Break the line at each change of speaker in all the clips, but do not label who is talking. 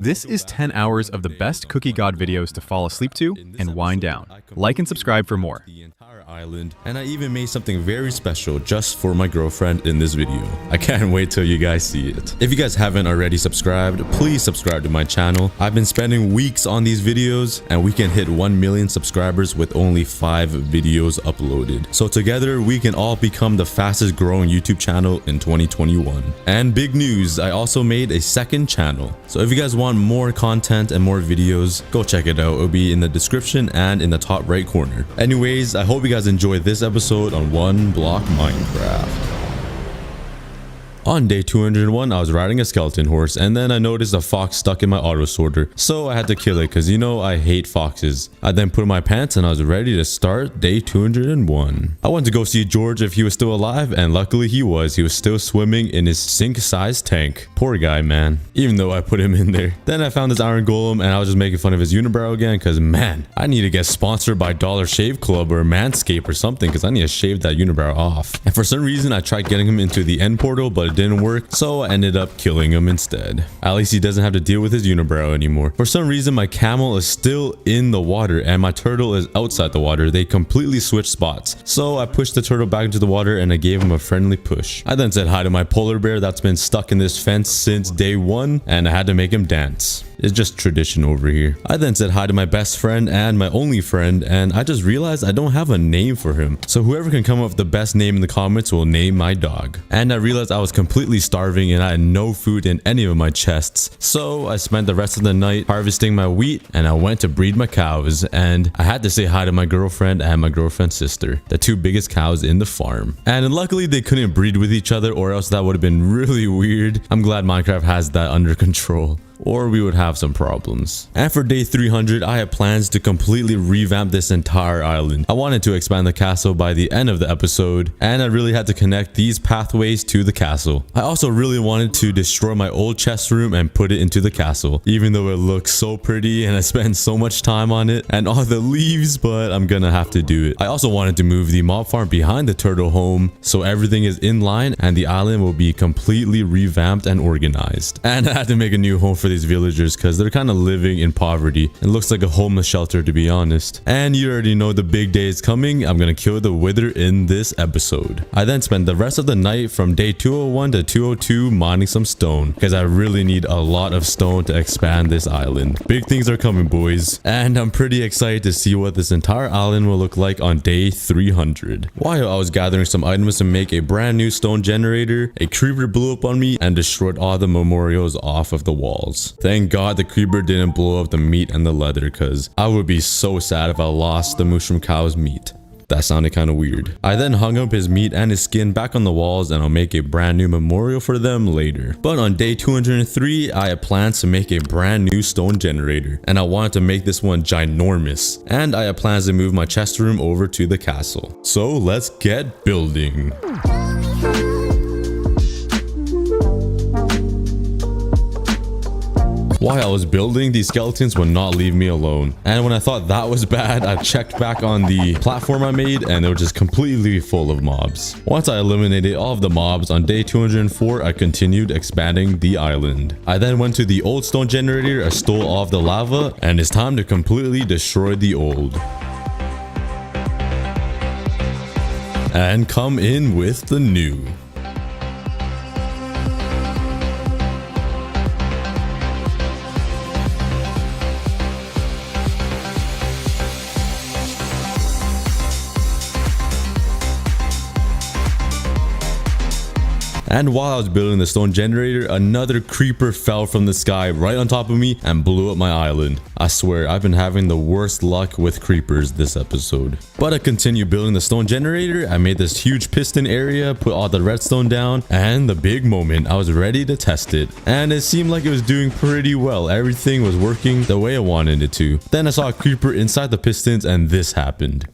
This is 10 hours of the best Cookiegod videos to fall asleep to and wind down. Like and subscribe for more.
Island, and I even made something very special just for my girlfriend in this video. I can't wait till you guys see it. If you guys haven't already subscribed, please subscribe to my channel. I've been spending weeks on these videos and we can hit 1 million subscribers with only 5 videos uploaded. So together we can all become the fastest growing YouTube channel in 2021. And big news, I also made a second channel. So if you guys want more content and more videos, go check it out. It'll be in the description and in the top right corner. Anyways, I hope you guys enjoyed this episode on One Block Minecraft. On day 201, I was riding a skeleton horse and then I noticed a fox stuck in my auto sorter, so I had to kill it because you know I hate foxes. I then put on my pants and I was ready to start day 201. I went to go see George if he was still alive, and luckily he was. He was still swimming in his sink-sized tank. Poor guy, man. Even though I put him in there. Then I found this iron golem and I was just making fun of his unibrow again because man, I need to get sponsored by Dollar Shave Club or Manscaped or something because I need to shave that unibrow off. And for some reason I tried getting him into the end portal, but it didn't work, so I ended up killing him instead. At least he doesn't have to deal with his unibrow anymore. For some reason my camel is still in the water and my turtle is outside the water. They completely switched spots. So I pushed the turtle back into the water and I gave him a friendly push. I then said hi to my polar bear that's been stuck in this fence since day 1 and I had to make him dance. It's just tradition over here. I then said hi to my best friend and my only friend, and I just realized I don't have a name for him. So whoever can come up with the best name in the comments will name my dog. And I realized I was completely starving and I had no food in any of my chests. So I spent the rest of the night harvesting my wheat and I went to breed my cows, and I had to say hi to my girlfriend and my girlfriend's sister, the 2 biggest cows in the farm. And luckily they couldn't breed with each other or else that would have been really weird. I'm glad Minecraft has that under control, or we would have some problems. And for day 300, I had plans to completely revamp this entire island. I wanted to expand the castle by the end of the episode, and I really had to connect these pathways to the castle. I also really wanted to destroy my old chest room and put it into the castle, even though it looks so pretty and I spent so much time on it and all the leaves, but I'm gonna have to do it. I also wanted to move the mob farm behind the turtle home so everything is in line and the island will be completely revamped and organized. And I had to make a new home for these villagers because they're kind of living in poverty. It looks like a homeless shelter, to be honest. And you already know the big day is coming. I'm gonna kill the wither in this episode. I then spent the rest of the night from day 201 to 202 mining some stone because I really need a lot of stone to expand this island. Big things are coming, boys, and I'm pretty excited to see what this entire island will look like on day 300. While I was gathering some items to make a brand new stone generator, a creeper blew up on me and destroyed all the memorials off of the walls. Thank God the creeper didn't blow up the meat and the leather because I would be so sad if I lost the mushroom cow's meat. That sounded kind of weird. I then hung up his meat and his skin back on the walls and I'll make a brand new memorial for them later. But on day 203, I had plans to make a brand new stone generator and I wanted to make this one ginormous. And I had plans to move my chest room over to the castle. So let's get building. While I was building, these skeletons would not leave me alone. And when I thought that was bad, I checked back on the platform I made and they were just completely full of mobs. Once I eliminated all of the mobs, on day 204, I continued expanding the island. I then went to the old stone generator, I stole all of the lava, and it's time to completely destroy the old. And come in with the new. And while I was building the stone generator, another creeper fell from the sky right on top of me and blew up my island. I swear, I've been having the worst luck with creepers this episode. But I continued building the stone generator. I made this huge piston area, put all the redstone down, and the big moment, I was ready to test it. And it seemed like it was doing pretty well. Everything was working the way I wanted it to. Then I saw a creeper inside the pistons and this happened.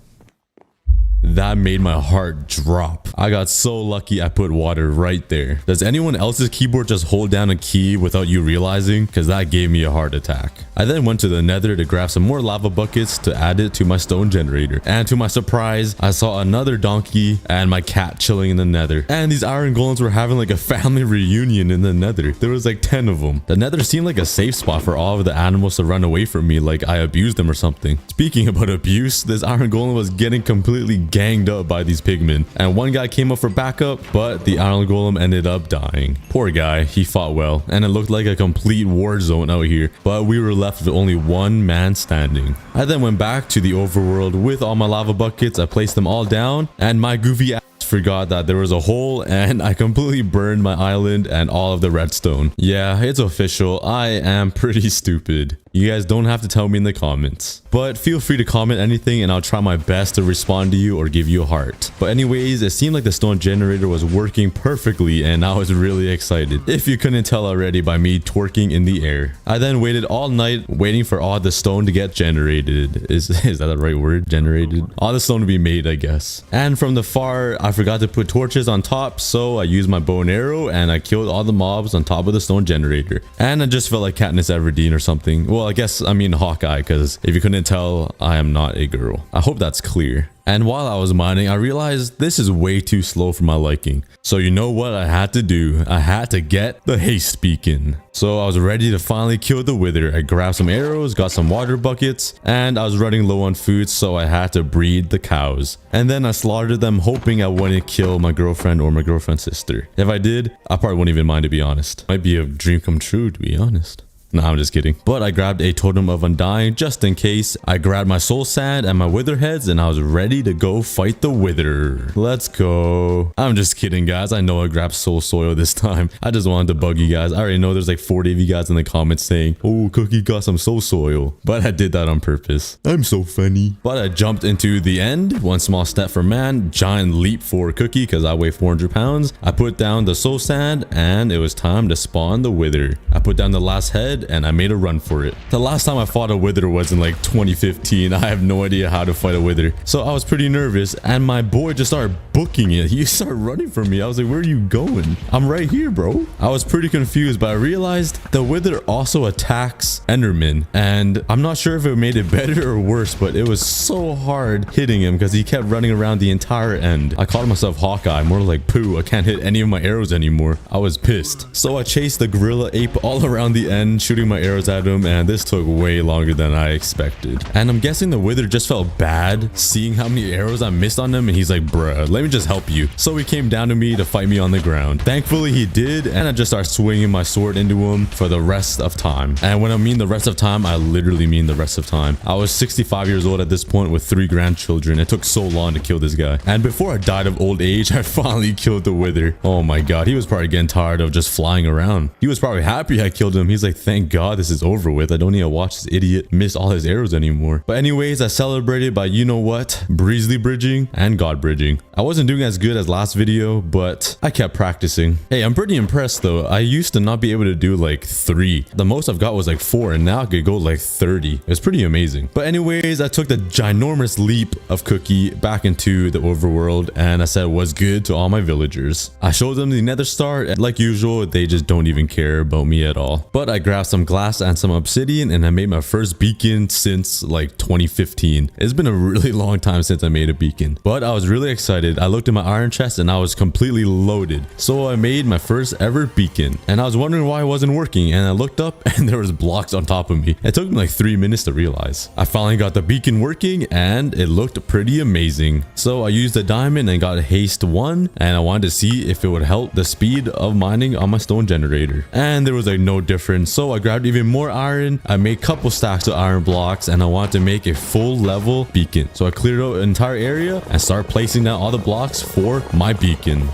that made my heart drop. I got so lucky I put water right there. Does anyone else's keyboard just hold down a key without you realizing? Because that gave me a heart attack. I then went to the Nether to grab some more lava buckets to add it to my stone generator. And to my surprise, I saw another donkey and my cat chilling in the Nether. And these iron golems were having like a family reunion in the Nether. There was like 10 of them. The Nether seemed like a safe spot for all of the animals to run away from me like I abused them or something. Speaking about abuse, this iron golem was getting completely ganged up by these pigmen. And one guy came up for backup, but the iron golem ended up dying. Poor guy, he fought well. And it looked like a complete war zone out here. But we were left with only one man standing. I then went back to the overworld with all my lava buckets. I placed them all down and my goofy ass forgot that there was a hole and I completely burned my island and all of the redstone. Yeah, it's official. I am pretty stupid. You guys don't have to tell me in the comments, but feel free to comment anything and I'll try my best to respond to you or give you a heart. But anyways, it seemed like the stone generator was working perfectly and I was really excited, if you couldn't tell already by me twerking in the air. I then waited all night waiting for all the stone to get generated. Is that the right word? Generated? All the stone to be made, I guess. And from the far, I forgot to put torches on top, so I used my bow and arrow and I killed all the mobs on top of the stone generator. And I just felt like Katniss Everdeen or something. Well, I mean Hawkeye, because if you couldn't tell, I am not a girl. I hope that's clear. And while I was mining, I realized this is way too slow for my liking. So you know what I had to do? I had to get the haste beacon. So I was ready to finally kill the wither. I grabbed some arrows, got some water buckets, and I was running low on food, so I had to breed the cows. And then I slaughtered them, hoping I wouldn't kill my girlfriend or my girlfriend's sister. If I did, I probably wouldn't even mind, to be honest. Might be a dream come true, to be honest. No, I'm just kidding. But I grabbed a totem of undying just in case. I grabbed my soul sand and my wither heads and I was ready to go fight the wither. Let's go. I'm just kidding, guys. I know I grabbed soul soil this time. I just wanted to bug you guys. I already know there's like 40 of you guys in the comments saying, oh, Cookie got some soul soil. But I did that on purpose. I'm so funny. But I jumped into the end. One small step for man, giant leap for Cookie because I weigh 400 pounds. I put down the soul sand and it was time to spawn the wither. I put down the last head and I made a run for it. The last time I fought a wither was in like 2015. I have no idea how to fight a wither. So I was pretty nervous and my boy just started booking it. He started running from me. I was like, where are you going? I'm right here, bro. I was pretty confused, but I realized the wither also attacks Enderman. And I'm not sure if it made it better or worse, but it was so hard hitting him because he kept running around the entire end. I called myself Hawkeye, more like poo. I can't hit any of my arrows anymore. I was pissed. So I chased the gorilla ape all around the end, shooting my arrows at him, and this took way longer than I expected. And I'm guessing the wither just felt bad seeing how many arrows I missed on him, and he's like, bruh, let me just help you. So he came down to me to fight me on the ground. Thankfully he did, and I just started swinging my sword into him for the rest of time. And when I mean the rest of time, I literally mean the rest of time. I was 65 years old at this point with 3 grandchildren. It took so long to kill this guy. And before I died of old age, I finally killed the wither. Oh my god, he was probably getting tired of just flying around. He was probably happy I killed him. He's like, thank god this is over with. I don't need to watch this idiot miss all his arrows anymore. But anyways, I celebrated by, you know what, breezely bridging and god bridging. I wasn't doing as good as last video, but I kept practicing. Hey, I'm pretty impressed though. I used to not be able to do like 3. The most I've got was like 4, and now I could go like 30. It's pretty amazing. But anyways, I took the ginormous leap of Cookie back into the overworld, and I said what's good to all my villagers. I showed them the nether star, and like usual, they just don't even care about me at all. But I grabbed some glass and some obsidian, and I made my first beacon since like 2015. It's been a really long time since I made a beacon, but I was really excited. I looked in my iron chest and I was completely loaded. So I made my first ever beacon, and I was wondering why it wasn't working, and I looked up and there was blocks on top of me. It took me like 3 minutes to realize. I finally got the beacon working and it looked pretty amazing. So I used a diamond and got haste 1, and I wanted to see if it would help the speed of mining on my stone generator, and there was like no difference. So I grabbed even more iron. I made a couple stacks of iron blocks, and I wanted to make a full level beacon. So I cleared out an entire area and started placing down all the blocks for my beacon.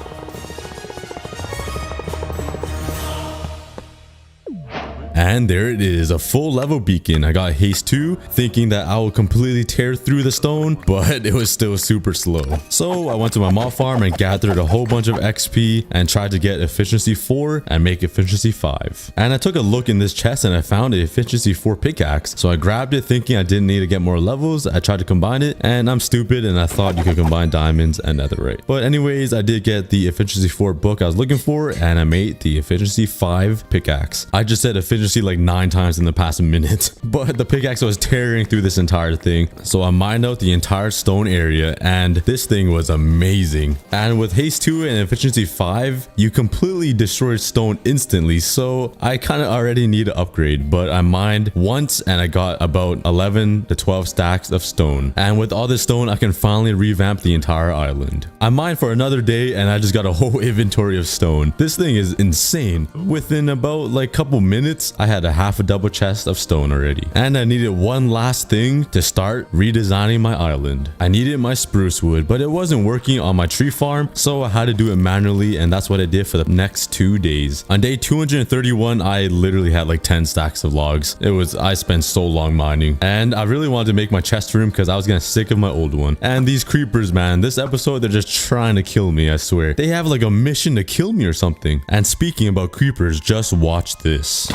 And there it is, a full level beacon. I got haste 2, thinking that I will completely tear through the stone, but it was still super slow. So I went to my mob farm and gathered a whole bunch of XP and tried to get efficiency 4 and make efficiency 5. And I took a look in this chest and I found an efficiency 4 pickaxe. So I grabbed it thinking I didn't need to get more levels. I tried to combine it and I'm stupid and I thought you could combine diamonds and netherite. But anyways, I did get the efficiency 4 book I was looking for and I made the efficiency 5 pickaxe. I just said efficiency like 9 times in the past minute, but the pickaxe was tearing through this entire thing. So I mined out the entire stone area and this thing was amazing. And with haste 2 and efficiency 5, you completely destroyed stone instantly. So I kind of already need to upgrade, but I mined once and I got about 11 to 12 stacks of stone. And with all this stone, I can finally revamp the entire island. I mined for another day and I just got a whole inventory of stone. This thing is insane. Within about like couple minutes, I had a half a double chest of stone already. And I needed one last thing to start redesigning my island. I needed my spruce wood, but it wasn't working on my tree farm, so I had to do it manually, and that's what I did for the next 2 days. On day 231, I literally had like 10 stacks of logs. I spent so long mining, and I really wanted to make my chest room because I was getting sick of my old one. And these creepers, man, this episode, they're just trying to kill me, I swear. They have like a mission to kill me or something. And speaking about creepers, just watch this.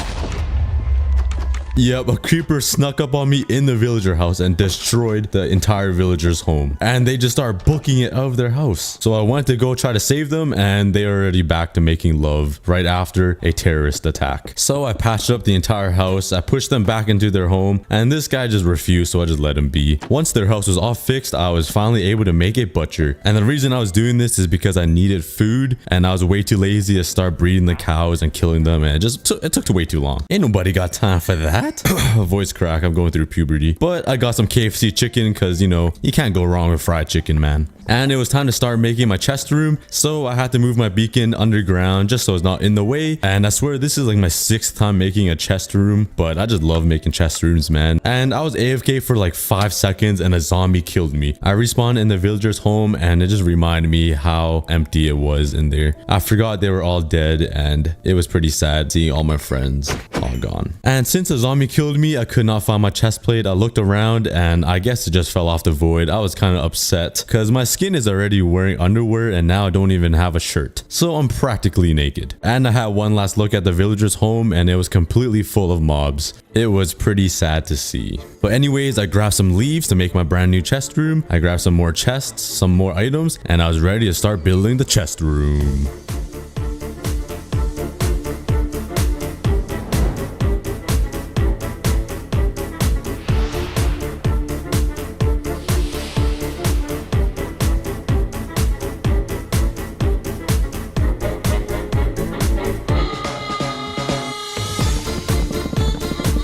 Yep, a creeper snuck up on me in the villager house and destroyed the entire villager's home. And they just start booking it out of their house. So I went to go try to save them and they are already back to making love right after a terrorist attack. So I patched up the entire house. I pushed them back into their home and this guy just refused, so I just let him be. Once their house was all fixed, I was finally able to make a butcher. And the reason I was doing this is because I needed food and I was way too lazy to start breeding the cows and killing them, and it took way too long. Ain't nobody got time for that. Voice crack, I'm going through puberty. But I got some KFC chicken because, you know, you can't go wrong with fried chicken, man. And it was time to start making my chest room, so I had to move my beacon underground just so it's not in the way. And I swear this is like my 6th time making a chest room, but I just love making chest rooms, man. And I was AFK for like 5 seconds and a zombie killed me. I respawned in the villager's home and it just reminded me how empty it was in there. I forgot they were all dead and it was pretty sad seeing all my friends all gone. And since the zombie killed me, I could not find my chest plate. I looked around and I guess it just fell off the void. I was kind of upset because my skin is already wearing underwear and now I don't even have a shirt, so I'm practically naked. And I had one last look at the villager's home and it was completely full of mobs. It was pretty sad to see. But anyways, I grabbed some leaves to make my brand new chest room. I grabbed some more chests, some more items, and I was ready to start building the chest room.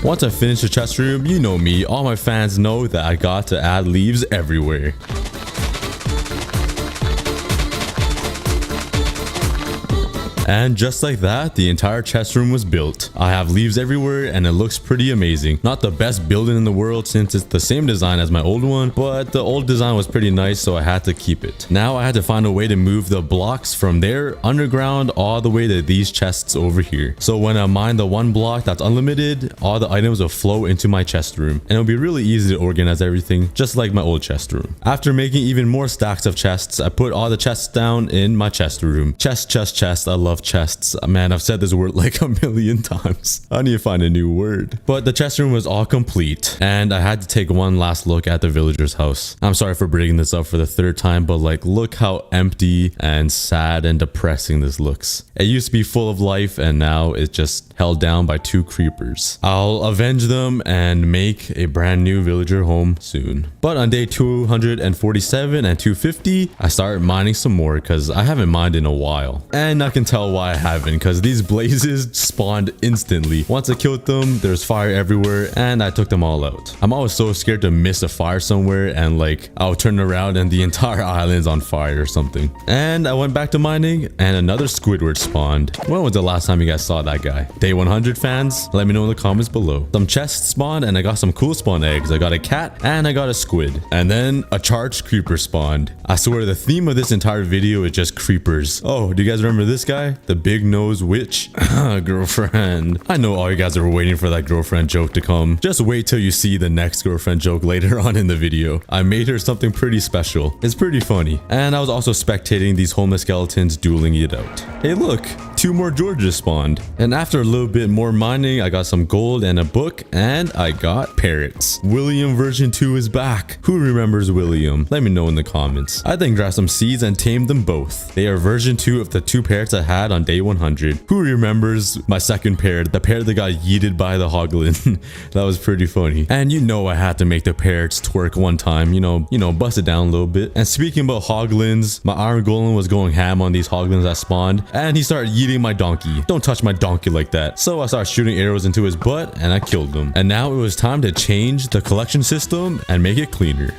Once I finished the chest room, you know me, all my fans know that I got to add leaves everywhere. And just like that, the entire chest room was built. I have leaves everywhere and it looks pretty amazing. Not the best building in the world since it's the same design as my old one, but the old design was pretty nice, so I had to keep it. Now I had to find a way to move the blocks from there underground all the way to these chests over here. So when I mine the one block that's unlimited, all the items will flow into my chest room and it'll be really easy to organize everything, just like my old chest room. After making even more stacks of chests, I put all the chests down in my chest room. Chest, I love chests. Man, I've said this word like a million times. I need to find a new word. But the chest room was all complete and I had to take one last look at the villager's house. I'm sorry for bringing this up for the 3rd time, but like, look how empty and sad and depressing this looks. It used to be full of life and now it's just held down by 2 creepers. I'll avenge them and make a brand new villager home soon. But on day 247 and 250, I started mining some more because I haven't mined in a while. And I can tell why I haven't, because these blazes spawned instantly. Once I killed them, there's fire everywhere and I took them all out. I'm always so scared to miss a fire somewhere and like I'll turn around and the entire island's on fire or something. And I went back to mining and another Squidward spawned. When was the last time you guys saw that guy? Day 100 fans, let me know in the comments below. Some chests spawned and I got some cool spawn eggs. I got a cat and I got a squid. And then a charged creeper spawned. I swear the theme of this entire video is just creepers. Oh, do you guys remember this guy? The big nose witch? Girlfriend. I know all you guys are waiting for that girlfriend joke to come. Just wait till you see the next girlfriend joke later on in the video. I made her something pretty special. It's pretty funny. And I was also spectating these homeless skeletons dueling it out. Hey look, 2 more Georges spawned. And after a little bit more mining, I got some gold and a book, and I got parrots. William version 2 is back. Who remembers William? Let me know in the comments. I then grabbed some seeds and tamed them both. They are version 2 of the 2 parrots I had on day 100. Who remembers my second parrot, the parrot that got yeeted by the hoglin? That was pretty funny. And you know I had to make the parrots twerk one time, you know, bust it down a little bit. And speaking about hoglins, my iron golem was going ham on these hoglins that spawned, and he started yeeting my donkey. Don't touch my donkey like that. So I started shooting arrows into his butt and I killed him. And now it was time to change the collection system and make it cleaner.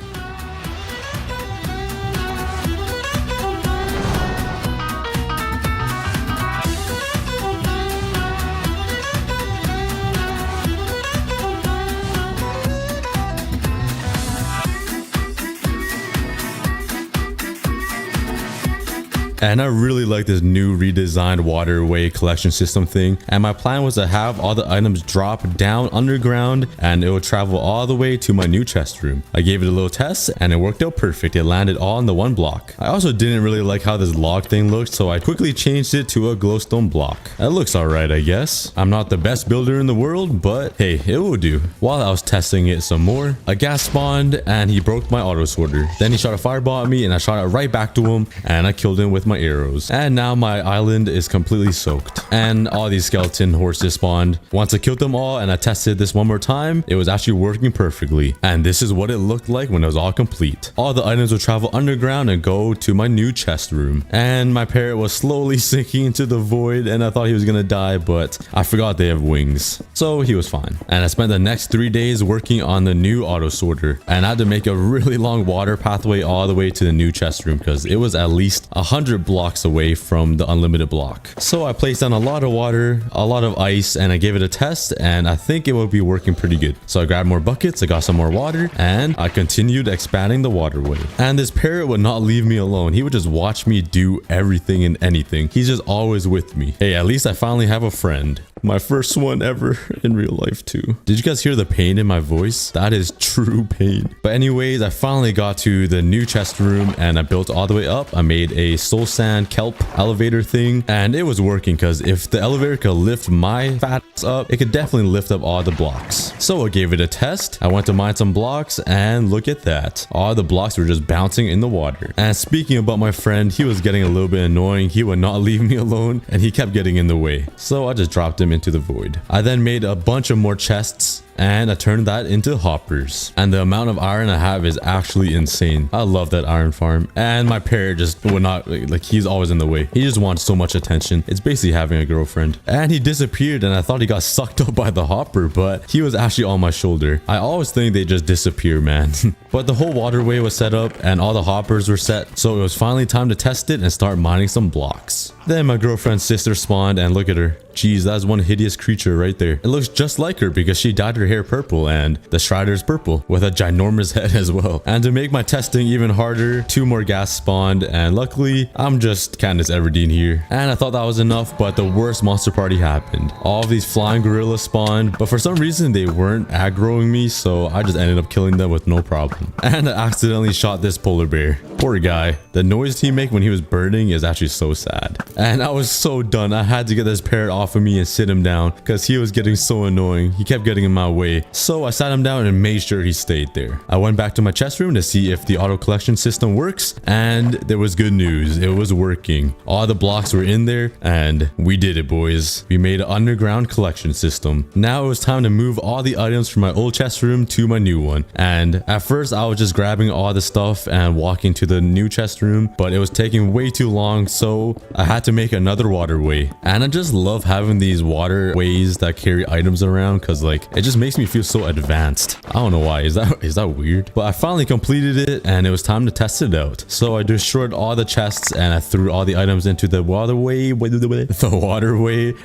And I really like this new redesigned Waterway collection system thing. And my plan was to have all the items drop down underground and it would travel all the way to my new chest room. I gave it a little test and it worked out perfect. It landed all in the one block. I also didn't really like how this log thing looked, so I quickly changed it to a glowstone block. That looks alright, I guess. I'm not the best builder in the world, but hey, it will do. While I was testing it some more, a ghast spawned and he broke my auto sorter. Then he shot a fireball at me and I shot it right back to him and I killed him with my arrows. And now my island is completely soaked and all these skeleton horses spawned. Once I killed them all and I tested this one more time, it was actually working perfectly. And this is what it looked like when it was all complete. All the items would travel underground and go to my new chest room. And my parrot was slowly sinking into the void and I thought he was gonna die, but I forgot they have wings, so he was fine. And I spent the next 3 days working on the new auto sorter, and I had to make a really long water pathway all the way to the new chest room because it was at least 100 blocks away from the unlimited block. So I placed down a lot of water, a lot of ice, and I gave it a test and I think it will be working pretty good. So I grabbed more buckets, I got some more water, and I continued expanding the waterway. And this parrot would not leave me alone. He would just watch me do everything and anything. He's just always with me. Hey, at least I finally have a friend. My first one ever in real life too. Did you guys hear the pain in my voice? That is true pain. But anyways, I finally got to the new chest room and I built all the way up. I made a soul sand kelp elevator thing and it was working because if the elevator could lift my fats up, it could definitely lift up all the blocks. So I gave it a test. I went to mine some blocks and look at that. All the blocks were just bouncing in the water. And speaking about my friend, he was getting a little bit annoying. He would not leave me alone and he kept getting in the way. So I just dropped him into the void. I then made a bunch of more chests and I turned that into hoppers. And the amount of iron I have is actually insane. I love that iron farm. And my parrot just would not, like, he's always in the way. He just wants so much attention. It's basically having a girlfriend. And he disappeared and I thought he got sucked up by the hopper, but he was actually on my shoulder. I always think they just disappear, man. But the whole waterway was set up and all the hoppers were set. So it was finally time to test it and start mining some blocks. Then my girlfriend's sister spawned and look at her. Jeez, that's one hideous creature right there. It looks just like her because she dyed her hair purple and the Strider's purple with a ginormous head as well. And to make my testing even harder, 2 more ghast spawned and luckily I'm just Candace Everdeen here. And I thought that was enough, but the worst monster party happened. All of these flying gorillas spawned, but for some reason they weren't aggroing me, so I just ended up killing them with no problem. And I accidentally shot this polar bear. Poor guy. The noise he made when he was burning is actually so sad. And I was so done. I had to get this parrot off of me and sit him down because he was getting so annoying. He kept getting in my way. So I sat him down and made sure he stayed there. I went back to my chest room to see if the auto collection system works, and there was good news. It was working. All the blocks were in there and we did it, boys. We made an underground collection system. Now it was time to move all the items from my old chest room to my new one. And at first I was just grabbing all the stuff and walking to the new chest room, but it was taking way too long, so I had to make another waterway. And I just love having these waterways that carry items around because like it just makes me feel so advanced. I don't know why. Is that weird? But I finally completed it and it was time to test it out. So I destroyed all the chests and I threw all the items into the waterway,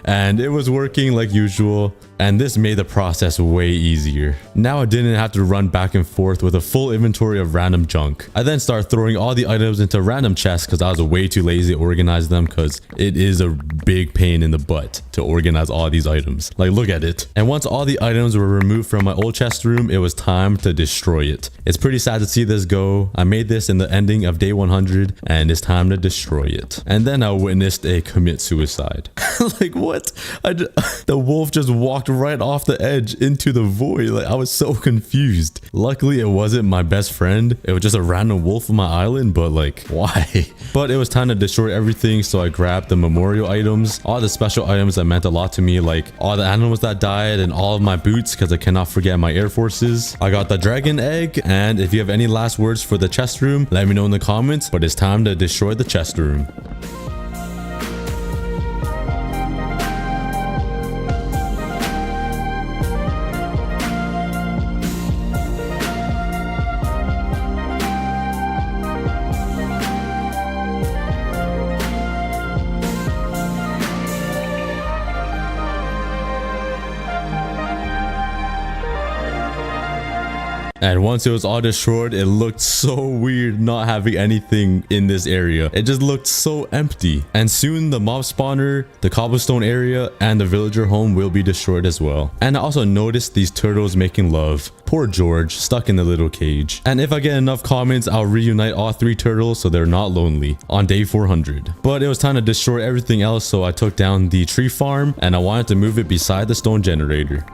and it was working like usual. And this made the process way easier. Now I didn't have to run back and forth with a full inventory of random junk. I then started throwing all the items into random chests because I was way too lazy to organize them because it is a big pain in the butt to organize all these items. Like, look at it. And once all the items were removed from my old chest room, it was time to destroy it. It's pretty sad to see this go. I made this in the ending of day 100 and it's time to destroy it. And then I witnessed a commit suicide. Like, what? The wolf just walked right off the edge into the void. Like, I was so confused. Luckily, it wasn't my best friend. It was just a random wolf on my island, but like, why? But it was time to destroy everything, so I grabbed the memorial items, all the special items that meant a lot to me, like all the animals that died and all of my boots, because I cannot forget my air forces. I got the dragon egg, and if you have any last words for the chest room, let me know in the comments, but it's time to destroy the chest room. And once it was all destroyed, it looked so weird not having anything in this area. It just looked so empty. And soon the mob spawner, the cobblestone area, and the villager home will be destroyed as well. And I also noticed these turtles making love. Poor George, stuck in the little cage. And if I get enough comments, I'll reunite all 3 turtles so they're not lonely on day 400. But it was time to destroy everything else, so I took down the tree farm and I wanted to move it beside the stone generator.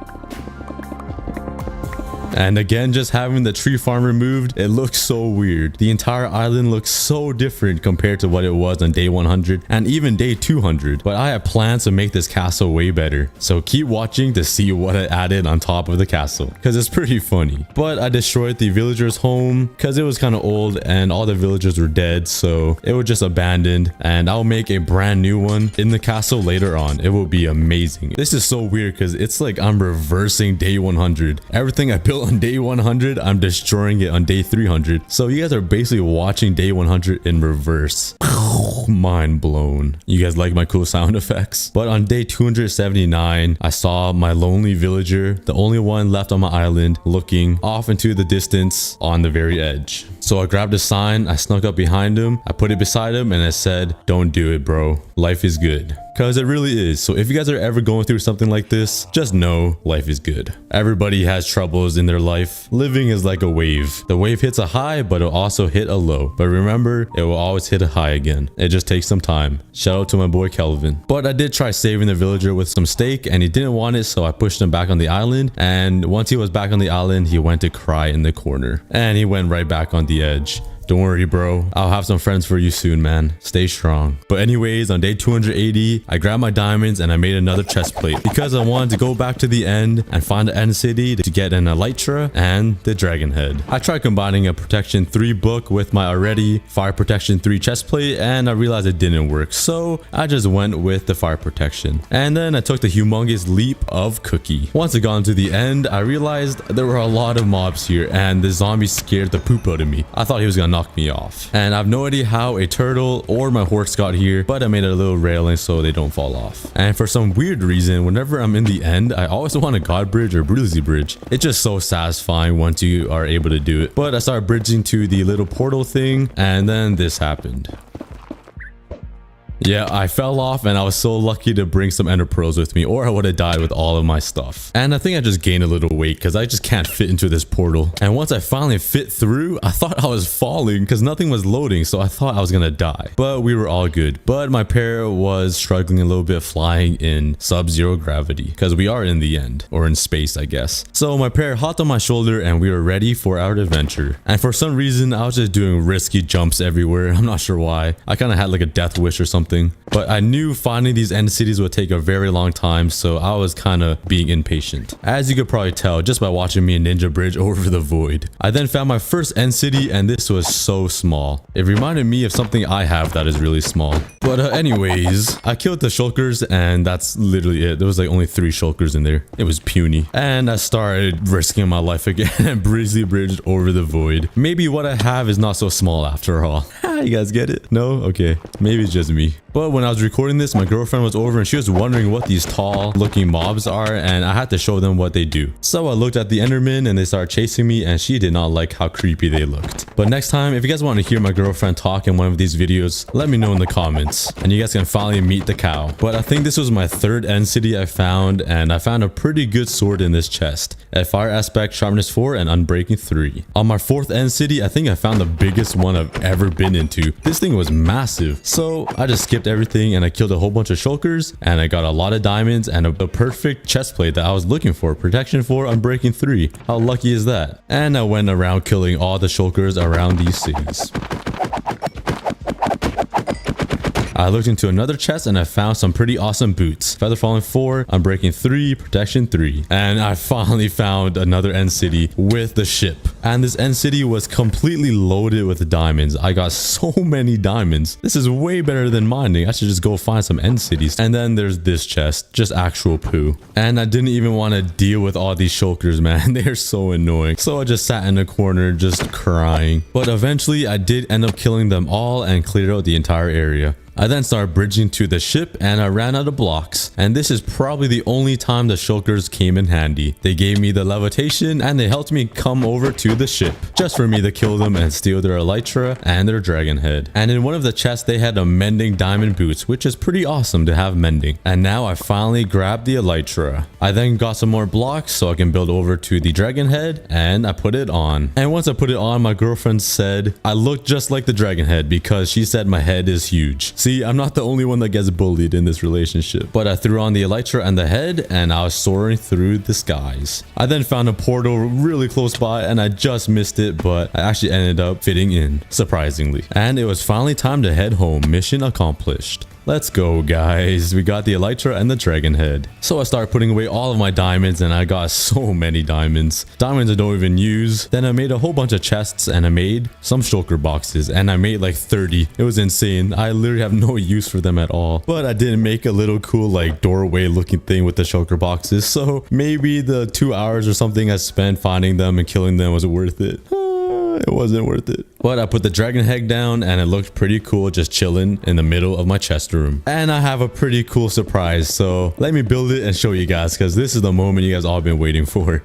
And again, just having the tree farm removed, it looks so weird. The entire island looks so different compared to what it was on day 100 and even day 200. But I have plans to make this castle way better. So keep watching to see what I added on top of the castle, because it's pretty funny. But I destroyed the villager's home because it was kind of old and all the villagers were dead. So it was just abandoned, and I'll make a brand new one in the castle later on. It will be amazing. This is so weird because it's like I'm reversing day 100. Everything I built on day 100, I'm destroying it on day 300. So you guys are basically watching day 100 in reverse. Mind blown. You guys like my cool sound effects? But on day 279, I saw my lonely villager, the only one left on my island, looking off into the distance on the very edge. So I grabbed a sign, I snuck up behind him, I put it beside him, and I said, "Don't do it, bro. Life is good." Because it really is. So if you guys are ever going through something like this, just know life is good. Everybody has troubles in their life. Living is like a wave. The wave hits a high, but it'll also hit a low. But remember, it will always hit a high again. It just takes some time. Shout out to my boy Kelvin. But I did try saving the villager with some steak, and he didn't want it, so I pushed him back on the island. And once he was back on the island, he went to cry in the corner. And he went right back on the edge. Don't worry, bro. I'll have some friends for you soon, man. Stay strong. But anyways, on day 280, I grabbed my diamonds and I made another chest plate because I wanted to go back to the end and find the end city to get an elytra and the dragon head. I tried combining a protection 3 book with my already fire protection 3 chest plate, and I realized it didn't work. So I just went with the fire protection. And then I took the humongous leap of Cookie. Once I got to the end, I realized there were a lot of mobs here and the zombie scared the poop out of me. I thought he was gonna knock me off. And I have no idea how a turtle or my horse got here, but I made a little railing so they don't fall off. And for some weird reason, whenever I'm in the end, I always want a god bridge or bruisey bridge. It's just so satisfying once you are able to do it. But I started bridging to the little portal thing, and then this happened. Yeah, I fell off and I was so lucky to bring some ender pearls with me, or I would have died with all of my stuff. And I think I just gained a little weight because I just can't fit into this portal. And once I finally fit through, I thought I was falling because nothing was loading, so I thought I was gonna die. But we were all good. But my pair was struggling a little bit flying in sub-zero gravity because we are in the end, or in space, I guess. So my pair hopped on my shoulder and we were ready for our adventure. And for some reason, I was just doing risky jumps everywhere. I'm not sure why. I kind of had like a death wish or something something. But I knew finding these end cities would take a very long time, so I was kind of being impatient. As you could probably tell just by watching me ninja bridge over the void. I then found my first end city, and this was so small. It reminded me of something I have that is really small. But anyways, I killed the shulkers, and that's literally it. There was like only 3 shulkers in there. It was puny. And I started risking my life again and breezily bridged over the void. Maybe what I have is not so small after all. You guys get it? No? Okay. Maybe it's just me. But when I was recording this, my girlfriend was over and she was wondering what these tall looking mobs are, and I had to show them what they do. So I looked at the Enderman and they started chasing me, and she did not like how creepy they looked. But next time, if you guys want to hear my girlfriend talk in one of these videos, let me know in the comments and you guys can finally meet the cow. But I think this was my 3rd end city I found, and I found a pretty good sword in this chest at fire aspect, sharpness 4, and unbreaking 3. On my 4th end city, I think I found the biggest one I've ever been into. This thing was massive. So I just skipped everything and I killed a whole bunch of shulkers, and I got a lot of diamonds and a perfect chest plate that I was looking for. Protection 4, unbreaking 3. How lucky is that? And I went around killing all the shulkers around these cities. I looked into another chest and I found some pretty awesome boots. Feather falling 4, unbreaking 3, protection 3. And I finally found another end city with the ship. And this end city was completely loaded with diamonds. I got so many diamonds. This is way better than mining. I should just go find some end cities. And then there's this chest, just actual poo. And I didn't even want to deal with all these shulkers, man. They're so annoying. So I just sat in a corner just crying. But eventually I did end up killing them all and cleared out the entire area. I then started bridging to the ship and I ran out of blocks. And this is probably the only time the shulkers came in handy. They gave me the levitation and they helped me come over to the ship just for me to kill them and steal their elytra and their dragon head. And in one of the chests they had a mending diamond boots, which is pretty awesome to have mending. And now I finally grabbed the elytra. I then got some more blocks so I can build over to the dragon head, and I put it on. And once I put it on, my girlfriend said I look just like the dragon head because she said my head is huge. See, I'm not the only one that gets bullied in this relationship. But I threw on the elytra and the head and I was soaring through the skies. I then found a portal really close by and I just missed it, but I actually ended up fitting in, surprisingly. And it was finally time to head home. Mission accomplished. Let's go, guys. We got the elytra and the dragon head. So I started putting away all of my diamonds and I got so many diamonds. Diamonds I don't even use. Then I made a whole bunch of chests and I made some shulker boxes and I made like 30. It was insane. I literally have no use for them at all. But I did make a little cool like doorway looking thing with the shulker boxes. So maybe the 2 hours or something I spent finding them and killing them was worth it. It wasn't worth it. But I put the dragon head down and it looked pretty cool just chilling in the middle of my chest room. And I have a pretty cool surprise. So let me build it and show you guys because this is the moment you guys all been waiting for.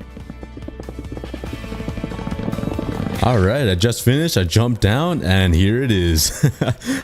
All right, I just finished. I jumped down and here it is.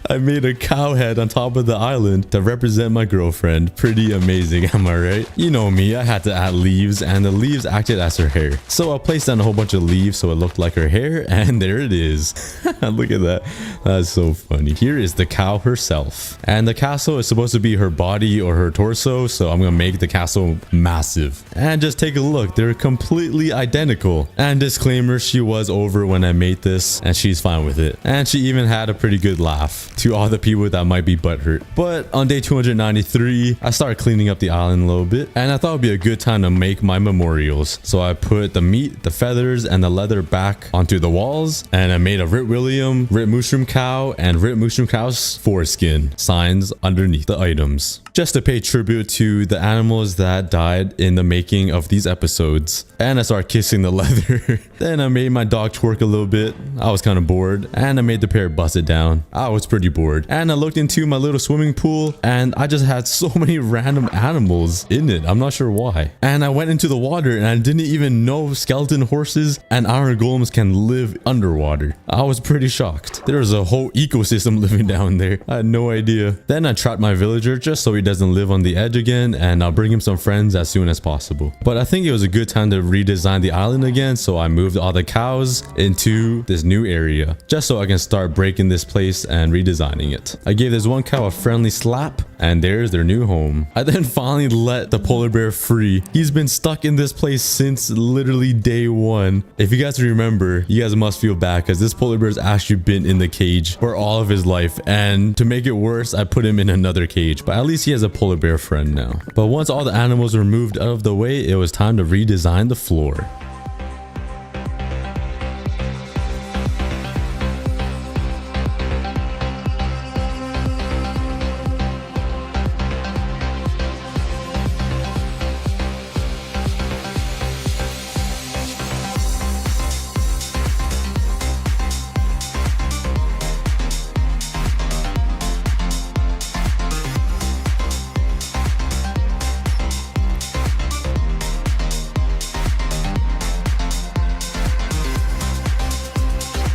I made a cow head on top of the island to represent my girlfriend. Pretty amazing, am I right? You know me, I had to add leaves and the leaves acted as her hair. So I placed down a whole bunch of leaves so it looked like her hair, and there it is. Look at that. That's so funny. Here is the cow herself. And the castle is supposed to be her body or her torso, so I'm gonna make the castle massive. And just take a look, they're completely identical. And disclaimer, she was over when I made this and she's fine with it. And she even had a pretty good laugh to all the people that might be butthurt. But on day 293, I started cleaning up the island a little bit and I thought it'd be a good time to make my memorials. So I put the meat, the feathers, and the leather back onto the walls, and I made a Rip William, Rip Mushroom Cow, and Rip Mushroom Cow's foreskin signs underneath the items, just to pay tribute to the animals that died in the making of these episodes. And I started kissing the leather. Then I made my dog twerk a little bit. I was kind of bored, and I made the pair bust it down. I was pretty bored, and I looked into my little swimming pool and I just had so many random animals in it. I'm not sure why. And I went into the water and I didn't even know skeleton horses and iron golems can live underwater. I was pretty shocked. There was a whole ecosystem living down there. I had no idea. Then I trapped my villager just so he doesn't live on the edge again, and I'll bring him some friends as soon as possible. But I think it was a good time to redesign the island again, so I moved all the cows into this new area just so I can start breaking this place and redesigning it. I gave this one cow a friendly slap, and there's their new home. I then finally let the polar bear free. He's been stuck in this place since literally day one. If you guys remember, you guys must feel bad because this polar bear's actually been in the cage for all of his life, and to make it worse, I put him in another cage, but at least he has a polar bear friend now. But once all the animals were moved out of the way, it was time to redesign the floor.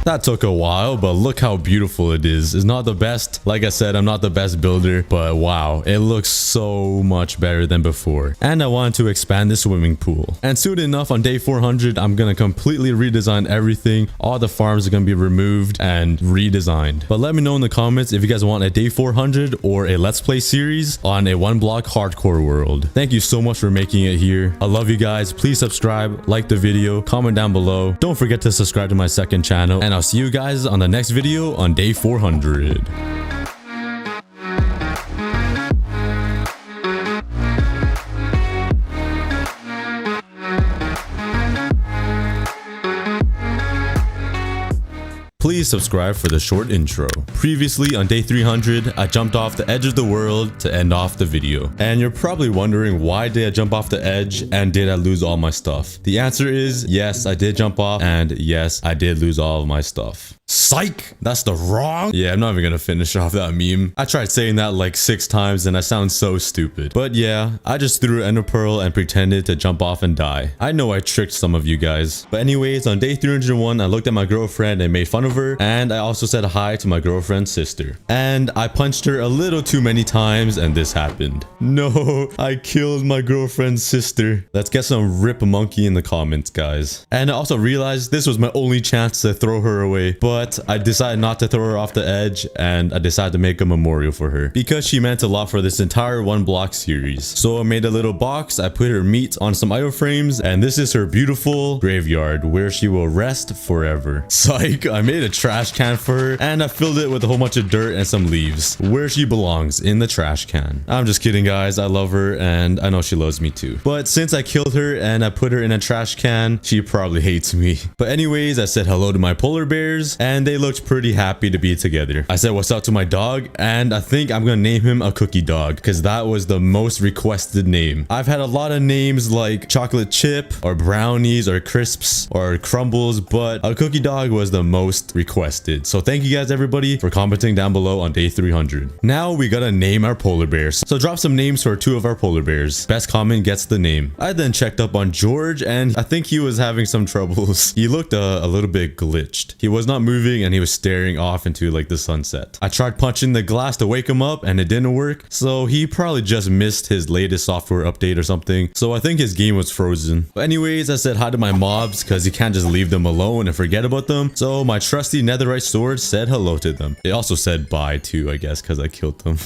That took a while, but look how beautiful it is. It's not the best. Like I said, I'm not the best builder, but wow, it looks so much better than before. And I wanted to expand the swimming pool. And soon enough, on day 400, I'm gonna completely redesign everything. All the farms are gonna be removed and redesigned. But let me know in the comments if you guys want a day 400 or a let's play series on a one block hardcore world. Thank you so much for making it here. I love you guys. Please subscribe, like the video, comment down below. Don't forget to subscribe to my second channel, and I'll see you guys on the next video on day 400. Please subscribe for the short intro. Previously on day 300, I jumped off the edge of the world to end off the video. And you're probably wondering, why did I jump off the edge and did I lose all my stuff? The answer is yes, I did jump off, and yes, I did lose all of my stuff. Psych! That's the wrong. Yeah, I'm not even gonna finish off that meme. I tried saying that like 6 times and I sound so stupid. But yeah, I just threw an ender pearl and pretended to jump off and die. I know I tricked some of you guys. But anyways, on day 301, I looked at my girlfriend and made fun of her, and I also said hi to my girlfriend's sister. And I punched her a little too many times and this happened. No, I killed my girlfriend's sister. Let's get some rip monkey in the comments, guys. And I also realized this was my only chance to throw her away, but I decided not to throw her off the edge, and I decided to make a memorial for her because she meant a lot for this entire one block series. So I made a little box, I put her meat on some idol frames, and this is her beautiful graveyard where she will rest forever. Psych, I made a trash can for her and I filled it with a whole bunch of dirt and some leaves where she belongs, in the trash can. I'm just kidding, guys. I love her and I know she loves me too. But since I killed her and I put her in a trash can, she probably hates me. But anyways, I said hello to my polar bears and they looked pretty happy to be together. I said what's up to my dog, and I think I'm gonna name him aCookieGod because that was the most requested name. I've had a lot of names like chocolate chip or brownies or crisps or crumbles, but aCookieGod was the most requested. So thank you guys everybody for commenting down below on day 300. Now we gotta name our polar bears. So drop some names for 2 of our polar bears. Best comment gets the name. I then checked up on George and I think he was having some troubles. He looked a little bit glitched. He was not moving and he was staring off into like the sunset. I tried punching the glass to wake him up and it didn't work. So he probably just missed his latest software update or something. So I think his game was frozen. But anyways, I said hi to my mobs because you can't just leave them alone and forget about them. So my trusty netherite sword said hello to them. It also said bye too, I guess, because I killed them.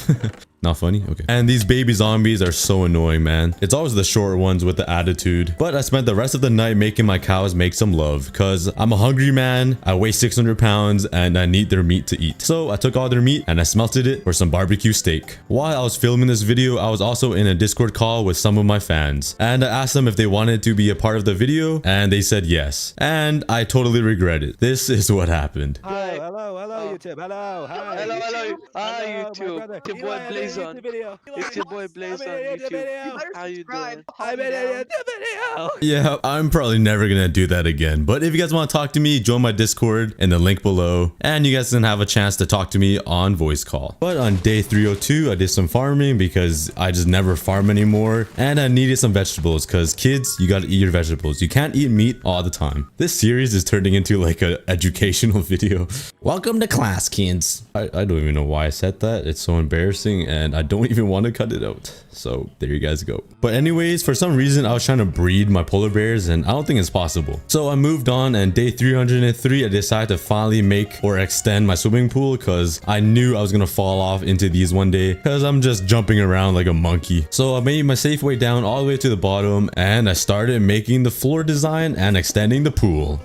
Not funny? Okay. And these baby zombies are so annoying, man. It's always the short ones with the attitude. But I spent the rest of the night making my cows make some love because I'm a hungry man. I weigh 600 pounds and I need their meat to eat. So I took all their meat and I smelted it for some barbecue steak. While I was filming this video, I was also in a Discord call with some of my fans. And I asked them if they wanted to be a part of the video and they said yes. And I totally regret it. This is what happened.
Hi, hello, YouTube. Hello, hi.
Hello, hi, YouTube.
brother.
It's your boy Blazon. It's your boy Blazon on YouTube. How you doing?
I made a video.
Yeah, I'm probably never gonna do that again. But if you guys want to talk to me, join my Discord in the link below. And you guys can have a chance to talk to me on voice call. But on day 302, I did some farming because I just never farm anymore. And I needed some vegetables because kids, you gotta eat your vegetables. You can't eat meat all the time. This series is turning into like an educational video. Welcome to class. class, kids. I don't even know why I said that. It's so embarrassing and I don't even want to cut it out. So there you guys go. But anyways, for some reason, I was trying to breed my polar bears and I don't think it's possible. So I moved on, and day 303, I decided to finally make or extend my swimming pool because I knew I was going to fall off into these one day because I'm just jumping around like a monkey. So I made my safe way down all the way to the bottom and I started making the floor design and extending the pool.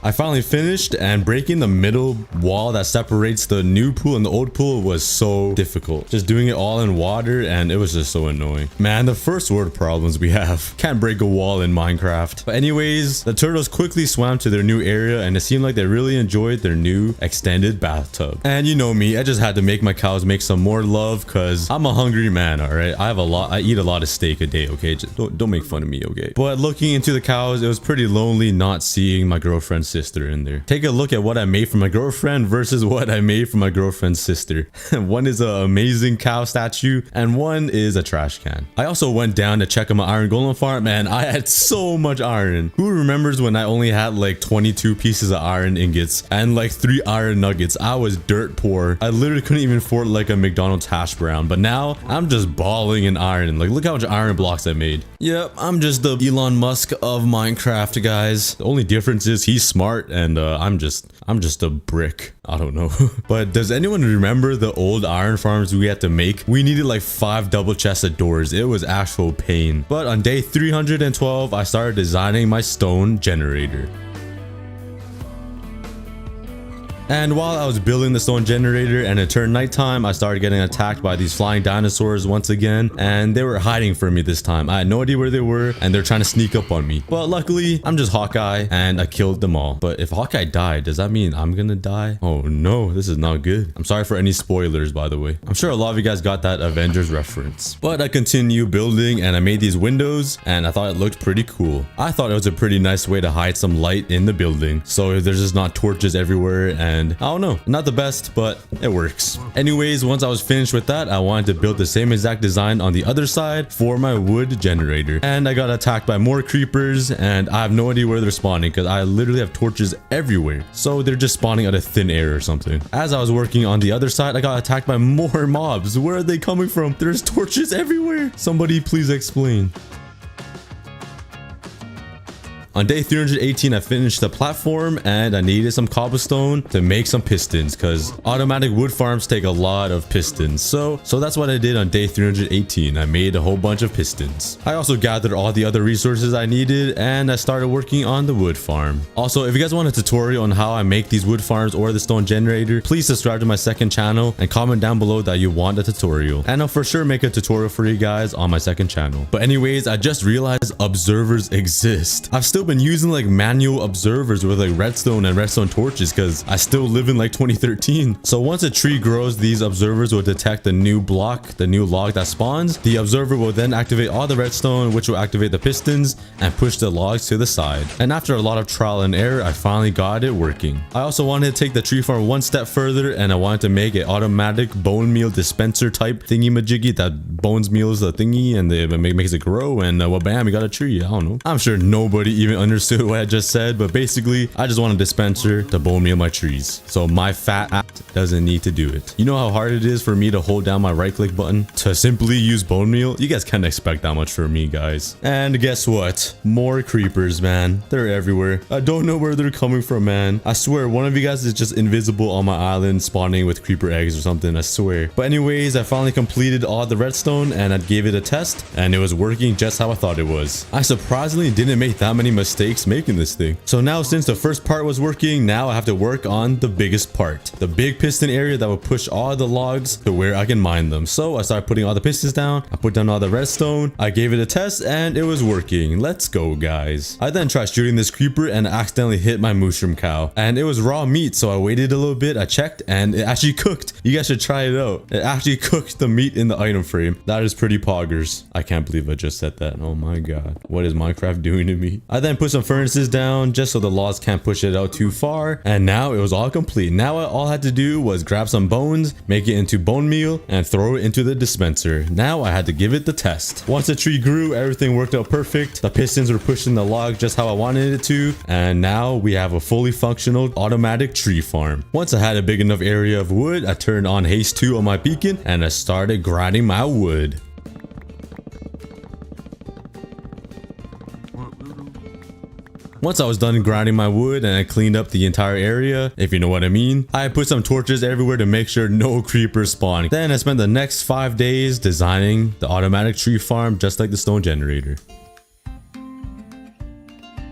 I finally finished, and breaking the middle wall that separates the new pool and the old pool was so difficult. Just doing it all in water, and it was just so annoying. Man, the first world problems we have. Can't break a wall in Minecraft. But anyways, the turtles quickly swam to their new area, and it seemed like they really enjoyed their new extended bathtub. And you know me, I just had to make my cows make some more love because I'm a hungry man, alright? I eat a lot of steak a day, okay? Just don't make fun of me, okay? But looking into the cows, it was pretty lonely not seeing my girlfriend's sister in there. Take a look at what I made for my girlfriend versus what I made for my girlfriend's sister. One is an amazing cow statue and one is a trash can. I also went down to check on my iron golem farm, and I had so much iron. Who remembers when I only had like 22 pieces of iron ingots and like 3 iron nuggets? I was dirt poor. I literally couldn't even afford like a McDonald's hash brown, but now I'm just balling in iron. Like, look how much iron blocks I made. Yep, I'm just the Elon Musk of Minecraft, guys. The only difference is he's smart and I'm just a brick. I don't know. But does anyone remember the old iron farms we had to make? We needed like 5 double chested doors. It was actual pain. But on day 312, I started designing my stone generator. And while I was building the stone generator and it turned nighttime, I started getting attacked by these flying dinosaurs once again, and they were hiding from me this time. I had no idea where they were and they're trying to sneak up on me. But luckily, I'm just Hawkeye and I killed them all. But if Hawkeye died, does that mean I'm gonna die? Oh no, this is not good. I'm sorry for any spoilers, by the way. I'm sure a lot of you guys got that Avengers reference. But I continued building and I made these windows and I thought it looked pretty cool. I thought it was a pretty nice way to hide some light in the building, so there's just not torches everywhere. And I don't know, not the best, but it works. Anyways, once I was finished with that, I wanted to build the same exact design on the other side for my wood generator. And I got attacked by more creepers and I have no idea where they're spawning because I literally have torches everywhere. So they're just spawning out of thin air or something. As I was working on the other side, I got attacked by more mobs. Where are they coming from? There's torches everywhere. Somebody please explain. On day 318, I finished the platform and I needed some cobblestone to make some pistons because automatic wood farms take a lot of pistons. So that's what I did on day 318. I made a whole bunch of pistons. I also gathered all the other resources I needed and I started working on the wood farm. Also, if you guys want a tutorial on how I make these wood farms or the stone generator, please subscribe to my second channel and comment down below that you want a tutorial. And I'll for sure make a tutorial for you guys on my second channel. But anyways, I just realized observers exist. I've still been using like manual observers with like redstone and redstone torches because I still live in like 2013. So once a tree grows, these observers will detect the new block, the new log that spawns. The observer will then activate all the redstone, which will activate the pistons and push the logs to the side. And after a lot of trial and error, I finally got it working. I also wanted to take the tree farm one step further and I wanted to make an automatic bone meal dispenser type thingy majiggy that bones meals the thingy and it makes it grow, and well, bam, we got a tree. I don't know. I'm sure nobody even understood what I just said, but basically I just want a dispenser to bone meal my trees so my fat ass doesn't need to do it. You know how hard it is for me to hold down my right click button to simply use bone meal? You guys can't expect that much from me, guys. And guess what? More creepers, man. They're everywhere. I don't know where they're coming from, man. I swear one of you guys is just invisible on my island spawning with creeper eggs or something, I swear. But anyways, I finally completed all the redstone and I gave it a test and it was working just how I thought it was. I surprisingly didn't make that many mistakes mistakes making this thing. So now since the first part was working, now I have to work on the biggest part, the big piston area that will push all the logs to where I can mine them. So I started putting all the pistons down. I put down all the redstone. I gave it a test and it was working. Let's go, guys. I then tried shooting this creeper and accidentally hit my mushroom cow, and it was raw meat. So I waited a little bit. I checked and it actually cooked. You guys should try it out. It actually cooked the meat in the item frame. That is pretty poggers. I can't believe I just said that. Oh my god. What is Minecraft doing to me? I then put some furnaces down just so the logs can't push it out too far. And now it was all complete. Now all I had to do was grab some bones, make it into bone meal, and throw it into the dispenser. Now I had to give it the test. Once the tree grew, everything worked out perfect. The pistons were pushing the log just how I wanted it to. And now we have a fully functional automatic tree farm. Once I had a big enough area of wood, I turned on haste 2 on my beacon and I started grinding my wood. Once I was done grinding my wood and I cleaned up the entire area, if you know what I mean, I put some torches everywhere to make sure no creepers spawn. Then I spent the next 5 days designing the automatic tree farm just like the stone generator.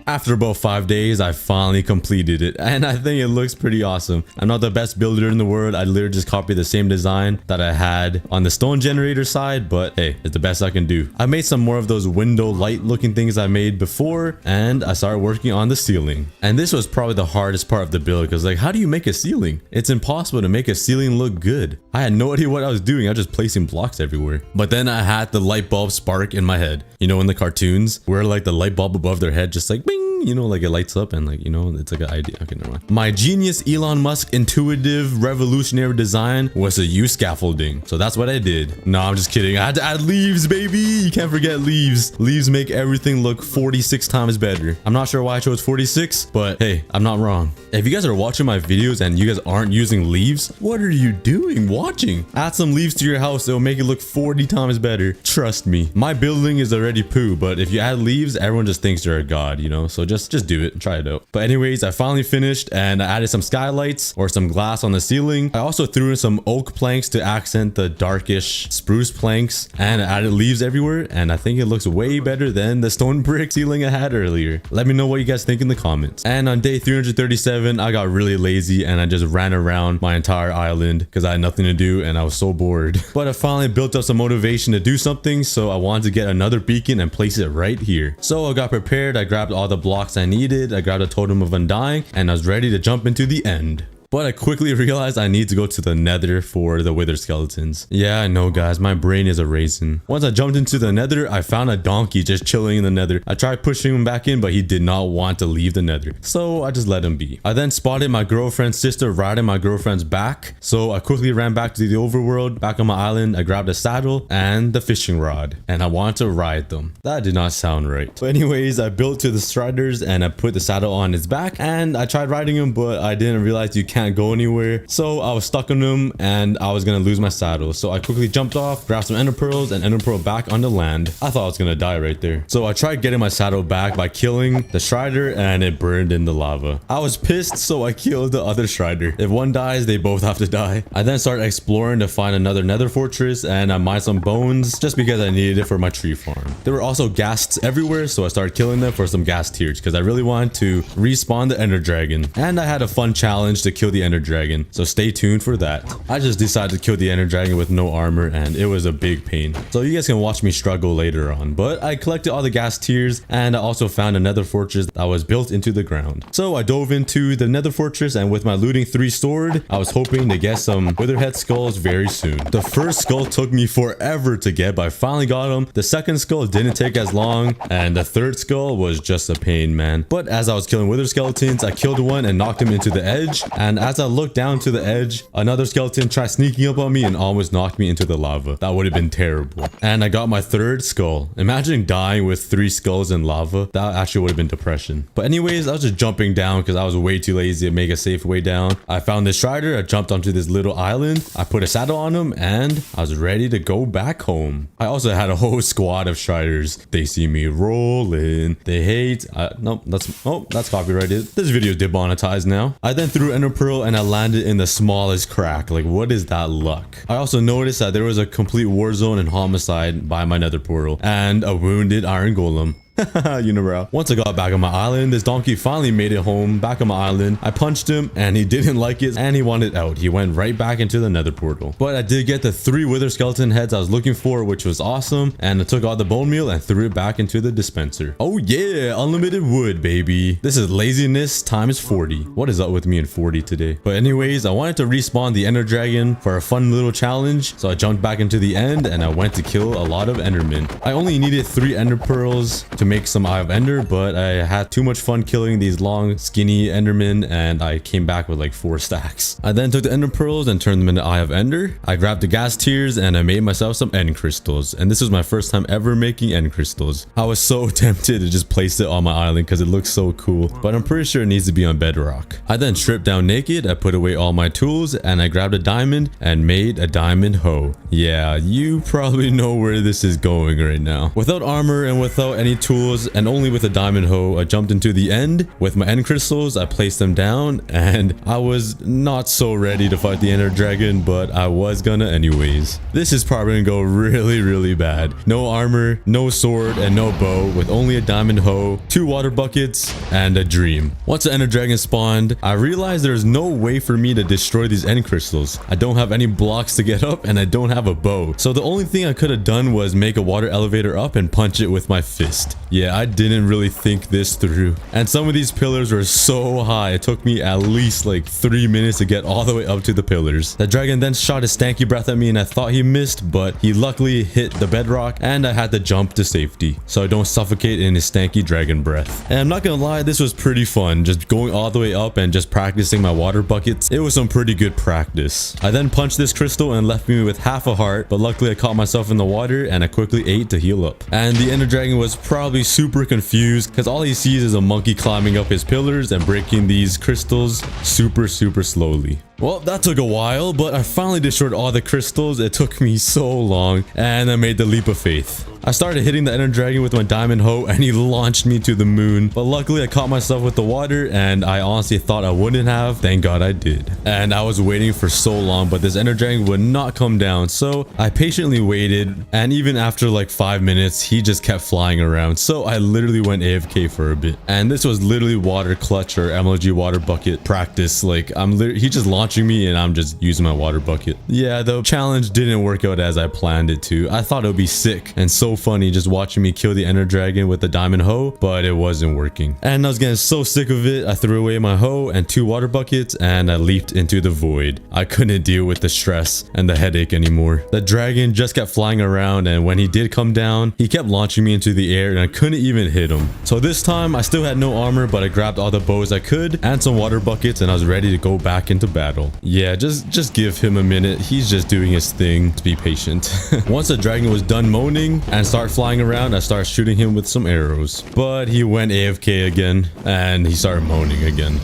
After about 5 days, I finally completed it, and I think it looks pretty awesome. I'm not the best builder in the world. I literally just copied the same design that I had on the stone generator side, but hey, it's the best I can do. I made some more of those window light looking things I made before, and I started working on the ceiling. And this was probably the hardest part of the build, because like, how do you make a ceiling? It's impossible to make a ceiling look good. I had no idea what I was doing. I was just placing blocks everywhere. But then I had the light bulb spark in my head. You know, in the cartoons where like the light bulb above their head just like bing, you know, like it lights up and like, you know, it's like an idea. Okay, never mind. My genius Elon Musk intuitive revolutionary design was to use scaffolding. So that's what I did. No, I'm just kidding. I had to add leaves, baby. You can't forget leaves. Leaves make everything look 46 times better. I'm not sure why I chose 46, but hey, I'm not wrong. If you guys are watching my videos and you guys aren't using leaves, what are you doing watching? Add some leaves to your house. It'll make it look 40 times better. Trust me. My building is already poo, but if you add leaves, everyone just thinks you're a god, you know? So just do it and try it out. But anyways, I finally finished and I added some skylights or some glass on the ceiling. I also threw in some oak planks to accent the darkish spruce planks, and I added leaves everywhere, and I think it looks way better than the stone brick ceiling I had earlier. Let me know what you guys think in the comments. And on day 337, I got really lazy and I just ran around my entire island because I had nothing to do and I was so bored. But I finally built up some motivation to do something, so I wanted to get another beacon and place it right here. So I got prepared. I grabbed all the blocks I needed. I grabbed a totem of undying and I was ready to jump into the end. But I quickly realized I need to go to the Nether for the wither skeletons. Yeah, I know, guys, my brain is a raisin. Once I jumped into the Nether, I found a donkey just chilling in the Nether. I tried pushing him back in, but he did not want to leave the Nether, so I just let him be. I then spotted my girlfriend's sister riding my girlfriend's back, so I quickly ran back to the overworld. Back on my island, I grabbed a saddle and the fishing rod, and I wanted to ride them. That did not sound right. But anyways, I built to the striders and I put the saddle on his back, and I tried riding him, but I didn't realize you can't go anywhere, so I was stuck on him and I was gonna lose my saddle. So I quickly jumped off, grabbed some ender pearls and ender pearl back on the land. I thought I was gonna die right there, so I tried getting my saddle back by killing the strider, and it burned in the lava. I was pissed, so I killed the other strider. If one dies, they both have to die. I then started exploring to find another nether fortress, and I mined some bones just because I needed it for my tree farm. There were also ghasts everywhere, so I started killing them for some ghast tears because I really wanted to respawn the ender dragon, and I had a fun challenge to kill the ender dragon, so stay tuned for that. I just decided to kill the ender dragon with no armor, and it was a big pain, so you guys can watch me struggle later on. But I collected all the ghast tears, and I also found another fortress that was built into the ground. So I dove into the nether fortress, and with my looting 3 stored, I was hoping to get some witherhead skulls very soon. The first skull took me forever to get, but I finally got them. The second skull didn't take as long, and the third skull was just a pain, man. But as I was killing wither skeletons, I killed one and knocked him into the edge, and as I looked down to the edge, another skeleton tried sneaking up on me and almost knocked me into the lava. That would have been terrible. And I got my third skull. Imagine dying with 3 skulls in lava. That actually would have been depression. But anyways, I was just jumping down because I was way too lazy to make a safe way down. I found this strider. I jumped onto this little island. I put a saddle on him and I was ready to go back home. I also had a whole squad of striders. They see me rolling. They hate. Nope, that's copyrighted. This video is demonetized now. I then threw ender pearl and I landed in the smallest crack. Like, what is that luck? I also noticed that there was a complete war zone and homicide by my nether portal and a wounded iron golem. Unibrow. Once I got back on my island, this donkey finally made it home back on my island. I punched him and he didn't like it and he wanted out. He went right back into the nether portal. But I did get the 3 wither skeleton heads I was looking for, which was awesome. And I took all the bone meal and threw it back into the dispenser. Oh yeah, unlimited wood, baby. This is laziness times 40. What is up with me in 40 today? But anyways, I wanted to respawn the ender dragon for a fun little challenge. So I jumped back into the end and I went to kill a lot of endermen. I only needed 3 ender pearls to make some Eye of Ender, but I had too much fun killing these long skinny endermen and I came back with like 4 stacks. I then took the ender pearls and turned them into Eye of Ender. I grabbed the gas tiers and I made myself some end crystals, and this was my first time ever making end crystals. I was so tempted to just place it on my island because it looks so cool, but I'm pretty sure it needs to be on bedrock. I then stripped down naked, I put away all my tools, and I grabbed a diamond and made a diamond hoe. Yeah, you probably know where this is going right now. Without armor and without any tools and only with a diamond hoe, I jumped into the end with my end crystals. I placed them down and I was not so ready to fight the ender dragon, but I was gonna anyways. This is probably gonna go really bad. No armor, no sword, and no bow, with only a diamond hoe, 2 water buckets, and a dream. Once the ender dragon spawned, I realized there's no way for me to destroy these end crystals. I don't have any blocks to get up and I don't have a bow. So the only thing I could have done was make a water elevator up and punch it with my fist. Yeah, I didn't really think this through. And some of these pillars were so high, it took me at least like 3 minutes to get all the way up to the pillars. The dragon then shot his stanky breath at me and I thought he missed, but he luckily hit the bedrock and I had to jump to safety so I don't suffocate in his stanky dragon breath. And I'm not gonna lie, this was pretty fun, just going all the way up and just practicing my water buckets. It was some pretty good practice. I then punched this crystal and left me with half a heart, but luckily I caught myself in the water and I quickly ate to heal up. And the ender dragon was probably super confused because all he sees is a monkey climbing up his pillars and breaking these crystals super slowly. Well, that took a while, but I finally destroyed all the crystals. It took me so long, and I made the leap of faith. I started hitting the ender dragon with my diamond hoe, and he launched me to the moon. But luckily, I caught myself with the water, and I honestly thought I wouldn't have. Thank God I did. And I was waiting for so long, but this ender dragon would not come down. So I patiently waited, and even after like 5 minutes, he just kept flying around. So I literally went AFK for a bit. And this was literally water clutch or MLG water bucket practice. Like he just launched me and I'm just using my water bucket. Yeah, the challenge didn't work out as I planned it to. I thought it would be sick and so funny just watching me kill the ender dragon with the diamond hoe, but it wasn't working. And I was getting so sick of it, I threw away my hoe and 2 water buckets and I leaped into the void. I couldn't deal with the stress and the headache anymore. The dragon just kept flying around, and when he did come down, he kept launching me into the air and I couldn't even hit him. So this time I still had no armor, but I grabbed all the bows I could and some water buckets and I was ready to go back into battle. Yeah, just give him a minute. He's just doing his thing. Be patient. Once the dragon was done moaning and started flying around, I started shooting him with some arrows. But he went AFK again and he started moaning again.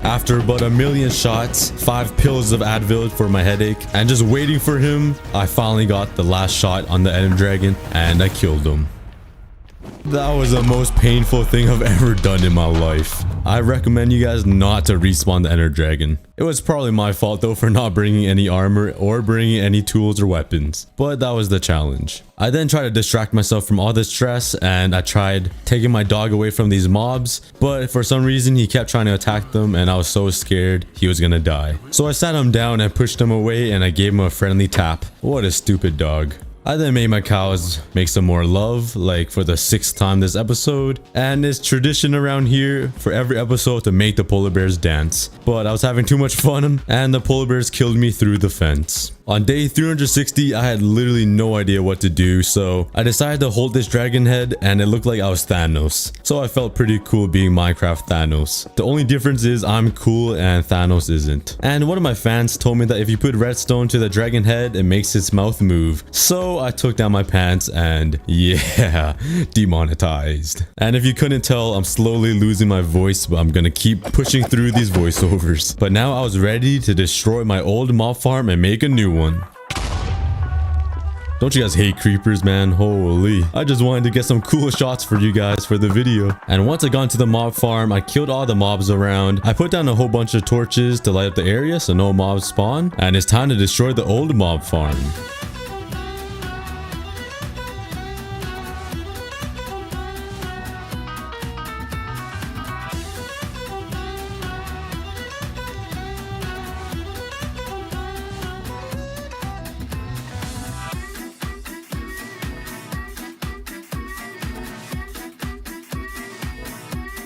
After about 1,000,000 shots, 5 pills of Advil for my headache, and just waiting for him, I finally got the last shot on the ender dragon and I killed him. That was the most painful thing I've ever done in my life. I recommend you guys not to respawn the ender dragon. It was probably my fault though for not bringing any armor or bringing any tools or weapons, but that was the challenge. I then tried to distract myself from all the stress and I tried taking my dog away from these mobs, but for some reason he kept trying to attack them and I was so scared he was gonna die. So I sat him down and pushed him away and I gave him a friendly tap. What a stupid dog. I then made my cows make some more love, like for the 6th time this episode, and it's tradition around here for every episode to make the polar bears dance. But I was having too much fun and the polar bears killed me through the fence. On day 360, I had literally no idea what to do, so I decided to hold this dragon head and it looked like I was Thanos. So I felt pretty cool being Minecraft Thanos. The only difference is I'm cool and Thanos isn't. And one of my fans told me that if you put redstone to the dragon head, it makes its mouth move. So I took down my pants and yeah, demonetized. And if you couldn't tell, I'm slowly losing my voice, but I'm gonna keep pushing through these voiceovers. But now I was ready to destroy my old mob farm and make a new one. Don't you guys hate creepers, man? Holy. I just wanted to get some cool shots for you guys for the video. And once I got into the mob farm, I killed all the mobs around. I put down a whole bunch of torches to light up the area so no mobs spawn. And it's time to destroy the old mob farm.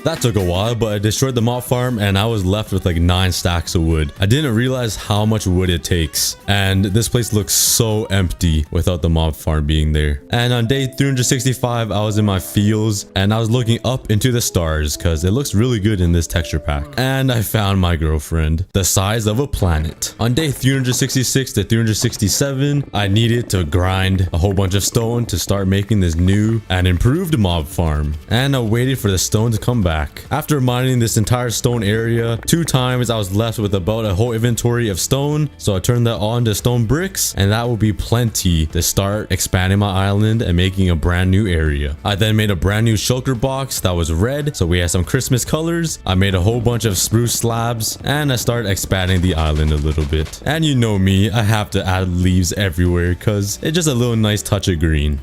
That took a while, but I destroyed the mob farm and I was left with like 9 stacks of wood. I didn't realize how much wood it takes, and this place looks so empty without the mob farm being there. And on day 365, I was in my fields and I was looking up into the stars because it looks really good in this texture pack. And I found my girlfriend, the size of a planet. On day 366 to 367, I needed to grind a whole bunch of stone to start making this new and improved mob farm. And I waited for the stone to come back. After mining this entire stone area 2 times, I was left with about a whole inventory of stone. So I turned that on to stone bricks, and that will be plenty to start expanding my island and making a brand new area. I then made a brand new shulker box that was red, so we had some Christmas colors. I made a whole bunch of spruce slabs, and I started expanding the island a little bit. And you know me, I have to add leaves everywhere because it's just a little nice touch of green.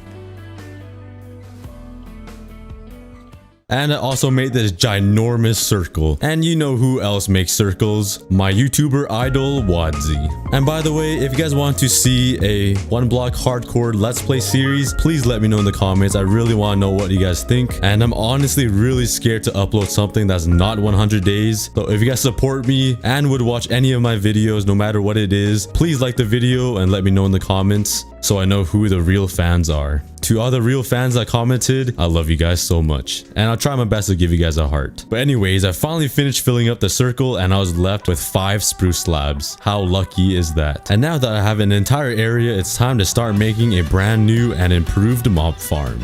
And I also made this ginormous circle. And you know who else makes circles? My YouTuber idol, Wadzi. And by the way, if you guys want to see a 1 block hardcore let's play series, please let me know in the comments. I really want to know what you guys think. And I'm honestly really scared to upload something that's not 100 days. So if you guys support me and would watch any of my videos, no matter what it is, please like the video and let me know in the comments so I know who the real fans are. To all the real fans that commented, I love you guys so much. And I'll try my best to give you guys a heart. But anyways, I finally finished filling up the circle and I was left with 5 spruce slabs. How lucky is that? And now that I have an entire area, it's time to start making a brand new and improved mob farm.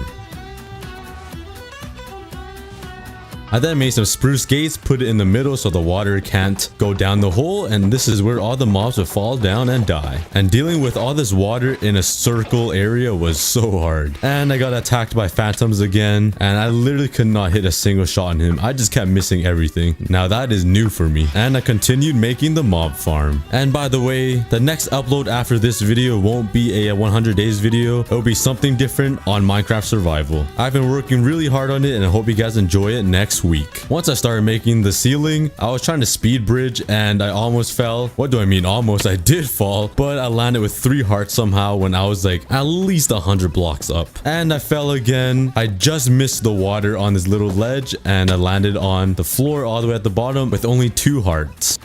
I then made some spruce gates, put it in the middle so the water can't go down the hole, and this is where all the mobs would fall down and die. And dealing with all this water in a circle area was so hard. And I got attacked by phantoms again, and I literally could not hit a single shot on him. I just kept missing everything. Now that is new for me. And I continued making the mob farm. And by the way, the next upload after this video won't be a 100 days video. It will be something different on Minecraft survival. I've been working really hard on it and I hope you guys enjoy it next week. Once I started making the ceiling, I was trying to speed bridge and I almost fell. What do I mean almost? I did fall, but I landed with 3 hearts somehow when I was like at least 100 blocks up. And I fell again. I just missed the water on this little ledge and I landed on the floor all the way at the bottom with only 2 hearts.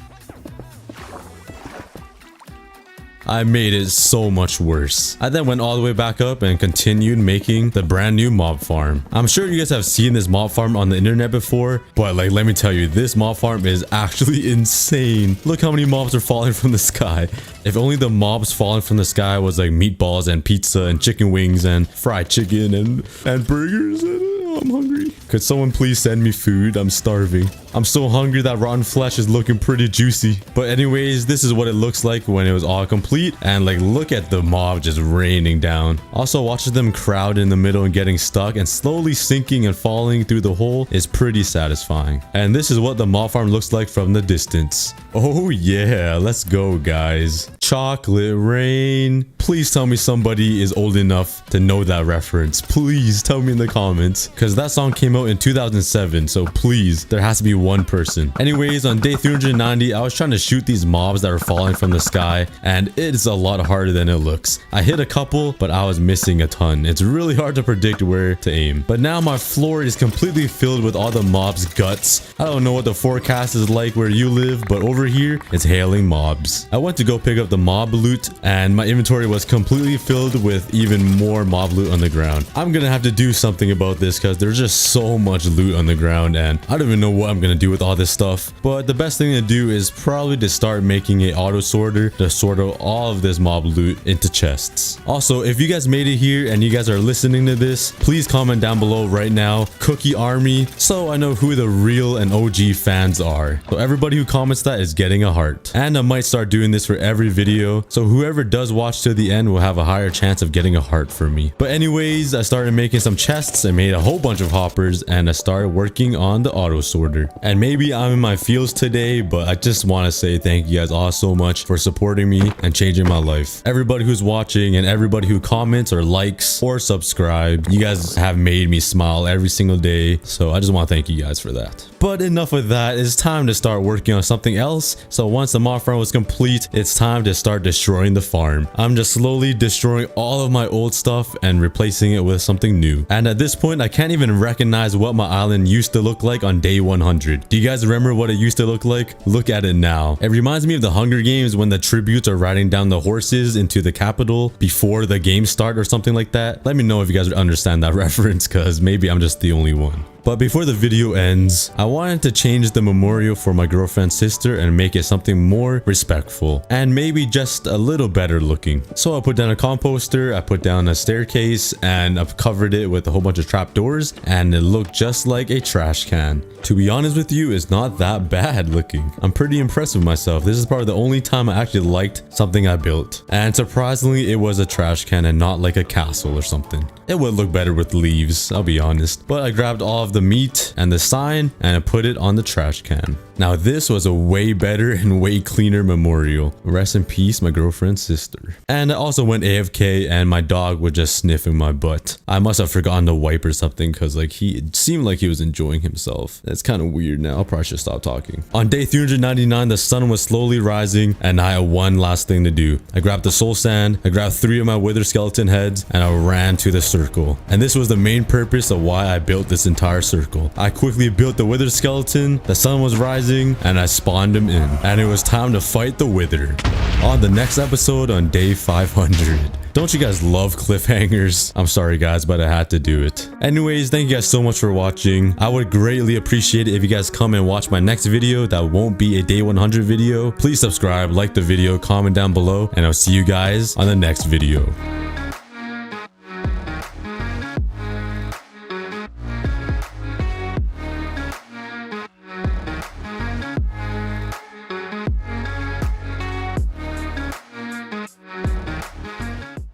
I made it so much worse. I then went all the way back up and continued making the brand new mob farm. I'm sure you guys have seen this mob farm on the internet before, but like, let me tell you, this mob farm is actually insane. Look how many mobs are falling from the sky. If only the mobs falling from the sky was like meatballs and pizza and chicken wings and fried chicken and burgers. I'm hungry. Could someone please send me food? I'm starving. I'm so hungry that rotten flesh is looking pretty juicy. But anyways, this is what it looks like when it was all complete. And like, look at the mob just raining down. Also, watching them crowd in the middle and getting stuck and slowly sinking and falling through the hole is pretty satisfying. And this is what the mob farm looks like from the distance. Oh yeah, let's go guys. Chocolate rain. Please tell me somebody is old enough to know that reference. Please tell me in the comments, because that song came out in 2007, so please, there has to be one person. Anyways, on day 390, I was trying to shoot these mobs that are falling from the sky, and it's a lot harder than it looks. I hit a couple, but I was missing a ton. It's really hard to predict where to aim. But now my floor is completely filled with all the mobs' guts. I don't know what the forecast is like where you live, but over here, it's hailing mobs. I went to go pick up the mob loot, and my inventory was completely filled with even more mob loot on the ground. I'm gonna have to do something about this because there's just so much loot on the ground, and I don't even know what I'm gonna do with all this stuff. But the best thing to do is probably to start making a auto sorter to sort out all of this mob loot into chests. Also, if you guys made it here and you guys are listening to this, please comment down below right now, Cookie Army, so I know who the real and OG fans are. So everybody who comments that is getting a heart. And I might start doing this for every video, so whoever does watch to the end will have a higher chance of getting a heart for me. But anyways, I started making some chests and made a whole bunch of hoppers, and I started working on the auto sorter. And maybe I'm in my feels today, but I just want to say thank you guys all so much for supporting me and changing my life. Everybody who's watching and everybody who comments or likes or subscribe, you guys have made me smile every single day, so I just want to thank you guys for that. But enough of that, it's time to start working on something else. So once the mob farm was complete, it's time to start destroying the farm. I'm just slowly destroying all of my old stuff and replacing it with something new. And at this point, I can't even recognize what my island used to look like on day 100. Do you guys remember what it used to look like? Look at it now. It reminds me of the Hunger Games when the tributes are riding down the horses into the capital before the game start or something like that. Let me know if you guys understand that reference, because maybe I'm just the only one. But before the video ends, I wanted to change the memorial for my girlfriend's sister and make it something more respectful and maybe just a little better looking. So I put down a composter, I put down a staircase, and I've covered it with a whole bunch of trapdoors, and it looked just like a trash can. To be honest with you, it's not that bad looking. I'm pretty impressed with myself. This is probably the only time I actually liked something I built. And surprisingly, it was a trash can and not like a castle or something. It would look better with leaves, I'll be honest. But I grabbed all of the meat and the sign and I put it on the trash can. Now this was a way better and way cleaner memorial. Rest in peace, my girlfriend's sister. And I also went AFK and my dog was just sniffing my butt. I must have forgotten to wipe or something, because like it seemed like he was enjoying himself. It's kind of weird now. I'll probably should stop talking. On day 399, the sun was slowly rising and I had one last thing to do. I grabbed the soul sand, I grabbed 3 of my wither skeleton heads, and I ran to the circle. And this was the main purpose of why I built this entire circle. I quickly built the wither skeleton, the sun was rising, and I spawned him in. And it was time to fight the wither. On the next episode on day 500. Don't you guys love cliffhangers? I'm sorry guys, but I had to do it. Anyways, thank you guys so much for watching. I would greatly appreciate it if you guys come and watch my next video that won't be a day 100 video. Please subscribe, like the video, comment down below, and I'll see you guys on the next video.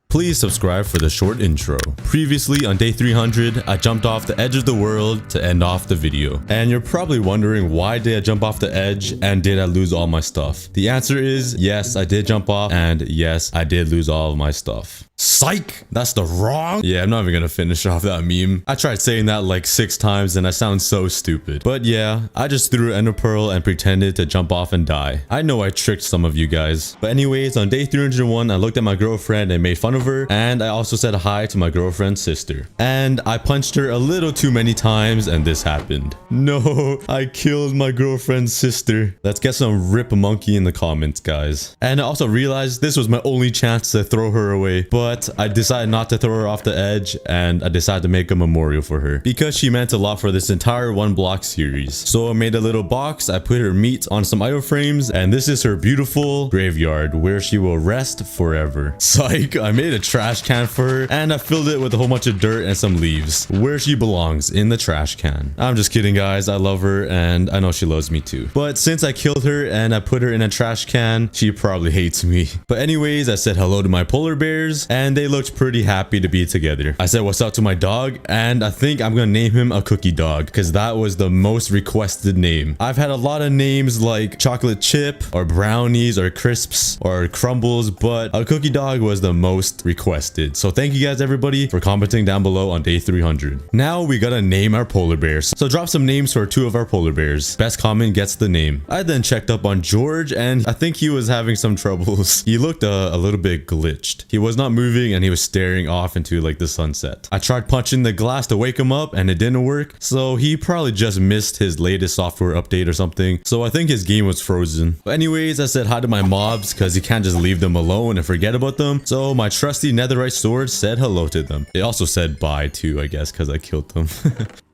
Please subscribe for the short intro. Previously on day 300, I jumped off the edge of the world to end off the video. And you're probably wondering, why did I jump off the edge and did I lose all my stuff? The answer is yes, I did jump off, and yes, I did lose all of my stuff. Psych! That's the wrong. Yeah, I'm not even gonna finish off that meme. I tried saying that like 6 times and I sound so stupid. But yeah, I just threw an ender pearl and pretended to jump off and die. I know I tricked some of you guys. But anyways, on day 301, I looked at my girlfriend and made fun of her. And I also said hi to my girlfriend's sister. And I punched her a little too many times and this happened. No, I killed my girlfriend's sister. Let's get some rip monkey in the comments, guys. And I also realized this was my only chance to throw her away. But I decided not to throw her off the edge, and I decided to make a memorial for her because she meant a lot for this entire 1 block series. So I made a little box, I put her meat on some idol frames, and this is her beautiful graveyard where she will rest forever. Psych, I made a trash can for her and I filled it with a whole bunch of dirt and some leaves where she belongs, in the trash can. I'm just kidding guys, I love her and I know she loves me too. But since I killed her and I put her in a trash can, she probably hates me. But anyways, I said hello to my polar bears and they looked pretty happy to be together. I said what's up to my dog, and I think I'm gonna name him aCookieGod because that was the most requested name. I've had a lot of names like chocolate chip or brownies or crisps or crumbles, but aCookieGod was the most requested. So thank you guys everybody for commenting down below on day 300. Now we gotta name our polar bears. So drop some names for 2 of our polar bears. Best comment gets the name. I then checked up on George and I think he was having some troubles. He looked a little bit glitched. He was not moving and he was staring off into like the sunset. I tried punching the glass to wake him up and it didn't work. So he probably just missed his latest software update or something. So I think his game was frozen. But anyways, I said hi to my mobs because you can't just leave them alone and forget about them. So my trusty netherite sword said hello to them. It also said bye too, I guess, because I killed them.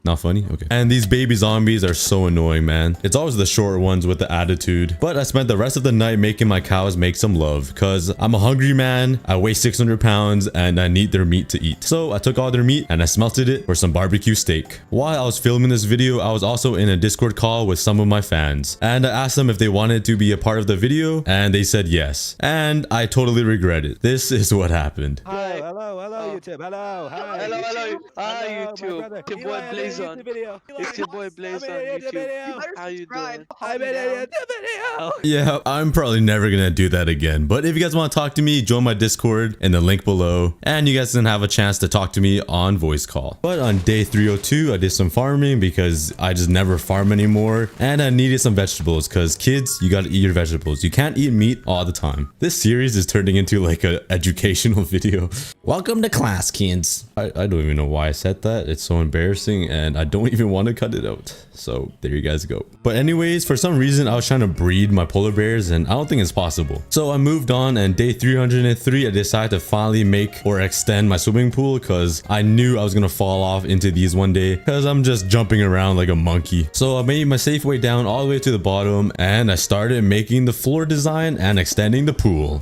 Not funny? Okay. And these baby zombies are so annoying, man. It's always the short ones with the attitude. But I spent the rest of the night making my cows make some love because I'm a hungry man. I weigh 600 pounds and I need their meat to eat. So I took all their meat and I smelted it for some barbecue steak. While I was filming this video, I was also in a Discord call with some of my fans. And I asked them if they wanted to be a part of the video and they said yes. And I totally regret it. This is what happened.
Hello, YouTube. Hello, hi.
Hello, YouTube. Your boy Blaze Blaze on. It's your boy Blaze on YouTube. How you doing?
I made a new video.
Yeah, I'm probably never gonna do that again. But if you guys want to talk to me, join my Discord in the link below. And you guys can have a chance to talk to me on voice call. But on day 302, I did some farming because I just never farm anymore. And I needed some vegetables because kids, you gotta eat your vegetables. You can't eat meat all the time. This series is turning into like an educational video. Welcome to class, kids. I don't even know why I said that. It's so embarrassing and I don't even want to cut it out. So there you guys go. But anyways, for some reason I was trying to breed my polar bears and I don't think it's possible. So I moved on, and day 303 I decided to finally make or extend my swimming pool because I knew I was gonna fall off into these one day because I'm just jumping around like a monkey. So I made my safe way down all the way to the bottom and I started making the floor design and extending the pool.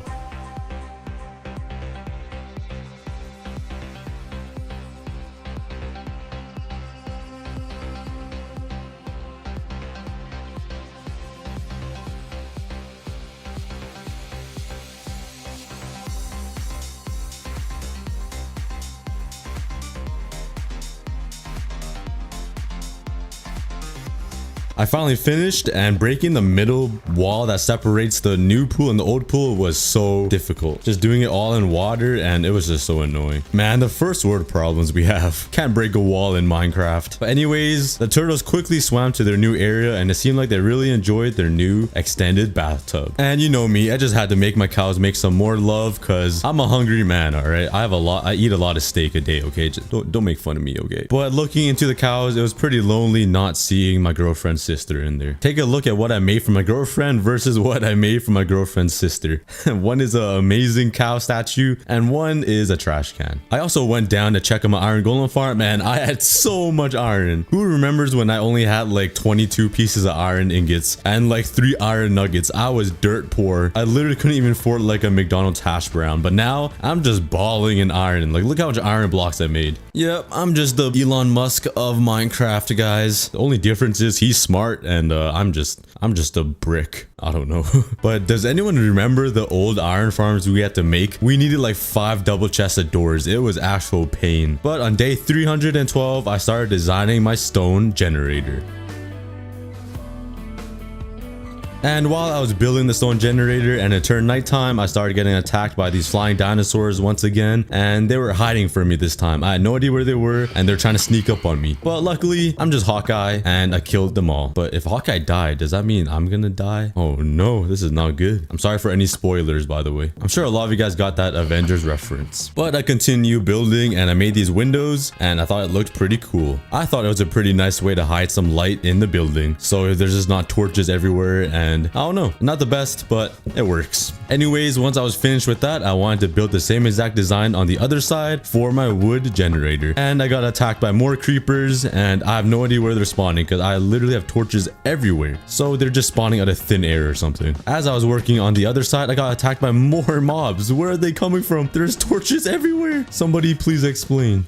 I finally finished, and breaking the middle wall that separates the new pool and the old pool was so difficult. Just doing it all in water, and it was just so annoying. Man, the first world problems we have. Can't break a wall in Minecraft. But anyways, the turtles quickly swam to their new area, and it seemed like they really enjoyed their new extended bathtub. And you know me, I just had to make my cows make some more love because I'm a hungry man, alright? I eat a lot of steak a day, okay? Just don't make fun of me, okay? But looking into the cows, it was pretty lonely not seeing my girlfriend's sister in there. Take a look at what I made for my girlfriend versus what I made for my girlfriend's sister. One is an amazing cow statue and one is a trash can. I also went down to check on my iron golem farm and I had so much iron. Who remembers when I only had like 22 pieces of iron ingots and like 3 iron nuggets? I was dirt poor. I literally couldn't even afford like a McDonald's hash brown, but now I'm just balling in iron. Like, look how much iron blocks I made. Yep, I'm just the Elon Musk of Minecraft, guys. The only difference is he's smart and I'm just a brick. I don't know. But does anyone remember the old iron farms we had to make? We needed like 5 double chested doors. It was actual pain. But on day 312, I started designing my stone generator. And while I was building the stone generator and it turned nighttime, I started getting attacked by these flying dinosaurs once again. And they were hiding from me this time. I had no idea where they were and they're trying to sneak up on me. But luckily, I'm just Hawkeye and I killed them all. But if Hawkeye died, does that mean I'm gonna die? Oh no, this is not good. I'm sorry for any spoilers, by the way. I'm sure a lot of you guys got that Avengers reference. But I continued building and I made these windows and I thought it looked pretty cool. I thought it was a pretty nice way to hide some light in the building. So there's just not torches everywhere, and I don't know, not the best, but it works. Anyways, once I was finished with that, I wanted to build the same exact design on the other side for my wood generator. And I got attacked by more creepers and I have no idea where they're spawning because I literally have torches everywhere. So they're just spawning out of thin air or something. As I was working on the other side, I got attacked by more mobs. Where are they coming from? There's torches everywhere. Somebody please explain.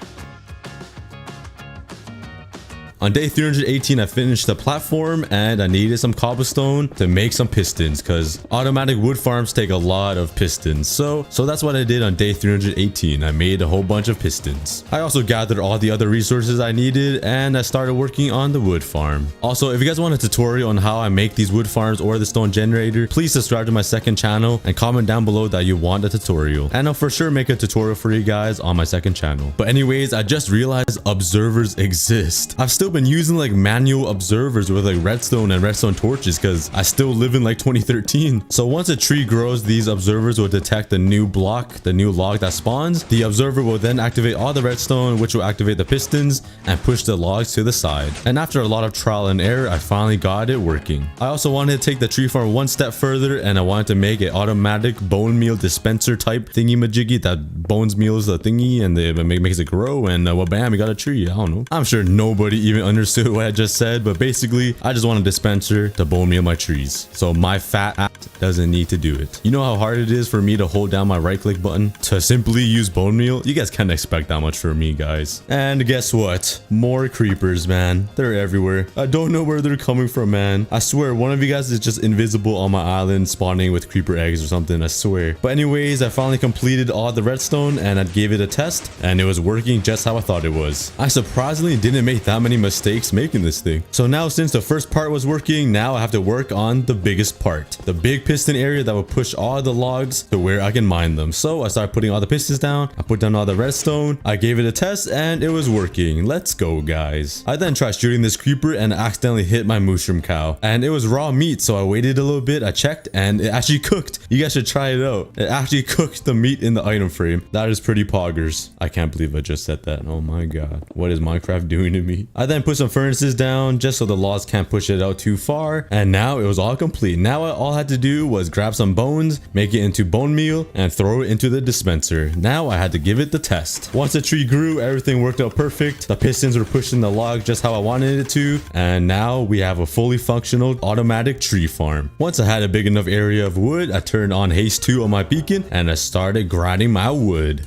On day 318, I finished the platform and I needed some cobblestone to make some pistons because automatic wood farms take a lot of pistons. So that's what I did on day 318. I made a whole bunch of pistons. I also gathered all the other resources I needed and I started working on the wood farm. Also, if you guys want a tutorial on how I make these wood farms or the stone generator, please subscribe to my second channel and comment down below that you want a tutorial. And I'll for sure make a tutorial for you guys on my second channel. But anyways, I just realized observers exist. I've still been using like manual observers with like redstone and redstone torches because I still live in like 2013. So once a tree grows, these observers will detect the new block, the new log that spawns. The observer will then activate all the redstone, which will activate the pistons and push the logs to the side. And after a lot of trial and error, I finally got it working. I also wanted to take the tree farm one step further and I wanted to make an automatic bone meal dispenser type thingy majiggy that bones meals the thingy and it makes it grow, and well, bam, we got a tree. I don't know. I'm sure nobody even understood what I just said, but basically I just want a dispenser to bone meal my trees so my fat ass doesn't need to do it. You know how hard it is for me to hold down my right click button to simply use bone meal? You guys can't expect that much from me, guys. And guess what? More creepers, man. They're everywhere. I don't know where they're coming from, man. I swear one of you guys is just invisible on my island spawning with creeper eggs or something, I swear. But anyways, I finally completed all the redstone and I gave it a test and it was working just how I thought it was. I surprisingly didn't make that many mistakes making this thing. So now since the first part was working, now I have to work on the biggest part, the big piston area that will push all the logs to where I can mine them. So I started putting all the pistons down. I put down all the redstone. I gave it a test and it was working. Let's go, guys. I then tried shooting this creeper and accidentally hit my mushroom cow, and it was raw meat. So I waited a little bit. I checked and it actually cooked. You guys should try it out. It actually cooked the meat in the item frame. That is pretty poggers. I can't believe I just said that. Oh my god, what is Minecraft doing to me? I then put some furnaces down just so the logs can't push it out too far, and now it was all complete. Now all I had to do was grab some bones, make it into bone meal, and throw it into the dispenser. Now I had to give it the test. Once the tree grew, everything worked out perfect. The pistons were pushing the log just how I wanted it to, and now we have a fully functional automatic tree farm. Once I had a big enough area of wood, I turned on haste 2 on my beacon and I started grinding my wood.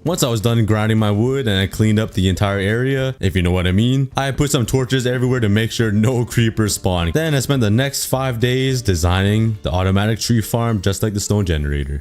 Once I was done grinding my wood and I cleaned up the entire area, if you know what I mean, I put some torches everywhere to make sure no creepers spawn. Then I spent the next 5 days designing the automatic tree farm just like the stone generator.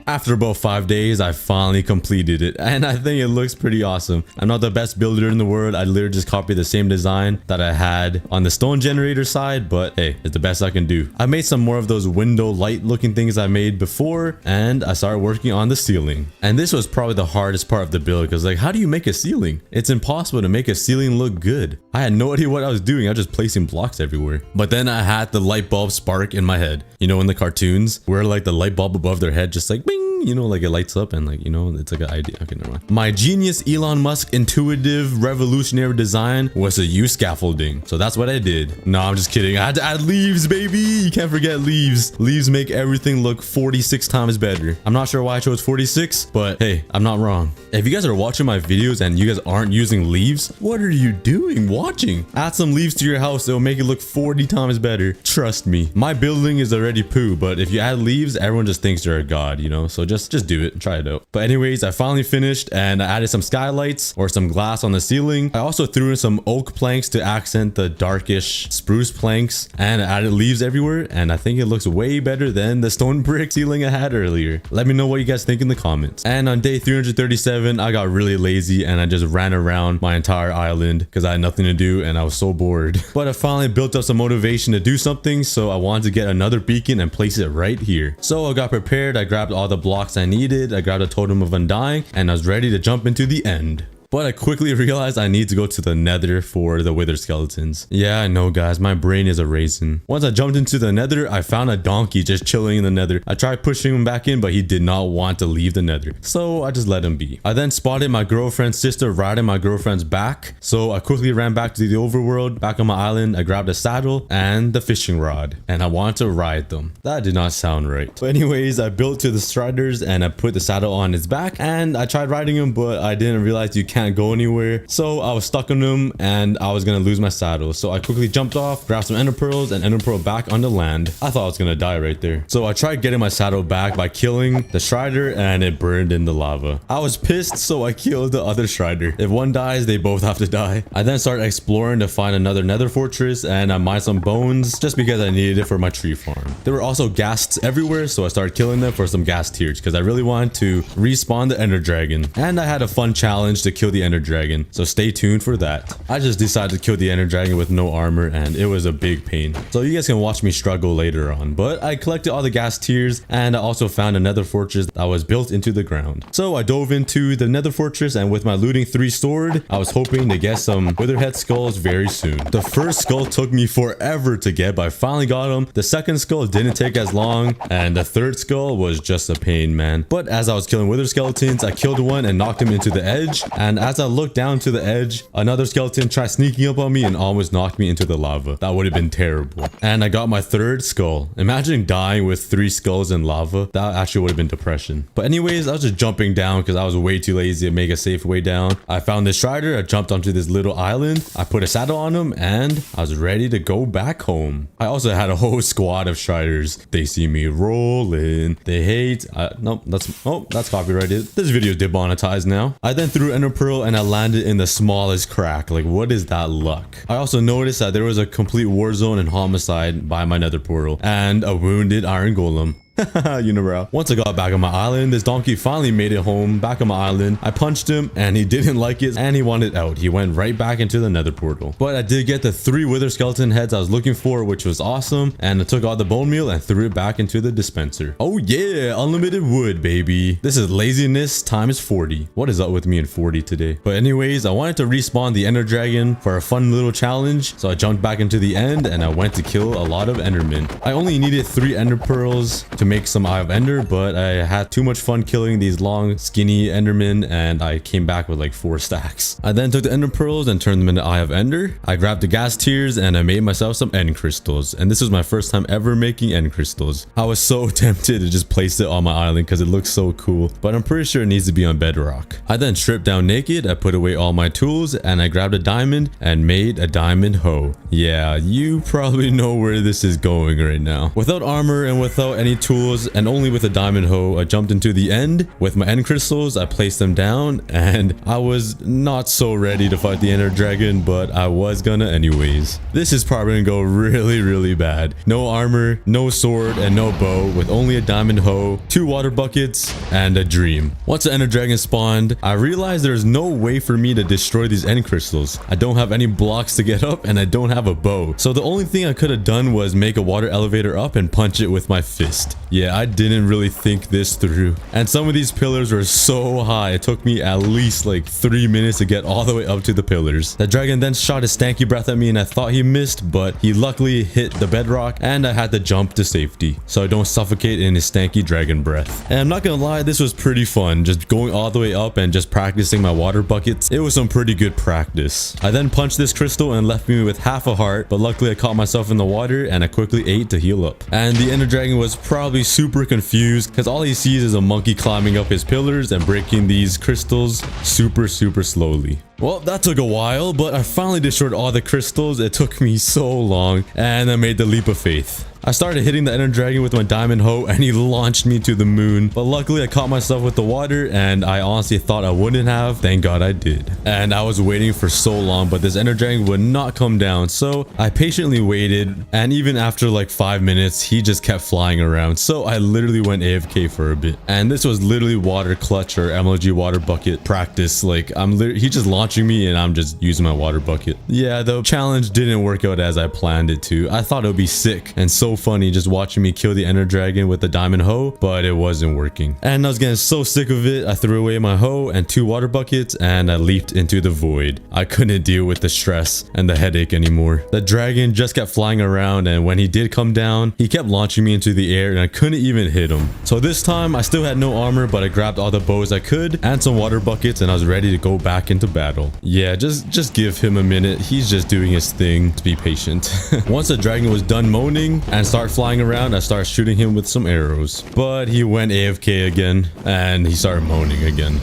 After about 5 days, I finally completed it, and I think it looks pretty awesome. I'm not the best builder in the world. I literally just copied the same design that I had on the stone generator side, but hey, it's the best I can do. I made some more of those window light looking things I made before, and I started working on the ceiling. And this was probably the hardest part of the build, because like, how do you make a ceiling? It's impossible to make a ceiling look good. I had no idea what I was doing. I was just placing blocks everywhere. But then I had the light bulb spark in my head. You know, in the cartoons where like the light bulb above their head just like bing, you know, like it lights up and like, you know, it's like an idea. Okay, never mind. My genius Elon Musk intuitive revolutionary design was to use scaffolding. So that's what I did. No, I'm just kidding. I had to add leaves, baby. You can't forget leaves. Leaves make everything look 46 times better. I'm not sure why I chose 46, but hey, I'm not wrong. If you guys are watching my videos and you guys aren't using leaves, what are you doing watching? Add some leaves to your house. It'll make it look 40 times better. Trust me. My building is already poo, but if you add leaves, everyone just thinks you're a god, you know? So just do it and try it out. But anyways, I finally finished and I added some skylights or some glass on the ceiling. I also threw in some oak planks to accent the darkish spruce planks, and I added leaves everywhere, and I think it looks way better than the stone brick ceiling I had earlier. Let me know what you guys think in the comments. And on day 337, I got really lazy and I just ran around my entire island because I had nothing to do and I was so bored. But I finally built up some motivation to do something, so I wanted to get another beacon and place it right here. So I got prepared. I grabbed all the blocks I needed. I grabbed a totem of undying and I was ready to jump into the end. But I quickly realized I need to go to the Nether for the wither skeletons. Yeah, I know, guys, my brain is a raisin. Once I jumped into the Nether, I found a donkey just chilling in the Nether. I tried pushing him back in, but he did not want to leave the Nether, so I just let him be. I then spotted my girlfriend's sister riding my girlfriend's back, so I quickly ran back to the overworld. Back on my island, I grabbed a saddle and the fishing rod, and I wanted to ride them. That did not sound right. But anyways, I built to the striders and I put the saddle on his back, and I tried riding him, but I didn't realize you can't go anywhere, so I was stuck on him and I was gonna lose my saddle. So I quickly jumped off, grabbed some ender pearls and ender pearl back on the land. I thought I was gonna die right there, so I tried getting my saddle back by killing the strider and it burned in the lava. I was pissed, so I killed the other strider. If one dies, they both have to die. I then started exploring to find another nether fortress, and I mined some bones just because I needed it for my tree farm. There were also ghasts everywhere, so I started killing them for some ghast tears because I really wanted to respawn the ender dragon, and I had a fun challenge to kill the ender dragon, so stay tuned for that. I just decided to kill the ender dragon with no armor, and it was a big pain, so you guys can watch me struggle later on. But I collected all the ghast tears, and I also found another fortress that was built into the ground. So I dove into the nether fortress, and with my looting 3 sword, I was hoping to get some witherhead skulls very soon. The first skull took me forever to get, but I finally got them. The second skull didn't take as long, and the third skull was just a pain, man. But as I was killing wither skeletons, I killed one and knocked him into the edge, and as I looked down to the edge, another skeleton tried sneaking up on me and almost knocked me into the lava. That would have been terrible. And I got my third skull. Imagine dying with 3 skulls in lava. That actually would have been depression. But anyways, I was just jumping down because I was way too lazy to make a safe way down. I found this strider. I jumped onto this little island. I put a saddle on him and I was ready to go back home. I also had a whole squad of striders. They see me rolling. They hate. Nope, that's copyrighted. This video is demonetized now. I then threw ender pearl and I landed in the smallest crack. Like, what is that luck? I also noticed that there was a complete war zone and homicide by my nether portal and a wounded iron golem. Unibrow. Once I got back on my island, this donkey finally made it home back on my island. I punched him and he didn't like it and he wanted out. He went right back into the nether portal. But I did get the 3 wither skeleton heads I was looking for, which was awesome. And I took all the bone meal and threw it back into the dispenser. Oh yeah, unlimited wood, baby. This is laziness times 40. What is up with me in 40 today? But anyways, I wanted to respawn the ender dragon for a fun little challenge. So I jumped back into the end and I went to kill a lot of endermen. I only needed 3 ender pearls to make some Eye of Ender, but I had too much fun killing these long skinny endermen and I came back with like 4 stacks. I then took the ender pearls and turned them into Eye of Ender. I grabbed the gas tiers and I made myself some end crystals, and this was my first time ever making end crystals. I was so tempted to just place it on my island because it looks so cool, but I'm pretty sure it needs to be on bedrock. I then stripped down naked, I put away all my tools, and I grabbed a diamond and made a diamond hoe. Yeah, you probably know where this is going right now. Without armor and without any tools and only with a diamond hoe, I jumped into the end with my end crystals. I placed them down and I was not so ready to fight the ender dragon, but I was gonna anyways. This is probably gonna go really bad. No armor, no sword, and no bow, with only a diamond hoe, 2 water buckets, and a dream. Once the ender dragon spawned, I realized there's no way for me to destroy these end crystals. I don't have any blocks to get up and I don't have a bow. So the only thing I could have done was make a water elevator up and punch it with my fist. Yeah, I didn't really think this through. And some of these pillars were so high, it took me at least like 3 minutes to get all the way up to the pillars. The dragon then shot his stanky breath at me and I thought he missed, but he luckily hit the bedrock and I had to jump to safety so I don't suffocate in his stanky dragon breath. And I'm not gonna lie, this was pretty fun, just going all the way up and just practicing my water buckets. It was some pretty good practice. I then punched this crystal and left me with half a heart, but luckily I caught myself in the water and I quickly ate to heal up. And the ender dragon was probably super confused because all he sees is a monkey climbing up his pillars and breaking these crystals super slowly. Well, that took a while, but I finally destroyed all the crystals. It took me so long and I made the leap of faith. I started hitting the ender dragon with my diamond hoe and he launched me to the moon, but luckily I caught myself with the water and I honestly thought I wouldn't have. Thank God I did. And I was waiting for so long, but this ender dragon would not come down, so I patiently waited, and even after like 5 minutes he just kept flying around, so I literally went AFK for a bit. And this was literally water clutch or MLG water bucket practice. Like he just launching me and I'm just using my water bucket. Yeah, the challenge didn't work out as I planned it to. I thought it would be sick and so funny just watching me kill the ender dragon with the diamond hoe, but it wasn't working. And I was getting so sick of it, I threw away my hoe and 2 water buckets and I leaped into the void. I couldn't deal with the stress and the headache anymore. The dragon just kept flying around, and when he did come down, he kept launching me into the air and I couldn't even hit him. So this time I still had no armor, but I grabbed all the bows I could and some water buckets and I was ready to go back into battle. Yeah, just give him a minute. He's just doing his thing. To be patient. Once the dragon was done moaning and started flying around, I started shooting him with some arrows, but he went AFK again and he started moaning again.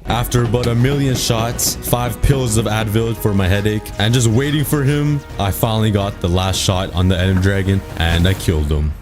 After about 1,000,000 shots, 5 pills of Advil for my headache, and just waiting for him, I finally got the last shot on the ender dragon and I killed him.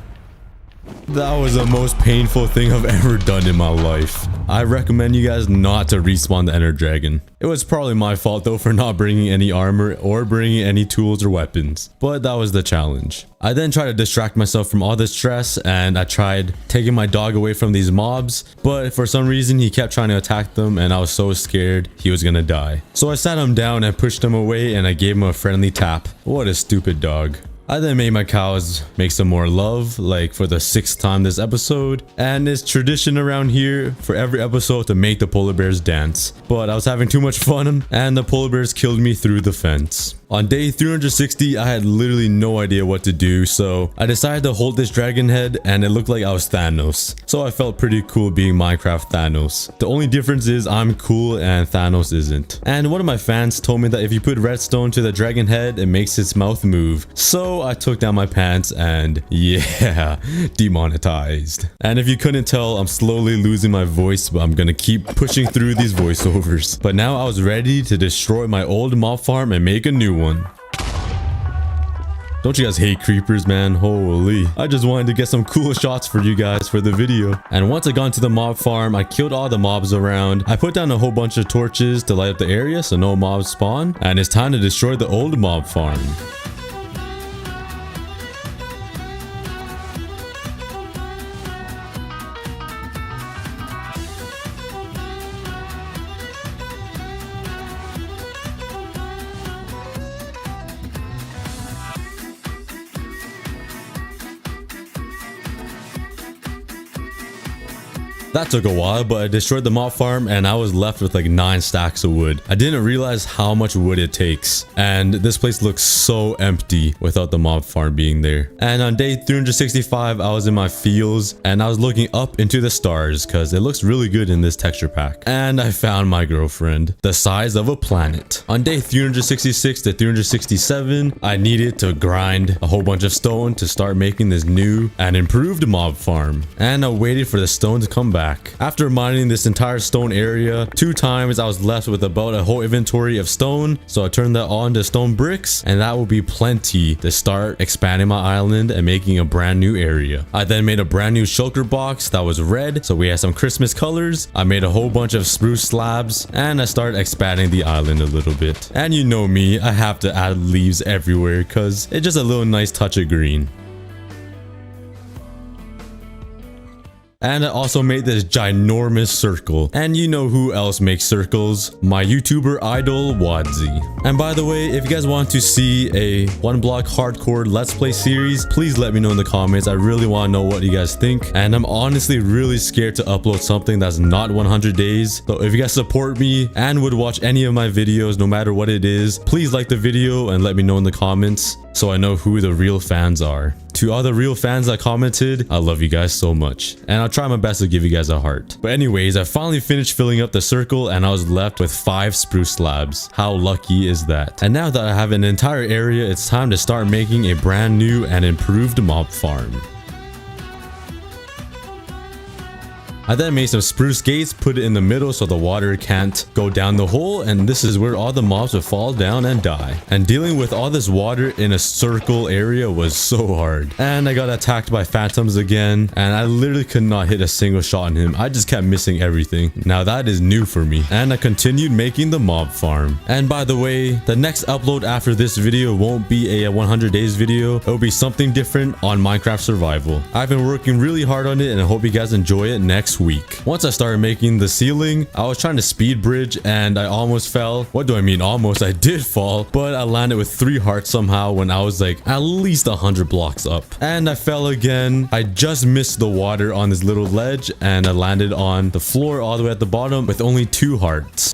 That was the most painful thing I've ever done in my life. I recommend you guys not to respawn the ender dragon. It was probably my fault though for not bringing any armor or bringing any tools or weapons, but that was the challenge. I then tried to distract myself from all the stress and I tried taking my dog away from these mobs, but for some reason he kept trying to attack them and I was so scared he was gonna die. So I sat him down and pushed him away and I gave him a friendly tap. What a stupid dog. I then made my cows make some more love, like for the 6th time this episode, and it's tradition around here for every episode to make the polar bears dance. But I was having too much fun and the polar bears killed me through the fence. On day 360, I had literally no idea what to do, so I decided to hold this dragon head and it looked like I was Thanos. So I felt pretty cool being Minecraft Thanos. The only difference is I'm cool and Thanos isn't. And one of my fans told me that if you put redstone to the dragon head, it makes its mouth move. So I took down my pants and yeah, demonetized. And if you couldn't tell, I'm slowly losing my voice, but I'm gonna keep pushing through these voiceovers. But now I was ready to destroy my old mob farm and make a new one. Don't you guys hate creepers, man? Holy. I just wanted to get some cool shots for you guys for the video. And once I got into the mob farm, I killed all the mobs around. I put down a whole bunch of torches to light up the area so no mobs spawn. And it's time to destroy the old mob farm. That took a while, but I destroyed the mob farm and I was left with like 9 stacks of wood. I didn't realize how much wood it takes, and this place looks so empty without the mob farm being there. And on day 365, I was in my fields and I was looking up into the stars because it looks really good in this texture pack. And I found my girlfriend, the size of a planet. On day 366 to 367, I needed to grind a whole bunch of stone to start making this new and improved mob farm. And I waited for the stone to come back. After mining this entire stone area 2 times, I was left with about a whole inventory of stone. So I turned that on to stone bricks, and that will be plenty to start expanding my island and making a brand new area. I then made a brand new shulker box that was red, so we had some Christmas colors. I made a whole bunch of spruce slabs, and I started expanding the island a little bit. And you know me, I have to add leaves everywhere because it's just a little nice touch of green. And I also made this ginormous circle. And you know who else makes circles? My YouTuber idol, Wadzi. And by the way, if you guys want to see a 1-block hardcore Let's Play series, please let me know in the comments. I really want to know what you guys think. And I'm honestly really scared to upload something that's not 100 days. So if you guys support me and would watch any of my videos, no matter what it is, please like the video and let me know in the comments so I know who the real fans are. To all the real fans that commented, I love you guys so much. And I'll try my best to give you guys a heart. But anyways, I finally finished filling up the circle and I was left with 5 spruce slabs. How lucky is that? And now that I have an entire area, it's time to start making a brand new and improved mob farm. I then made some spruce gates, put it in the middle so the water can't go down the hole, and this is where all the mobs would fall down and die. And dealing with all this water in a circle area was so hard. And I got attacked by phantoms again, and I literally could not hit a single shot on him. I just kept missing everything. Now that is new for me. And I continued making the mob farm. And by the way, the next upload after this video won't be a 100 days video. It will be something different on Minecraft survival. I've been working really hard on it and I hope you guys enjoy it next week. Once I started making the ceiling, I was trying to speed bridge and I almost fell. What do I mean almost? I did fall, but I landed with 3 hearts somehow when I was like at least 100 blocks up. And I fell again. I just missed the water on this little ledge and I landed on the floor all the way at the bottom with only 2 hearts.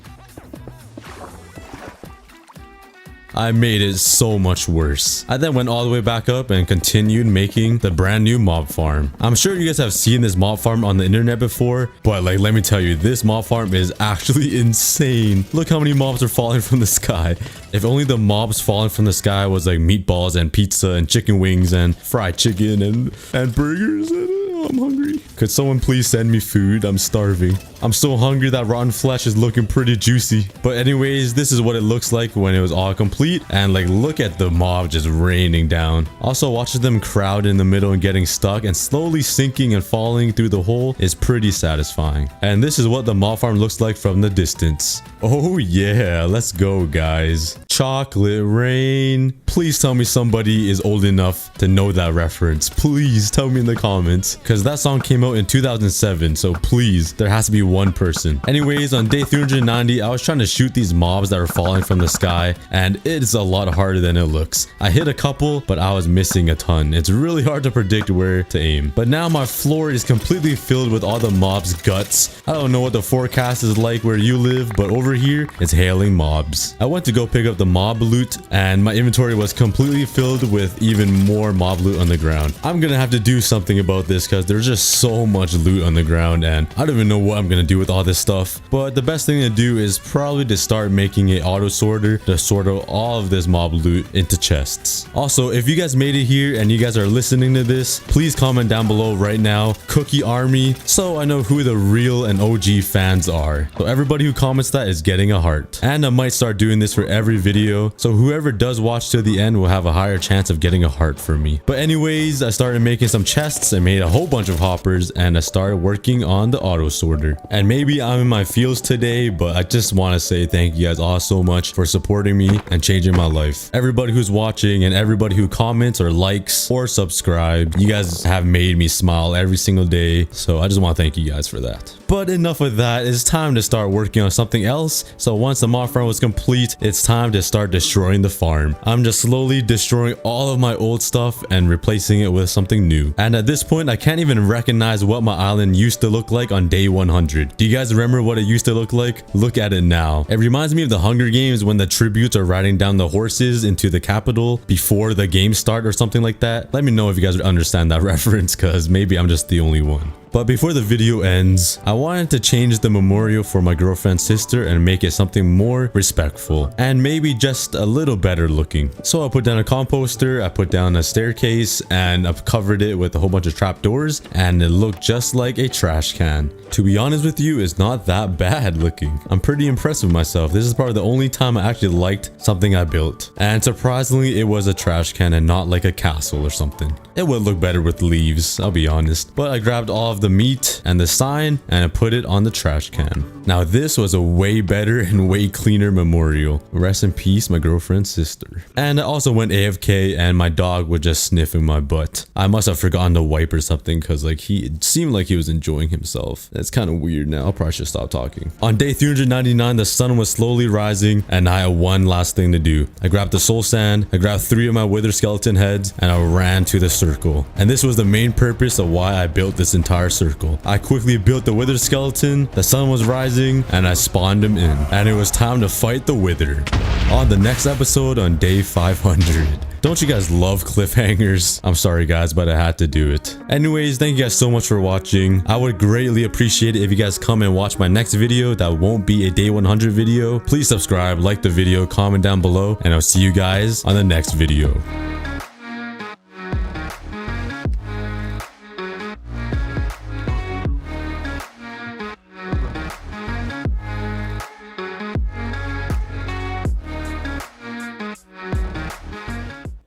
I made it so much worse. I then went all the way back up and continued making the brand new mob farm. I'm sure you guys have seen this mob farm on the internet before, but like, let me tell you, this mob farm is actually insane. Look how many mobs are falling from the sky. If only the mobs falling from the sky was like meatballs and pizza and chicken wings and fried chicken and burgers. I'm hungry. Could someone please send me food? I'm starving. I'm so hungry that rotten flesh is looking pretty juicy. But anyways, this is what it looks like when it was all complete. And like, look at the mob just raining down. Also, watching them crowd in the middle and getting stuck and slowly sinking and falling through the hole is pretty satisfying. And this is what the mob farm looks like from the distance. Oh yeah, let's go guys. Chocolate rain. Please tell me somebody is old enough to know that reference. Please tell me in the comments, because that song came out in 2007, so please, there has to be one person. Anyways, on day 390, I was trying to shoot these mobs that were falling from the sky, and it's a lot harder than it looks. I hit a couple, but I was missing a ton. It's really hard to predict where to aim. But now my floor is completely filled with all the mobs' guts. I don't know what the forecast is like where you live, but over here, it's hailing mobs. I went to go pick up the mob loot, and my inventory was completely filled with even more mob loot on the ground. I'm gonna have to do something about this because there's just so much loot on the ground, and I don't even know what I'm gonna do with all this stuff. But the best thing to do is probably to start making an auto sorter to sort out all of this mob loot into chests. Also, if you guys made it here and you guys are listening to this, please comment down below right now, Cookie Army, so I know who the real and OG fans are. So everybody who comments that is getting a heart. And I might start doing this for every video, so whoever does watch to the end will have a higher chance of getting a heart from me. But anyways, I started making some chests and made a whole bunch of hoppers, and I started working on the auto sorter. And maybe I'm in my fields today, but I just want to say thank you guys all so much for supporting me and changing my life. Everybody who's watching and everybody who comments or likes or subscribe, you guys have made me smile every single day, so I just want to thank you guys for that. But enough of that. It's time to start working on something else. So once the mob farm was complete, it's time to start destroying the farm. I'm just slowly destroying all of my old stuff and replacing it with something new. And at this point, I can't even recognize what my island used to look like on day 100. Do you guys remember what it used to look like? Look at it now. It reminds me of the Hunger Games when the tributes are riding down the horses into the capital before the game start or something like that. Let me know if you guys understand that reference, because maybe I'm just the only one. But before the video ends, I wanted to change the memorial for my girlfriend's sister and make it something more respectful and maybe just a little better looking. So I put down a composter, I put down a staircase, and I've covered it with a whole bunch of trapdoors, and it looked just like a trash can. To be honest with you, it's not that bad looking. I'm pretty impressed with myself. This is probably the only time I actually liked something I built. And surprisingly, it was a trash can and not like a castle or something. It would look better with leaves, I'll be honest. But I grabbed all of the meat and the sign and I put it on the trash can. Now this was a way better and way cleaner memorial. Rest in peace, my girlfriend's sister. And I also went AFK and my dog was just sniffing my butt. I must have forgotten to wipe or something, because like it seemed like he was enjoying himself. That's kind of weird now. I probably should stop talking. On day 399, the sun was slowly rising and I had one last thing to do. I grabbed the soul sand, I grabbed 3 of my wither skeleton heads, and I ran to the circle. And this was the main purpose of why I built this entire circle. I quickly built the wither skeleton, the sun was rising, and I spawned him in. And it was time to fight the wither. On the next episode on day 500. Don't you guys love cliffhangers? I'm sorry guys, but I had to do it. Anyways, thank you guys so much for watching. I would greatly appreciate it if you guys come and watch my next video that won't be a day 100 video. Please subscribe, like the video, comment down below, and I'll see you guys on the next video.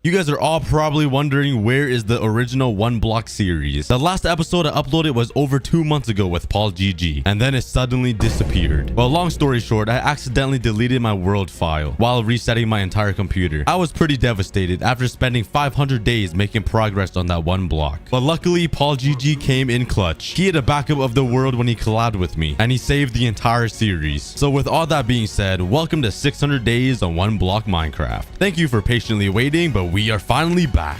You guys are all probably wondering, where is the original one block series? The last episode I uploaded was over 2 months ago with Paul GG, and then it suddenly disappeared. Well, long story short, I accidentally deleted my world file while resetting my entire computer. I was pretty devastated after spending 500 days making progress on that one block. But luckily, Paul GG came in clutch. He had a backup of the world when he collabed with me, and he saved the entire series. So with all that being said, welcome to 600 days on one block Minecraft. Thank you for patiently waiting, but we are finally back.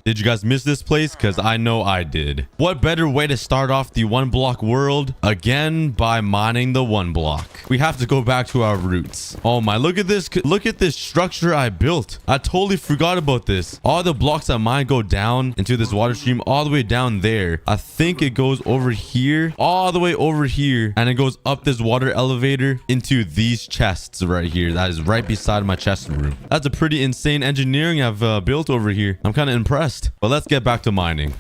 Did you guys miss this place? Because I know I did. What better way to start off the one block world? Again, by mining the one block. We have to go back to our roots. Oh my, look at this. Look at this structure I built. I totally forgot about this. All the blocks I mine go down into this water stream all the way down there. I think it goes over here, all the way over here, and it goes up this water elevator into these chests right here. That is right beside my chest room. That's a pretty insane engineering I've built over here. I'm kind of impressed. But let's get back to mining.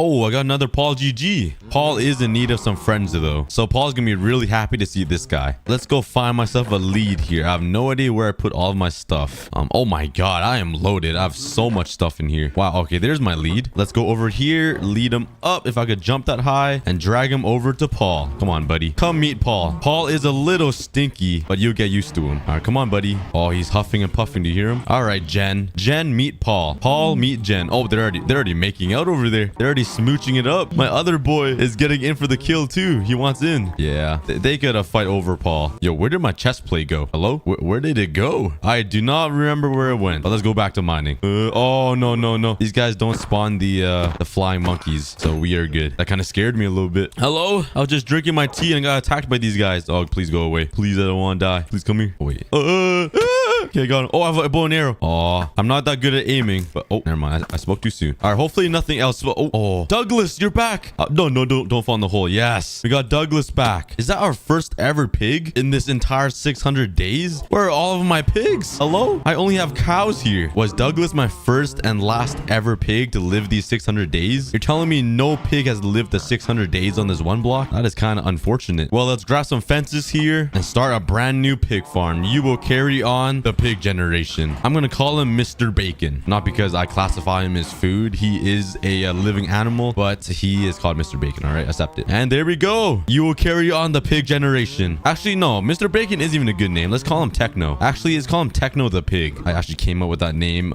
Oh, I got another Paul GG. Paul is in need of some friends though. So Paul's gonna be really happy to see this guy. Let's go find myself a lead here. I have no idea where I put all of my stuff. Oh my god, I am loaded. I have so much stuff in here. Wow, okay, there's my lead. Let's go over here, lead him up if I could jump that high, and drag him over to Paul. Come on, buddy. Come meet Paul. Paul is a little stinky, but you'll get used to him. All right, come on, buddy. Oh, he's huffing and puffing. Do you hear him? All right, Jen. Jen, meet Paul. Paul, meet Jen. Oh, they're already making out over there. They're already smooching it up. My other boy is getting in for the kill too. He wants in. Yeah, they gotta fight over Paul. Yo, where did my chest plate go? Hello? Where did it go? I do not remember where it went. But let's go back to mining. Oh, no. These guys don't spawn the flying monkeys, so we are good. That kind of scared me a little bit. Hello? I was just drinking my tea and got attacked by these guys. Oh, please go away. Please, I don't want to die. Please come here. Oh, wait. Okay, got him. Oh, I have a bow and arrow. Oh, I'm not that good at aiming, but oh, never mind. I spoke too soon. All right, hopefully nothing else. Oh, Douglas, you're back. No, don't fall in the hole. Yes, we got Douglas back. Is that our first ever pig in this entire 600 days? Where are all of my pigs? Hello? I only have cows here. Was Douglas my first and last ever pig to live these 600 days? You're telling me no pig has lived the 600 days on this one block? That is kind of unfortunate. Well, let's grab some fences here and start a brand new pig farm. You will carry on the pig generation. I'm gonna call him Mr. Bacon, not because I classify him as food. He is a living animal, but he is called Mr. Bacon. All right, accept it. And there we go. You will carry on the pig generation. Actually, no, Mr. Bacon isn't even a good name. Let's call him Techno. Actually, let's call him Techno the pig. I actually came up with that name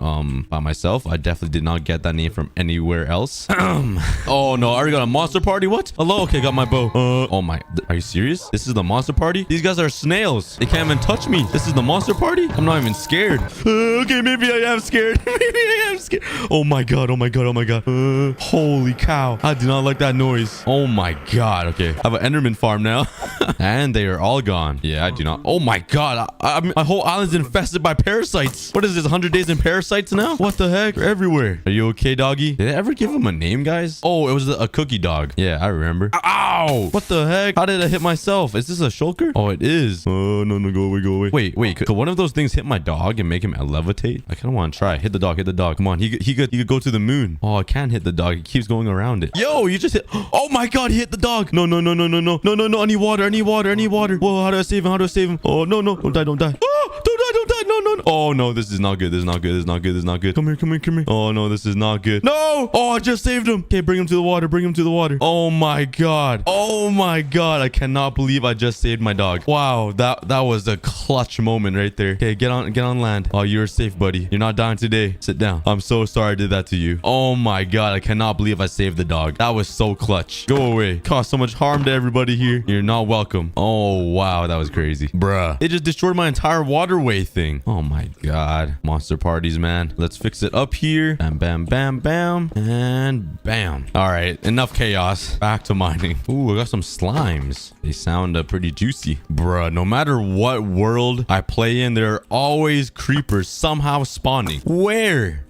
by myself. I definitely did not get that name from anywhere else. Oh no, I already got a monster party. What? Hello. Okay, got my bow. Oh my, are you serious? This is the monster party? These guys are snails. They can't even touch me. This is the monster party? I'm not even scared. Okay, maybe I am scared. Maybe I am scared. Oh my god. Oh my god. Oh my god. Holy cow. I do not like that noise. Oh my god. Okay, I have an Enderman farm now. And they are all gone. Yeah, I do not. Oh my god. My whole island's infested by parasites. What is this, 100 days in parasites now? What the heck? They're everywhere. Are you okay, doggy? Did I ever give him a name, guys? Oh, it was a cookie dog. Yeah, I remember. Ow! What the heck? How did I hit myself? Is this a shulker? Oh, it is. Oh, no, go away, go away. Wait, could one of those things hit my dog and make him levitate? I kind of want to try. Hit the dog, hit the dog. Come on, he could go to the moon. Oh, I can't hit the dog. He keeps going around it. Yo, you just hit. Oh my god, he hit the dog. No. I need water. Whoa, how do I save him? Oh, no. Don't die. Oh, don't die. No. Oh no, this is not good. This is not good. Come here. Oh no, this is not good. No. Oh, I just saved him. Okay, bring him to the water. Oh my god. I cannot believe I just saved my dog. Wow, that was a clutch moment right there. Okay, get on land. Oh, you're safe, buddy. You're not dying today. Sit down. I'm so sorry I did that to you. Oh my god, I cannot believe I saved the dog. That was so clutch. Go away. Caused so much harm to everybody here. You're not welcome. Oh wow, that was crazy. Bruh. It just destroyed my entire waterway thing. Oh my god. Monster parties, man. Let's fix it up here. Bam. And bam. All right, enough chaos. Back to mining. Ooh, I got some slimes. They sound pretty juicy. Bruh, no matter what world I play in, there are always creepers somehow spawning. Where?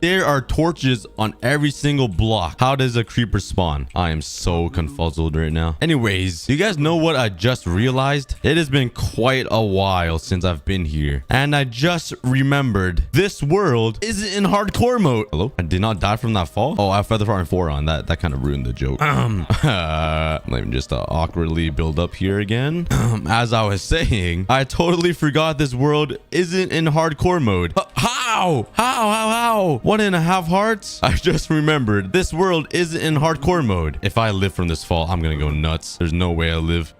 There are torches on every single block. How does a creeper spawn? I am so confuzzled right now. Anyways, you guys know what I just realized? It has been quite a while since I've been here, and I just remembered this world isn't in hardcore mode. Hello? I did not die from that fall. Oh, I have Feather Farm 4 on. That kind of ruined the joke. Let me just awkwardly build up here again. As I was saying, I totally forgot this world isn't in hardcore mode. How? 1.5 hearts? I just remembered this world isn't in hardcore mode. If I live from this fall, I'm gonna go nuts. There's no way I live.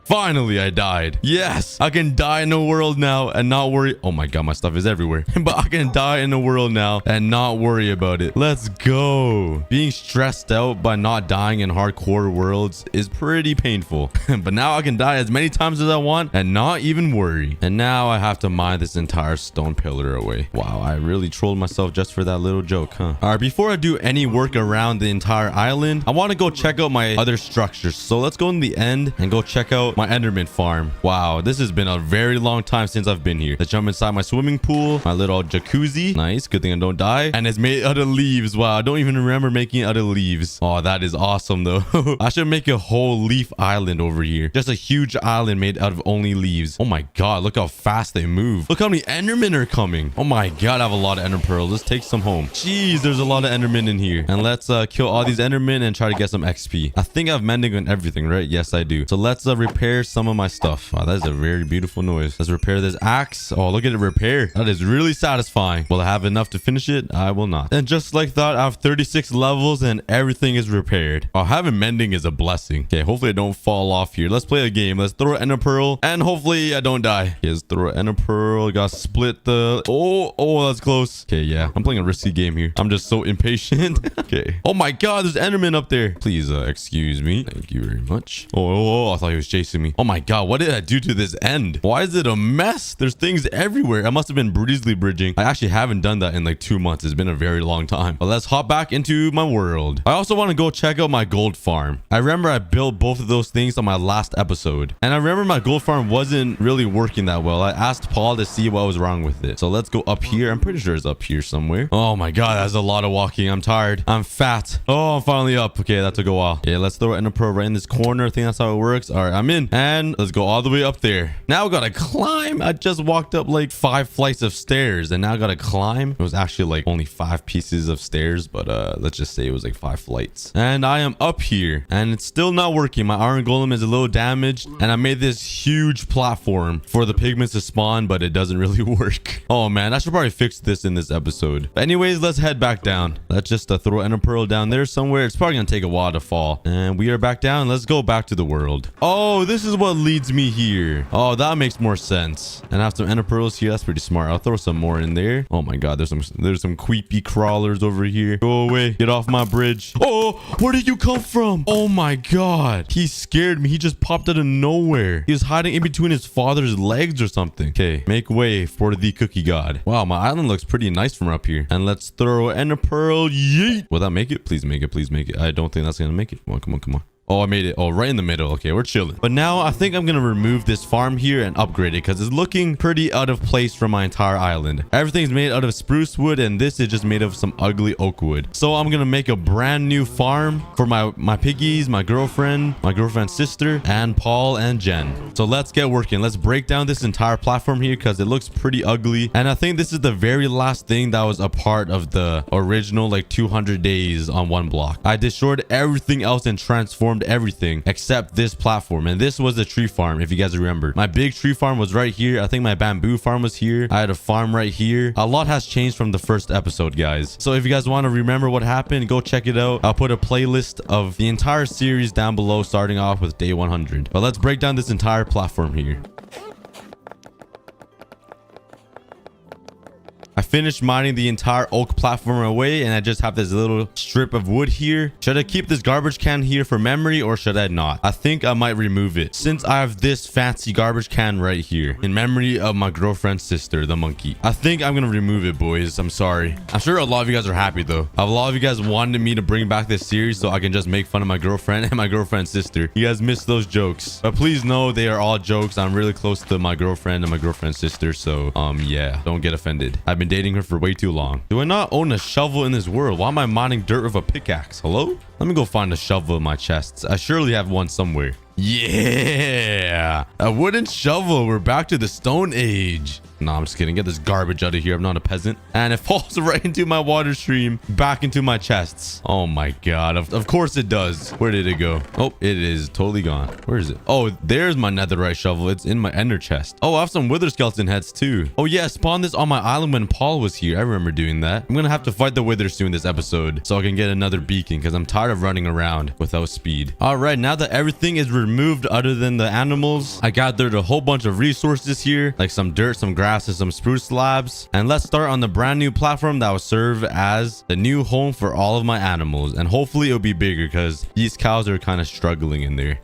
Finally, I died. Yes, I can die in the world now and not worry. Oh my god, my stuff is everywhere. But I can die in the world now and not worry about it. Let's go. Being stressed out by not dying in hardcore worlds is pretty painful. But now I can die as many times as I want and not even worry. And now I have to mine this entire stone pillar away. Wow, I really trolled myself just for that little joke, huh? All right, before I do any work around the entire island, I want to go check out my other structures. So let's go in the end and go check out my Enderman farm. Wow, this has been a very long time since I've been here. Let's jump inside my swimming pool, my little jacuzzi. Nice, good thing I don't die. And it's made out of leaves. Wow, I don't even remember making it out of leaves. Oh, that is awesome though. I should make a whole leaf island over here. Just a huge island made out of only leaves. Oh my god, look how fast they move. Look how many Endermen are coming. Oh my god, I have a lot of Ender pearls. Let's take some home. Jeez, there's a lot of Endermen in here. And let's kill all these Endermen and try to get some XP. I think I have mending on everything, right? Yes, I do. So let's repair some of my stuff. Wow, that is a very beautiful noise. Let's repair this axe. Oh, look at it repair. That is really satisfying. Will I have enough to finish it? I will not. And just like that, I have 36 levels and everything is repaired. Oh, having mending is a blessing. Okay, hopefully I don't fall off here. Let's play a game. Let's throw an ender pearl and hopefully I don't die. Okay, let's throw an ender pearl. Gotta split the... Oh, that's close. Okay, yeah. I'm playing a risky game here. I'm just so impatient. Okay. Oh my god, there's Enderman up there. Please, excuse me. Thank you very much. Oh, I thought he was chasing me. Oh my god, what did I do to this end? Why is it a mess? There's things everywhere. I must have been breezily bridging. I actually haven't done that in like 2 months. It's been a very long time. But let's hop back into my world. I also want to go check out my gold farm. I remember I built both of those things on my last episode. And I remember my gold farm wasn't really working that well. I asked Paul to see what was wrong with it. So let's go up here. I'm pretty sure it's up here somewhere. Oh my god, that's a lot of walking. I'm tired. I'm fat. Oh, I'm finally up. Okay, that took a while. Okay, let's throw an ender pearl right in this corner. I think that's how it works. All right, I'm in. in and let's go all the way up there. Now I gotta climb. I just walked up like 5 flights of stairs and now I gotta climb. It was actually like only 5 pieces of stairs, but let's just say it was like 5 flights. And I am up here and it's still not working. My iron golem is a little damaged and I made this huge platform for the pigments to spawn, but it doesn't really work. Oh man, I should probably fix this in this episode. But anyways, let's head back down. Let's just throw an ender pearl down there somewhere. It's probably gonna take a while to fall. And we are back down. Let's go back to the world. Oh, this is what leads me here. Oh, that makes more sense. And I have some ender pearls here. That's pretty smart. I'll throw some more in there. Oh my god, there's some creepy crawlers over here. Go away. Get off my bridge. Oh, where did you come from? Oh my god. He scared me. He just popped out of nowhere. He was hiding in between his father's legs or something. Okay, make way for the cookie god. Wow, my island looks pretty nice from up here. And let's throw ender pearl. Yeet. Will that make it? Please make it. Please make it. I don't think that's gonna make it. Come on, come on, come on. Oh, I made it. Oh, right in the middle. Okay, we're chilling. But now I think I'm going to remove this farm here and upgrade it because it's looking pretty out of place for my entire island. Everything's made out of spruce wood and this is just made of some ugly oak wood. So I'm going to make a brand new farm for my piggies, my girlfriend's sister, and Paul and Jen. So let's get working. Let's break down this entire platform here because it looks pretty ugly. And I think this is the very last thing that was a part of the original like 200 days on one block. I destroyed everything else and transformed everything except this platform, and this was the tree farm. If you guys remember, my big tree farm was right here. I think my bamboo farm was here. I had a farm right here. A lot has changed from the first episode, guys. So if you guys want to remember what happened, go check it out. I'll put a playlist of the entire series down below, starting off with day 100. But let's break down this entire platform here. I finished mining the entire oak platform away and I just have this little strip of wood here. Should I keep this garbage can here for memory or should I not? I think I might remove it since I have this fancy garbage can right here in memory of my girlfriend's sister, the monkey. I think I'm gonna remove it, boys. I'm sorry. I'm sure a lot of you guys are happy though. A lot of you guys wanted me to bring back this series so I can just make fun of my girlfriend and my girlfriend's sister. You guys missed those jokes, but please know they are all jokes. I'm really close to my girlfriend and my girlfriend's sister, so yeah, don't get offended. I've been dating her for way too long. Do I not own a shovel in this world? Why am I mining dirt with a pickaxe? Hello? Let me go find a shovel in my chests. I surely have one somewhere. Yeah, a wooden shovel. We're back to the Stone Age. No, I'm just kidding. Get this garbage out of here. I'm not a peasant. And it falls right into my water stream, back into my chests. Oh my god. Of course it does. Where did it go? Oh, it is totally gone. Where is it? Oh, there's my netherite shovel. It's in my ender chest. Oh, I have some wither skeleton heads too. Oh yeah, I spawned this on my island when Paul was here. I remember doing that. I'm gonna have to fight the wither soon this episode so I can get another beacon because I'm tired of running around without speed. All right, now that everything is removed other than the animals, I gathered a whole bunch of resources here, like some dirt, some grass, and some spruce slabs. And let's start on the brand new platform that will serve as the new home for all of my animals, and hopefully it'll be bigger because these cows are kind of struggling in there.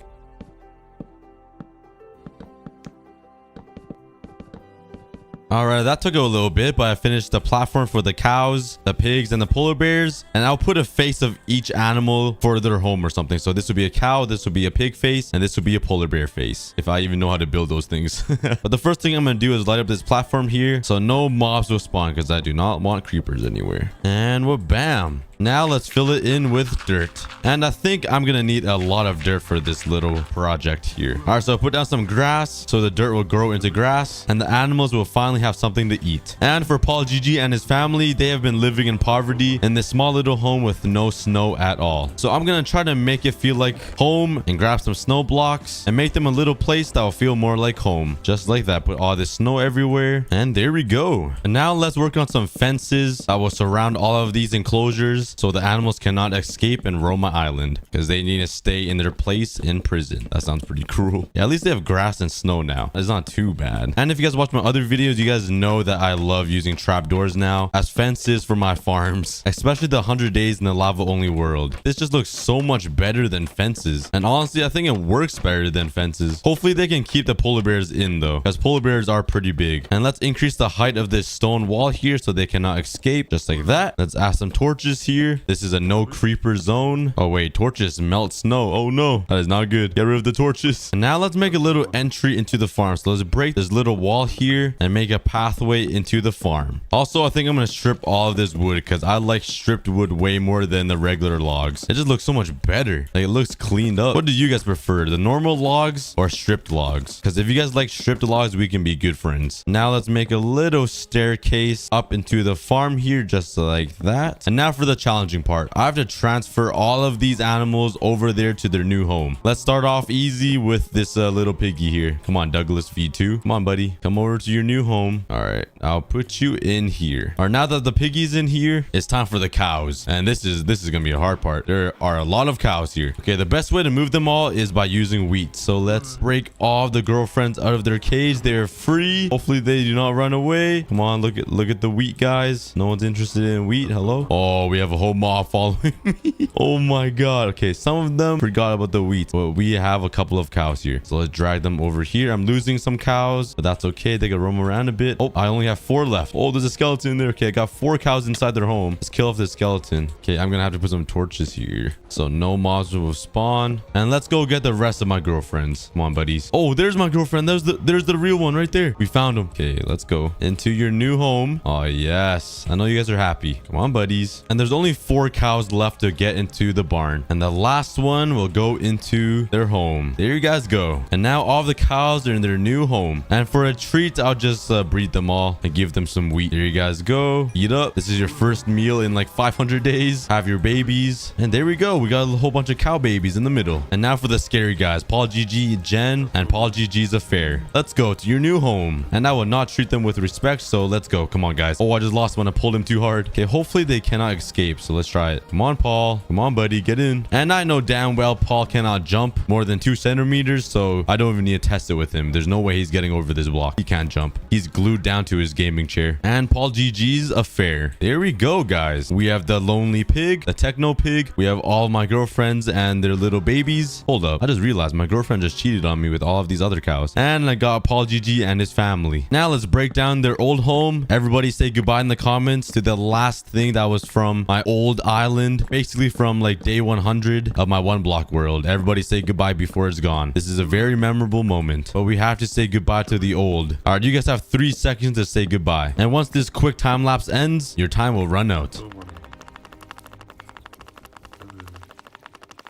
All right, that took a little bit, but I finished the platform for the cows, the pigs, and the polar bears. And I'll put a face of each animal for their home or something. So this would be a cow, this would be a pig face, and this would be a polar bear face, if I even know how to build those things. But the first thing I'm going to do is light up this platform here so no mobs will spawn because I do not want creepers anywhere. And well, bam. Now let's fill it in with dirt. And I think I'm going to need a lot of dirt for this little project here. All right, so I'll put down some grass so the dirt will grow into grass and the animals will finally have something to eat. And for Paul GG and his family, they have been living in poverty in this small little home with no snow at all. So I'm going to try to make it feel like home and grab some snow blocks and make them a little place that will feel more like home. Just like that. Put all this snow everywhere. And there we go. And now let's work on some fences that will surround all of these enclosures so the animals cannot escape and roam my island because they need to stay in their place in prison. That sounds pretty cruel. Yeah, at least they have grass and snow now. It's not too bad. And if you guys watch my other videos, you guys know that I love using trapdoors now as fences for my farms, especially the 100 days in the lava only world. This just looks so much better than fences. And honestly, I think it works better than fences. Hopefully they can keep the polar bears in though, because polar bears are pretty big. And let's increase the height of this stone wall here so they cannot escape, just like that. Let's add some torches here here. This is a no creeper zone. Oh wait, torches melt snow. Oh no, that is not good. Get rid of the torches. And now let's make a little entry into the farm. So let's break this little wall here and make a pathway into the farm. Also, I think I'm gonna strip all of this wood because I like stripped wood way more than the regular logs. It just looks so much better. Like, it looks cleaned up. What do you guys prefer, the normal logs or stripped logs? Because if you guys like stripped logs, we can be good friends. Now let's make a little staircase up into the farm here, just like that. And now for the challenging part. I have to transfer all of these animals over there to their new home. Let's start off easy with this little piggy here. Come on, Douglas V2. Come on, buddy. Come over to your new home. All right, I'll put you in here. All right, now that the piggy's in here, it's time for the cows. And this is gonna be a hard part. There are a lot of cows here. Okay, the best way to move them all is by using wheat. So let's break all of the girlfriends out of their cage. They're free. Hopefully they do not run away. Come on, look at the wheat, guys. No one's interested in wheat. Hello? Oh, we have a whole mob following me. Oh my god. Okay, some of them forgot about the wheat, but we have a couple of cows here. So let's drag them over here. I'm losing some cows, but that's okay. They can roam around a bit. Oh, I only have 4 left. Oh, there's a skeleton in there. Okay, I got 4 cows inside their home. Let's kill off this skeleton. Okay, I'm gonna have to put some torches here so no mobs will spawn. And let's go get the rest of my girlfriends. Come on, buddies. Oh, there's my girlfriend. There's the real one right there. We found him. Okay, let's go into your new home. Oh yes, I know you guys are happy. Come on, buddies. And there's only 4 cows left to get into the barn, and the last one will go into their home. There you guys go. And now all the cows are in their new home, and for a treat I'll just breed them all and give them some wheat. There you guys go. Eat up. This is your first meal in like 500 days. Have your babies, and there we go. We got a whole bunch of cow babies in the middle. And now for the scary guys, Paul GG, Jen, and Paul GG's affair. Let's go to your new home, and I will not treat them with respect, so let's go. Come on, guys. Oh, I just lost one. I pulled him too hard. Okay, hopefully they cannot escape, so let's try it. Come on, Paul. Come on, buddy. Get in. And I know damn well Paul cannot jump more than 2 centimeters, so I don't even need to test it with him. There's no way he's getting over this block. He can't jump. He's glued down to his gaming chair. And Paul GG's affair. There we go, guys. We have the lonely pig, the techno pig. We have all my girlfriends and their little babies. Hold up. I just realized my girlfriend just cheated on me with all of these other cows. And I got Paul GG and his family. Now let's break down their old home. Everybody say goodbye in the comments to the last thing that was from my old island. Basically from like day 100 of my 1 block world. Everybody say goodbye before it's gone. This is a very memorable moment, but we have to say goodbye to the old. All right, you guys have 3 seconds to say goodbye. And once this quick time lapse ends, your time will run out.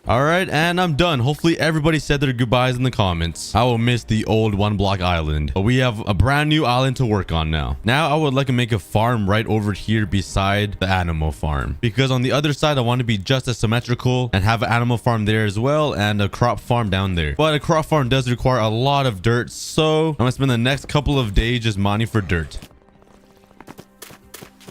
All right, and I'm done. Hopefully everybody said their goodbyes in the comments. I will miss the old 1 block island, but we have a brand new island to work on now. Now I would like to make a farm right over here beside the animal farm, because on the other side I want to be just as symmetrical and have an animal farm there as well and a crop farm down there. But a crop farm does require a lot of dirt, so I'm gonna spend the next couple of days just mining for dirt.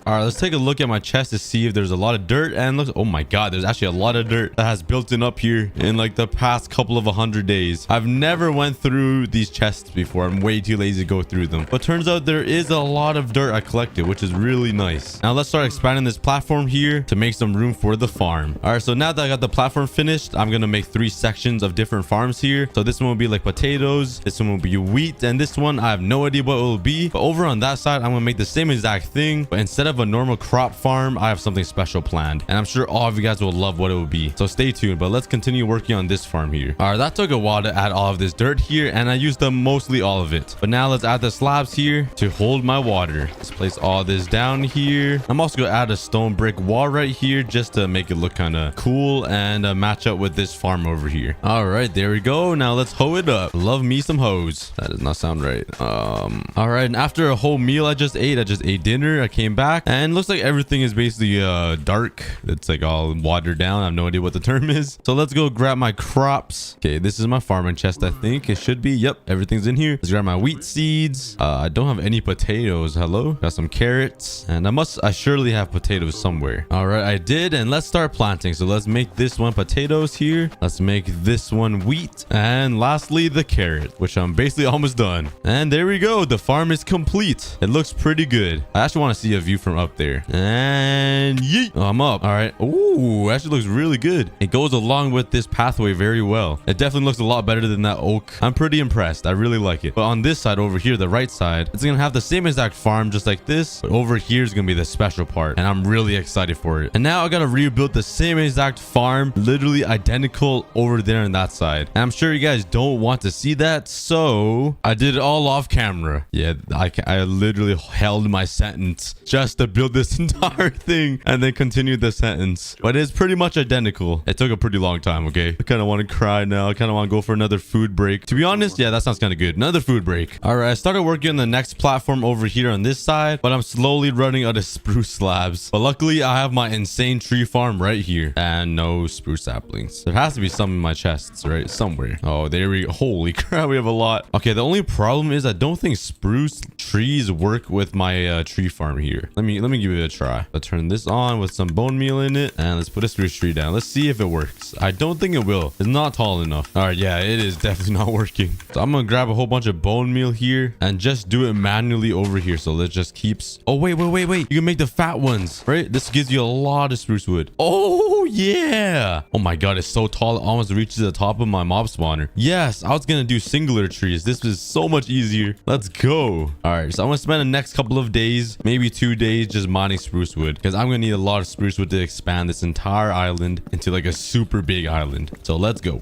All right, let's take a look at my chest to see if there's a lot of dirt. And look, oh my god, there's actually a lot of dirt that has built in up here in like the past couple of 100 days. I've never went through these chests before. I'm way too lazy to go through them, but turns out there is a lot of dirt I collected, which is really nice. Now let's start expanding this platform here to make some room for the farm. All right, so now that I got the platform finished, I'm gonna make 3 sections of different farms here. So this one will be like potatoes, this one will be wheat, and this one I have no idea what it will be. But over on that side, I'm gonna make the same exact thing, but instead of a normal crop farm, I have something special planned, and I'm sure all of you guys will love what it will be. So stay tuned, but let's continue working on this farm here. All right, that took a while to add all of this dirt here, and I used up mostly all of it. But now let's add the slabs here to hold my water. Let's place all this down here. I'm also gonna add a stone brick wall right here just to make it look kind of cool and match up with this farm over here. All right, there we go. Now let's hoe it up. Love me some hoes. That does not sound right. All right, and after a whole meal I just ate dinner. I came back and looks like everything is basically dark. It's like all watered down. I have no idea what the term is. So let's go grab my crops. Okay, this is my farming chest. I think it should be. Yep, everything's in here. Let's grab my wheat seeds. I don't have any potatoes. Hello, got some carrots, and I surely have potatoes somewhere. All right, I did, and let's start planting. So let's make this one potatoes here. Let's make this one wheat, and lastly the carrot, which I'm basically almost done. And there we go. The farm is complete. It looks pretty good. I actually want to see a view from from up there. And yeet. Oh, I'm up. All right. Ooh, actually looks really good. It goes along with this pathway very well. It definitely looks a lot better than that oak. I'm pretty impressed. I really like it. But on this side over here, the right side, it's gonna have the same exact farm just like this, but over here is gonna be the special part, and I'm really excited for it. And now I gotta rebuild the same exact farm, literally identical over there on that side. And I'm sure you guys don't want to see that, so I did it all off camera. Yeah, I literally held my sentence just to build this entire thing and then continued the sentence. But it's pretty much identical. It took a pretty long time, okay? I kind of want to cry now. I kind of want to go for another food break. To be honest, yeah, that sounds kind of good. Another food break. All right, I started working on the next platform over here on this side, but I'm slowly running out of spruce slabs. But luckily, I have my insane tree farm right here and no spruce saplings. There has to be some in my chests, right? Somewhere. Oh, there we go. Holy crap, we have a lot. Okay, the only problem is I don't think spruce trees work with my tree farm here. Let me give it a try. Let's turn this on with some bone meal in it, and let's put a spruce tree down. Let's see if it works. I don't think it will. It's not tall enough. All right, yeah, it is definitely not working. So I'm gonna grab a whole bunch of bone meal here and just do it manually over here. So let's just keeps. Oh wait. You can make the fat ones, right? This gives you a lot of spruce wood. Oh yeah. Oh my god, it's so tall. It almost reaches the top of my mob spawner. Yes, I was gonna do singular trees. This is so much easier. Let's go. All right, so I'm gonna spend the next couple of days, maybe 2 days, just mining spruce wood, because I'm gonna need a lot of spruce wood to expand this entire island into like a super big island. So let's go.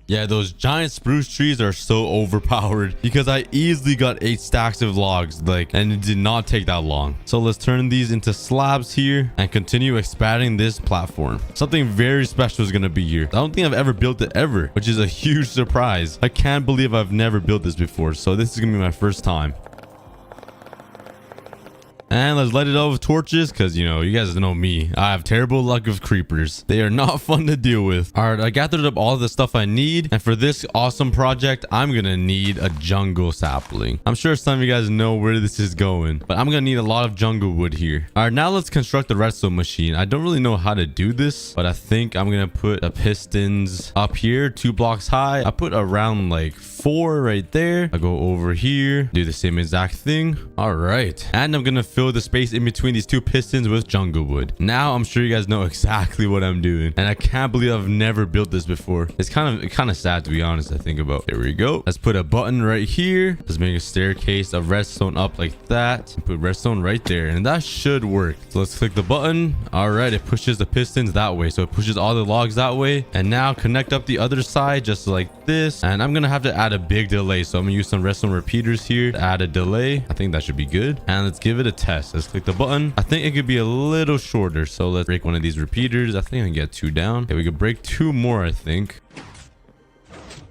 Yeah, those giant spruce trees are so overpowered because I easily got 8 stacks of logs, and it did not take that long. So let's turn these into slabs here and continue expanding this platform. Something very special is going to be here. I don't think I've ever built it ever, which is a huge surprise. I can't believe I've never built this before. So this is going to be my first time. And let's light it up with torches because, you know, you guys know me. I have terrible luck with creepers. They are not fun to deal with. All right, I gathered up all the stuff I need. And for this awesome project, I'm going to need a jungle sapling. I'm sure some of you guys know where this is going, but I'm going to need a lot of jungle wood here. All right, now let's construct the redstone machine. I don't really know how to do this, but I think I'm going to put the pistons up here, 2 blocks high. I put around like 4 right there. I go over here, do the same exact thing. All right. And I'm going to fill the space in between these 2 pistons with jungle wood. Now I'm sure you guys know exactly what I'm doing, and I can't believe I've never built this before. It's kind of sad, to be honest. I think about. There we go. Let's put a button right here. Let's make a staircase of redstone up like that and put redstone right there, and that should work. So let's click the button. All right, it pushes the pistons that way, so it pushes all the logs that way. And now connect up the other side just like this, and I'm gonna have to add a big delay, so I'm gonna use some redstone repeaters here to add a delay. I think that should be good, and let's give it a test. Let's click the button. I think it could be a little shorter, so let's break one of these repeaters. I think I can get 2 down. Okay, we could break 2 more, I think.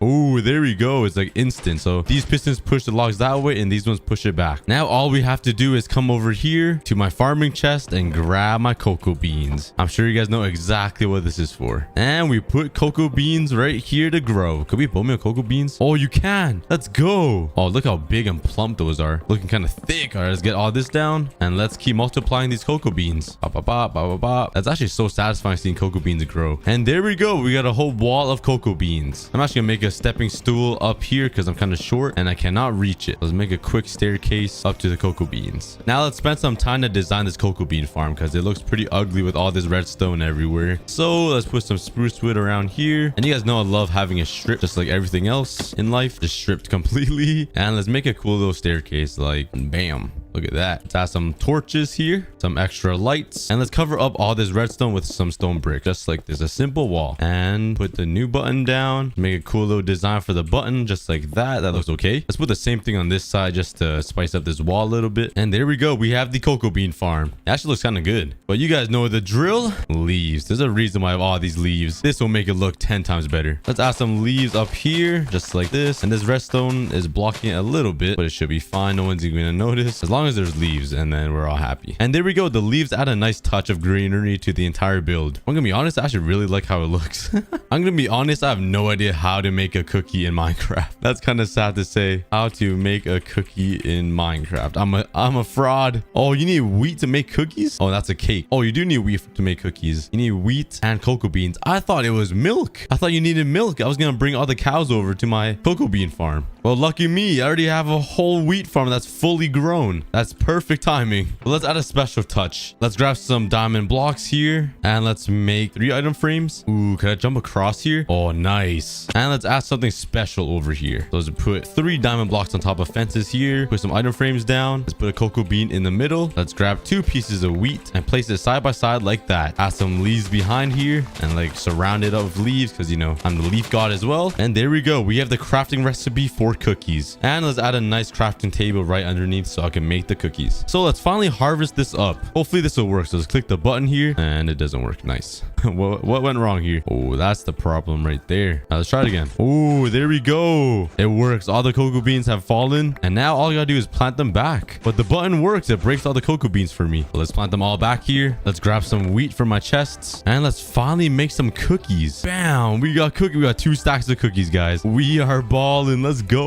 Oh, there we go. It's like instant. So these pistons push the logs that way and these ones push it back. Now all we have to do is come over here to my farming chest and grab my cocoa beans. I'm sure you guys know exactly what this is for. And we put cocoa beans right here to grow. Could we pull me a cocoa beans? Oh, you can. Let's go. Oh, look how big and plump those are. Looking kind of thick. All right, let's get all this down and let's keep multiplying these cocoa beans. Bop, bop, bop, bop, bop, bop. That's actually so satisfying seeing cocoa beans grow. And there we go. We got a whole wall of cocoa beans. I'm actually gonna make a stepping stool up here because I'm kind of short and I cannot reach it. Let's make a quick staircase up to the cocoa beans. Now let's spend some time to design this cocoa bean farm because it looks pretty ugly with all this redstone everywhere. So let's put some spruce wood around here. And you guys know I love having a strip just like everything else in life, just stripped completely. And let's make a cool little staircase, like bam. Look at that. Let's add some torches here, some extra lights, and let's cover up all this redstone with some stone brick, just like this, a simple wall. And put the new button down, make a cool little design for the button, just like that. That looks okay. Let's put the same thing on this side just to spice up this wall a little bit. And there we go. We have the cocoa bean farm. It actually looks kind of good. But you guys know the drill. Leaves. There's a reason why I have all these leaves. This will make it look 10 times better. Let's add some leaves up here, just like this. And this redstone is blocking it a little bit, but it should be fine. No one's even gonna notice as long as there's leaves, and then we're all happy. And there we go. The leaves add a nice touch of greenery to the entire build. I'm gonna be honest, I actually really like how it looks. I'm gonna be honest, I have no idea how to make a cookie in Minecraft. That's kind of sad to say. How to make a cookie in Minecraft. I'm a fraud. Oh, you need wheat to make cookies? Oh, that's a cake. Oh, you do need wheat to make cookies. You need wheat and cocoa beans. I thought it was milk. I thought you needed milk. I was gonna bring all the cows over to my cocoa bean farm. Well, lucky me. I already have a whole wheat farm that's fully grown. That's perfect timing. But let's add a special touch. Let's grab some diamond blocks here. And let's make 3 item frames. Ooh, can I jump across here? Oh, nice. And let's add something special over here. So let's put 3 diamond blocks on top of fences here. Put some item frames down. Let's put a cocoa bean in the middle. Let's grab 2 pieces of wheat and place it side by side like that. Add some leaves behind here and like surround it up with leaves because, you know, I'm the leaf god as well. And there we go. We have the crafting recipe for cookies. And let's add a nice crafting table right underneath so I can make the cookies. So let's finally harvest this up. Hopefully this will work. So let's click the button here and it doesn't work. Nice. What went wrong here? Oh, that's the problem right there. Now let's try it again. Oh, there we go. It works. All the cocoa beans have fallen and now all you gotta do is plant them back. But the button works. It breaks all the cocoa beans for me. So let's plant them all back here. Let's grab some wheat from my chests and let's finally make some cookies. Bam, we got 2 stacks of cookies, guys. We are balling. Let's go.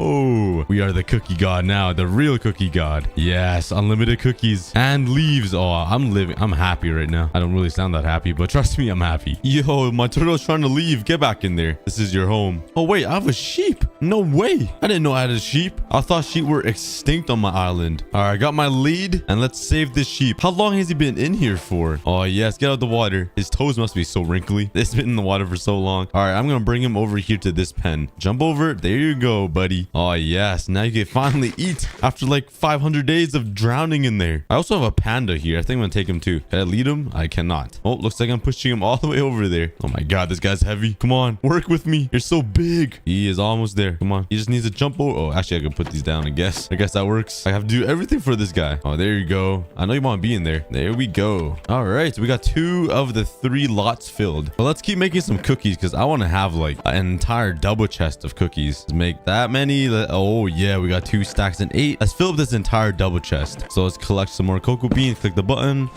We are the cookie god now, the real cookie god. Yes, unlimited cookies and leaves. Oh, I'm happy right now. I don't really sound that happy, but trust me, I'm happy. Yo, my turtle's trying to leave. Get back in there. This is your home. Oh wait, I have a sheep. No way. I didn't know I had a sheep. I thought sheep were extinct on my island. All right, I got my lead and let's save this sheep. How long has he been in here for? Oh yes, get out of the water. His toes must be so wrinkly. It's been in the water for so long. All right, I'm gonna bring him over here to this pen. Jump over. There you go, buddy. Oh yes, now you can finally eat after like 500 days of drowning in there. I also have a panda here. I think I'm gonna take him too. Can I lead him? I cannot. Oh, looks like I'm pushing him all the way over there. Oh my god, this guy's heavy. Come on, work with me. You're so big. He is almost there. Come on, he just needs to jump over. Oh, actually I can put these down. I guess that works. I have to do everything for this guy. Oh, there you go. I know you want to be in there. There we go. All right, so we got 2 of the 3 lots filled. But let's keep making some cookies because I want to have like an entire double chest of cookies. Let's make that many. Oh yeah, we got 2 stacks and 8. Let's fill up this entire double chest. So let's collect some more cocoa beans. Click the button,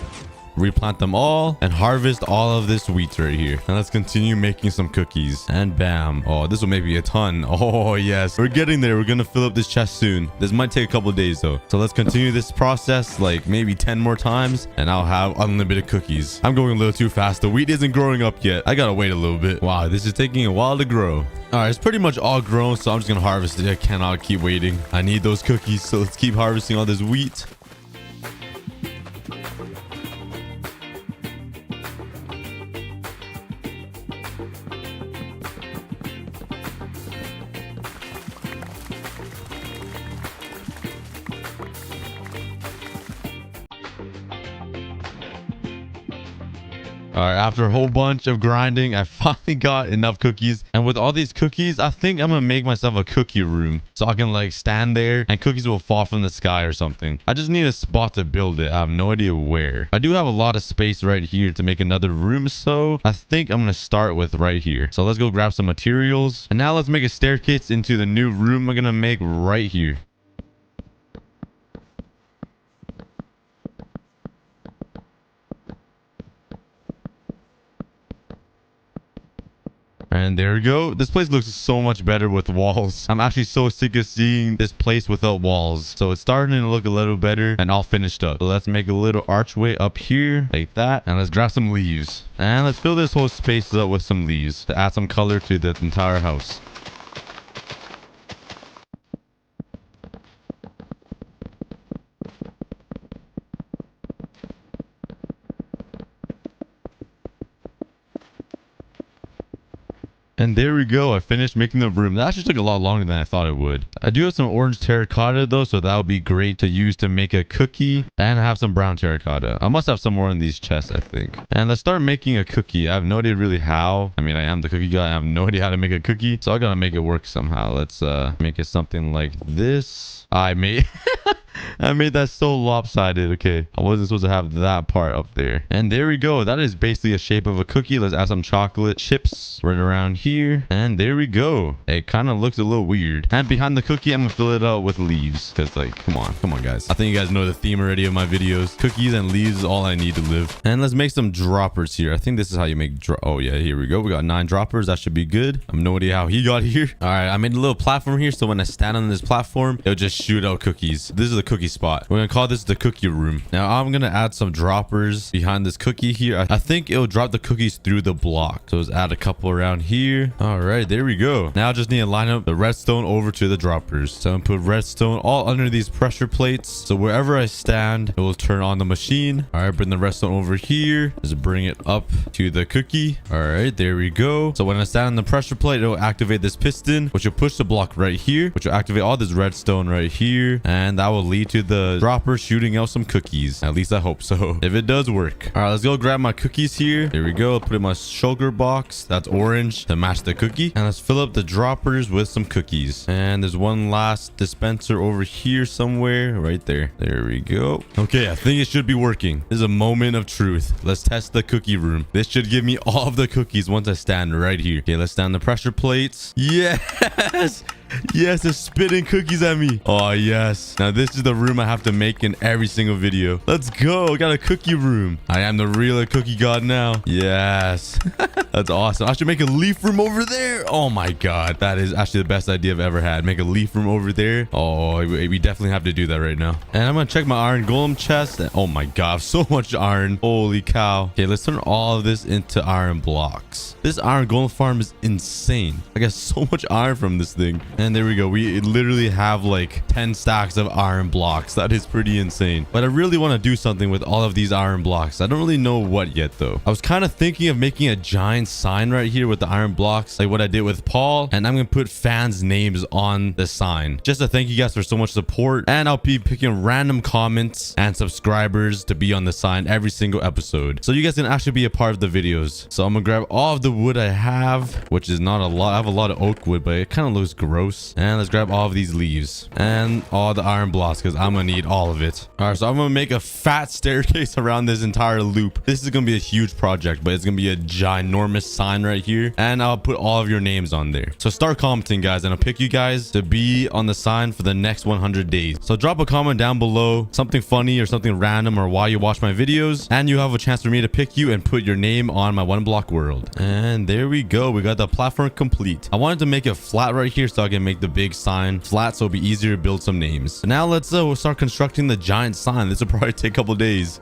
replant them all, and harvest all of this wheat right here. And let's continue making some cookies. And bam. Oh, this will make me a ton. Oh yes, we're getting there. We're gonna fill up this chest soon. This might take a couple of days though. So let's continue this process like maybe 10 more times and I'll have unlimited cookies. I'm going a little too fast. The wheat isn't growing up yet. I gotta wait a little bit. Wow, this is taking a while to grow. All right, it's pretty much all grown, so I'm just gonna harvest it. I cannot keep waiting. I need those cookies, so let's keep harvesting all this wheat. All right, after a whole bunch of grinding, I finally got enough cookies. And with all these cookies, I think I'm gonna make myself a cookie room so I can like stand there and cookies will fall from the sky or something. I just need a spot to build it. I have no idea where. I do have a lot of space right here to make another room, so I think I'm gonna start with right here. So let's go grab some materials. And now let's make a staircase into the new room I'm gonna make right here. And there we go. This place looks so much better with walls. I'm actually so sick of seeing this place without walls. So it's starting to look a little better and all finished up. So let's make a little archway up here like that. And let's grab some leaves. And let's fill this whole space up with some leaves to add some color to the entire house. And there we go. I finished making the room. That actually took a lot longer than I thought it would. I do have some orange terracotta though, so that would be great to use to make a cookie. And I have some brown terracotta. I must have some more in these chests, I think. And let's start making a cookie. I have no idea really how. I mean, I am the cookie guy. I have no idea how to make a cookie. So I gotta make it work somehow. Let's make it something like this. I made that so lopsided. Okay, I wasn't supposed to have that part up there. And there we go. That is basically a shape of a cookie. Let's add some chocolate chips right around here. And there we go. It kind of looks a little weird. And behind the cookie, I'm gonna fill it out with leaves. Because like, come on guys. I think you guys know the theme already of my videos. Cookies and leaves is all I need to live. And let's make some droppers here. I think this is how you make oh yeah, here we go. We got 9 droppers. That should be good. I have no idea how he got here. All right, I made a little platform here, so when I stand on this platform, it'll just shoot out cookies. This is the cookie spot. We're gonna call this the cookie room. Now I'm gonna add some droppers behind this cookie here. I think it'll drop the cookies through the block. So let's add a couple around here. here. All right, there we go. Now I just need to line up the redstone over to the droppers. So I'm gonna put redstone all under these pressure plates. So wherever I stand, it will turn on the machine. All right, bring the redstone over here. Just bring it up to the cookie. All right, there we go. So when I stand on the pressure plate, it will activate this piston, which will push the block right here, which will activate all this redstone right here. And that will lead to the dropper shooting out some cookies. At least I hope so. If it does work. All right, let's go grab my cookies here. There we go. I'll put in my sugar box. That's orange to match the cookie. And let's fill up the droppers with some cookies. And there's one last dispenser over here somewhere. Right there. There we go. Okay, I think it should be working. This is a moment of truth. Let's test the cookie room. This should give me all of the cookies once I stand right here. Okay, let's stand the pressure plates. Yes! Yes, it's spitting cookies at me. Oh, yes. Now, this is the room I have to make in every single video. Let's go. I got a cookie room. I am the real cookie god now. Yes. That's awesome. I should make a leaf room over there. Oh, my God. That is actually the best idea I've ever had. Make a leaf room over there. Oh, we definitely have to do that right now. And I'm going to check my iron golem chest. Oh, my God. So much iron. Holy cow. Okay, let's turn all of this into iron blocks. This iron golem farm is insane. I got so much iron from this thing. And there we go. We literally have like 10 stacks of iron blocks. That is pretty insane. But I really want to do something with all of these iron blocks. I don't really know what yet though. I was kind of thinking of making a giant sign right here with the iron blocks, like what I did with Paul. And I'm going to put fans' names on the sign just to thank you guys for so much support. And I'll be picking random comments and subscribers to be on the sign every single episode, so you guys can actually be a part of the videos. So I'm going to grab all of the wood I have, which is not a lot. I have a lot of oak wood, but it kind of looks gross. And let's grab all of these leaves and all the iron blocks because I'm gonna need all of it. All right, so I'm gonna make a fat staircase around this entire loop. This is gonna be a huge project, but it's gonna be a ginormous sign right here, and I'll put all of your names on there. So start commenting, guys, and I'll pick you guys to be on the sign for the next 100 days. So drop a comment down below, something funny or something random or why you watch my videos, and you have a chance for me to pick you and put your name on my one block world. And there we go. We got the platform complete. I wanted to make it flat right here so I can make the big sign flat so it'll be easier to build some names. So now let's start constructing the giant sign. This will probably take a couple days.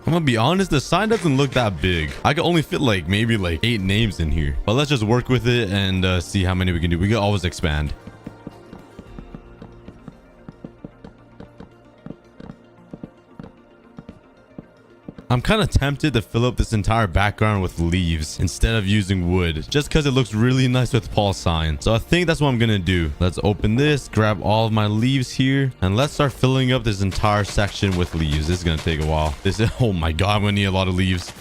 I'm gonna be honest, the sign doesn't look that big. I can only fit like maybe like 8 names in here, but let's just work with it and see how many we can do. We can always expand. I'm kind of tempted to fill up this entire background with leaves instead of using wood, just because it looks really nice with Paul's sign. So I think that's what I'm gonna do. Let's open this, grab all of my leaves here, and let's start filling up this entire section with leaves. This is gonna take a while. This is, oh my God, I'm gonna need a lot of leaves.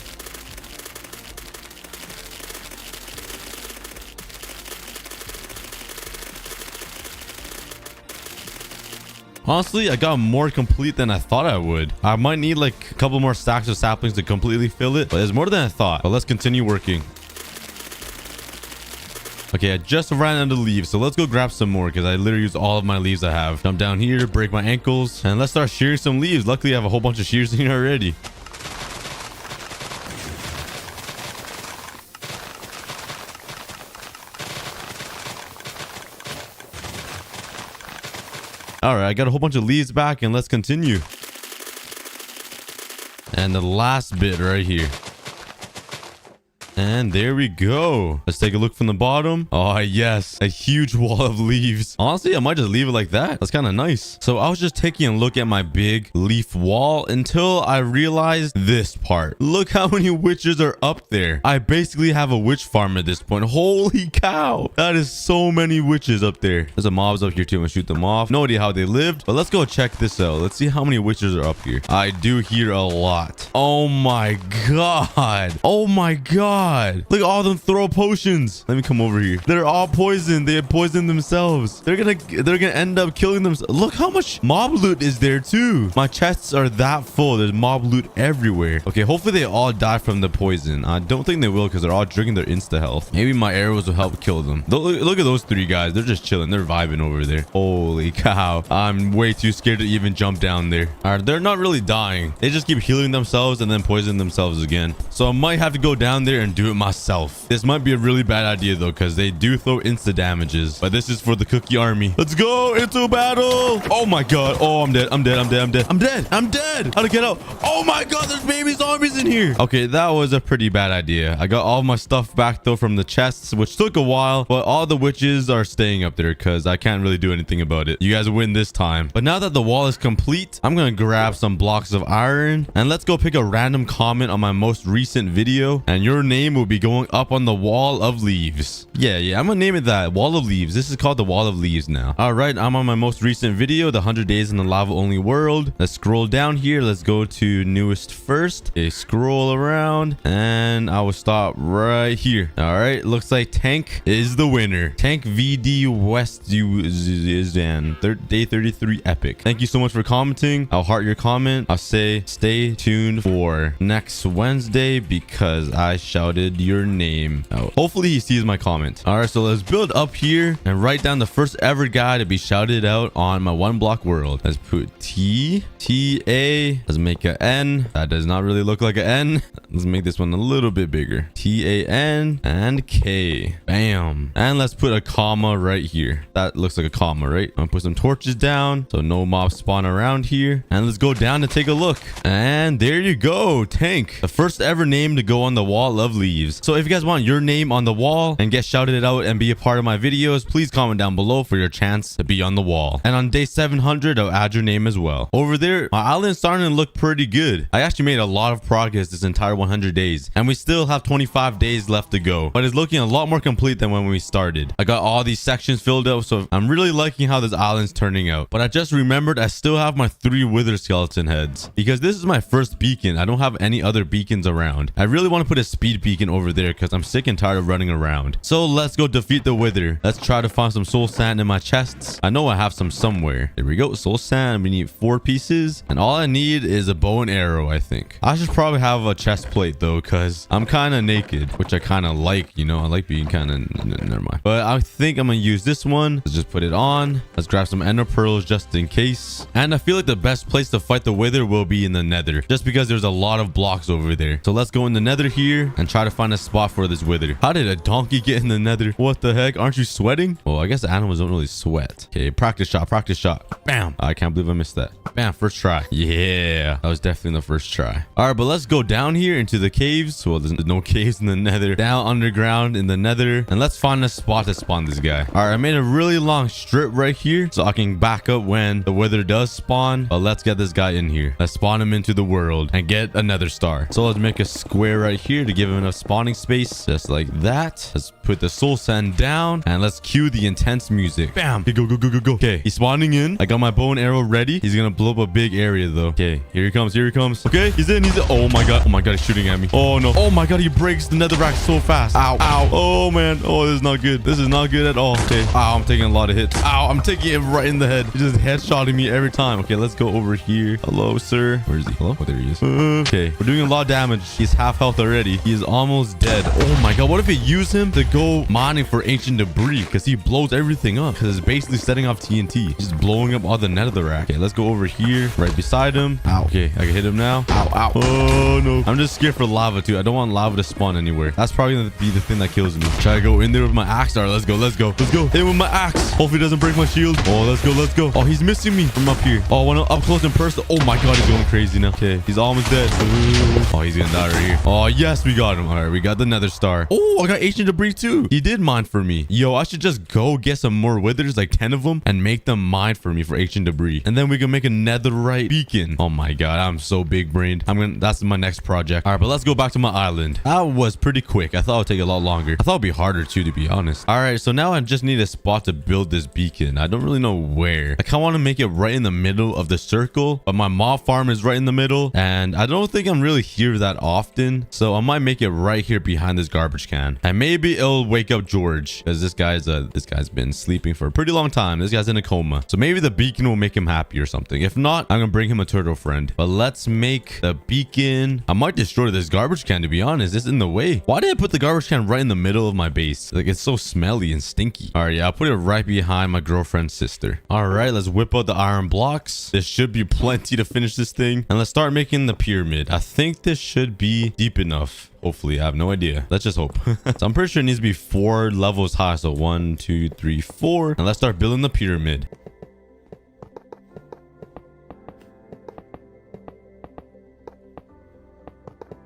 Honestly, I got more complete than I thought I would. I might need like a couple more stacks of saplings to completely fill it, but it's more than I thought. But let's continue working. Okay, I just ran out of leaves, so let's go grab some more because I literally used all of my leaves I have. Jump down here, break my ankles, and let's start shearing some leaves. Luckily, I have a whole bunch of shears in here already. All right, I got a whole bunch of leaves back, and let's continue. And the last bit right here. And there we go. Let's take a look from the bottom. Oh, yes. A huge wall of leaves. Honestly, I might just leave it like that. That's kind of nice. So I was just taking a look at my big leaf wall until I realized this part. Look how many witches are up there. I basically have a witch farm at this point. Holy cow. That is so many witches up there. There's a mobs up here too. I'm gonna shoot them off. No idea how they lived, but let's go check this out. Let's see how many witches are up here. I do hear a lot. Oh my God. Oh my God. Look at all of them throw potions. Let me come over here. They're all poisoned. They have poisoned themselves. They're gonna end up killing themselves. Look how much mob loot is there too. My chests are that full. There's mob loot everywhere. Okay, hopefully they all die from the poison. I don't think they will because they're all drinking their insta health. Maybe my arrows will help kill them. Look at those 3 guys. They're just chilling. They're vibing over there. Holy cow. I'm way too scared to even jump down there. All right, they're not really dying. They just keep healing themselves and then poisoning themselves again. So I might have to go down there and and do it myself. This might be a really bad idea though, because they do throw insta damages, but this is for the cookie army. Let's go into battle. Oh my god. Oh, I'm dead. I'm dead. I'm dead. I'm dead. I'm dead. I'm dead. How to get out? Oh my god, there's baby zombies in here. Okay, that was a pretty bad idea. I got all my stuff back though from the chests, which took a while, but all the witches are staying up there because I can't really do anything about it. You guys win this time. But now that the wall is complete, I'm gonna grab some blocks of iron and let's go pick a random comment on my most recent video, and your name will be going up on the wall of leaves. Yeah, I'm gonna name it that, wall of leaves. This is called the wall of leaves now. All right, I'm on my most recent video, the 100 days in the lava only world. Let's scroll down here. Let's go to newest first. Okay, scroll around and I will stop right here. All right, looks like Tank is the winner. Tank VD West is in day 33 epic. Thank you so much for commenting. I'll heart your comment. I'll say stay tuned for next Wednesday because I shouted your name out. Hopefully he sees my comment. All right, so let's build up here and write down the first ever guy to be shouted out on my one block world. Let's put T-A. Let's make a N. That does not really look like an N. Let's make this one a little bit bigger. T-A-N and K. Bam. And let's put a comma right here. That looks like a comma, right? I'm gonna put some torches down so no mobs spawn around here. And let's go down and take a look. And there you go, Tank. The first ever name to go on the wall of leaves. So if you guys want your name on the wall and get shouted out and be a part of my videos, please comment down below for your chance to be on the wall. And on day 700, I'll add your name as well. Over there, my island's starting to look pretty good. I actually made a lot of progress this entire 100 days. And we still have 25 days left to go. But it's looking a lot more complete than when we started. I got all these sections filled up, so I'm really liking how this island's turning out. But I just remembered I still have my 3 wither skeleton heads. Because this is my first beacon. I don't have any other beacons around. I really want to put a speed beacon over there because I'm sick and tired of running around. So let's go defeat the wither. Let's try to find some soul sand in my chests. I know I have some somewhere. There we go. Soul sand. We need 4 pieces. And all I need is a bow and arrow, I think. I should probably have a chest plate though, because I'm kind of naked, which I kind of like, you know. I like being kind of... Never mind. But I think I'm going to use this one. Let's just put it on. Let's grab some ender pearls just in case. And I feel like the best place to fight the wither will be in the nether, just because there's a lot of blocks over there. So let's go in the nether here and try to find a spot for this wither. How did a donkey get in the nether? What the heck? Aren't you sweating? Well, I guess animals don't really sweat. Okay, practice shot, practice shot. Bam. I can't believe I missed that. Bam, first try. Yeah, that was definitely the first try. All right, but let's go down here into the caves. Well, there's no caves in the nether. Down underground in the nether, and let's find a spot to spawn this guy. All right, I made a really long strip right here so I can back up when the wither does spawn. But let's get this guy in here. Let's spawn him into the world and get another star. So let's make a square right here to give him enough spawning space, just like that. Let's put the soul sand down and let's cue the intense music. Bam. Okay, go, go, go, go, go. Okay, he's spawning in. I got my bow and arrow ready. He's gonna blow up a big area though. Okay, here he comes, here he comes. Okay, he's in, he's in. Oh my god, he's shooting at me. Oh no. Oh my god, he breaks the netherrack so fast. Ow, ow. Oh man. Oh, this is not good. This is not good at all. Okay. Ow, I'm taking a lot of hits. Ow, I'm taking it right in the head. He's just headshotting me every time. Okay, let's go over here. Hello, sir. Where is he? Hello? Oh, there he is. Okay, we're doing a lot of damage. He's half health already. He is almost dead. Oh my god, what if we use him to go mining for ancient debris? Because he blows everything up. Because it's basically setting off TNT. Just blowing up all the netherrack. Okay, let's go over here. Right beside him. Ow. Okay, I can hit him now. Ow, ow. Oh no. I'm just scared for lava too. I don't want lava to spawn anywhere. That's probably gonna be the thing that kills me. Try to go in there with my axe. All right, let's go, let's go, let's go. Hit him with my axe. Hopefully he doesn't break my shield. Oh, let's go, let's go. Oh, he's missing me from up here. Oh, I want to up close and personal. Oh my god, he's going crazy now. Okay, he's almost dead. Oh, he's gonna die right here. Oh yes, we got him. All right, we got the nether star. Oh, I got ancient debris too. He did mine for me. Yo, I should just go get some more withers, like 10 of them, and make them mine for me for ancient debris, and then we can make a netherite beacon. Oh my god, I'm so big brained. That's my next project. All right, but let's go back to my island. That was pretty quick. I thought it would take a lot longer. I thought it'd be harder too, to be honest. All right, so now I just need a spot to build this beacon. I don't really know where. I kind of want to make it right in the middle of the circle, but my mob farm is right in the middle, and I don't think I'm really here that often, so I might make it right here behind this garbage can, and maybe it'll wake up George, because this guy's been sleeping for a pretty long time. This guy's in a coma, so maybe the beacon will make him happy or something. If not, I'm gonna bring him a turtle friend. But let's make the beacon. I might destroy this garbage can, to be honest. It's in the way. Why did I put the garbage can right in the middle of my base? Like, it's so smelly and stinky. All right, yeah, I'll put it right behind my girlfriend's sister. All right, let's whip out the iron blocks. This should be plenty to finish this thing, and let's start making the pyramid. I think this should be deep enough. Hopefully, I have no idea. Let's just hope. So I'm pretty sure it needs to be 4 levels high. So 1, 2, 3, 4. And let's start building the pyramid.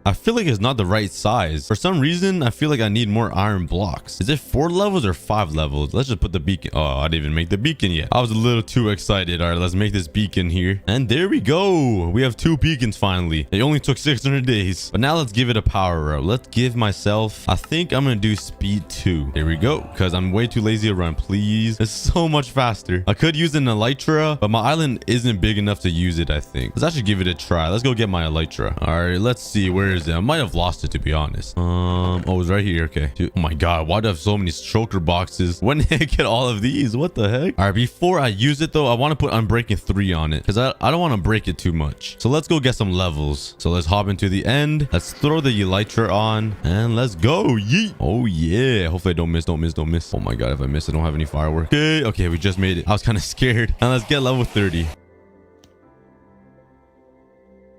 I feel like it's not the right size. For some reason, I feel like I need more iron blocks. Is it 4 levels or 5 levels? Let's just put the beacon. Oh, I didn't even make the beacon yet. I was a little too excited. All right, let's make this beacon here. And there we go. We have 2 beacons finally. It only took 600 days. But now let's give it a power up. Let's give myself, I think I'm going to do speed 2. There we go. Because I'm way too lazy to run. Please. It's so much faster. I could use an elytra, but my island isn't big enough to use it, I think. Let's actually give it a try. Let's go get my elytra. All right, let's see. Where is it? I might have lost it, to be honest. Oh, it's right here. Okay. Dude, oh my god, why do I have so many shulker boxes? When did I get all of these? What the heck? All right, before I use it though, I want to put Unbreaking 3 on it because I don't want to break it too much. So let's go get some levels. So let's hop into the end. Let's throw the elytra on and let's go. Yeet. Oh yeah. Hopefully I don't miss. Oh my god, if I miss, I don't have any fireworks. Okay, we just made it. I was kind of scared. And let's get level 30.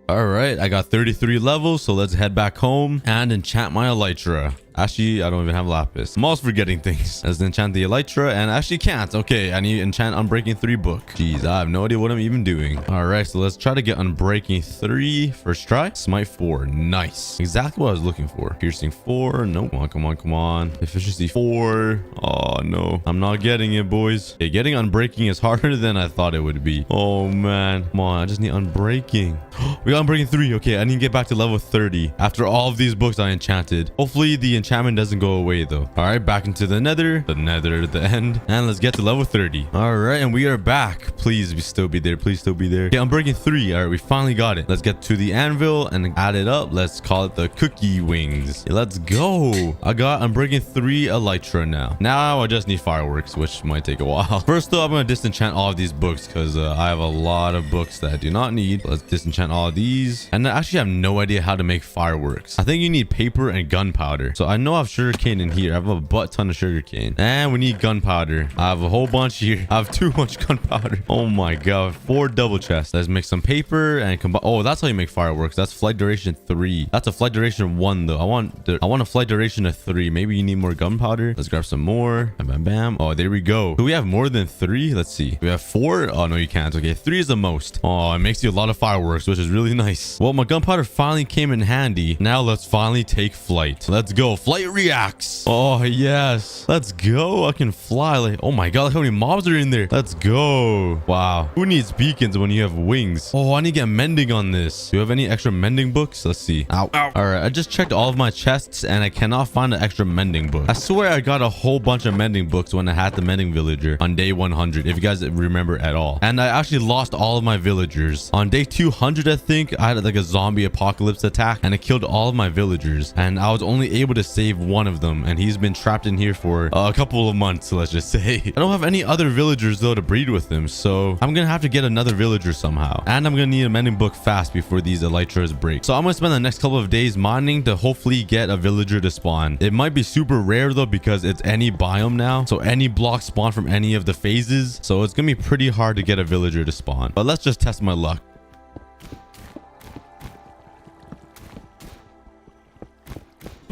All right, I got 33 levels, so let's head back home and enchant my elytra. Actually, I don't even have lapis. I'm always forgetting things. Let's enchant the elytra and actually can't. Okay, I need to enchant Unbreaking 3 book. Jeez, I have no idea what I'm even doing. All right, so let's try to get Unbreaking 3 first try. Smite 4. Nice. Exactly what I was looking for. Piercing 4. No. Come on. Efficiency 4. Oh, no. I'm not getting it, boys. Okay, getting Unbreaking is harder than I thought it would be. Oh, man. Come on, I just need Unbreaking. We got Unbreaking 3. Okay, I need to get back to level 30 after all of these books I enchanted. Hopefully, the enchantment doesn't go away though. All right, back into the nether at the end, and let's get to level 30. All right, and we are back. Please still be there. Okay, I'm breaking 3. All right, we finally got it. Let's get to the anvil and add it up. Let's call it the cookie wings. Okay, let's go. I'm breaking 3 elytra now I just need fireworks, which might take a while. First though, I'm gonna disenchant all of these books because I have a lot of books that I do not need. Let's disenchant all of these, and I actually have no idea how to make fireworks. I think you need paper and gunpowder. So I know I have sugarcane in here. I have a butt ton of sugarcane, and we need gunpowder. I have a whole bunch here. I have too much gunpowder. Oh my god, 4 double chests. Let's make some paper and combine. Oh, that's how you make fireworks. That's flight duration 3. That's a flight duration 1 though. I want a flight duration of 3. Maybe you need more gunpowder. Let's grab some more. Bam. Oh, there we go. Do we have more than 3? Let's see. We have 4. Oh no, you can't. Okay, 3 is the most. Oh, it makes you a lot of fireworks, which is really nice. Well, my gunpowder finally came in handy. Now let's finally take flight. Let's go. Flight reacts. Oh yes, let's go. I can fly. Like, oh my god, look how many mobs are in there. Let's go. Wow, who needs beacons when you have wings? Oh, I need to get mending on this. Do you have any extra mending books? Let's see. Ow. All right, I just checked all of my chests and I cannot find an extra mending book. I swear I got a whole bunch of mending books when I had the mending villager on day 100, if you guys remember at all. And I actually lost all of my villagers on day 200. I think I had like a zombie apocalypse attack and it killed all of my villagers, and I was only able to save one of them, and he's been trapped in here for a couple of months, let's just say. I don't have any other villagers though to breed with him, so I'm gonna have to get another villager somehow, and I'm gonna need a mending book fast before these elytras break. So I'm gonna spend the next couple of days mining to hopefully get a villager to spawn. It might be super rare though because it's any biome now, so any block spawn from any of the phases, so it's gonna be pretty hard to get a villager to spawn, but let's just test my luck.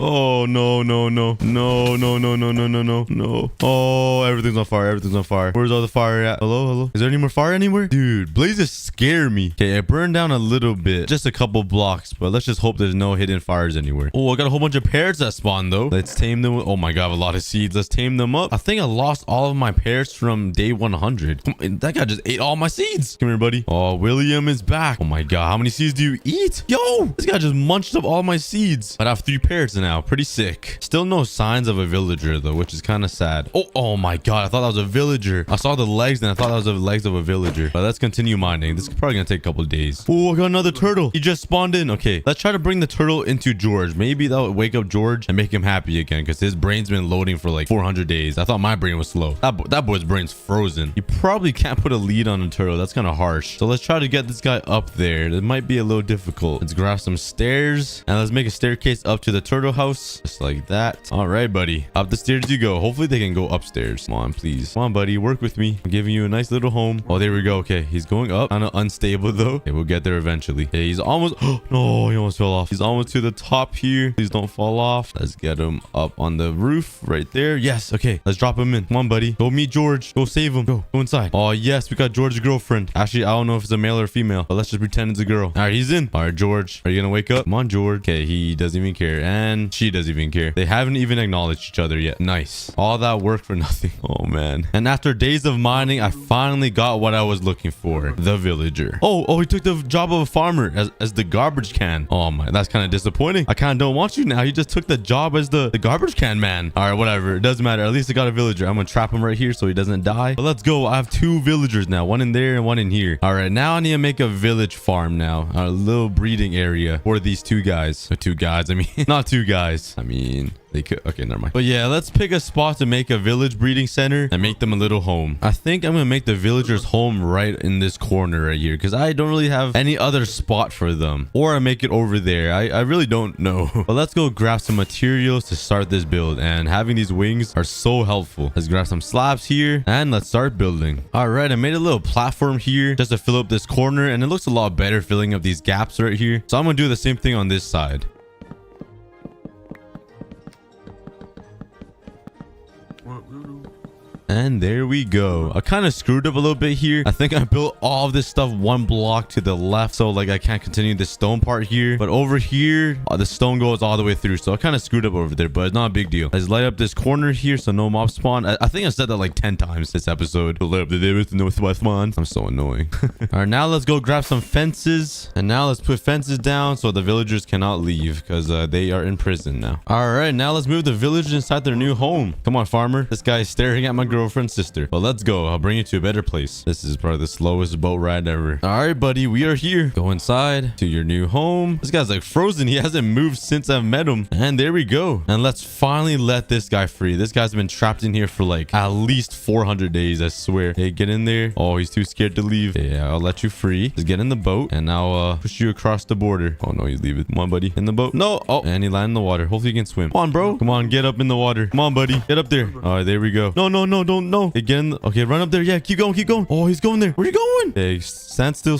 Oh no. Oh, everything's on fire. Where's all the fire at? Hello? Is there any more fire anywhere? Dude, blazes scare me. Okay, it burned down a little bit, just a couple blocks, but let's just hope there's no hidden fires anywhere. Oh, I got a whole bunch of parrots that spawn though. Let's tame them. Oh my god, I have a lot of seeds. Let's tame them up. I think I lost all of my parrots from day 100. That guy just ate all my seeds. Come here, buddy. Oh, William is back. Oh my god, how many seeds do you eat? Yo, this guy just munched up all my seeds. But I have 3 parrots now. Pretty sick. Still no signs of a villager though, which is kind of sad. Oh my god, I thought that was a villager. I saw the legs and I thought that was the legs of a villager. But let's continue mining. This is probably gonna take a couple of days. Oh, I got another turtle. He just spawned in. Okay, let's try to bring the turtle into George. Maybe that would wake up George and make him happy again, because his brain's been loading for like 400 days. I thought my brain was slow. That boy's brain's frozen. You probably can't put a lead on a turtle. That's kind of harsh. So let's try to get this guy up there. It might be a little difficult. Let's grab some stairs and let's make a staircase up to the turtle house. Just like that. All right, buddy. Up the stairs you go. Hopefully they can go upstairs. Come on, please. Come on, buddy. Work with me. I'm giving you a nice little home. Oh, there we go. Okay, he's going up. Kind of unstable, though. Okay, we'll get there eventually. Okay, he's almost... Oh, no, he almost fell off. He's almost to the top here. Please don't fall off. Let's get him up on the roof right there. Yes. Okay, let's drop him in. Come on, buddy. Go meet George. Go save him. Go inside. Oh, yes. We got George's girlfriend. Actually, I don't know if it's a male or female, but let's just pretend it's a girl. All right, he's in. All right, George. Are you gonna wake up? Come on, George. Okay, he doesn't even care. And she doesn't even care. They haven't even acknowledged each other yet. Nice. All that work for nothing. Oh, man. And after days of mining, I finally got what I was looking for. The villager. Oh, he took the job of a farmer as the garbage can. Oh, my. That's kind of disappointing. I kind of don't want you now. He just took the job as the garbage can man. All right, whatever. It doesn't matter. At least I got a villager. I'm gonna trap him right here so he doesn't die. But let's go. I have 2 villagers now. One in there and one in here. All right, now I need to make a village farm now. A little breeding area for these 2 guys. 2 guys. I mean, not 2 guys. I mean... They could. Okay, never mind. But yeah, let's pick a spot to make a village breeding center and make them a little home. I think I'm gonna make the villagers home right in this corner right here because I don't really have any other spot for them. Or I make it over there. I really don't know. But let's go grab some materials to start this build. And having these wings are so helpful. Let's grab some slabs here and let's start building. All right, I made a little platform here just to fill up this corner, and it looks a lot better filling up these gaps right here. So I'm gonna do the same thing on this side. And there we go. I kind of screwed up a little bit here. I think I built all of this stuff 1 block to the left, so like I can't continue the stone part here. But over here, the stone goes all the way through, so I kind of screwed up over there, but it's not a big deal. Let's light up this corner here so no mob spawn. I think I said that like 10 times this episode. Light up the day with no spawn. I'm so annoying. All right, now let's go grab some fences, and now let's put fences down so the villagers cannot leave because they are in prison now. All right, now let's move the villagers inside their new home. Come on, farmer. This guy is staring at my girlfriend's sister. But let's go. I'll bring you to a better place. This is probably the slowest boat ride ever. All right, buddy, we are here. Go inside to your new home. This guy's like frozen. He hasn't moved since I've met him. And there we go. And let's finally let this guy free. This guy's been trapped in here for like at least 400 days, I swear. Hey, get in there. Oh, he's too scared to leave. Yeah, I'll let you free. Just get in the boat and I'll push you across the border. Oh no, he's leaving. Come on, buddy. In the boat. No. Oh, and he landed in the water. Hopefully you can swim. Come on, bro. Come on, get up in the water. Come on, buddy. Get up there. All right, there we go. No, don't. No. Hey, get in. Okay, run up there. Yeah, keep going. Oh, he's going there. Where are you going? Hey, stand still.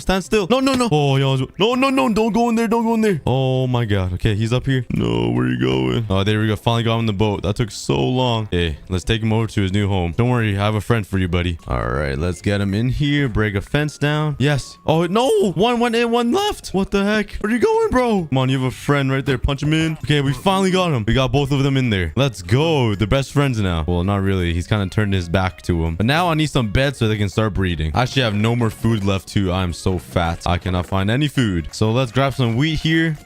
No. Oh, yo, no. Don't go in there. Oh my god. Okay, he's up here. No, where are you going? Oh, there we go. Finally got him in the boat. That took so long. Hey, let's take him over to his new home. Don't worry, I have a friend for you, buddy. All right, let's get him in here. Break a fence down. Yes. Oh no, one went in, one left. What the heck? Where are you going, bro? Come on, you have a friend right there. Punch him in. Okay, we finally got him. We got both of them in there. Let's go. They're best friends now. Well, not really. He's kind of turned his back to him. But now I need some beds so they can start breeding. I actually have no more food left too. I'm so fat. I cannot find any food. So let's grab some wheat here.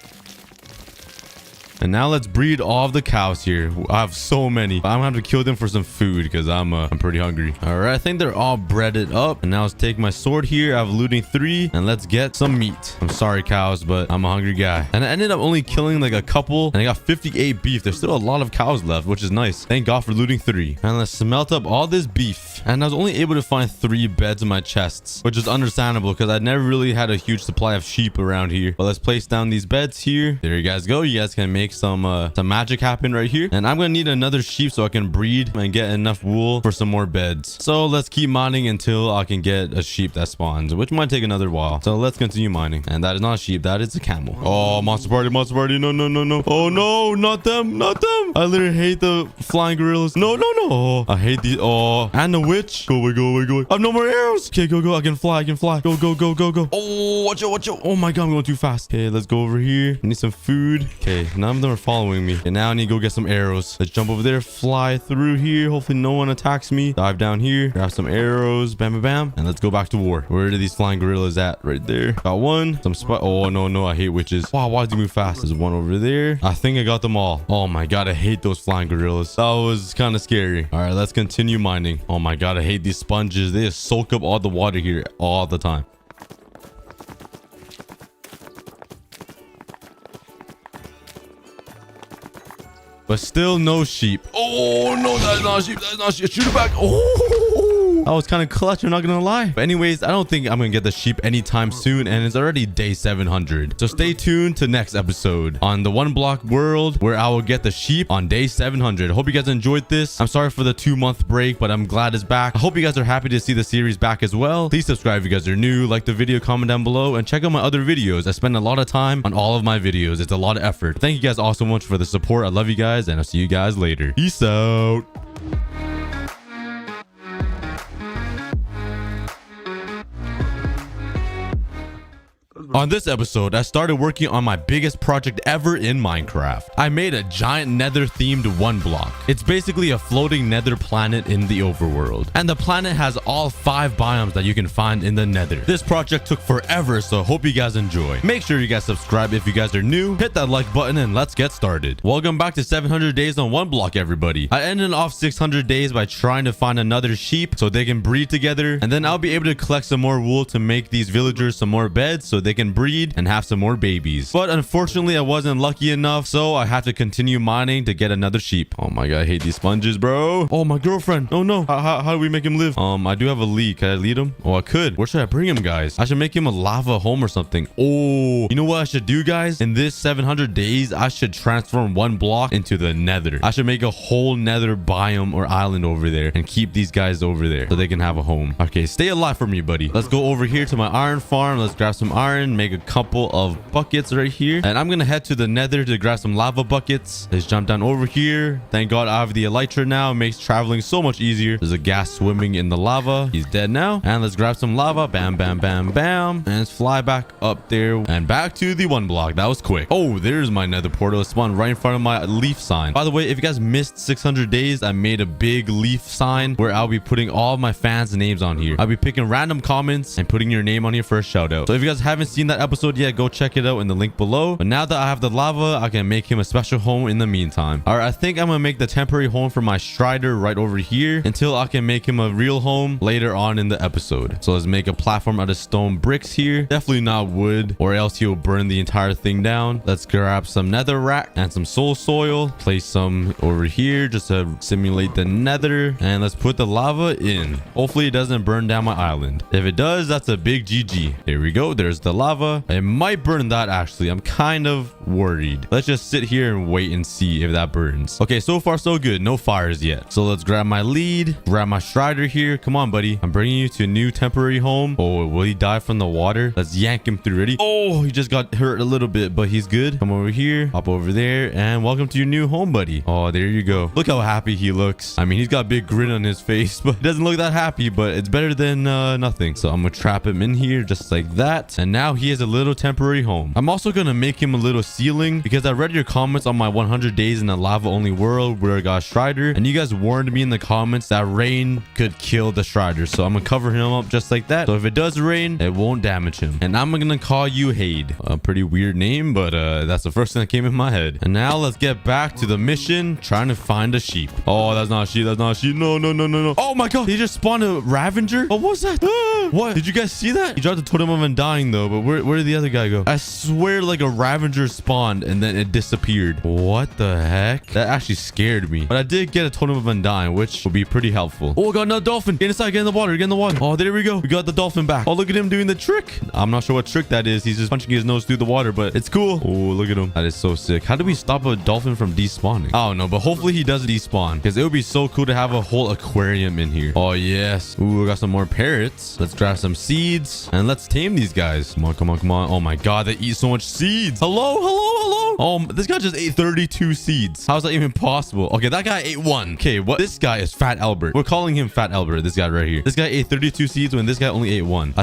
And now let's breed all of the cows here. I have so many. I'm gonna have to kill them for some food because I'm pretty hungry. All right, I think they're all breaded up. And now let's take my sword here. I have looting 3 and let's get some meat. I'm sorry, cows, but I'm a hungry guy. And I ended up only killing like a couple and I got 58 beef. There's still a lot of cows left, which is nice. Thank God for looting 3. And let's smelt up all this beef. And I was only able to find 3 beds in my chests, which is understandable because I never really had a huge supply of sheep around here. But let's place down these beds here. There you guys go. You guys can make some magic happen right here. And I'm gonna need another sheep so I can breed and get enough wool for some more beds. So let's keep mining until I can get a sheep that spawns, which might take another while. So let's continue mining. And that is not a sheep, that is a camel. Oh, monster party. No. Oh no, not them. I literally hate the flying gorillas. No. Oh, I hate these. Oh, and the witch. Go away. I have no more arrows. Okay, go. I can fly. Go. Oh, watch out. Oh my god, I'm going too fast. Okay, let's go over here. I need some food. Okay, none of them are following me. And now I need to go get some arrows. Let's jump over there, fly through here. Hopefully no one attacks me. Dive down here, grab some arrows. Bam. And let's go back to war. Where are these flying gorillas at? Right there. Got one. Some spot. Oh, no. I hate witches. Wow, why did you move fast? There's one over there. I think I got them all. Oh my god, I hate those flying gorillas. That was kind of scary. All right, let's continue mining. Oh my god, I hate these sponges. They just soak up all the water here all the time. But still no sheep. Oh no, that's not sheep. Shoot it back. Oh That was kind of clutch, I'm not gonna lie. But anyways, I don't think I'm gonna get the sheep anytime soon, and it's already day 700. So stay tuned to next episode on the 1 block world where I will get the sheep on day 700. Hope you guys enjoyed this. I'm sorry for the 2-month break, but I'm glad it's back. I hope you guys are happy to see the series back as well. Please subscribe if you guys are new, like the video, comment down below, and check out my other videos. I spend a lot of time on all of my videos. It's a lot of effort. Thank you guys all so much for the support. I love you guys, and I'll see you guys later. Peace out. On this episode, I started working on my biggest project ever in Minecraft. I made a giant nether themed 1 block. It's basically a floating nether planet in the overworld. And the planet has all 5 biomes that you can find in the nether. This project took forever, so hope you guys enjoy. Make sure you guys subscribe if you guys are new. Hit that like button and let's get started. Welcome back to 700 days on 1 block, everybody. I ended off 600 days by trying to find another sheep so they can breed together. And then I'll be able to collect some more wool to make these villagers some more beds so they can breed and have some more babies. But unfortunately, I wasn't lucky enough, so I have to continue mining to get another sheep. Oh my god, I hate these sponges, bro. Oh, my girlfriend. Oh no. How do we make him live? I do have a lead. Can I lead him? Oh, I could. Where should I bring him, guys? I should make him a lava home or something. Oh, you know what I should do, guys? In this 700 days, I should transform 1 block into the nether. I should make a whole nether biome or island over there and keep these guys over there so they can have a home. Okay, stay alive for me, buddy. Let's go over here to my iron farm. Let's grab some iron, make a couple of buckets right here, and I'm gonna head to the nether to grab some lava buckets. Let's jump down over here. Thank god I have the elytra now. It makes traveling so much easier. There's a gas swimming in the lava. He's dead now. And let's grab some lava. Bam, bam, bam, bam, and let's fly back up there and back to the 1 block. That was quick. Oh, there's my nether portal. It spawned right in front of my leaf sign. By the way, if you guys missed 600 days, I made a big leaf sign where I'll be putting all of my fans' names on here. I'll be picking random comments and putting your name on here for a shout out. So if you guys haven't seen that episode yet, go check it out in the link below. But now that I have the lava, I can make him a special home in the meantime. All right, I think I'm gonna make the temporary home for my strider right over here until I can make him a real home later on in the episode. So let's make a platform out of stone bricks here. Definitely not wood, or else he'll burn the entire thing down. Let's grab some nether rack and some soul soil. Place some over here just to simulate the nether, and let's put the lava in. Hopefully it doesn't burn down my island. If it does, that's a big GG. There we go. There's the lava. It might burn that, actually. I'm kind of worried. Let's just sit here and wait and see if that burns. Okay, so far so good. No fires yet. So let's grab my lead, grab my strider here. Come on, buddy. I'm bringing you to a new temporary home. Oh, will he die from the water? Let's yank him through. Ready? Oh, he just got hurt a little bit, but he's good. Come over here, hop over there, and welcome to your new home, buddy. Oh, there you go. Look how happy he looks. I mean, he's got a big grin on his face, but he doesn't look that happy, but it's better than nothing. So I'm gonna trap him in here just like that, and now he has a little temporary home. I'm also gonna make him a little ceiling because I read your comments on my 100 days in a lava only world where I got strider, and you guys warned me in the comments that rain could kill the strider, so I'm gonna cover him up just like that, so if it does rain, it won't damage him. And I'm gonna call you Hade. A pretty weird name, but that's the first thing that came in my head. And now let's get back to the mission, trying to find a sheep. Oh, that's not a sheep. That's not a sheep. No, no, no, no, no. Oh my god, he just spawned a Ravager. What was that? What? Did you guys see that? He dropped the totem of undying though, but where did the other guy go? I swear like a Ravager spawned and then it disappeared. What the heck? That actually scared me. But I did get a totem of undying, which will be pretty helpful. Oh, I got another dolphin. Get inside, get in the water, get in the water. Oh, there we go. We got the dolphin back. Oh, look at him doing the trick. I'm not sure what trick that is. He's just punching his nose through the water, but it's cool. Oh, look at him. That is so sick. How do we stop a dolphin from despawning? I don't know, but hopefully he does despawn because it would be so cool to have a whole aquarium in here. Oh, yes. Ooh, we got some more parrots. Let's grab some seeds and let's tame these guys. Come on, come on, come on. Oh my god, they eat so much seeds. Hello, hello, hello. Oh, this guy just ate 32 seeds. How is that even possible? Okay, that guy ate 1. Okay, what? This guy is Fat Albert. We're calling him Fat Albert, this guy right here. This guy ate 32 seeds when this guy only ate 1.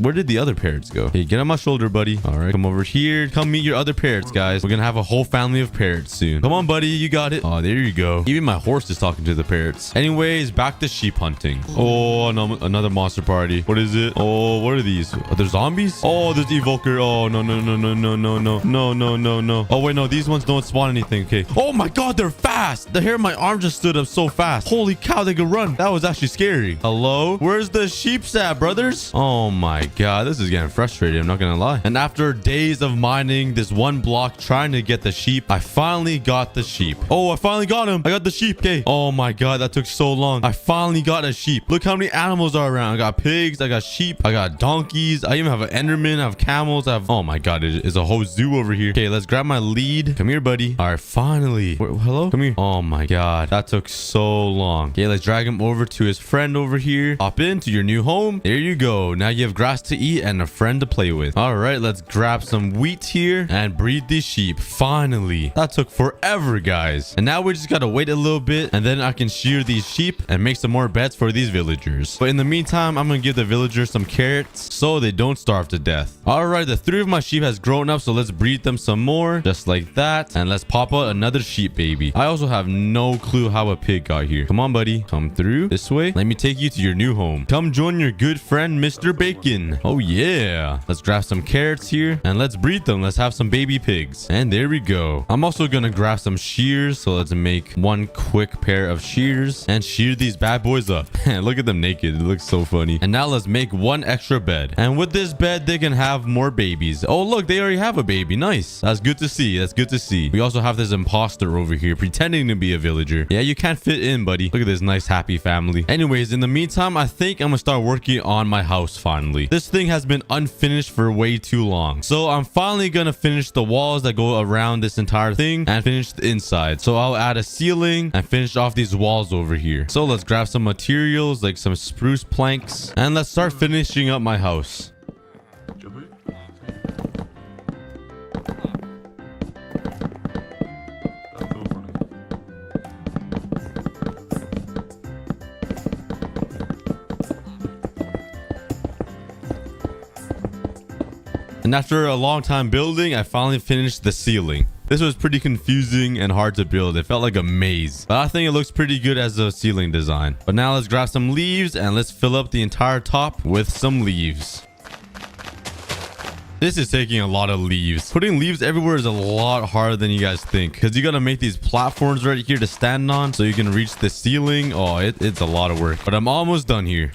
Where did the other parrots go? Hey, get on my shoulder, buddy. All right, come over here. Come meet your other parrots, guys. We're gonna have a whole family of parrots soon. Come on, buddy. You got it. Oh, there you go. Even my horse is talking to the parrots. Anyways, back to sheep hunting. Oh, no, another monster party. What is it? Oh, what are these? Are there zombies? Oh, there's Evoker. Oh, no, no, no, no, no, no, no, no, no, no, no. Oh, wait, no. These ones don't spawn anything. Okay. Oh, my God. They're fast. The hair of my arm just stood up so fast. Holy cow, they could run. That was actually scary. Hello? Where's the sheep at, brothers? Oh, my God. This is getting frustrating. I'm not going to lie. And after days of mining this one block trying to get the sheep, I finally got the sheep. Oh, I finally got him. I got the sheep. Okay. Oh, my God. That took so long. I finally got a sheep. Look how many animals are around. I got pigs. I got sheep. I got donkeys. I even have an Enderman. I have camels. I have... Oh, my God. It is a whole zoo over here. Okay, let's grab my lead. Come here, buddy. All right, finally. Hello? Come here. Oh, my God. That took so long. Okay, let's drag him over to his friend over here. Hop into your new home. There you go. Now you have grass to eat and a friend to play with. All right, let's grab some wheat here and breed these sheep. Finally. That took forever, guys. And now we just got to wait a little bit and then I can shear these sheep and make some more beds for these villagers. But in the meantime, I'm going to give the villagers some carrots so they don't starve to death. All right, the 3 of my sheep has grown up, so let's breed them some more just like that. And let's pop out another sheep baby. I also have no clue how a pig got here. Come on, buddy. Come through this way. Let me take you to your new home. Come join your good friend, Mr. Bacon. Oh, yeah. Let's grab some carrots here and let's breed them. Let's have some baby pigs. And there we go. I'm also going to grab some shears. So let's make one quick pair of shears and shear these bad boys up. Look at them naked. It looks so funny. And now let's make one extra bed. And with this bed, they can have more babies. Oh, look, they already have a baby. Nice. That's good to see. That's good to see. We also have this imposter over here pretending to be a villager. Yeah, you can't fit in, buddy. Look at this nice, happy family. Anyways, in the meantime, I think I'm gonna start working on my house finally. This thing has been unfinished for way too long. So I'm finally gonna finish the walls that go around this entire thing and finish the inside. So I'll add a ceiling and finish off these walls over here. So let's grab some materials like some spruce planks and let's start finishing up my house. And after a long time building, I finally finished the ceiling. This was pretty confusing and hard to build. It felt like a maze, but I think it looks pretty good as a ceiling design. But now let's grab some leaves and let's fill up the entire top with some leaves. This is taking a lot of leaves. Putting leaves everywhere is a lot harder than you guys think because you got to make these platforms right here to stand on so you can reach the ceiling. Oh, it's a lot of work, but I'm almost done here.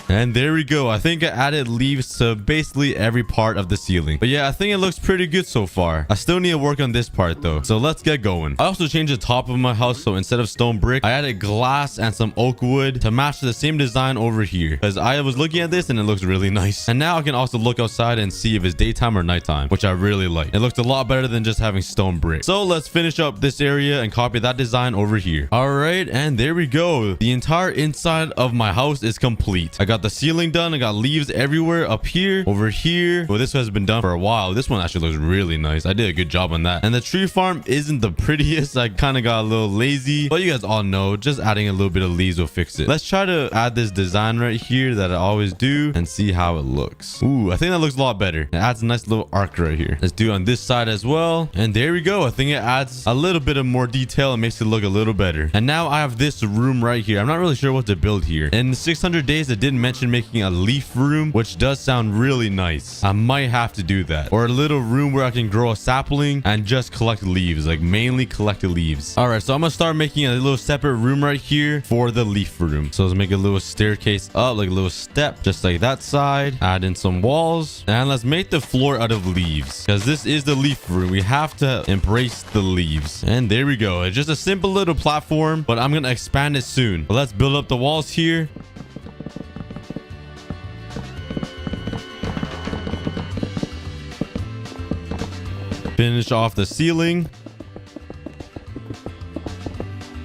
And there we go. I think I added leaves to basically every part of the ceiling. But yeah, I think it looks pretty good so far. I still need to work on this part though. So let's get going. I also changed the top of my house. So instead of stone brick, I added glass and some oak wood to match the same design over here. Because I was looking at this and it looks really nice. And now I can also look outside and see if it's daytime or nighttime, which I really like. It looks a lot better than just having stone brick. So let's finish up this area and copy that design over here. All right. And there we go. The entire inside of my house is complete. I got the ceiling done. I got leaves everywhere up here, over here. Well, this has been done for a while. This one actually looks really nice. I did a good job on that. And the tree farm isn't the prettiest. I kind of got a little lazy, but you guys all know just adding a little bit of leaves will fix it. Let's try to add this design right here that I always do and see how it looks. Ooh, I think that looks a lot better. It adds a nice little arc right here. Let's do it on this side as well. And there we go. I think it adds a little bit of more detail and makes it look a little better. And now I have this room right here. I'm not really sure what to build here. In 600 days, I didn't mention making a leaf room, which does sound really nice. I might have to do that. Or a little room where I can grow a sapling and just collect leaves, like mainly collect the leaves. All right, so I'm gonna start making a little separate room right here for the leaf room. So let's make a little staircase up, like a little step, just like that side. Add in some walls and let's make the floor out of leaves because this is the leaf room. We have to embrace the leaves. And there we go. It's just a simple little platform, but I'm gonna expand it soon. But let's build up the walls here. Finish off the ceiling.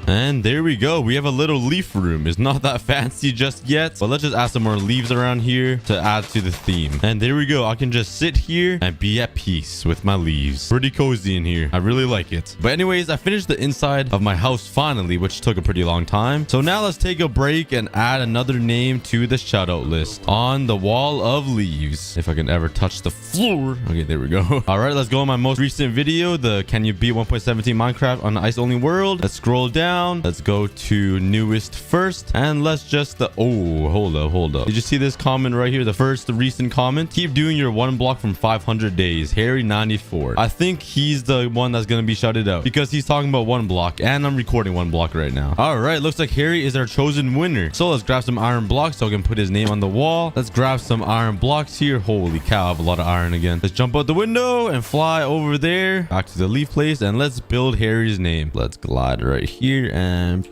And there we go. We have a little leaf room. It's not that fancy just yet, but let's just add some more leaves around here to add to the theme. And there we go. I can just sit here and be at peace with my leaves. Pretty cozy in here. I really like it. But anyways, I finished the inside of my house finally, which took a pretty long time. So now let's take a break and add another name to the shout out list on the wall of leaves. If I can ever touch the floor. Okay, there we go. All right, let's go on my most recent video, the Can You Beat 1.17 Minecraft on the Ice Only World. Let's scroll down. down. Let's go to newest first. And let's just... oh, hold up. Did you see this comment right here? The first recent comment. Keep doing your one block from 500 days. Harry94. I think he's the one that's going to be shouted out because he's talking about one block. And I'm recording one block right now. All right. Looks like Harry is our chosen winner. So let's grab some iron blocks so I can put his name on the wall. Let's grab some iron blocks here. Holy cow. I have a lot of iron again. Let's jump out the window and fly over there. Back to the leaf place. And let's build Harry's name. Let's glide right here and...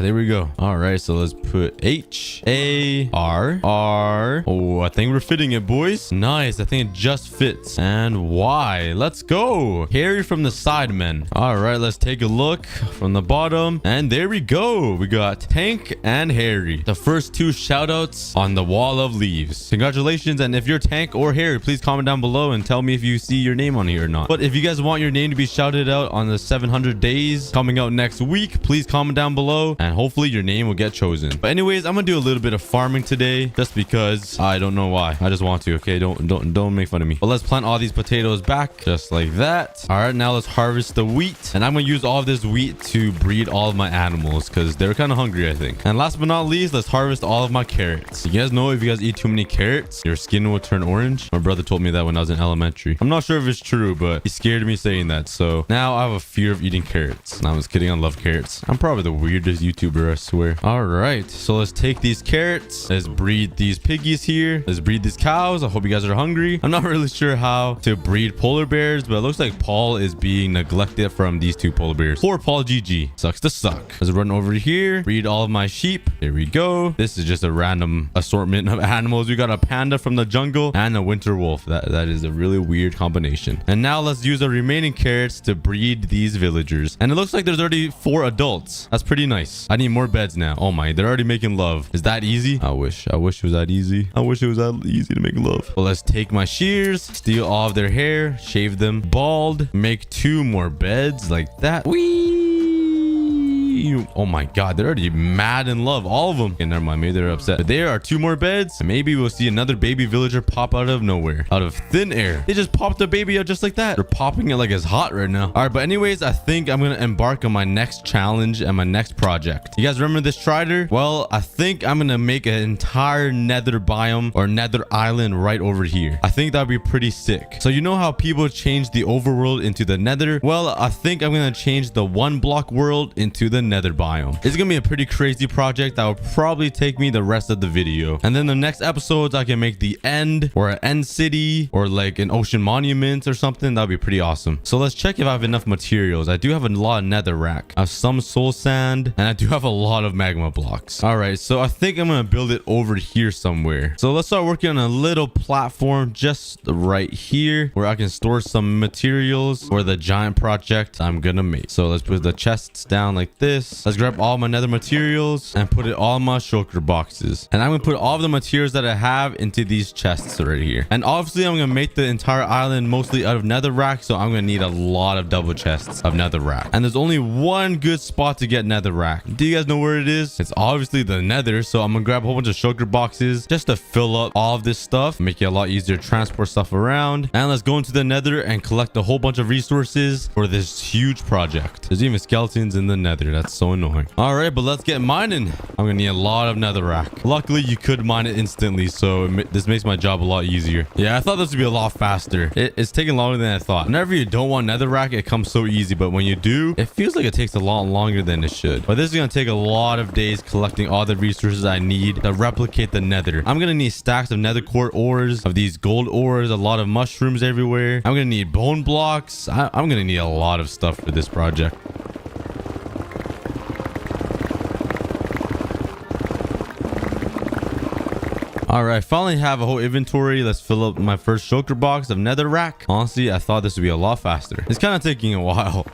there we go. All right, so let's put H-A-R-R. Oh, I think we're fitting it, boys. Nice. I think it just fits. And Y. Let's go. Harry from the Sidemen. All right, let's take a look from the bottom. And there we go. We got Tank and Harry. The first two shout outs on the wall of leaves. Congratulations. And if you're Tank or Harry, please comment down below and tell me if you see your name on here or not. But if you guys want your name to be shouted out on the 700 days coming out next week, please comment down below and hopefully your name will get chosen. But anyways, I'm gonna do a little bit of farming today just because I don't know why. I just want to. Okay, don't make fun of me. But let's plant all these potatoes back just like that. All right, now let's harvest the wheat, and I'm gonna use all of this wheat to breed all of my animals because they're kind of hungry, I think. And last but not least, let's harvest all of my carrots. You guys know if you guys eat too many carrots, your skin will turn orange. My brother told me that when I was in elementary. I'm not sure if it's true, but he scared me saying that. So now I have a fear of eating carrots. No, I'm just kidding. I love carrots. I'm probably the weirdest YouTuber, I swear. All right, so let's take these carrots. Let's breed these piggies here. Let's breed these cows. I hope you guys are hungry. I'm not really sure how to breed polar bears, but it looks like Paul is being neglected from these two polar bears. Poor Paul GG. Sucks to suck. Let's run over here. Breed all of my sheep. There we go. This is just a random assortment of animals. We got a panda from the jungle and a winter wolf. That is a really weird combination. And now let's use the remaining carrots to breed these villagers. And it looks like there's already 4 adults. That's pretty nice. I need more beds now. Oh my, they're already making love. Is that easy? I wish it was that easy. I wish it was that easy to make love. Well, let's take my shears, steal all of their hair, shave them bald, make 2 more beds like that. Whee! Oh my god, they're already mad in love, all of them. Okay, never mind, maybe they're upset. But there are 2 more beds, and maybe we'll see another baby villager pop out of nowhere, out of thin air. They just popped a baby out just like that. They're popping it like it's hot right now. All right, but anyways, I think I'm gonna embark on my next challenge and my next project. You guys remember this Strider? Well, I think I'm gonna make an entire Nether biome or Nether island right over here. I think that'd be pretty sick. So you know how people change the overworld into the Nether? Well, I think I'm gonna change the 1 block world into the Nether biome. It's gonna be a pretty crazy project that will probably take me the rest of the video. And then the next episodes, I can make the end or an end city or like an ocean monument or something. That'd be pretty awesome. So let's check if I have enough materials. I do have a lot of nether rack. I have some soul sand, and I do have a lot of magma blocks. All right, so I think I'm gonna build it over here somewhere. So let's start working on a little platform just right here where I can store some materials for the giant project I'm gonna make. So let's put the chests down like this. Let's grab all my nether materials and put it all in my shulker boxes. And I'm gonna put all of the materials that I have into these chests right here. And obviously I'm gonna make the entire island mostly out of nether rack, so I'm gonna need a lot of double chests of nether rack. And there's only one good spot to get nether rack. Do you guys know where it is? It's obviously the nether, so I'm gonna grab a whole bunch of shulker boxes just to fill up all of this stuff, make it a lot easier to transport stuff around. And let's go into the nether and collect a whole bunch of resources for this huge project. There's even skeletons in the nether. That's so annoying. All right, but let's get mining. I'm gonna need a lot of netherrack. Luckily, you could mine it instantly, so this makes my job a lot easier. Yeah, I thought this would be a lot faster. It's taking longer than I thought. Whenever you don't want netherrack, it comes so easy, but when you do, it feels like it takes a lot longer than it should. But this is gonna take a lot of days collecting all the resources I need to replicate the nether. I'm gonna need stacks of nether core ores, of these gold ores, a lot of mushrooms everywhere. I'm gonna need bone blocks. I'm gonna need a lot of stuff for this project. All right, finally have a whole inventory. Let's fill up my first shulker box of nether rack. Honestly, I thought this would be a lot faster. It's kind of taking a while.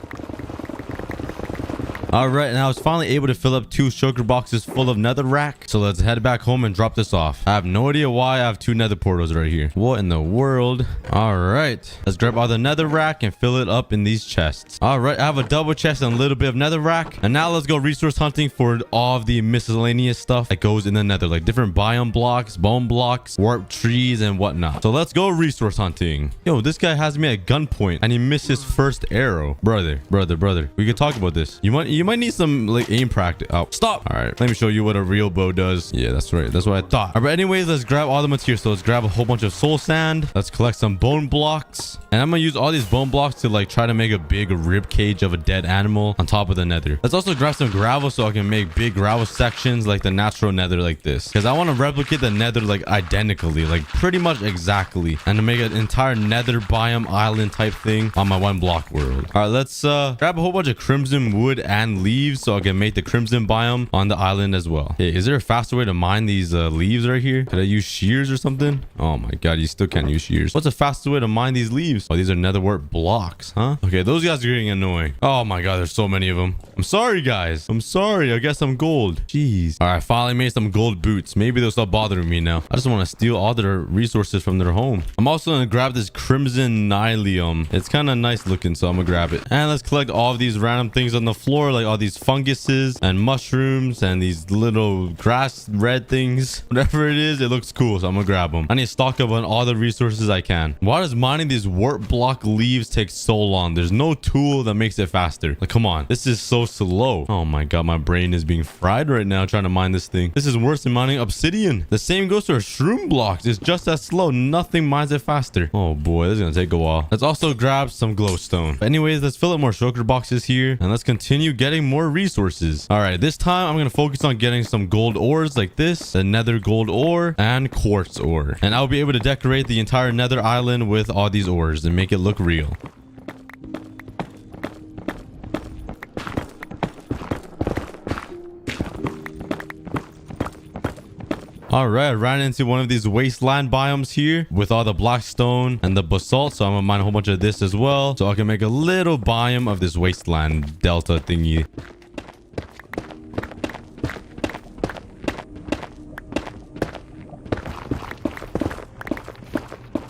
All right, and I was finally able to fill up 2 shulker boxes full of nether rack. So let's head back home and drop this off. I have no idea why I have 2 nether portals right here. What in the world? All right, let's grab all the nether rack and fill it up in these chests. All right, I have a double chest and a little bit of nether rack. And now let's go resource hunting for all of the miscellaneous stuff that goes in the nether, like different biome blocks, bone blocks, warp trees, and whatnot. So let's go resource hunting. Yo, this guy has me at gunpoint and he missed his first arrow. Brother. We could talk about this. You might need some like aim practice. Oh, stop. All right, let me show you what a real bow does. Yeah, that's right. That's what I thought. All right, but anyways, let's grab all the materials. So let's grab a whole bunch of soul sand. Let's collect some bone blocks. And I'm gonna use all these bone blocks to like try to make a big rib cage of a dead animal on top of the nether. Let's also grab some gravel so I can make big gravel sections like the natural nether like this. Because I want to replicate the nether like identically, like pretty much exactly. And to make an entire nether biome island type thing on my one block world. All right, let's grab a whole bunch of crimson wood and leaves so I can make the crimson biome on the island as well. Hey, is there a faster way to mine these leaves right here? Could I use shears or something? Oh my god, you still can't use shears. What's the fastest way to mine these leaves? Oh, these are nether wart blocks, huh? Okay, those guys are getting annoying. Oh my god, there's so many of them. I'm sorry, guys. I'm sorry. I guess I'm gold. Jeez. All right, finally made some gold boots. Maybe they'll stop bothering me now. I just want to steal all their resources from their home. I'm also gonna grab this crimson nylium. It's kind of nice looking, so I'm gonna grab it. And let's collect all of these random things on the floor, like all these funguses and mushrooms and these little grass red things. Whatever it is, it looks cool, so I'm gonna grab them. I need to stock up on all the resources I can. Why does mining these wart block leaves take so long? There's no tool that makes it faster. Like, come on. This is so slow. Oh my god, my brain is being fried right now trying to mine this thing. This is worse than mining obsidian. The same goes for shroom blocks. It's just as slow. Nothing mines it faster. Oh boy, this is gonna take a while. Let's also grab some glowstone. But anyways, let's fill up more shulker boxes here and let's continue getting more resources. All right, this time I'm gonna focus on getting some gold ores like this, the nether gold ore and quartz ore, and I'll be able to decorate the entire nether island with all these ores and make it look real. All right, I ran into one of these wasteland biomes here with all the black stone and the basalt. So I'm gonna mine a whole bunch of this as well, so I can make a little biome of this wasteland delta thingy.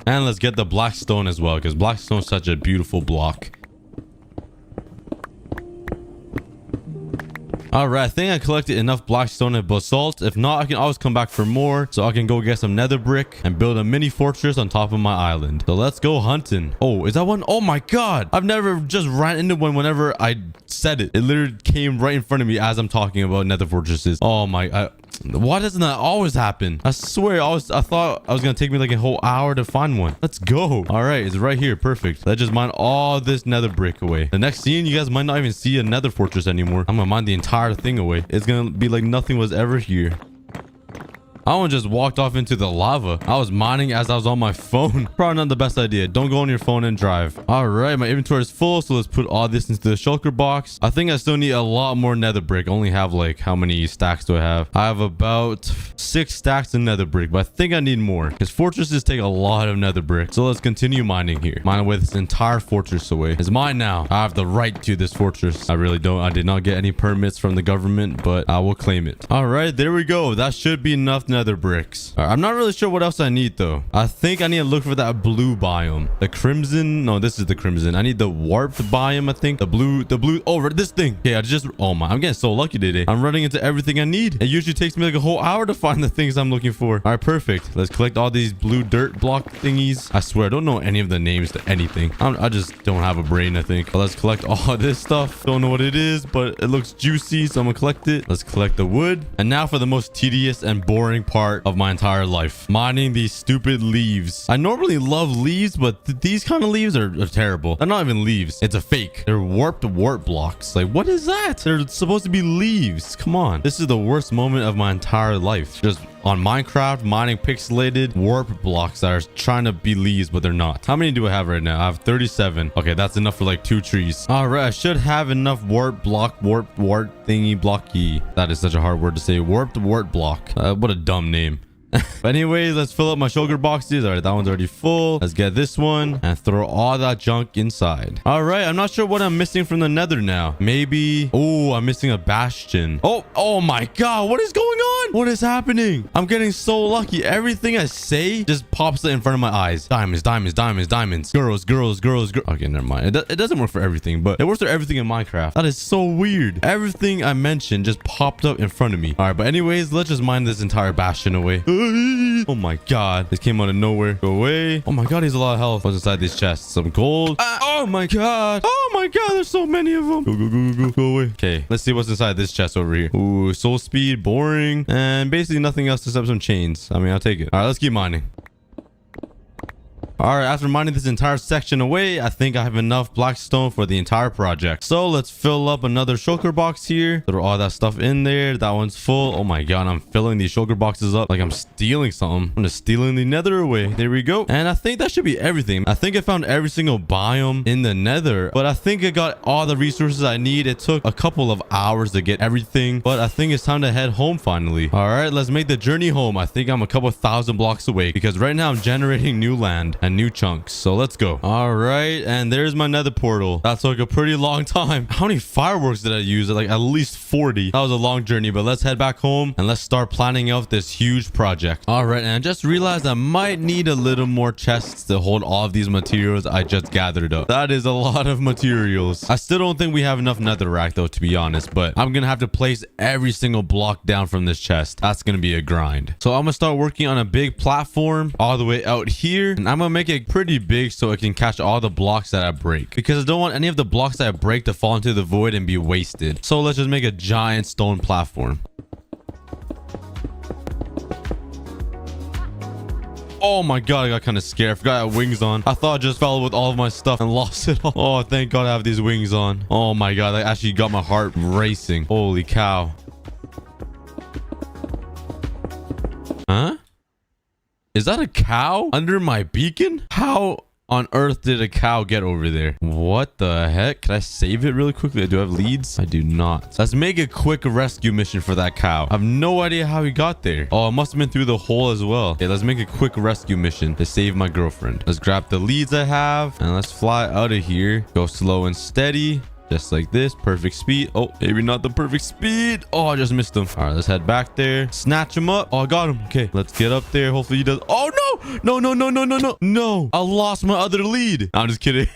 And let's get the black stone as well, because black stone is such a beautiful block. All right, I think I collected enough blackstone and basalt. If not, I can always come back for more, so I can go get some nether brick and build a mini fortress on top of my island. So let's go hunting. Oh, is that one? Oh my god, I've never just ran into one whenever I said it. It literally came right in front of me as I'm talking about nether fortresses. Oh my, why doesn't that always happen? I swear, I thought I was gonna take me like a whole hour to find one. Let's go. All right, it's right here. Perfect. Let's just mine all this nether brick away. The next scene, you guys might not even see a nether fortress anymore. I'm gonna mine the entire thing away. It's gonna be like nothing was ever here. I one just walked off into the lava. I was mining as I was on my phone. Probably not the best idea. Don't go on your phone and drive. All right, my inventory is full, so let's put all this into the shulker box. I think I still need a lot more nether brick. I only have like, how many stacks do I have? I have about 6 stacks of nether brick, but I think I need more because fortresses take a lot of nether brick. So let's continue mining here. Mine away this entire fortress away. It's mine now. I have the right to this fortress. I really don't. I did not get any permits from the government, but I will claim it. All right, there we go. That should be enough nether bricks. All right, I'm not really sure what else I need though. I think I need to look for that blue biome. The crimson. No, this is the crimson. I need the warped biome, I think. The blue. Oh, this thing. Okay, oh my, I'm getting so lucky today. I'm running into everything I need. It usually takes me like a whole hour to find the things I'm looking for. All right, perfect. Let's collect all these blue dirt block thingies. I swear, I don't know any of the names to anything. I just don't have a brain, I think. But let's collect all this stuff. Don't know what it is, but it looks juicy, so I'm gonna collect it. Let's collect the wood. And now for the most tedious and boring part of my entire life, mining these stupid leaves. I normally love leaves, but these kind of leaves are terrible. They're not even leaves. It's a fake. They're warped wart blocks. Like, what is that? They're supposed to be leaves. Come on. This is the worst moment of my entire life. Just on Minecraft, mining pixelated warp blocks that are trying to be leaves, but they're not. How many do I have right now? I have 37. Okay, that's enough for like 2 trees. All right, I should have enough wart thingy blocky. That is such a hard word to say. Warped wart block. What a dumb name. But anyways, let's fill up my shulker boxes. All right, that one's already full. Let's get this one and throw all that junk inside. All right, I'm not sure what I'm missing from the nether now. Maybe, oh, I'm missing a bastion. Oh my god, what is going on? What is happening? I'm getting so lucky. Everything I say just pops in front of my eyes. Diamonds, diamonds, diamonds, diamonds. Girls. Okay, never mind. It doesn't work for everything, but it works for everything in Minecraft. That is so weird. Everything I mentioned just popped up in front of me. All right, but anyways, let's just mine this entire bastion away. Oh my god, this came out of nowhere. Go away. Oh my god, he's a lot of health. What's inside these chests? Some gold. Oh my god. Oh my god, there's so many of them. Go away. Okay, let's see what's inside this chest over here. Ooh, soul speed, boring, and basically nothing else except some chains. I mean, I'll take it. All right, let's keep mining. All right, after mining this entire section away, I think I have enough blackstone for the entire project. So let's fill up another shulker box here. Throw all that stuff in there. That one's full. Oh my god, I'm filling these shulker boxes up like I'm stealing something. I'm just stealing the nether away. There we go. And I think that should be everything. I think I found every single biome in the nether, but I think I got all the resources I need. It took a couple of hours to get everything, but I think it's time to head home finally. All right, let's make the journey home. I think I'm a couple thousand blocks away because right now I'm generating new land and new chunks. So let's go. All right, and there's my nether portal. That took a pretty long time. How many fireworks did I use? Like at least 40. That was a long journey, but let's head back home and let's start planning out this huge project. All right, and I just realized I might need a little more chests to hold all of these materials I just gathered up. That is a lot of materials. I still don't think we have enough netherrack though, to be honest, but I'm gonna have to place every single block down from this chest. That's gonna be a grind. So I'm gonna start working on a big platform all the way out here, and I'm gonna make it pretty big so it can catch all the blocks that I break, because I don't want any of the blocks that I break to fall into the void and be wasted. So let's just make a giant stone platform. Oh my god, I got kind of scared. I forgot I had wings on. I thought I just fell with all of my stuff and lost it all. Oh, thank god I have these wings on. Oh my god, that actually got my heart racing. Holy cow. Huh? Is that a cow under my beacon? How on earth did a cow get over there? What the heck? Can I save it really quickly? Do I have leads? I do not. Let's make a quick rescue mission for that cow. I have no idea how he got there. Oh, it must have been through the hole as well. Okay, let's make a quick rescue mission to save my girlfriend. Let's grab the leads I have and let's fly out of here. Go slow and steady. Just like this. Perfect speed. Oh, maybe not the perfect speed. Oh, I just missed him. All right, let's head back there. Snatch him up. Oh, I got him. Okay, let's get up there. Hopefully he does. Oh, no. No. I lost my other lead. I'm just kidding.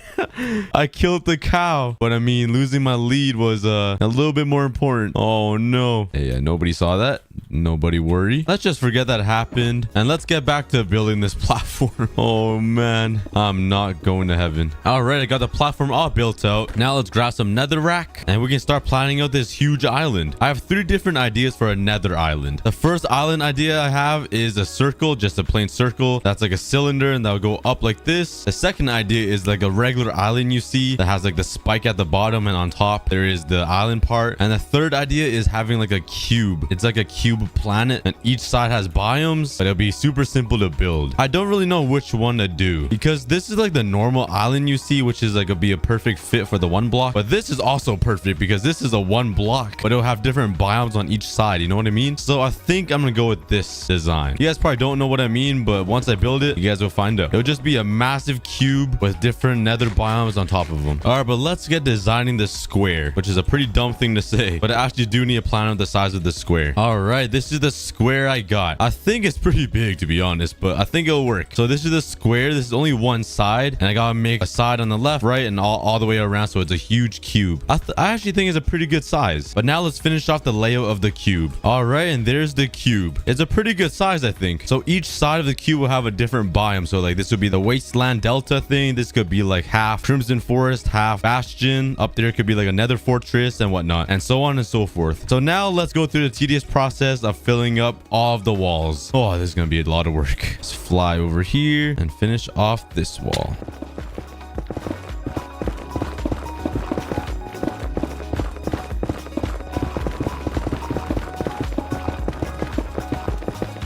I killed the cow. But I mean, losing my lead was a little bit more important. Oh, no. Hey, yeah, nobody saw that. Nobody worry. Let's just forget that happened. And let's get back to building this platform. Oh, man. I'm not going to heaven. All right, I got the platform all built out. Now let's grab some netherrack and we can start planning out this huge island. I have 3 different ideas for a nether island. The first island idea I have is a circle, just a plain circle that's like a cylinder and that will go up like this. The second idea is like a regular island you see that has like the spike at the bottom, and on top there is the island part. And the third idea is having like a cube. It's like a cube planet and each side has biomes, but it'll be super simple to build. I don't really know which one to do because this is like the normal island you see, which is like be a perfect fit for the one block, but this is also perfect because this is a 1 block, but it'll have different biomes on each side. You know what I mean? So I think I'm gonna go with this design. You guys probably don't know what I mean, but once I build it, you guys will find out. It'll just be a massive cube with different nether biomes on top of them. All right, but let's get designing the square, which is a pretty dumb thing to say, but I actually do need a plan of the size of the square. All right, this is the square I got. I think it's pretty big, to be honest, but I think it'll work. So this is the square. This is only one side, and I gotta make a side on the left, right, and all the way around, so it's a huge cube. I actually think it's a pretty good size. But now let's finish off the layout of the cube. All right, and there's the cube. It's a pretty good size, I think. So each side of the cube will have a different biome. So like this would be the wasteland delta thing. This could be like half crimson forest, half bastion. Up there could be like a nether fortress and whatnot, and so on and so forth. So now let's go through the tedious process of filling up all of the walls. Oh, this is gonna be a lot of work. Let's fly over here and finish off this wall.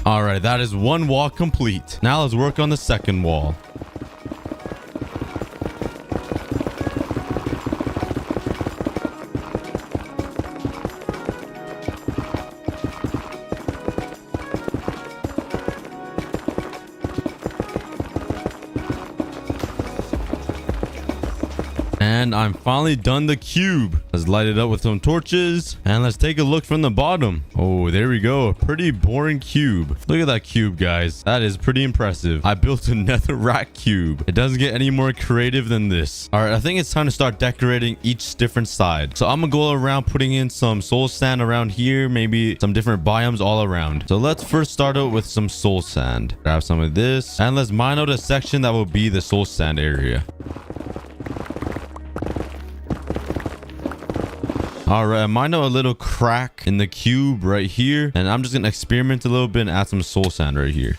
All right, that is 1 wall complete. Now let's work on the second wall. And I'm finally done the cube. Let's light it up with some torches and let's take a look from the bottom. Oh, there we go. A pretty boring cube. Look at that cube, guys. That is pretty impressive. I built a netherrack cube. It doesn't get any more creative than this. All right, I think it's time to start decorating each different side. So I'm gonna go around putting in some soul sand around here, maybe some different biomes all around. So let's first start out with some soul sand. Grab some of this and let's mine out a section that will be the soul sand area. All right, I might know a little crack in the cube right here, and I'm just gonna experiment a little bit and add some soul sand right here.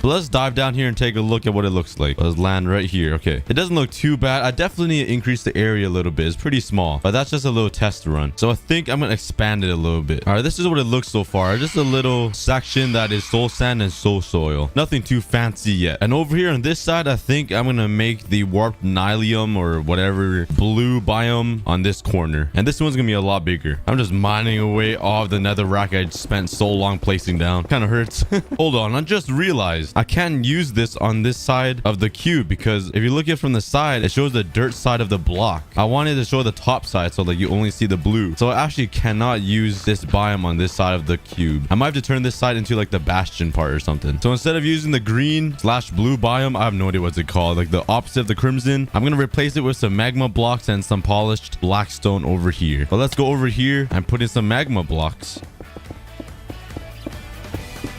So let's dive down here and take a look at what it looks like. Let's land right here. Okay, it doesn't look too bad. I definitely need to increase the area a little bit. It's pretty small, but that's just a little test run. So I think I'm gonna expand it a little bit. All right, this is what it looks so far. Just a little section that is soul sand and soul soil. Nothing too fancy yet. And over here on this side, I think I'm gonna make the warped nylium or whatever blue biome on this corner. And this one's gonna be a lot bigger. I'm just mining away all of the nether rack I spent so long placing down. Kind of hurts. Hold on, I just realized I can't use this on this side of the cube because if you look at it from the side, it shows the dirt side of the block. I wanted to show the top side so that you only see the blue. So I actually cannot use this biome on this side of the cube. I might have to turn this side into like the Bastion part or something. So instead of using the green/blue biome, I have no idea what's it called, like the opposite of the crimson, I'm going to replace it with some magma blocks and some polished black stone over here. But let's go over here and put in some magma blocks.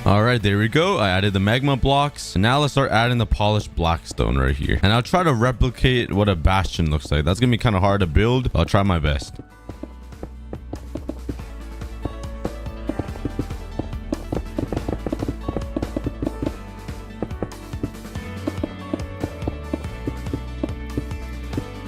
All right, there we go. I added the magma blocks. Now let's start adding the polished blackstone right here. And I'll try to replicate what a bastion looks like. That's gonna be kind of hard to build. I'll try my best.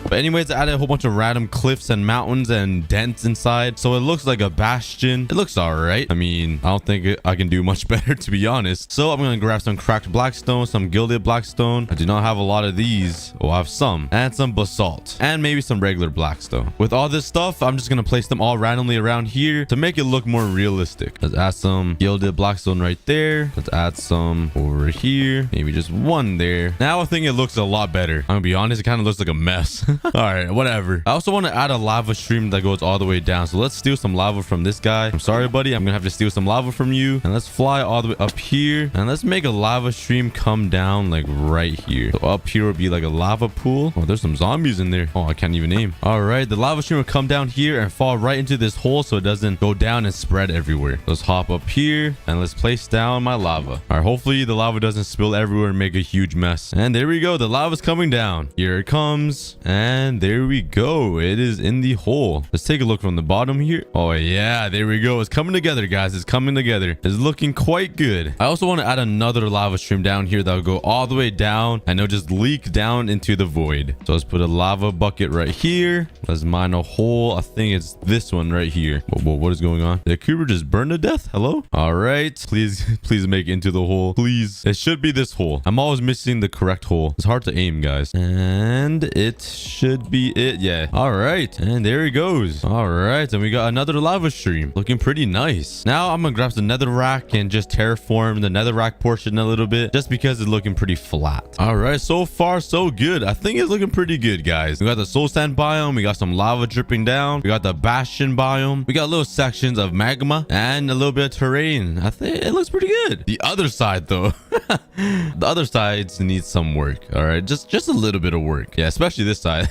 But anyways, I added a whole bunch of random cliffs and mountains and dents inside. So it looks like a bastion. It looks all right. I mean, I don't think I can do much better, to be honest. So I'm going to grab some cracked blackstone, some gilded blackstone. I do not have a lot of these. Oh, I have some. And some basalt. And maybe some regular blackstone. With all this stuff, I'm just going to place them all randomly around here to make it look more realistic. Let's add some gilded blackstone right there. Let's add some over here. Maybe just one there. Now I think it looks a lot better. I'm going to be honest, it kind of looks like a mess. All right, whatever. I also want to add a lava stream that goes all the way down. So let's steal some lava from this guy. I'm sorry, buddy. I'm gonna have to steal some lava from you. And let's fly all the way up here. And let's make a lava stream come down like right here. So up here would be like a lava pool. Oh, there's some zombies in there. Oh, I can't even aim. All right, the lava stream will come down here and fall right into this hole so it doesn't go down and spread everywhere. Let's hop up here and let's place down my lava. All right, hopefully the lava doesn't spill everywhere and make a huge mess. And there we go. The lava's coming down. Here it comes. And there we go. It is in the hole. Let's take a look from the bottom here. Oh yeah, there we go. It's coming together, guys. It's coming together. It's looking quite good. I also want to add another lava stream down here that will go all the way down and it'll just leak down into the void. So let's put a lava bucket right here. Let's mine a hole. I think it's this one right here. Whoa, what is going on? Did the creeper just burn to death? Hello? All right. Please make it into the hole. Please. It should be this hole. I'm always missing the correct hole. It's hard to aim, guys. And it should be it. Yeah. All right. And there it goes. All right. And we got another lava stream looking pretty nice. Now I'm gonna grab the nether rack and just terraform the nether rack portion a little bit just because it's looking pretty flat. All right. So far so good. I think it's looking pretty good, guys. We got the soul sand biome. We got some lava dripping down. We got the bastion biome. We got little sections of magma and a little bit of terrain. I think it looks pretty good. The other side though, the other sides need some work. All right. Just a little bit of work. Yeah. Especially this side.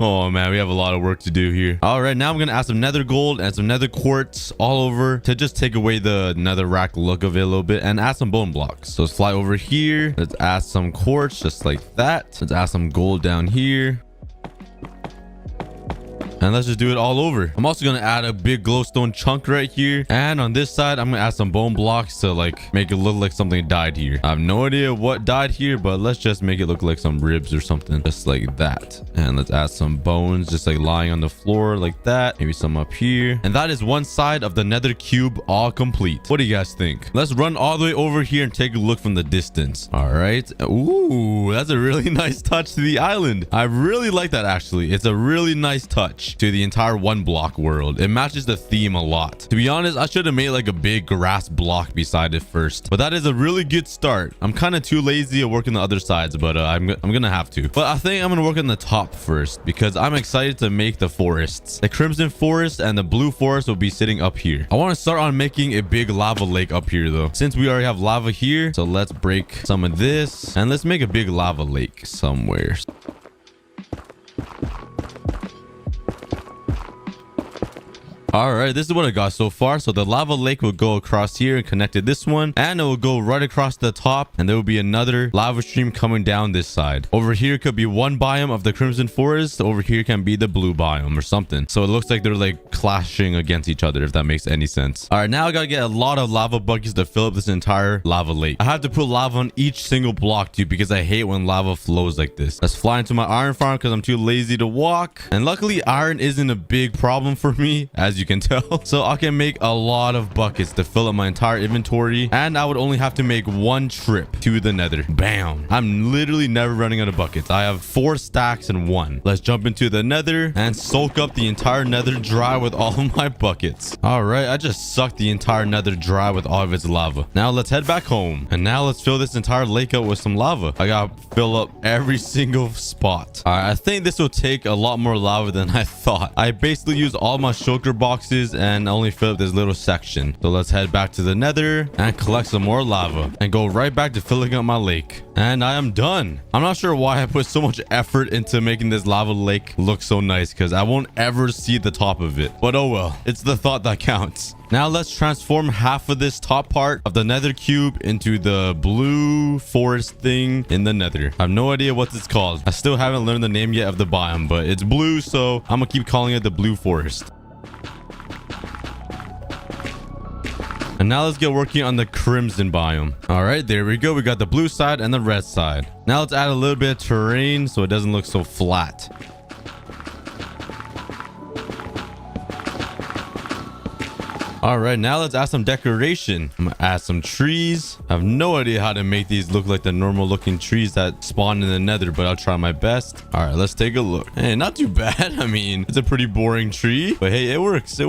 Oh man, we have a lot of work to do here. All right, now I'm gonna add some nether gold and some nether quartz all over to just take away the nether rack look of it a little bit and add some bone blocks. So let's fly over here. Let's add some quartz just like that. Let's add some gold down here. And let's just do it all over. I'm also gonna add a big glowstone chunk right here, and on this side I'm gonna add some bone blocks to like make it look like something died here. I have no idea what died here, but let's just make it look like some ribs or something, just like that. And let's add some bones just like lying on the floor like that. Maybe some up here. And that is one side of the nether cube all complete. What do you guys think? Let's run all the way over here and take a look from the distance. All right. Ooh, that's a really nice touch to the island. I really like that, actually. It's a really nice touch to the entire one block world. It matches the theme a lot. To be honest, I should have made like a big grass block beside it first, but that is a really good start. I'm kind of too lazy to work on the other sides, but I'm gonna have to. But I think I'm gonna work on the top first because I'm excited to make the forests. The crimson forest and the blue forest will be sitting up here. I want to start on making a big lava lake up here though, since we already have lava here. So let's break some of this and let's make a big lava lake somewhere. All right, this is what I got so far. So the lava lake will go across here and connect to this one, and it will go right across the top, and there will be another lava stream coming down this side. Over here could be one biome of the Crimson Forest. Over here can be the blue biome or something. So it looks like they're like clashing against each other, if that makes any sense. All right, now I gotta get a lot of lava buckets to fill up this entire lava lake. I have to put lava on each single block too, because I hate when lava flows like this. Let's fly into my iron farm because I'm too lazy to walk. And luckily iron isn't a big problem for me, as you can tell. So I can make a lot of buckets to fill up my entire inventory, and I would only have to make one trip to the nether. Bam. I'm literally never running out of buckets. I have 4 stacks and 1. Let's jump into the nether and soak up the entire nether dry with all of my buckets. All right, I just sucked the entire nether dry with all of its lava. Now let's head back home, and now let's fill this entire lake up with some lava. I gotta fill up every single spot. All right, I think this will take a lot more lava than I thought. I basically used all my shulker boxes and only filled up this little section. So let's head back to the nether and collect some more lava and go right back to filling up my lake. And I am done. I'm not sure why I put so much effort into making this lava lake look so nice, because I won't ever see the top of it. But oh well, it's the thought that counts. Now let's transform half of this top part of the nether cube into the blue forest thing in the nether. I have no idea what it's called. I still haven't learned the name yet of the biome, but it's blue, so I'm gonna keep calling it the blue forest. And now let's get working on the crimson biome. All right, there we go. We got the blue side and the red side. Now let's add a little bit of terrain so it doesn't look so flat. All right, now let's add some decoration. I'm gonna add some trees. I have no idea how to make these look like the normal looking trees that spawn in the nether, but I'll try my best. All right, let's take a look. Hey, not too bad. I mean, it's a pretty boring tree, but hey, it works. It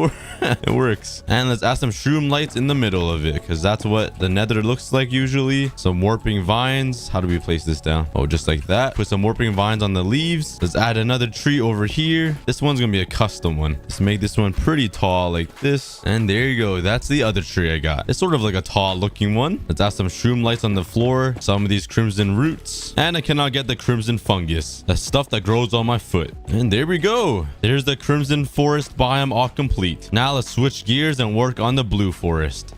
works. And let's add some shroom lights in the middle of it, because that's what the nether looks like usually. Some warping vines. How do we place this down? Oh, just like that. Put some warping vines on the leaves. Let's add another tree over here. This one's gonna be a custom one. Let's make this one pretty tall like this. And there you go. That's the other tree I got. It's sort of like a tall looking one. Let's add some shroom lights on the floor, some of these crimson roots, and I cannot get the crimson fungus, the stuff that grows on my foot. And there we go. There's the crimson forest biome all complete. Now let's switch gears and work on the blue forest.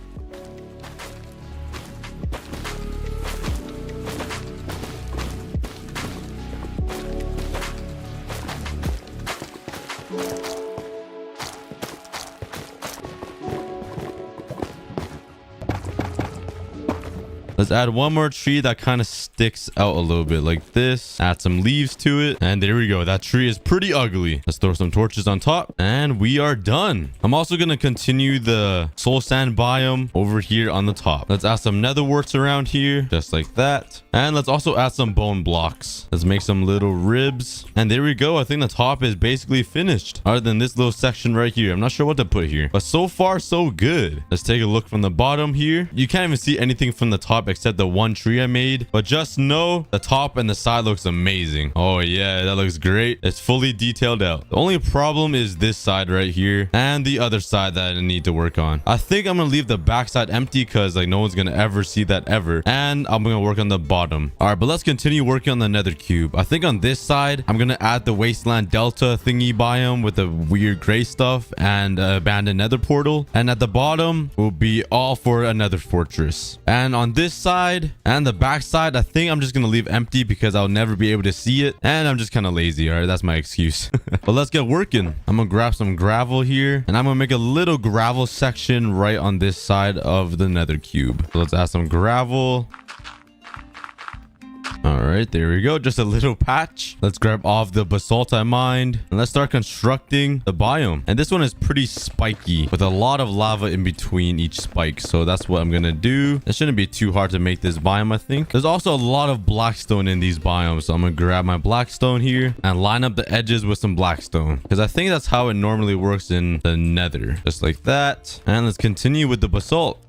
Let's add one more tree that kind of sticks out a little bit like this. Add some leaves to it. And there we go. That tree is pretty ugly. Let's throw some torches on top. And we are done. I'm also going to continue the soul sand biome over here on the top. Let's add some nether warts around here. Just like that. And let's also add some bone blocks. Let's make some little ribs. And there we go. I think the top is basically finished. Other than this little section right here. I'm not sure what to put here. But so far, so good. Let's take a look from the bottom here. You can't even see anything from the top except the one tree I made, but just know the top and the side looks amazing. Oh yeah, that looks great. It's fully detailed out. The only problem is this side right here and the other side that I need to work on. I think I'm gonna leave the back side empty because like no one's gonna ever see that ever, and I'm gonna work on the bottom. All right, but let's continue working on the nether cube. I think on this side I'm gonna add the wasteland delta thingy biome with the weird gray stuff and abandoned nether portal, and at the bottom will be all for another fortress. And on this side and the back side, I think I'm just gonna leave empty because I'll never be able to see it, and I'm just kind of lazy. All right, that's my excuse. But let's get working. I'm gonna grab some gravel here, and I'm gonna make a little gravel section right on this side of the nether cube. So let's add some gravel. All right, there we go. Just a little patch. Let's grab off the basalt I mined, and let's start constructing the biome. And this one is pretty spiky with a lot of lava in between each spike. So that's what I'm going to do. It shouldn't be too hard to make this biome, I think. There's also a lot of blackstone in these biomes. So I'm going to grab my blackstone here and line up the edges with some blackstone, because I think that's how it normally works in the nether. Just like that. And let's continue with the basalt.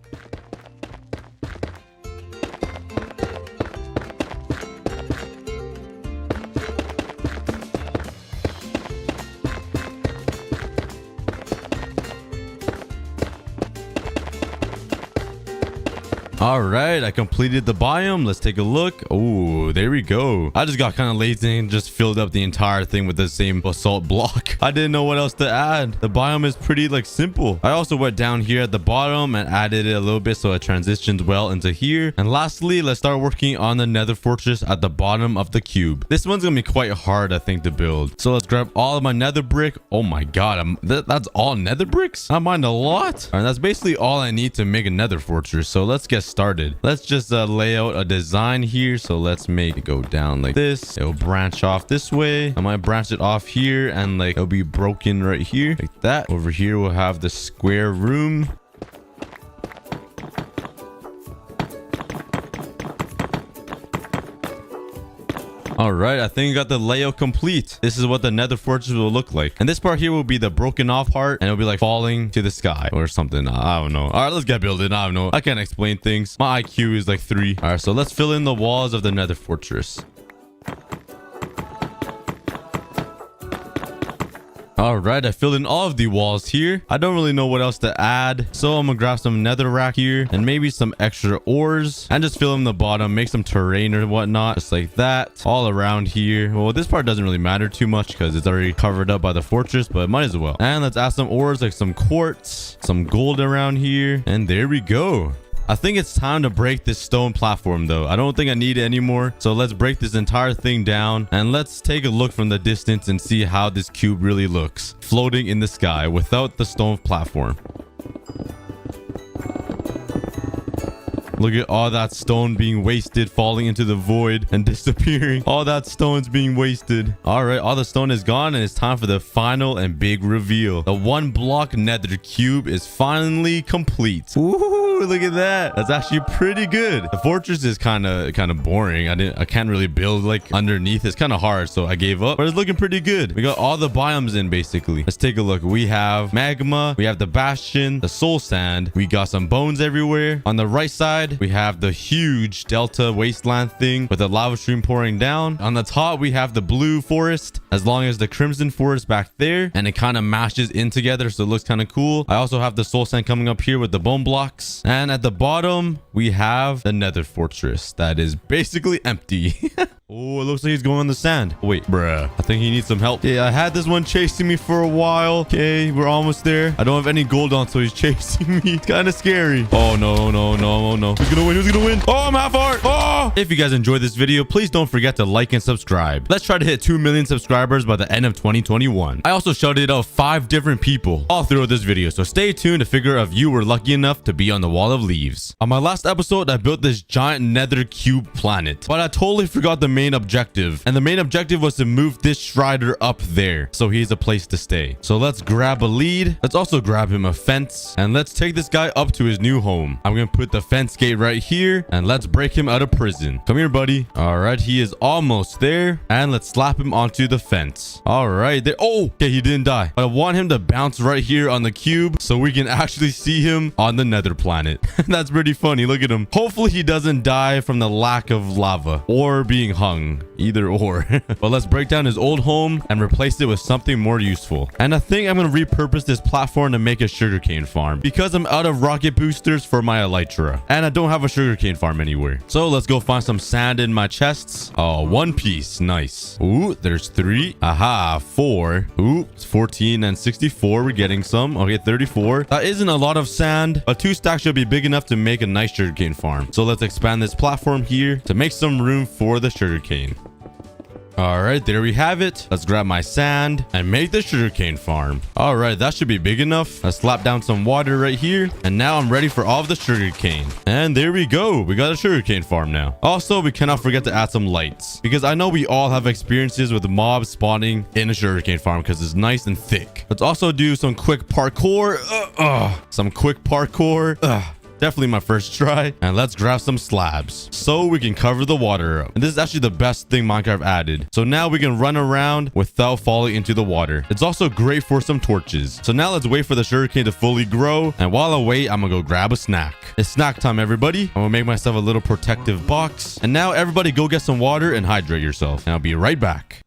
All right, I completed the biome. Let's take a look. Oh, there we go. I just got kind of lazy and just filled up the entire thing with the same basalt block. I didn't know what else to add. The biome is pretty like simple. I also went down here at the bottom and added it a little bit so it transitions well into here. And lastly, let's start working on the nether fortress at the bottom of the cube. This one's gonna be quite hard, I think, to build. So let's grab all of my nether brick. Oh my god, that's all nether bricks? I mind a lot. All right, that's basically all I need to make a nether fortress. So let's get started. Let's just lay out a design here. So let's make it go down like this. It'll branch off this way. I might branch it off here and like it'll be broken right here like that. Over here we'll have the square room. All right, I think I got the layout complete. This is what the nether fortress will look like. And this part here will be the broken off part and it'll be like falling to the sky or something. I don't know. All right, let's get building. I don't know. I can't explain things. My IQ is like 3. All right, so let's fill in the walls of the nether fortress. All right, I filled in all of the walls here. I don't really know what else to add, so I'm gonna grab some nether rack here and maybe some extra ores and just fill in the bottom, make some terrain or whatnot, just like that, all around here. Well, this part doesn't really matter too much because it's already covered up by the fortress, but might as well. And let's add some ores like some quartz, some gold around here, and there we go. I think it's time to break this stone platform though. I don't think I need it anymore. So let's break this entire thing down and let's take a look from the distance and see how this cube really looks floating in the sky without the stone platform. Look at all that stone being wasted, falling into the void and disappearing. All that stone's being wasted. All right, all the stone is gone and it's time for the final and big reveal. The 1 block nether cube is finally complete. Ooh, look at that. That's actually pretty good. The fortress is kind of boring. I can't really build like underneath. It's kind of hard, so I gave up. But it's looking pretty good. We got all the biomes in basically. Let's take a look. We have magma. We have the Bastion, the soul sand. We got some bones everywhere. On the right side, we have the huge delta wasteland thing with the lava stream pouring down. On the top, we have the blue forest as long as the crimson forest back there. And it kind of mashes in together, so it looks kind of cool. I also have the soul sand coming up here with the bone blocks. And at the bottom, we have the nether fortress that is basically empty. Oh, it looks like he's going on the sand. Oh, wait, bruh. I think he needs some help. Yeah, I had this one chasing me for a while. Okay, we're almost there. I don't have any gold on, so he's chasing me. It's kind of scary. Oh, no, no, no, no. Who's gonna win? Who's gonna win? Oh, I'm half heart. Oh! If you guys enjoyed this video, please don't forget to like and subscribe. Let's try to hit 2 million subscribers by the end of 2021. I also shouted out 5 different people all throughout this video, so stay tuned to figure out if you were lucky enough to be on the wall of leaves. On my last episode, I built this giant nether cube planet, but I totally forgot the main objective, and the main objective was to move this strider up there so he has a place to stay. So let's grab a lead. Let's also grab him a fence, and let's take this guy up to his new home. I'm gonna put the fence gate right here, and let's break him out of prison. Come here, buddy. All right, he is almost there, and let's slap him onto the fence. All right, there. Oh, okay, he didn't die, but I want him to bounce right here on the cube so we can actually see him on the nether planet. That's pretty funny. Look at him. Hopefully he doesn't die from the lack of lava or being hung. Either or. But let's break down his old home and replace it with something more useful. And I think I'm going to repurpose this platform to make a sugarcane farm because I'm out of rocket boosters for my elytra and I don't have a sugarcane farm anywhere. So let's go find some sand in my chests. Oh, 1 piece. Nice. Ooh, there's 3. Aha, 4. Ooh, it's 14 and 64. We're getting some. Okay, 34. That isn't a lot of sand, but 2 stacks should be big enough to make a nice sugarcane farm. So let's expand this platform here to make some room for the sugarcane. All right, there we have it. Let's grab my sand and make the sugarcane farm. All right, that should be big enough. Let's slap down some water right here. And now I'm ready for all of the sugarcane. And there we go. We got a sugarcane farm now. Also, we cannot forget to add some lights because I know we all have experiences with mobs spawning in a sugarcane farm because it's nice and thick. Let's also do some quick parkour. Some quick parkour. Definitely my first try. And let's grab some slabs so we can cover the water up. And this is actually the best thing Minecraft added. So now we can run around without falling into the water. It's also great for some torches. So now let's wait for the sugarcane to fully grow. And while I wait, I'm gonna go grab a snack. It's snack time, everybody. I'm gonna make myself a little protective box. And now everybody go get some water and hydrate yourself. And I'll be right back.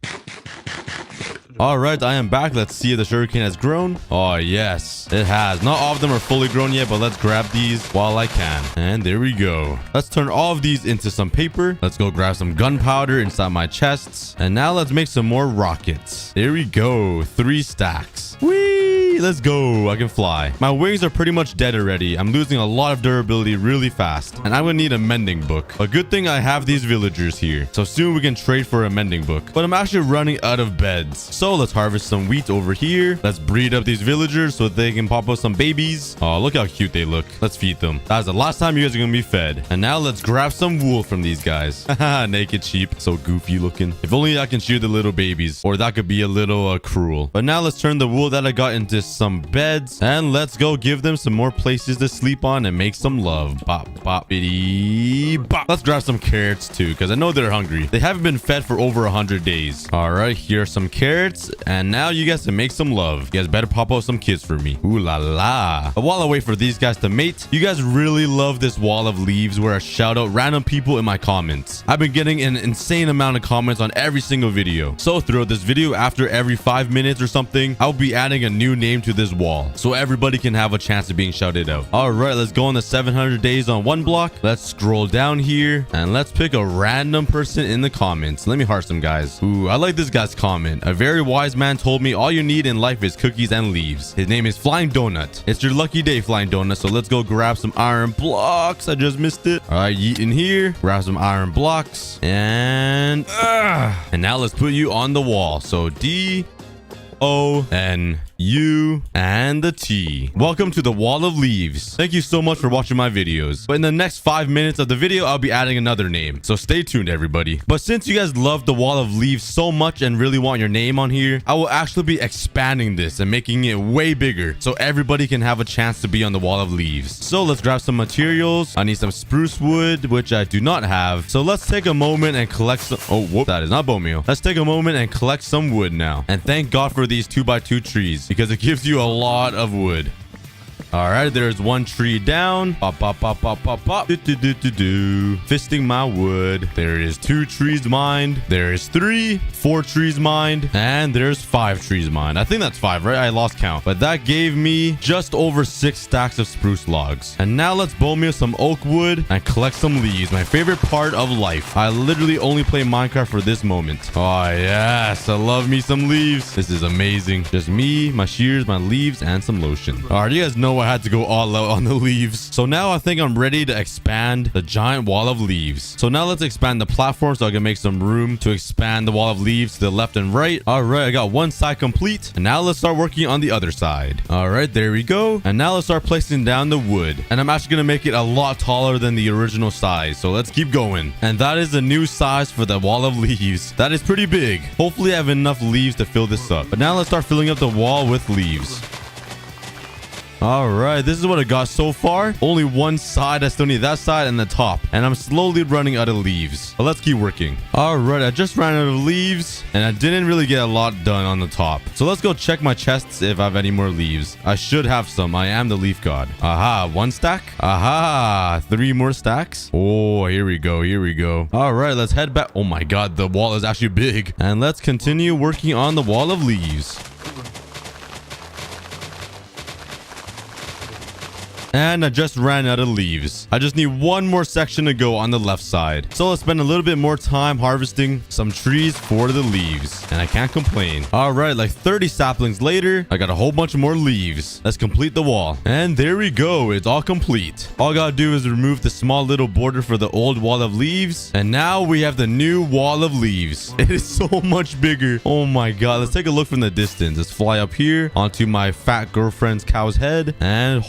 All right, I am back. Let's see if the sugarcane has grown. Oh, yes, it has. Not all of them are fully grown yet, but let's grab these while I can. And there we go. Let's turn all of these into some paper. Let's go grab some gunpowder inside my chests. And now let's make some more rockets. There we go. 3 stacks. Whee! Let's go. I can fly. My wings are pretty much dead already. I'm losing a lot of durability really fast. And I'm gonna need a mending book. A good thing I have these villagers here. So soon we can trade for a mending book. But I'm actually running out of beds. So let's harvest some wheat over here. Let's breed up these villagers so they can pop up some babies. Oh, look how cute they look. Let's feed them. That's the last time you guys are gonna be fed. And now let's grab some wool from these guys. Haha, naked sheep. So goofy looking. If only I can shoot the little babies. Or that could be a little cruel. But now let's turn the wool that I got into some beds. And let's go give them some more places to sleep on and make some love. Bop, bop, bitty, bop. Let's grab some carrots too, because I know they're hungry. They haven't been fed for over 100 days. All right, here are some carrots. And now you guys can make some love. You guys better pop out some kids for me. Ooh la la. But while I wait for these guys to mate, you guys really love this wall of leaves where I shout out random people in my comments. I've been getting an insane amount of comments on every single video. So throughout this video, after every 5 minutes or something, I'll be adding a new name to this wall so everybody can have a chance of being shouted out. All right, let's go on the 700 days on one block. Let's scroll down here and let's pick a random person in the comments. Let me heart some guys. Ooh, I like this guy's comment. A very wise man told me all you need in life is cookies and leaves. His name is Flying Donut. It's your lucky day, Flying Donut. So let's go grab some iron blocks. I just missed it. All right, yeet in here. Grab some iron blocks and now let's put you on the wall. So D-O-N-U and the T. Welcome to the wall of leaves. Thank you so much for watching my videos. But in the next 5 minutes of the video, I'll be adding another name. So stay tuned, everybody. But since you guys love the wall of leaves so much and really want your name on here, I will actually be expanding this and making it way bigger so everybody can have a chance to be on the wall of leaves. So let's grab some materials. I need some spruce wood, which I do not have. So let's take a moment and collect some... Oh, whoop. That is not bone meal. Let's take a moment and collect some wood now. And thank God for these 2x2 trees because it gives you a lot of wood. All right, there's one tree down. Pop, pop, pop, pop, pop, pop. Fisting my wood. There is 2 trees mined. There is 3, 4 trees mined. And there's 5 trees mined. I think that's 5, right? I lost count. But that gave me just over 6 stacks of spruce logs. And now let's bone meal some oak wood and collect some leaves. My favorite part of life. I literally only play Minecraft for this moment. Oh, yes. I love me some leaves. This is amazing. Just me, my shears, my leaves, and some lotion. All right, you guys know I had to go all out on the leaves. So now I think I'm ready to expand the giant wall of leaves. So now let's expand the platform so I can make some room to expand the wall of leaves to the left and right. All right, I got one side complete. And now let's start working on the other side. All right, there we go. And now let's start placing down the wood. And I'm actually going to make it a lot taller than the original size. So let's keep going. And that is the new size for the wall of leaves. That is pretty big. Hopefully I have enough leaves to fill this up. But now let's start filling up the wall with leaves. All right, this is what I got so far. Only one side. I still need that side and the top. And I'm slowly running out of leaves. But let's keep working. All right, I just ran out of leaves. And I didn't really get a lot done on the top. So let's go check my chests if I have any more leaves. I should have some. I am the leaf god. Aha, 1 stack. Aha, 3 more stacks. Oh, here we go. Here we go. All right, let's head back. Oh my God, the wall is actually big. And let's continue working on the wall of leaves. And I just ran out of leaves. I just need one more section to go on the left side. So let's spend a little bit more time harvesting some trees for the leaves. And I can't complain. All right, like 30 saplings later, I got a whole bunch more leaves. Let's complete the wall. And there we go. It's all complete. All I gotta do is remove the small little border for the old wall of leaves. And now we have the new wall of leaves. It is so much bigger. Oh my God. Let's take a look from the distance. Let's fly up here onto my fat girlfriend's cow's head. And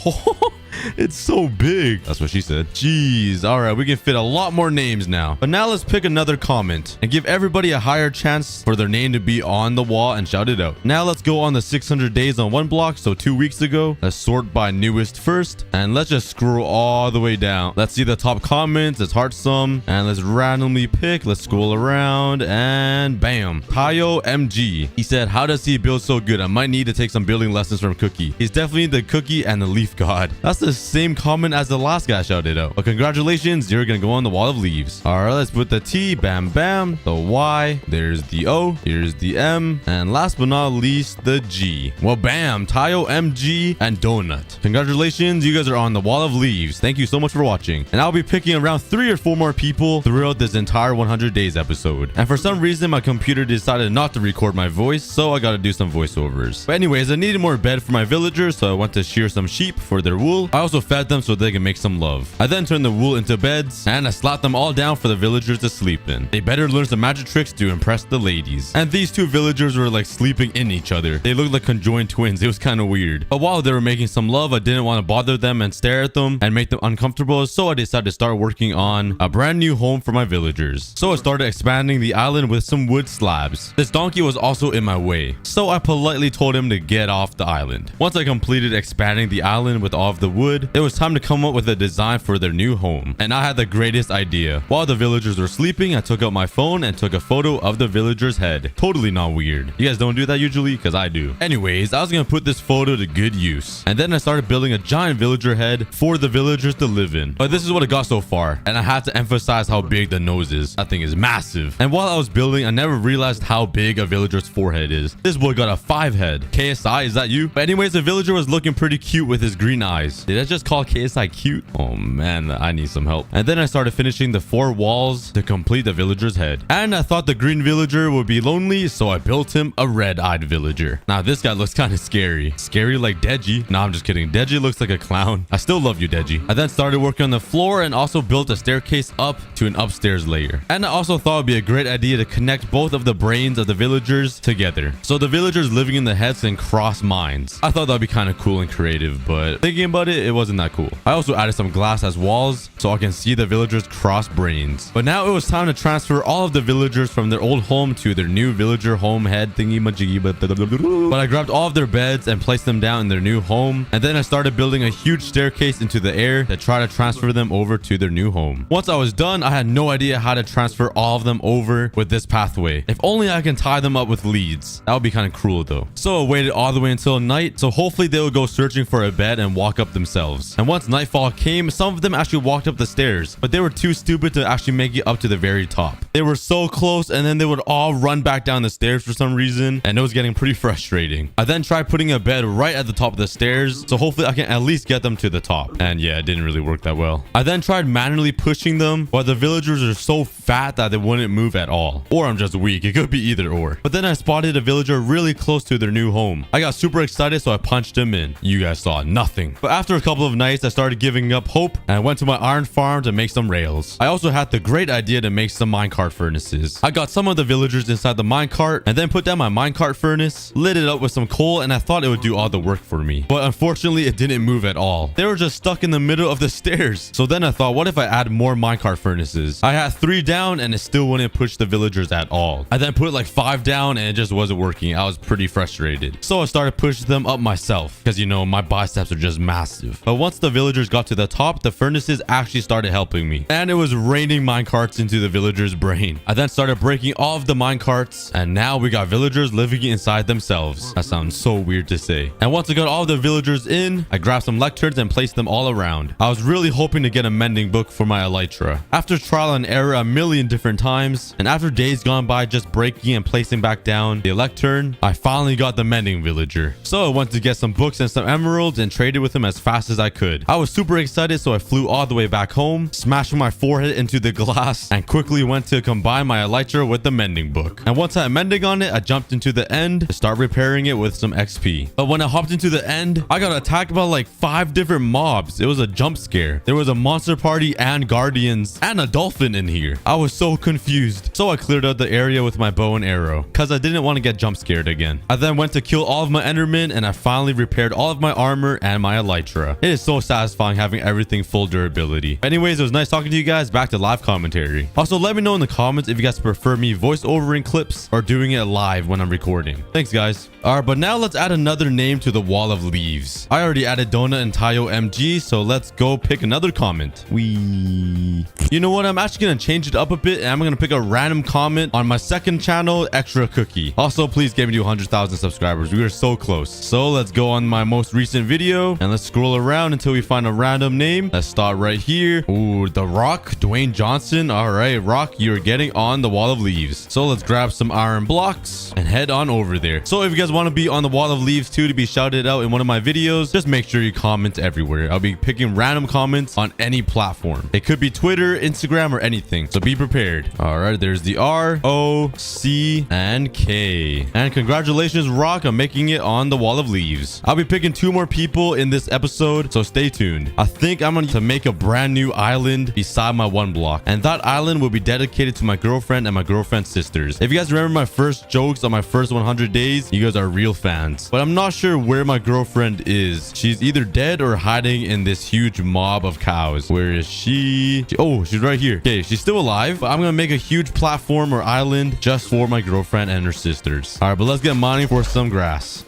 it's so big. That's what she said. Jeez. All right, we can fit a lot more names now. But now let's pick another comment and give everybody a higher chance for their name to be on the wall and shout it out. Now let's go on the 600 days on one block. So 2 weeks ago, let's sort by newest first. And let's just scroll all the way down. Let's see the top comments. Let's heart some. And let's randomly pick. Let's scroll around. And bam. Tayo MG. He said, how does he build so good? I might need to take some building lessons from Cookie. He's definitely the cookie and the leaf god. That's the same comment as the last guy shouted out. But congratulations, you're gonna go on the wall of leaves. All right, let's put the T, bam, bam, the Y, there's the O, here's the M, and last but not least, the G. Well, bam, Tayo, MG, and Donut. Congratulations, you guys are on the wall of leaves. Thank you so much for watching. And I'll be picking around 3 or 4 more people throughout this entire 100 days episode. And for some reason, my computer decided not to record my voice, so I gotta do some voiceovers. But anyways, I needed more bed for my villagers, so I went to shear some sheep for their wool. I also fed them so they can make some love. I then turned the wool into beds, and I slapped them all down for the villagers to sleep in. They better learn some magic tricks to impress the ladies. And these 2 villagers were like sleeping in each other. They looked like conjoined twins. It was kind of weird. But while they were making some love, I didn't want to bother them and stare at them and make them uncomfortable, so I decided to start working on a brand new home for my villagers. So I started expanding the island with some wood slabs. This donkey was also in my way, so I politely told him to get off the island. Once I completed expanding the island with all of the wood, it was time to come up with a design for their new home. And I had the greatest idea. While the villagers were sleeping, I took out my phone and took a photo of the villager's head. Totally not weird. You guys don't do that usually? Because I do. Anyways, I was gonna put this photo to good use. And then I started building a giant villager head for the villagers to live in. But this is what I got so far. And I had to emphasize how big the nose is. That thing is massive. And while I was building, I never realized how big a villager's forehead is. This boy got a 5 head. KSI, is that you? But anyways, the villager was looking pretty cute with his green eyes. Did I just call KSI cute? Oh man, I need some help. And then I started finishing the 4 walls to complete the villager's head. And I thought the green villager would be lonely, so I built him a red-eyed villager. Now this guy looks kind of scary. Scary like Deji. Nah, I'm just kidding. Deji looks like a clown. I still love you, Deji. I then started working on the floor and also built a staircase up to an upstairs layer. And I also thought it'd be a great idea to connect both of the brains of the villagers together, so the villagers living in the heads can cross minds. I thought that'd be kind of cool and creative, but thinking about it, it wasn't that cool. I also added some glass as walls so I can see the villagers cross brains. But now it was time to transfer all of the villagers from their old home to their new villager home head thingy majiggy. But I grabbed all of their beds and placed them down in their new home, and then I started building a huge staircase into the air to try to transfer them over to their new home. Once I was done, I had no idea how to transfer all of them over with this pathway. If only I can tie them up with leads. That would be kind of cruel though. So I waited all the way until night, so hopefully they would go searching for a bed and walk up themselves. And once nightfall came, some of them actually walked up the stairs, but they were too stupid to actually make it up to the very top. They were so close, and then they would all run back down the stairs for some reason, and it was getting pretty frustrating. I then tried putting a bed right at the top of the stairs, so hopefully I can at least get them to the top. And yeah, it didn't really work that well. I then tried manually pushing them, but the villagers are so fat that they wouldn't move at all. Or I'm just weak. It could be either or. But then I spotted a villager really close to their new home. I got super excited, so I punched him in. You guys saw nothing. But after a couple of nights, I started giving up hope and I went to my iron farm to make some rails. I also had the great idea to make some minecart furnaces. I got some of the villagers inside the minecart and then put down my minecart furnace, lit it up with some coal, and I thought it would do all the work for me. But unfortunately, it didn't move at all. They were just stuck in the middle of the stairs. So then I thought, what if I add more minecart furnaces? I had 3 down and it still wouldn't push the villagers at all. I then put like 5 down and it just wasn't working. I was pretty frustrated. So I started pushing them up myself because, you know, my biceps are just massive. But once the villagers got to the top, the furnaces actually started helping me. And it was raining minecarts into the villagers' brain. I then started breaking all of the minecarts, and now we got villagers living inside themselves. That sounds so weird to say. And once I got all the villagers in, I grabbed some lecterns and placed them all around. I was really hoping to get a mending book for my elytra. After trial and error a million different times, and after days gone by just breaking and placing back down the lectern, I finally got the mending villager. So I went to get some books and some emeralds and traded with him as fast as I could. I was super excited, so I flew all the way back home, smashing my forehead into the glass, and quickly went to combine my elytra with the mending book. And once I had mending on it, I jumped into the end to start repairing it with some XP. But when I hopped into the end, I got attacked by like 5 different mobs. It was a jump scare. There was a monster party and guardians and a dolphin in here. I was so confused. So I cleared out the area with my bow and arrow because I didn't want to get jump scared again. I then went to kill all of my Endermen, and I finally repaired all of my armor and my elytra. It is so satisfying having everything full durability. Anyways, it was nice talking to you guys. Back to live commentary. Also, let me know in the comments if you guys prefer me voice-overing clips or doing it live when I'm recording. Thanks, guys. Alright, but now let's add another name to the wall of leaves. I already added Donut and Tayo MG, so let's go pick another comment. You know what? I'm actually going to change it up a bit, and I'm going to pick a random comment on my second channel, Extra Cookie. Also, please get me to 100,000 subscribers. We are so close. So let's go on my most recent video, and let's scroll around around until we find a random name. Let's start right here. Ooh, The Rock, Dwayne Johnson. All right, Rock, you're getting on the Wall of Leaves. So let's grab some iron blocks and head on over there. So if you guys want to be on the Wall of Leaves too, to be shouted out in one of my videos, just make sure you comment everywhere. I'll be picking random comments on any platform. It could be Twitter, Instagram, or anything. So be prepared. All right, there's the R, O, C, and K. And congratulations, Rock, on making it on the Wall of Leaves. I'll be picking 2 more people in this episode, so stay tuned. I think I'm going to make a brand new island beside my 1 block. And that island will be dedicated to my girlfriend and my girlfriend's sisters. If you guys remember my first jokes on my first 100 days, you guys are real fans. But I'm not sure where my girlfriend is. She's either dead or hiding in this huge mob of cows. Where is she? Oh, she's right here. Okay, she's still alive, but I'm gonna make a huge platform or island just for my girlfriend and her sisters. All right, but let's get mining for some grass.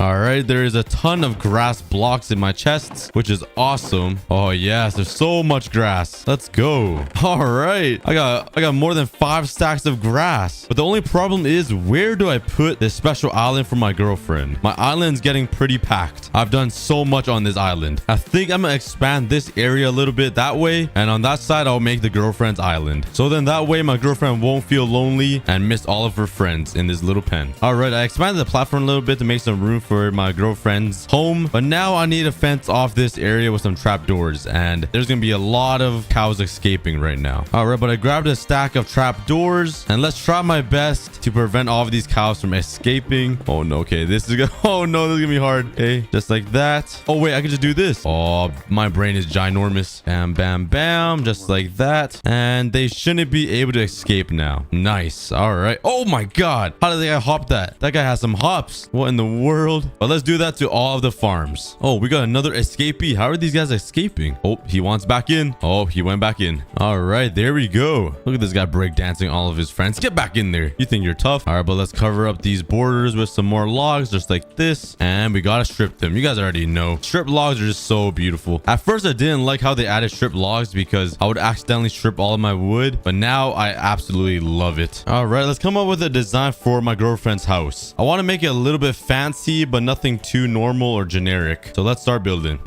All right, there is a ton of grass blocks in my chests, which is awesome. Oh yes, there's so much grass. Let's go. All right, I got more than 5 stacks of grass. But the only problem is, where do I put this special island for my girlfriend? My island's getting pretty packed. I've done so much on this island. I think I'm gonna expand this area a little bit that way, and on that side I'll make the girlfriend's island. So then that way my girlfriend won't feel lonely and miss all of her friends in this little pen. All right, I expanded the platform a little bit to make some room for my girlfriend's home, but now I need to fence off this area with some trapdoors, and there's gonna be a lot of cows escaping right now. All right, but I grabbed a stack of trapdoors, and let's try my best to prevent all of these cows from escaping. Oh no, okay, this is gonna, oh no, this is gonna be hard. Okay, just like that. Oh wait, I can just do this. Oh, my brain is ginormous. Bam, bam, bam, just like that, and they shouldn't be able to escape now. Nice. All right. Oh my god, how did the guy hop that? That guy has some hops. What in the world? But let's do that to all of the farms. Oh, we got another escapee. How are these guys escaping? Oh, he wants back in. Oh, he went back in. All right, there we go. Look at this guy breakdancing all of his friends. Get back in there. You think you're tough? All right, but let's cover up these borders with some more logs, just like this. And we gotta strip them. You guys already know. Strip logs are just so beautiful. At first, I didn't like how they added strip logs because I would accidentally strip all of my wood. But now I absolutely love it. All right, let's come up with a design for my girlfriend's house. I want to make it a little bit fancy, but nothing too normal or generic. So let's start building.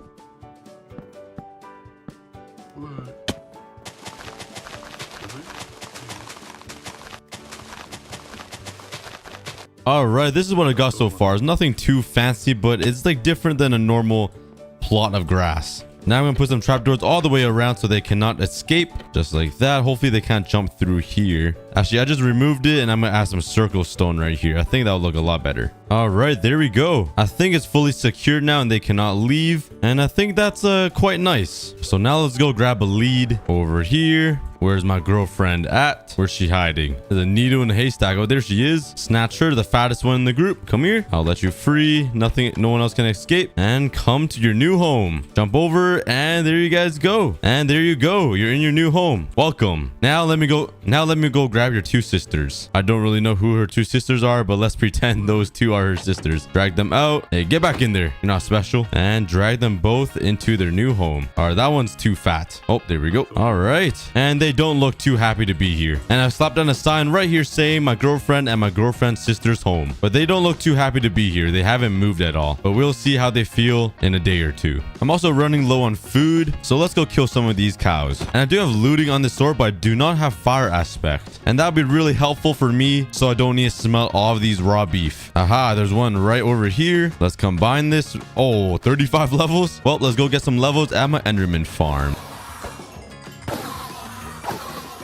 All right, this is what I got so far. It's nothing too fancy, but it's like different than a normal plot of grass. Now I'm gonna put some trapdoors all the way around so they cannot escape, just like that. Hopefully they can't jump through here. Actually, I just removed it, and I'm gonna add some circle stone right here. I think that'll look a lot better. All right, there we go. I think it's fully secured now and they cannot leave, and I think that's quite nice. So now let's go grab a lead over here. Where's my girlfriend at? Where's she hiding? There's a needle in a haystack. Oh, there she is. Snatch her, the fattest one in the group. Come here. I'll let you free. No one else can escape. And come to your new home. Jump over, and there you guys go. And there you go. You're in your new home. Welcome. Now let me go grab your 2 sisters. I don't really know who her 2 sisters are, but let's pretend those 2 are her sisters. Drag them out. Hey, get back in there. You're not special. And drag them both into their new home. All right, that one's too fat. Oh, there we go. All right. And they don't look too happy to be here. And I've slapped on a sign right here saying my girlfriend and my girlfriend's sister's home. But they don't look too happy to be here. They haven't moved at all. But we'll see how they feel in a day or 2. I'm also running low on food, so let's go kill some of these cows. And I do have looting on this sword, but I do not have fire aspect. And that would be really helpful for me, so I don't need to smell all of these raw beef. Aha, there's one right over here. Let's combine this. Oh, 35 levels. Well, let's go get some levels at my Enderman farm.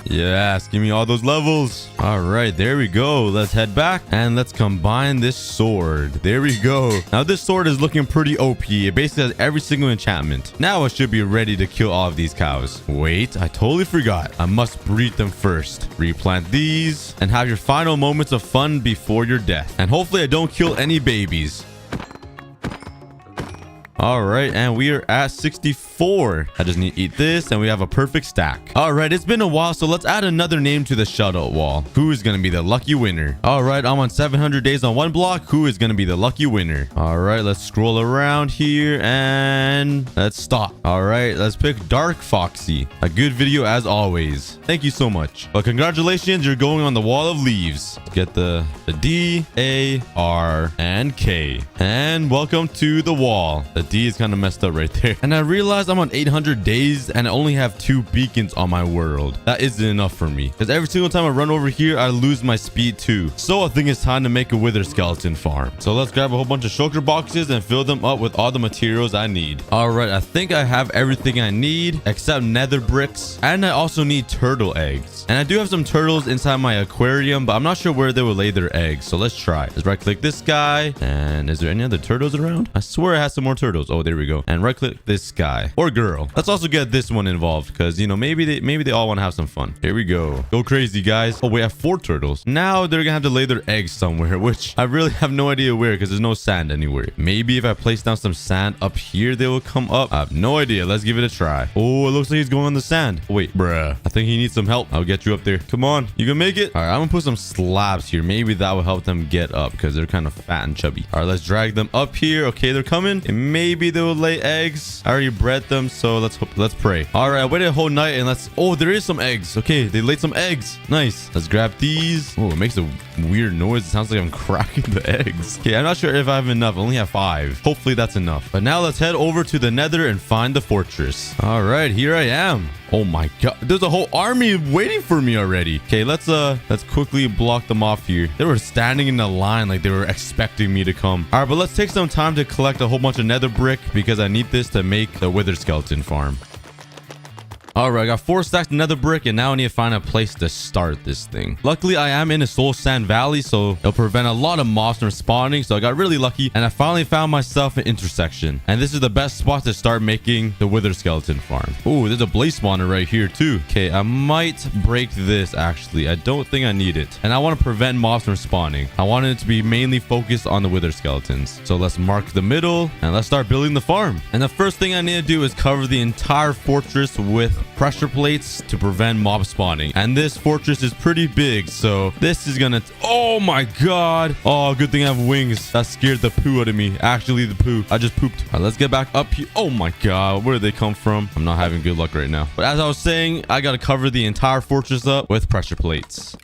Yes, give me all those levels. All right, there we go. Let's head back and let's combine this sword. There we go. Now this sword is looking pretty OP. It basically has every single enchantment. Now I should be ready to kill all of these cows. Wait, I totally forgot. I must breed them first. Replant these and have your final moments of fun before your death. And hopefully I don't kill any babies. All right, and we are at 64. I just need to eat this, and we have a perfect stack. All right, it's been a while, so let's add another name to the shutout wall. Who is going to be the lucky winner? All right, I'm on 700 days on one block. Who is going to be the lucky winner? All right, let's scroll around here, and let's stop. All right, let's pick Dark Foxy. A good video as always. Thank you so much. But congratulations, you're going on the wall of leaves. Get the D, A, R, and K. And welcome to the wall. The D is kind of messed up right there. And I realized I'm on 800 days and I only have 2 beacons on my world. That isn't enough for me, because every single time I run over here, I lose my speed too. So I think it's time to make a wither skeleton farm. So let's grab a whole bunch of shulker boxes and fill them up with all the materials I need. All right, I think I have everything I need except nether bricks. And I also need turtle eggs. And I do have some turtles inside my aquarium, but I'm not sure where they will lay their eggs. So let's try. Let's right click this guy. And is there any other turtles around? I swear it has some more turtles. Oh, there we go. And right click this guy or girl. Let's also get this one involved, because you know, maybe they all want to have some fun. Here we go. Go crazy, guys. Oh, we have 4 turtles. Now they're gonna have to lay their eggs somewhere, which I really have no idea where, because there's no sand anywhere. Maybe if I place down some sand up here, they will come up. I have no idea. Let's give it a try. Oh, it looks like he's going on the sand. Oh, wait, bruh. I think he needs some help. I'll get you up there. Come on. You can make it. All right, I'm gonna put some slabs here. Maybe that will help them get up, because they're kind of fat and chubby. All right, let's drag them up here. Okay, they're coming. And maybe they will lay eggs. I already bred them, so let's pray. All right, I waited a whole night and let's... Oh, there is some eggs. Okay, they laid some eggs. Nice. Let's grab these. Oh, it makes a weird noise. It sounds like I'm cracking the eggs. Okay, I'm not sure if I have enough. I only have 5. Hopefully that's enough. But now let's head over to the Nether and find the fortress. All right, here I am. Oh my god, there's a whole army waiting for me already. Okay, let's quickly block them off here. They were standing in a line like they were expecting me to come. All right, but let's take some time to collect a whole bunch of nether brick, because I need this to make the wither skeleton farm. All right, I got 4 stacks of nether brick, and now I need to find a place to start this thing. Luckily, I am in a soul sand valley, so it'll prevent a lot of mobs from spawning. So I got really lucky, and I finally found myself an intersection. And this is the best spot to start making the wither skeleton farm. Oh, there's a blaze spawner right here too. Okay, I might break this actually. I don't think I need it. And I want to prevent mobs from spawning. I want it to be mainly focused on the wither skeletons. So let's mark the middle, and let's start building the farm. And the first thing I need to do is cover the entire fortress with pressure plates to prevent mob spawning. And this fortress is pretty big, so this is gonna... Oh my god. Oh, good thing I have wings. That scared the poo out of me. Actually, the poo. I just pooped. All right, let's get back up here. Oh my god, where did they come from? I'm not having good luck right now. But as I was saying, I gotta cover the entire fortress up with pressure plates.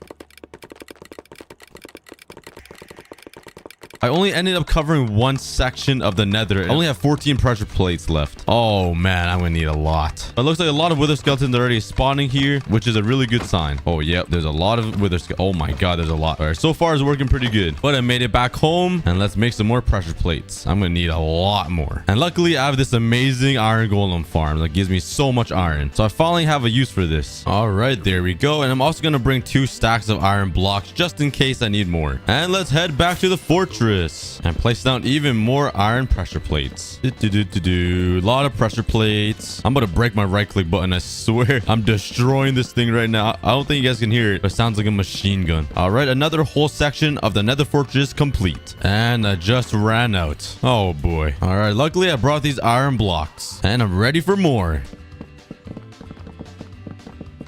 I only ended up covering 1 section of the nether. I only have 14 pressure plates left. Oh man, I'm gonna need a lot. It looks like a lot of wither skeletons are already spawning here, which is a really good sign. Oh yep, there's a lot of wither skeletons. Oh my god, there's a lot. All right, so far it's working pretty good. But I made it back home, and let's make some more pressure plates. I'm gonna need a lot more. And luckily I have this amazing iron golem farm that gives me so much iron. So I finally have a use for this. All right, there we go. And I'm also gonna bring 2 stacks of iron blocks just in case I need more. And let's head back to the fortress and place down even more iron pressure plates. A lot of pressure plates. I'm about to break my right click button. I swear I'm destroying this thing right now. I don't think you guys can hear it, but it sounds like a machine gun. All right, another whole section of the nether fortress complete, and I just ran out. Oh boy. All right, luckily I brought these iron blocks, and I'm ready for more.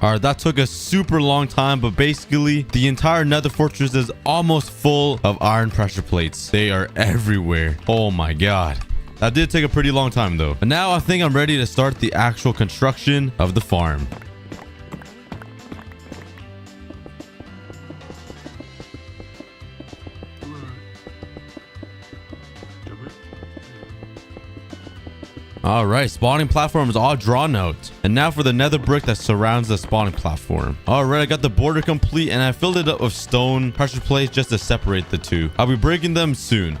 All right, that took a super long time, but basically the entire nether fortress is almost full of iron pressure plates. They are everywhere. Oh my god. That did take a pretty long time though. But now I think I'm ready to start the actual construction of the farm. All right, spawning platform is all drawn out. And now for the nether brick that surrounds the spawning platform. All right, I got the border complete, and I filled it up with stone pressure plates just to separate the two. I'll be breaking them soon.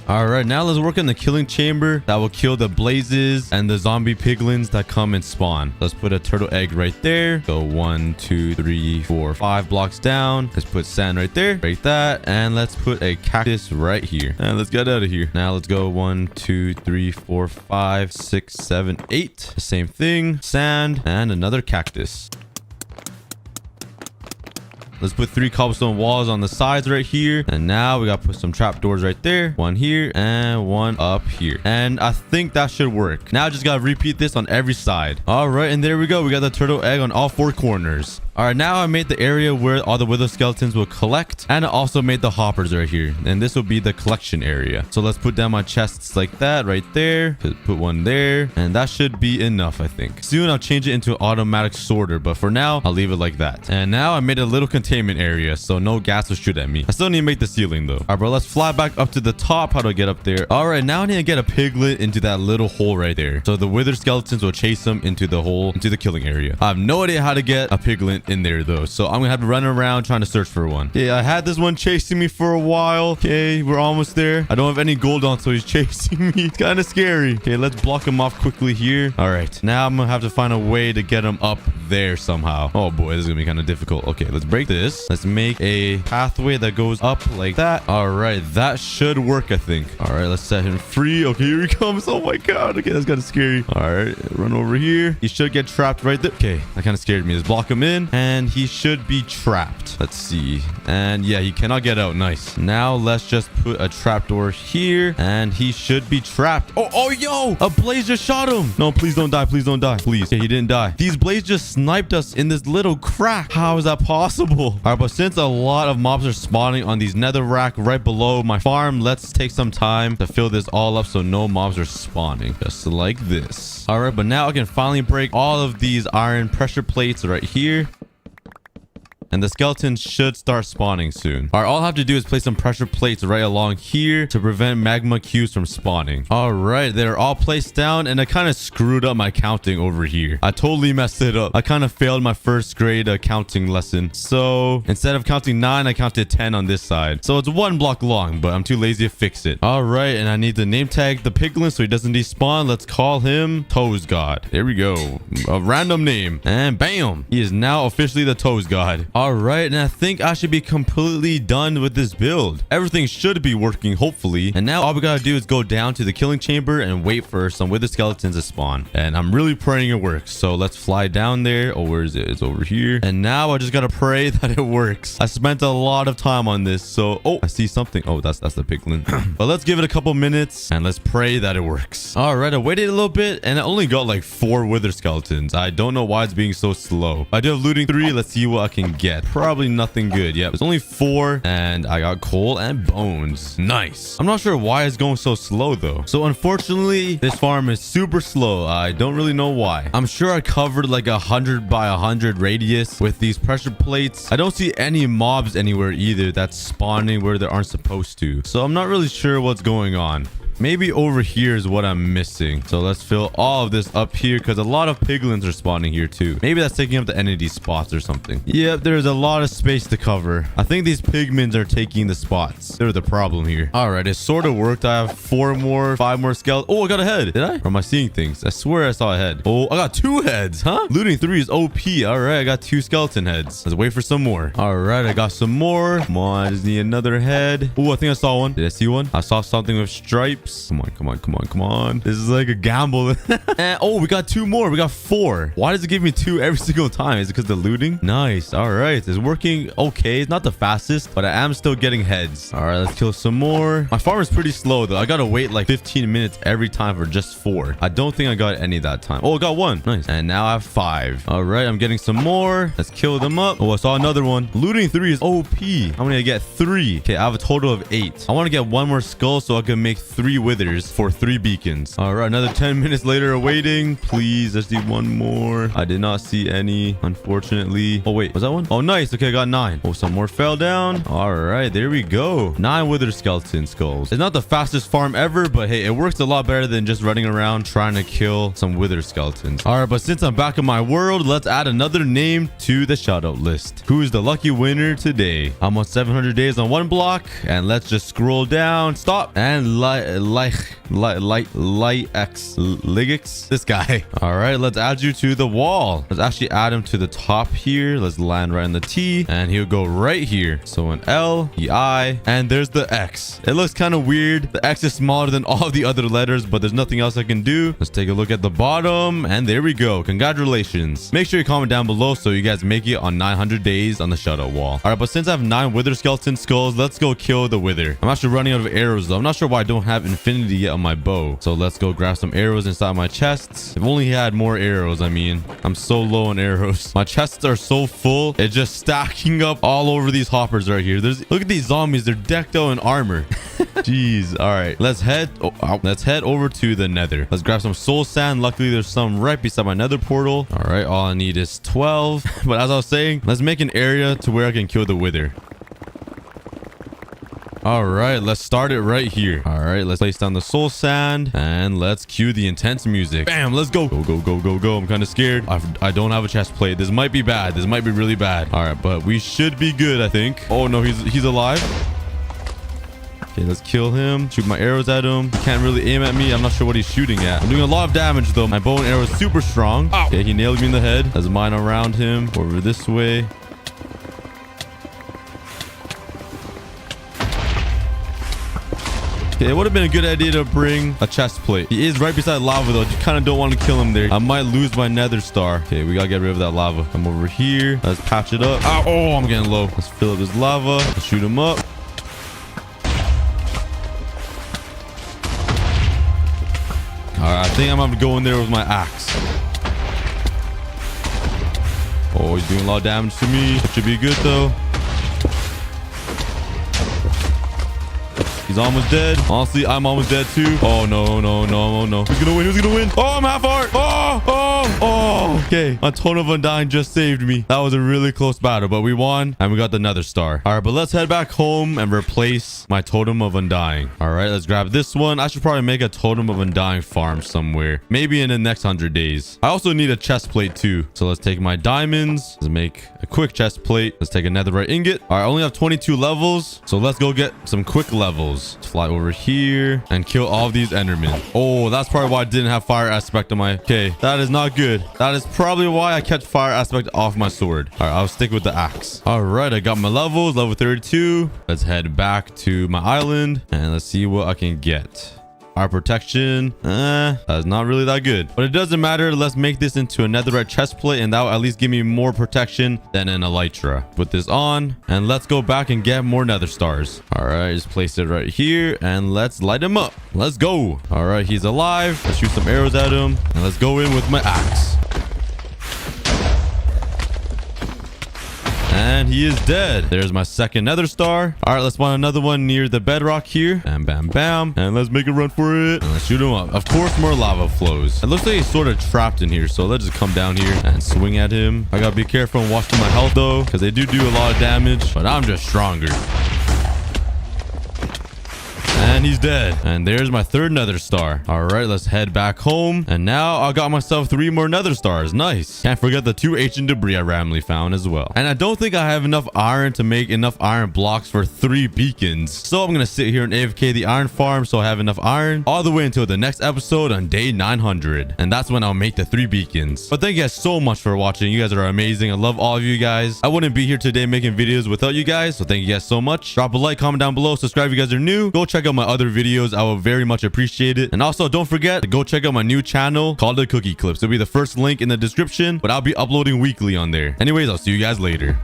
All right, now let's work on the killing chamber that will kill the blazes and the zombie piglins that come and spawn. Let's put a turtle egg right there. Go 1, 2, 3, 4, 5 blocks down. Let's put sand right there. Break that. And let's put a cactus right here. And let's get out of here. Now let's go 1, 2, 3, 4, 5, 6, 7, 8. The same thing. Sand and another cactus. Let's put 3 cobblestone walls on the sides right here. And now we got to put some trapdoors right there. One here and one up here. And I think that should work. Now I just got to repeat this on every side. All right. And there we go. We got the turtle egg on all 4 corners. All right, now I made the area where all the wither skeletons will collect, and I also made the hoppers right here, and this will be the collection area. So let's put down my chests like that right there. Put one there, and that should be enough, I think. Soon I'll change it into an automatic sorter, but for now I'll leave it like that. And now I made a little containment area, so no gas will shoot at me. I still need to make the ceiling though. All right, bro, let's fly back up to the top. How do I get up there? All right, now I need to get a piglet into that little hole right there, so the wither skeletons will chase them into the hole, into the killing area. I have no idea how to get a piglet in there though, so I'm gonna have to run around trying to search for one. Yeah, I had this one chasing me for a while. Okay, we're almost there. I don't have any gold on, so he's chasing me. It's kind of scary. Okay, let's block him off quickly here. All right, now I'm gonna have to find a way to get him up there somehow. Oh boy, this is gonna be kind of difficult. Okay, let's break this. Let's make a pathway that goes up like that. All right, that should work, I think. All right, let's set him free. Okay, here he comes. Oh my god. Okay, that's kind of scary. All right, run over here. He should get trapped right there. Okay, that kind of scared me. Let's block him in, and he should be trapped. Let's see. And yeah, he cannot get out. Nice. Now let's just put a trapdoor here, and he should be trapped. Oh, yo, a blaze just shot him. No, please don't die. Please don't die. Please. Okay, he didn't die. These blazes just sniped us in this little crack. How is that possible? All right, but since a lot of mobs are spawning on these nether rack right below my farm, let's take some time to fill this all up so no mobs are spawning, just like this. All right, but now I can finally break all of these iron pressure plates right here, and the skeletons should start spawning soon. All right, all I have to do is place some pressure plates right along here to prevent magma cubes from spawning. All right, they're all placed down, and I kind of screwed up my counting over here. I totally messed it up. I kind of failed my first grade counting lesson. So instead of counting 9, I counted 10 on this side. So it's 1 block long, but I'm too lazy to fix it. All right, and I need to name tag the piglin so he doesn't despawn. Let's call him Cookiegod. There we go. A random name. And bam, he is now officially the Cookiegod. All right, and I think I should be completely done with this build. Everything should be working, hopefully. And now all we gotta do is go down to the killing chamber and wait for some wither skeletons to spawn. And I'm really praying it works. So let's fly down there. Oh, where is it? It's over here. And now I just gotta pray that it works. I spent a lot of time on this. So, oh, I see something. Oh, that's the piglin. But let's give it a couple minutes and let's pray that it works. All right, I waited a little bit and I only got like 4 wither skeletons. I don't know why it's being so slow. I do have looting 3. Let's see what I can get. Probably nothing good. Yeah, it's only 4 and I got coal and bones. Nice. I'm not sure why it's going so slow though. So unfortunately, this farm is super slow. I don't really know why. I'm sure I covered like 100 by 100 radius with these pressure plates. I don't see any mobs anywhere either that's spawning where they aren't supposed to. So I'm not really sure what's going on. Maybe over here is what I'm missing. So let's fill all of this up here because a lot of piglins are spawning here too. Maybe that's taking up the entity spots or something. Yep, there's a lot of space to cover. I think these pigments are taking the spots. They're the problem here. All right, it sort of worked. I have 5 more skeletons. Oh, I got a head. Did I? Or am I seeing things? I swear I saw a head. Oh, I got 2 heads, huh? Looting 3 is OP. All right, I got 2 skeleton heads. Let's wait for some more. All right, I got some more. Come on, I just need another head. Oh, I think I saw one. Did I see one? I saw something with stripes. Come on. This is like a gamble. And, oh, we got 2 more. We got 4. Why does it give me 2 every single time? Is it because the looting? Nice. All right. It's working okay. It's not the fastest, but I am still getting heads. All right, let's kill some more. My farm is pretty slow, though. I got to wait like 15 minutes every time for just 4. I don't think I got any that time. Oh, I got 1. Nice. And now I have 5. All right, I'm getting some more. Let's kill them up. Oh, I saw another one. Looting 3 is OP. How many I get? 3. Okay, I have a total of 8. I want to get 1 more skull so I can make 3 withers for 3 beacons. All right, another 10 minutes later waiting. Please, let's do 1 more. I did not see any, unfortunately. Oh, wait, was that one? Oh, nice. Okay, I got 9. Oh, some more fell down. All right, there we go. 9 wither skeleton skulls. It's not the fastest farm ever, but hey, it works a lot better than just running around trying to kill some wither skeletons. All right, but since I'm back in my world, let's add another name to the shoutout list. Who is the lucky winner today? I'm on 700 days on 1 block, and let's just scroll down. Stop. And Ligix. This guy. All right, let's add you to the wall. Let's actually add him to the top here. Let's land right in the T, and he'll go right here. So an L, the I, and there's the X. It looks kind of weird. The X is smaller than all of the other letters, but there's nothing else I can do. Let's take a look at the bottom, and there we go. Congratulations. Make sure you comment down below so you guys make it on 900 days on the shutout wall. All right, but since I have 9 wither skeleton skulls, let's go kill the wither. I'm actually running out of arrows though. I'm not sure why I don't have infinity yet on my bow. So let's go grab some arrows inside my chests. If only had more arrows. I mean, I'm so low on arrows. My chests are so full. It's just stacking up all over these hoppers right here. Look at these zombies. They're decked out in armor. Jeez. All right, let's head over to the Nether. Let's grab some soul sand. Luckily there's some right beside my Nether portal. All right, all I need is 12. But as I was saying, let's make an area to where I can kill the wither. All right, let's start it right here. All right, let's place down the soul sand and let's cue the intense music. Bam, let's go. Go. I'm kind of scared. I don't have a chest plate. This might be bad. This might be really bad. All right, but we should be good, I think. Oh no, he's alive. Okay, let's kill him. Shoot my arrows at him. Can't really aim at me. I'm not sure what he's shooting at. I'm doing a lot of damage though. My bow and arrow is super strong. Ow. Okay, he nailed me in the head. Let's mine around him. Over this way. It would have been a good idea to bring a chest plate. He is right beside lava though. You kind of don't want to kill him there. I might lose my nether star. Okay, we gotta get rid of that lava. I'm over here. Let's patch it up. Ow, oh, I'm getting low. Let's fill up this lava. Let's shoot him up. All right, I think I'm gonna go in there with my axe. Oh, he's doing a lot of damage to me. That should be good though. He's almost dead. Honestly, I'm almost dead too. Oh, no. Who's gonna win? Oh, I'm half heart. Oh. Okay. My Totem of Undying just saved me. That was a really close battle, but we won and we got the Nether star. All right, but let's head back home and replace my Totem of Undying. All right, let's grab this one. I should probably make a Totem of Undying farm somewhere. Maybe in the next 100 days. I also need a chest plate too. So let's take my diamonds. Let's make a quick chest plate. Let's take a netherite ingot. All right, I only have 22 levels. So let's go get some quick levels. Let's fly over here and kill all of these endermen. Oh, that's probably why I didn't have fire aspect on my... Okay, that is not good. That is probably why I kept fire aspect off my sword. All right, I'll stick with the axe. All right, I got my levels, level 32. Let's head back to my island and let's see what I can get. Our protection, that's not really that good, but it doesn't matter. Let's make this into a netherite chest plate and that will at least give me more protection than an elytra. Put this on and let's go back and get more nether stars. All right, just place it right here and let's light him up. Let's go. All right, he's alive. Let's shoot some arrows at him and let's go in with my axe. And he is dead. There's my second nether star. All right, let's find another one near the bedrock here. Bam, bam, bam. And let's make a run for it. And let's shoot him up. Of course, more lava flows. It looks like he's sort of trapped in here. So let's just come down here and swing at him. I gotta be careful and watch my health though, because they do a lot of damage, but I'm just stronger. And he's dead. And there's my third nether star. All right, let's head back home. And now I got myself 3 more nether stars. Nice. Can't forget the 2 ancient debris I randomly found as well. And I don't think I have enough iron to make enough iron blocks for 3 beacons. So I'm gonna sit here and AFK the iron farm so I have enough iron all the way until the next episode on day 900. And that's when I'll make the 3 beacons. But thank you guys so much for watching. You guys are amazing. I love all of you guys. I wouldn't be here today making videos without you guys. So thank you guys so much. Drop a like, comment down below, subscribe if you guys are new. Go check out my other videos. I will very much appreciate it. And also don't forget to go check out my new channel called the Cookie Clips. It'll be the first link in the description, but I'll be uploading weekly on there. Anyways, I'll see you guys later.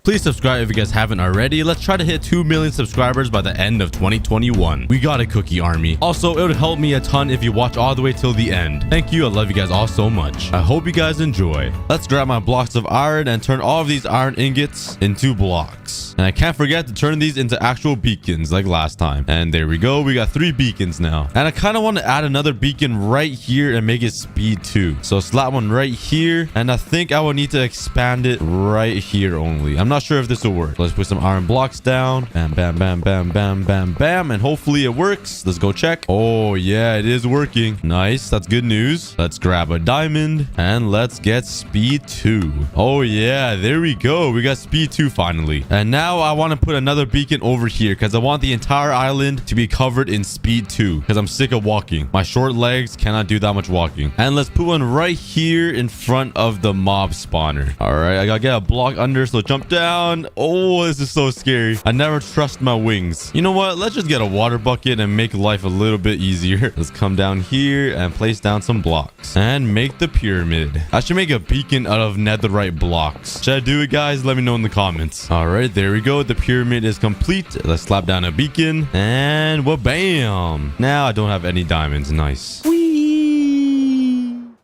Please subscribe if you guys haven't already. Let's try to hit 2 million subscribers by the end of 2021. We got a cookie army. Also, it would help me a ton if you watch all the way till the end. Thank you. I love you guys all so much. I hope you guys enjoy. Let's grab my blocks of iron and turn all of these iron ingots into blocks. And I can't forget to turn these into actual beacons like last time. And there we go. We got 3 beacons now. And I kind of want to add another beacon right here and make it speed 2. So slap one right here. And I think I will need to expand it right here only. I'm not not sure if this will work. Let's put some iron blocks down. Bam, bam, bam, bam, bam, bam, bam. And hopefully it works. Let's go check. Oh, yeah, it is working. Nice. That's good news. Let's grab a diamond and let's get speed 2. Oh, yeah, there we go. We got speed 2 finally. And now I want to put another beacon over here because I want the entire island to be covered in speed 2 because I'm sick of walking. My short legs cannot do that much walking. And let's put one right here in front of the mob spawner. All right, I gotta get a block under, so jump down. Oh, this is so scary. I never trust my wings. You know what? Let's just get a water bucket and make life a little bit easier. Let's come down here and place down some blocks and make the pyramid. I should make a beacon out of netherite blocks. Should I do it, guys? Let me know in the comments. All right, there we go. The pyramid is complete. Let's slap down a beacon and bam. Now I don't have any diamonds. Nice.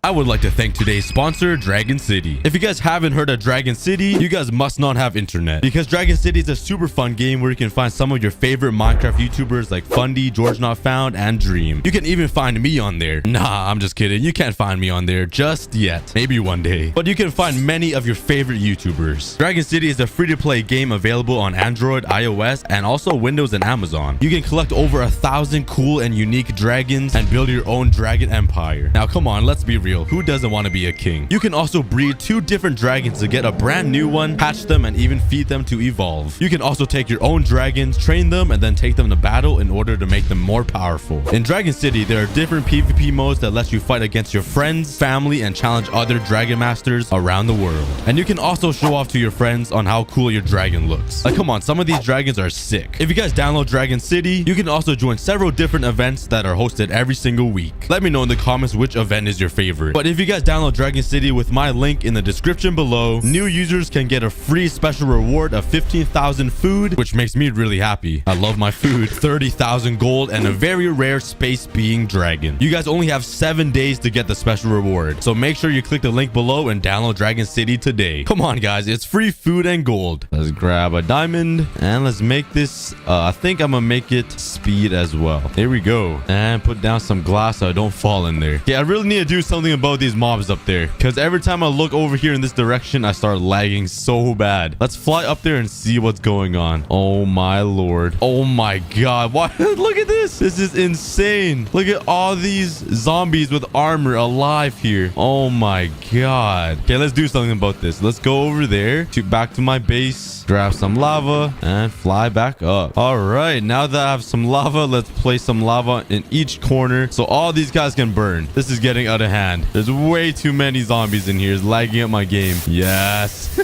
I would like to thank today's sponsor, Dragon City. If you guys haven't heard of Dragon City, you guys must not have internet, because Dragon City is a super fun game where you can find some of your favorite Minecraft YouTubers like Fundy, George Not Found, and Dream. You can even find me on there. Nah, I'm just kidding. You can't find me on there just yet. Maybe one day. But you can find many of your favorite YouTubers. Dragon City is a free-to-play game available on Android, iOS, and also Windows and Amazon. You can collect over 1,000 cool and unique dragons and build your own dragon empire. Now, come on, let's be real. Who doesn't want to be a king? You can also breed 2 different dragons to get a brand new one, hatch them, and even feed them to evolve. You can also take your own dragons, train them, and then take them to battle in order to make them more powerful. In Dragon City, there are different PvP modes that let you fight against your friends, family, and challenge other dragon masters around the world. And you can also show off to your friends on how cool your dragon looks. Like, come on, some of these dragons are sick. If you guys download Dragon City, you can also join several different events that are hosted every single week. Let me know in the comments which event is your favorite. But if you guys download Dragon City with my link in the description below, new users can get a free special reward of 15,000 food, which makes me really happy. I love my food. 30,000 gold and a very rare space being dragon. You guys only have 7 days to get the special reward, so make sure you click the link below and download Dragon City today. Come on, guys, it's free food and gold. Let's grab a diamond and let's make this I think I'm gonna make it speed as well. There we go. And put down some glass so I don't fall in there. Yeah, I really need to do something about these mobs up there, because every time I look over here in this direction, I start lagging so bad. Let's fly up there and see what's going on. Oh my lord. Oh my god. What? Look at this. This is insane. Look at all these zombies with armor alive here. Oh my god. Okay, let's do something about this. Let's go over there to back to my base, grab some lava, and fly back up. All right, now that I have some lava, let's place some lava in each corner so all these guys can burn. This is getting out of hand. There's way too many zombies in here. It's lagging up my game. Yes.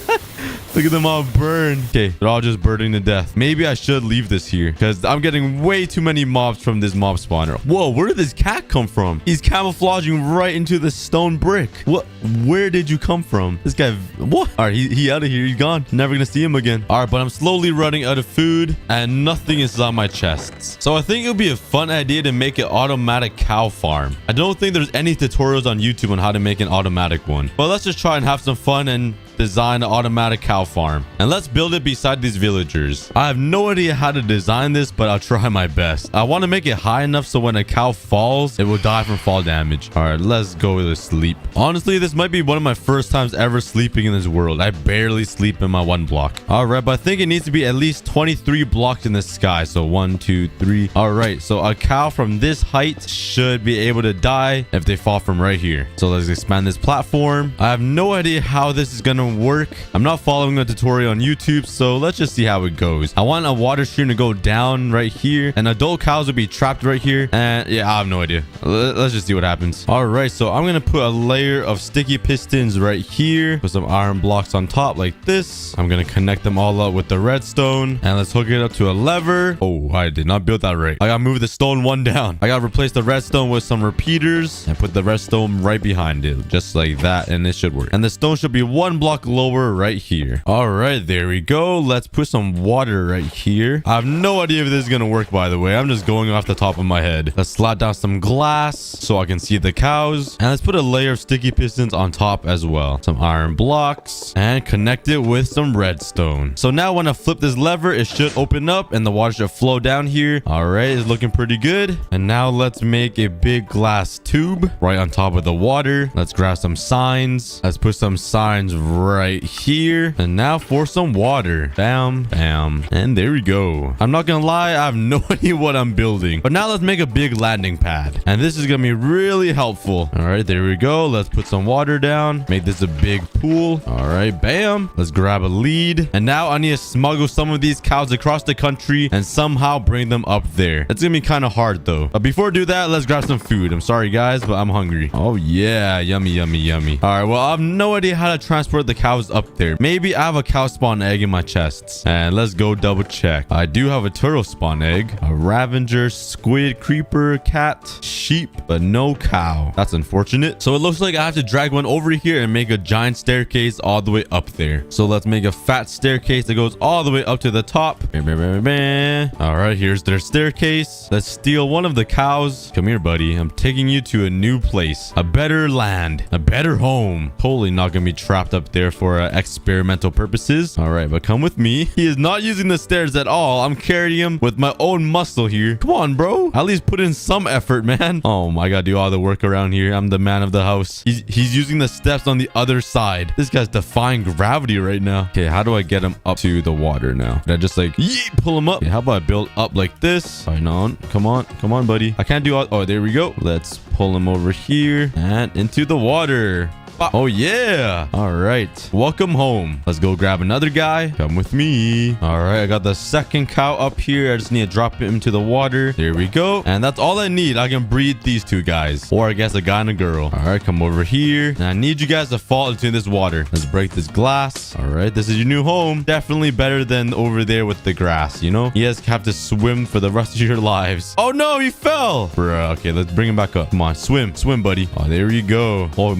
Look at them all burn. Okay, they're all just burning to death. Maybe I should leave this here because I'm getting way too many mobs from this mob spawner. Whoa, where did this cat come from? He's camouflaging right into the stone brick. What? Where did you come from? This guy, what? All right, he out of here. He's gone. Never gonna see him again. All right, but I'm slowly running out of food and nothing is on my chests. So I think it would be a fun idea to make an automatic cow farm. I don't think there's any tutorials on YouTube on how to make an automatic one, but let's just try and have some fun and design an automatic cow farm, and let's build it beside these villagers. I have no idea how to design this, but I'll try my best. I want to make it high enough so when a cow falls, it will die from fall damage. All right, let's go to sleep. Honestly, this might be one of my first times ever sleeping in this world. I barely sleep in my 1 block. All right, but I think it needs to be at least 23 blocks in the sky. So 1, 2, 3. All right, so a cow from this height should be able to die if they fall from right here. So let's expand this platform. I have no idea how this is gonna work. I'm not following a tutorial on YouTube, so let's just see how it goes. I want a water stream to go down right here, and adult cows will be trapped right here. And yeah, I have no idea. Let's just see what happens. All right, so I'm gonna put a layer of sticky pistons right here, put some iron blocks on top like this. I'm gonna connect them all up with the redstone, and let's hook it up to a lever. Oh, I did not build that right. I gotta move the stone 1 down. I gotta replace the redstone with some repeaters and put the redstone right behind it, just like that, and it should work. And the stone should be 1 block lower right here. All right, there we go. Let's put some water right here. I have no idea if this is gonna work, by the way. I'm just going off the top of my head. Let's slap down some glass so I can see the cows, and let's put a layer of sticky pistons on top as well. Some iron blocks and connect it with some redstone. So now when I flip this lever, it should open up and the water should flow down here. All right, it's looking pretty good. And now let's make a big glass tube right on top of the water. Let's grab some signs. Let's put some signs right right here. And now for some water. Bam, bam. And there we go. I'm not gonna lie, I have no idea what I'm building. But now let's make a big landing pad. And this is gonna be really helpful. All right, there we go. Let's put some water down. Make this a big pool. All right, bam. Let's grab a lead. And now I need to smuggle some of these cows across the country and somehow bring them up there. It's gonna be kind of hard though. But before I do that, let's grab some food. I'm sorry guys, but I'm hungry. Oh yeah, yummy, yummy, yummy. All right, well, I have no idea how to transport the cows up there. Maybe I have a cow spawn egg in my chests. And let's go double check. I do have a turtle spawn egg, a Ravager, squid, creeper, cat, sheep, but no cow. That's unfortunate. So it looks like I have to drag one over here and make a giant staircase all the way up there. So let's make a fat staircase that goes all the way up to the top. All right, here's their staircase. Let's steal one of the cows. Come here, buddy. I'm taking you to a new place, a better land, a better home. Totally not gonna be trapped up there for experimental purposes. All right, but come with me. He is not using the stairs at all. I'm carrying him with my own muscle here. Come on, bro. At least put in some effort, man. Oh, I gotta do all the work around here. I'm the man of the house. He's using the steps on the other side. This guy's defying gravity right now. Okay, how do I get him up to the water now? Did I just like pull him up? Okay, how about I build up like this? Right on. Come on, buddy. I can't do all. Oh, there we go. Let's pull him over here and into the water. Oh yeah. All right, welcome home. Let's go grab another guy. Come with me. All right, I got the second cow up here. I just need to drop him into the water. There we go. And that's all I need. I can breed these two guys, or I guess a guy and a girl. All right, come over here. And I need you guys to fall into this water. Let's break this glass. All right, this is your new home. Definitely better than over there with the grass, you know. You guys have to swim for the rest of your lives. Oh no, he fell. Bruh. Okay, let's bring him back up. Come on, swim, buddy. Oh, there you go. Oh,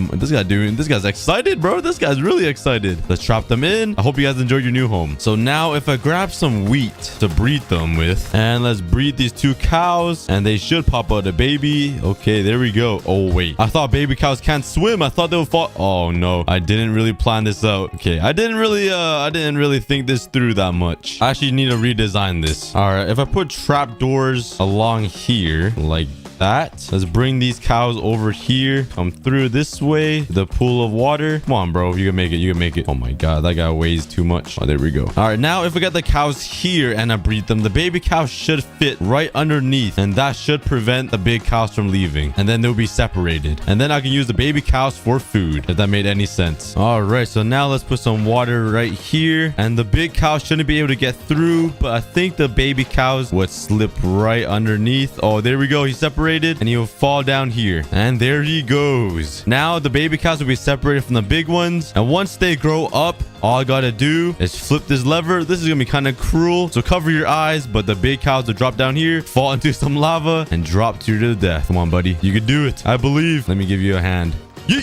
this guy's excited, bro. This guy's really excited. Let's drop them in. I hope you guys enjoyed your new home. So now if I grab some wheat to breed them with, and let's breed these two cows, and they should pop out a baby. Okay, there we go. Oh wait, I thought baby cows can't swim. I thought they would fall. Oh no, I didn't really plan this out. Okay, I didn't really think this through that much. I actually need to redesign this. All right, if I put trap doors along here like that, let's bring these cows over here. Come through this way, the pool of water. Come on, bro. You can make it. You can make it. Oh my god, that guy weighs too much. Oh, there we go. All right, now if we get the cows here and I breed them, the baby cows should fit right underneath, and that should prevent the big cows from leaving, and then they'll be separated, and then I can use the baby cows for food, if that made any sense. All right, so now let's put some water right here, and the big cows shouldn't be able to get through, but I think the baby cows would slip right underneath. Oh, there we go. He's separated, and he'll fall down here, and there he goes. Now the baby cows will be separated from the big ones, and once they grow up, all I gotta do is flip this lever. This is gonna be kind of cruel, so cover your eyes, but the big cows will drop down here, fall into some lava, and drop to your death. Come on, buddy. You can do it. I believe. Let me give you a hand.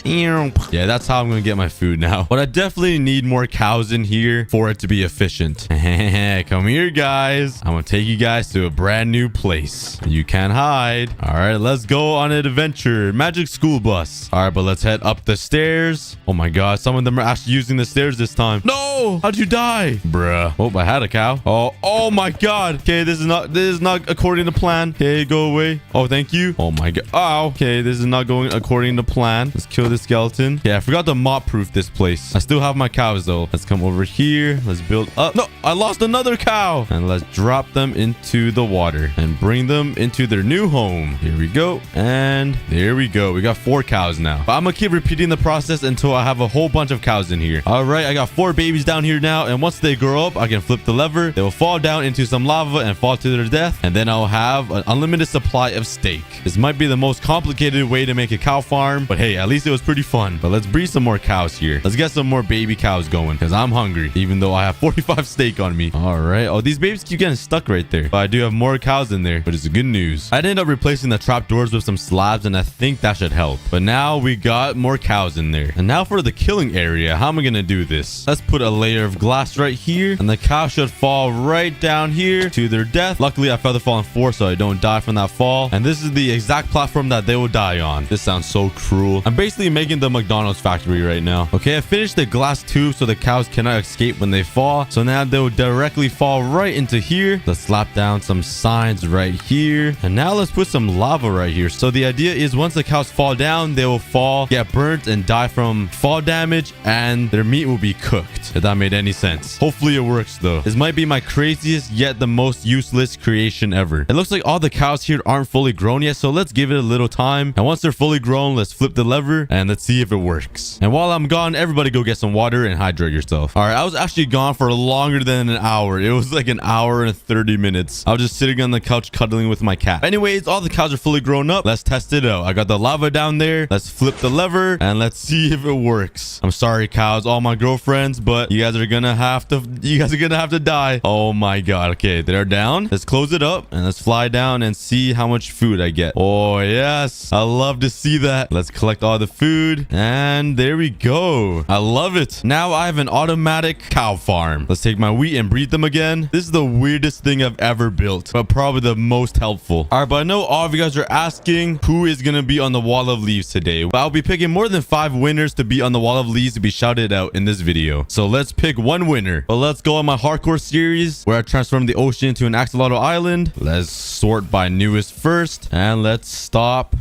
Yeah, that's how I'm gonna get my food now. But I definitely need more cows in here for it to be efficient. Come here, guys. I'm gonna take you guys to a brand new place. You can't hide. All right, let's go on an adventure. Magic school bus. All right, but let's head up the stairs. Oh my god, some of them are actually using the stairs this time. No, how'd you die? Bruh. Oh, I had a cow. Oh my god. Okay, this is not according to plan. Okay, go away. Oh, thank you. Oh my god. Oh, okay, this is not going according to plan. Let's kill this skeleton. Yeah, I forgot to mop proof this place. I still have my cows though. Let's come over here. Let's build up. No, I lost another cow. And let's drop them into the water and bring them into their new home. Here we go. And there we go. We got 4 cows now. But I'm gonna keep repeating the process until I have a whole bunch of cows in here. All right, I got 4 babies down here now. And once they grow up, I can flip the lever. They will fall down into some lava and fall to their death. And then I'll have an unlimited supply of steak. This might be the most complicated way to make a cow farm, but hey, at least it was pretty fun. But let's breed some more cows here. Let's get some more baby cows going, because I'm hungry, even though I have 45 steak on me. All right. Oh, these babies keep getting stuck right there, but I do have more cows in there, but it's good news. I ended up replacing the trap doors with some slabs, and I think that should help. But now we got more cows in there. And now for the killing area. How am I gonna do this? Let's put a layer of glass right here, and the cow should fall right down here to their death. Luckily, I feather fall in 4, so I don't die from that fall. And this is the exact platform that they will die on. This sounds so cruel. I'm basically basically making the McDonald's factory right now. Okay, I finished the glass tube so the cows cannot escape when they fall. So now they'll directly fall right into here. Let's slap down some signs right here. And now let's put some lava right here. So the idea is once the cows fall down, they will fall, get burnt, and die from fall damage, and their meat will be cooked. If that made any sense. Hopefully it works though. This might be my craziest yet the most useless creation ever. It looks like all the cows here aren't fully grown yet, so let's give it a little time. And once they're fully grown, let's flip the lever and let's see if it works. And while I'm gone, everybody go get some water and hydrate yourself. All right, I was actually gone for longer than an hour. It was like an hour and 30 minutes. I was just sitting on the couch cuddling with my cat. Anyways, all the cows are fully grown up. Let's test it out. I got the lava down there. Let's flip the lever and let's see if it works. I'm sorry, cows, all my girlfriends, but you guys are gonna have to die. Oh my god. Okay, they're down. Let's close it up and let's fly down and see how much food I get. Oh yes, I love to see that. Let's collect all the food and there we go. I love it. Now I have an automatic cow farm. Let's take my wheat and breed them again. This is the weirdest thing I've ever built, but probably the most helpful. All right, but I know all of you guys are asking who is gonna be on the wall of leaves today. But I'll be picking more than 5 winners to be on the wall of leaves to be shouted out in this video. So let's pick one winner. But let's go on my hardcore series where I transform the ocean into an axolotl island. Let's sort by newest first, and let's stop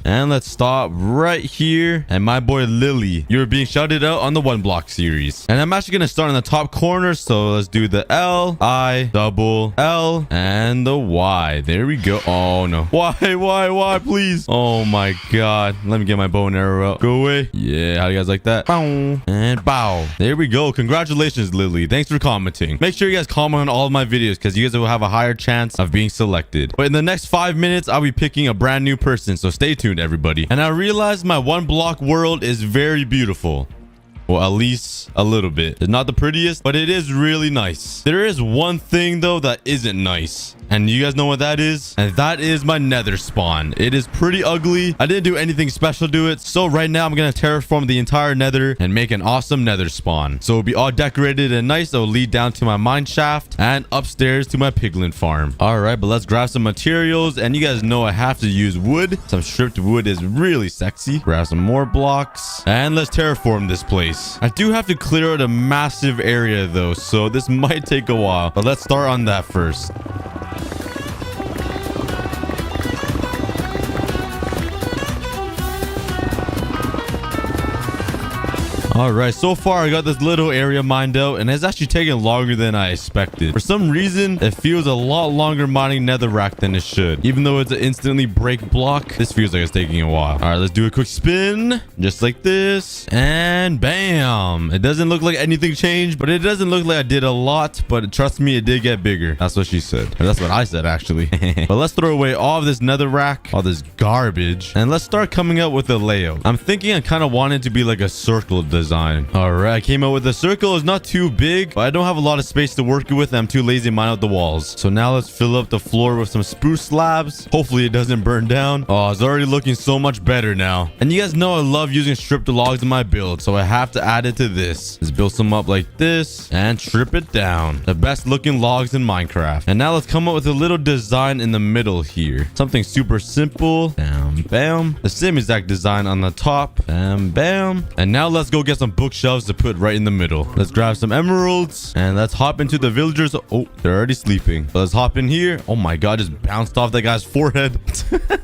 right here. And my boy Lily, you're being shouted out on the 1 block series. And I'm actually gonna start in the top corner, so let's do the L I double L and the Y. There we go. Oh no, why please? Oh my god, let me get my bow and arrow out. Go away. Yeah, how do you guys like that? Bow and bow. There we go. Congratulations, Lily. Thanks for commenting. Make sure you guys comment on all of my videos because you guys will have a higher chance of being selected. But in the next 5 minutes, I'll be picking a brand new person, so stay tuned, everybody. And I realized my 1 block world is very beautiful. Well, at least a little bit. It's not the prettiest, but it is really nice. There is one thing though that isn't nice. And you guys know what that is? And that is my nether spawn. It is pretty ugly. I didn't do anything special to it. So right now I'm going to terraform the entire nether and make an awesome nether spawn. So it'll be all decorated and nice. It'll lead down to my mine shaft and upstairs to my piglin farm. All right, but let's grab some materials. And you guys know I have to use wood. Some stripped wood is really sexy. Grab some more blocks and let's terraform this place. I do have to clear out a massive area though, so this might take a while. But let's start on that first. All right, so far I got this little area mined out and it's actually taking longer than I expected. For some reason, it feels a lot longer mining netherrack than it should. Even though it's an instantly break block, this feels like it's taking a while. All right, let's do a quick spin, just like this, and bam. It doesn't look like anything changed, but it doesn't look like I did a lot, but trust me, it did get bigger. That's what she said. Or that's what I said, actually. But let's throw away all of this netherrack, all this garbage, and let's start coming up with a layout. I'm thinking I kind of want it to be like a circle design. All right, I came out with a circle. It's not too big, but I don't have a lot of space to work with. I'm too lazy to mine out the walls. So now let's fill up the floor with some spruce slabs. Hopefully it doesn't burn down. Oh, it's already looking so much better now. And you guys know I love using stripped logs in my build, so I have to add it to this. Let's build some up like this and strip it down. The best looking logs in Minecraft. And now let's come up with a little design in the middle here. Something super simple. Bam, bam. The same exact design on the top. Bam, bam. And now let's go get some bookshelves to put right in the middle. Let's grab some emeralds and let's hop into the villagers. Oh, they're already sleeping. So let's hop in here. Oh my god, just bounced off that guy's forehead.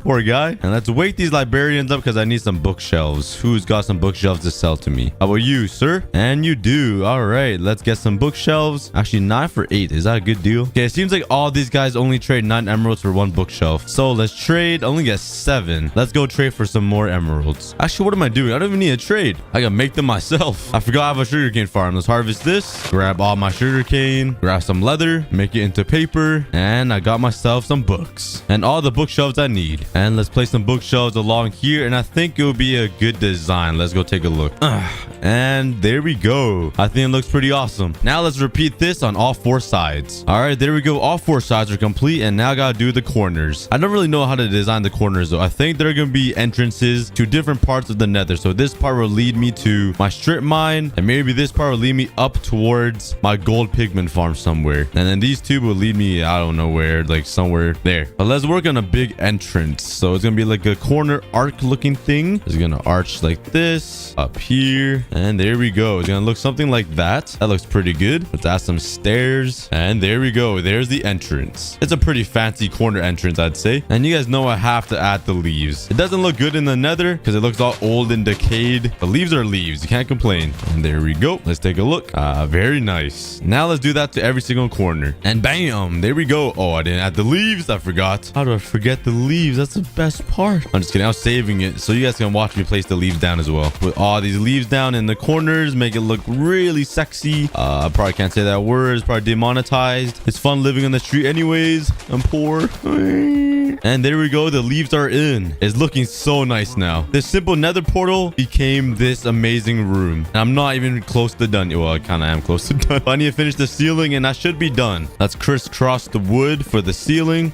Poor guy. And let's wake these librarians up because I need some bookshelves. Who's got some bookshelves to sell to me? How about you, sir? And you do. All right, let's get some bookshelves. Actually, 9 for 8. Is that a good deal? Okay, it seems like all these guys only trade 9 emeralds for 1 bookshelf. So let's trade. Only get 7. Let's go trade for some more emeralds. Actually, what am I doing? I don't even need a trade. I can make them myself. I forgot I have a sugarcane farm. Let's harvest this. Grab all my sugarcane. Grab some leather. Make it into paper. And I got myself some books. And all the bookshelves I need. And let's place some bookshelves along here. And I think it will be a good design. Let's go take a look. And there we go. I think it looks pretty awesome. Now let's repeat this on all 4 sides. All right, there we go. All 4 sides are complete. And now I gotta do the corners. I don't really know how to design the corners though. I think there are gonna be entrances to different parts of the nether. So this part will lead me to my strip mine, and maybe this part will lead me up towards my gold pigment farm somewhere. And then these two will lead me, I don't know where, like somewhere there. But let's work on a big entrance. So it's gonna be like a corner arc looking thing. It's gonna arch like this up here, and there we go. It's gonna look something like that. That looks pretty good. Let's add some stairs, and there we go. There's the entrance. It's a pretty fancy corner entrance, I'd say. And you guys know I have to add the leaves. It doesn't look good in the Nether because it looks all old and decayed. The leaves are leaves. You can't complain. And there we go. Let's take a look. Very nice. Now let's do that to every single corner. And bam, there we go. Oh, I didn't add the leaves. I forgot. How do I forget the leaves? That's the best part. I'm just kidding. I was saving it so you guys can watch me place the leaves down as well. Put all these leaves down in the corners, make it look really sexy. I probably can't say that word. It's probably demonetized. It's fun living on the street anyways. I'm poor. And there we go. The leaves are in. It's looking so nice now. This simple Nether portal became this amazing room. And I'm not even close to done. Well, I kind of am close to done. I need to finish the ceiling and I should be done. Let's crisscross the wood for the ceiling.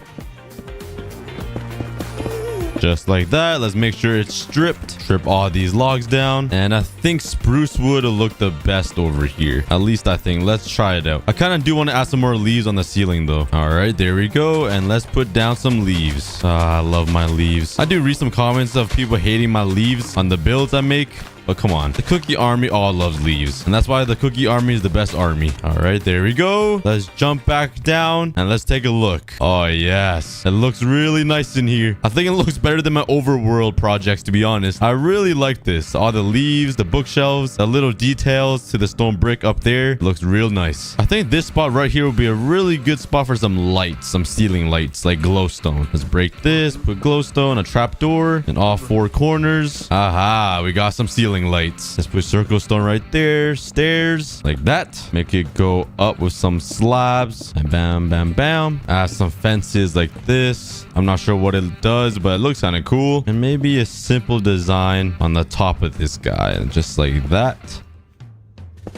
Just like that. Let's make sure it's stripped. Strip all these logs down. And I think spruce wood will look the best over here. At least I think. Let's try it out. I kind of do want to add some more leaves on the ceiling though. All right, there we go. And let's put down some leaves. I love my leaves. I do read some comments of people hating my leaves on the builds I make. But come on, the cookie army all loves leaves. And that's why the cookie army is the best army. All right, there we go. Let's jump back down and let's take a look. Oh, yes. It looks really nice in here. I think it looks better than my overworld projects, to be honest. I really like this. All the leaves, the bookshelves, the little details to the stone brick up there. It looks real nice. I think this spot right here will be a really good spot for some lights, some ceiling lights, like glowstone. Let's break this, put glowstone, a trapdoor in all four corners. Aha, we got some ceiling lights. Let's put circle stone right there. Stairs like that. Make it go up with some slabs. And bam, bam, bam. Add some fences like this. I'm not sure what it does, but it looks kind of cool. And maybe a simple design on the top of this guy. And just like that.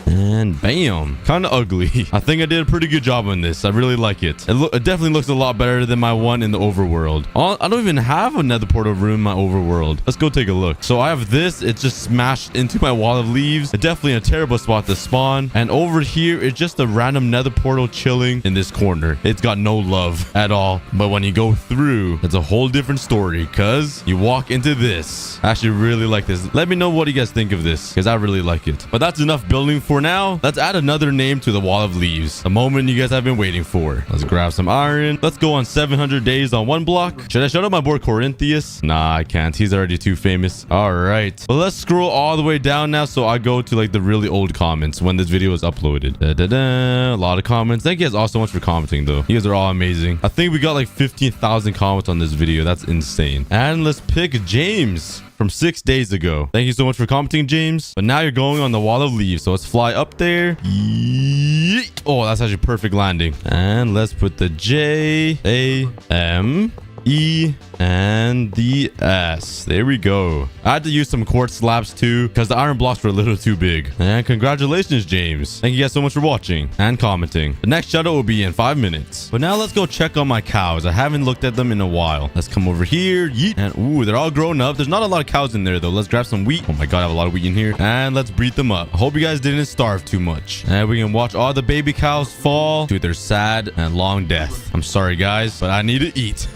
And bam, kind of ugly. I think I did a pretty good job on this. I really like it. It definitely looks a lot better than my one in the overworld. I don't even have a nether portal room in my overworld. Let's go take a look. So I have this. It's just smashed into my wall of leaves. It's definitely a terrible spot to spawn. And over here, it's just a random nether portal chilling in this corner. It's got no love at all. But when you go through, it's a whole different story because you walk into this. I actually really like this. Let me know what you guys think of this because I really like it. But that's enough building for now. Let's add another name to the wall of leaves. The moment you guys have been waiting for. Let's grab some iron. Let's go on 700 days on one block. Should I shout out my boy Corinthius? Nah, I can't. He's already too famous. All right. Well, let's scroll all the way down now so I go to like the really old comments when this video is uploaded. A lot of comments. Thank you guys all so much for commenting though. You guys are all amazing. I think we got like 15,000 comments on this video. That's insane. And let's pick James from 6 days ago. Thank you so much for commenting, James. But now you're going on the wall of leaves. So let's fly up there. Yeet. Oh, that's actually perfect landing. And let's put the J, A, M, E, and the S. There we go. I had to use some quartz slabs too because the iron blocks were a little too big. And congratulations, James. Thank you guys so much for watching and commenting. The next shadow will be in 5 minutes. But now let's go check on my cows. I haven't looked at them in a while. Let's come over here. Yeet. And ooh, they're all grown up. There's not a lot of cows in there though. Let's grab some wheat. Oh my god, I have a lot of wheat in here. And let's breed them up. I hope you guys didn't starve too much. And we can watch all the baby cows fall to their sad and long death. I'm sorry guys, but I need to eat.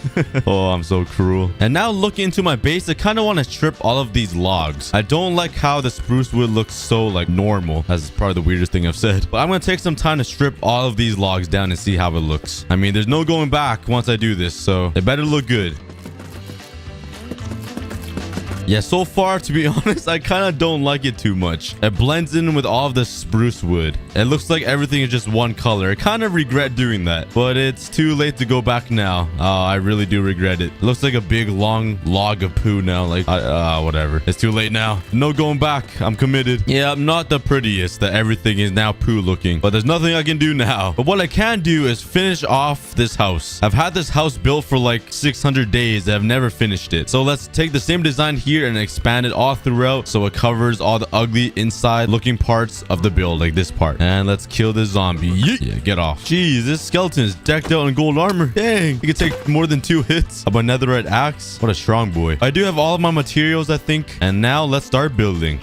Oh, I'm so cruel. And now looking into my base, I kind of want to strip all of these logs. I don't like how the spruce wood looks so like normal. That's probably the weirdest thing I've said. But I'm going to take some time to strip all of these logs down and see how it looks. I mean, there's no going back once I do this, so it better look good. Yeah, so far, to be honest, I kind of don't like it too much. It blends in with all of the spruce wood. It looks like everything is just one color. I kind of regret doing that, but it's too late to go back now. I really do regret it. It looks like a big, long log of poo now. Like, whatever. It's too late now. No going back. I'm committed. Yeah, I'm not the prettiest that everything is now poo looking, but there's nothing I can do now. But what I can do is finish off this house. I've had this house built for like 600 days. I've never finished it. So let's take the same design here and expand it all throughout so it covers all the ugly inside looking parts of the build, like this part. And let's kill this zombie. Yeah, get off. Jeez, this skeleton is decked out in gold armor. Dang, he could take more than 2 hits of my netherite axe. What a strong boy. I do have all of my materials, I think. And now let's start building.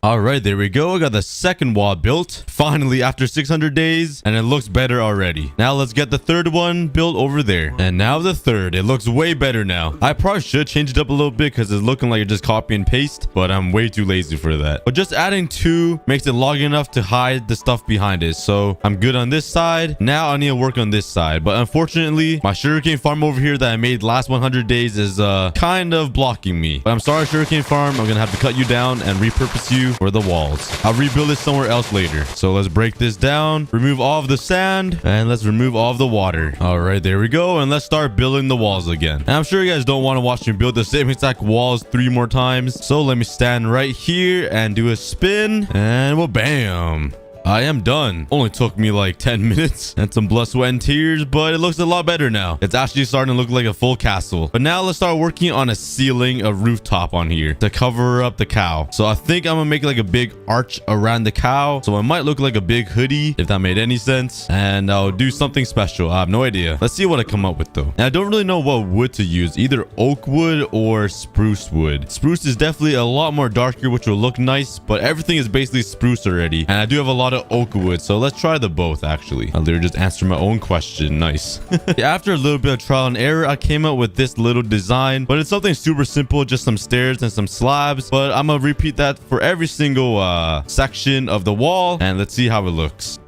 All right, there we go. I got the second wall built finally after 600 days, and it looks better already. Now let's get the third one built over there. And now the third. It looks way better now. I probably should change it up a little bit because it's looking like it's just copy and paste, but I'm way too lazy for that. But just adding 2 makes it long enough to hide the stuff behind it. So I'm good on this side. Now I need to work on this side. But unfortunately, my sugarcane farm over here that I made last 100 days is kind of blocking me. But I'm sorry, sugarcane farm. I'm gonna have to cut you down and repurpose you for the walls. I'll rebuild it somewhere else later. So let's break this down, remove all of the sand, and let's remove all of the water. All right, there we go. And let's start building the walls again. And I'm sure you guys don't want to watch me build the same exact walls 3 more times. So let me stand right here and do a spin, and well, bam. I am done. Only took me like 10 minutes and some blood, sweat, and tears, but it looks a lot better now. It's actually starting to look like a full castle. But now let's start working on a ceiling, a rooftop on here to cover up the cow. So I think I'm gonna make like a big arch around the cow. So it might look like a big hoodie, if that made any sense. And I'll do something special. I have no idea. Let's see what I come up with though. And I don't really know what wood to use, either oak wood or spruce wood. Spruce is definitely a lot more darker, which will look nice, but everything is basically spruce already. And I do have a lot of oak wood, so let's try the both. Actually, I literally just answered my own question. Nice. Yeah, after a little bit of trial and error, I came up with this little design, but it's something super simple, just some stairs and some slabs. But I'm gonna repeat that for every single section of the wall, and let's see how it looks.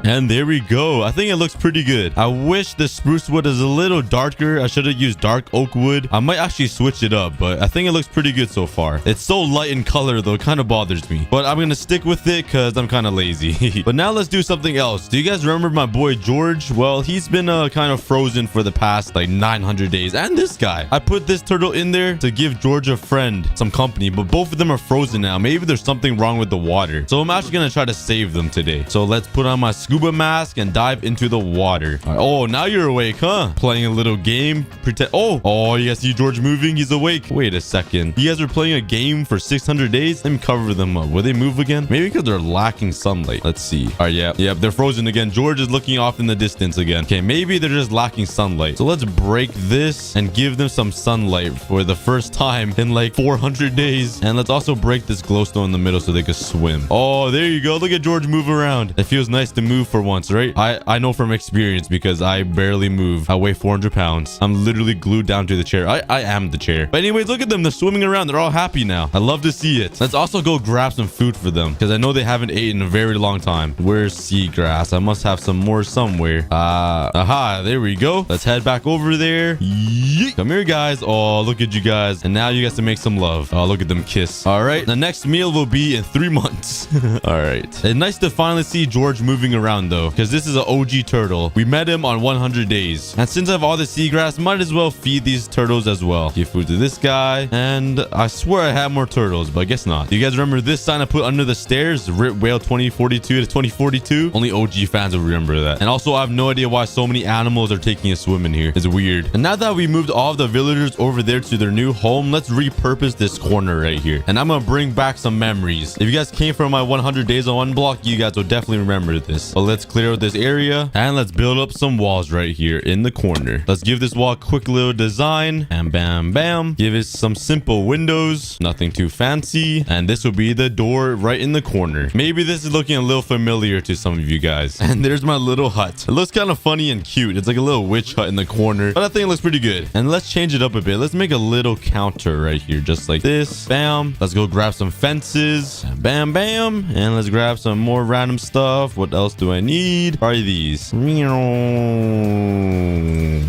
And there we go. I think it looks pretty good. I wish the spruce wood is a little darker. I should have used dark oak wood. I might actually switch it up, but I think it looks pretty good so far. It's so light in color though, it kind of bothers me. But I'm gonna stick with it because I'm kind of lazy. But now let's do something else. Do you guys remember my boy George? Well, he's been kind of frozen for the past like 900 days. And this guy. I put this turtle in there to give George a friend some company, but both of them are frozen now. Maybe there's something wrong with the water. So I'm actually gonna try to save them today. So let's put on my scuba mask and dive into the water. Right. Oh, now you're awake, huh? Playing a little game. Pretend. Oh, you guys see George moving? He's awake. Wait a second. You guys are playing a game for 600 days? Let me cover them up. Will they move again? Maybe because they're lacking sunlight. Let's see. All right, yeah, they're frozen again. George is looking off in the distance again. Okay, maybe they're just lacking sunlight. So let's break this and give them some sunlight for the first time in like 400 days. And let's also break this glowstone in the middle so they can swim. Oh, there you go. Look at George move around. It feels nice to move for once, right? I know from experience because I barely move. I weigh 400 pounds. I'm literally glued down to the chair. I am the chair. But anyways, look at them. They're swimming around. They're all happy now. I love to see it. Let's also go grab some food for them because I know they haven't eaten in a very long time. Where's seagrass? I must have some more somewhere. Aha, there we go. Let's head back over there. Yeet. Come here, guys. Oh, look at you guys. And now you guys can make some love. Oh, look at them kiss. All right. The next meal will be in 3 months. All right. It's nice to finally see George moving around though, because this is an OG turtle. We met him on 100 days. And since I have all the seagrass, might as well feed these turtles as well. Give food to this guy. And I swear I have more turtles, but I guess not. Do you guys remember this sign I put under the stairs? Rip Whale 2042 to 2042. Only OG fans will remember that. And also, I have no idea why so many animals are taking a swim in here. It's weird. And now that we moved all of the villagers over there to their new home, let's repurpose this corner right here. And I'm gonna bring back some memories. If you guys came from my 100 days on one block, you guys will definitely remember this. But let's clear out this area and let's build up some walls right here in the corner. Let's give this wall a quick little design, and bam bam, give it some simple windows, nothing too fancy, and this will be the door right in the corner. Maybe this is looking a little familiar to some of you guys. And there's my little hut. It looks kind of funny and cute. It's like a little witch hut in the corner, but I think it looks pretty good. And let's change it up a bit. Let's make a little counter right here, just like this. Bam. Let's go grab some fences, and bam bam, and let's grab some more random stuff. What else do I need? Probably these.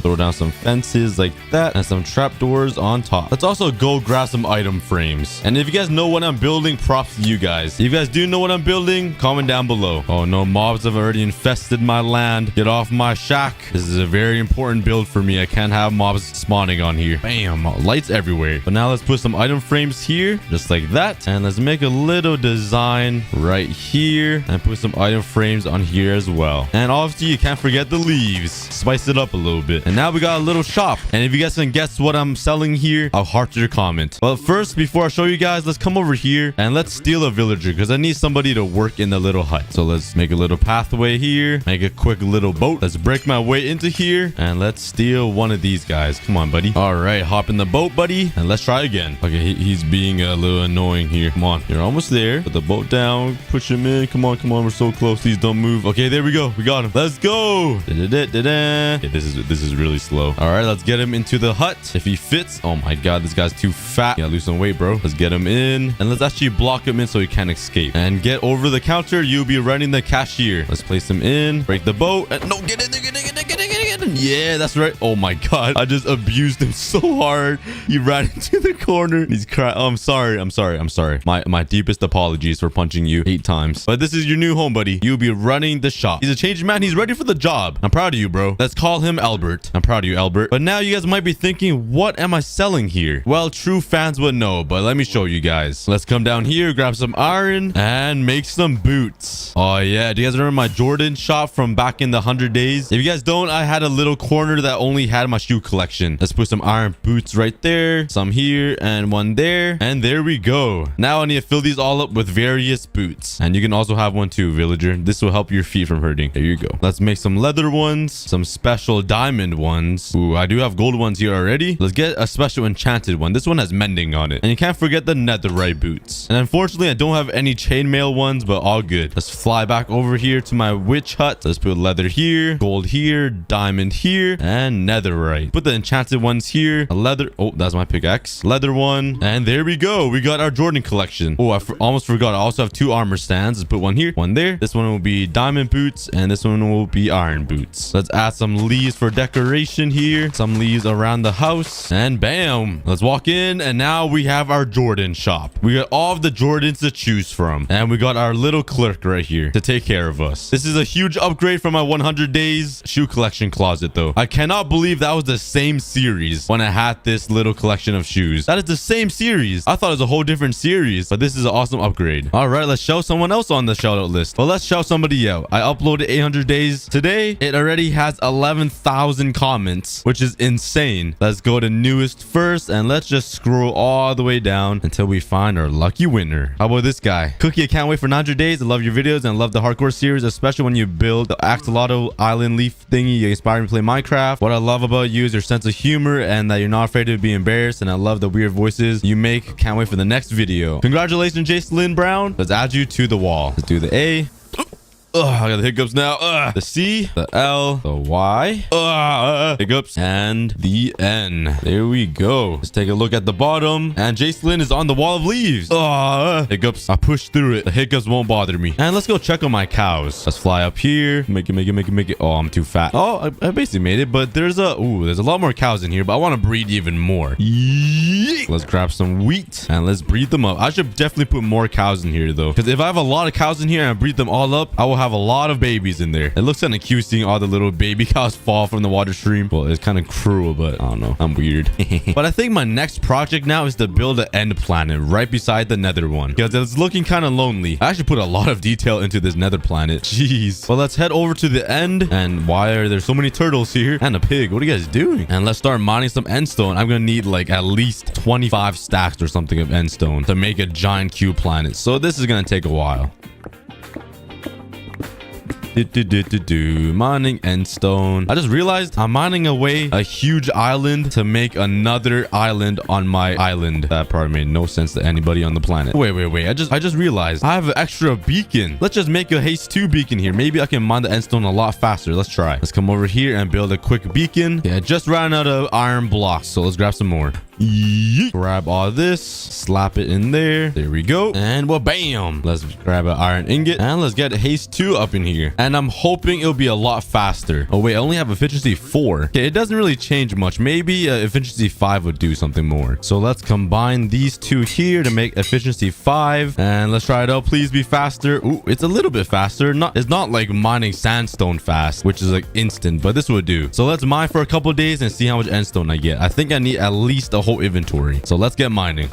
Throw down some fences like that and some trapdoors on top. Let's also go grab some item frames. And if you guys know what I'm building, props to you guys. If you guys do know what I'm building, comment down below. Oh no, mobs have already infested my land. Get off my shack. This is a very important build for me. I can't have mobs spawning on here. Bam, lights everywhere. But now let's put some item frames here, just like that. And let's make a little design right here and put some item frames on here as well. And obviously you can't forget the leaves. Spice it up a little bit. And now we got a little shop. And if you guys can guess what I'm selling here, I'll heart your comment. But first, before I show you guys, let's come over here and let's steal a villager because I need somebody to work in the little hut. So let's make a little pathway here. Make a quick little boat. Let's break my way into here and let's steal one of these guys. Come on, buddy. All right, hop in the boat, buddy. And let's try again. Okay, he's being a little annoying here. Come on. You're almost there. Put the boat down. Push him in. Come on, come on. We're so close. Please don't move. Okay, there we go. We got him. Let's go. Okay, this is really slow. All right, let's get him into the hut. If he fits. Oh my god, this guy's too fat. Yeah, lose some weight, bro. Let's get him in. And let's actually block him in so he can't escape. And get over the counter. You'll be running the cashier. Let's place him in. Break the boat. And no, get in there. Yeah, that's right. Oh my god. I just abused him so hard. He ran into the corner. He's crying. Oh, I'm sorry. My deepest apologies for punching you 8 times. But this is your new home, buddy. You'll be running the shop. He's a changed man. He's ready for the job. I'm proud of you, bro. Let's call him Albert. I'm proud of you, Albert. But now you guys might be thinking, what am I selling here? Well, true fans would know, but let me show you guys. Let's come down here, grab some iron, and make some boots. Oh yeah, do you guys remember my Jordan shop from back in the 100 days? If you guys don't, I had a little corner that only had my shoe collection. Let's put some iron boots right there, some here, and one there, and there we go. Now I need to fill these all up with various boots, and you can also have one too, villager. This will help your feet from hurting. There you go. Let's make some leather ones, some special diamond ones. Ooh, I do have gold ones here already. Let's get a special enchanted one. This one has mending on it, and you can't forget the netherite boots. And unfortunately, I don't have any chainmail ones, but all good. Let's fly back over here to my witch hut. Let's put leather here, gold here, diamond here, and netherite. Put the enchanted ones here. A leather. Oh, that's my pickaxe. Leather one. And there we go. We got our Jordan collection. Oh, I almost forgot. I also have 2 armor stands. Let's put one here, one there. This one will be diamond boots, and this one will be iron boots. Let's add some leaves for decoration here. Some leaves around the house. And bam. Let's walk in, and now we have our Jordan shop. We got all of the Jordans to choose from. And we got our little clerk right here to take care of us. This is a huge upgrade from my 100 days shoe collection closet, though. I cannot believe that was the same series when I had this little collection of shoes. That is the same series. I thought it was a whole different series, but this is an awesome upgrade. All right, let's show someone else on the shout out list. Well, let's shout somebody out. I uploaded 800 days today. It already has 11,000 comments, which is insane. Let's go to newest first, and let's just scroll all the way down until we find our lucky winner. How about this guy? Cookie, I can't wait for 900 days. I love your videos and love the hardcore series, especially when you build the axolotl island leaf thingy. You inspire me to play Minecraft. What I love about you is your sense of humor and that you're not afraid to be embarrassed, and I love the weird voices you make. Can't wait for the next video. Congratulations, Jacelyn Brown. Let's add you to the wall. Let's do the A. I got the hiccups now. The C, the L, the Y, hiccups, and the N. There we go. Let's take a look at the bottom. And Jacelyn is on the wall of leaves. Hiccups. I pushed through it. The hiccups won't bother me. And let's go check on my cows. Let's fly up here. Make it. Oh, I'm too fat. Oh, I basically made it, but there's a lot more cows in here, but I want to breed even more. Yeet. Let's grab some wheat and let's breed them up. I should definitely put more cows in here, though, because if I have a lot of cows in here and I breed them all up, I will have a lot of babies in there. It looks kind of cute seeing all the little baby cows fall from the water stream. Well, it's kind of cruel, but I don't know. I'm weird. But I think my next project now is to build an end planet right beside the nether one, because it's looking kind of lonely. I actually put a lot of detail into this nether planet. Jeez. Well, let's head over to the end. And why are there so many turtles here? And a pig. What are you guys doing? And let's start mining some endstone. I'm gonna need like at least 25 stacks or something of endstone to make a giant cube planet. So this is gonna take a while. Mining endstone. I just realized I'm mining away a huge island to make another island on my island. That probably made no sense to anybody on the planet. Wait. I just realized I have an extra beacon. Let's just make a haste 2 beacon here. Maybe I can mine the endstone a lot faster. Let's try. Let's come over here and build a quick beacon. Yeah, I just ran out of iron blocks, so let's grab some more. Yeet. Grab all this, slap it in there. There we go. And well, bam. Let's grab an iron ingot and let's get haste 2 up in here. And I'm hoping it'll be a lot faster. Oh wait, I only have efficiency 4. Okay, it doesn't really change much. Maybe efficiency 5 would do something more. So let's combine these 2 here to make efficiency 5. And let's try it out. Please be faster. Ooh, it's a little bit faster. It's not like mining sandstone fast, which is like instant, but this would do. So let's mine for a couple days and see how much endstone I get. I think I need at least a whole inventory. So let's get mining.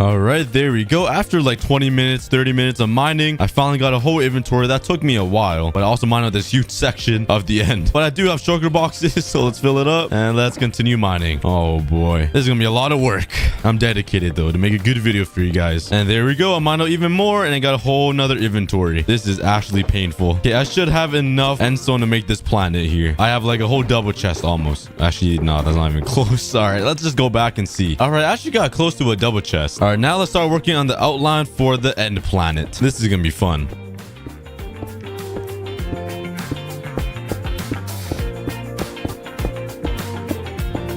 All right, there we go. After like 20 minutes, 30 minutes of mining, I finally got a whole inventory. That took me a while, but I also mined out this huge section of the end. But I do have sugar boxes, so let's fill it up and let's continue mining. Oh boy, this is gonna be a lot of work. I'm dedicated though to make a good video for you guys. And there we go. I mined out even more and I got a whole nother inventory. This is actually painful. Okay, I should have enough endstone to make this planet here. I have like a whole double chest almost. Actually, no, that's not even close. All right, let's just go back and see. All right, I actually got close to a double chest. All right, now let's start working on the outline for the end planet. This is gonna be fun.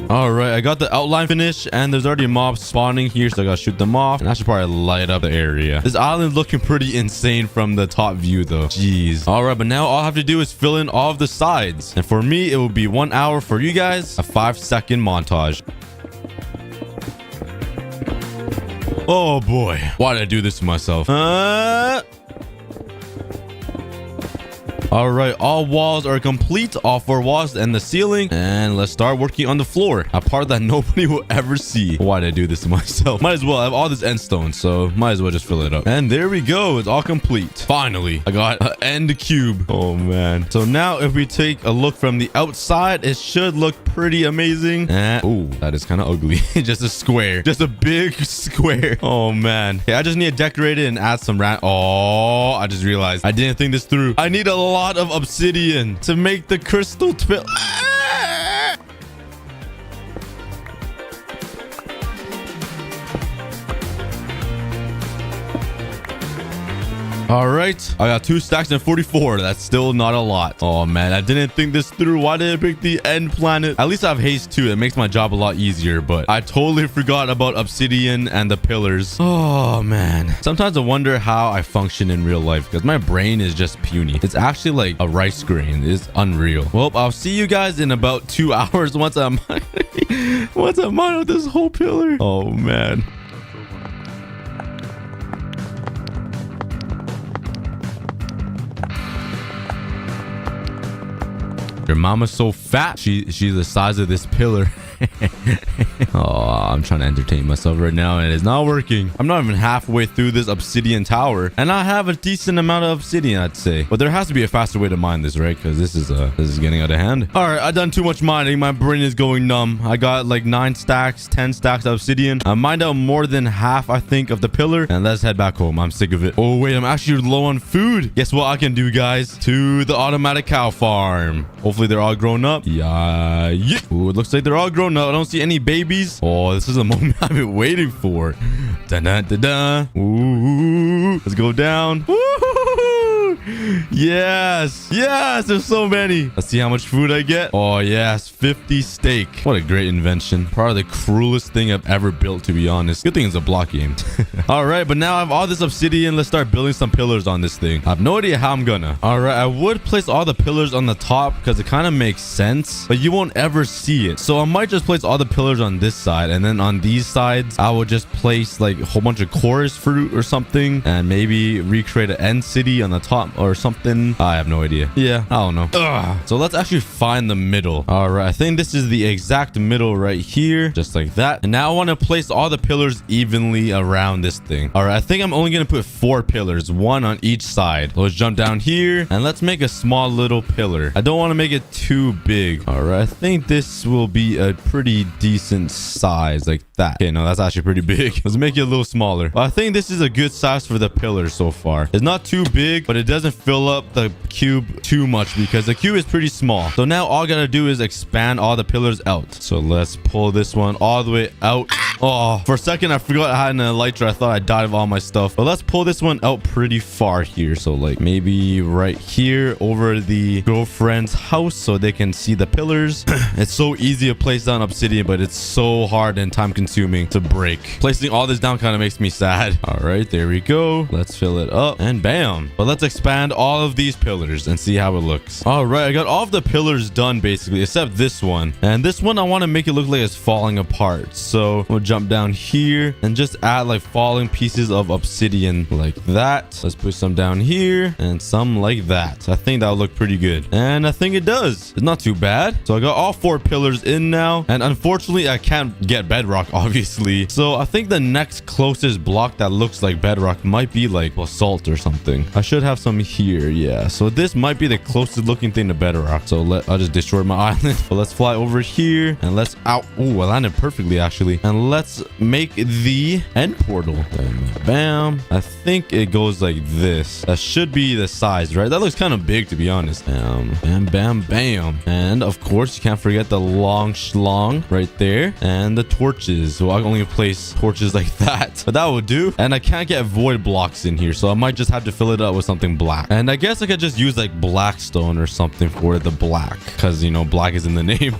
All right, I got the outline finished and there's already mobs spawning here, so I gotta shoot them off and I should probably light up the area. This island's looking pretty insane from the top view though. Jeez. All right, but now all I have to do is fill in all of the sides, and for me it will be 1 hour. For you guys, a 5-second montage. Oh boy, why did I do this to myself? All right, all walls are complete, all 4 walls and the ceiling, and let's start working on the floor, a part that nobody will ever see. Why did I do this to myself? Might as well. I have all this end stone, so might as well just fill it up. And there we go, it's all complete. Finally, I got an end cube. Oh man. So now if we take a look from the outside, it should look pretty amazing. Oh, that is kind of ugly. Just a square, just a big square. Oh man. Okay, I just need to decorate it and add some Oh, I just realized I didn't think this through. I need a lot of obsidian to make the crystal All right, I got 2 stacks and 44. That's still not a lot. Oh man, I didn't think this through. Why did I pick the end planet? At least I have haste too. It makes my job a lot easier, but I totally forgot about obsidian and the pillars. Oh man, sometimes I wonder how I function in real life because my brain is just puny. It's actually like a rice grain. It's unreal. Well, I'll see you guys in about 2 hours once I'm mine with this whole pillar. Oh man. Your mama's so fat. She's the size of this pillar. Oh, I'm trying to entertain myself right now and it's not working. I'm not even halfway through this obsidian tower and I have a decent amount of obsidian, I'd say. But there has to be a faster way to mine this, right? Because this is getting out of hand. All right, I've done too much mining. My brain is going numb. I got like 9 stacks, 10 stacks of obsidian. I mined out more than half, I think, of the pillar. And let's head back home. I'm sick of it. Oh wait, I'm actually low on food. Guess what I can do, guys? To the automatic cow farm. Hopefully they're all grown up. Yeah. Ooh, it looks like they're all grown up. I don't see any babies. Oh, this is a moment I've been waiting for. Dun, dun, dun, dun. Ooh, let's go down. Woo! Yes, there's so many. Let's see how much food I get. Oh yes, 50 steak. What a great invention. Probably the cruelest thing I've ever built, to be honest. Good thing it's a block game. All right, but now I have all this obsidian. Let's start building some pillars on this thing. I have no idea how I'm gonna. All right, I would place all the pillars on the top because it kind of makes sense, but you won't ever see it. So I might just place all the pillars on this side, and then on these sides I will just place like a whole bunch of chorus fruit or something, and maybe recreate an end city on the top or something. I have no idea. Yeah, I don't know. Ugh. So let's actually find the middle. All right, I think this is the exact middle right here, just like that. And now I want to place all the pillars evenly around this thing. All right, I think I'm only gonna put 4 pillars, 1 on each side. Let's jump down here and let's make a small little pillar. I don't want to make it too big. All right, I think this will be a pretty decent size, like that. Okay, no, that's actually pretty big. Let's make it a little smaller. But I think this is a good size for the pillar so far. It's not too big, but it doesn't fill up the cube too much because the cube is pretty small. So now all I gotta do is expand all the pillars out. So let's pull this one all the way out. Oh, for a second I forgot I had an elytra. I thought I died of all my stuff. But let's pull this one out pretty far here. So like maybe right here over the girlfriend's house so they can see the pillars. It's so easy to place down obsidian, but it's so hard and time consuming to break. Placing all this down kind of makes me sad. All right, there we go. Let's fill it up and bam. But let's expand all of these pillars and see how it looks. All right, I got all of the pillars done basically except this one. And this one I want to make it look like it's falling apart. So we'll jump down here and just add like falling pieces of obsidian like that. Let's put some down here and some like that. I think that'll look pretty good. And I think it does. It's not too bad. So I got all 4 pillars in now. And unfortunately, I can't get bedrock, obviously. So I think the next closest block that looks like bedrock might be like basalt or something. I should have some here. Yeah. So this might be the closest looking thing to bedrock. So I'll just destroy my island. But let's fly over here and let's out. Oh, I landed perfectly actually. And let's make the end portal. And bam. I think it goes like this. That should be the size, right? That looks kind of big, to be honest. Bam, bam, bam. And of course, you can't forget the long schlong right there. And the torches. So I can only place torches like that. But that will do. And I can't get void blocks in here. So I might just have to fill it up with something black. And I guess I could just use like blackstone or something for the black. Because, you know, black is in the name.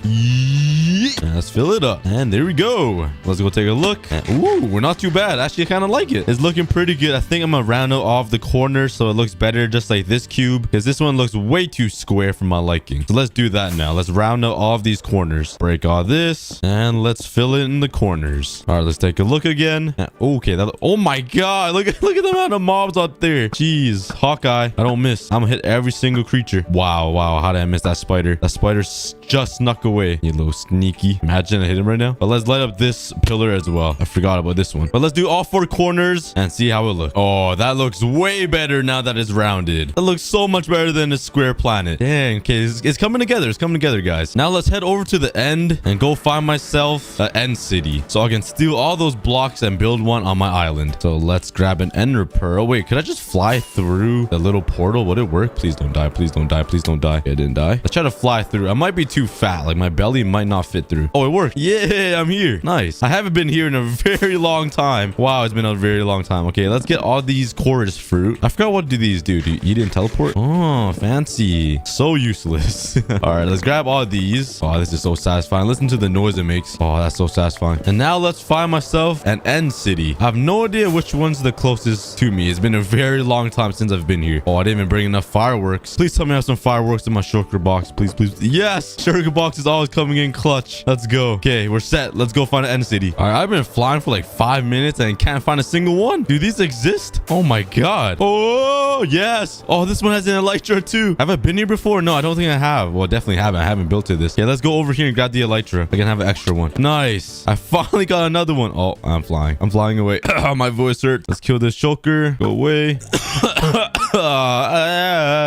And let's fill it up. And there we go. Let's go take a look. And, ooh, we're not too bad. Actually, I kind of like it. It's looking pretty good. I think I'm going to round out all of the corners so it looks better, just like this cube. Because this one looks way too square for my liking. So let's do that now. Let's round out all of these corners. Break all this. And let's fill it in the corners. All right, let's take a look again. And, okay. Oh my God. Look at the amount of mobs out there. Jeez. Hawkeye. I don't miss. I'm going to hit every single creature. Wow. Wow. How did I miss that spider? That spider just snuck away. You little sneaky. Imagine I hit him right now. But let's light up this pillar as well. I forgot about this one. But let's do all 4 corners and see how it looks. Oh, that looks way better now that it's rounded. That looks so much better than a square planet. Dang. Okay, it's coming together. It's coming together, guys. Now let's head over to the end and go find myself an end city so I can steal all those blocks and build one on my island. So let's grab an ender pearl. Wait, could I just fly through the little portal? Would it work? Please don't die. Please don't die. Please don't die. Okay, I didn't die. Let's try to fly through. I might be too fat. Like my belly might not fit through. Oh, it worked. Yeah, I'm here. Nice. I haven't been here in a very long time. Wow, it's been a very long time. Okay, let's get all these chorus fruit. I forgot what do these do. You didn't teleport? Oh, fancy. So useless. All right, let's grab all these. Oh, this is so satisfying. Listen to the noise it makes. Oh, that's so satisfying. And now let's find myself an end city. I have no idea which one's the closest to me. It's been a very long time since I've been here. Oh, I didn't even bring enough fireworks. Please tell me I have some fireworks in my shulker box. Please, please. Yes, shulker box is always coming in clutch. Let's go. Okay, we're set. Let's go find an end city. All right, I've been flying for like 5 minutes and can't find a single one. Do these exist? Oh my God. Oh, yes. Oh, this one has an elytra too. Have I been here before? No, I don't think I have. Well, definitely haven't. I haven't built to this. Yeah, let's go over here and grab the elytra. I can have an extra one. Nice. I finally got another one. Oh, I'm flying. I'm flying away. My voice hurts. Let's kill this shulker. Go away.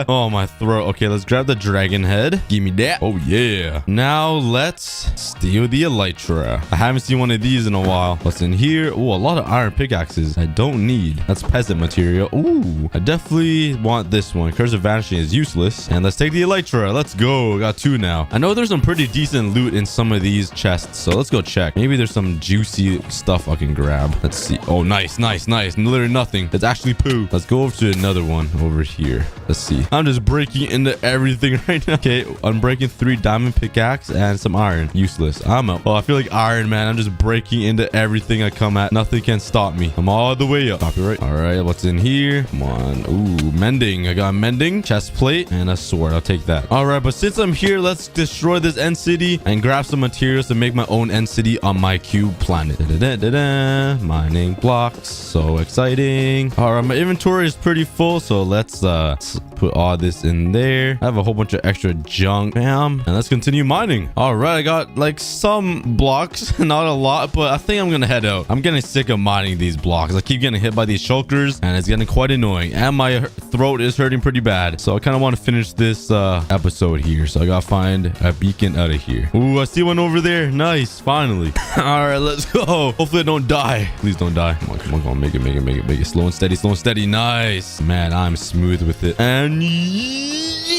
Oh, my throat. Okay, let's grab the dragon head. Give me that. Oh, yeah. Now let's steal the elytra. I haven't seen one of these in a while. What's in here? Oh, a lot of iron pickaxes I don't need. That's peasant material. Ooh, I definitely want this one. Curse of Vanishing is useless. And let's take the elytra. Let's go. Got 2 now. I know there's some pretty decent loot in some of these chests, so let's go check. Maybe there's some juicy stuff I can grab. Let's see. Oh, nice, nice, nice. Literally nothing. It's actually poo. Let's go over to another one over here. Let's see. I'm just breaking into everything right now. Okay, I'm breaking 3 diamond pickaxe and some iron. Useless. I'm up. Oh, I feel like Iron Man. I'm just breaking into everything I come at. Nothing can stop me. I'm all the way up. Copyright. All right, what's in here? Come on. Ooh, mending. I got mending, chest plate, and a sword. I'll take that. All right, but since I'm here, let's destroy this end city and grab some materials to make my own end city on my cube planet. Mining blocks. So exciting. All right, my inventory is pretty full, so let's put all this in there. I have a whole bunch of extra junk. Bam. And let's continue mining. All right, I got like some blocks, not a lot, but I think I'm gonna head out. I'm getting sick of mining these blocks. I keep getting hit by these shulkers and it's getting quite annoying, and my throat is hurting pretty bad. So I kind of want to finish this episode here, so I gotta find a beacon out of here. Ooh, I see one over there. Nice, finally. All right, let's go. Hopefully I don't die. Please don't die. Come on, come on, come on. Make it, make it, make it, make it. Slow and steady, slow and steady. Nice. Man, I'm smooth with it. And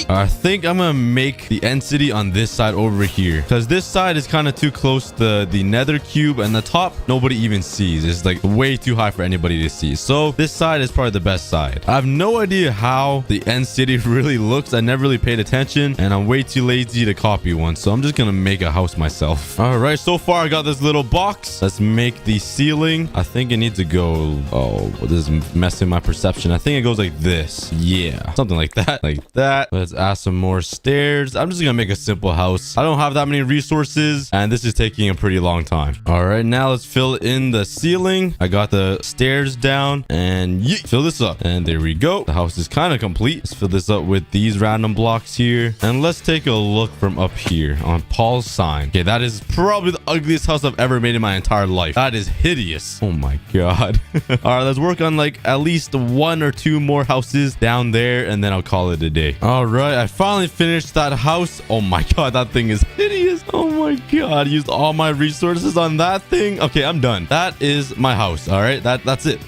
I think I'm gonna make the end city on this side over here, because this side is kind of too close to the nether cube, and the top nobody even sees. It's like way too high for anybody to see. So this side is probably the best side. I have no idea how the end city really looks. I never really paid attention, and I'm way too lazy to copy one, so I'm just gonna make a house myself. All right, so far I got this little box. Let's make the ceiling. I think it needs to go, oh, this is messing my perception. I think it goes like like this. Yeah, something like that. Like that. Let's add some more stairs. I'm just gonna make a simple house. I don't have that many resources, and this is taking a pretty long time. All right, now let's fill in the ceiling. I got the stairs down, and fill this up. And there we go. The house is kind of complete. Let's fill this up with these random blocks here. And let's take a look from up here on Paul's sign. Okay, that is probably the ugliest house I've ever made in my entire life. That is hideous. Oh my god. All right, let's work on like at least 1 or 2 more houses down there, and then I'll call it a day. All right, I finally finished that house. Oh my god, that thing is hideous. Oh my god, used all my resources on that thing. Okay, I'm done. That is my house. All right, that's it.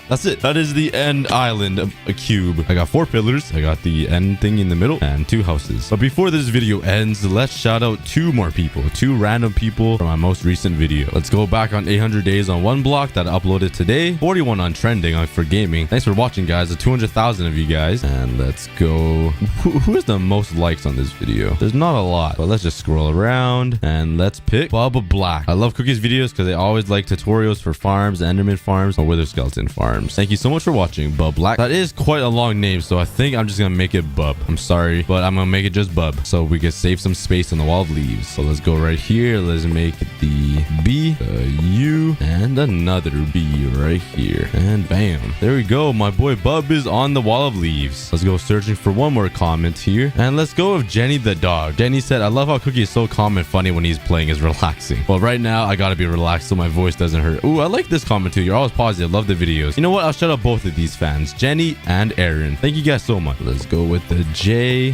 That is the end island of a cube. I got 4 pillars. I got the end thing in the middle and 2 houses. But before this video ends, let's shout out 2 more people, 2 random people from my most recent video. Let's go back on 800 days on one block that I uploaded today, 41 on trending on for gaming. Thanks for watching, guys. 200,000 of you guys. And let's go. Who has the most likes on this video? There's not a lot, but let's just scroll around and let's pick Bubba Black. I love Cookie's videos because they always like tutorials for farms, Enderman farms, or Wither Skeleton farms. Thank you so much for watching, Bub Black. That is quite a long name, so I think I'm just gonna make it Bub. I'm sorry, but I'm gonna make it just Bub so we can save some space on the wall of leaves. So let's go right here. Let's make the B, the U, and another B right here. And bam, there we go. My boy Bub is on the wall of leaves. Let's go searching for one more comment here, and let's go with Jenny the dog. Jenny said, I love how Cookie is so calm and funny when he's playing is relaxing. Well, right now I gotta be relaxed so my voice doesn't hurt. Ooh, I like this comment too. You're always positive. Love the videos. You know what? I'll shout out both of these fans, Jenny and Aaron. Thank you guys so much. Let's go with the J,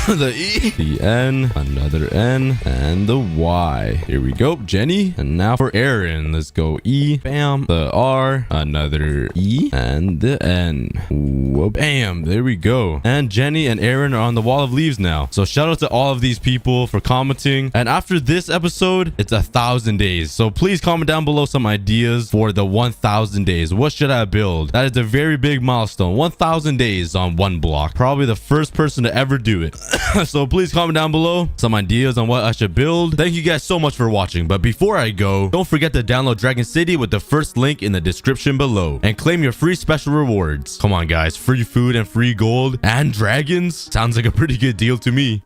the E, the N, another N, and the Y. Here we go, Jenny. And now for Aaron, let's go E, bam, the R, another E, and the N. Whoa, bam, there we go. And Jenny and Aaron are on the wall of leaves now. So shout out to all of these people for commenting. And after this episode, it's 1,000 days. So please comment down below some ideas for the 1,000 days. What should I build? That is a very big milestone. 1,000 days on one block. Probably the first person to ever do it. So please comment down below some ideas on what I should build. Thank you guys so much for watching. But before I go, don't forget to download Dragon City with the first link in the description below and claim your free special rewards. Come on guys, free food and free gold and dragons. Sounds like a pretty good deal to me.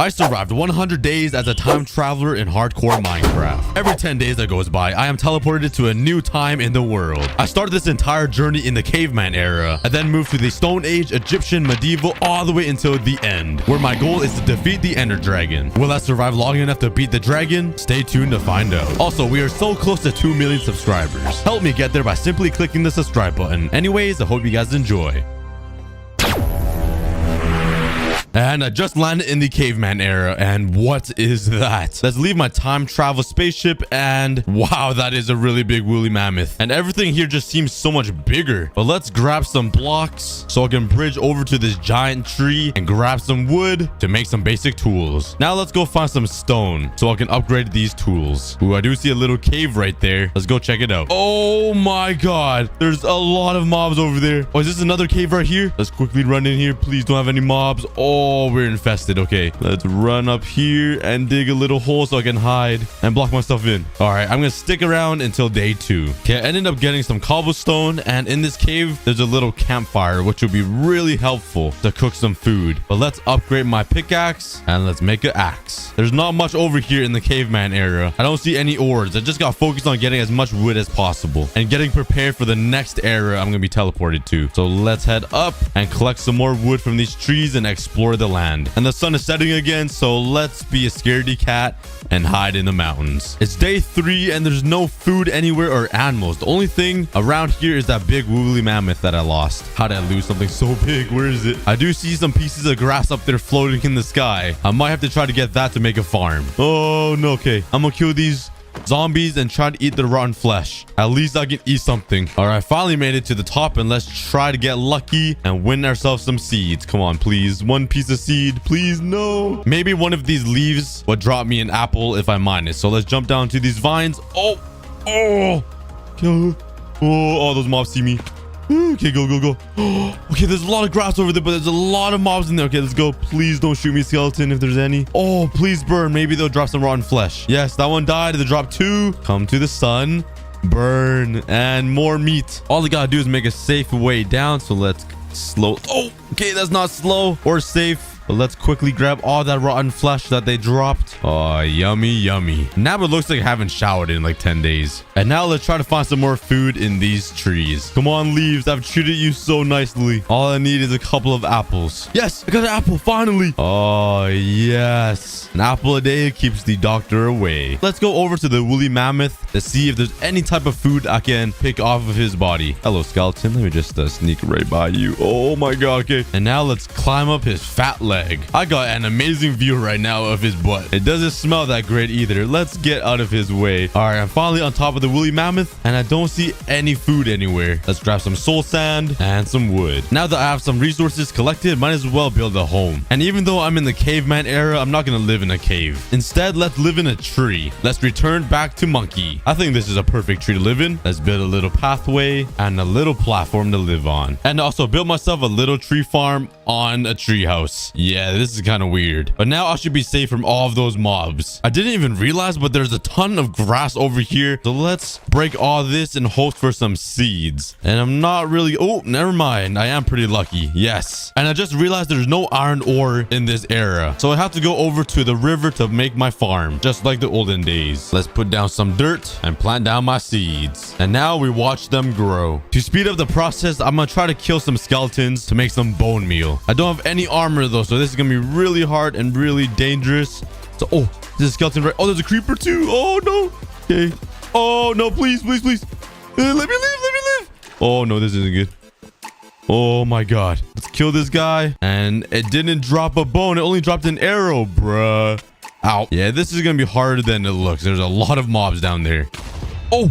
I survived 100 days as a time traveler in hardcore Minecraft. Every 10 days that goes by, I am teleported to a new time in the world. I started this entire journey in the caveman era, and then moved to the Stone Age, Egyptian, medieval, all the way until the end, where my goal is to defeat the Ender Dragon. Will I survive long enough to beat the dragon? Stay tuned to find out. Also, we are so close to 2 million subscribers. Help me get there by simply clicking the subscribe button. Anyways, I hope you guys enjoy. And I just landed in the caveman era, and what is that? Let's leave my time travel spaceship, and wow, that is a really big woolly mammoth. And everything here just seems so much bigger. But let's grab some blocks so I can bridge over to this giant tree and grab some wood to make some basic tools. Now let's go find some stone so I can upgrade these tools. Ooh, I do see a little cave right there. Let's go check it out. Oh my god, there's a lot of mobs over there. Oh, is this another cave right here? Let's quickly run in here. Please don't have any mobs. Oh, we're infested. Okay, let's run up here and dig a little hole so I can hide and block myself in. All right, I'm gonna stick around until day 2. Okay, I ended up getting some cobblestone, and in this cave there's a little campfire which will be really helpful to cook some food. But let's upgrade my pickaxe and let's make an axe. There's not much over here in the caveman era. I don't see any ores. I just got focused on getting as much wood as possible and getting prepared for the next era I'm gonna be teleported to. So let's head up and collect some more wood from these trees and explore the land. And the sun is setting again, so let's be a scaredy cat and hide in the mountains. It's day 3 and there's no food anywhere or animals. The only thing around here is that big woolly mammoth that I lost. How did I lose something so big? Where is it? I do see some pieces of grass up there floating in the sky. I might have to try to get that to make a farm. Oh no. Okay, I'm gonna kill these zombies and try to eat the rotten flesh. At least I can eat something. All right, finally made it to the top, and let's try to get lucky and win ourselves some seeds. Come on, please. One piece of seed, please. No. Maybe one of these leaves would drop me an apple if I mine it. So let's jump down to these vines. Oh, those mobs see me. Okay, go, go, go. Okay, there's a lot of grass over there, but there's a lot of mobs in there. Okay, let's go. Please don't shoot me, skeleton, if there's any. Oh, please burn. Maybe they'll drop some rotten flesh. Yes, that one died. They dropped 2. Come to the sun. Burn. And more meat. All they gotta do is make a safe way down. So let's slow. Oh, okay, that's not slow or safe. But let's quickly grab all that rotten flesh that they dropped. Oh, yummy, yummy. Now it looks like I haven't showered in like 10 days. And now let's try to find some more food in these trees. Come on, leaves. I've treated you so nicely. All I need is a couple of apples. Yes, I got an apple, finally. Oh, yes. An apple a day keeps the doctor away. Let's go over to the woolly mammoth to see if there's any type of food I can pick off of his body. Hello, skeleton. Let me just sneak right by you. Oh my god, okay. And now let's climb up his fat leg. I got an amazing view right now of his butt. It doesn't smell that great either. Let's get out of his way. All right, I'm finally on top of the woolly mammoth and I don't see any food anywhere. Let's grab some soul sand and some wood. Now that I have some resources collected, might as well build a home. And even though I'm in the caveman era, I'm not gonna live in a cave. Instead, let's live in a tree. Let's return back to monkey. I think this is a perfect tree to live in. Let's build a little pathway and a little platform to live on. And also build myself a little tree farm on a tree house. Yeah, this is kind of weird. But now I should be safe from all of those mobs. I didn't even realize, but there's a ton of grass over here. So let's break all this and hope for some seeds. And I'm not really... Oh, never mind. I am pretty lucky. Yes. And I just realized there's no iron ore in this era. So I have to go over to the river to make my farm, just like the olden days. Let's put down some dirt and plant down my seeds. And now we watch them grow. To speed up the process, I'm going to try to kill some skeletons to make some bone meal. I don't have any armor though, so this is gonna be really hard and really dangerous. So, oh, there's a skeleton right. Oh, there's a creeper too. Oh no. Okay. Oh no, please, please, please. Let me live. Oh no, this isn't good. Oh my god. Let's kill this guy. And it didn't drop a bone. It only dropped an arrow, bruh. Ow. Yeah, this is gonna be harder than it looks. There's a lot of mobs down there. Oh,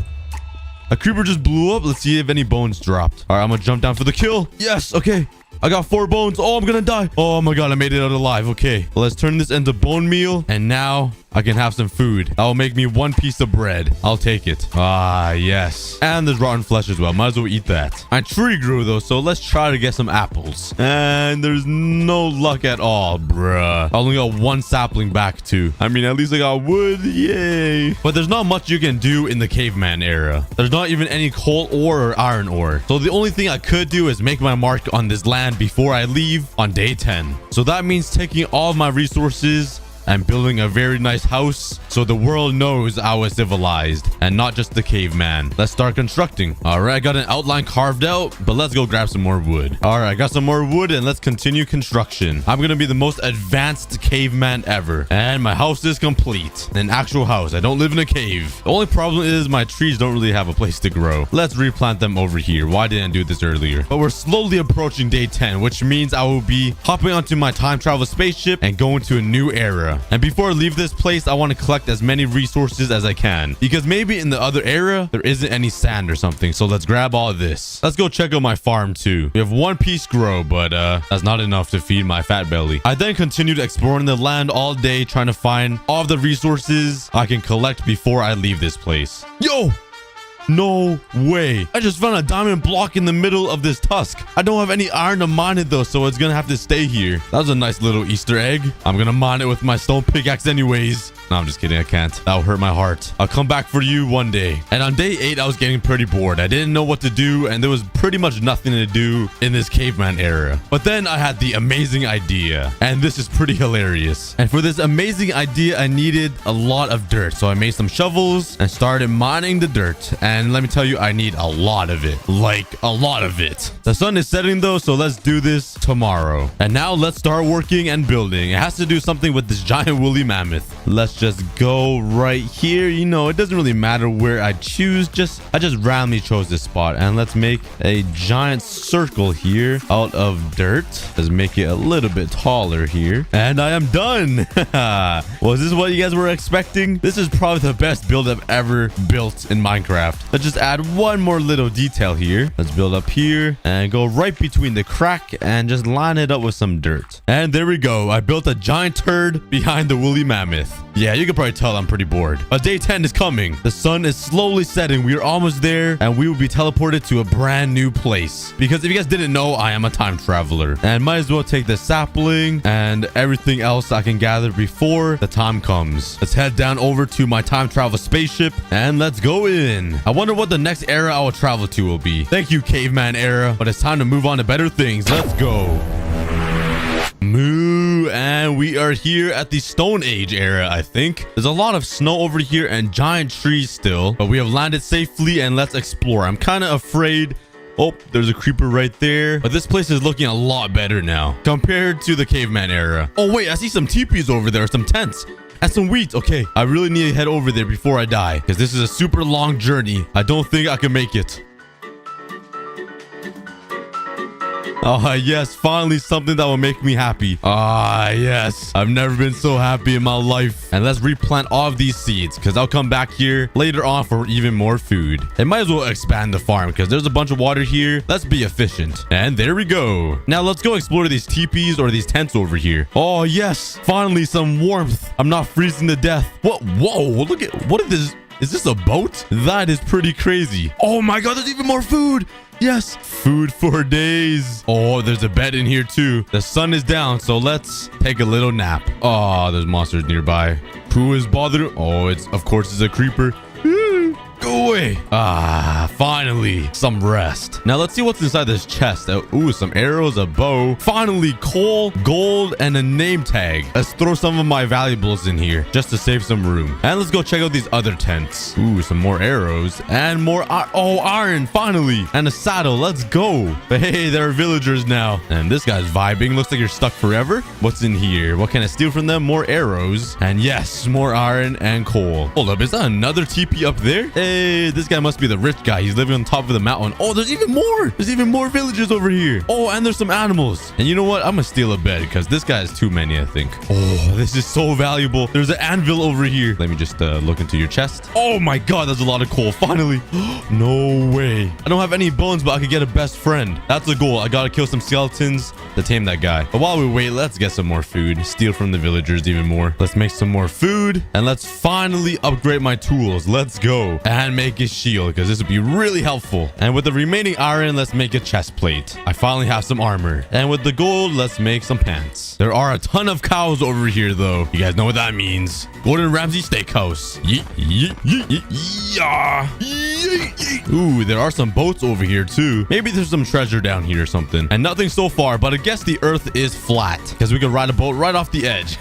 a creeper just blew up. Let's see if any bones dropped. All right, I'm gonna jump down for the kill. Yes. Okay. I got 4 bones. Oh, I'm gonna die. Oh my god, I made it out alive. Okay, well, let's turn this into bone meal. And now I can have some food. That will make me 1 piece of bread. I'll take it. Ah, yes. And there's rotten flesh as well. Might as well eat that. My tree grew though, so let's try to get some apples. And there's no luck at all, bruh. I only got 1 sapling back too. I mean, at least I got wood. Yay. But there's not much you can do in the caveman era. There's not even any coal ore or iron ore. So the only thing I could do is make my mark on this land before I leave on day 10. So that means taking all of my resources and building a very nice house so the world knows I was civilized and not just the caveman. Let's start constructing. All right, I got an outline carved out, but let's go grab some more wood. All right, I got some more wood and let's continue construction. I'm gonna be the most advanced caveman ever. And my house is complete. An actual house. I don't live in a cave. The only problem is my trees don't really have a place to grow. Let's replant them over here. Why didn't I do this earlier? But we're slowly approaching day 10, which means I will be hopping onto my time travel spaceship and going to a new era. And before I leave this place, I want to collect as many resources as I can, because maybe in the other era there isn't any sand or something. So let's grab all of this. Let's go check out my farm too. We have 1 piece grow, but that's not enough to feed my fat belly. I then continued exploring the land all day, trying to find all of the resources I can collect before I leave this place. Yo! No way. I just found a diamond block in the middle of this tusk. I don't have any iron to mine it though, so it's gonna have to stay here. That was a nice little Easter egg. I'm gonna mine it with my stone pickaxe anyways. No, I'm just kidding. I can't. That'll hurt my heart. I'll come back for you one day. And on day 8, I was getting pretty bored. I didn't know what to do, and there was pretty much nothing to do in this caveman era. But then I had the amazing idea, and this is pretty hilarious. And for this amazing idea, I needed a lot of dirt. So I made some shovels and started mining the dirt. And let me tell you, I need a lot of it. Like, a lot of it. The sun is setting though, so let's do this tomorrow. And now let's start working and building. It has to do something with this giant woolly mammoth. Let's just go right here. You know, it doesn't really matter where I choose. I just randomly chose this spot. And let's make a giant circle here out of dirt. Let's make it a little bit taller here. And I am done. Was this what you guys were expecting? This is probably the best build I've ever built in Minecraft. Let's just add one more little detail here. Let's build up here and go right between the crack and just line it up with some dirt. And there we go. I built a giant turd behind the woolly mammoth. Yeah, you can probably tell I'm pretty bored. But day 10 is coming. The sun is slowly setting. We are almost there, and we will be teleported to a brand new place. Because if you guys didn't know, I am a time traveler. And might as well take the sapling and everything else I can gather before the time comes. Let's head down over to my time travel spaceship, and let's go in. I wonder what the next era I will travel to will be. Thank you, caveman era. But it's time to move on to better things. Let's go. Moo, and we are here at the Stone Age era, I think. There's a lot of snow over here and giant trees still, but we have landed safely, and let's explore. I'm kind of afraid. Oh, there's a creeper right there. But this place is looking a lot better now compared to the caveman era. Oh, wait, I see some teepees over there, some tents. And some wheat. Okay, I really need to head over there before I die, because this is a super long journey. I don't think I can make it. Ah, yes, finally something that will make me happy. Ah, yes. I've never been so happy in my life. And let's replant all of these seeds, because I'll come back here later on for even more food. I might as well expand the farm, because there's a bunch of water here. Let's be efficient. And there we go. Now let's go explore these teepees or these tents over here. Oh, yes. Finally, some warmth. I'm not freezing to death. What? Whoa, look at, what is this? Is this a boat? That is pretty crazy. Oh my God, there's even more food. Yes, food for days. Oh, there's a bed in here too. The sun is down, so let's take a little nap. Oh, there's monsters nearby. Who is bothering? Oh, of course it's a creeper. Go away. Ah, finally some rest. Now let's see what's inside this chest. Ooh, some arrows, a bow, finally coal, gold, and a name tag. Let's throw some of my valuables in here just to save some room. And let's go check out these other tents. Ooh, some more arrows and more iron, finally, and a saddle. Let's go. But hey, there are villagers now, and this guy's vibing. Looks like you're stuck forever. What's in here? What can I steal from them? More arrows, and yes, more iron and coal. Hold up, is that another teepee up there? Hey, this guy must be the rich guy. He's living on top of the mountain. Oh, there's even more. There's even more villagers over here. Oh, and there's some animals. And you know what? I'm gonna steal a bed because this guy has too many, I think. Oh, this is so valuable. There's an anvil over here. Let me just look into your chest. Oh my God, there's a lot of coal. Finally. No way. I don't have any bones, but I could get a best friend. That's the goal. I gotta kill some skeletons to tame that guy. But while we wait, let's get some more food. Steal from the villagers even more. Let's make some more food, and let's finally upgrade my tools. Let's go. And make a shield, because this would be really helpful. And with the remaining iron, let's make a chest plate. I finally have some armor. And with the gold, let's make some pants. There are a ton of cows over here, though. You guys know what that means. Gordon Ramsay Steakhouse. Yeet, yeet, yeet, yeet, yeah. Yeet, yeet. Ooh, there are some boats over here, too. Maybe there's some treasure down here or something. And nothing so far, but I guess the earth is flat, because we could ride a boat right off the edge.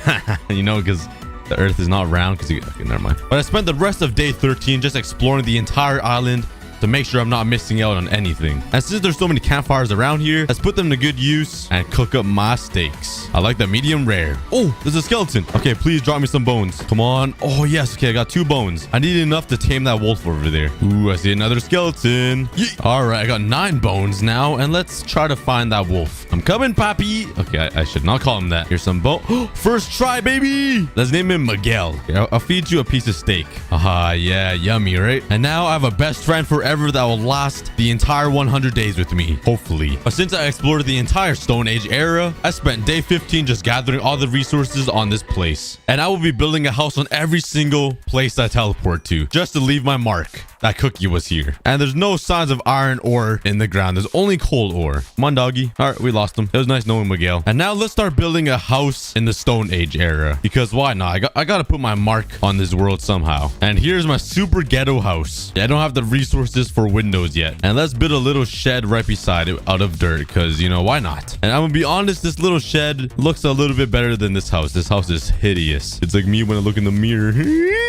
You know, because the earth is not round. Okay, never mind. But I spent the rest of day 13 just exploring the entire island to make sure I'm not missing out on anything. And since there's so many campfires around here, let's put them to good use and cook up my steaks. I like the medium rare. Oh, there's a skeleton. Okay, please drop me some bones. Come on. Oh, yes. Okay, I got 2 bones. I need enough to tame that wolf over there. Ooh, I see another skeleton. Yeet. All right, I got 9 bones now, and let's try to find that wolf. I'm coming, Papi. Okay, I should not call him that. Here's some bone. First try, baby. Let's name him Miguel. Okay, I'll feed you a piece of steak. Aha, yeah, yummy, right? And now I have a best friend forever that will last the entire 100 days with me, hopefully. But since I explored the entire Stone Age era, I spent day 15 just gathering all the resources on this place. And I will be building a house on every single place I teleport to, just to leave my mark that Cookie was here. And there's no signs of iron ore in the ground. There's only coal ore. Come on, doggy. All right, we lost him. It was nice knowing Miguel. And now let's start building a house in the Stone Age era, because why not? I gotta put my mark on this world somehow. And here's my super ghetto house. I don't have the resources for windows yet. And let's build a little shed right beside it out of dirt, because, you know, why not? And I'm gonna be honest, this little shed looks a little bit better than this house. This house is hideous. It's like me when I look in the mirror.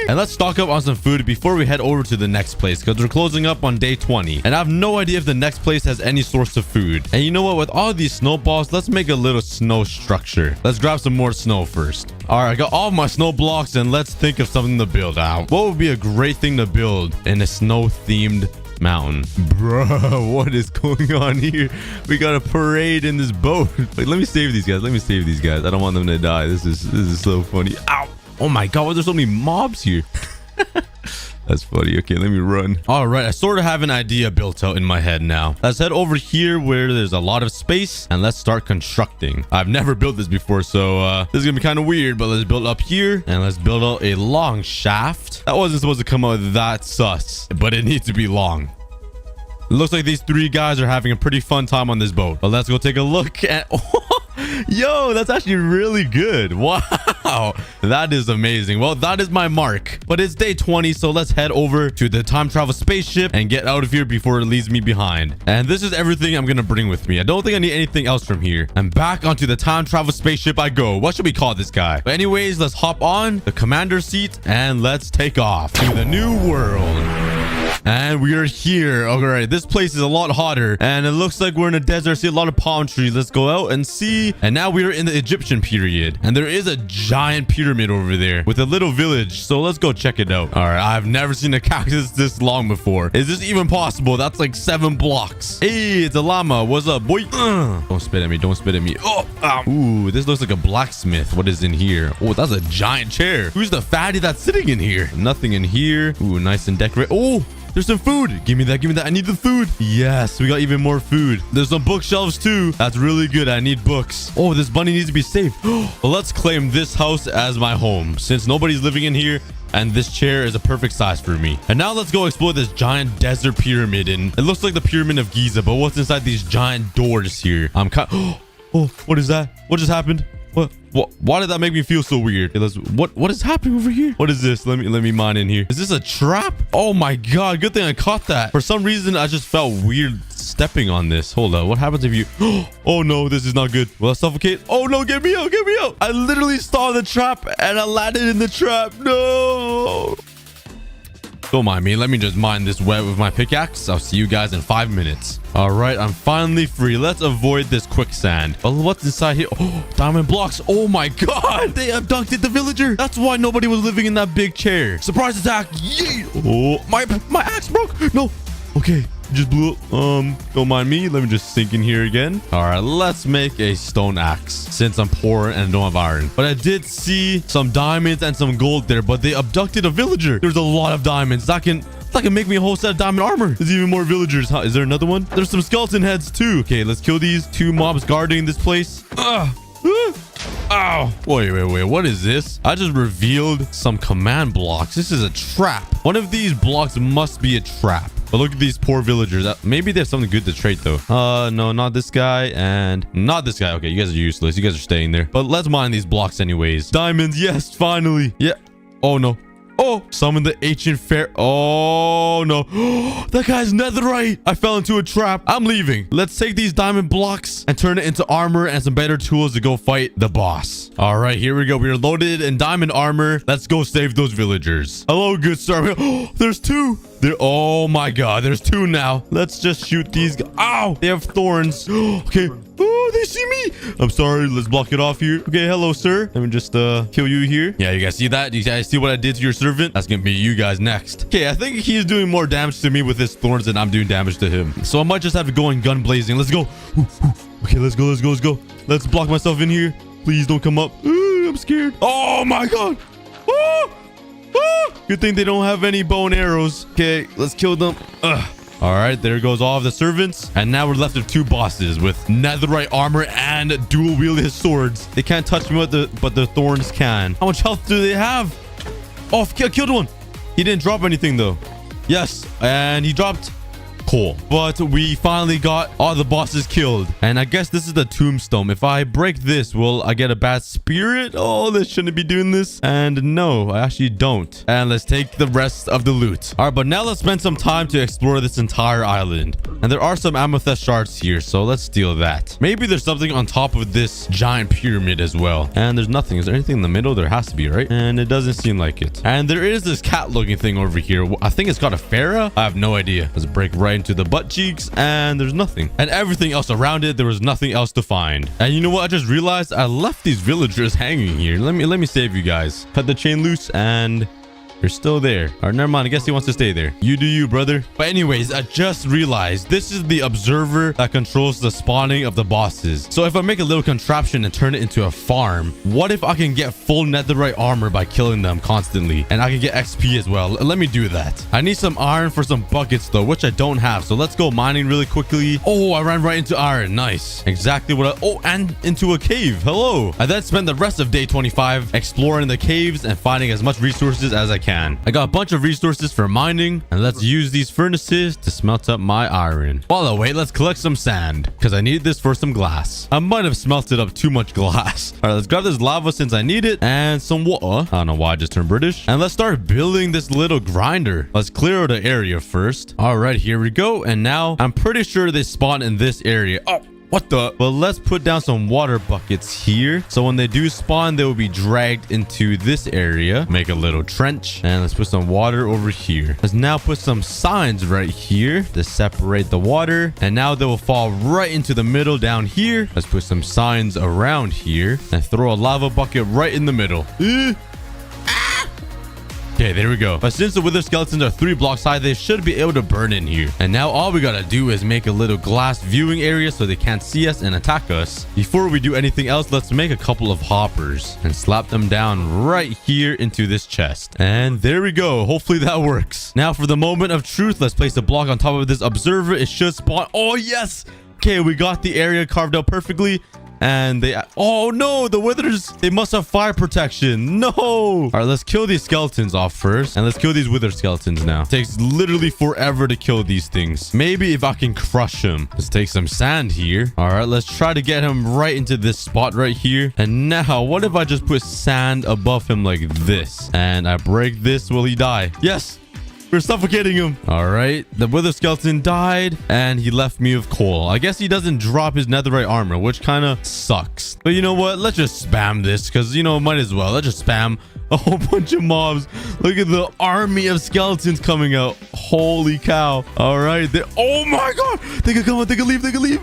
And let's stock up on some food before we head over to the next place, because we're closing up on day 20. And I have no idea if the next place has any source of food. And you know what? With all these snowballs, let's make a little snow structure. Let's grab some more snow first. All right, I got all of my snow blocks, and let's think of something to build out. What would be a great thing to build in a snow-themed mountain? Bro, what is going on here? We got a parade in this boat. Like, let me save these guys. Let me save these guys. I don't want them to die. This is so funny. Ow. Oh my God, why are there so many mobs here? That's funny. Okay, let me run. All right, I sort of have an idea built out in my head now. Let's head over here where there's a lot of space and let's start constructing. I've never built this before, so this is gonna be kind of weird, but let's build up here and let's build out a long shaft. That wasn't supposed to come out that sus, but it needs to be long. It looks like these three guys are having a pretty fun time on this boat. But let's go take a look at... Yo, that's actually really good. Wow, that is amazing. Well, that is my mark. But it's day 20, so let's head over to the time travel spaceship and get out of here before it leaves me behind. And this is everything I'm gonna bring with me. I don't think I need anything else from here. And back onto the time travel spaceship I go. What should we call this guy? But anyways, let's hop on the commander seat and let's take off to the new world. And we are here. All right, this place is a lot hotter and it looks like we're in a desert. I see a lot of palm trees. Let's go out and see. And now we are in the Egyptian period and there is a giant pyramid over there with a little village, so let's go check it out. All right, I've never seen a cactus this long before. Is this even possible? That's like 7 blocks. Hey, it's a llama. What's up, boy? Don't spit at me. Don't spit at me. Oh, ow. Ooh, this looks like a blacksmith. What is in here? Oh, that's a giant chair. Who's the fatty that's sitting in here? Nothing in here. Ooh, nice and decorated. Oh, there's some food. Give me that. Give me that. I need the food. Yes, we got even more food. There's some bookshelves too. That's really good. I need books. Oh, this bunny needs to be safe. Well, let's claim this house as my home since nobody's living in here. And this chair is a perfect size for me. And now let's go explore this giant desert pyramid. And it looks like the pyramid of Giza, but what's inside these giant doors here? I'm kind oh, what is that? What just happened? What? Why did that make me feel so weird? Okay, what is happening over here? What is this? Let me mine in here. Is this a trap? Oh my god, good thing I caught that. For some reason, I just felt weird stepping on this. Hold up, what happens if you... Oh no, this is not good. Will I suffocate? Oh no, get me out, get me out. I literally saw the trap and I landed in the trap. No. Don't mind me. Let me just mine this web with my pickaxe. I'll see you guys in 5 minutes. All right, I'm finally free. Let's avoid this quicksand. Oh, what's inside here? Oh, diamond blocks. Oh my god, they abducted the villager. That's why nobody was living in that big chair. Surprise attack. Yay. Oh, my axe broke. No. Okay, just blew up. Don't mind me. Let me just sink in here again. All right, let's make a stone axe since I'm poor and don't have iron. But I did see some diamonds and some gold there, but they abducted a villager. There's a lot of diamonds. That can make me a whole set of diamond armor. There's even more villagers. Is there another one? There's some skeleton heads too. Okay, let's kill these 2 mobs guarding this place. Ow. Wait. What is this? I just revealed some command blocks. This is a trap. One of these blocks must be a trap. But look at these poor villagers. Maybe they have something good to trade though. No, not this guy and not this guy. Okay, you guys are useless. You guys are staying there. But let's mine these blocks anyways. Diamonds. Yes, finally. Yeah. Oh no. Oh, summon the ancient fair. Oh no. That guy's netherite. I fell into a trap. I'm leaving. Let's take these diamond blocks and turn it into armor and some better tools to go fight the boss. All right, here we go. We are loaded in diamond armor. Let's go save those villagers. Hello, good star. There's 2. Oh my god, there's 2 now. Let's just shoot these guys. Ow, they have thorns. Okay. Oh, they see me. I'm sorry. Let's block it off here. Okay, hello, sir. Let me just kill you here. Yeah, you guys see that? You guys see what I did to your servant? That's gonna be you guys next. Okay, I think he's doing more damage to me with his thorns than I'm doing damage to him. So I might just have to go in gun blazing. Let's go. Okay, let's go. Let's block myself in here. Please don't come up. I'm scared. Oh my god. Good thing they don't have any bow and arrows. Okay, let's kill them. All right, there goes all of the servants. And now we're left with 2 bosses with netherite armor and dual wielded swords. They can't touch me, but the thorns can. How much health do they have? Oh, I killed one. He didn't drop anything though. Yes, and he dropped coal. But we finally got all the bosses killed. And I guess this is the tombstone. If I break this, will I get a bad spirit? Oh, this shouldn't be doing this. And no, I actually don't. And let's take the rest of the loot. All right, but now let's spend some time to explore this entire island. And there are some amethyst shards here, so let's steal that. Maybe there's something on top of this giant pyramid as well. And there's nothing. Is there anything in the middle? There has to be, right? And it doesn't seem like it. And there is this cat looking thing over here. I think it's called a pharaoh. I have no idea. Let's break right into the butt cheeks and there's nothing. And everything else around it, there was nothing else to find. And you know what? I just realized I left these villagers hanging here. Let me save you guys. Cut the chain loose and You're still there. All right, never mind. I guess he wants to stay there. You do you, brother. But anyways, I just realized this is the observer that controls the spawning of the bosses. So if I make a little contraption and turn it into a farm, what if I can get full netherite armor by killing them constantly? And I can get XP as well. Let me do that. I need some iron for some buckets though, which I don't have. So let's go mining really quickly. Oh, I ran right into iron. Nice. Exactly what I... Oh, and into a cave. Hello. I then spent the rest of day 25 exploring the caves and finding as much resources as I can. I got a bunch of resources for mining, and let's use these furnaces to smelt up my iron. While I wait, let's collect some sand because I need this for some glass. I might have smelted up too much glass. All right, let's grab this lava since I need it and some water. I don't know why I just turned British. And let's start building this little grinder. Let's clear out the area first. All right, here we go. And now I'm pretty sure they spawn in this area. Oh, what the? Well, let's put down some water buckets here. So when they do spawn, they will be dragged into this area. Make a little trench. And let's put some water over here. Let's now put some signs right here to separate the water. And now they will fall right into the middle down here. Let's put some signs around here. And throw a lava bucket right in the middle. Okay, there we go. But since the wither skeletons are 3 blocks high, they should be able to burn in here. And now all we gotta do is make a little glass viewing area so they can't see us and attack us. Before we do anything else, let's make a couple of hoppers and slap them down right here into this chest. And there we go. Hopefully that works. Now for the moment of truth, let's place a block on top of this observer. It should spawn. Oh, yes. Okay, we got the area carved out perfectly. And they... Oh, no. The withers, they must have fire protection. No. All right, let's kill these skeletons off first. And let's kill these wither skeletons now. It takes literally forever to kill these things. Maybe if I can crush him. Let's take some sand here. All right, let's try to get him right into this spot right here. And now, what if I just put sand above him like this? And I break this. Will he die? Yes. We're suffocating him. All right. The wither skeleton died and he left me with coal. I guess he doesn't drop his netherite armor, which kind of sucks. But you know what? Let's just spam this because, you know, might as well. Let's just spam a whole bunch of mobs. Look at the army of skeletons coming out. Holy cow. All right. Oh my God. They can come on. They can leave. They can leave.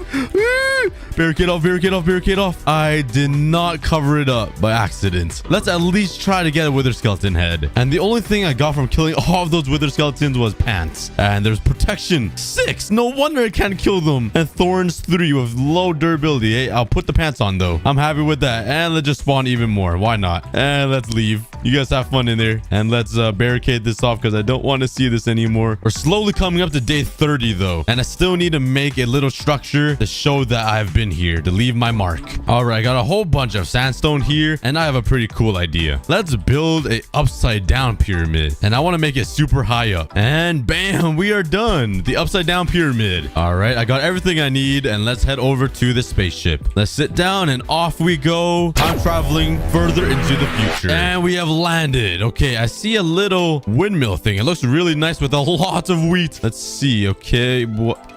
Barricade off. Barricade off. Barricade off. I did not cover it up by accident. Let's at least try to get a wither skeleton head. And the only thing I got from killing all of those wither skeletons was pants. And there's protection 6. No wonder I can't kill them. And thorns 3 with low durability. Hey, I'll put the pants on though. I'm happy with that. And let's just spawn even more. Why not? And let's leave. You guys have fun in there. And let's barricade this off because I don't want to see this anymore. We're slowly coming up to day 30 though. And I still need to make a little structure to show that I've been here, to leave my mark. All right, I got a whole bunch of sandstone here. And I have a pretty cool idea. Let's build a upside down pyramid. And I want to make it super high up. And bam, we are done. The upside down pyramid. All right, I got everything I need. And let's head over to the spaceship. Let's sit down and off we go. I'm traveling further into the future. And we have landed. Okay, I see a little windmill thing. It looks really nice with a lot of wheat. Let's see. Okay, what?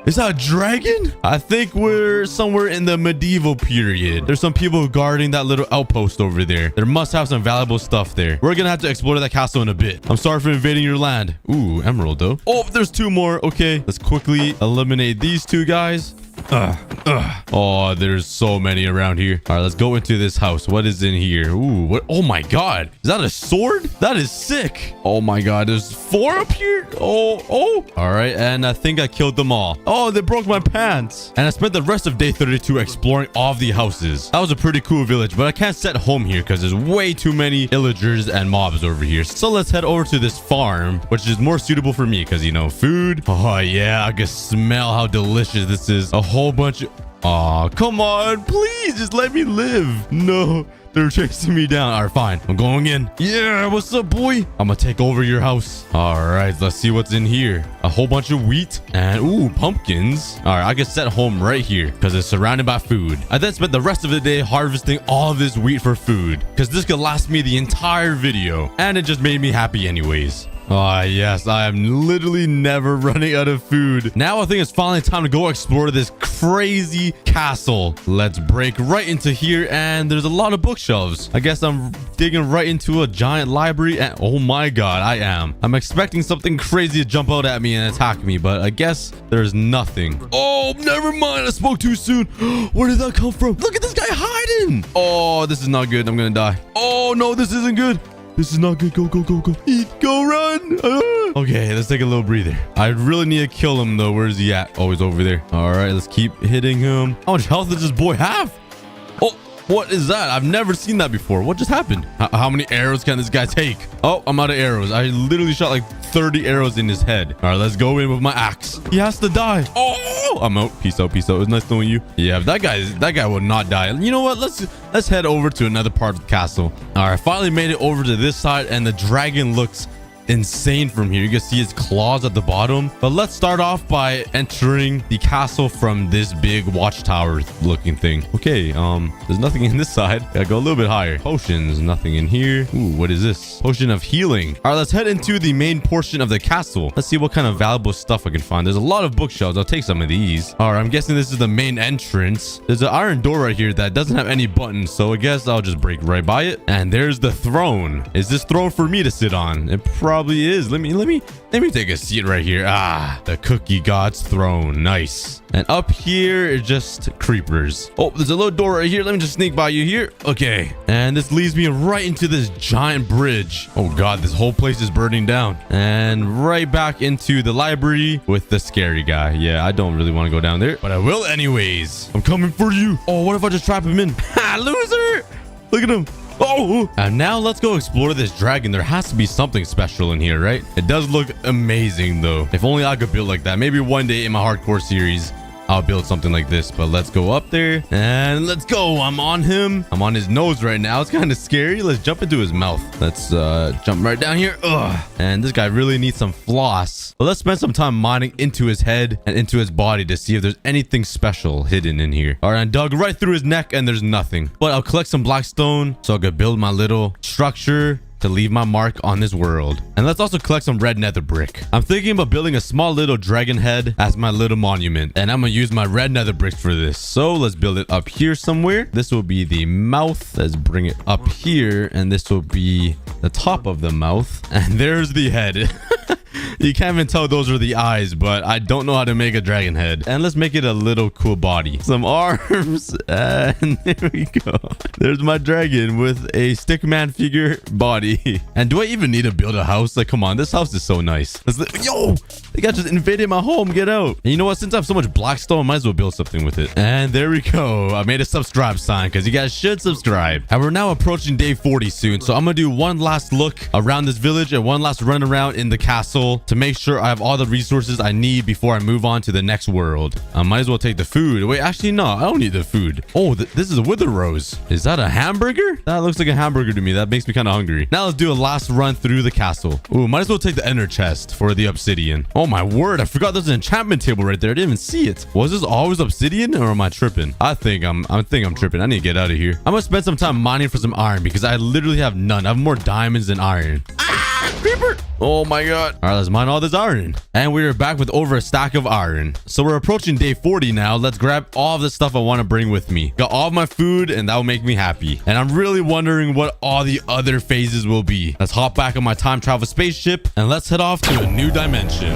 Is that a dragon? I think we're somewhere in the medieval period. There's some people guarding that little outpost over there. There must have some valuable stuff there. We're gonna have to explore that castle in a bit. I'm sorry for invading your land. Ooh, emerald though. Oh, there's 2 more. Okay, let's quickly eliminate these 2 guys. Oh, there's so many around here. All right, let's go into this house. What is in here? Ooh, what? Oh my God. Is that a sword? That is sick. Oh my God. There's 4 up here. Oh. All right. And I think I killed them all. Oh, they broke my pants. And I spent the rest of day 32 exploring all of the houses. That was a pretty cool village, but I can't set home here because there's way too many villagers and mobs over here. So let's head over to this farm, which is more suitable for me because, you know, food. Oh yeah, I can smell how delicious this is. A whole bunch of... Aw, come on. Please, just let me live. No, they're chasing me down. All right, fine. I'm going in. Yeah, what's up, boy? I'm gonna take over your house. All right, let's see what's in here. A whole bunch of wheat and, ooh, pumpkins. All right, I can set home right here because it's surrounded by food. I then spent the rest of the day harvesting all of this wheat for food because this could last me the entire video. And it just made me happy anyways. Ah, yes, I am literally never running out of food. Now I think it's finally time to go explore this crazy castle. Let's break right into here, and there's a lot of bookshelves. I guess I'm digging right into a giant library, and oh my God, I am. I'm expecting something crazy to jump out at me and attack me, but I guess there's nothing. Oh, never mind. I spoke too soon. Where did that come from? Look at this guy hiding. Oh, this is not good. I'm gonna die. Oh no, this isn't good. This is not good. Go, go, go, go. Eat, go, run. Okay, let's take a little breather. I really need to kill him, though. Where's he at? Oh, he's over there. All right, let's keep hitting him. How much health does this boy have? Oh, what is that? I've never seen that before. What just happened? How many arrows can this guy take? Oh, I'm out of arrows. I literally shot like 30 arrows in his head. All right, let's go in with my axe. He has to die. Oh, I'm out. Peace out. Peace out. It was nice knowing you. Yeah, that guy will not die. You know what? Let's head over to another part of the castle. All right, finally made it over to this side, and the dragon looks insane from here. You can see his claws at the bottom. But let's start off by entering the castle from this big watchtower looking thing. Okay, there's nothing in this side. Gotta go a little bit higher. Potions, nothing in here. Ooh, what is this? Potion of healing. All right, let's head into the main portion of the castle. Let's see what kind of valuable stuff I can find. There's a lot of bookshelves. I'll take some of these. All right, I'm guessing this is the main entrance. There's an iron door right here that doesn't have any buttons, so I guess I'll just break right by it. And there's the throne. Is this throne for me to sit on? It probably is. Let me take a seat right here. The Cookie-God's throne. Nice. And up here is just creepers. Oh, there's a little door right here. Let me just sneak by you here. Okay. And this leads me right into this giant bridge. Oh God, this whole place is burning down. And right back into the library with the scary guy. Yeah, I don't really want to go down there, but I will anyways. I'm coming for you. Oh, what if I just trap him in? Ha, loser. Look at him. Oh, and now let's go explore this dragon. There has to be something special in here, right? It does look amazing, though. If only I could build like that. Maybe one day in my hardcore series, I'll build something like this. But let's go up there and let's go. I'm on him. I'm on his nose right now. It's kind of scary. Let's jump into his mouth. Let's jump right down here. Ugh. And this guy really needs some floss. But let's spend some time mining into his head and into his body to see if there's anything special hidden in here. All right, I dug right through his neck and there's nothing. But I'll collect some black stone so I could build my little structure to leave my mark on this world. And let's also collect some red nether brick. I'm thinking about building a small little dragon head as my little monument, and I'm gonna use my red nether bricks for this. So let's build it up here somewhere. This will be the mouth. Let's bring it up here, and this will be the top of the mouth, and there's the head. You can't even tell those are the eyes, but I don't know how to make a dragon head. And let's make it a little cool body. Some arms. And there we go. There's my dragon with a stickman figure body. And do I even need to build a house? Like, come on. This house is so nice. Yo! The guy just invaded my home. Get out. And you know what? Since I have so much blackstone, I might as well build something with it. And there we go. I made a subscribe sign because you guys should subscribe. And we're now approaching day 40 soon. So I'm going to do one last look around this village and one last run around in the castle to make sure I have all the resources I need before I move on to the next world. I might as well take the food. Wait, actually, no, I don't need the food. Oh, this is a wither rose. Is that a hamburger? That looks like a hamburger to me. That makes me kind of hungry. Now let's do a last run through the castle. Ooh, might as well take the ender chest for the obsidian. Oh my word, I forgot there's an enchantment table right there. I didn't even see it. Was this always obsidian or am I tripping? I think I'm tripping. I need to get out of here. I'm gonna spend some time mining for some iron because I literally have none. I have more diamonds than iron. Creeper! Oh my god. All right, let's mine all this iron. And we're back with over a stack of iron. So we're approaching day 40 now. Let's grab all of the stuff I want to bring with me. Got all of my food and that will make me happy. And I'm really wondering what all the other phases will be. Let's hop back on my time travel spaceship and let's head off to a new dimension.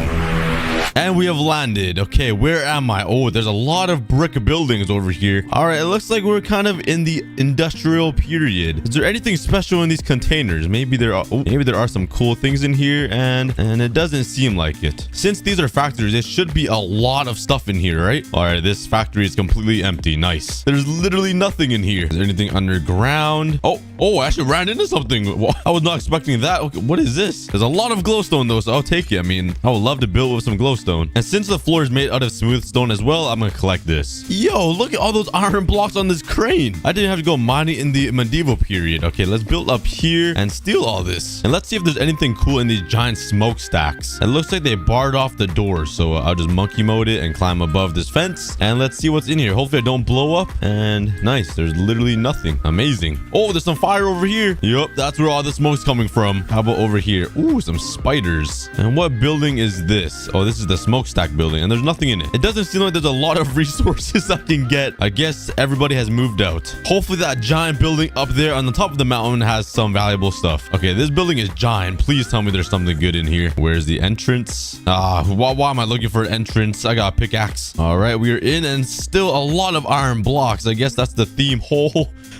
And we have landed. Okay, where am I? Oh, there's a lot of brick buildings over here. All right, it looks like we're kind of in the industrial period. Is there anything special in these containers? Maybe there are some cool things in here, and it doesn't seem like it. Since these are factories, it should be a lot of stuff in here, right? All right, this factory is completely empty. Nice. There's literally nothing in here. Is there anything underground? Oh, I actually ran into something. I was not expecting that. Okay, what is this? There's a lot of glowstone though, so I'll take it. I mean, I would love to build with some glowstone. And since the floor is made out of smooth stone as well, I'm gonna collect this. Yo, look at all those iron blocks on this crane. I didn't have to go mining in the medieval period. Okay, let's build up here and steal all this. And let's see if there's anything cool in these giant smokestacks. It looks like they barred off the door, so I'll just monkey mode it and climb above this fence. And let's see what's in here. Hopefully I don't blow up. And nice, there's literally nothing. Amazing. Oh, there's some fire over here. Yup, that's where all the smoke's coming from. How about over here? Ooh, some spiders. And what building is this? Oh, this is the smokestack building, and there's nothing in it. It doesn't seem like there's a lot of resources I can get. I guess everybody has moved out. Hopefully that giant building up there on the top of the mountain has some valuable stuff. Okay, this building is giant. Please tell me there's something good in here. Where's the entrance? Why am I looking for an entrance? I got a pickaxe. All right, we are in, and still a lot of iron blocks. I guess that's the theme.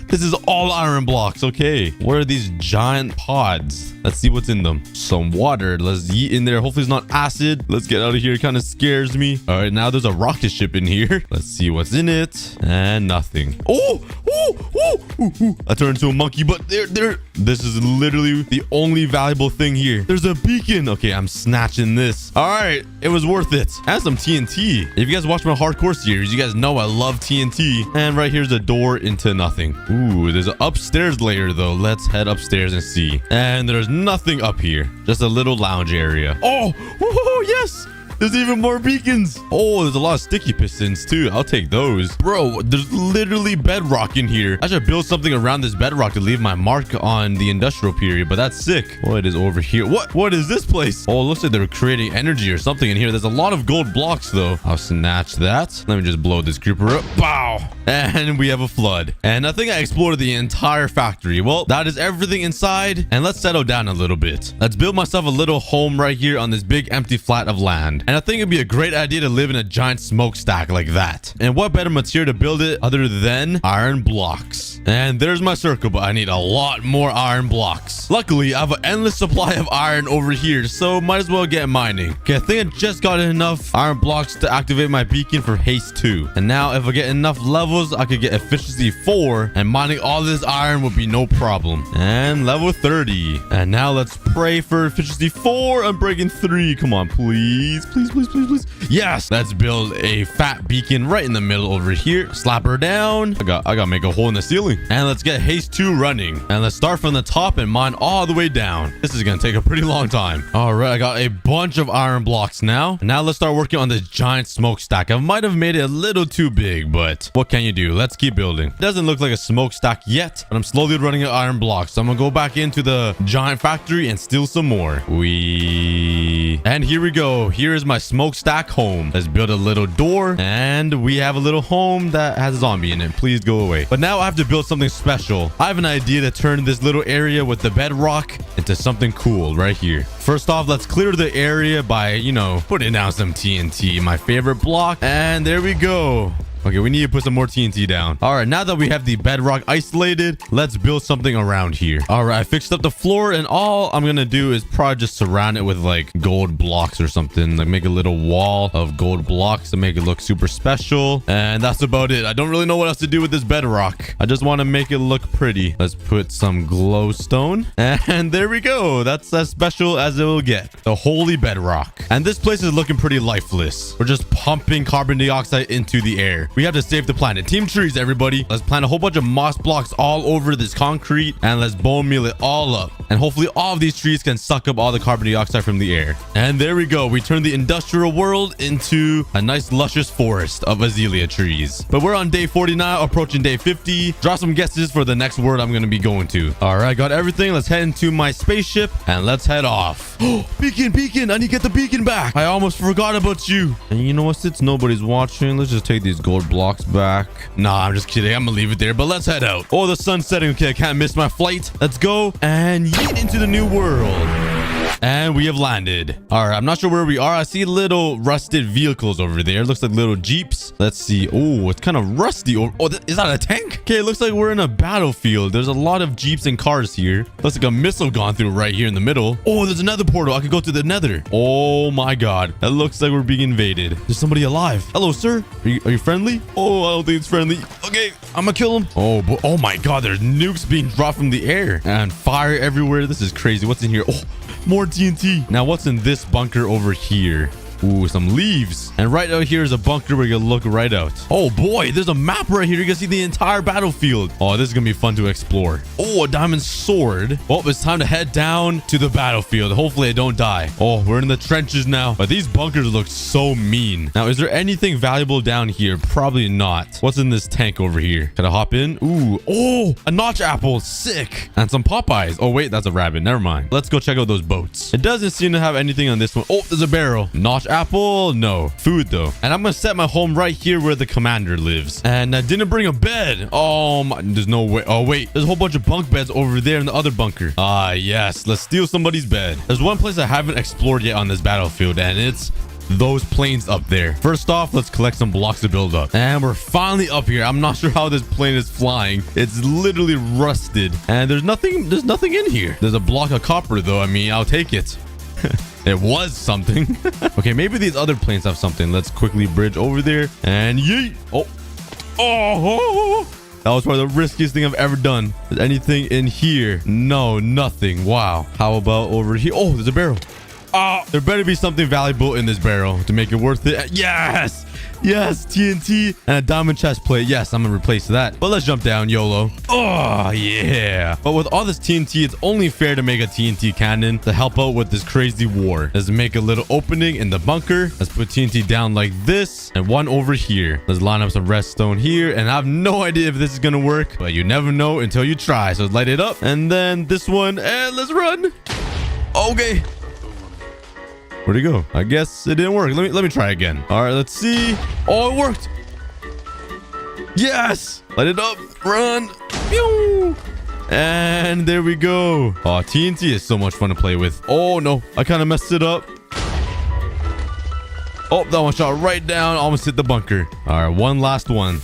This is all iron blocks. blocks. Okay. What are these giant pods? Let's see what's in them. Some water. Let's yeet in there. Hopefully it's not acid. Let's get out of here. It kind of scares me. All right, now there's a rocket ship in here. Let's see what's in it. And nothing. Oh, I turned into a monkey, but this is literally the only valuable thing here. There's a beacon. Okay, I'm snatching this. All right, it was worth it. And some TNT. If you guys watch my hardcore series, you guys know I love TNT. And right here's a door into nothing. Ooh, there's an upstairs layer though. Let's head upstairs and see. And there's nothing up here. Just a little lounge area. Oh, yes. There's even more beacons. Oh, there's a lot of sticky pistons too. I'll take those. Bro, there's literally bedrock in here. I should build something around this bedrock to leave my mark on the industrial period, but that's sick. What is over here? What is this place? Oh, it looks like they're creating energy or something in here. There's a lot of gold blocks though. I'll snatch that. Let me just blow this creeper up. Bow. And we have a flood. And I think I explored the entire factory. Well, that is everything inside. And let's settle down a little bit. Let's build myself a little home right here on this big empty flat of land. And I think it'd be a great idea to live in a giant smokestack like that. And what better material to build it other than iron blocks? And there's my circle, but I need a lot more iron blocks. Luckily, I have an endless supply of iron over here, so might as well get mining. Okay, I think I just got enough iron blocks to activate my beacon for haste 2. And now if I get enough levels, I could get efficiency 4, and mining all this iron would be no problem. And level 30. And now let's pray for efficiency 4. I'm breaking 3. Come on, please. Please. Yes, let's build a fat beacon right in the middle over here. Slap her down. I gotta make a hole in the ceiling. And let's get haste 2 running. And let's start from the top and mine all the way down. This is gonna take a pretty long time. All right, I got a bunch of iron blocks now. And now let's start working on this giant smokestack. I might have made it a little too big, but what can you do? Let's keep building. It doesn't look like a smokestack yet, but I'm slowly running out of iron blocks. So I'm gonna go back into the giant factory and steal some more. And here we go. Here is my smokestack home. Let's build a little door, and we have a little home that has a zombie in it. Please go away. But now I have to build something special. I have an idea to turn this little area with the bedrock into something cool right here. First off, let's clear the area by, putting down some TNT, my favorite block. And there we go. Okay, we need to put some more TNT down. All right, now that we have the bedrock isolated, let's build something around here. All right, I fixed up the floor, and all I'm gonna do is probably just surround it with like gold blocks or something. Like make a little wall of gold blocks to make it look super special. And that's about it. I don't really know what else to do with this bedrock. I just want to make it look pretty. Let's put some glowstone. And there we go. That's as special as it will get. The holy bedrock. And this place is looking pretty lifeless. We're just pumping carbon dioxide into the air. We have to save the planet. Team trees, everybody. Let's plant a whole bunch of moss blocks all over this concrete, and let's bone meal it all up. And hopefully all of these trees can suck up all the carbon dioxide from the air. And there we go. We turned the industrial world into a nice luscious forest of azalea trees. But we're on day 49, approaching day 50. Draw some guesses for the next word I'm going to be going to. All right, got everything. Let's head into my spaceship and let's head off. Beacon. I need to get the beacon back. I almost forgot about you. And you know what? Since nobody's watching, let's just take these gold blocks back. Nah, I'm just kidding. I'm gonna leave it there, but let's head out. Oh, the sun's setting. Okay, I can't miss my flight. Let's go and yeet into the new world. And we have landed. All right, I'm not sure where we are. I see little rusted vehicles over there. Looks like little jeeps. Let's see. Oh, it's kind of rusty. Oh, is that a tank? Okay, it looks like we're in a battlefield. There's a lot of jeeps and cars here. Looks like a missile gone through right here in the middle. Oh, there's another portal. I could go to the Nether. Oh my God, that looks like we're being invaded. There's somebody alive. Hello, sir. Are you friendly? Oh, I don't think it's friendly. Okay, I'm gonna kill him. Oh my God, there's nukes being dropped from the air and fire everywhere. This is crazy. What's in here? Oh, more TNT. Now, what's in this bunker over here? Ooh, some leaves. And right out here is a bunker where you can look right out. Oh boy, there's a map right here. You can see the entire battlefield. Oh, this is gonna be fun to explore. Oh, a diamond sword. Well, it's time to head down to the battlefield. Hopefully I don't die. Oh, we're in the trenches now. But these bunkers look so mean. Now, is there anything valuable down here? Probably not. What's in this tank over here? Can I hop in? Ooh, oh, a notch apple. Sick. And some Popeyes. Oh wait, that's a rabbit. Never mind. Let's go check out those boats. It doesn't seem to have anything on this one. Oh, there's a barrel. Notch apple? No. Food though. And I'm gonna set my home right here where the commander lives. And I didn't bring a bed. Oh my, there's no way. Oh wait, there's a whole bunch of bunk beds over there in the other bunker. Ah yes, let's steal somebody's bed. There's one place I haven't explored yet on this battlefield, and it's those planes up there. First off, let's collect some blocks to build up. And we're finally up here. I'm not sure how this plane is flying. It's literally rusted. And there's nothing in here. There's a block of copper though. I mean, I'll take it. It was something. Okay, maybe these other planes have something. Let's quickly bridge over there. And yeet. Oh. That was probably the riskiest thing I've ever done. Is anything in here? No, nothing. Wow. How about over here? Oh, there's a barrel. There better be something valuable in this barrel to make it worth it. Yes. Yes, TNT and a diamond chest plate. Yes, I'm gonna replace that. But let's jump down, YOLO. Oh, yeah. But with all this TNT, it's only fair to make a TNT cannon to help out with this crazy war. Let's make a little opening in the bunker. Let's put TNT down like this and one over here. Let's line up some redstone here. And I have no idea if this is gonna work, but you never know until you try. So let's light it up. And then this one, and let's run. Okay. Where'd it go? I guess it didn't work. Let me try again. All right, let's see. Oh, it worked. Yes. Light it up. Run. Pew. And there we go. Oh, TNT is so much fun to play with. Oh, no. I kind of messed it up. Oh, that one shot right down. Almost hit the bunker. All right, one last one.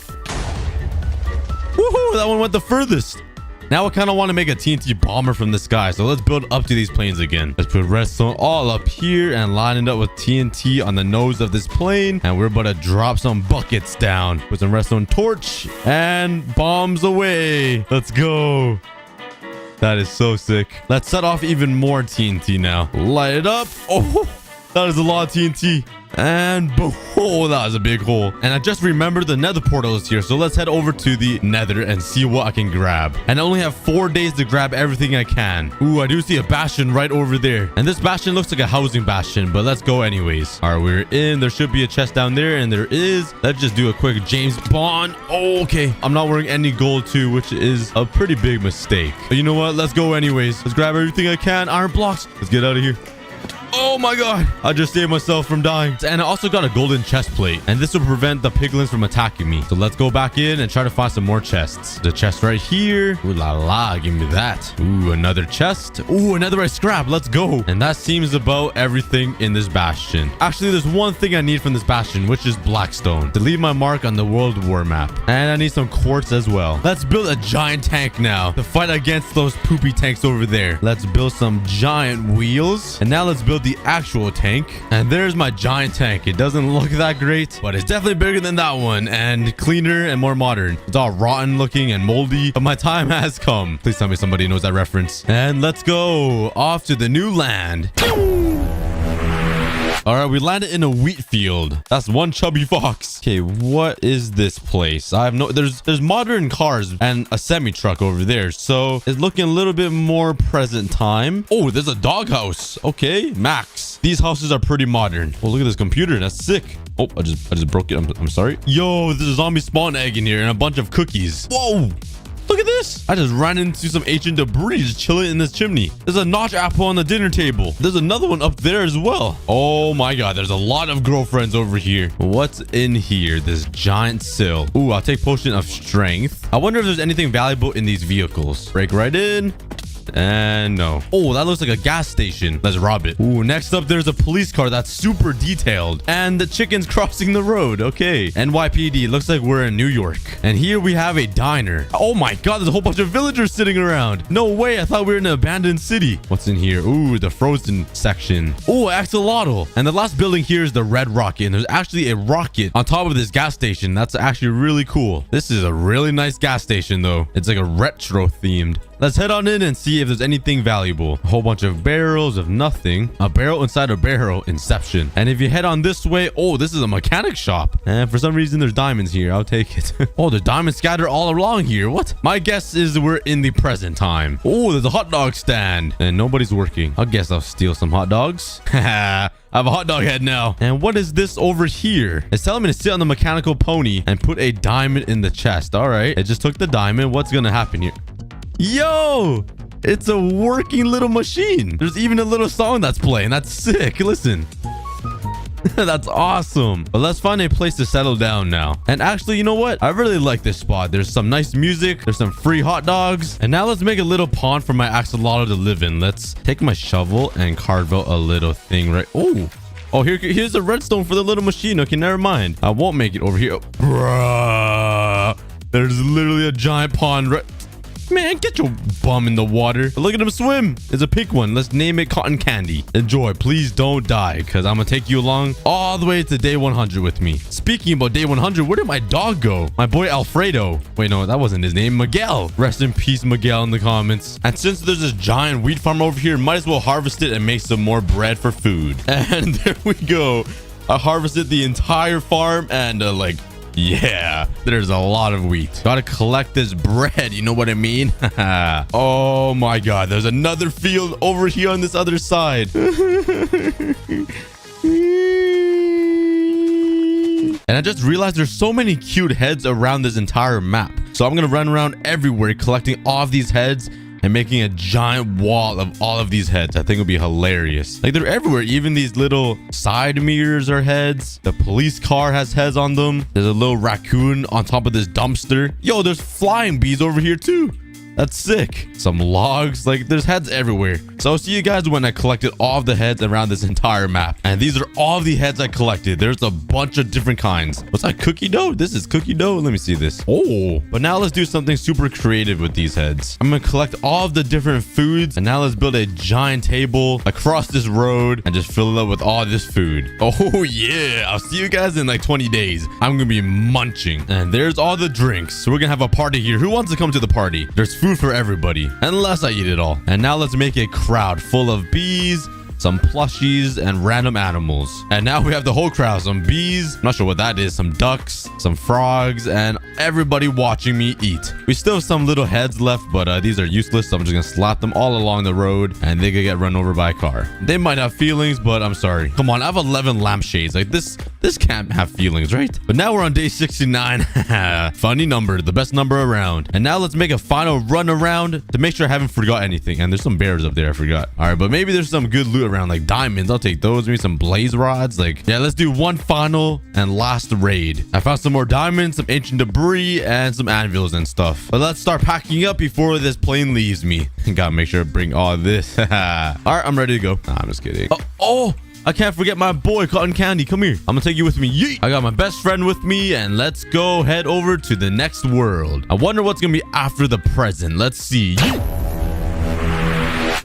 Woohoo. That one went the furthest. Now I kind of want to make a TNT bomber from the sky. So let's build up to these planes again. Let's put redstone all up here and line it up with TNT on the nose of this plane. And we're about to drop some buckets down. Put some redstone torch and bombs away. Let's go. That is so sick. Let's set off even more TNT now. Light it up. Oh, that is a lot of TNT. And boom. Oh, that was a big hole. And I just remembered the Nether portal is here. So let's head over to the Nether and see what I can grab. And I only have 4 days to grab everything I can. Ooh, I do see a Bastion right over there. And this Bastion looks like a housing Bastion, but let's go anyways. All right, we're in. There should be a chest down there, and there is. Let's just do a quick James Bond. Oh, okay. I'm not wearing any gold too, which is a pretty big mistake. But you know what? Let's go anyways. Let's grab everything I can. Iron blocks. Let's get out of here. Oh my god, I just saved myself from dying. And I also got a golden chest plate, and this will prevent the piglins from attacking me. So let's go back in and try to find some more chests. The chest right here. Ooh la la, give me that. Ooh, another chest. Ooh, another scrap. Let's go. And that seems about everything in this bastion. Actually, there's one thing I need from this bastion, which is blackstone to leave my mark on the world war map. And I need some quartz as well. Let's build a giant tank now to fight against those poopy tanks over there. Let's build some giant wheels. And now let's build the actual tank. And there's my giant tank. It doesn't look that great, but it's definitely bigger than that one and cleaner and more modern. It's all rotten looking and moldy, but my time has come. Please tell me somebody knows that reference. And let's go off to the new land. All right, we landed in a wheat field. That's one chubby fox. Okay, what is this place? I have no... There's modern cars and a semi-truck over there. So it's looking a little bit more present time. Oh, there's a doghouse. Okay, Max. These houses are pretty modern. Oh, look at this computer. That's sick. Oh, I just broke it. I'm sorry. Yo, there's a zombie spawn egg in here and a bunch of cookies. Whoa. Look at this. I just ran into some ancient debris just chilling in this chimney. There's a notch apple on the dinner table. There's another one up there as well. Oh my god, there's a lot of girlfriends over here. What's in here? This giant sill. Ooh, I'll take potion of strength. I wonder if there's anything valuable in these vehicles. Break right in. And no. Oh, that looks like a gas station. Let's rob it. Ooh, next up, there's a police car that's super detailed. And the chicken's crossing the road. Okay. NYPD. Looks like we're in New York. And here we have a diner. Oh my god, there's a whole bunch of villagers sitting around. No way. I thought we were in an abandoned city. What's in here? Ooh, the frozen section. Ooh, axolotl. And the last building here is the red rocket. And there's actually a rocket on top of this gas station. That's actually really cool. This is a really nice gas station, though. It's like a retro themed. Let's head on in and see if there's anything valuable. A whole bunch of barrels of nothing. A barrel inside a barrel. Inception. And if you head on this way, oh, this is a mechanic shop. And for some reason, there's diamonds here. I'll take it. Oh, there's diamonds scattered all along here. What? My guess is we're in the present time. Oh, there's a hot dog stand. And nobody's working. I guess I'll steal some hot dogs. I have a hot dog head now. And what is this over here? It's telling me to sit on the mechanical pony and put a diamond in the chest. All right. It just took the diamond. What's going to happen here? Yo, it's a working little machine. There's even a little song that's playing. That's sick. Listen. That's awesome. But let's find a place to settle down now. And actually, you know what? I really like this spot. There's some nice music. There's some free hot dogs. And now let's make a little pond for my axolotl to live in. Let's take my shovel and carve out a little thing right. Oh, Oh, here's a redstone for the little machine. Okay, never mind. I won't make it over here. Bruh. There's literally a giant pond right... Man, get your bum in the water. Look at him swim. It's a pink one. Let's name it Cotton Candy. Enjoy. Please don't die, because I'm going to take you along all the way to day 100 with me. Speaking about day 100, where did my dog go? My boy Alfredo. Wait, no, that wasn't his name. Miguel. Rest in peace, Miguel, in the comments. And since there's this giant wheat farm over here, might as well harvest it and make some more bread for food. And there we go. I harvested the entire farm and yeah, there's a lot of wheat. Gotta collect this bread, you know what I mean? Oh my god, there's another field over here on this other side. And I just realized there's so many cute heads around this entire map. So I'm gonna run around everywhere collecting all of these heads and making a giant wall of all of these heads. I think it'll be hilarious. Like, they're everywhere. Even these little side mirrors are heads. The police car has heads on them. There's a little raccoon on top of this dumpster. Yo, there's flying bees over here too. That's sick. Some logs. Like, there's heads everywhere. So I'll see you guys when I collected all of the heads around this entire map. And these are all the heads I collected. There's a bunch of different kinds. What's that? Cookie dough? This is cookie dough? Let me see this. Oh, but now let's do something super creative with these heads. I'm gonna collect all of the different foods. And now let's build a giant table across this road and just fill it up with all this food. Oh yeah. I'll see you guys in like 20 days. I'm gonna be munching. And there's all the drinks. So we're gonna have a party here. Who wants to come to the party? There's food for everybody, unless I eat it all. And now let's make a crowd full of bees, some plushies, and random animals. And now we have the whole crowd. Some bees, I'm not sure what that is, some ducks, some frogs, and everybody watching me eat. We still have some little heads left, but these are useless, so I'm just gonna slap them all along the road, and they could get run over by a car. They might have feelings, but I'm sorry. Come on, I have 11 lampshades. Like, this can't have feelings, right? But now we're on day 69. Funny number, the best number around. And now let's make a final run around to make sure I haven't forgot anything. And there's some bears up there, I forgot. All right, but maybe there's some good loot around, like diamonds. I'll take those. Maybe some blaze rods. Like, yeah, let's do one final and last raid. I found some more diamonds, some ancient debris, and some anvils and stuff. But let's start packing up before this plane leaves me. Gotta make sure to bring all this. All right, I'm ready to go. Nah, I'm just kidding. Oh, I can't forget my boy Cotton Candy. Come here. I'm gonna take you with me. Yeet. I got my best friend with me, and let's go head over to the next world. I wonder what's gonna be after the present. Let's see.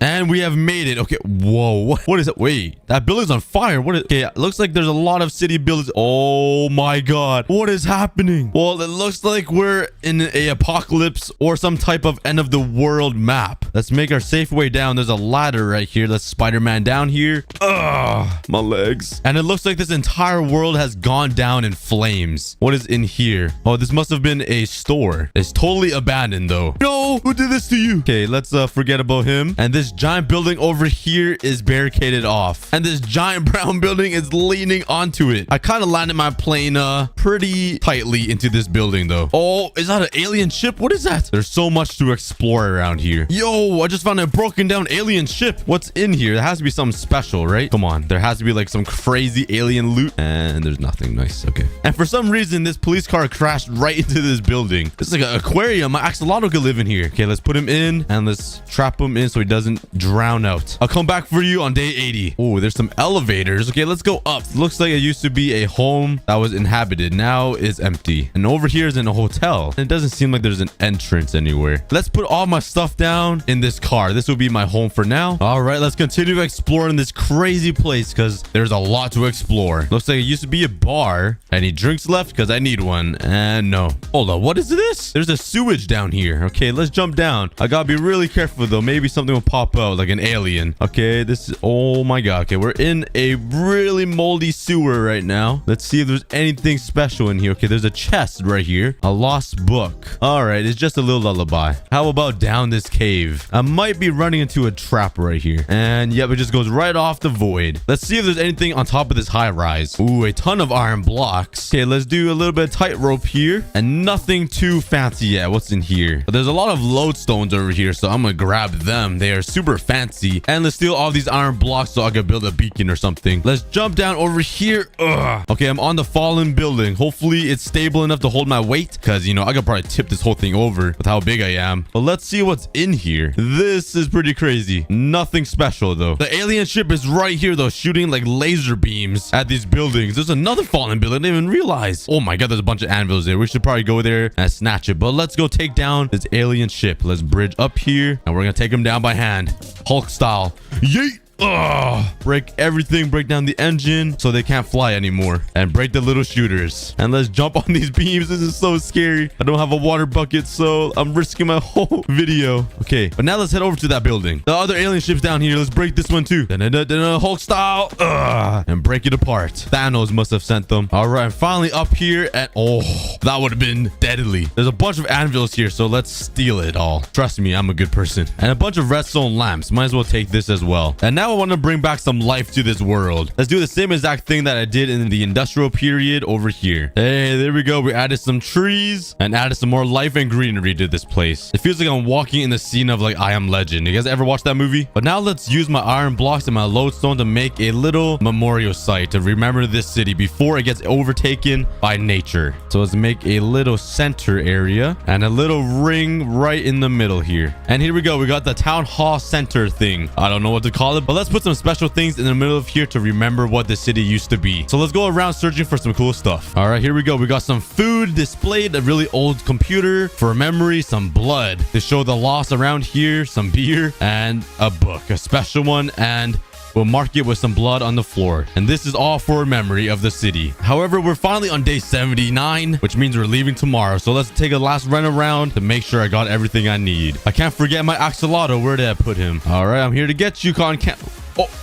And we have made it. Okay. Whoa. What is it? Wait. That building's on fire. What is... Okay. It looks like there's a lot of city buildings. Oh my god. What is happening? Well, it looks like we're in a apocalypse or some type of end of the world map. Let's make our safe way down. There's a ladder right here. Let's Spider-Man down here. Ugh. My legs. And it looks like this entire world has gone down in flames. What is in here? Oh, this must have been a store. It's totally abandoned though. No. Who did this to you? Okay. Let's forget about him. And this giant building over here is barricaded off, and this giant brown building is leaning onto it. I kind of landed my plane pretty tightly into this building though. Oh, is that an alien ship? What is that? There's so much to explore around here. Yo, I just found a broken down alien ship. What's in here? There has to be something special, right? Come on, there has to be like some crazy alien loot, and there's nothing. Nice. Okay. And for some reason this police car crashed right into this building. It's like an aquarium. My axolotl could live in here. Okay, let's put him in and let's trap him in so he doesn't drown out. I'll come back for you on day 80. Oh, there's some elevators. Okay, let's go up. Looks like it used to be a home that was inhabited. Now it's empty. And over here is in a hotel. And it doesn't seem like there's an entrance anywhere. Let's put all my stuff down in this car. This will be my home for now. All right, let's continue exploring this crazy place because there's a lot to explore. Looks like it used to be a bar. Any drinks left? Because I need one. And no. Hold on, what is this? There's a sewage down here. Okay, let's jump down. I gotta be really careful though. Maybe something will pop out like an alien. Okay, this is... Oh my god. Okay, we're in a really moldy sewer right now. Let's see if there's anything special in here. Okay, there's a chest right here. A lost book. All right, it's just a little lullaby. How about down this cave? I might be running into a trap right here. And yep, it just goes right off the void. Let's see if there's anything on top of this high rise. Ooh, a ton of iron blocks. Okay, let's do a little bit of tightrope here. And nothing too fancy yet. What's in here? But there's a lot of lodestones over here, so I'm gonna grab them. They are super super fancy. And let's steal all these iron blocks so I can build a beacon or something. Let's jump down over here. Ugh. Okay, I'm on the fallen building. Hopefully it's stable enough to hold my weight, because, you know, I could probably tip this whole thing over with how big I am. But let's see what's in here. This is pretty crazy. Nothing special, though. The alien ship is right here, though, shooting like laser beams at these buildings. There's another fallen building I didn't even realize. Oh my god, there's a bunch of anvils there. We should probably go there and snatch it. But let's go take down this alien ship. Let's bridge up here, and we're gonna take him down by hand, Hulk style. Yeet. Ugh. Break everything, break down the engine so they can't fly anymore, and break the little shooters. And let's jump on these beams. This is so scary. I don't have a water bucket, so I'm risking my whole video. Okay, but now let's head over to that building. The other alien ship's down here. Let's break this one too. Hulk style. Ugh. And break it apart. Thanos must have sent them. All right, finally up here, and oh, that would have been deadly. There's a bunch of anvils here, so let's steal it all. Trust me, I'm a good person. And a bunch of redstone lamps. Might as well take this as well. And now I want to bring back some life to this world. Let's do the same exact thing that I did in the industrial period over here. Hey, there we go. We added some trees and added some more life and greenery to this place. It feels like I'm walking in the scene of like I Am Legend. You guys ever watch that movie? But now let's use my iron blocks and my lodestone to make a little memorial site to remember this city before it gets overtaken by nature. So let's make a little center area and a little ring right in the middle here. And here we go. We got the town hall center thing. I don't know what to call it, but let's put some special things in the middle of here to remember what the city used to be. So let's go around searching for some cool stuff. All right, here we go. We got some food displayed, a really old computer for memory, some blood to show the loss around here, some beer, and a book, a special one, and we'll mark it with some blood on the floor. And this is all for memory of the city. However, we're finally on day 79, which means we're leaving tomorrow. So let's take a last run around to make sure I got everything I need. I can't forget my axolotl. Where did I put him? All right, I'm here to get you,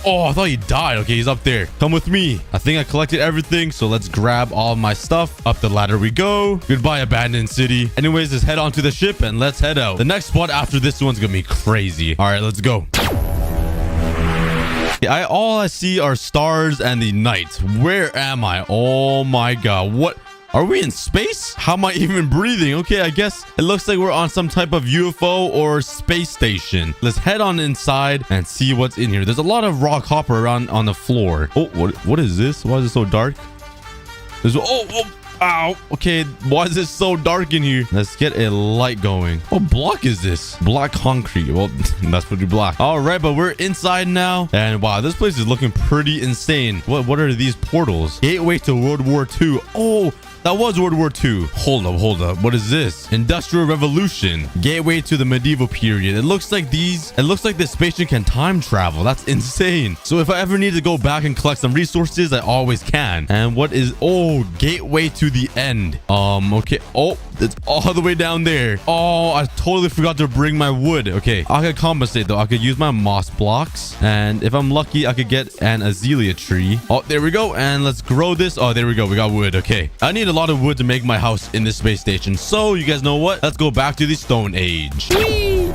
Oh, I thought he died. Okay, he's up there. Come with me. I think I collected everything, so let's grab all my stuff. Up the ladder we go. Goodbye, abandoned city. Anyways, let's head on to the ship and let's head out. The next spot after this one's gonna be crazy. All right, let's go. All I see are stars and the night. Where am I? Oh my god. What? Are we in space? How am I even breathing? Okay, I guess it looks like we're on some type of UFO or space station. Let's head on inside and see what's in here. There's a lot of rock hopper around on the floor. Oh, what is this? Why is it so dark? Ow. Okay, why is it so dark in here? Let's get a light going. What block is this? Black concrete. Well, that's pretty black. All right, but we're inside now. And wow, this place is looking pretty insane. What are these portals? Gateway to World War II. Oh, that was World War II. Hold up. What is this? Industrial Revolution. Gateway to the medieval period. It looks like this spaceship can time travel. That's insane. So if I ever need to go back and collect some resources, I always can. And what is... Oh, gateway to the end. Okay. Oh, it's all the way down there. Oh, I totally forgot to bring my wood. Okay, I could compensate though. I could use my moss blocks. And if I'm lucky, I could get an azalea tree. Oh, there we go. And let's grow this. Oh, there we go. We got wood. Okay. I need a lot of wood to make my house in this space station. So you guys know what? Let's go back to the Stone Age. Whee!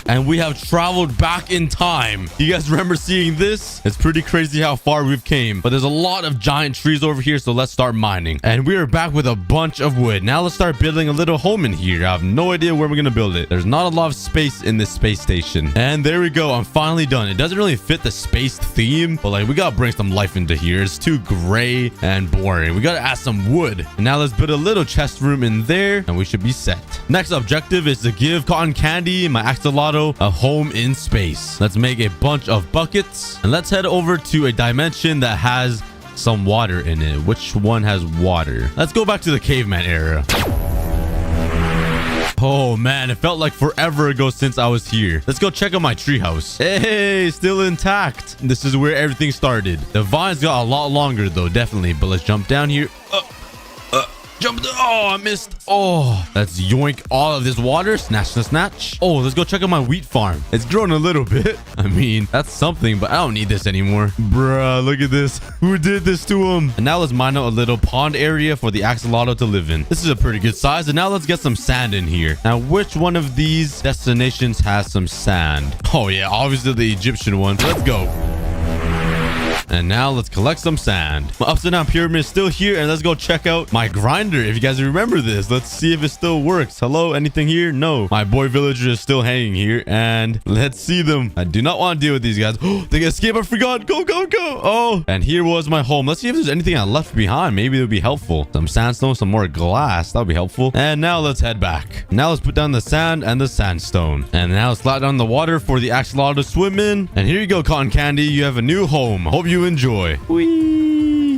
And we have traveled back in time. You guys remember seeing this? It's pretty crazy how far we've came. But there's a lot of giant trees over here, so let's start mining. And we are back with a bunch of wood. Now let's start building a little home in here. I have no idea where we're gonna build it. There's not a lot of space in this space station. And there we go. I'm finally done. It doesn't really fit the space theme, but like we gotta bring some life into here. It's too gray and boring. We gotta add some wood. And now let's build a little chest room in there, and we should be set. Next objective is to give Cotton Candy, my axolotl, a home in space. Let's make a bunch of buckets and let's head over to a dimension that has some water in it. Which one has water? Let's go back to the caveman era. Oh man, it felt like forever ago since I was here. Let's go check out my treehouse. Hey, still intact. This is where everything started. The vines got a lot longer though, definitely. But let's jump down here. Oh, I missed. Oh, let's yoink all of this water. Snatch. Oh, let's go check out my wheat farm. It's grown a little bit. I mean, that's something, but I don't need this anymore. Bruh, look at this. Who did this to him? And now let's mine out a little pond area for the axolotl to live in. This is a pretty good size. And now let's get some sand in here. Now, which one of these destinations has some sand? Oh yeah, obviously the Egyptian one. Let's go. And now let's collect some sand. My upside down pyramid is still here. And let's go check out my grinder. If you guys remember this, let's see if it still works. Hello, anything here? No. My boy villager is still hanging here. And let's see them. I do not want to deal with these guys. Oh, they can escape. I forgot. Go, go, go. Oh, and here was my home. Let's see if there's anything I left behind. Maybe it would be helpful. Some sandstone, some more glass. That would be helpful. And now let's head back. Now let's put down the sand and the sandstone. And now let's slide down the water for the axolotl to swim in. And here you go, cotton candy. You have a new home. Hope you enjoy. Whee!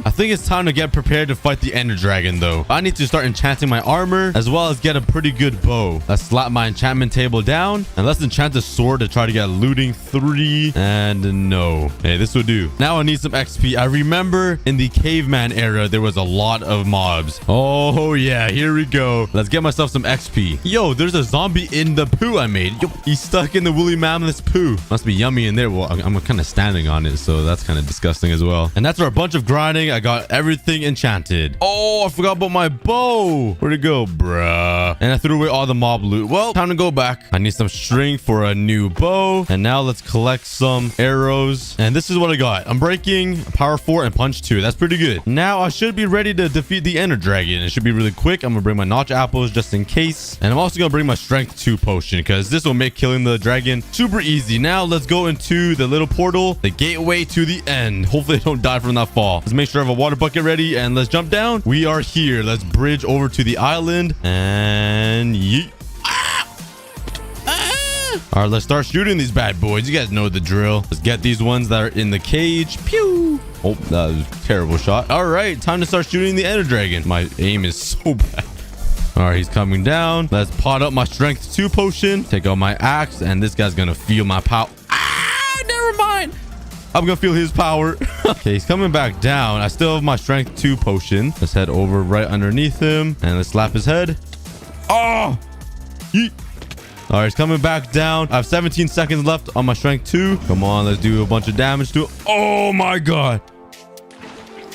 I think it's time to get prepared to fight the ender dragon though. I need to start enchanting my armor as well as get a pretty good bow. Let's slap my enchantment table down and let's enchant the sword to try to get looting 3. And no. Hey, this will do. Now I need some XP. I remember in the caveman era there was a lot of mobs. Oh yeah, here we go. Let's get myself some XP. Yo, there's a zombie in the poo I made. Yo, he's stuck in the woolly mammoth's poo. Must be yummy in there. Well, I'm kind of standing on it, so that's kind of disgusting as well. And that's our bunch of grinding. I got everything enchanted. Oh, I forgot about my bow. Where'd it go, bruh? And I threw away all the mob loot. Well, time to go back. I need some string for a new bow. And now let's collect some arrows. And this is what I got. I'm breaking, power 4, and punch 2. That's pretty good. Now I should be ready to defeat the ender dragon. It should be really quick. I'm gonna bring my notch apples just in case. And I'm also gonna bring my strength 2 potion because this will make killing the dragon super easy. Now let's go into the little portal, the gateway to the end. Hopefully I don't die from that fall. Let's make sure I have a water bucket ready and let's jump down. We are here. Let's bridge over to the island and yeet. All right, let's start shooting these bad boys. You guys know the drill. Let's get these ones that are in the cage. Pew. Oh, that was a terrible shot. All right, time to start shooting the ender dragon. My aim is so bad. All right, he's coming down. Let's pot up my strength 2 potion. Take out my axe, and this guy's gonna feel my power. Ah, never mind. I'm gonna feel his power. Okay, he's coming back down. I still have my strength 2 potion. Let's head over right underneath him, and let's slap his head. Oh, yeet. All right, he's coming back down. I have 17 seconds left on my strength 2. Come on, let's do a bunch of damage to it. Oh my god.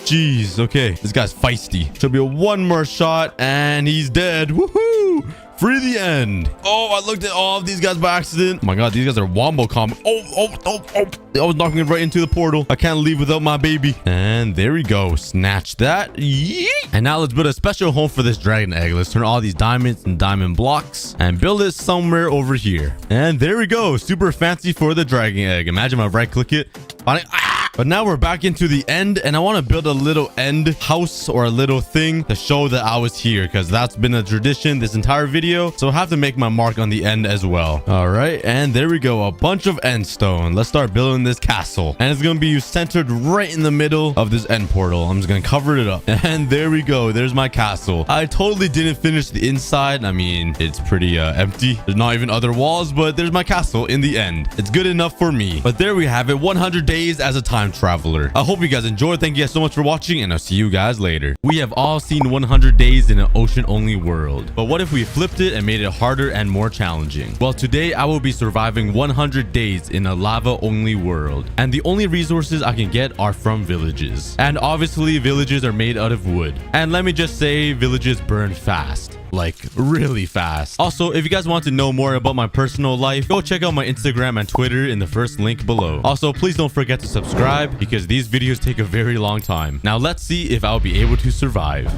Jeez, okay. This guy's feisty. Should be a 1 more shot and he's dead. Woohoo! Free the end. Oh, I looked at all of these guys by accident. Oh my god, these guys are wombo combo. Oh. I was knocking it right into the portal. I can't leave without my baby. And there we go. Snatch that. Yeet. And now let's build a special home for this dragon egg. Let's turn all these diamonds and diamond blocks and build it somewhere over here. And there we go. Super fancy for the dragon egg. Imagine I right click it. But now we're back into the end and I want to build a little end house or a little thing to show that I was here because that's been a tradition this entire video. So I have to make my mark on the end as well. All right. And there we go. A bunch of end stone. Let's start building this castle. And it's going to be centered right in the middle of this end portal. I'm just going to cover it up. And there we go. There's my castle. I totally didn't finish the inside. I mean, it's pretty empty. There's not even other walls, but there's my castle in the end. It's good enough for me. But there we have it. 100 days as a time traveler. I hope you guys enjoyed. Thank you guys so much for watching and I'll see you guys later. We have all seen 100 days in an ocean only world, but what if we flipped it and made it harder and more challenging? Well, today I will be surviving 100 days in a lava only world, and the only resources I can get are from villages, and obviously villages are made out of wood, and let me just say villages burn fast. Like really fast. Also, if you guys want to know more about my personal life, go check out my Instagram and Twitter in the first link below. Also, please don't forget to subscribe because these videos take a very long time. Now let's see if I'll be able to survive.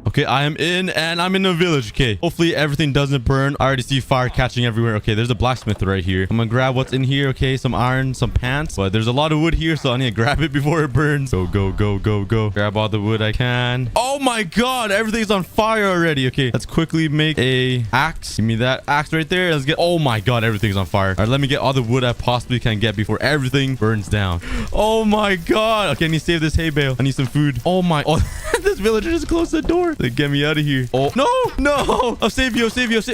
Okay, I am in and I'm in a village. Okay, hopefully everything doesn't burn. I already see fire catching everywhere. Okay, there's a blacksmith right here. I'm gonna grab what's in here. Okay, some iron, some pants, but there's a lot of wood here, so I need to grab it before it burns. Go. Grab all the wood I can. Oh my god, everything's on fire already. Okay, let's quickly make a axe. Give me that axe right there. Let's get, oh my god, everything's on fire. All right, let me get all the wood I possibly can get before everything burns down. Oh my god. Okay, I need to save this hay bale. I need some food. Oh my, oh, this villager just closed the door. They get me out of here. Oh no, I'll save you.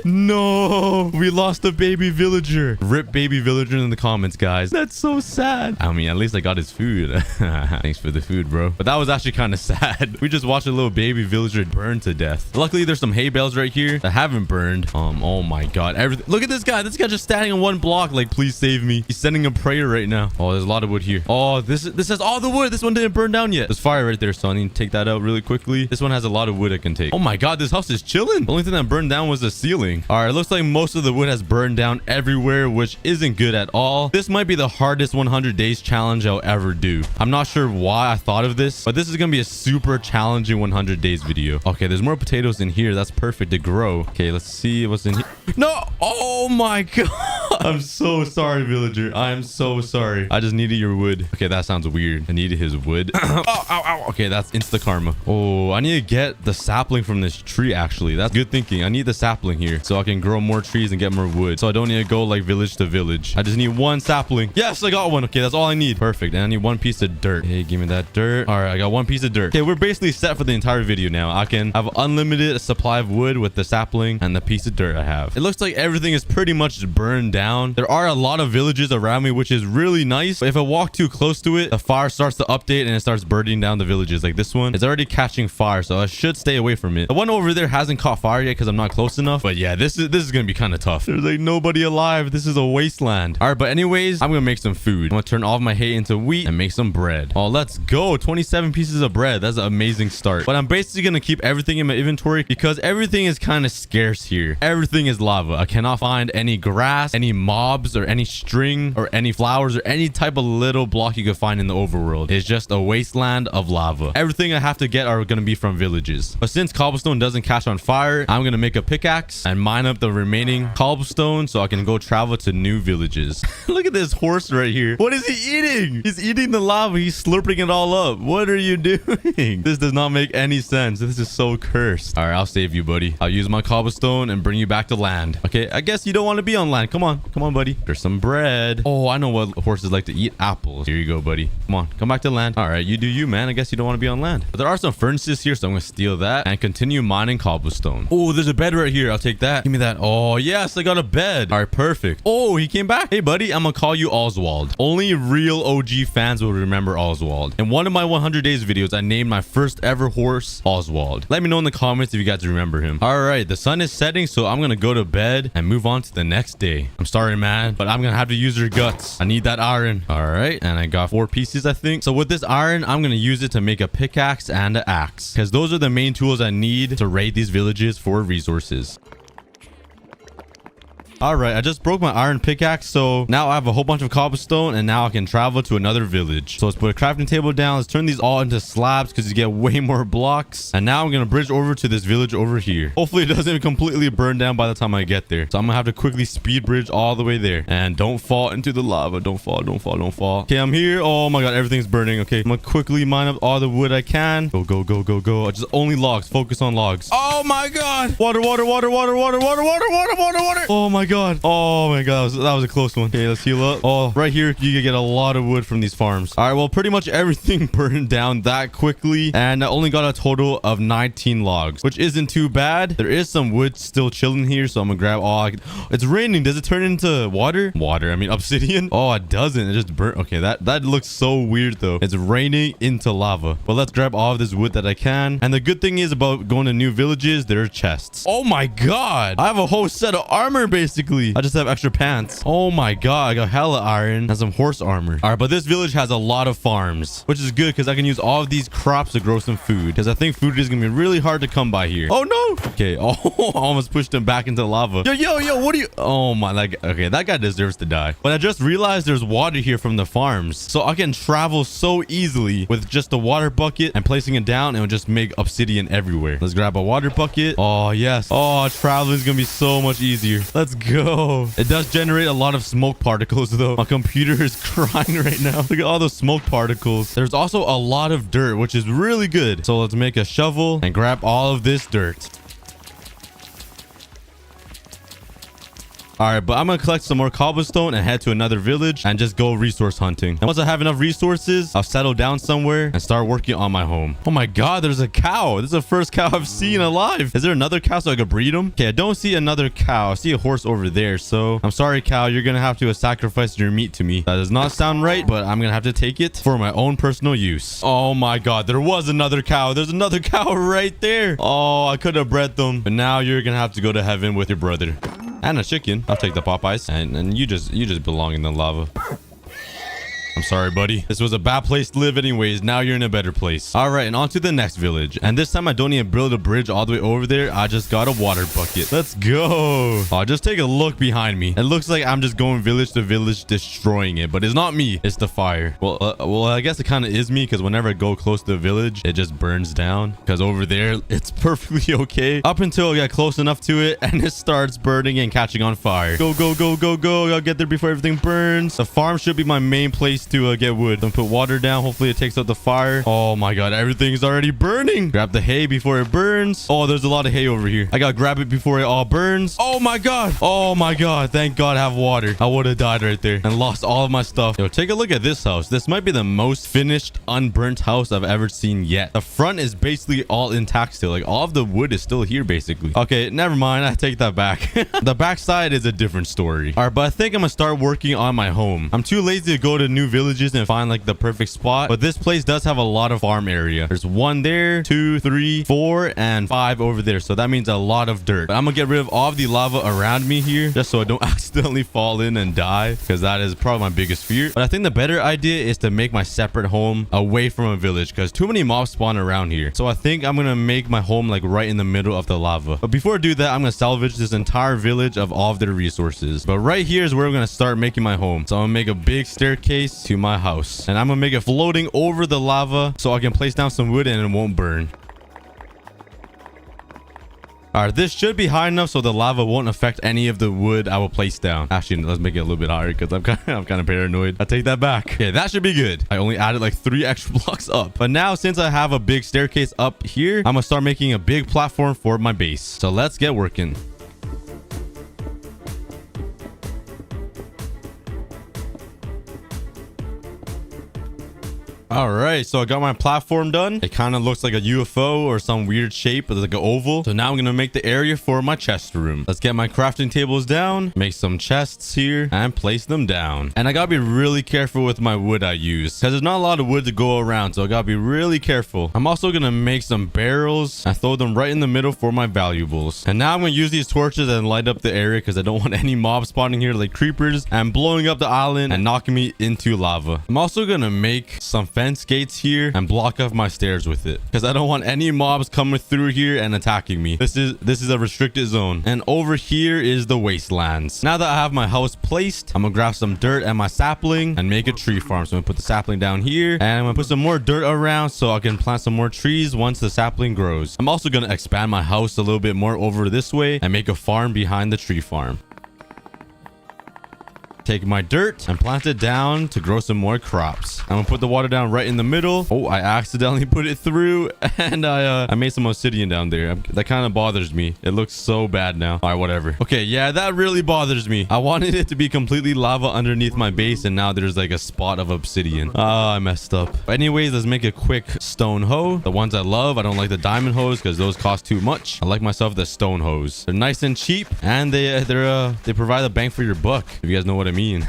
No, we lost a baby villager. Rip baby villager in the comments, guys. That's so sad. I mean, at least I got his food. Thanks for the food, bro. But that was actually kind of sad. We just watched a little baby villager burn to death. Luckily there's some hay bales right here that haven't burned. Oh my god, everything. Look at this guy. This guy just standing on one block like, please save me. He's sending a prayer right now. Oh, there's a lot of wood here. Oh, this has all the wood. This one didn't burn down yet. There's fire right there, so I need to take that out really quick. quickly. This one has a lot of wood I can take. Oh my god, this house is chilling. The only thing that burned down was the ceiling. All right, it looks like most of the wood has burned down everywhere, which isn't good at all. This might be the hardest 100 days challenge I'll ever do. I'm not sure why I thought of this, but this is gonna be a super challenging 100 days video. Okay, there's more potatoes in here. That's perfect to grow. Okay, let's see what's in here. No! Oh my god! I'm so sorry, villager. I'm so sorry. I just needed your wood. Okay, that sounds weird. I needed his wood. Oh, ow, ow. Okay, that's insta karma. Oh, I need to get the sapling from this tree, actually. That's good thinking. I need the sapling here so I can grow more trees and get more wood. So I don't need to go like village to village. I just need one sapling. Yes, I got one. Okay, that's all I need. Perfect. And I need one piece of dirt. Hey, give me that dirt. All right, I got one piece of dirt. Okay, we're basically set for the entire video now. I can have unlimited supply of wood with the sapling and the piece of dirt I have. It looks like everything is pretty much burned down. There are a lot of villages around me, which is really nice. But if I walk too close to it, the fire starts to update and it starts burning down the villages. Like this one is already catching fire, so I should stay away from it. The one over there hasn't caught fire yet because I'm not close enough. But yeah, this is gonna be kind of tough. There's like nobody alive. This is a wasteland. All right, but anyways, I'm gonna make some food. I'm gonna turn all of my hay into wheat and make some bread. Oh, let's go. 27 pieces of bread. That's an amazing start. But I'm basically gonna keep everything in my inventory because everything is kind of scarce here. Everything is lava. I cannot find any grass, any mobs, or any string, or any flowers, or any type of little block you could find in the overworld. It's just a wasteland of lava. Everything I have to get are gonna be from villages. But since cobblestone doesn't catch on fire, I'm gonna make a pickaxe and mine up the remaining cobblestone so I can go travel to new villages. Look at this horse right here. What is he eating? He's eating the lava. He's slurping it all up. What are you doing? This does not make any sense. This is so cursed. All right, I'll save you, buddy. I'll use my cobblestone and bring you back to land. Okay, I guess you don't want to be on land. Come on, buddy. There's some bread. Oh, I know what horses like to eat. Apples. Here you go, buddy. Come on, come back to land. All right, you do you, man. I guess you don't want to be on land. But there are some furnaces here, so I'm gonna steal that and continue mining cobblestone. Oh, there's a bed right here. I'll take that. Give me that. Oh yes, I got a bed. All right, perfect. Oh, he came back. Hey, buddy, I'm gonna call you Oswald. Only real OG fans will remember Oswald. In one of my 100 days videos, I named my first ever horse Oswald. Let me know in the comments if you guys remember him. All right, the sun is setting, so I'm gonna go to bed and move on to the next day. I'm sorry, man, but I'm gonna have to use your guts. I need that iron. All right, and I got 4 pieces, I think. So with this iron, I'm gonna use it to make a pickaxe and an axe, because those are the main tools I need to raid these villages for resources. All right, I just broke my iron pickaxe, so now I have a whole bunch of cobblestone, and now I can travel to another village. So let's put a crafting table down. Let's turn these all into slabs because you get way more blocks. And now I'm gonna bridge over to this village over here. Hopefully it doesn't completely burn down by the time I get there. So I'm gonna have to quickly speed bridge all the way there. And don't fall into the lava. Don't fall, don't fall, don't fall. Okay, I'm here. Oh my god, everything's burning. Okay, I'm gonna quickly mine up all the wood I can. Go, go, go, go, go. Just only logs. Focus on logs. Oh my god. Water, water, water, water, water, water, water, water, water, water. Oh my god. Oh my god, that was a close one. Okay, let's heal up. Oh, right here you can get a lot of wood from these farms. All right, well, pretty much everything burned down that quickly, and I only got a total of 19 logs, which isn't too bad. There is some wood still chilling here, so I'm gonna grab all I can. It's raining. Does it turn into water? I mean obsidian. Oh, it doesn't. It just burnt. Okay, that looks so weird though. It's raining into lava. But let's grab all of this wood that I can. And the good thing is about going to new villages, there are chests. Oh my god, I have a whole set of armor basically. I just have extra pants. Oh my god, I got hella iron and some horse armor. All right, but this village has a lot of farms, which is good because I can use all of these crops to grow some food, because I think food is gonna be really hard to come by here. Oh no. Okay. Oh, I almost pushed him back into lava. Yo, what are you? Oh my, like, okay, that guy deserves to die. But I just realized there's water here from the farms, so I can travel so easily with just a water bucket and placing it down, and it'll just make obsidian everywhere. Let's grab a water bucket. Oh yes. Oh, traveling is gonna be so much easier. Let's go. It does generate a lot of smoke particles though. My computer is crying right now. Look at all those smoke particles. There's also a lot of dirt, which is really good. So let's make a shovel and grab all of this dirt. All right, but I'm gonna collect some more cobblestone and head to another village and just go resource hunting. And once I have enough resources, I'll settle down somewhere and start working on my home. Oh my god, there's a cow. This is the first cow I've seen alive. Is there another cow so I could breed them? Okay, I don't see another cow. I see a horse over there. So I'm sorry, cow. You're gonna have to sacrifice your meat to me. That does not sound right, but I'm gonna have to take it for my own personal use. Oh my god, there was another cow. There's another cow right there. Oh, I could have bred them, but now you're gonna have to go to heaven with your brother. And a chicken. I'll take the Popeyes. And you just belong in the lava. I'm sorry, buddy. This was a bad place to live anyways. Now you're in a better place. All right, and on to the next village. And this time I don't even build a bridge all the way over there. I just got a water bucket. Let's go. Oh, just take a look behind me. It looks like I'm just going village to village destroying it, but it's not me. It's the fire. Well, I guess it kind of is me because whenever I go close to the village, it just burns down. Because over there, it's perfectly okay. Up until I get close enough to it and it starts burning and catching on fire. Go, go, go, go, go. I'll get there before everything burns. The farm should be my main place to get wood. Then put water down. Hopefully it takes out the fire. Oh my god, everything's already burning. Grab the hay before it burns. Oh, there's a lot of hay over here. I gotta grab it before it all burns. Oh my god. Oh my god. Thank god I have water. I would have died right there and lost all of my stuff. Yo, take a look at this house. This might be the most finished, unburnt house I've ever seen yet. The front is basically all intact still. Like all of the wood is still here basically. Okay, never mind. I take that back. The back side is a different story. All right, but I think I'm gonna start working on my home. I'm too lazy to go to new villages and find like the perfect spot, but this place does have a lot of farm area. There's 1 there, 2, 3, 4, and 5 over there. So that means a lot of dirt. But I'm gonna get rid of all of the lava around me here just so I don't accidentally fall in and die, because that is probably my biggest fear. But I think the better idea is to make my separate home away from a village, because too many mobs spawn around here. So I think I'm gonna make my home like right in the middle of the lava. But before I do that, I'm gonna salvage this entire village of all of their resources. But right here is where I'm gonna start making my home. So I'm gonna make a big staircase to my house, and I'm gonna make it floating over the lava so I can place down some wood and it won't burn. All right, this should be high enough so the lava won't affect any of the wood I will place down. Actually, let's make it a little bit higher because I'm kind of paranoid. I take that back. Okay, that should be good. I only added like 3 extra blocks up. But now, since I have a big staircase up here, I'm gonna start making a big platform for my base. So let's get working. All right, so I got my platform done. It kind of looks like a UFO or some weird shape, but it's like an oval. So now I'm gonna make the area for my chest room. Let's get my crafting tables down, make some chests here, and place them down. And I gotta be really careful with my wood I use, because there's not a lot of wood to go around, so I gotta be really careful. I'm also gonna make some barrels and throw them right in the middle for my valuables. And now I'm gonna use these torches and light up the area because I don't want any mobs spawning here like creepers and blowing up the island and knocking me into lava. I'm also gonna make some fence gates here and block off my stairs with it because I don't want any mobs coming through here and attacking me. This is a restricted zone. And over here is the wastelands. Now that I have my house placed, I'm gonna grab some dirt and my sapling and make a tree farm. So I'm gonna put the sapling down here and I'm gonna put some more dirt around so I can plant some more trees once the sapling grows. I'm also gonna expand my house a little bit more over this way and make a farm behind the tree farm. Take my dirt and plant it down to grow some more crops. I'm gonna put the water down right in the middle. Oh, I accidentally put it through and I made some obsidian down there. That kind of bothers me. It looks so bad now. All right, whatever. Okay, yeah, that really bothers me. I wanted it to be completely lava underneath my base and now there's like a spot of obsidian. I messed up. But anyways, let's make a quick stone hoe. The ones I love. I don't like the diamond hoes because those cost too much. I like myself the stone hoes. They're nice and cheap and they provide a bang for your buck, if you guys know what I mean.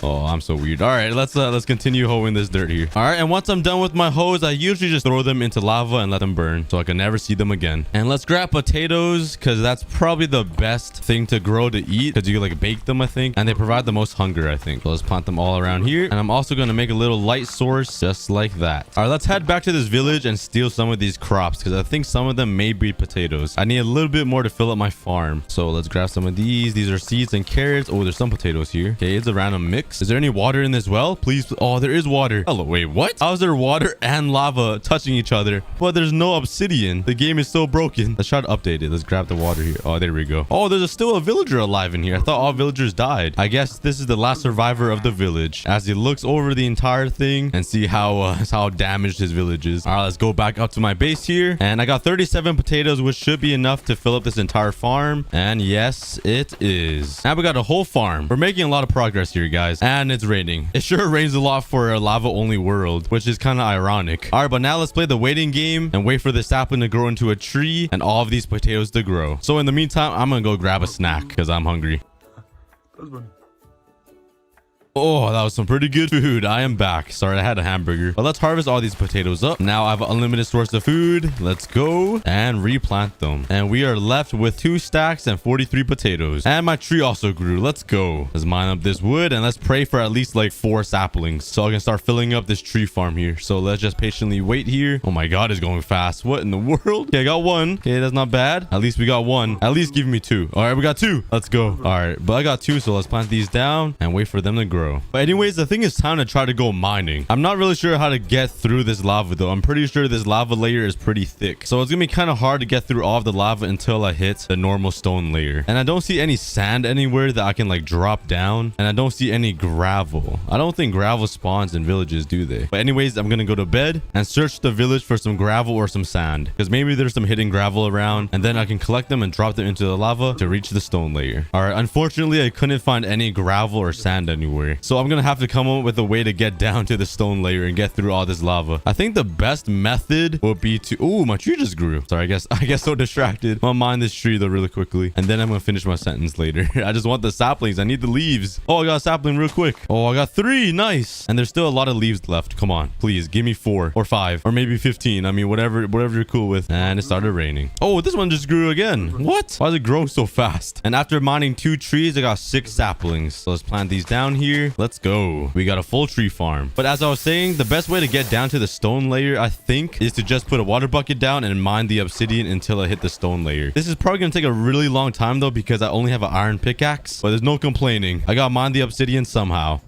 Oh, I'm so weird. All right, let's continue hoeing this dirt here. All right, and once I'm done with my hoes, I usually just throw them into lava and let them burn so I can never see them again. And let's grab potatoes because that's probably the best thing to grow to eat because you can like bake them, I think, and they provide the most hunger, I think. So let's plant them all around here, and I'm also going to make a little light source just like that. All right, let's head back to this village and steal some of these crops because I think some of them may breed potatoes. I need a little bit more to fill up my farm. So let's grab some of these. These are seeds and carrots. Oh, there's some potatoes here. Okay, it's a random mix. Is there any water in this well? Please. Oh, there is water. Hello, wait, what? How is there water and lava touching each other, but there's no obsidian? The game is so broken. Let's try to update it. Let's grab the water here. Oh, there we go. Oh, there's still a villager alive in here. I thought all villagers died. I guess this is the last survivor of the village as he looks over the entire thing and see how damaged his village is. All right, let's go back up to my base here, and I got 37 potatoes, which should be enough to fill up this entire farm. And yes, it is. Now we got a whole farm. We're making a lot of progress here, guys, and it's raining. It sure rains a lot for a lava only world, which is kind of ironic. All right, but now let's play the waiting game and wait for the sapling to grow into a tree and all of these potatoes to grow. So in the meantime, I'm gonna go grab a snack because I'm hungry. Oh, that was some pretty good food. I am back. Sorry, I had a hamburger. But let's harvest all these potatoes up. Now I have an unlimited source of food. Let's go and replant them. And we are left with 2 stacks and 43 potatoes. And my tree also grew. Let's go. Let's mine up this wood and let's pray for at least like 4 saplings so I can start filling up this tree farm here. So let's just patiently wait here. Oh my god, it's going fast. What in the world? Okay, I got 1. Okay, that's not bad. At least we got 1. At least give me 2. All right, we got 2. Let's go. All right, but I got 2, so let's plant these down and wait for them to grow. But anyways, I think it's time to try to go mining. I'm not really sure how to get through this lava though. I'm pretty sure this lava layer is pretty thick, so it's gonna be kind of hard to get through all of the lava until I hit the normal stone layer. And I don't see any sand anywhere that I can like drop down, and I don't see any gravel. I don't think gravel spawns in villages, do they? But anyways, I'm gonna go to bed and search the village for some gravel or some sand, because maybe there's some hidden gravel around, and then I can collect them and drop them into the lava to reach the stone layer. All right, unfortunately I couldn't find any gravel or sand anywhere, so I'm gonna have to come up with a way to get down to the stone layer and get through all this lava. I think the best method would be to... Oh, my tree just grew. Sorry, I get so distracted. I'm gonna mine this tree though really quickly, and then I'm gonna finish my sentence later. I just want the saplings. I need the leaves. Oh, I got a sapling real quick. Oh, I got 3. Nice. And there's still a lot of leaves left. Come on, please give me 4 or 5 or maybe 15. I mean, whatever you're cool with. And it started raining. Oh, this one just grew again. What? Why does it grow so fast? And after mining 2 trees, I got 6 saplings. So let's plant these down here. Let's go. We got a full tree farm. But as I was saying, the best way to get down to the stone layer, I think, is to just put a water bucket down and mine the obsidian until I hit the stone layer. This is probably gonna take a really long time though, because I only have an iron pickaxe, but there's no complaining. I gotta mine the obsidian somehow.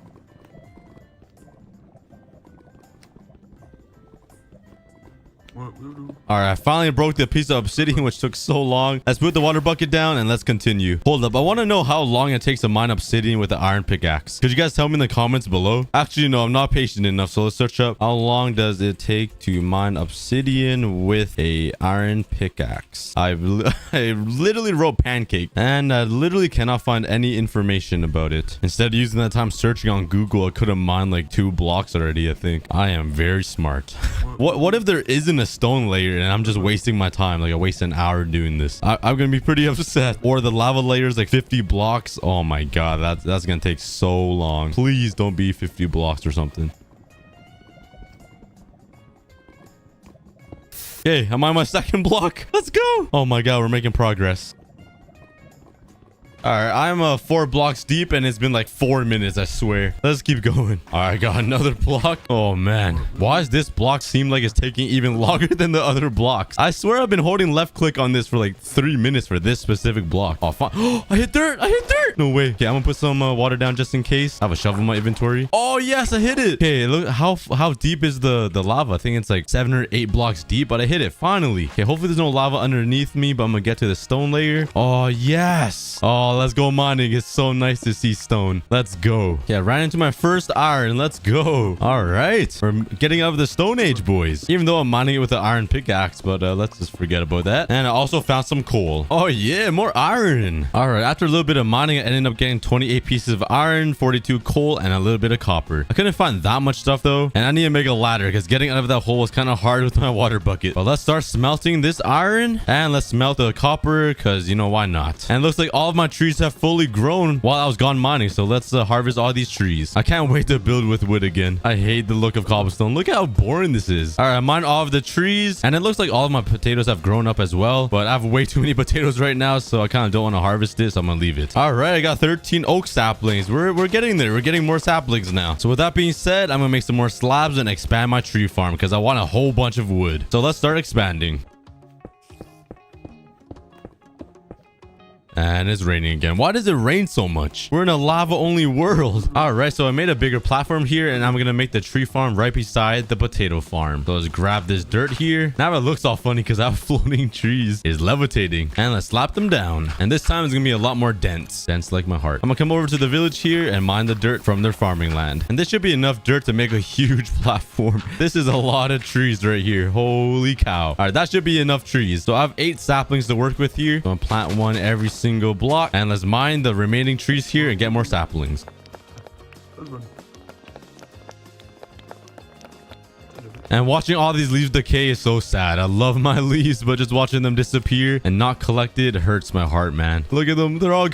All right, I finally broke the piece of obsidian, which took so long. Let's put the water bucket down and let's continue. Hold up, I want to know how long it takes to mine obsidian with the iron pickaxe. Could you guys tell me in the comments below? Actually, no, I'm not patient enough, so let's search up how long does it take to mine obsidian with a iron pickaxe. I literally wrote pancake, and I literally cannot find any information about it. Instead of using that time searching on Google, I could have mined like 2 blocks already. I think I am very smart. What if there isn't a stone layer and I'm just wasting my time? Like I wasted an hour doing this. I'm gonna be pretty upset. Or the lava layer is like 50 blocks. Oh my god, that's gonna take so long. Please don't be 50 blocks or something. Okay, I'm on my 2nd block. Let's go. Oh my god, we're making progress. All right, I'm 4 blocks deep and it's been like 4 minutes, I swear. Let's keep going. All right, got another block. Oh man, why does this block seem like it's taking even longer than the other blocks? I swear I've been holding left click on this for like 3 minutes for this specific block. Oh, fine. I hit dirt. I hit dirt. No way. Okay, I'm gonna put some water down just in case. I have a shovel in my inventory. Oh yes, I hit it. Okay, look how deep is the lava. I think it's like 7 or 8 blocks deep, but I hit it finally. Okay, hopefully there's no lava underneath me, but I'm gonna get to the stone layer. Oh yes. Oh, let's go mining. It's so nice to see stone. Let's go. Yeah, ran into my first iron. Let's go. All right, we're getting out of the stone age, boys. Even though I'm mining it with an iron pickaxe, but let's just forget about that. And I also found some coal. Oh yeah, more iron. All right, after a little bit of mining, I ended up getting 28 pieces of iron, 42 coal, and a little bit of copper. I couldn't find that much stuff though, and I need to make a ladder because getting out of that hole was kind of hard with my water bucket. But let's start smelting this iron, and let's smelt the copper because, you know, why not? And it looks like all of my trees have fully grown while I was gone mining, so let's harvest all these trees. I can't wait to build with wood again. I hate the look of cobblestone. Look how boring this is. All right, I mined all of the trees, and it looks like all of my potatoes have grown up as well, but I have way too many potatoes right now, so I kind of don't want to harvest it, so I'm gonna leave it. All right, I got 13 oak saplings. We're getting there. We're getting more saplings now. So with that being said, I'm gonna make some more slabs and expand my tree farm because I want a whole bunch of wood. So let's start expanding. And it's raining again. Why does it rain so much? We're in a lava only world. All right, so I made a bigger platform here, and I'm gonna make the tree farm right beside the potato farm. So let's grab this dirt here. Now it looks all funny because I have floating trees. It's levitating. And let's slap them down. And this time it's gonna be a lot more dense like my heart. I'm gonna come over to the village here and mine the dirt from their farming land. And this should be enough dirt to make a huge platform. This is a lot of trees right here. Holy cow. All right, that should be enough trees. So I have 8 saplings to work with here. So I'm gonna plant one every single block, and let's mine the remaining trees here and get more saplings. And watching all these leaves decay is so sad. I love my leaves, but just watching them disappear and not collected hurts my heart, man. Look at them. They're all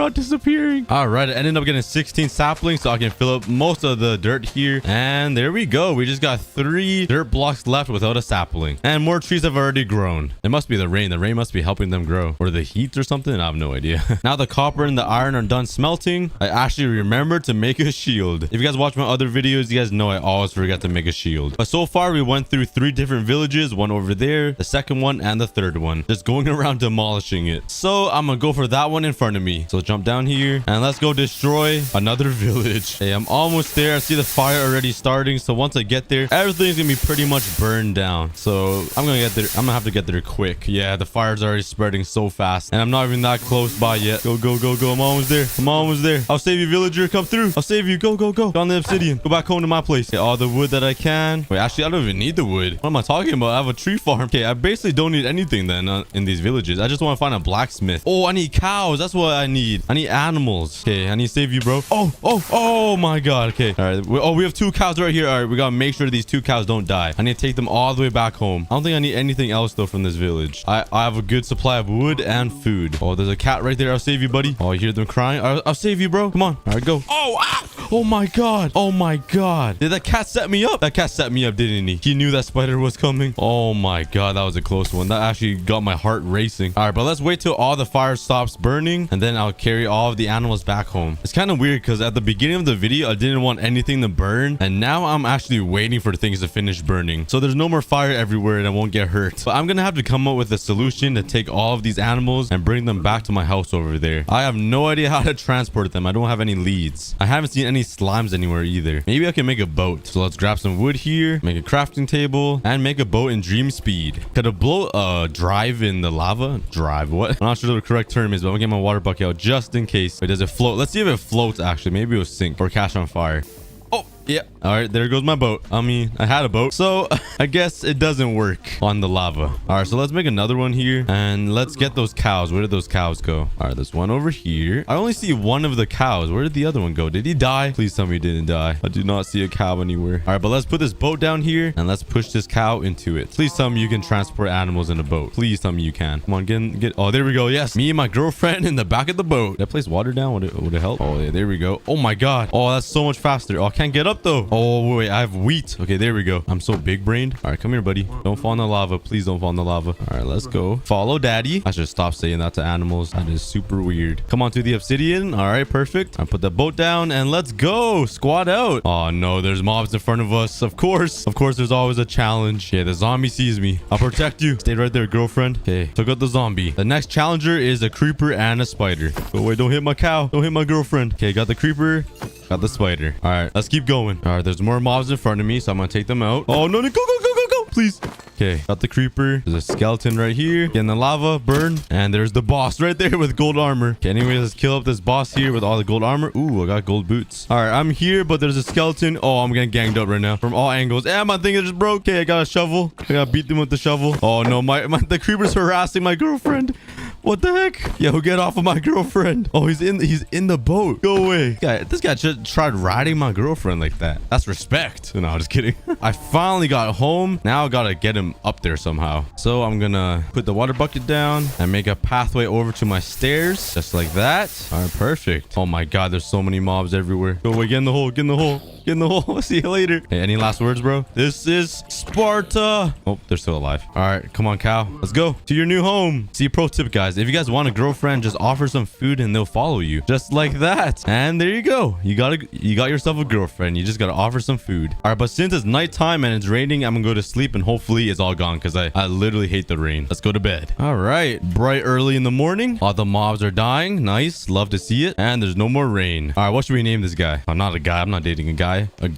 disappearing. All right, I ended up getting 16 saplings so I can fill up most of the dirt here. And there we go. We just got 3 dirt blocks left without a sapling. And more trees have already grown. It must be the rain. The rain must be helping them grow. Or the heat or something. I have no idea. Now the copper and the iron are done smelting. I actually remembered to make a shield. If you guys watch my other videos, you guys know I always forget to make a shield. But so far we went through 3 different villages. One over there, the second one, and the third one. Just going around demolishing it. So I'm gonna go for that one in front of me. So jump down here and let's go destroy another village. Hey, I'm almost there. I see the fire already starting. So once I get there, everything's gonna be pretty much burned down. So I'm gonna get there. I'm gonna have to get there quick. Yeah, the fire's already spreading so fast and I'm not even that close by yet. Go, go, go, go. I'm almost there. I'm almost there. I'll save you, villager. Come through. I'll save you. Go, go, go. Go on the obsidian. Go back home to my place. Get all the wood that I can. Wait, actually, I don't even need the wood. What am I talking about? I have a tree farm. Okay, I basically don't need anything then in these villages. I just want to find a blacksmith. Oh, I need cows. That's what I need. I need animals. Okay, I need to save you, bro. Oh my God. Okay. All right. We have 2 cows right here. All right, we got to make sure these 2 cows don't die. I need to take them all the way back home. I don't think I need anything else though from this village. I have a good supply of wood and food. Oh, there's a cat right there. I'll save you, buddy. Oh, you hear them crying? I'll save you, bro. Come on. All right, go. Oh, ah! Oh my God. Oh my God. Did that cat set me up? That cat set me up, didn't he? He knew that spider was coming. Oh my God. That was a close one. That actually got my heart racing. All right, but let's wait till all the fire stops burning and then I'll carry all of the animals back home. It's kind of weird because at the beginning of the video, I didn't want anything to burn. And now I'm actually waiting for things to finish burning. So there's no more fire everywhere and I won't get hurt. But I'm going to have to come up with a solution to take all of these animals and bring them back to my house over there. I have no idea how to transport them. I don't have any leads. I haven't seen any slimes anywhere either. Maybe I can make a boat. So let's grab some wood here, make a crafting table, and make a boat in dream speed. Could a blow drive in the lava? Drive what? I'm not sure what the correct term is, but I'm gonna get my water bucket out just in case. Wait, does it float? Let's see if it floats actually. Maybe it'll sink or catch on fire. Oh, yeah. All right, there goes my boat. I mean, I had a boat. So I guess it doesn't work on the lava. All right, so let's make another one here and let's get those cows. Where did those cows go? All right, there's one over here. I only see one of the cows. Where did the other one go? Did he die? Please tell me he didn't die. I do not see a cow anywhere. All right, but let's put this boat down here and let's push this cow into it. Please tell me you can transport animals in a boat. Please tell me you can. Come on, get. Oh, there we go. Yes, me and my girlfriend in the back of the boat. Did I place water down? Would it help? Oh, yeah, there we go. Oh my God. Oh, that's so much faster. Oh, I can't get up though. Oh, wait, I have wheat. Okay, there we go. I'm so big brained. All right, come here, buddy. Don't fall in the lava. Please don't fall in the lava. All right, let's go. Follow daddy. I should stop saying that to animals. That is super weird. Come on to the obsidian. All right, perfect. I put the boat down and let's go. Squad out. Oh no, there's mobs in front of us. Of course, there's always a challenge. Yeah, the zombie sees me. I'll protect you. Stay right there, girlfriend. Okay, took out the zombie. The next challenger is a creeper and a spider. Oh wait, don't hit my cow. Don't hit my girlfriend. Okay, got the creeper. Got the spider. All right, let's keep going. All right, there's more mobs in front of me, so I'm gonna take them out. Oh no, no, go, go, go, go, go, please. Okay, got the creeper. There's a skeleton right here. Get in the lava, burn. And there's the boss right there with gold armor. Okay, anyways, let's kill up this boss here with all the gold armor. Ooh, I got gold boots. All right, I'm here, but there's a skeleton. Oh, I'm getting ganged up right now from all angles. And my thing just broke. Okay, I got a shovel. I gotta beat them with the shovel. Oh no, the creeper's harassing my girlfriend. What the heck? Yo, get off of my girlfriend. Oh, he's in the boat. Go away. This guy just tried riding my girlfriend like that. That's respect. No, I'm just kidding. I finally got home. Now I gotta get him up there somehow. So I'm gonna put the water bucket down and make a pathway over to my stairs. Just like that. All right, perfect. Oh my God, there's so many mobs everywhere. Go away, get in the hole, get in the hole. Get in the hole. See you later. Hey, any last words, bro? This is Sparta. Oh, they're still alive. All right, come on, cow. Let's go to your new home. See, pro tip, guys. If you guys want a girlfriend, just offer some food and they'll follow you. Just like that. And there you go. You got yourself a girlfriend. You just gotta offer some food. All right, but since it's nighttime and it's raining, I'm gonna go to sleep and hopefully it's all gone because I literally hate the rain. Let's go to bed. All right, bright early in the morning. All the mobs are dying. Nice. Love to see it. And there's no more rain. All right, what should we name this guy? I'm not a guy. I'm not dating a guy.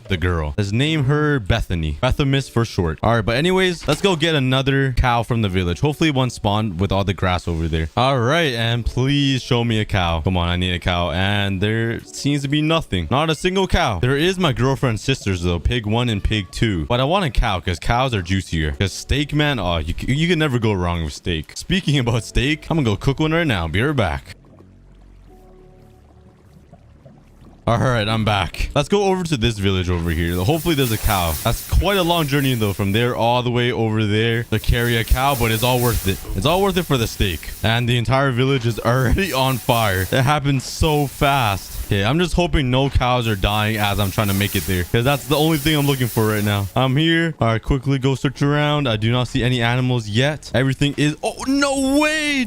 The girl. Let's name her Bethany. Bethamis for short. All right, but anyways, let's go get another cow from the village. Hopefully one spawned with all the grass over there. All right, and please show me a cow. Come on, I need a cow. And there seems to be nothing. Not a single cow. There is my girlfriend's sisters though, pig 1 and pig 2. But I want a cow because cows are juicier. Because steak, man, oh, you can never go wrong with steak. Speaking about steak, I'm gonna go cook one right now. Be right back. All right, I'm back. Let's go over to this village over here. Hopefully there's a cow. That's quite a long journey though, from there all the way over there to carry a cow, but it's all worth it. It's all worth it for the steak. And the entire village is already on fire. It happened so fast. Okay, I'm just hoping no cows are dying as I'm trying to make it there, because that's the only thing I'm looking for right now. I'm here. All right, quickly go search around. I do not see any animals yet. Everything is... Oh, no way.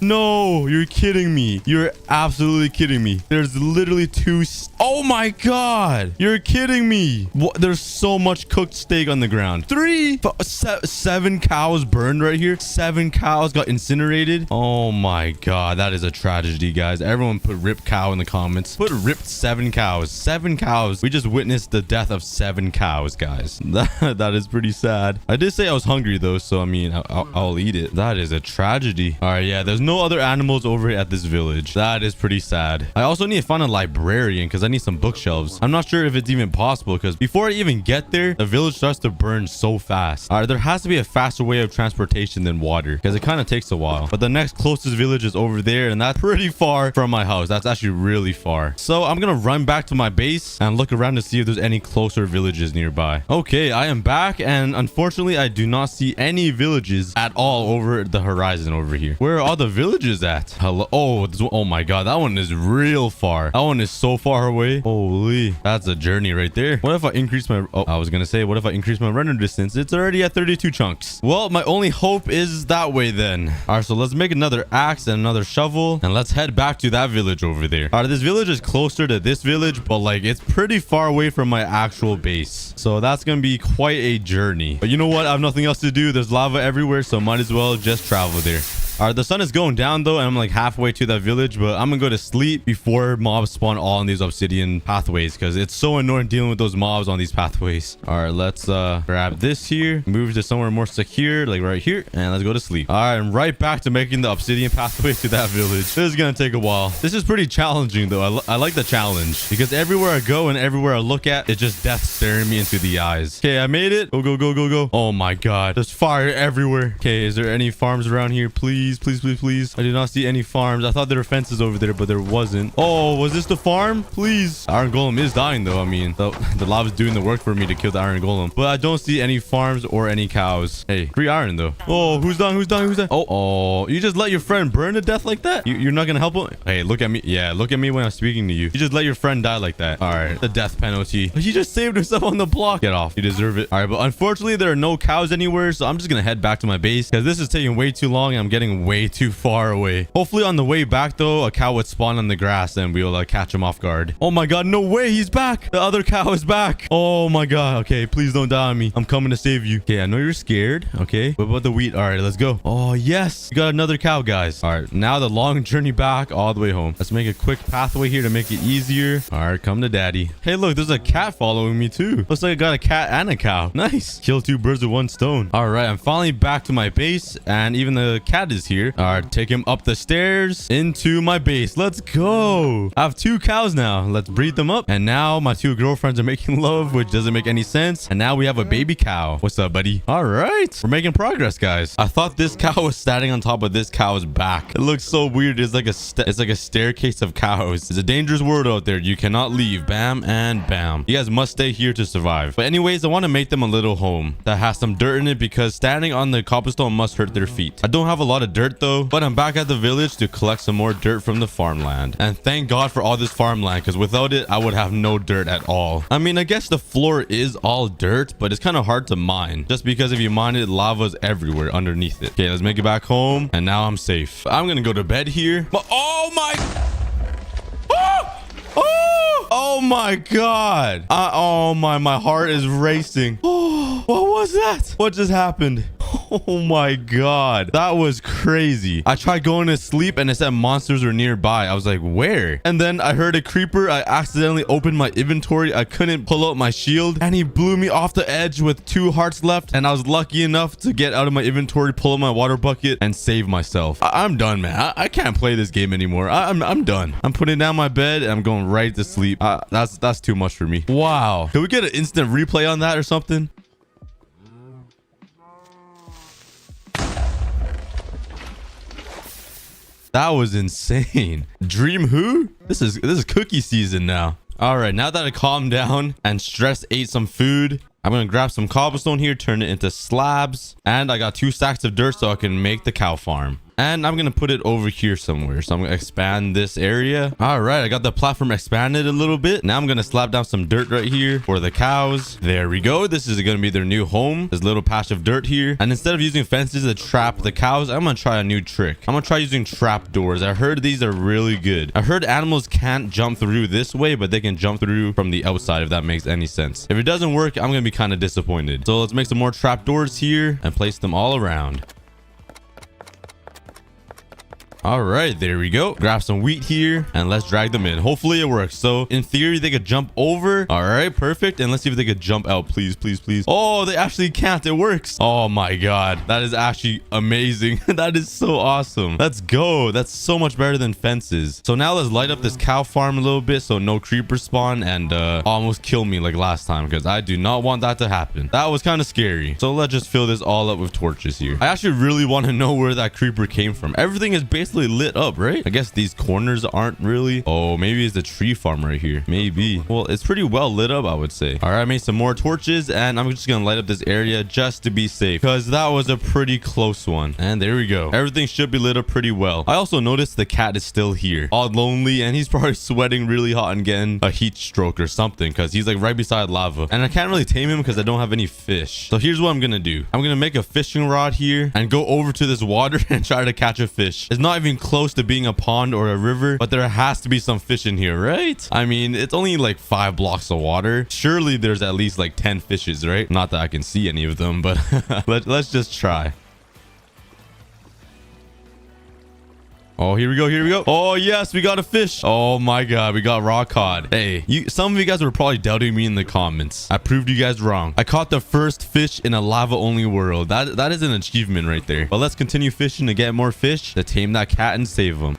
No, you're kidding me. You're absolutely kidding me. There's literally two... Oh my God. You're kidding me. What? There's so much cooked steak on the ground. 7 cows burned right here. 7 cows got incinerated. Oh my God. That is a tragedy, guys. Everyone put rip cow in the comments. Put ripped 7 cows. 7 cows. We just witnessed the death of 7 cows, guys. That is pretty sad. I did say I was hungry though, so I mean, I'll eat it. That is a tragedy. All right, yeah, there's no other animals over at this village. That is pretty sad. I also need to find a librarian because I need some bookshelves. I'm not sure if it's even possible because before I even get there, the village starts to burn so fast. All right, there has to be a faster way of transportation than water because it kind of takes a while. But the next closest village is over there, and that's pretty far from my house. That's actually really far. So I'm gonna run back to my base and look around to see if there's any closer villages nearby. Okay, I am back, and unfortunately I do not see any villages at all over the horizon over here. Where are all the villages at? Hello? Oh my God, that one is real far. That one is so far away. Holy, that's a journey right there. What if I increase my... Oh, I was gonna say, what if I increase my render distance? It's already at 32 chunks. Well, my only hope is that way then. All right, so let's make another axe and another shovel, and let's head back to that village over there. All right, this village is closer to this village, but like it's pretty far away from my actual base, so that's gonna be quite a journey. But you know what? I have nothing else to do. There's lava everywhere, so might as well just travel there. All right, the sun is going down though, and I'm like halfway to that village, but I'm gonna go to sleep before mobs spawn all on these obsidian pathways because it's so annoying dealing with those mobs on these pathways. All right, let's grab this here, move to somewhere more secure, like right here, and let's go to sleep. All right, I'm right back to making the obsidian pathway to that village. This is gonna take a while. This is pretty challenging though. I like the challenge because everywhere I go and everywhere I look at, it's just death staring me into the eyes. Okay, I made it. Go. Oh my God, there's fire everywhere. Okay, is there any farms around here? Please. I did not see any farms. I thought there were fences over there, but there wasn't. Oh, was this the farm? Please. Iron golem is dying though. I mean, the lava's doing the work for me to kill the iron golem, but I don't see any farms or any cows. Hey, free iron though. Oh, who's done? Oh, you just let your friend burn to death like that? You're not gonna help him? Hey, look at me. Yeah, look at me when I'm speaking to you. You just let your friend die like that. All right, the death penalty. He just saved herself on the block. Get off. You deserve it. All right, but unfortunately there are no cows anywhere, so I'm just gonna head back to my base because this is taking way too long and I'm getting way too far away. Hopefully on the way back though, a cow would spawn on the grass and we'll catch him off guard. Oh my God, no way, he's back. The other cow is back. Oh my God. Okay, please don't die on me. I'm coming to save you. Okay, I know you're scared. Okay, what about the wheat? All right, let's go. Oh yes, we got another cow, guys. All right, now the long journey back all the way home. Let's make a quick pathway here to make it easier. All right, come to daddy. Hey, look, there's a cat following me too. Looks like I got a cat and a cow. Nice. Kill 2 birds with 1 stone. All right, I'm finally back to my base and even the cat is here. All right, take him up the stairs into my base. Let's go. I have 2 cows now. Let's breed them up. And now my 2 girlfriends are making love, which doesn't make any sense. And now we have a baby cow. What's up, buddy? All right, we're making progress, guys. I thought this cow was standing on top of this cow's back. It looks so weird. It's like a staircase of cows. It's a dangerous world out there. You cannot leave. Bam and bam. You guys must stay here to survive. But anyways, I want to make them a little home that has some dirt in it because standing on the cobblestone must hurt their feet. I don't have a lot of dirt though, but I'm back at the village to collect some more dirt from the farmland. And thank God for all this farmland because without it, I would have no dirt at all. I mean, I guess the floor is all dirt, but it's kind of hard to mine just because if you mine it, lava's everywhere underneath it. Okay, let's make it back home. And now I'm safe. I'm going to go to bed here. But oh my... Oh my God. Oh my heart is racing. Oh, what was that? What just happened? Oh my God, that was crazy. I tried going to sleep and it said monsters were nearby. I was like, where? And then I heard a creeper. I accidentally opened my inventory. I couldn't pull out my shield and he blew me off the edge with 2 hearts left. And I was lucky enough to get out of my inventory, pull out my water bucket and save myself. I'm done, man. I can't play this game anymore. I'm done. I'm putting down my bed and I'm going right to sleep. That's too much for me. Wow. Can we get an instant replay on that or something? That was insane. Dream who? This is cookie season now. All right, now that I calmed down and stress ate some food, I'm gonna grab some cobblestone here, turn it into slabs, and I got 2 stacks of dirt so I can make the cow farm. And I'm gonna put it over here somewhere. So I'm gonna expand this area. All right, I got the platform expanded a little bit. Now I'm gonna slap down some dirt right here for the cows. There we go. This is gonna be their new home. This little patch of dirt here. And instead of using fences to trap the cows, I'm gonna try a new trick. I'm gonna try using trap doors. I heard these are really good. I heard animals can't jump through this way, but they can jump through from the outside, if that makes any sense. If it doesn't work, I'm gonna be kind of disappointed. So let's make some more trap doors here and place them all around. All right, there we go. Grab some wheat here and let's drag them in. Hopefully it works. So in theory, they could jump over. All right, perfect. And let's see if they could jump out. Please, please, please. Oh, they actually can't. It works. Oh my God. That is actually amazing. That is so awesome. Let's go. That's so much better than fences. So now let's light up this cow farm a little bit so no creepers spawn and almost kill me like last time, because I do not want that to happen. That was kind of scary. So let's just fill this all up with torches here. I actually really want to know where that creeper came from. Everything is basically lit up, right? I guess these corners aren't really. Oh, maybe it's the tree farm right here. Maybe. Well, it's pretty well lit up, I would say. All right, I made some more torches and I'm just gonna light up this area just to be safe, because that was a pretty close one. And there we go. Everything should be lit up pretty well. I also noticed the cat is still here, all lonely, and he's probably sweating really hot and getting a heat stroke or something, because he's like right beside lava. And I can't really tame him because I don't have any fish. So here's what I'm gonna do. I'm gonna make a fishing rod here and go over to this water and try to catch a fish. It's not even close to being a pond or a river, but there has to be some fish in here, right? I mean, it's only like 5 blocks of water. Surely there's at least like 10 fishes, right? Not that I can see any of them, but let's just try. Oh, here we go. Here we go. Oh, yes, we got a fish. Oh my God, we got raw cod. Hey, some of you guys were probably doubting me in the comments. I proved you guys wrong. I caught the first fish in a lava-only world. That is an achievement right there. But let's continue fishing to get more fish to tame that cat and save him.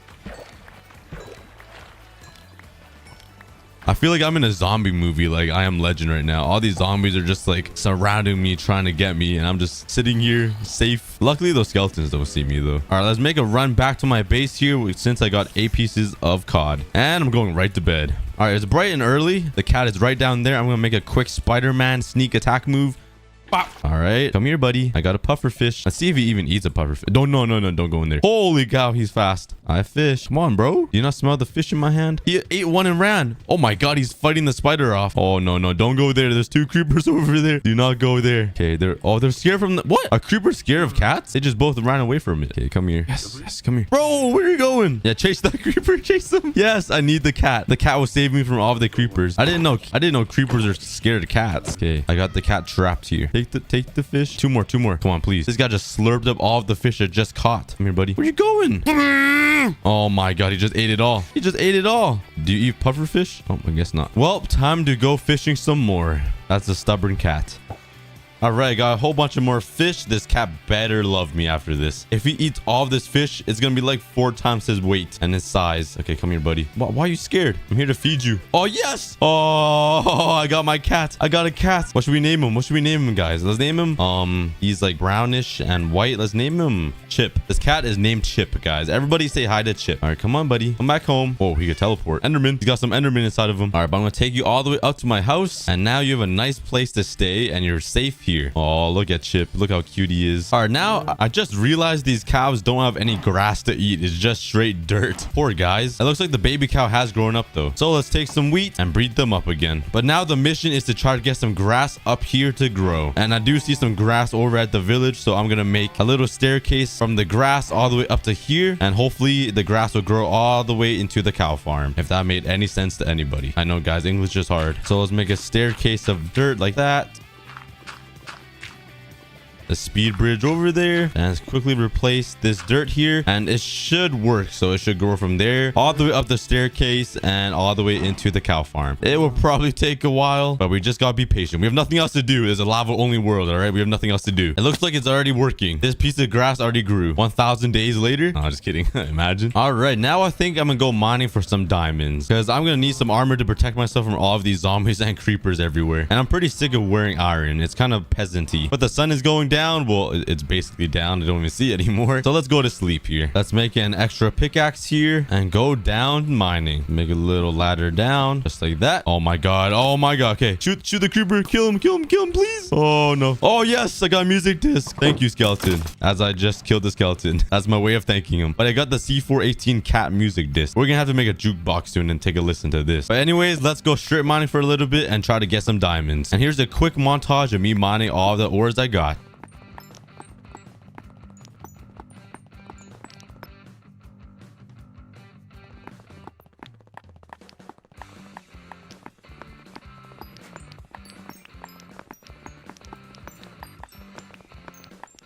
I feel like I'm in a zombie movie, like I Am Legend right now. All these zombies are just like surrounding me, trying to get me, and I'm just sitting here safe. Luckily, those skeletons don't see me though. All right, let's make a run back to my base here since I got 8 pieces of cod. And I'm going right to bed. All right, it's bright and early. The cat is right down there. I'm gonna make a quick Spider-Man sneak attack move. All right, come here, buddy. I got a puffer fish. Let's see if he even eats a puffer fish. No, don't go in there. Holy cow, he's fast. I fish. Come on, bro. Do you not smell the fish in my hand? He ate one and ran. Oh my God, he's fighting the spider off. Oh no, don't go there. There's 2 creepers over there. Do not go there. Okay, they're scared from the what? A creeper scared of cats? They just both ran away from it. Okay, come here. Yes, come here. Bro, where are you going? Yeah, chase that creeper. Chase him. Yes, I need the cat. The cat will save me from all of the creepers. I didn't know creepers are scared of cats. Okay, I got the cat trapped here. Take the fish. 2 more. Come on, please. This guy just slurped up all of the fish I just caught. Come here, buddy. Where you going? Oh my God, he just ate it all. Do you eat puffer fish? Oh, I guess not. Well, time to go fishing some more. That's a stubborn cat. All right, got a whole bunch of more fish. This cat better love me after this. If he eats all of this fish, it's gonna be like 4 times his weight and his size. Okay, come here, buddy. Why are you scared? I'm here to feed you. Oh, yes. Oh, I got my cat. I got a cat. What should we name him? Guys? Let's name him. He's like brownish and white. Let's name him Chip. This cat is named Chip, guys. Everybody say hi to Chip. All right, come on, buddy. Come back home. Oh, he could teleport. Enderman. He's got some Enderman inside of him. All right, but I'm gonna take you all the way up to my house, and now you have a nice place to stay, and you're safe here. Oh, look at Chip. Look how cute he is. All right, now I just realized these cows don't have any grass to eat. It's just straight dirt. Poor guys. It looks like the baby cow has grown up though. So let's take some wheat and breed them up again. But now the mission is to try to get some grass up here to grow. And I do see some grass over at the village. So I'm going to make a little staircase from the grass all the way up to here. And hopefully the grass will grow all the way into the cow farm. If that made any sense to anybody. I know, guys, English is hard. So let's make a staircase of dirt like that. The speed bridge over there, and let's quickly replace this dirt here, and it should work. So it should go from there all the way up the staircase and all the way into the cow farm. It will probably take a while, but we just gotta be patient. We have nothing else to do. It's a lava only world. All right, we have nothing else to do. It looks like it's already working. This piece of grass already grew 1,000 days later. No, just kidding. Imagine. All right, now I think I'm gonna go mining for some diamonds, because I'm gonna need some armor to protect myself from all of these zombies and creepers everywhere. And I'm pretty sick of wearing iron. It's kind of peasanty, but the sun is going down. down. Well, it's basically down. I don't even see it anymore. So let's go to sleep here. Let's make an extra pickaxe here and go down mining. Make a little ladder down just like that. Oh my god. Oh my god. Okay, shoot the creeper. Kill him, please. Oh no. Oh yes, I got a music disc. Thank you, skeleton. As I just killed the skeleton. That's my way of thanking him. But I got the C418 cat music disc. We're gonna have to make a jukebox soon and take a listen to this. But anyways, let's go strip mining for a little bit and try to get some diamonds. And here's a quick montage of me mining all the ores I got.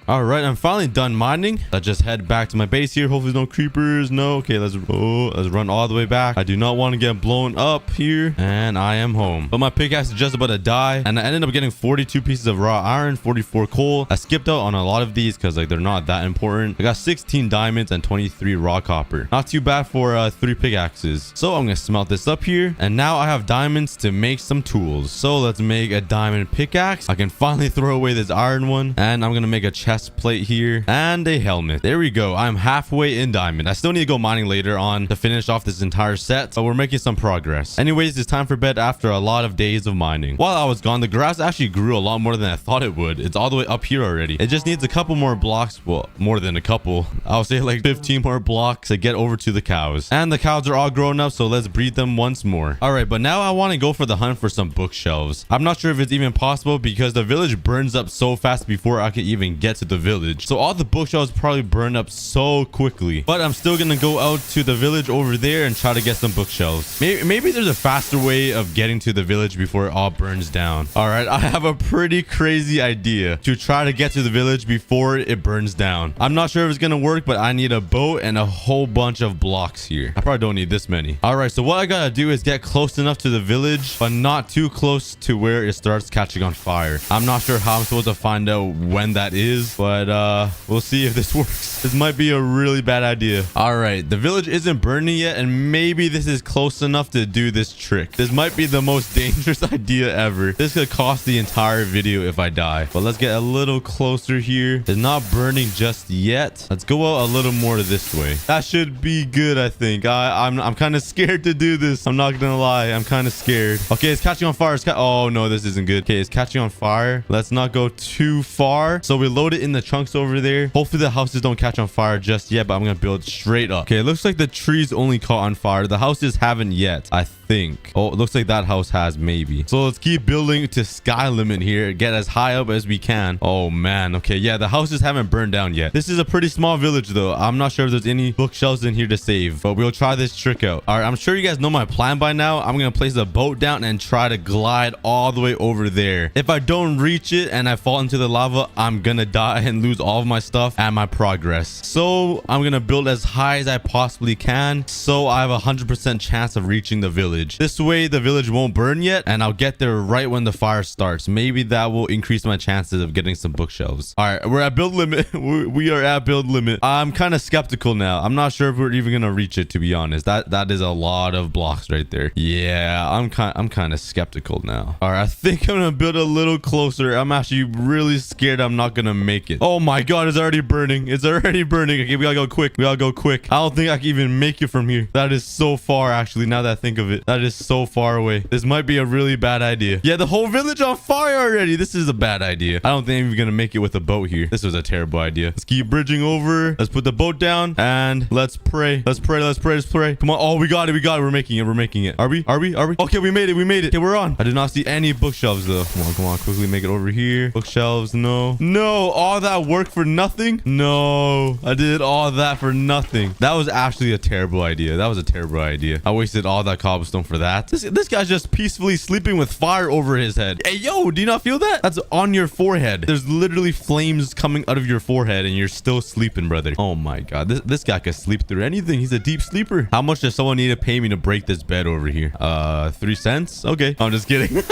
All right, I'm finally done mining. Let's just head back to my base here. Hopefully no creepers. No. Okay, let's run all the way back. I do not want to get blown up here. And I am home. But my pickaxe is just about to die. And I ended up getting 42 pieces of raw iron, 44 coal. I skipped out on a lot of these because like they're not that important. I got 16 diamonds and 23 raw copper. Not too bad for 3 pickaxes. So I'm gonna smelt this up here. And now I have diamonds to make some tools. So let's make a diamond pickaxe. I can finally throw away this iron one. And I'm gonna make a chest plate here and a helmet. There we go. I'm halfway in diamond. I still need to go mining later on to finish off this entire set, but we're making some progress. Anyways, it's time for bed after a lot of days of mining. While I was gone, the grass actually grew a lot more than I thought it would. It's all the way up here already. It just needs a couple more blocks. Well, more than a couple. I'll say like 15 more blocks to get over to the cows. And the cows are all grown up, so let's breed them once more. All right, but now I want to go for the hunt for some bookshelves. I'm not sure if it's even possible because the village burns up so fast before I can even get to the village. So all the bookshelves probably burn up so quickly. But I'm still gonna go out to the village over there and try to get some bookshelves. Maybe there's a faster way of getting to the village before it all burns down. All right, I have a pretty crazy idea to try to get to the village before it burns down. I'm not sure if it's gonna work, but I need a boat and a whole bunch of blocks here. I probably don't need this many. All right, so what I gotta do is get close enough to the village, but not too close to where it starts catching on fire. I'm not sure how I'm supposed to find out when that is, but we'll see if this works. This might be a really bad idea. All right, the village isn't burning yet, and maybe this is close enough to do this trick. This might be the most dangerous idea ever. This could cost the entire video if I die. But let's get a little closer here. It's not burning just yet. Let's go out a little more this way. That should be good, I think. I'm kind of scared to do this. I'm not gonna lie. I'm kind of scared. Okay, it's catching on fire. Oh no, this isn't good. Okay, it's catching on fire. Let's not go too far. So we load it in the chunks over there. Hopefully the houses don't catch on fire just yet, but I'm gonna build straight up. Okay, it looks like the trees only caught on fire. The houses haven't yet, I think. Oh, it looks like that house has maybe. So let's keep building to sky limit here. Get as high up as we can. Oh man. Okay, yeah, the houses haven't burned down yet. This is a pretty small village though. I'm not sure if there's any bookshelves in here to save, but we'll try this trick out. All right, I'm sure you guys know my plan by now. I'm gonna place a boat down and try to glide all the way over there. If I don't reach it and I fall into the lava, I'm gonna die and lose all of my stuff and my progress. So I'm gonna build as high as I possibly can, so I have a 100% chance of reaching the village. This way the village won't burn yet, and I'll get there right when the fire starts. Maybe that will increase my chances of getting some bookshelves. All right, we're at build limit. We are at build limit. I'm kind of skeptical now. I'm not sure if we're even gonna reach it, to be honest. That is a lot of blocks right there. Yeah, I'm kind of skeptical now. All right, I think I'm gonna build a little closer. I'm actually really scared I'm not gonna make it. Oh my god, it's already burning. It's already burning. Okay, we gotta go quick. We gotta go quick. I don't think I can even make it from here. That is so far, actually, now that I think of it. That is so far away. This might be a really bad idea. Yeah, the whole village on fire already. This is a bad idea. I don't think I'm gonna make it with a boat here. This was a terrible idea. Let's keep bridging over. Let's put the boat down and let's pray. Let's pray. Let's pray. Let's pray. Come on. Oh, we got it. We got it. We're making it. We're making it. Are we? Are we? Are we? Okay, we made it. We made it. Okay, we're on. I did not see any bookshelves though. Come on. Come on. Quickly make it over here. Bookshelves. No. No. All that work for nothing? No. I did all that for nothing. That was actually a terrible idea. That was a terrible idea. I wasted all that cobblestone for that. This guy's just peacefully sleeping with fire over his head. Hey, yo, do you not feel that? That's on your forehead. There's literally flames coming out of your forehead and you're still sleeping, brother. Oh my god. This guy could sleep through anything. He's a deep sleeper. How much does someone need to pay me to break this bed over here? 3 cents? Okay. I'm just kidding.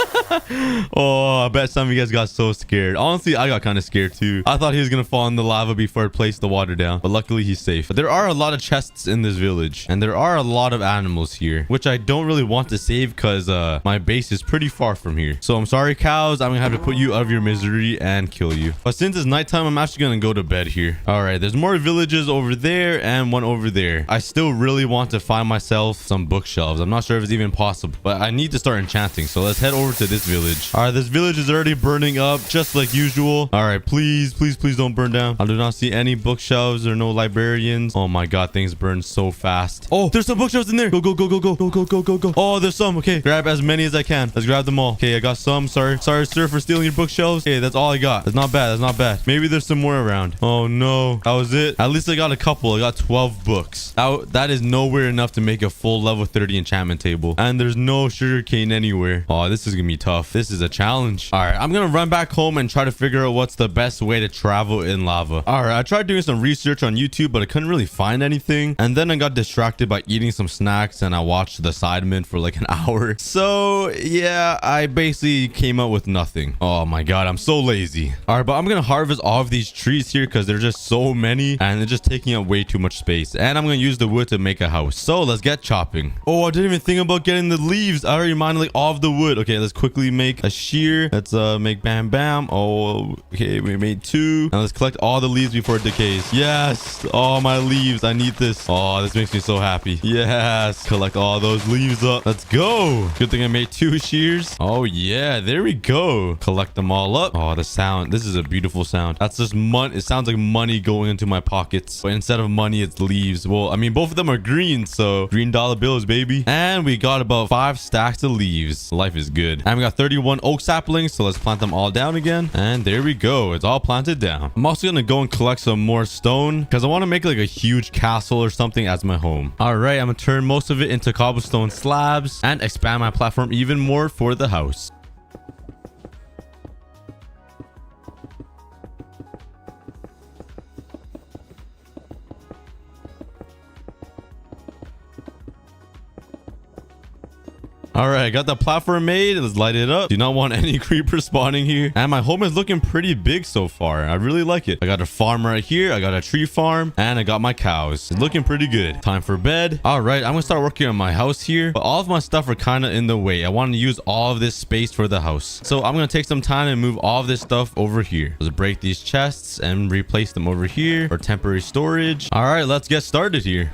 Oh, I bet some of you guys got so scared. Honestly, I got kind of scared too. I thought he was gonna fall in the lava before it placed the water down, but luckily he's safe. But there are a lot of chests in this village, and there are a lot of animals here, which I don't really want to save because my base is pretty far from here. So I'm sorry, cows. I'm gonna have to put you out of your misery and kill you. But since it's nighttime, I'm actually gonna go to bed here. All right, there's more villages over there and one over there. I still really want to find myself some bookshelves. I'm not sure if it's even possible, but I need to start enchanting. So let's head over to this village. All right, this village is already burning up just like usual. All right, please, please, please don't burn down. I do not see any bookshelves or no librarians. Oh my god, things burn so fast. Oh, there's some bookshelves in there. Go, go, go, go, go, go, go, go, go, go. Oh, there's some. Okay, grab as many as I can. Let's grab them all. Okay, I got some. Sorry, sir, for stealing your bookshelves. Okay, that's all I got. That's not bad. That's not bad. Maybe there's some more around. Oh no, that was it. At least I got a couple. I got 12 books. That is nowhere enough to make a full level 30 enchantment table, and there's no sugarcane anywhere. Oh, this is gonna be tough. This is a challenge. All right, I'm gonna run back home and try to figure out what's the best way to travel in lava. All right, I tried doing some research on YouTube, but I couldn't really find anything, and then I got distracted by eating some snacks, and I watched the Sidemen for like an hour. So yeah, I basically came up with nothing. Oh my god, I'm so lazy. All right, but I'm gonna harvest all of these trees here because there's just so many, and they're just taking up way too much space, and I'm gonna use the wood to make a house. So let's get chopping. Oh, I didn't even think about getting the leaves. I already mined like all of the wood. Okay, let's quickly make a shear. Let's make bam bam. Oh, okay, we made 2. Now let's collect all the leaves before it decays. Yes, all my leaves. I need this. Oh, this makes me so happy. Yes, collect all those leaves up. Let's go. Good thing I made 2 shears. Oh yeah, there we go. Collect them all up. Oh, the sound. This is a beautiful sound. That's just money. It sounds like money going into my pockets, but instead of money, it's leaves. Well, I mean, both of them are green, so green dollar bills, baby. And we got about 5 stacks of leaves. Life is good. And we got 31 oak saplings, so let's plant them all down again. And there we go. It's all planted down. I'm also gonna go and collect some more stone because I want to make like a huge castle or something as my home. All right, I'm gonna turn most of it into cobblestone slabs and expand my platform even more for the house. All right, I got the platform made. Let's light it up. Do not want any creepers spawning here. And my home is looking pretty big so far. I really like it. I got a farm right here. I got a tree farm, and I got my cows. It's looking pretty good. Time for bed. All right, I'm gonna start working on my house here, but all of my stuff are kind of in the way. I want to use all of this space for the house, so I'm gonna take some time and move all of this stuff over here. Let's break these chests and replace them over here for temporary storage. All right, let's get started here.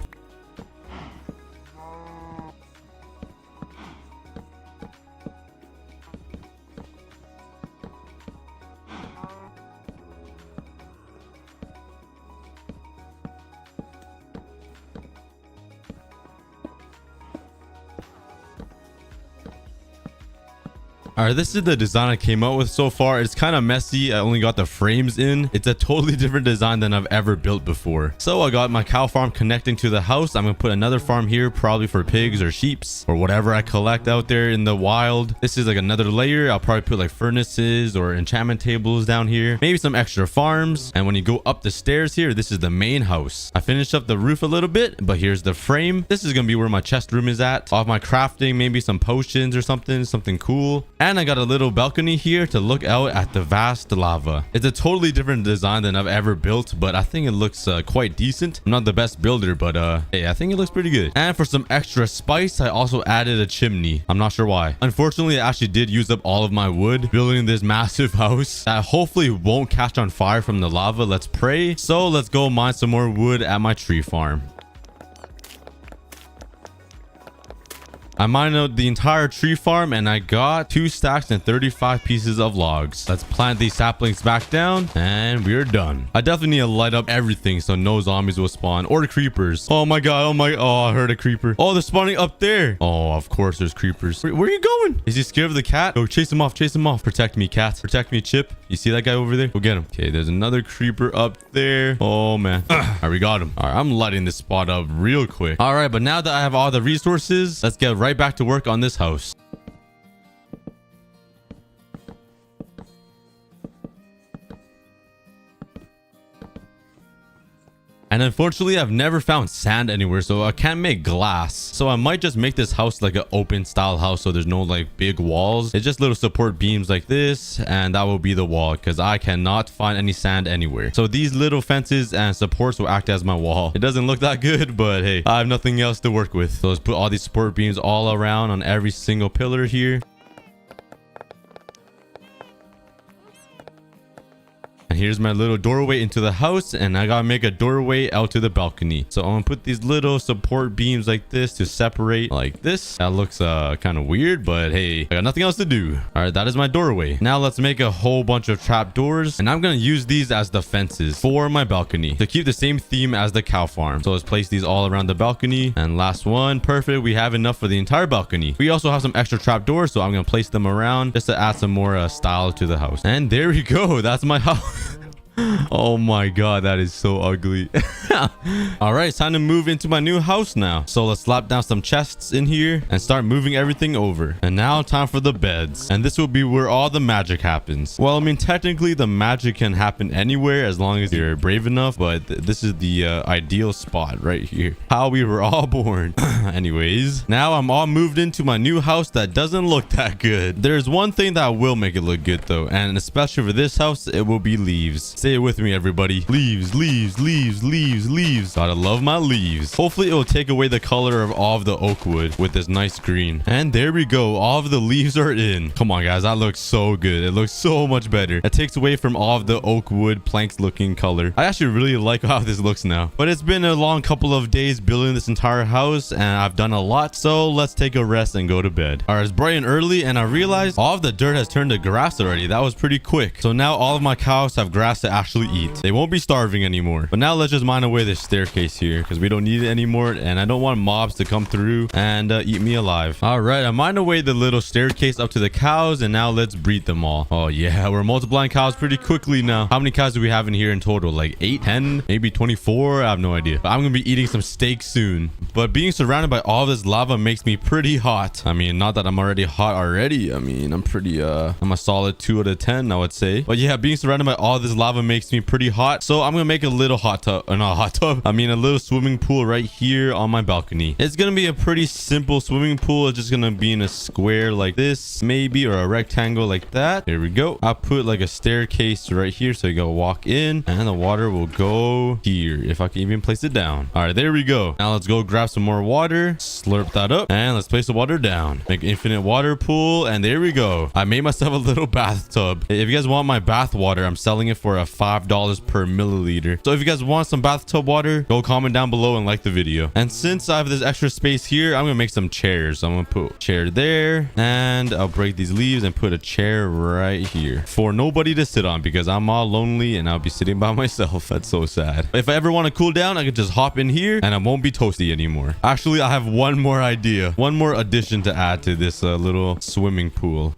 All right, this is the design I came up with so far. It's kind of messy. I only got the frames in. It's a totally different design than I've ever built before. So I got my cow farm connecting to the house. I'm gonna put another farm here, probably for pigs or sheeps or whatever I collect out there in the wild. This is like another layer. I'll probably put like furnaces or enchantment tables down here, maybe some extra farms. And when you go up the stairs here, this is the main house. I finished up the roof a little bit, but here's the frame. This is gonna be where my chest room is at. Off my crafting, maybe some potions or something cool. And I got a little balcony here to look out at the vast lava. It's a totally different design than I've ever built, but I think it looks quite decent. I'm not the best builder, but hey, I think it looks pretty good. And for some extra spice, I also added a chimney. I'm not sure why. Unfortunately, I actually did use up all of my wood building this massive house that hopefully won't catch on fire from the lava. Let's pray. So let's go mine some more wood at my tree farm. I mined out the entire tree farm and I got 2 stacks and 35 pieces of logs. Let's plant these saplings back down and we're done. I definitely need to light up everything so no zombies will spawn or creepers. Oh my god. Oh, I heard a creeper. Oh, they're spawning up there. Oh, of course there's creepers. Where are you going? Is he scared of the cat? Go chase him off. Chase him off. Protect me, cat. Protect me, Chip. You see that guy over there? Go get him. Okay, there's another creeper up there. Oh man. All right, we got him. All right, I'm lighting this spot up real quick. All right, but now that I have all the resources, let's get right back to work on this house. And unfortunately, I've never found sand anywhere, so I can't make glass. So I might just make this house like an open style house, so there's no like big walls. It's just little support beams like this, and that will be the wall, because I cannot find any sand anywhere. So these little fences and supports will act as my wall. It doesn't look that good, but hey, I have nothing else to work with. So let's put all these support beams all around on every single pillar here. And here's my little doorway into the house, and I gotta make a doorway out to the balcony. So I'm gonna put these little support beams like this to separate like this. That looks kind of weird, but hey, I got nothing else to do. All right, that is my doorway. Now let's make a whole bunch of trap doors, and I'm gonna use these as the fences for my balcony to keep the same theme as the cow farm. So let's place these all around the balcony. And last one, perfect. We have enough for the entire balcony. We also have some extra trap doors, so I'm gonna place them around just to add some more style to the house. And there we go. That's my house. Oh my god, that is so ugly. All right, it's time to move into my new house now. So let's slap down some chests in here and start moving everything over. And now time for the beds, and this will be where all the magic happens. Well, I mean, technically the magic can happen anywhere as long as you're brave enough, but this is the ideal spot right here, how we were all born. Anyways, now I'm all moved into my new house that doesn't look that good. There's one thing that will make it look good though, and especially for this house, it will be leaves. Say it with me, everybody. Leaves, leaves, leaves, leaves, leaves. Gotta love my leaves. Hopefully it will take away the color of all of the oak wood with this nice green. And there we go. All of the leaves are in. Come on, guys. That looks so good. It looks so much better. It takes away from all of the oak wood planks looking color. I actually really like how this looks now. But it's been a long couple of days building this entire house, and I've done a lot. So let's take a rest and go to bed. All right, it's bright and early, and I realized all of the dirt has turned to grass already. That was pretty quick. So now all of my cows have grass to actually eat. They won't be starving anymore. But now let's just mine away this staircase here, because we don't need it anymore, and I don't want mobs to come through and eat me alive. All right, I mined away the little staircase up to the cows, and now let's breed them all. Oh yeah, we're multiplying cows pretty quickly now. How many cows do we have in here in total? Like 8, 10, maybe 24? I have no idea. But I'm gonna be eating some steak soon. But being surrounded by all this lava makes me pretty hot. I mean, not that I'm already hot already. I mean, I'm a solid 2 out of 10, I would say. But yeah, being surrounded by all this lava makes me pretty hot. So I'm gonna make a little hot tub, not a hot tub, I mean a little swimming pool right here on my balcony. It's gonna be a pretty simple swimming pool. It's just gonna be in a square like this, maybe, or a rectangle like that. There we go. I'll put like a staircase right here, so you go walk in, and the water will go here, if I can even place it down. All right, there we go. Now let's go grab some more water, slurp that up, and let's place the water down. Make an infinite water pool, and there we go. I made myself a little bathtub. If you guys want my bath water, I'm selling it for a $5 per milliliter. So if you guys want some bathtub water, go comment down below and like the video. And since I have this extra space here, I'm gonna make some chairs. So I'm gonna put a chair there, and I'll break these leaves and put a chair right here for nobody to sit on, because I'm all lonely and I'll be sitting by myself. That's so sad. If I ever want to cool down, I can just hop in here and I won't be toasty anymore. Actually, I have one more idea, one more addition to add to this little swimming pool.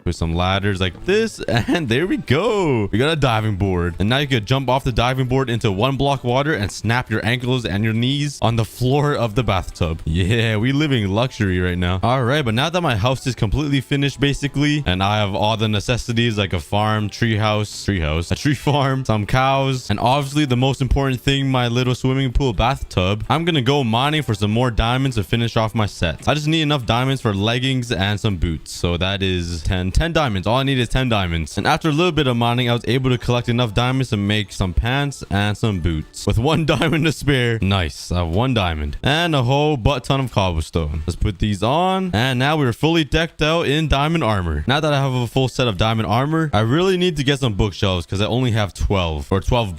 With some ladders like this, and there we go. We got a diving board, and now you could jump off the diving board into 1 block water and snap your ankles and your knees on the floor of the bathtub. Yeah, we living luxury right now. All right, but now that my house is completely finished basically, and I have all the necessities like a farm, a tree farm, some cows, and obviously the most important thing, my little swimming pool bathtub, I'm gonna go mining for some more diamonds to finish off my set. I just need enough diamonds for leggings and some boots. So that is 10 diamonds. All I need is 10 diamonds. And after a little bit of mining, I was able to collect enough diamonds to make some pants and some boots. With 1 diamond to spare. Nice. I have 1 diamond. And a whole butt ton of cobblestone. Let's put these on. And now we're fully decked out in diamond armor. Now that I have a full set of diamond armor, I really need to get some bookshelves, because I only have 12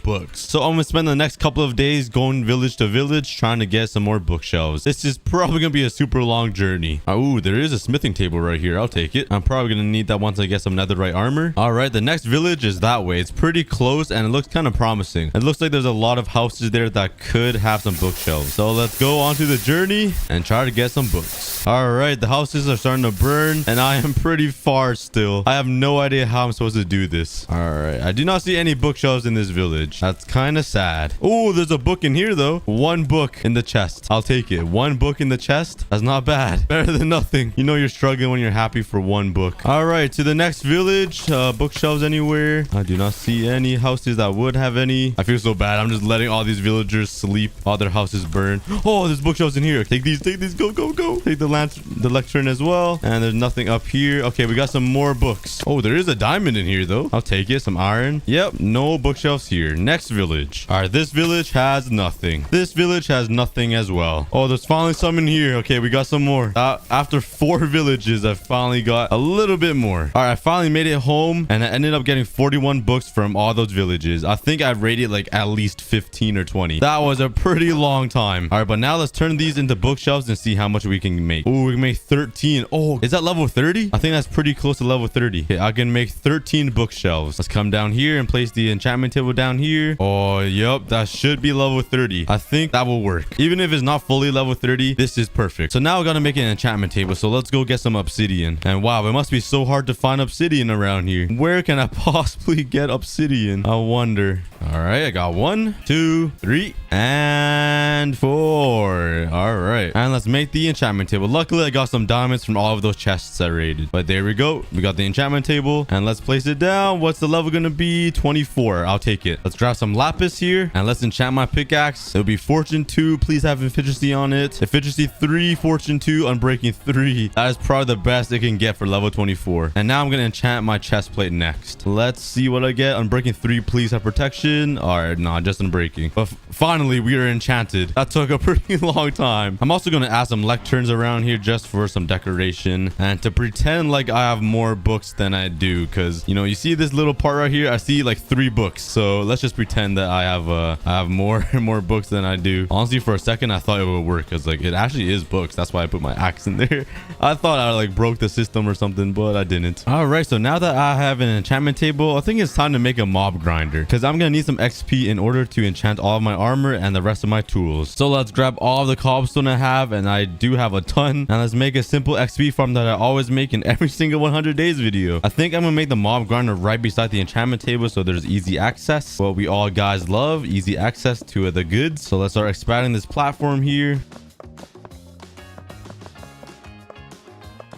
books. So I'm going to spend the next couple of days going village to village trying to get some more bookshelves. This is probably going to be a super long journey. Oh, there is a smithing table right here. I'll take it. I'm probably going to need that once I get some netherite armor. All right, the next village is that way. It's pretty close and it looks kind of promising. It looks like there's a lot of houses there that could have some bookshelves. So let's go on to the journey and try to get some books. All right, the houses are starting to burn and I am pretty far still. I have no idea how I'm supposed to do this. All right, I do not see any bookshelves in this village. That's kind of sad. Oh, there's a book in here though. 1 book in the chest. I'll take it. 1 book in the chest. That's not bad. Better than nothing. You know you're struggling when you're happy for 1 book. All right, to the next village. Bookshelves anywhere? I do not see any houses that would have any. I feel so bad. I'm just letting all these villagers sleep. All their houses burn. Oh, there's bookshelves in here. Take these. Take these. Go, go, go. Take the lectern as well. And there's nothing up here. Okay, we got some more books. Oh, there is a diamond in here, though. I'll take it. Some iron. Yep, no bookshelves here. Next village. All right, this village has nothing. This village has nothing as well. Oh, there's finally some in here. Okay, we got some more. After 4 villages, I finally got a little bit more. All right, I finally made it home, and I ended up getting 41 books from all those villages. I think I rated like at least 15 or 20. That was a pretty long time. All right, but now let's turn these into bookshelves and see how much we can make. Oh, we can make 13. Oh, is that level 30? I think that's pretty close to level 30. Okay, I can make 13 bookshelves. Let's come down here and place the enchantment table down here. Oh, yep, that should be level 30. I think that will work. Even if it's not fully level 30, this is perfect. So now we're gonna make an enchantment table. So let's go get some obsidian. And wow, it must be so hard to find obsidian around here. Where can I possibly get obsidian? I wonder. All right, I got 1, 2, 3, and 4. All right, and let's make the enchantment table. Luckily, I got some diamonds from all of those chests I raided. But there we go. We got the enchantment table, and let's place it down. What's the level gonna be? 24. I'll take it. Let's grab some lapis here, and let's enchant my pickaxe. It'll be fortune 2. Please have efficiency on it. Efficiency 3, fortune 2, unbreaking 3. That is probably the best it can get for level 24. And now I'm gonna enchant my chest plate next. Let's see what I get. Unbreaking 3. Please have protection. All right, nah, just unbreaking. But finally, we are enchanted. That took a pretty long time. I'm also gonna add some lecterns around here just for some decoration and to pretend like I have more books than I do, because you know, you see this little part right here, I see like 3 books. So let's just pretend that I have more books than I do. Honestly, for a second I thought it would work, because like it actually is books. That's why I put my axe in there. I thought I like broke the system or something, but I didn't. All right, so now that I have an enchantment table, I think it's time to make a mob grinder, because I'm gonna need some XP in order to enchant all of my armor and the rest of my tools. So let's grab all of the cobblestone I have, and I do have a ton, and let's make a simple XP farm that I always make in every single 100 days video. I think I'm gonna make the mob grinder right beside the enchantment table, so there's easy access. What we all guys love, easy access to the goods. So let's start expanding this platform here.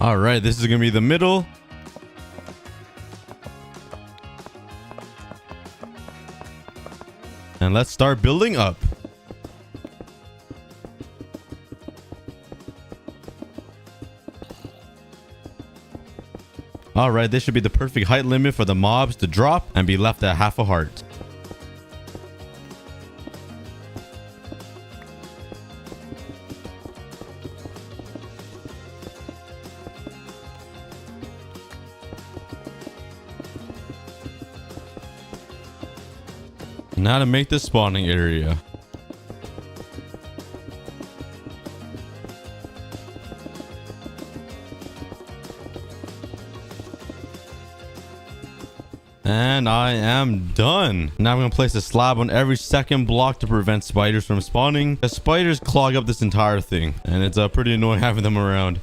All right, this is gonna be the middle. And let's start building up. All right, this should be the perfect height limit for the mobs to drop and be left at half a heart. Now to make the spawning area. And I am done. Now I'm going to place a slab on every second block to prevent spiders from spawning. The spiders clog up this entire thing, and it's pretty annoying having them around.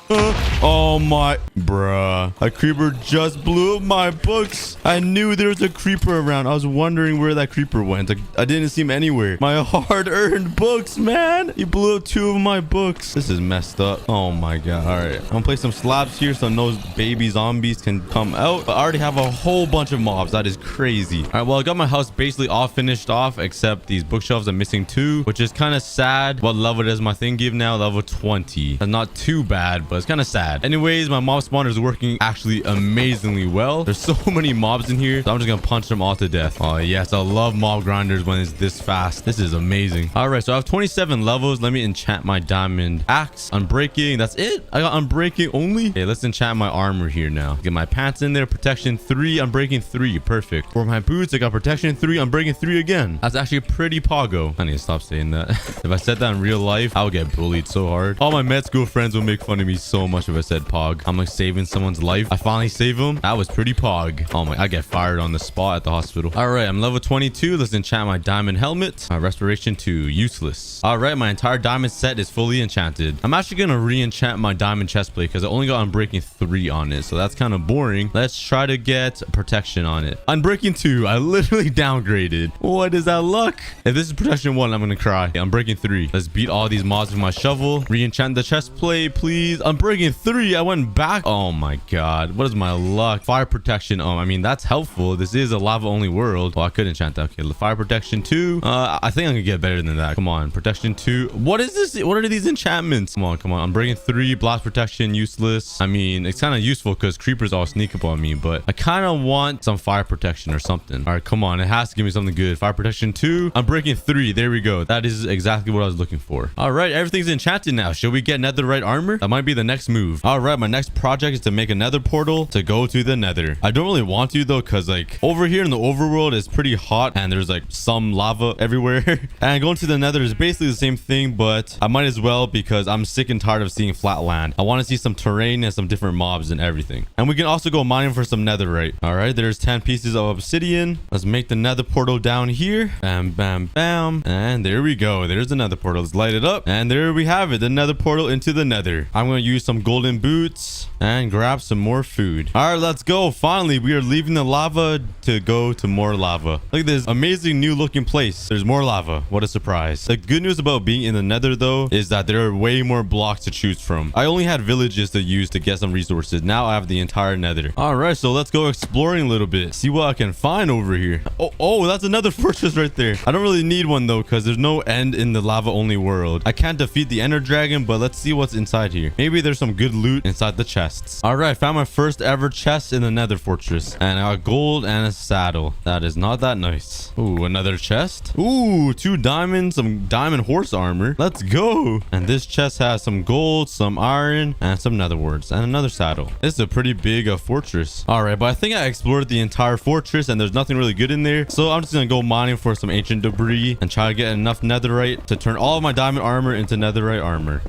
Oh my, bruh. A creeper just blew up my books. I knew there was a creeper around. I was wondering where that creeper went. I didn't see him anywhere. My hard-earned books, man. He blew up 2 of my books. This is messed up. Oh my god. All right. I'm gonna place some slabs here so those baby zombies can come out. But I already have a whole bunch of mobs. That is crazy. All right. Well, I got my house basically all finished off, except these bookshelves are missing 2, which is kind of sad. What level does my thing give now? Level 20. That's not too bad, but it's kind of sad. Anyways, my mob spawner is working actually amazingly well. There's so many mobs in here, so I'm just gonna punch them all to death. Oh yes, I love mob grinders when it's this fast. This is amazing. All right, so I have 27 levels. Let me enchant my diamond axe. Unbreaking, that's it. I got unbreaking only. Okay, let's enchant my armor here now. Get my pants in there. Protection 3, unbreaking 3. Perfect. For my boots, I got protection 3, unbreaking 3 again. That's actually pretty poggo. I need to stop saying that. If I said that in real life, I would get bullied so hard. All my med school friends would make fun of me so much if I said pog. I'm like saving someone's life. I finally save him. That was pretty pog. Oh my, I get fired on the spot at the hospital. All right, I'm level 22. Let's enchant my diamond helmet. Restoration 2, useless. All right, my entire diamond set is fully enchanted. I'm actually gonna re-enchant my diamond chestplate because I only got unbreaking 3 on it, so that's kind of boring. Let's try to get protection on it. Unbreaking 2. I literally downgraded. What is that luck? If this is protection 1, I'm gonna cry. Okay, unbreaking 3. Let's beat all these mobs with my shovel. Re-enchant the chestplate, please. Unbreaking 3. I went back. Oh my god. What is my luck? Fire protection. Oh, I mean, that's helpful. This is a lava only world. Oh, I could enchant that. Okay, fire protection 2. I think I can get better than that. Come on, protection 2. What is this? What are these enchantments? Come on, come on. I'm bringing 3. Blast protection, useless. I mean, it's kind of useful because creepers all sneak up on me, but I kind of want some fire protection or something. All right, come on. It has to give me something good. Fire protection 2. I'm breaking 3. There we go. That is exactly what I was looking for. All right, everything's enchanted now. Should we get netherite armor? That might be the next move. All right, my next project is to make a nether portal to go to the nether. I don't really want to though, because like over here in the overworld is pretty hot and there's like some lava everywhere. And going to the nether is basically the same thing, but I might as well because I'm sick and tired of seeing flat land. I want to see some terrain and some different mobs and everything. And we can also go mining for some netherite. All right, there's 10 pieces of obsidian. Let's make the nether portal down here. Bam, bam, bam. And there we go. There's the nether portal. Let's light it up. And there we have it. The nether portal into the nether. I'm going to use some golden boots and grab some more food. All right, let's go. Finally, we are leaving the lava to go to more lava. Look at this amazing new looking place. There's more lava. What a surprise. The good news about being in the nether though is that there are way more blocks to choose from. I only had villages to use to get some resources. Now I have the entire nether. All right, so let's go exploring a little bit. See what I can find over here. Oh, that's another fortress right there. I don't really need one though because there's no end in the lava only world. I can't defeat the ender dragon, but let's see what's inside here. Maybe there's some good loot inside the chests. All right, found my first ever chest in the nether fortress and I got gold and a saddle. That is not that nice. Ooh, another chest. Ooh, 2 diamonds, some diamond horse armor. Let's go. And this chest has some gold, some iron, and some nether warts and another saddle. This is a pretty big fortress. All right, but I think I explored the entire fortress and there's nothing really good in there. So I'm just gonna go mining for some ancient debris and try to get enough netherite to turn all of my diamond armor into netherite armor.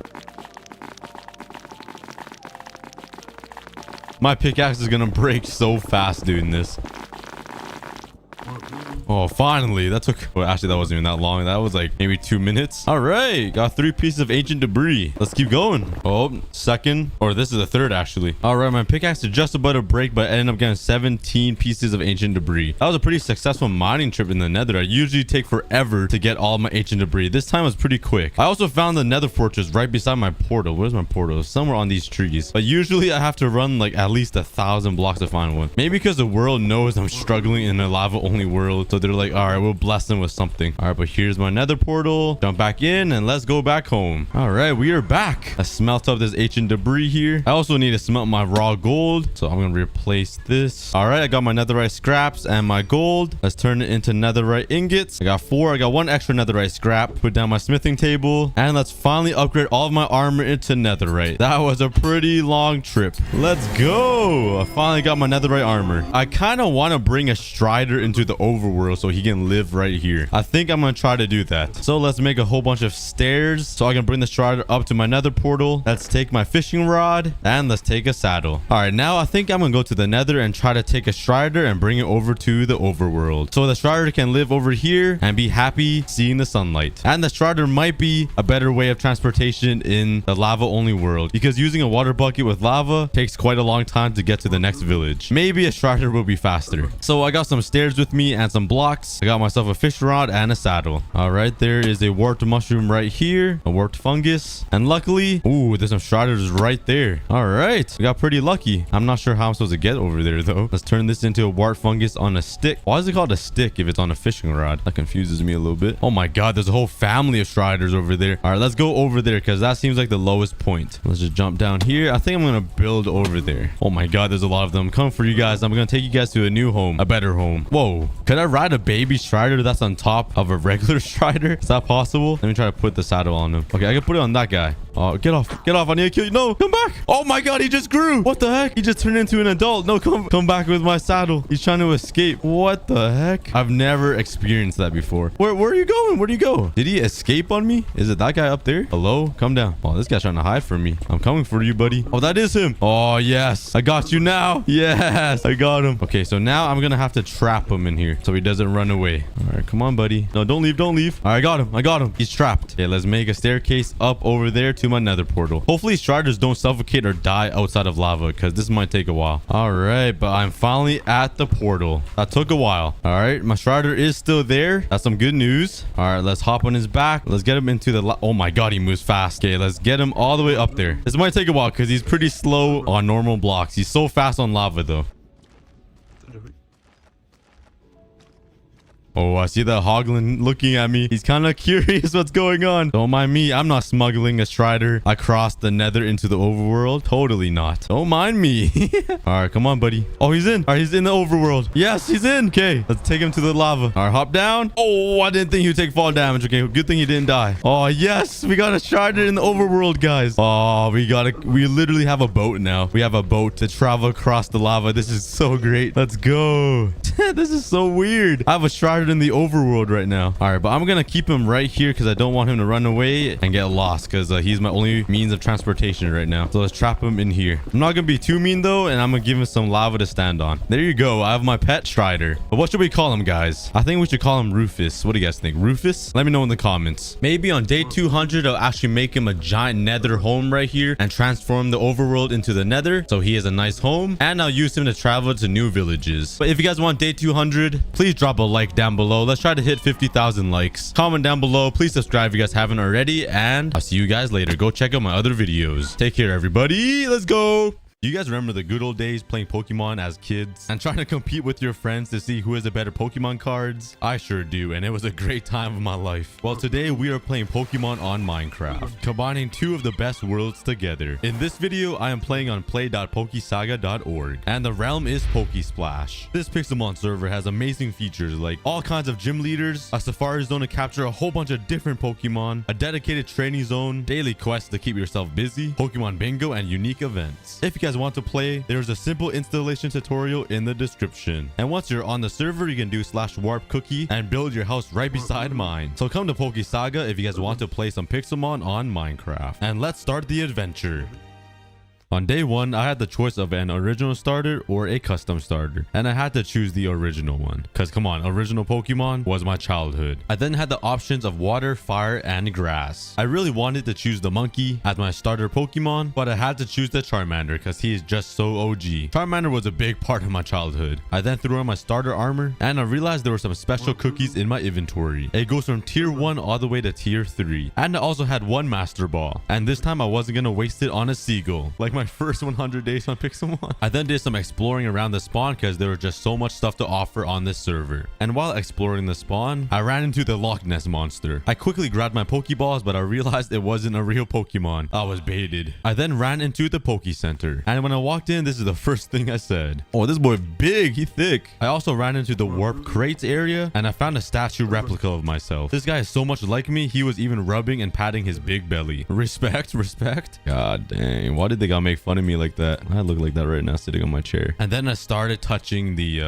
My pickaxe is gonna break so fast doing this. Oh, finally. That took... Well, actually, that wasn't even that long. That was like maybe 2 minutes. All right. Got 3 pieces of ancient debris. Let's keep going. Oh, second. Or this is the third, actually. All right. My pickaxe is just about to break, but I ended up getting 17 pieces of ancient debris. That was a pretty successful mining trip in the nether. I usually take forever to get all my ancient debris. This time was pretty quick. I also found the nether fortress right beside my portal. Where's my portal? Somewhere on these trees. But usually I have to run like at least 1,000 blocks to find one. Maybe because the world knows I'm struggling in a lava only world. So they're like, all right, we'll bless them with something. All right, but here's my nether portal. Jump back in and let's go back home. All right, we are back. Let's smelt up this ancient debris here. I also need to smelt my raw gold. So I'm going to replace this. All right, I got my netherite scraps and my gold. Let's turn it into netherite ingots. I got 4. I got 1 extra netherite scrap. Put down my smithing table. And let's finally upgrade all of my armor into netherite. That was a pretty long trip. Let's go. I finally got my netherite armor. I kind of want to bring a strider into the overworld so he can live right here. I think I'm gonna try to do that. So let's make a whole bunch of stairs so I can bring the strider up to my nether portal. Let's take my fishing rod and let's take a saddle. All right, now I think I'm gonna go to the nether and try to take a strider and bring it over to the overworld so the strider can live over here and be happy seeing the sunlight. And the strider might be a better way of transportation in the lava only world because using a water bucket with lava takes quite a long time to get to the next village. Maybe a strider will be faster. So I got some stairs with me and some blocks. I got myself a fish rod and a saddle. All right, there is a warped mushroom right here, a warped fungus, and luckily, ooh, there's some striders right there. All right, we got pretty lucky. I'm not sure how I'm supposed to get over there though. Let's turn this into a warped fungus on a stick. Why is it called a stick if it's on a fishing rod? That confuses me a little bit. Oh my god, there's a whole family of striders over there. All right, let's go over there because that seems like the lowest point. Let's just jump down here. I think I'm gonna build over there. Oh my god, there's a lot of them. Come for you guys. I'm gonna take you guys to a new home, a better home. Whoa, could I ride a baby strider that's on top of a regular strider? Is that possible? Let me try to put the saddle on him. Okay, I can put it on that guy. Oh, get off. Get off. I need to kill you. No, come back. Oh my god, he just grew. What the heck? He just turned into an adult. No, come back with my saddle. He's trying to escape. What the heck? I've never experienced that before. Where are you going? Where'd you go? Did he escape on me? Is it that guy up there? Hello? Come down. Oh, this guy's trying to hide from me. I'm coming for you, buddy. Oh, that is him. Oh, yes. I got you now. Yes, I got him. Okay, so now I'm gonna have to trap him in here so he doesn't run away. All right, come on, buddy. No, don't leave. Don't leave. All right, I got him. He's trapped. Okay, let's make a staircase up over there to to my nether portal. Hopefully striders don't suffocate or die outside of lava, because this might take a while. All right, but I'm finally at the portal. That took a while. All right, my strider is still there. That's some good news. All right, let's hop on his back. Let's get him into the oh my god, he moves fast. Okay, let's get him all the way up there. This might take a while because he's pretty slow on normal blocks. He's so fast on lava though. Oh, I see the hoglin looking at me. He's kind of curious what's going on. Don't mind me. I'm not smuggling a strider across the nether into the overworld. Totally not. Don't mind me. All right, come on, buddy. Oh, he's in. All right, he's in the overworld. Yes, he's in. Okay, let's take him to the lava. All right, hop down. Oh, I didn't think he would take fall damage. Okay, good thing he didn't die. Oh, yes. We got a strider in the overworld, guys. Oh, we literally have a boat now. We have a boat to travel across the lava. This is so great. Let's go. This is so weird. I have a strider in the overworld right now. All right, but I'm gonna keep him right here because I don't want him to run away and get lost, because he's my only means of transportation right now. So let's trap him in here. I'm not gonna be too mean though, and I'm gonna give him some lava to stand on. There you go. I have my pet strider. But what should we call him, guys? I think we should call him Rufus. What do you guys think? Rufus? Let me know in the comments. Maybe on day 200 I'll actually make him a giant nether home right here and transform the overworld into the nether so he has a nice home, and I'll use him to travel to new villages. But if you guys want day 200, please drop a like down below. Let's try to hit 50,000 likes. Comment down below. Please subscribe if you guys haven't already, and I'll see you guys later. Go check out my other videos. Take care, everybody. Let's go. You guys remember the good old days playing Pokemon as kids and trying to compete with your friends to see who has the better Pokemon cards? I sure do, and it was a great time of my life. Well, today we are playing Pokemon on Minecraft, combining two of the best worlds together. In this video, I am playing on play.pokesaga.org, and the realm is Pokesplash. This Pixelmon server has amazing features like all kinds of gym leaders, a safari zone to capture a whole bunch of different Pokemon, a dedicated training zone, daily quests to keep yourself busy, Pokemon bingo, and unique events. If you guys want to play, there's a simple installation tutorial in the description. And once you're on the server, you can do /warp cookie and build your house right beside mine. So come to Pokesaga if you guys want to play some Pixelmon on Minecraft. And let's start the adventure. On day 1, I had the choice of an original starter or a custom starter, and I had to choose the original one, because come on, original Pokemon was my childhood. I then had the options of water, fire, and grass. I really wanted to choose the monkey as my starter Pokemon, but I had to choose the Charmander because he is just so OG. Charmander was a big part of my childhood. I then threw on my starter armor, and I realized there were some special cookies in my inventory. It goes from tier 1 all the way to tier 3, and I also had one master ball, and this time I wasn't gonna waste it on a seagull like my first 100 days on Pixelmon. I then did some exploring around the spawn because there was just so much stuff to offer on this server. And while exploring the spawn, I ran into the Loch Ness monster. I quickly grabbed my Pokeballs, but I realized it wasn't a real Pokemon. I was baited. I then ran into the Poke Center, and when I walked in, this is the first thing I said. Oh, this boy big, he thick. I also ran into the warp crates area, and I found a statue replica of myself. This guy is so much like me, he was even rubbing and patting his big belly. Respect, respect. God dang, why did they gotta make fun of me like that? I look like that right now sitting on my chair. And then I started touching the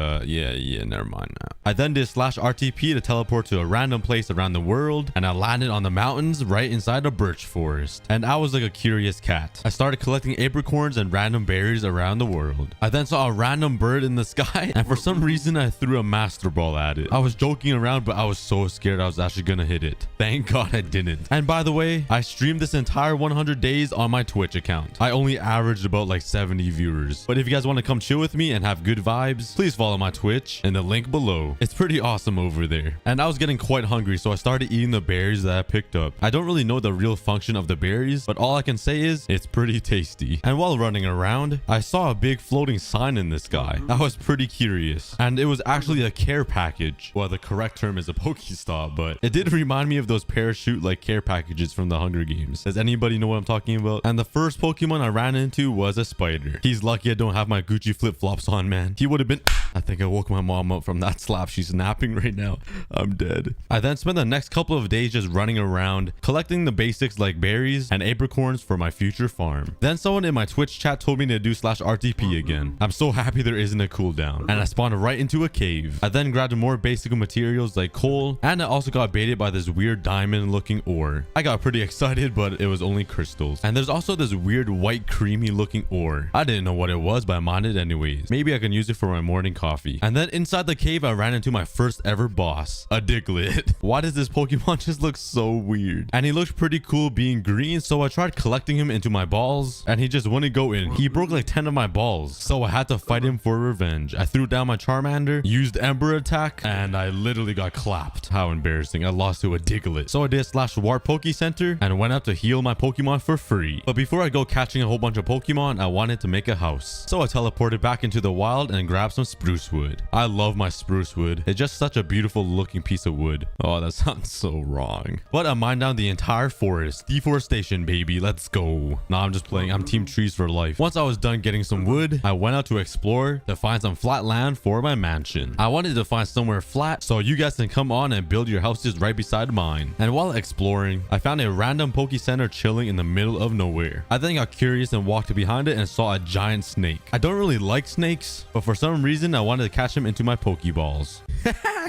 never mind now. I then did /RTP to teleport to a random place around the world, and I landed on the mountains right inside a birch forest. And I was like a curious cat. I started collecting apricorns and random berries around the world. I then saw a random bird in the sky, and for some reason I threw a master ball at it. I was joking around, but I was so scared I was actually gonna hit it. Thank God I didn't. And by the way, I streamed this entire 100 days on my Twitch account. I only averaged about like 70 viewers. But if you guys want to come chill with me and have good vibes, please follow my Twitch in the link below. It's pretty awesome over there. And I was getting quite hungry, so I started eating the berries that I picked up. I don't really know the real function of the berries, but all I can say is it's pretty tasty. And while running around, I saw a big floating sign in the sky. I was pretty curious, and it was actually a care package. Well, the correct term is a Pokestop, but it did remind me of those parachute like care packages from the Hunger Games. Does anybody know what I'm talking about? And the first Pokemon I ran into was a spider. He's lucky I don't have my Gucci flip-flops on, man. He would have been... I think I woke my mom up from that slap. She's napping right now. I'm dead. I then spent the next couple of days just running around, collecting the basics like berries and apricorns for my future farm. Then someone in my Twitch chat told me to do /RTP again. I'm so happy there isn't a cooldown. And I spawned right into a cave. I then grabbed more basic materials like coal, and I also got baited by this weird diamond looking ore. I got pretty excited, but it was only crystals. And there's also this weird white creamy looking ore. I didn't know what it was, but I mined it anyways. Maybe I can use it for my morning coffee. And then inside the cave, I ran into my first ever boss, a Diglett. Why does this Pokemon just look so weird? And he looked pretty cool being green, so I tried collecting him into my balls, and he just wouldn't go in. He broke like 10 of my balls, so I had to fight him for revenge. I threw down my Charmander, used Ember Attack, and I literally got clapped. How embarrassing. I lost to a Diglett. So I did /Warp Poke Center and went out to heal my Pokemon for free. But before I go catching a whole bunch of Pokemon, I wanted to make a house. So I teleported back into the wild and grabbed some spruce wood. I love my spruce wood. It's just such a beautiful looking piece of wood. Oh, that sounds so wrong. But I mined down the entire forest. Deforestation, baby. Let's go. Nah, I'm just playing. I'm team trees for life. Once I was done getting some wood, I went out to explore to find some flat land for my mansion. I wanted to find somewhere flat so you guys can come on and build your houses right beside mine. And while exploring, I found a random Poke Center chilling in the middle of nowhere. I then got curious and walked behind it and saw a giant snake. I don't really like snakes, but for some reason I wanted to catch him into my Pokeballs.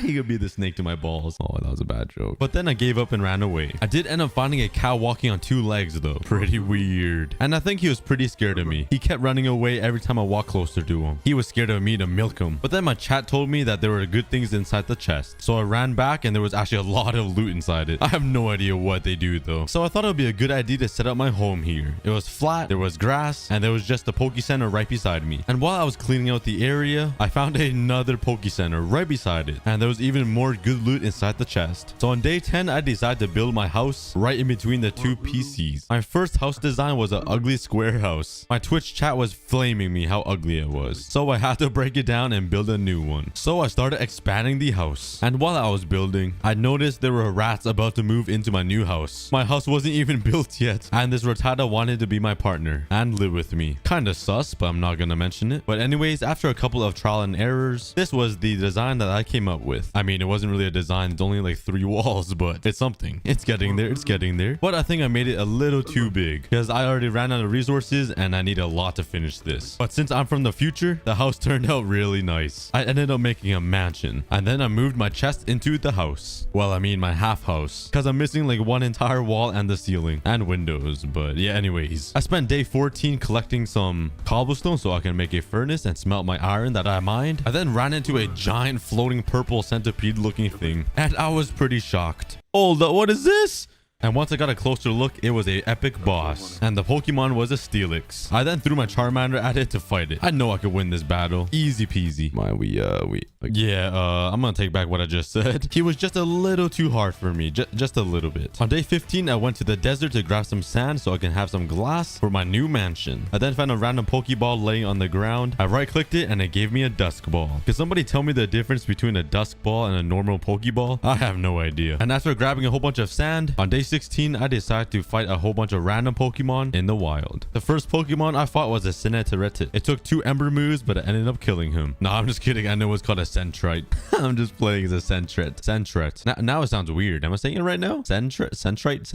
He could be the snake to my balls. Oh, that was a bad joke. But then I gave up and ran away. I did end up finding a cow walking on 2 legs though. Pretty weird. And I think he was pretty scared of me. He kept running away every time I walked closer to him. He was scared of me to milk him. But then my chat told me that there were good things inside the chest. So I ran back and there was actually a lot of loot inside it. I have no idea what they do though. So I thought it would be a good idea to set up my home here. It was flat, there was grass, and there was just a Poke Center right beside me. And while I was cleaning out the area, I found another Poke Center right beside it. And there was even more good loot inside the chest. So on day 10, I decided to build my house right in between the 2 PCs. My first house design was an ugly square house. My Twitch chat was flaming me how ugly it was. So I had to break it down and build a new one. So I started expanding the house. And while I was building, I noticed there were rats about to move into my new house. My house wasn't even built yet. And this Rattata wanted to be my partner and live with me. Kinda sus, but I'm not gonna mention it. But anyways, after a couple of trial and errors, this was the design that I came up with. I mean, it wasn't really a design. It's only like 3 walls, but it's something. It's getting there. It's getting there. But I think I made it a little too big because I already ran out of resources and I need a lot to finish this. But since I'm from the future, the house turned out really nice. I ended up making a mansion and then I moved my chest into the house. Well, I mean my half house because I'm missing like one entire wall and the ceiling and windows. But yeah, anyways, I spent day 14 collecting some cobblestone so I can make a furnace and smelt my iron that I mined. I then ran into a giant floating purple centipede looking thing and I was pretty shocked. Hold up, what is this? And once I got a closer look, it was a epic boss. And the Pokemon was a Steelix. I then threw my Charmander at it to fight it. I know I could win this battle. Easy peasy. I'm gonna take back what I just said. He was just a little too hard for me. Just a little bit. On day 15, I went to the desert to grab some sand so I can have some glass for my new mansion. I then found a random Pokeball laying on the ground. I right-clicked it and it gave me a Dusk Ball. Could somebody tell me the difference between a Dusk Ball and a normal Pokeball? I have no idea. And after grabbing a whole bunch of sand, on day 16, I decided to fight a whole bunch of random Pokemon in the wild. The first Pokemon I fought was a Cineteretit. It took 2 Ember moves, but I ended up killing him. Nah, I'm just kidding. I know it's called a Centrite. I'm just playing as a Centret. Now it sounds weird. Am I saying it right now? Centrite?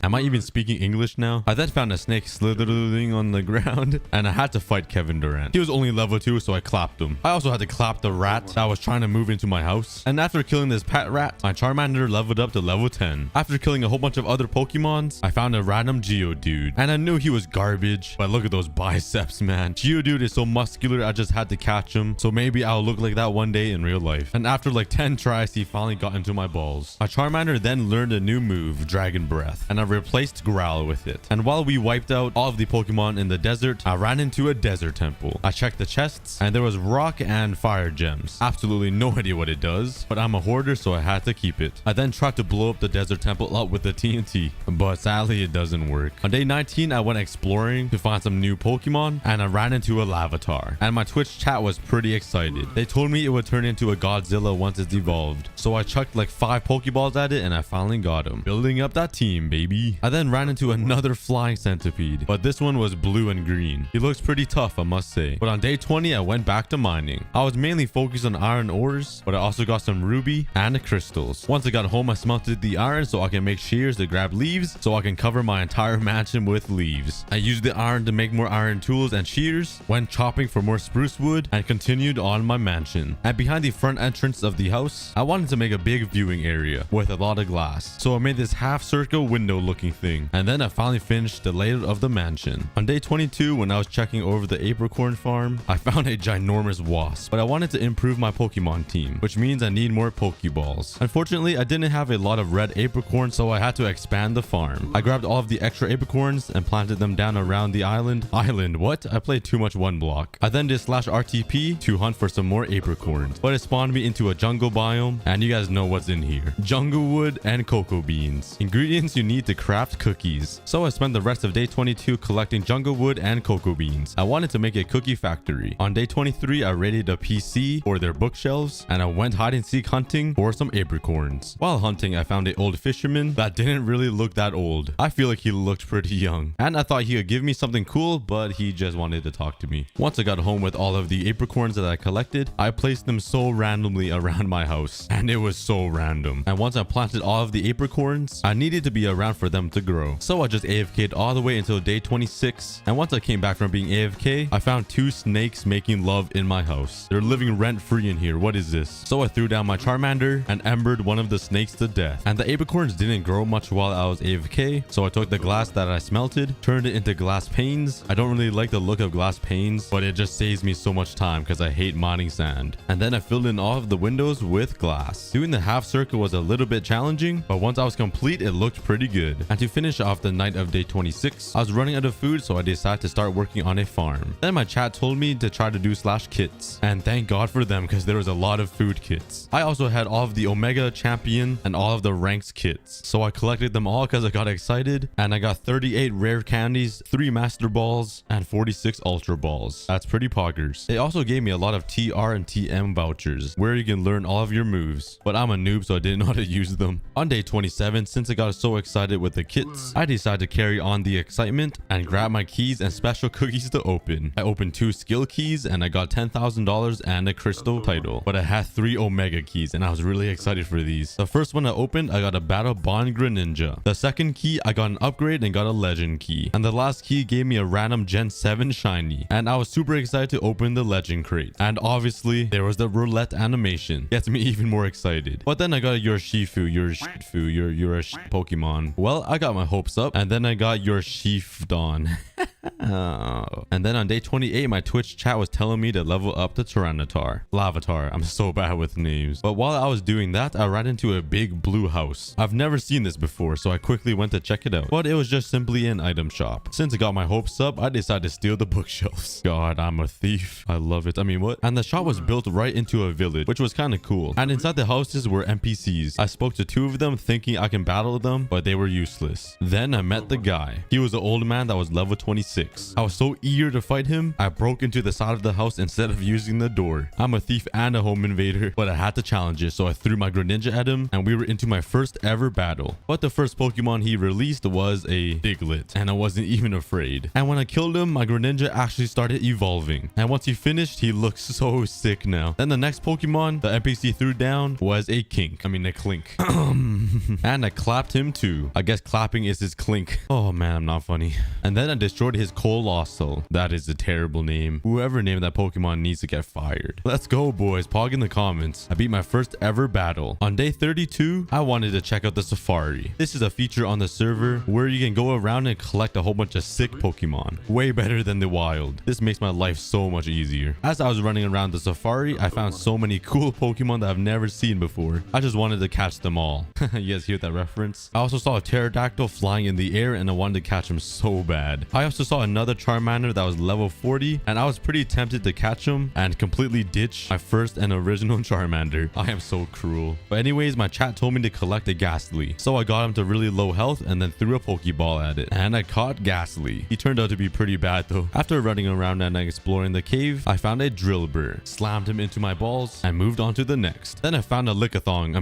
Am I even speaking English now? I then found a snake slithering on the ground, and I had to fight Kevin Durant. He was only level 2, so I clapped him. I also had to clap the rat that was trying to move into my house. And after killing this pet rat, my Charmander leveled up to level 10. After killing a whole bunch of other Pokemons, I found a random Geodude. And I knew he was garbage, but look at those biceps, man. Geodude is so muscular, I just had to catch him. So maybe I'll look like that one day in real life. And after like 10 tries, he finally got into my balls. My Charmander then learned a new move, Dragon Breath, and I replaced Growl with it. And while we wiped out all of the Pokemon in the desert, I ran into a desert temple. I checked the chests, and there was rock and fire gems. Absolutely no idea what it does, but I'm a hoarder, so I had to keep it. I then tried to blow up the desert temple up with the TNT, but sadly it doesn't work. On day 19, I went exploring to find some new Pokemon, and I ran into a Lavatar. And my Twitch chat was pretty excited. They told me it would turn into a Godzilla once it's evolved. So I chucked like 5 Pokeballs at it and I finally got him. Building up that team, baby. I then ran into another flying centipede, but this one was blue and green. He looks pretty tough, I must say. But on day 20, I went back to mining. I was mainly focused on iron ores, but I also got some ruby and crystals. Once I got home, I smelted the iron so I can make shears to grab leaves so I can cover my entire mansion with leaves. I used the iron to make more iron tools and shears, went chopping for more spruce wood, and continued on my mansion. And behind the front entrance of the house, I wanted to make a big viewing area with a lot of glass. So I made this half circle window looking thing. And then I finally finished the layout of the mansion. On day 22, when I was checking over the apricorn farm, I found a ginormous wasp. But I wanted to improve my Pokemon team, which means I need more Pokeballs. Unfortunately, I didn't have a lot of red apricorns, so I had to expand the farm. I grabbed all of the extra apricorns and planted them down around the island. What? I played too much one block. I then did /RTP to hunt for some more apricorns, but it spawned me into a jungle biome, and you guys know what's in here. Jungle wood and cocoa beans. Ingredients you need to craft cookies. So I spent the rest of day 22 collecting jungle wood and cocoa beans. I wanted to make a cookie factory. On day 23, I raided a PC for their bookshelves, and I went hide and seek hunting for some apricorns. While hunting, I found an old fisherman that didn't really look that old. I feel like he looked pretty young, and I thought he would give me something cool, but he just wanted to talk to me. Once I got home with all of the apricorns that I collected, I placed them so randomly around my house, and it was so random. And once I planted all of the apricorns, I needed to be around for them to grow. So I just AFK'd all the way until day 26, and once I came back from being AFK, I found 2 snakes making love in my house. They're living rent-free in here. What is this? So I threw down my Charmander and embered one of the snakes to death. And the apricorns didn't grow much while I was AFK, so I took the glass that I smelted, turned it into glass panes. I don't really like the look of glass panes, but it just saves me so much time because I hate mining sand. And then I filled in all of the windows with glass. Doing the half circle was a little bit challenging, but once I was complete, it looked pretty good. And to finish off the night of day 26, I was running out of food, so I decided to start working on a farm. Then my chat told me to try to do /kits, and thank God for them because there was a lot of food kits. I also had all of the Omega Champion and all of the ranks kits, so I collected them all because I got excited, and I got 38 rare candies, 3 master balls, and 46 ultra balls. That's pretty poggers. They also gave me a lot of TR and TM vouchers where you can learn all of your moves, but I'm a noob, so I didn't know how to use them. On day 27, since I got so excited with the kits, I decided to carry on the excitement and grab my keys and special cookies to open. I opened 2 skill keys and I got $10,000 and a crystal title, but I had 3 Omega keys and I was really excited for these. The first one I opened, I got a Battle Bond Greninja. The second key, I got an upgrade and got a legend key. And the last key gave me a random Gen 7 shiny. And I was super excited to open the legend crate. And obviously, there was the roulette animation. Gets me even more excited. But then I got your Shifu, you're a Pokemon. Well, I got my hopes up, and then I got your Shiftdon. Oh. And then on day 28, my Twitch chat was telling me to level up the Tyranitar. Lavatar. I'm so bad with names. But while I was doing that, I ran into a big blue house. I've never seen this before, so I quickly went to check it out. But it was just simply an item shop. Since I got my hopes up, I decided to steal the bookshelves. God, I'm a thief. I love it. I mean, what? And the shop was built right into a village, which was kind of cool. And inside the houses were NPCs. I spoke to 2 of them thinking I can battle them, but they were useless. Then I met the guy. He was an old man that was level 26. I was so eager to fight him, I broke into the side of the house instead of using the door. I'm a thief and a home invader, but I had to challenge it, so I threw my Greninja at him, and we were into my first ever battle. But the first Pokemon he released was a Diglett, and I wasn't even afraid. And when I killed him, my Greninja actually started evolving. And once he finished, he looked so sick now. Then the next Pokemon the NPC threw down was a Clink. And I clapped him too. I guess clapping is his clink. Oh man, I'm not funny. And then I destroyed his Colossal. That is a terrible name. Whoever named that Pokemon needs to get fired. Let's go, boys. Pog in the comments. I beat my first ever battle. On day 32, I wanted to check out the Safari. This is a feature on the server where you can go around and collect a whole bunch of sick Pokemon. Way better than the wild. This makes my life so much easier. As I was running around the Safari, I found so many cool Pokemon that I've never seen before. I just wanted to catch them all. You guys hear that reference? I also saw a pterodactyl flying in the air and I wanted to catch him so bad. I also saw another Charmander that was level 40 and I was pretty tempted to catch him and completely ditch my first and original Charmander. I am so cruel. But anyways, my chat told me to collect a Ghastly. So I got him to really low health and then threw a Pokeball at it. And I caught Ghastly. He turned out to be pretty bad though. After running around and exploring the cave, I found a Drillbur, slammed him into my balls and moved on to the next. Then I found a Lickitung.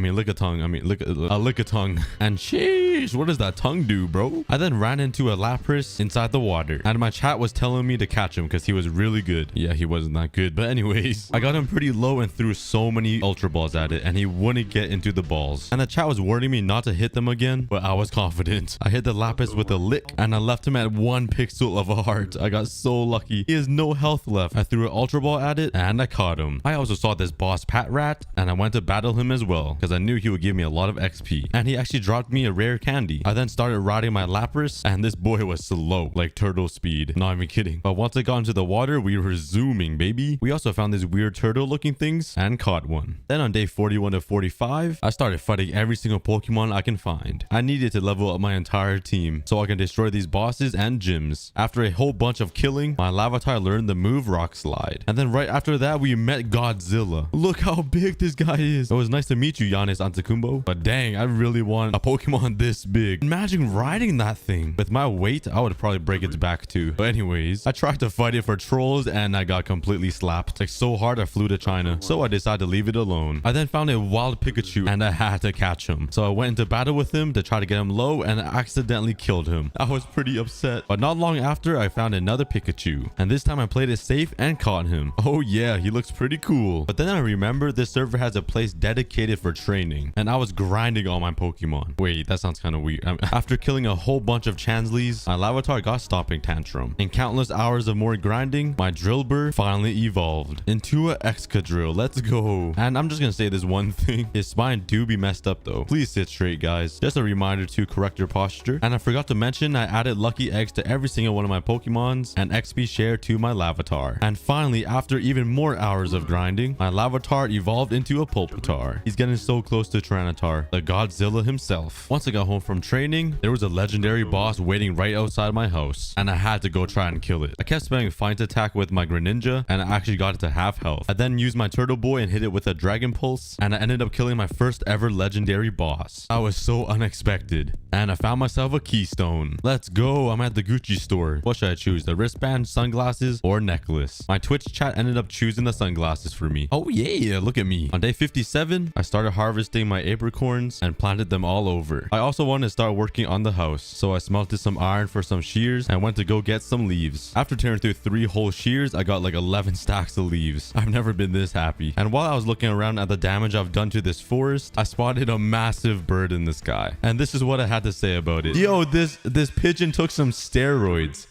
And sheesh, what does that tongue do, bro? I then ran into a Lapras inside the water water. And my chat was telling me to catch him because he was really good. Yeah, he wasn't that good. But anyways, I got him pretty low and threw so many ultra balls at it and he wouldn't get into the balls. And the chat was warning me not to hit them again, but I was confident. I hit the lapis with a lick and I left him at 1 pixel of a heart. I got so lucky. He has no health left. I threw an ultra ball at it and I caught him. I also saw this boss Pat Rat and I went to battle him as well because I knew he would give me a lot of XP. And he actually dropped me a rare candy. I then started riding my Lapras and this boy was slow, like turtle speed. Not even kidding. But once I got into the water, we were zooming, baby. We also found these weird turtle looking things and caught one. Then on day 41 to 45, I started fighting every single Pokemon I can find. I needed to level up my entire team so I can destroy these bosses and gyms. After a whole bunch of killing, my Lavatar learned the move Rock Slide. And then right after that, we met Godzilla. Look how big this guy is. It was nice to meet you, Giannis Antetokounmpo. But dang, I really want a Pokemon this big. Imagine riding that thing. With my weight, I would probably break its back too. But anyways, I tried to fight it for trolls and I got completely slapped. Like so hard I flew to China. So I decided to leave it alone. I then found a wild Pikachu and I had to catch him. So I went into battle with him to try to get him low and I accidentally killed him. I was pretty upset. But not long after, I found another Pikachu. And this time I played it safe and caught him. Oh yeah, he looks pretty cool. But then I remembered this server has a place dedicated for training. And I was grinding all my Pokemon. Wait, that sounds kind of weird. After killing a whole bunch of Chansleys, my Lavatar got Stomping Tantrum. In countless hours of more grinding, my Drillbur finally evolved into a Excadrill. Let's go. And I'm just gonna say this one thing. His spine do be messed up though. Please sit straight, guys. Just a reminder to correct your posture. And I forgot to mention I added lucky eggs to every single one of my Pokemons and XP share to my Lavatar. And finally, after even more hours of grinding, my Lavatar evolved into a Pulpitar. He's getting so close to Tyranitar, the Godzilla himself. Once I got home from training, there was a legendary boss waiting right outside my house, and I had to go try and kill it. I kept spamming Fight Attack with my Greninja, and I actually got it to half health. I then used my Turtle Boy and hit it with a Dragon Pulse, and I ended up killing my first ever legendary boss. I was so unexpected, and I found myself a Keystone. Let's go. I'm at the Gucci store. What should I choose? The wristband, sunglasses, or necklace? My Twitch chat ended up choosing the sunglasses for me. Oh yeah, look at me. On day 57, I started harvesting my apricorns and planted them all over. I also wanted to start working on the house, so I smelted some iron for some shears and went to go get some leaves. After tearing through 3 whole shears, I got like 11 stacks of leaves. I've never been this happy. And while I was looking around at the damage I've done to this forest, I spotted a massive bird in the sky. And this is what I had to say about it. Yo, this pigeon took some steroids.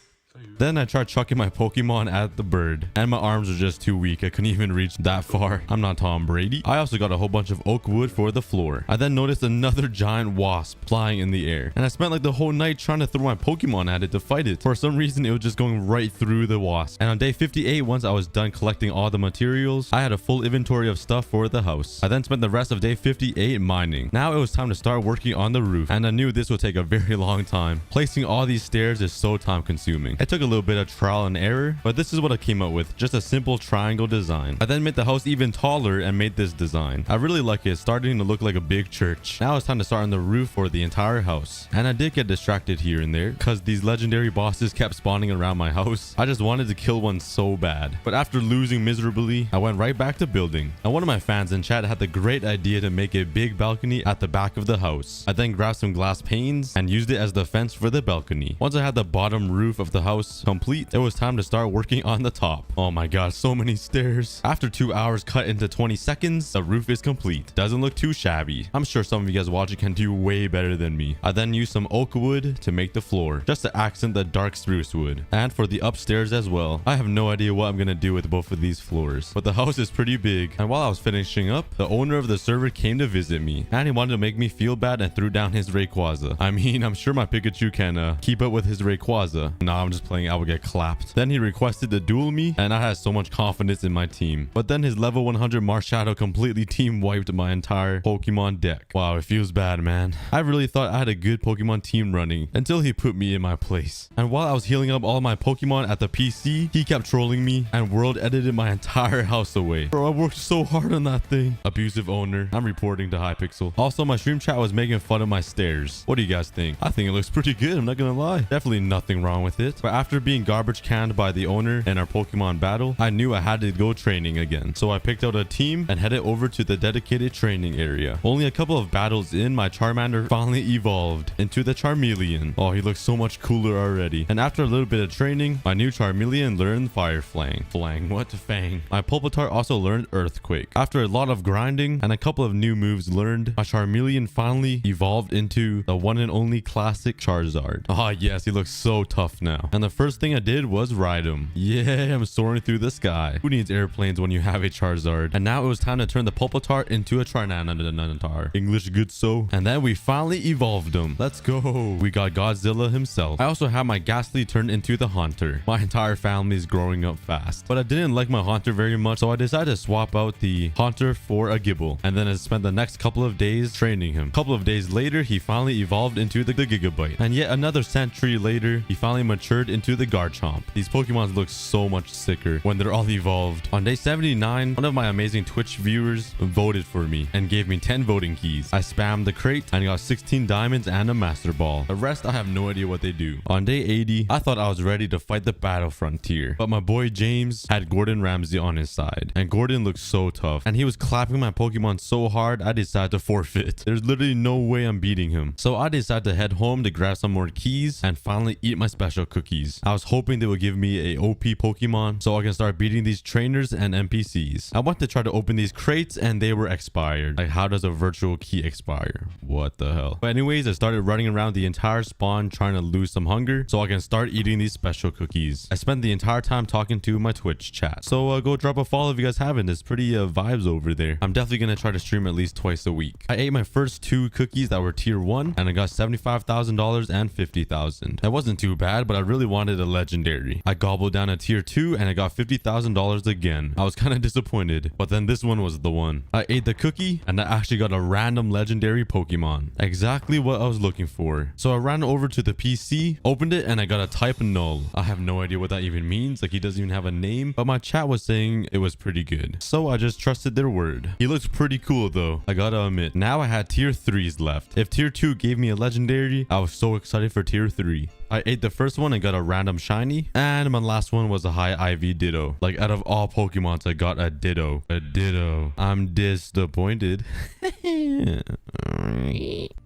Then I tried chucking my Pokemon at the bird, and my arms were just too weak. I couldn't even reach that far. I'm not Tom Brady. I also got a whole bunch of oak wood for the floor. I then noticed another giant wasp flying in the air, and I spent like the whole night trying to throw my Pokemon at it to fight it. For some reason, it was just going right through the wasp. And on day 58, once I was done collecting all the materials, I had a full inventory of stuff for the house. I then spent the rest of day 58 mining. Now it was time to start working on the roof, and I knew this would take a very long time. Placing all these stairs is so time consuming. It took a little bit of trial and error, but this is what I came up with, just a simple triangle design. I then made the house even taller and made this design. I really like it. It's starting to look like a big church. Now it's time to start on the roof for the entire house. And I did get distracted here and there because these legendary bosses kept spawning around my house. I just wanted to kill one so bad. But after losing miserably, I went right back to building. And one of my fans in chat had the great idea to make a big balcony at the back of the house. I then grabbed some glass panes and used it as the fence for the balcony. Once I had the bottom roof of the house complete, it was time to start working on the top. Oh my god, so many stairs. After 2 hours cut into 20 seconds, the roof is complete. Doesn't look too shabby. I'm sure some of you guys watching can do way better than me. I then used some oak wood to make the floor, just to accent the dark spruce wood. And for the upstairs as well. I have no idea what I'm gonna do with both of these floors, but the house is pretty big. And while I was finishing up, the owner of the server came to visit me, and he wanted to make me feel bad and threw down his Rayquaza. I mean, I'm sure my Pikachu can keep up with his Rayquaza. Nah, I'm just playing. I will get clapped. Then he requested to duel me, and I had so much confidence in my team. But then his level 100 Marshadow completely team wiped my entire Pokemon deck. Wow, it feels bad, man. I really thought I had a good Pokemon team running until he put me in my place. And while I was healing up all my Pokemon at the PC, he kept trolling me and world edited my entire house away. Bro, I worked so hard on that thing. Abusive owner. I'm reporting to Hypixel. Also, my stream chat was making fun of my stairs. What do you guys think? I think it looks pretty good. I'm not gonna lie. Definitely nothing wrong with it. But after being garbage canned by the owner in our Pokemon battle, I knew I had to go training again. So I picked out a team and headed over to the dedicated training area. Only a couple of battles in, my Charmander finally evolved into the Charmeleon. Oh, he looks so much cooler already. And after a little bit of training, my new Charmeleon learned Fire Fang. Fang. My Pulpitar also learned Earthquake. After a lot of grinding and a couple of new moves learned, my Charmeleon finally evolved into the one and only classic Charizard. Ah, yes, he looks so tough now. And the first thing I did was ride him. Yeah, I'm soaring through the sky. Who needs airplanes when you have a Charizard? And now it was time to turn the Pulpitar into a Trinanitar. English good so. And then we finally evolved him. Let's go. We got Godzilla himself. I also have my Ghastly turned into the Haunter. My entire family is growing up fast. But I didn't like my Haunter very much, so I decided to swap out the Haunter for a Gibble. And then I spent the next couple of days training him. A couple of days later, he finally evolved into the Gigabyte. And yet another century later, he finally matured into the Garchomp. These Pokemon look so much sicker when they're all evolved. On day 79, one of my amazing Twitch viewers voted for me and gave me 10 voting keys. I spammed the crate and got 16 diamonds and a Master Ball. The rest, I have no idea what they do. On day 80, I thought I was ready to fight the Battle Frontier, but my boy James had Gordon Ramsay on his side, and Gordon looked so tough, and he was clapping my Pokemon so hard, I decided to forfeit. There's literally no way I'm beating him. So I decided to head home to grab some more keys and finally eat my special cookies. I was hoping they would give me a OP Pokemon so I can start beating these trainers and NPCs. I went to try to open these crates and they were expired. Like, how does a virtual key expire? What the hell? But anyways, I started running around the entire spawn trying to lose some hunger so I can start eating these special cookies. I spent the entire time talking to my Twitch chat. So go drop a follow if you guys haven't. It's pretty vibes over there. I'm definitely gonna try to stream at least twice a week. I ate my first 2 cookies that were tier 1 and I got $75,000 and $50,000. That wasn't too bad, but I really wanted a legendary. I gobbled down a tier 2 and I got $50,000 again. I was kind of disappointed, but then this one was the one. I ate the cookie and I actually got a random legendary Pokemon. Exactly what I was looking for. So I ran over to the PC, opened it, and I got a type null. I have no idea what that even means. Like, he doesn't even have a name, but my chat was saying it was pretty good. So I just trusted their word. He looks pretty cool though, I gotta admit. Now I had tier 3s left. If tier 2 gave me a legendary, I was so excited for tier 3. I ate the first one and got a random shiny, and my last one was a high IV Ditto. Like, out of all Pokemons, I got a Ditto. A Ditto. I'm disappointed.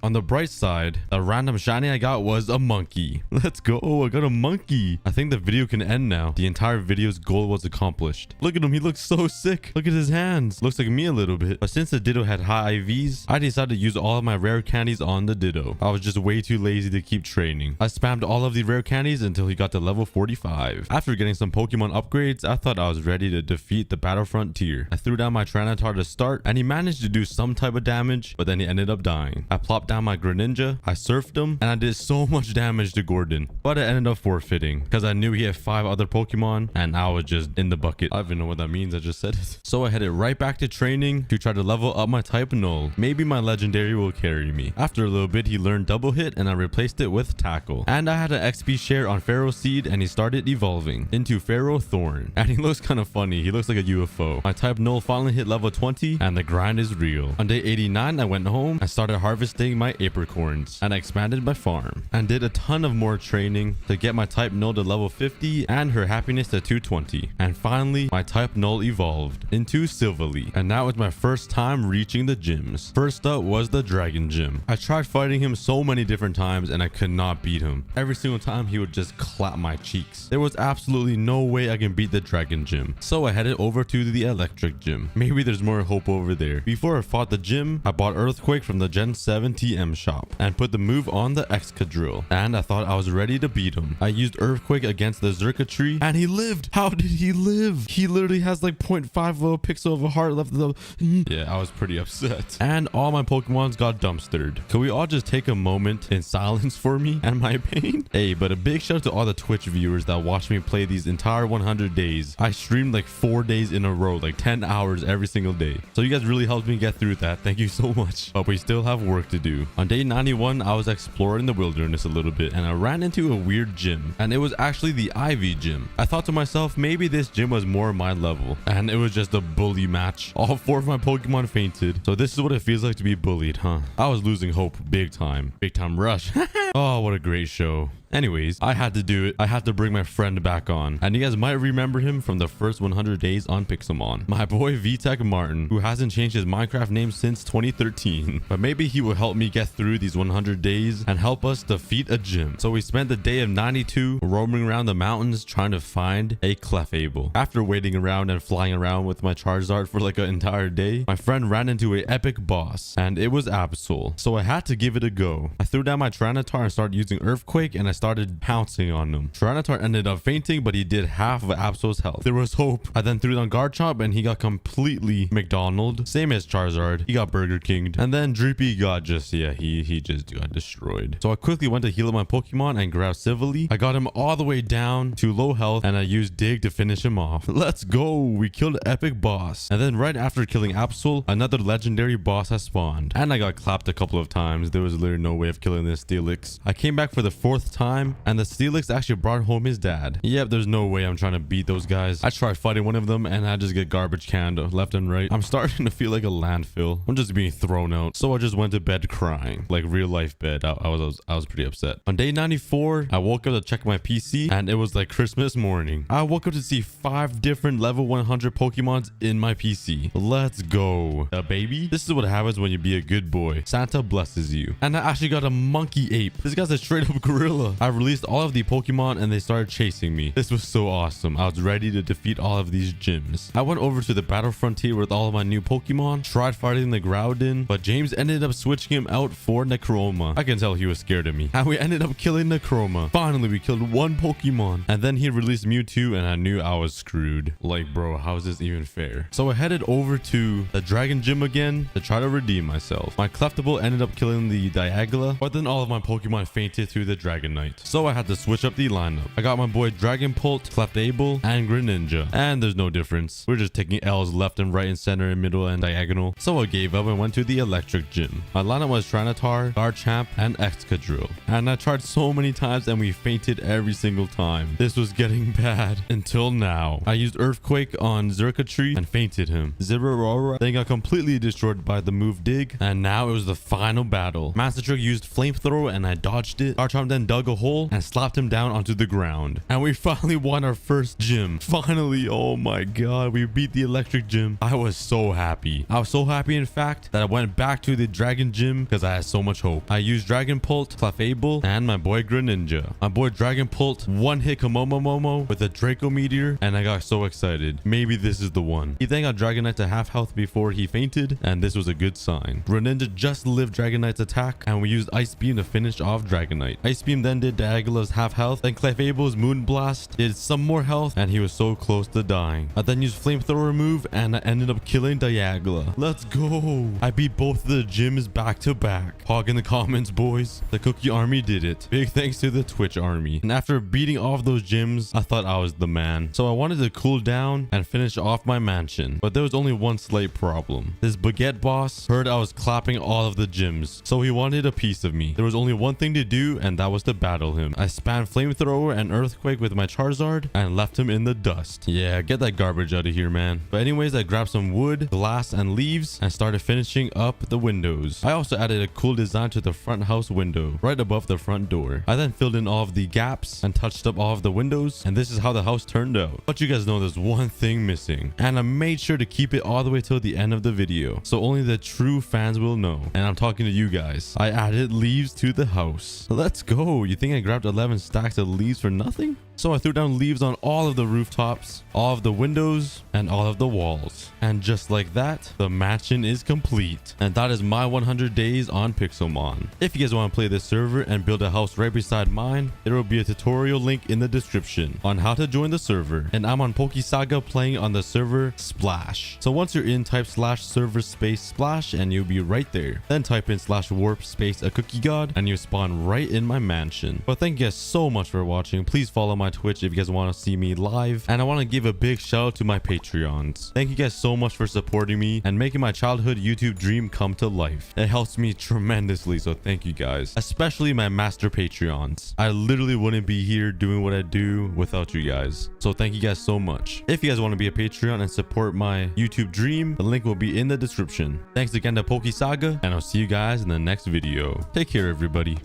On the bright side, the random shiny I got was a monkey. Let's go. I got a monkey. I think the video can end now. The entire video's goal was accomplished. Look at him. He looks so sick. Look at his hands. Looks like me a little bit. But since the Ditto had high IVs, I decided to use all of my rare candies on the Ditto. I was just way too lazy to keep training. I spammed all of the rare candies until he got to level 45. After getting some Pokemon upgrades, I thought I was ready to defeat the Battle Frontier. I threw down my Tyranitar to start, and he managed to do some type of damage, but then he ended up dying. I plopped down my Greninja, I surfed him, and I did so much damage to Gordon, but I ended up forfeiting because I knew he had 5 other Pokemon and I was just in the bucket. I don't even know what that means. I just said it. So I headed right back to training to try to level up my type null. Maybe my legendary will carry me. After a little bit, he learned double hit and I replaced it with tackle. And I had an XP share on Pharaoh Seed and he started evolving into Pharaoh Thorn. And he looks kind of funny. He looks like a UFO. My type null finally hit level 20 and the grind is real. On day 89, I went home and started harvesting my apricorns and I expanded my farm and did a ton of more training to get my type null to level 50 and her happiness to 220. And finally, my type null evolved into Silverleaf. And now it's my first time reaching the gyms. First up was the Dragon Gym. I tried fighting him so many different times and I could not beat him. Every single time he would just clap my cheeks. There was absolutely no way I can beat the Dragon Gym. So I headed over to the Electric Gym. Maybe there's more hope over there. Before I fought the gym, I bought Earthquake from the Gen 7 TM shop and put the move on the Excadrill. And I thought I was ready to beat him. I used Earthquake against the Xurkitree and he lived. How did he live? He literally has like 0.5 of a pixel of a heart left. Yeah, I was pretty upset. And all my Pokemons got dumpstered. Could we all just take a moment in silence for me and my pain? Hey, but a big shout out to all the Twitch viewers that watched me play these entire 100 days. I streamed like 4 days in a row, like 10 hours every single day. So you guys really helped me get through that. Thank you so much. But we still have work to do. On day 91, I was exploring the wilderness a little bit and I ran into a weird gym. And it was actually the Ivy gym. I thought to myself, maybe this gym was more my level. And it was just a bully match. All 4 of my Pokemon fainted. So this is what it feels like to be bullied, huh? I was losing hope big time. Big time rush. Oh, what a great show. Anyways, I had to do it. I had to bring my friend back on. And you guys might remember him from the first 100 days on Pixelmon. My boy VTech Martin, who hasn't changed his Minecraft name since 2013. But maybe he will help me get through these 100 days and help us defeat a gym. So we spent the day of 92 roaming around the mountains trying to find a Cliffhanger. After waiting around and flying around with my Charizard for like an entire day, my friend ran into an epic boss, and it was Absol. So I had to give it a go. I threw down my Tyranitar and started using Earthquake, and I started pouncing on him. Tyranitar ended up fainting, but he did half of Absol's health. There was hope. I then threw down Garchomp, and he got completely McDonald. Same as Charizard. He got Burger Kinged. And then Dreepy just, yeah, he just got destroyed. So I quickly went to heal up my Pokemon and grabbed Civilly. I got him all the way down to low health, and I used Dig to finish him off. Let's go. We killed an epic boss. And then right after killing Absol, another legendary boss has spawned. And I got clapped a couple of times. There was literally no way of killing this Steelix. I came back for the 4th time, and the Steelix actually brought home his dad. Yep, there's no way I'm trying to beat those guys. I tried fighting one of them, and I just get garbage canned left and right. I'm starting to feel like a landfill. I'm just being thrown out. So I just went to bed crying. Like real life bed. I was pretty upset. On day 94, I woke up to check my PC, and it was like Christmas morning. I woke up to see 5 different level 100 Pokemons in my PC. Let's go. Baby, this is what happens when you be a good boy. Santa blesses you. And I actually got a monkey ape. This guy's a straight up gorilla. I released all of the Pokemon, and they started chasing me. This was so awesome. I was ready to defeat all of these gyms. I went over to the battle frontier with all of my new Pokemon, tried fighting the Groudon, but James ended up switching him out for Necroma. I can tell he was scared of me. And we ended up killing Necroma. Finally, we killed one Pokemon. And then he released Mewtwo, and I knew I was screwed. Like, bro, how is this even fair? So I headed over to the Dragon Gym again to try to redeem myself. My Clefable ended up killing the Diagla, but then all of my Pokemon fainted through the Dragonite. So I had to switch up the lineup. I got my boy Dragonpult, Clefable, and Greninja. And there's no difference. We're just taking L's left and right and center and middle and diagonal. So I gave up and went to the Electric Gym. My lineup was Tyranitar, Garchomp, and Excadrill. And I tried so many times, and we fainted every single time. This was getting bad until now. I used Earthquake on Xurkitree and fainted him. Zeraora then got completely destroyed by the move Dig, and now it was the final battle. Master Trick used Flamethrower, and I dodged it. Garchomp then dug a hole and slapped him down onto the ground. And we finally won our first gym. Finally, oh my god, we beat the Electric Gym. I was so happy. I was so happy, in fact, that I went back to the Dragon Gym because I had so much hope. I used Dragonpult, Clefable, and my boy Greninja. My boy Dragonpult one-hit Komomomomo with a Draco Meteor, and I got so excited. Maybe this is the one. He then got Dragonite to half health before he fainted, and this was a good sign. Greninja just lived Dragonite's attack, and we used Ice Beam to finish off Dragonite. Ice Beam then did Diagla's half health, then Clefable's Moonblast did some more health, and he was so close to dying. I then used Flamethrower move, and I ended up killing Diagla. Let's go. I beat both of the gyms back to back. Hog in the comments, boys. The Cookie Army did it. Big thanks to the Twitch Army. And after beating all of those gyms, I thought I was the man. So I wanted to cool down and finish off my mansion. But there was only one slight problem. This Baguette boss heard I was clapping all of the gyms, so he wanted a piece of me. There was only one thing to do, and that was to battle him. I spammed Flamethrower and Earthquake with my Charizard and left him in the dust. Yeah, get that garbage out of here, man. But anyways, I grabbed some wood, glass, and leaves and started finishing up the windows. I also added a cool design to the front house window, right above the front door. I then filled in all of the gaps and touched up all of the windows, and this is how the house turned out. But you guys know there's one thing missing, and I made sure to keep it all the way till the end of the video, so only the true fans will know. And I'm talking to you guys. I added leaves to the house. Let's go. You think I grabbed 11 stacks of leaves for nothing? So I threw down leaves on all of the rooftops, all of the windows, and all of the walls. And just like that, the mansion is complete. And that is my 100 days on Pixelmon. If you guys want to play this server and build a house right beside mine, there will be a tutorial link in the description on how to join the server. And I'm on PokeSaga playing on the server Splash. So once you're in, type /server space splash and you'll be right there. Then type in /warp space aCookieGod and you spawn right in my mansion. But thank you guys so much for watching. Please follow my Twitch if you guys want to see me live, and I want to give a big shout out to my Patreons. Thank you guys so much for supporting me and making my childhood YouTube dream come to life. It helps me tremendously, so thank you guys, especially my master Patreons. I literally wouldn't be here doing what I do without you guys, so thank you guys so much. If you guys want to be a Patreon and support my YouTube dream, the link will be in the description. Thanks again to PokeSaga, and I'll see you guys in the next video. Take care, everybody.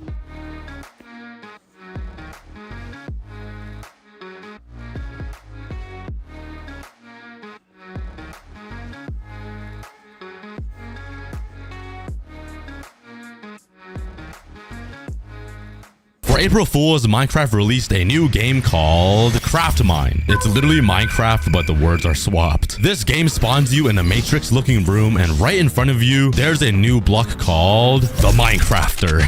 April Fool's, Minecraft released a new game called Craft Mine. It's literally Minecraft, but the words are swapped. This game spawns you in a matrix looking room, and right in front of you, there's a new block called the Minecrafter.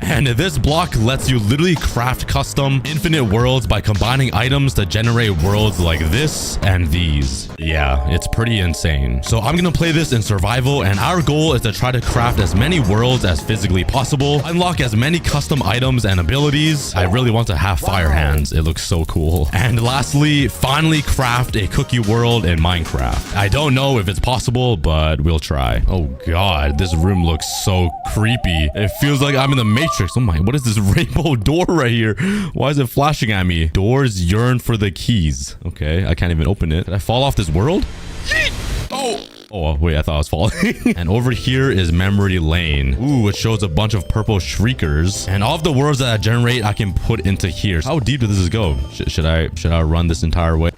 And this block lets you literally craft custom infinite worlds by combining items to generate worlds like this and these. Yeah, it's pretty insane. So I'm gonna play this in survival, and our goal is to try to craft as many worlds as physically possible, unlock as many custom items and abilities. I really want to have fire hands. It looks so cool. And lastly, finally craft a cookie world in Minecraft. I don't know if it's possible, but we'll try. Oh god, this room looks so creepy. It feels like I'm in the Matrix. Oh my, what is this rainbow door right here? Why is it flashing at me? Doors yearn for the keys. Okay, I can't even open it. Did I fall off this world? Oh! Oh, wait, I thought I was falling. And over here is Memory Lane. Ooh, it shows a bunch of purple shriekers. And all of the worlds that I generate, I can put into here. How deep does this go? Should I run this entire way?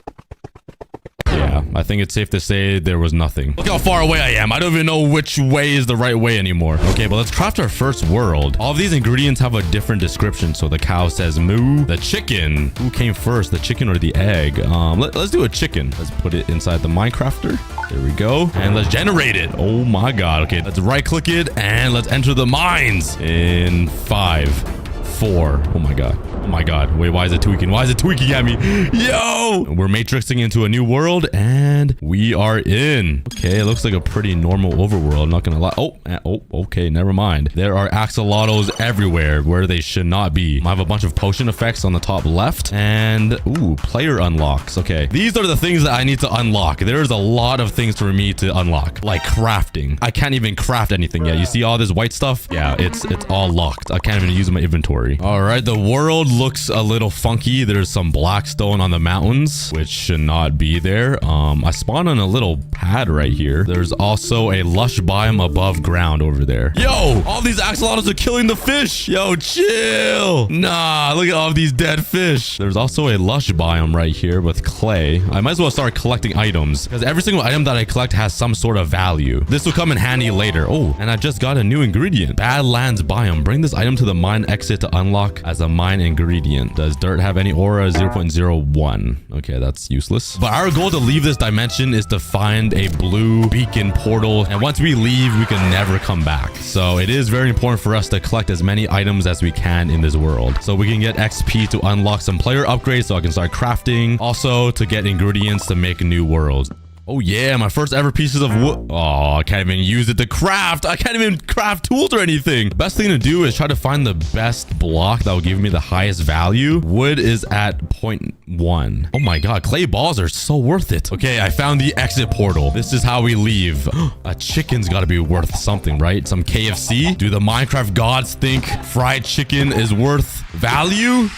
Yeah, I think it's safe to say there was nothing. Look how far away I am. I don't even know which way is the right way anymore. Okay, but let's craft our first world. All of these ingredients have a different description. So the cow says moo. The chicken. Who came first, the chicken or the egg? Let's do a chicken. Let's put it inside the Minecrafter. There we go. And let's generate it. Oh my god. Okay, let's right click it and let's enter the mines in 5, 4. Oh my god. Oh my god. Wait, why is it tweaking? Why is it tweaking at me? Yo! We're matrixing into a new world and we are in. Okay, it looks like a pretty normal overworld. I'm not gonna lie. Oh, okay, never mind. There are axolotls everywhere where they should not be. I have a bunch of potion effects on the top left and ooh, player unlocks. Okay, these are the things that I need to unlock. There's a lot of things for me to unlock, like crafting. I can't even craft anything yet. You see all this white stuff? Yeah, it's all locked. I can't even use my inventory. All right, the world looks a little funky. There's some black stone on the mountains, which should not be there. I spawned on a little pad right here. There's also a lush biome above ground over there. Yo, all these axolotls are killing the fish. Yo, chill. Nah, look at all of these dead fish. There's also a lush biome right here with clay. I might as well start collecting items because every single item that I collect has some sort of value. This will come in handy later. Oh, and I just got a new ingredient. Badlands biome. Bring this item to the mine exit to unlock as a mine ingredient. Does dirt have any aura? 0.01. Okay, that's useless. But our goal to leave this dimension is to find a blue beacon portal. And once we leave, we can never come back. So it is very important for us to collect as many items as we can in this world. So we can get XP to unlock some player upgrades so I can start crafting. Also to get ingredients to make new worlds. Oh yeah, my first ever pieces of wood. Oh, I can't even use it to craft. I can't even craft tools or anything. The best thing to do is try to find the best block that will give me the highest value. Wood is at 0.1. Oh my god, clay balls are so worth it. Okay, I found the exit portal. This is how we leave. A chicken's got to be worth something, right? Some KFC? Do the Minecraft gods think fried chicken is worth value?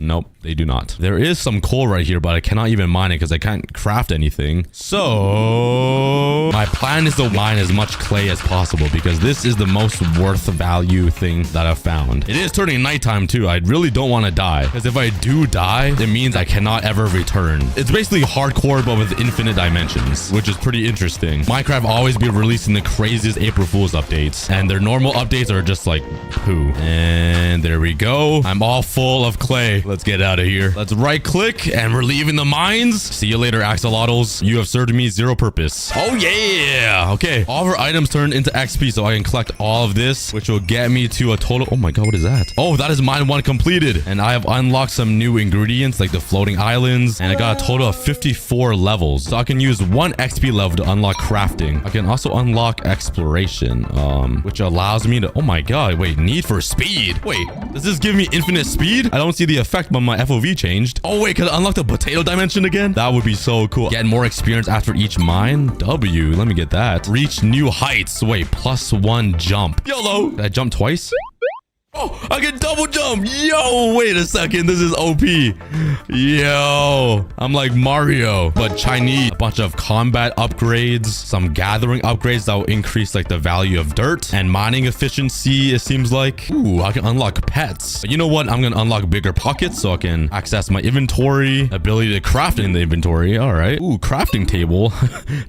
Nope, they do not. There is some coal right here, but I cannot even mine it because I can't craft anything. So my plan is to mine as much clay as possible because this is the most worth value thing that I've found. It is turning nighttime too. I really don't want to die because if I do die, it means I cannot ever return. It's basically hardcore, but with infinite dimensions, which is pretty interesting. Minecraft always be releasing the craziest April Fool's updates, and their normal updates are just like poo. And there we go. I'm all full of clay. Let's get out of here. Let's right click and we're leaving the mines. See you later, axolotls. You have served me zero purpose. Oh yeah. Okay. All of our items turned into XP so I can collect all of this, which will get me to a total. Oh my god, what is that? Oh, that is mine 1 completed. And I have unlocked some new ingredients like the floating islands. And I got a total of 54 levels. So I can use 1 XP level to unlock crafting. I can also unlock exploration, which allows me to. Oh my god. Wait, need for speed. Wait, does this give me infinite speed? I don't see the effect, but my FOV changed. Oh wait, can I unlock the potato dimension again? That would be so cool. Get more experience after each mine. W, let me get that. Reach new heights. Wait, +1 jump. YOLO. Did I jump twice? Oh, I can double jump. Yo, wait a second. This is OP. Yo, I'm like Mario, but Chinese. A bunch of combat upgrades, some gathering upgrades that will increase like the value of dirt and mining efficiency, it seems like. Ooh, I can unlock pets. But you know what? I'm going to unlock bigger pockets so I can access my inventory, ability to craft in the inventory. All right. Ooh, crafting table.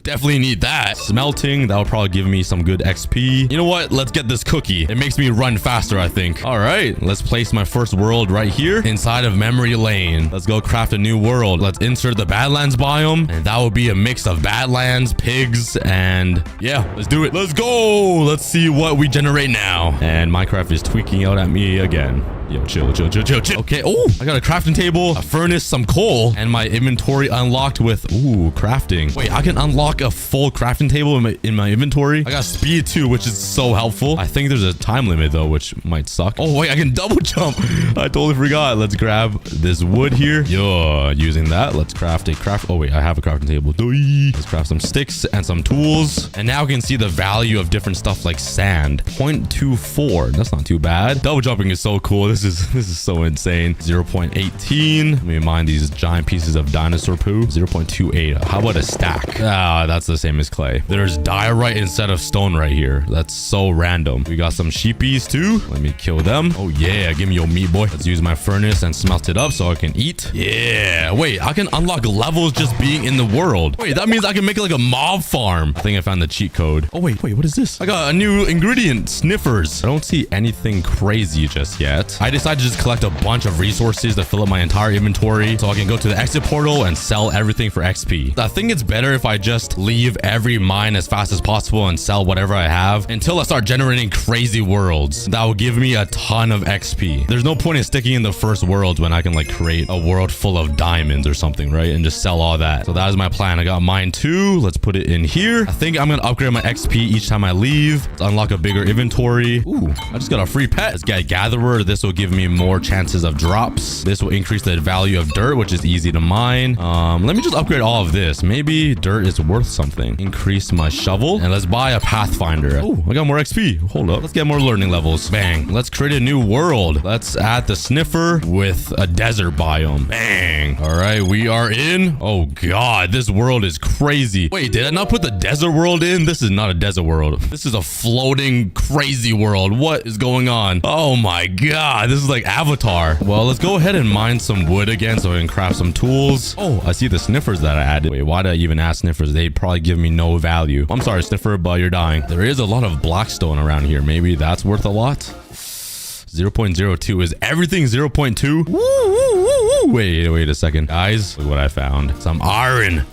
Definitely need that. Smelting. That will probably give me some good XP. You know what? Let's get this cookie. It makes me run faster, I think. think. All right, let's place my first world right here inside of memory lane. Let's go craft a new world. Let's insert the Badlands biome, and that will be a mix of Badlands, pigs, and yeah, let's do it. Let's go. Let's see what we generate now. And Minecraft is tweaking out at me again. Yo, chill. Okay. Oh, I got a crafting table, a furnace, some coal, and my inventory unlocked with, ooh, crafting. Wait, I can unlock a full crafting table in my inventory. I got speed too, which is so helpful. I think there's a time limit though, which might suck. Oh, wait, I can double jump. I totally forgot. Let's grab this wood here. Yo, using that. Let's craft a craft. Oh, wait, I have a crafting table. Let's craft some sticks and some tools. And now we can see the value of different stuff like sand. 0.24. That's not too bad. Double jumping is so cool. This is so insane. 0.18. Let me mine these giant pieces of dinosaur poo. 0.28. How about a stack? Ah, that's the same as clay. There's diorite instead of stone right here. That's so random. We got some sheepies too. Let me kill them. Oh yeah, give me your meat, boy. Let's use my furnace and smelt it up so I can eat. Yeah. Wait, I can unlock levels just being in the world. Wait, that means I can make like a mob farm. I think I found the cheat code. Oh wait, what is this? I got a new ingredient, sniffers. I don't see anything crazy just yet. I decided to just collect a bunch of resources to fill up my entire inventory so I can go to the exit portal and sell everything for XP. I think it's better if I just leave every mine as fast as possible and sell whatever I have until I start generating crazy worlds. That will give me a ton of XP. There's no point in sticking in the first world when I can like create a world full of diamonds or something, right? And just sell all that. So that is my plan. I got mine too. Let's put it in here. I think I'm going to upgrade my XP each time I leave. Let's unlock a bigger inventory. Ooh, I just got a free pet. Let's get gatherer. This will give me more chances of drops. This will increase the value of dirt, which is easy to mine. Let me just upgrade all of this. Maybe dirt is worth something. Increase my shovel and let's buy a pathfinder. Oh, I got more XP. Hold up. Let's get more learning levels. Bang. Let's create a new world. Let's add the sniffer with a desert biome. Bang. All right, we are in. Oh God, this world is crazy. Wait, did I not put the desert world in? This is not a desert world. This is a floating crazy world. What is going on? Oh my God, this is like Avatar. Well, let's go ahead and mine some wood again so I can craft some tools. Oh, I see the sniffers that I added. Wait, why did I even add sniffers? They'd probably give me no value. I'm sorry, sniffer, but you're dying. There is a lot of blackstone around here. Maybe that's worth a lot. 0.02. Is everything 0.2? Wait a second. Guys, look what I found. Some iron.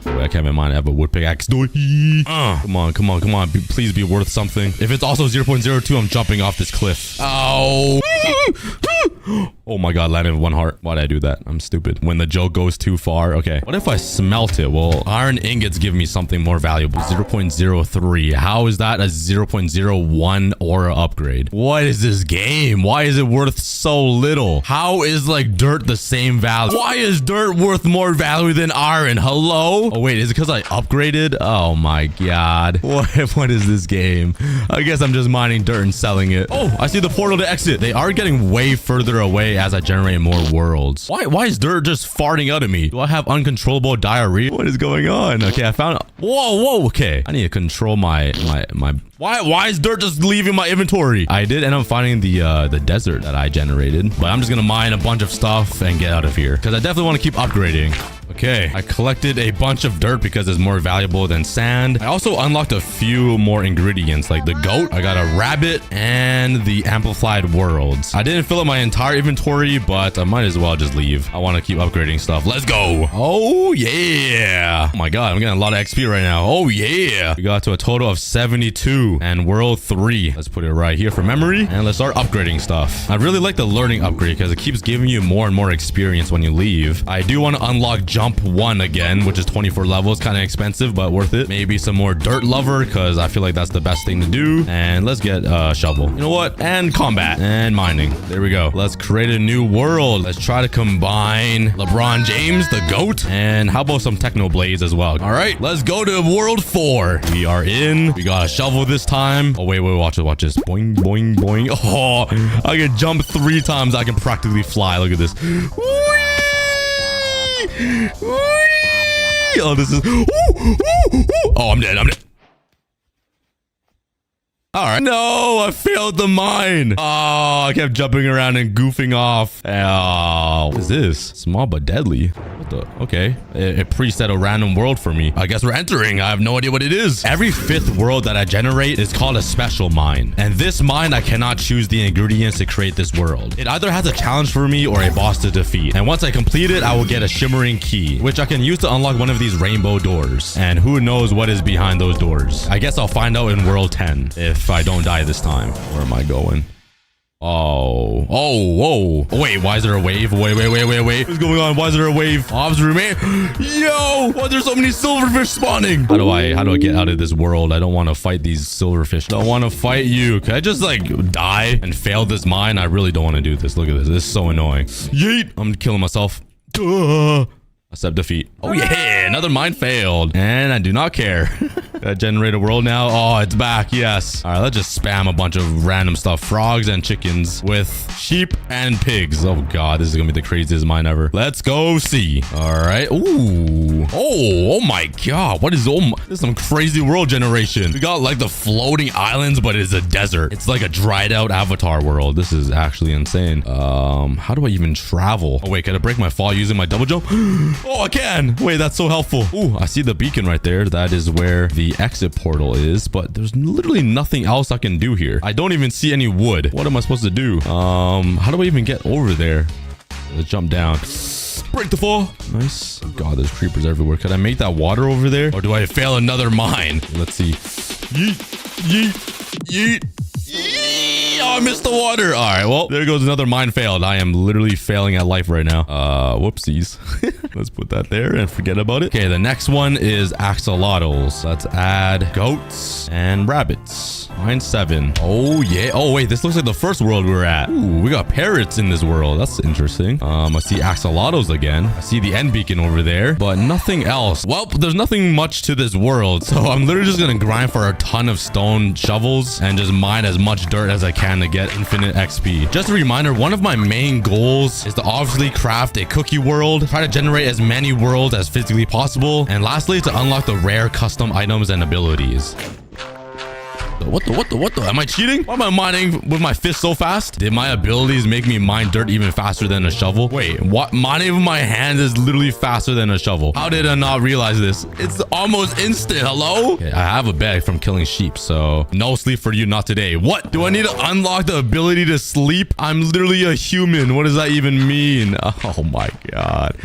Wait, I can't even mind. I have a wood pickaxe. Come on. Please be worth something. If it's also 0.02, I'm jumping off this cliff. Ow. Oh my God, landed with 1 heart. Why did I do that? I'm stupid. When the joke goes too far. Okay. What if I smelt it? Well, iron ingots give me something more valuable. 0.03. How is that a 0.01 aura upgrade? What is this game? Why is it worth so little? How is like dirt the same value? Why is dirt worth more value than iron? Hello? Oh wait, is it because I upgraded? Oh my God. What is this game? I guess I'm just mining dirt and selling it. Oh, I see the portal to exit. They are getting way further away as I generate more worlds. Why is dirt just farting out of me? Do I have uncontrollable diarrhea? What is going on? Okay, I found. Whoa. Okay, I need to control my. Why is dirt just leaving my inventory? I did end up finding the desert that I generated, but I'm just gonna mine a bunch of stuff and get out of here because I definitely want to keep upgrading. Okay, I collected a bunch of dirt because it's more valuable than sand. I also unlocked a few more ingredients like the goat. I got a rabbit and the amplified worlds. I didn't fill up my entire inventory, but I might as well just leave. I want to keep upgrading stuff. Let's go. Oh yeah. Oh my God, I'm getting a lot of XP right now. Oh yeah. We got to a total of 72 and world 3. Let's put it right here for memory and let's start upgrading stuff. I really like the learning upgrade because it keeps giving you more and more experience when you leave. I do want to unlock jump 1 again, which is 24 levels. Kind of expensive, but worth it. Maybe some more dirt lover because I feel like that's the best thing to do. And let's get a shovel. You know what? And combat and mining. There we go. Let's create a new world. Let's try to combine LeBron James, the GOAT, and how about some techno blades as well. All right, let's go to world 4. We are in. We got a shovel this time. Oh wait, watch this. Boing, boing, boing. Oh, I can jump 3 times. I can practically fly. Look at this. Oh, this is. Oh, I'm dead. All right. No, I failed the mine. Oh, I kept jumping around and goofing off. Oh, what is this? Small but deadly. What the? Okay. It preset a random world for me. I guess we're entering. I have no idea what it is. Every 5th world that I generate is called a special mine. And this mine, I cannot choose the ingredients to create this world. It either has a challenge for me or a boss to defeat. And once I complete it, I will get a shimmering key, which I can use to unlock one of these rainbow doors. And who knows what is behind those doors. I guess I'll find out in world 10 if I don't die this time. Where am I going? Oh, whoa. Wait, why is there a wave? Wait. What's going on? Why is there a wave? Obs remain. Yo, why are there so many silverfish spawning? How do I get out of this world? I don't want to fight these silverfish. Don't want to fight you. Can I just like die and fail this mine? I really don't want to do this. Look at this. This is so annoying. Yeet. I'm killing myself. Accept defeat. Oh yeah, another mine failed. And I do not care. Generate a world now. Oh, it's back. Yes. All right, let's just spam a bunch of random stuff. Frogs and chickens with sheep and pigs. Oh god, this is gonna be the craziest mine ever. Let's go see. All right. Ooh. Oh my god. What is this is some crazy world generation. We got like the floating islands, but it's a desert. It's like a dried out Avatar world. This is actually insane. How do I even travel? Oh wait, can I break my fall using my double jump? Oh, I can. Wait, that's so helpful. Ooh, I see the beacon right there. That is where the exit portal is, but there's literally nothing else I can do here. I don't even see any wood. What am I supposed to do? How do I even get over there? Let's jump down. Break the fall. Nice. Oh god, there's creepers everywhere. Could I make that water over there? Or do I fail another mine? Let's see. Yeet. Oh, I missed the water. All right, well, there goes another mine failed. I am literally failing at life right now. Whoopsies. Let's put that there and forget about it. Okay, the next one is axolotls. Let's add goats and rabbits. Mine 7. Oh, yeah. Oh, wait, this looks like the first world we were at. Ooh, we got parrots in this world. That's interesting. I see axolotls again. I see the end beacon over there, but nothing else. Well, there's nothing much to this world, so I'm literally just gonna grind for a ton of stone shovels and just mine as much dirt as I can to get infinite XP. Just a reminder, one of my main goals is to obviously craft a cookie world, try to generate as many worlds as physically possible, and lastly, to unlock the rare custom items and abilities. What the? Am I cheating? Why am I mining with my fist so fast? Did my abilities make me mine dirt even faster than a shovel? Wait, what? Mining with my hands is literally faster than a shovel. How did I not realize this? It's almost instant. Hello? Okay, I have a bag from killing sheep, so no sleep for you, not today. What? Do I need to unlock the ability to sleep? I'm literally a human. What does that even mean? Oh my god.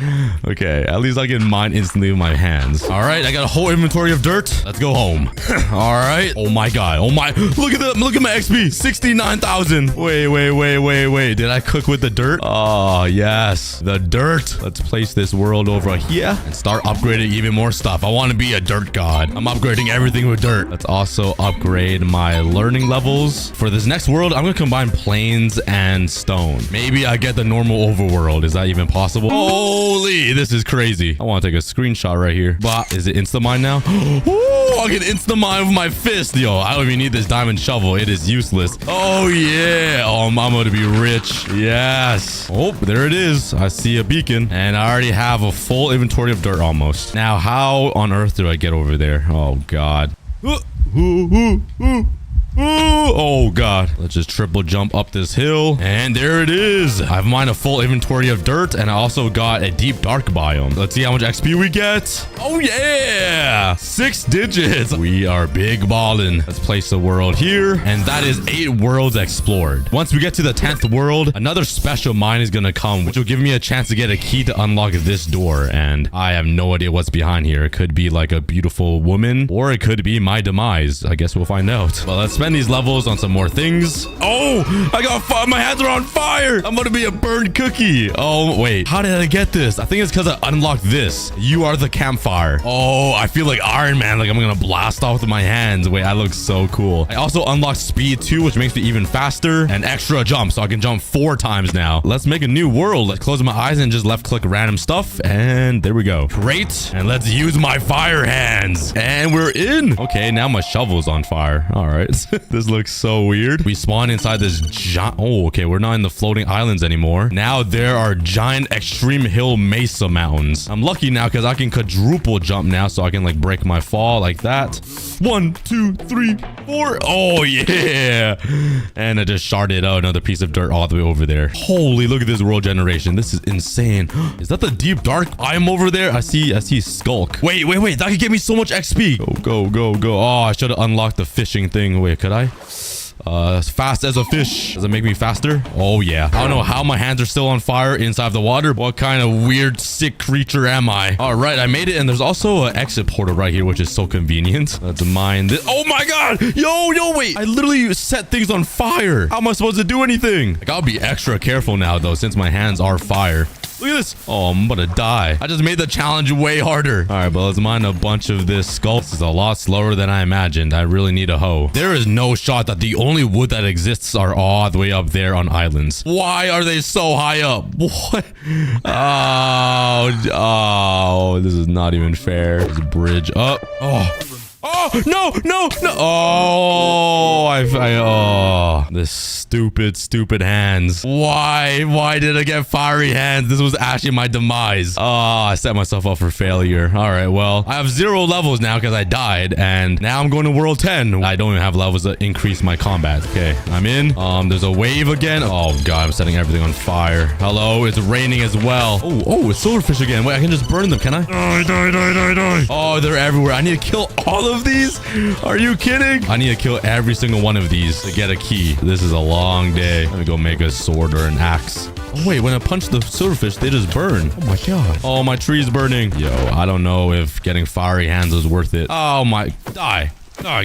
Okay, at least I can mine instantly with my hands. All right, I got a whole inventory of dirt. Let's go home. All right. Oh my god. Oh my, look at that. Look at my XP. 69,000. Wait. Did I cook with the dirt? Oh, yes. The dirt. Let's place this world over here and start upgrading even more stuff. I want to be a dirt god. I'm upgrading everything with dirt. Let's also upgrade my learning levels. For this next world, I'm going to combine plains and stone. Maybe I get the normal overworld. Is that even possible? Holy, this is crazy. I want to take a screenshot right here. But is it insta-mine now? Ooh, I can insta-mine with my fist. Yo, I don't even need this diamond shovel. It is useless. Oh yeah. Oh, I'm going to be rich. Yes. Oh, there it is. I see a beacon and I already have a full inventory of dirt almost. Now, how on earth do I get over there? Oh god. Oh god. Let's just triple jump up this hill. And there it is. I've mined a full inventory of dirt. And I also got a deep dark biome. Let's see how much XP we get. Oh yeah. 6 digits. We are big ballin'. Let's place the world here. And that is 8 worlds explored. Once we get to the 10th world, another special mine is gonna come, which will give me a chance to get a key to unlock this door. And I have no idea what's behind here. It could be like a beautiful woman, or it could be my demise. I guess we'll find out. Well, let's spend these levels on some more things. Oh, I got my hands are on fire. I'm gonna be a burned cookie. Oh wait, how did I get this? I think it's because I unlocked this. You are the campfire. Oh, I feel like Iron Man. Like I'm gonna blast off with my hands. Wait, I look so cool. I also unlocked speed too, which makes me even faster, and extra jump, so I can jump 4 times now. Let's make a new world. Let's close my eyes and just left click random stuff, and there we go. Great. And let's use my fire hands, and we're in. Okay, now my shovel's on fire. All right. This looks so weird. weird. We spawn inside this giant... Oh, okay. We're not in the floating islands anymore. Now there are giant extreme hill mesa mountains. I'm lucky now because I can quadruple jump now, so I can like break my fall like that. 1, 2, 3, 4. Oh, yeah. And I just sharded out another piece of dirt all the way over there. Holy, look at this world generation. This is insane. Is that the deep dark biome over there? I see Skulk. Wait. That could get me so much XP. Go. Oh, I should have unlocked the fishing thing. Wait, could I? As fast as a fish. Does it make me faster? Oh, yeah. I don't know how my hands are still on fire inside the water. What kind of weird, sick creature am I? All right, I made it. And there's also an exit portal right here, which is so convenient. Let's mine this. Oh, my God. Yo, wait. I literally set things on fire. How am I supposed to do anything? I gotta be extra careful now, though, since my hands are fire. Look at this. Oh, I'm about to die. I just made the challenge way harder. All right, but let's mine a bunch of this skull. This is a lot slower than I imagined. I really need a hoe. There is no shot that the only wood that exists are all the way up there on islands. Why are they so high up? What? Oh, this is not even fair. There's a bridge up. Oh, no. Oh, this stupid hands. Why did I get fiery hands? This was actually my demise. Oh, I set myself up for failure. All right, well, I have 0 levels now because I died, and now I'm going to world 10. I don't even have levels to increase my combat. Okay, I'm in. There's a wave again. Oh, God, I'm setting everything on fire. Hello, it's raining as well. Oh, it's silverfish again. Wait, I can just burn them, can I? Die. Oh, they're everywhere. I need to kill all of these. Are you kidding? I need to kill every single one of these to get a key. This is a long day. Let me go make a sword or an axe. Oh, wait, when I punch the silverfish, they just burn. Oh, my God. Oh, my tree's burning. Yo, I don't know if getting fiery hands is worth it. Oh, my... Die.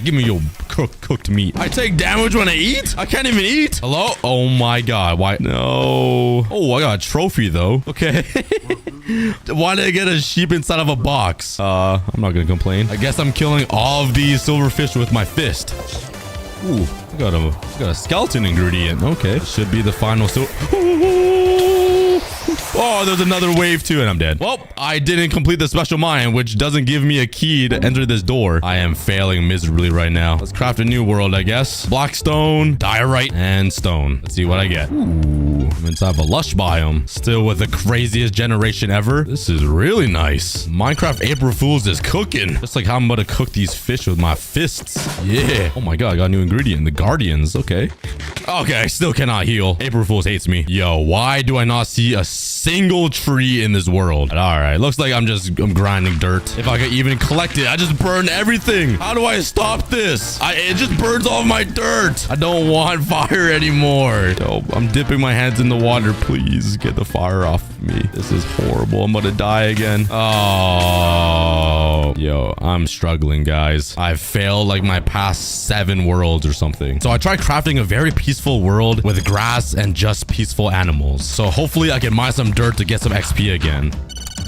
Give me your cooked meat. I take damage when I eat? I can't even eat. Hello? Oh, my God. Why? No. Oh, I got a trophy, though. Okay. Why did I get a sheep inside of a box? I'm not gonna complain. I guess I'm killing all of these silverfish with my fist. Ooh, I got a skeleton ingredient. Okay, should be the final. Oh, there's another wave too, and I'm dead. Well, I didn't complete the special mine, which doesn't give me a key to enter this door. I am failing miserably right now. Let's craft a new world, I guess. Blackstone, diorite, and stone. Let's see what I get. Ooh, I'm inside of a lush biome. Still with the craziest generation ever. This is really nice. Minecraft April Fools is cooking. Just like how I'm about to cook these fish with my fists. Yeah. Oh my God, I got a new ingredient. The Guardians. Okay, I still cannot heal. April Fools hates me. Yo, why do I not see a single tree in this world? All right, looks like I'm grinding dirt. If I could even collect it, I just burned everything. How do I stop this? It just burns all my dirt. I don't want fire anymore. So I'm dipping my hands in the water. Please get the fire off of me. This is horrible. I'm about to die again. Oh, yo, I'm struggling, guys. I've failed like my past 7 worlds or something. So I tried crafting a very peaceful world with grass and just peaceful animals. So hopefully I can mine some dirt to get some XP again.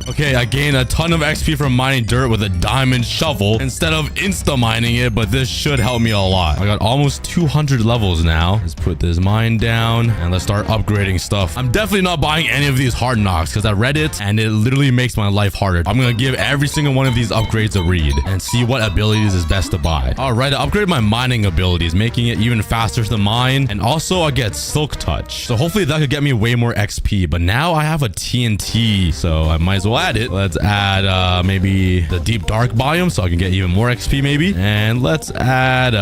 Okay, I gained a ton of XP from mining dirt with a diamond shovel instead of insta-mining it, but this should help me a lot. I got almost 200 levels now. Let's put this mine down and let's start upgrading stuff. I'm definitely not buying any of these hard knocks because I read it and it literally makes my life harder. I'm going to give every single one of these upgrades a read and see what abilities is best to buy. All right, I upgraded my mining abilities, making it even faster to mine. And also I get Silk Touch. So hopefully that could get me way more XP. But now I have a TNT, so I might as well add it. Let's add maybe the deep dark biome so I can get even more XP maybe. And let's add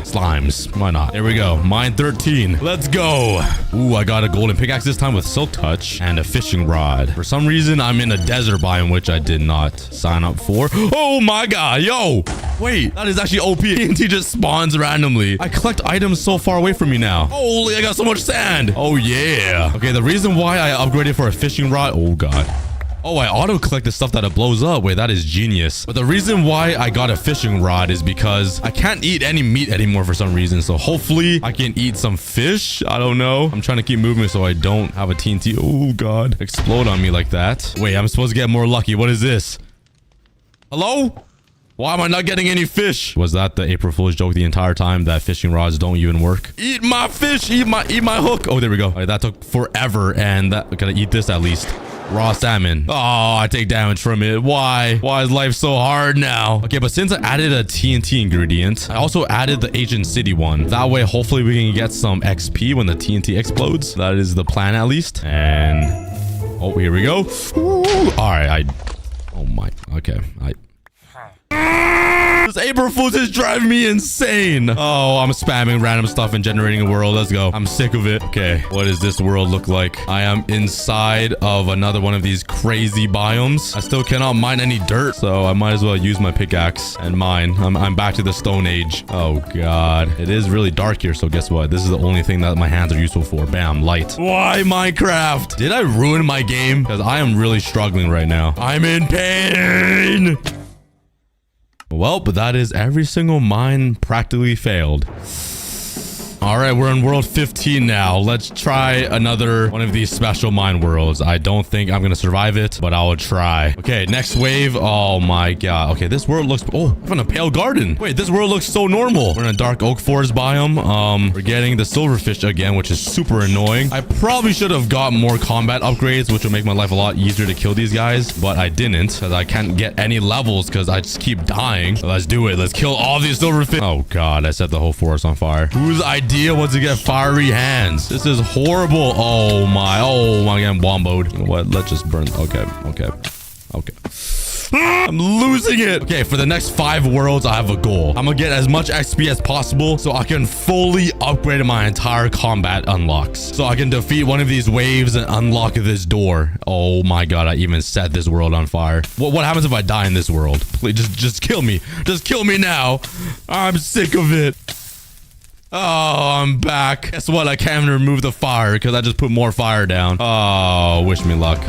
slimes. Why not? There we go. Mine 13. Let's go. Ooh, I got a golden pickaxe this time with Silk Touch and a fishing rod. For some reason, I'm in a desert biome, which I did not sign up for. Oh my God. Yo, wait, that is actually OP. TNT just spawns randomly. I collect items so far away from me now. Holy, I got so much sand. Oh yeah. Okay, the reason why I upgraded for a fishing rod. Oh God. Oh, I auto-collect the stuff that it blows up. Wait, that is genius. But the reason why I got a fishing rod is because I can't eat any meat anymore for some reason. So hopefully I can eat some fish. I don't know. I'm trying to keep moving so I don't have a TNT. Oh, God. Explode on me like that. Wait, I'm supposed to get more lucky. What is this? Hello? Why am I not getting any fish? Was that the April Fool's joke the entire time that fishing rods don't even work? Eat my fish. Eat my hook. Oh, there we go. All right, that took forever. And I gotta eat this at least. Raw salmon. Oh, I take damage from it. Why? Why is life so hard now? Okay, but since I added a TNT ingredient, I also added the ancient city one. That way, hopefully we can get some XP when the TNT explodes. That is the plan at least. And oh, here we go. Ooh. All right, oh my, okay, this April Fool's is driving me insane. Oh, I'm spamming random stuff and generating a world. Let's go. I'm sick of it. Okay, what does this world look like? I am inside of another one of these crazy biomes. I still cannot mine any dirt, so I might as well use my pickaxe and mine. I'm back to the Stone Age. Oh, God. It is really dark here, so guess what? This is the only thing that my hands are useful for. Bam, light. Why Minecraft? Did I ruin my game? Because I am really struggling right now. I'm in pain. Well, but that is every single mine practically failed. All right, we're in world 15 now. Let's try another one of these special mine worlds. I don't think I'm gonna survive it, but I will try. Okay, next wave. Oh my God. Okay, this world looks, oh, I'm in a pale garden. Wait, this world looks so normal. We're in a dark oak forest biome. We're getting the silverfish again, which is super annoying. I probably should have got more combat upgrades, which would make my life a lot easier to kill these guys, but I didn't because I can't get any levels because I just keep dying. So let's do it. Let's kill all these silverfish. Oh God, I set the whole forest on fire. Whose idea was to get fiery hands? This is horrible. Oh my, I'm getting womboed. You know what? Let's just burn. Okay. I'm losing it. Okay, for the next 5 worlds, I have a goal. I'm gonna get as much XP as possible so I can fully upgrade my entire combat unlocks. So I can defeat one of these waves and unlock this door. Oh my God, I even set this world on fire. What happens if I die in this world? Please, just kill me. Just kill me now. I'm sick of it. Oh, I'm back. Guess what? I can't even remove the fire because I just put more fire down. Oh, wish me luck.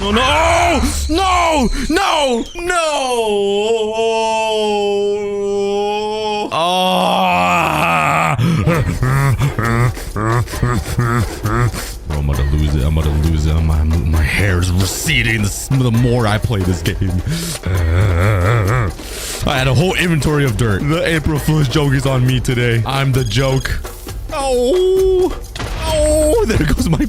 No, no, no, no, no. Oh. I'm about to lose it. My hair is receding the more I play this game. I had a whole inventory of dirt. The April Fool's joke is on me today. I'm the joke. Oh, there goes my...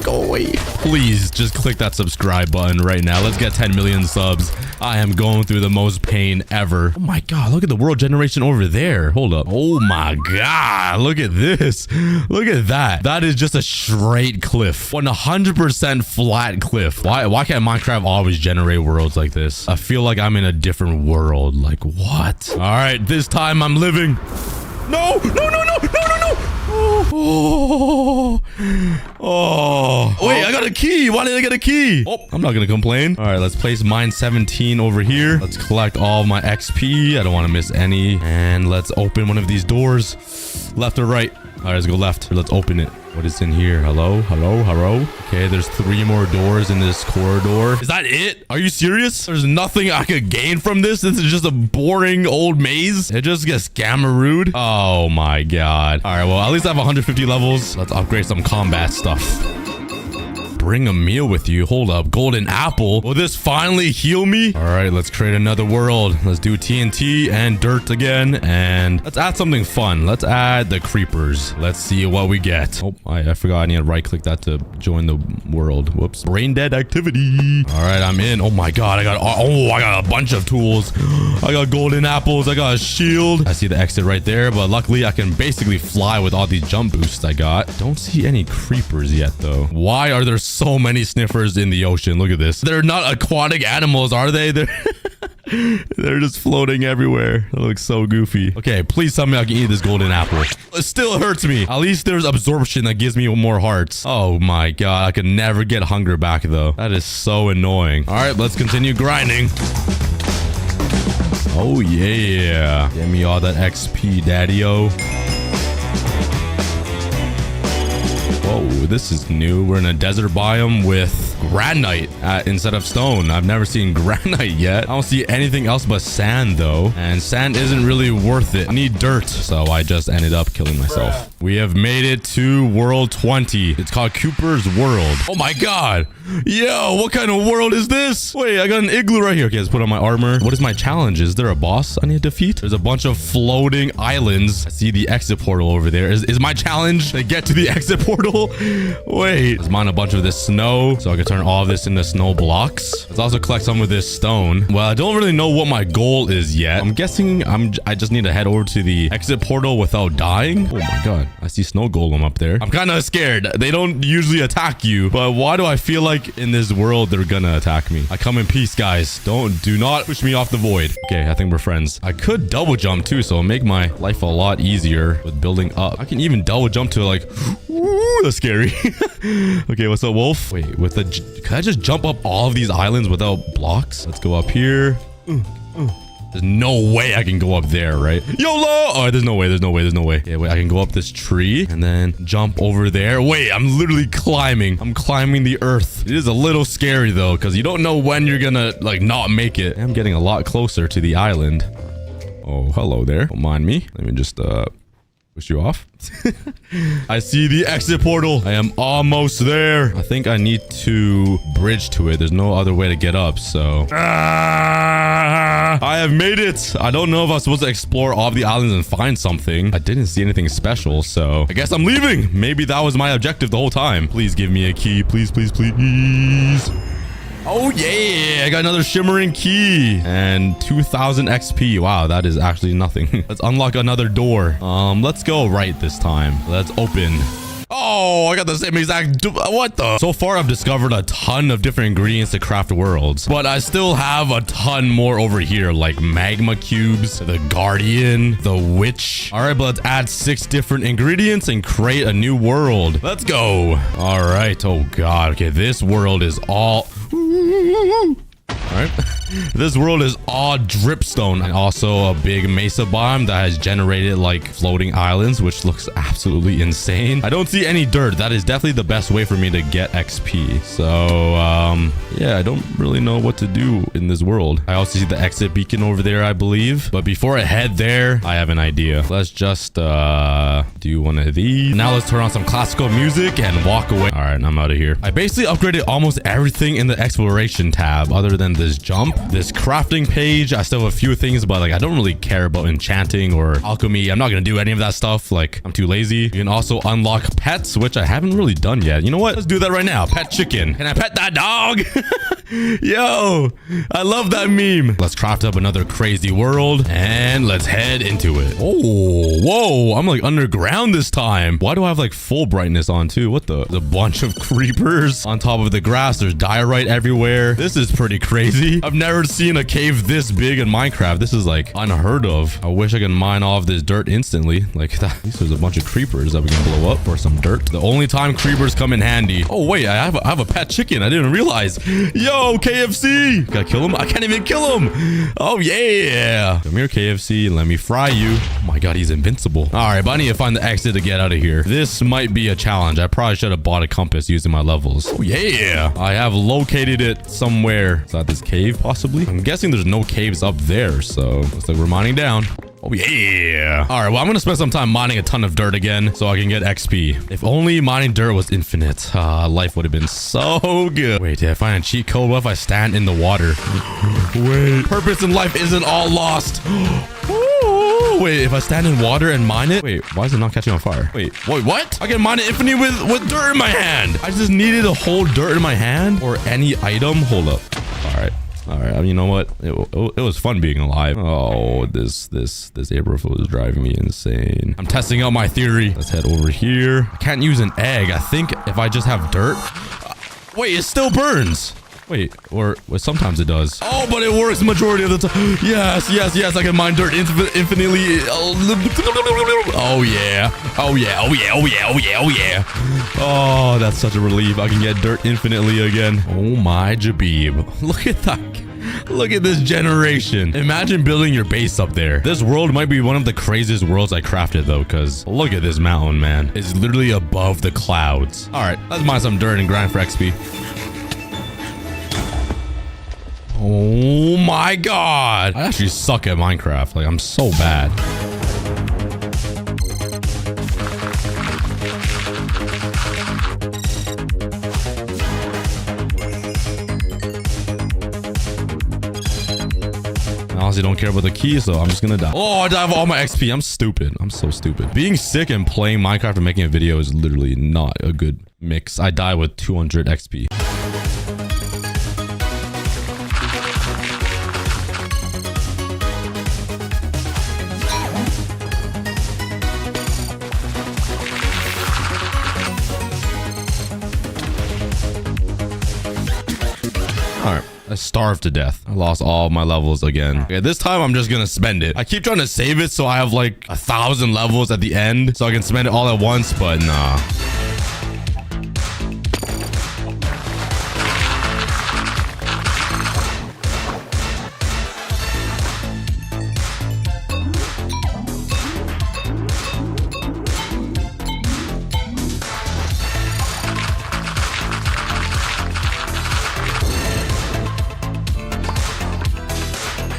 go away. Please just click that subscribe button right now. Let's get 10 million subs. I am going through the most pain ever. Oh my God, look at the world generation over there. Hold up. Oh my God, look at this. Look at that. That is just a straight cliff. 100% flat cliff. Why can't Minecraft always generate worlds like this? I feel like I'm in a different world. Like what? All right, this time I'm living. No. Oh, wait, I got a key. Why did I get a key? Oh, I'm not gonna complain. All right, let's place mine 17 over here. Let's collect all my XP. I don't want to miss any. And let's open one of these doors. Left or right? All right, let's go left. Let's open it. What is in here? Hello? Okay, there's 3 more doors in this corridor. Is that it? Are you serious? There's nothing I could gain from this? This is just a boring old maze. It just gets scammerooed. Oh my God. All right, well, at least I have 150 levels. Let's upgrade some combat stuff. Bring a meal with you. Hold up. Golden apple. Will this finally heal me? All right, let's create another world. Let's do TNT and dirt again. And let's add something fun. Let's add the creepers. Let's see what we get. Oh, I forgot I need to right click that to join the world. Whoops. Brain dead activity. All right, I'm in. Oh my God. I got a bunch of tools. I got golden apples. I got a shield. I see the exit right there, but luckily I can basically fly with all these jump boosts I got. Don't see any creepers yet though. Why are there so many sniffers in the ocean? Look at this. They're not aquatic animals, are they? They're just floating everywhere. That looks so goofy. Okay, please tell me I can eat this golden apple. It still hurts me. At least there's absorption that gives me more hearts. Oh my God, I can never get hunger back though. That is so annoying. All right, let's continue grinding. Oh yeah. Get me all that XP, daddy-o. Whoa, this is new. We're in a desert biome with granite instead of stone. I've never seen granite yet. I don't see anything else but sand though. And sand isn't really worth it. I need dirt. So I just ended up killing myself. We have made it to world 20. It's called Cooper's World. Oh my god. Yo, what kind of world is this? Wait, I got an igloo right here. Okay, let's put on my armor. What is my challenge? Is there a boss I need to defeat? There's a bunch of floating islands. I see the exit portal over there. Is my challenge to get to the exit portal? Wait, let's mine a bunch of this snow so I can turn all of this into snow blocks. Let's also collect some of this stone. Well, I don't really know what my goal is yet. I'm guessing I just need to head over to the exit portal without dying. Oh my god, I see snow golem up there. I'm kind of scared. They don't usually attack you, but why do I feel like in this world they're gonna attack me? I come in peace, guys. Do not push me off the void. Okay, I think we're friends. I could double jump too, so it'll make my life a lot easier with building up. I can even double jump to like, ooh, that's scary. Okay, what's up, wolf? Wait, can I just jump up all of these islands without blocks? Let's go up here. There's no way I can go up there, right? YOLO! Oh, there's no way. Okay, wait, I can go up this tree and then jump over there. Wait, I'm literally climbing. I'm climbing the earth. It is a little scary though, because you don't know when you're gonna like not make it. I'm getting a lot closer to the island. Oh, hello there. Don't mind me. Let me just push you off. I see the exit portal. I am almost there. I think I need to bridge to it. There's no other way to get up, so I have made it. I don't know if I was supposed to explore all of the islands and find something. I didn't see anything special, so I guess I'm leaving. Maybe that was my objective the whole time. Please give me a key. Please, please, please. Oh yeah, I got another shimmering key and 2000 XP. Wow, that is actually nothing. Let's unlock another door. Let's go right this time. Let's open. Oh, I got the same exact... What the? So far, I've discovered a ton of different ingredients to craft worlds, but I still have a ton more over here, like magma cubes, the guardian, the witch. All right, but let's add 6 different ingredients and create a new world. Let's go. All right. Oh, God. Okay, this world is all... All right. This world is all dripstone and also a big mesa biome that has generated like floating islands, which looks absolutely insane. I don't see any dirt. That is definitely the best way for me to get XP. So yeah, I don't really know what to do in this world. I also see the exit beacon over there, I believe. But before I head there, I have an idea. Let's just do one of these. Now let's turn on some classical music and walk away. All right, I'm out of here. I basically upgraded almost everything in the exploration tab other than this jump, this crafting page. I still have a few things, but like I don't really care about enchanting or alchemy. I'm not gonna do any of that stuff. Like I'm too lazy. You can also unlock pets, which I haven't really done yet. You know what? Let's do that right now. Pet chicken. Can I pet that dog? Yo, I love that meme. Let's craft up another crazy world and let's head into it. Oh, whoa, I'm like underground this time. Why do I have like full brightness on too? What the? There's a bunch of creepers on top of the grass. There's diorite everywhere. This is pretty crazy. I've never seen a cave this big in Minecraft. This is like unheard of. I wish I could mine all of this dirt instantly. Like that. At least there's a bunch of creepers that we can blow up for some dirt. The only time creepers come in handy. Oh wait, I have a pet chicken. I didn't realize. Yo, KFC. Gotta kill him. I can't even kill him. Oh yeah. Come here, KFC. Let me fry you. Oh my god, he's invincible. All right, but I need to find the exit to get out of here. This might be a challenge. I probably should have bought a compass using my levels. Oh yeah. I have located it somewhere. Is that this cave possibly? I'm guessing there's no caves up there, so looks like we're mining down. Oh yeah. All right, well, I'm gonna spend some time mining a ton of dirt again so I can get XP. If only mining dirt was infinite, life would have been so good. Wait, did I find a cheat code? What if I stand in the water? Wait, purpose in life isn't all lost. Ooh, wait, if I stand in water and mine it? Wait, why is it not catching on fire? Wait, what? I can mine it infinitely with dirt in my hand. I just needed to hold dirt in my hand or any item. Hold up. All right, you know what? It was fun being alive. Oh, this April is driving me insane. I'm testing out my theory. Let's head over here. I can't use an egg. I think if I just have dirt. Wait, it still burns. Wait, or sometimes it does. Oh, but it works majority of the time. Yes. I can mine dirt infinitely. Oh yeah. Oh, that's such a relief. I can get dirt infinitely again. Oh my jabib. Look at that. Look at this generation. Imagine building your base up there. This world might be one of the craziest worlds I crafted though, because look at this mountain, man. It's literally above the clouds. All right, let's mine some dirt and grind for XP. Oh my god. I actually suck at Minecraft. Like, I'm so bad. I honestly don't care about the key, so I'm just gonna die. Oh, I died of all my XP. I'm stupid. I'm so stupid. Being sick and playing Minecraft and making a video is literally not a good mix. I die with 200 XP. Alright, I starved to death. I lost all my levels again. Okay, this time I'm just gonna spend it. I keep trying to save it so I have like 1,000 levels at the end so I can spend it all at once, but nah.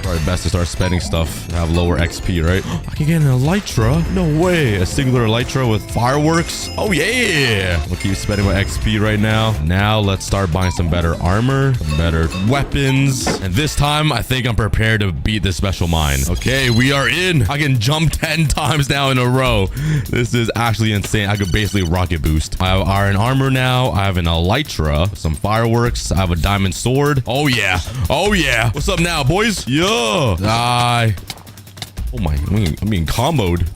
Probably best to start spending stuff to have lower XP, right? I can get an elytra. No way. A singular elytra with fireworks. Oh yeah. I'll keep spending my XP right now. Now let's start buying some better armor, some better weapons. And this time I think I'm prepared to beat this special mine. Okay, we are in. I can jump 10 times now in a row. This is actually insane. I could basically rocket boost. I have iron armor now. I have an elytra, some fireworks. I have a diamond sword. Oh yeah. Oh yeah. What's up now, boys? Yo. Die. Oh my, I'm being comboed.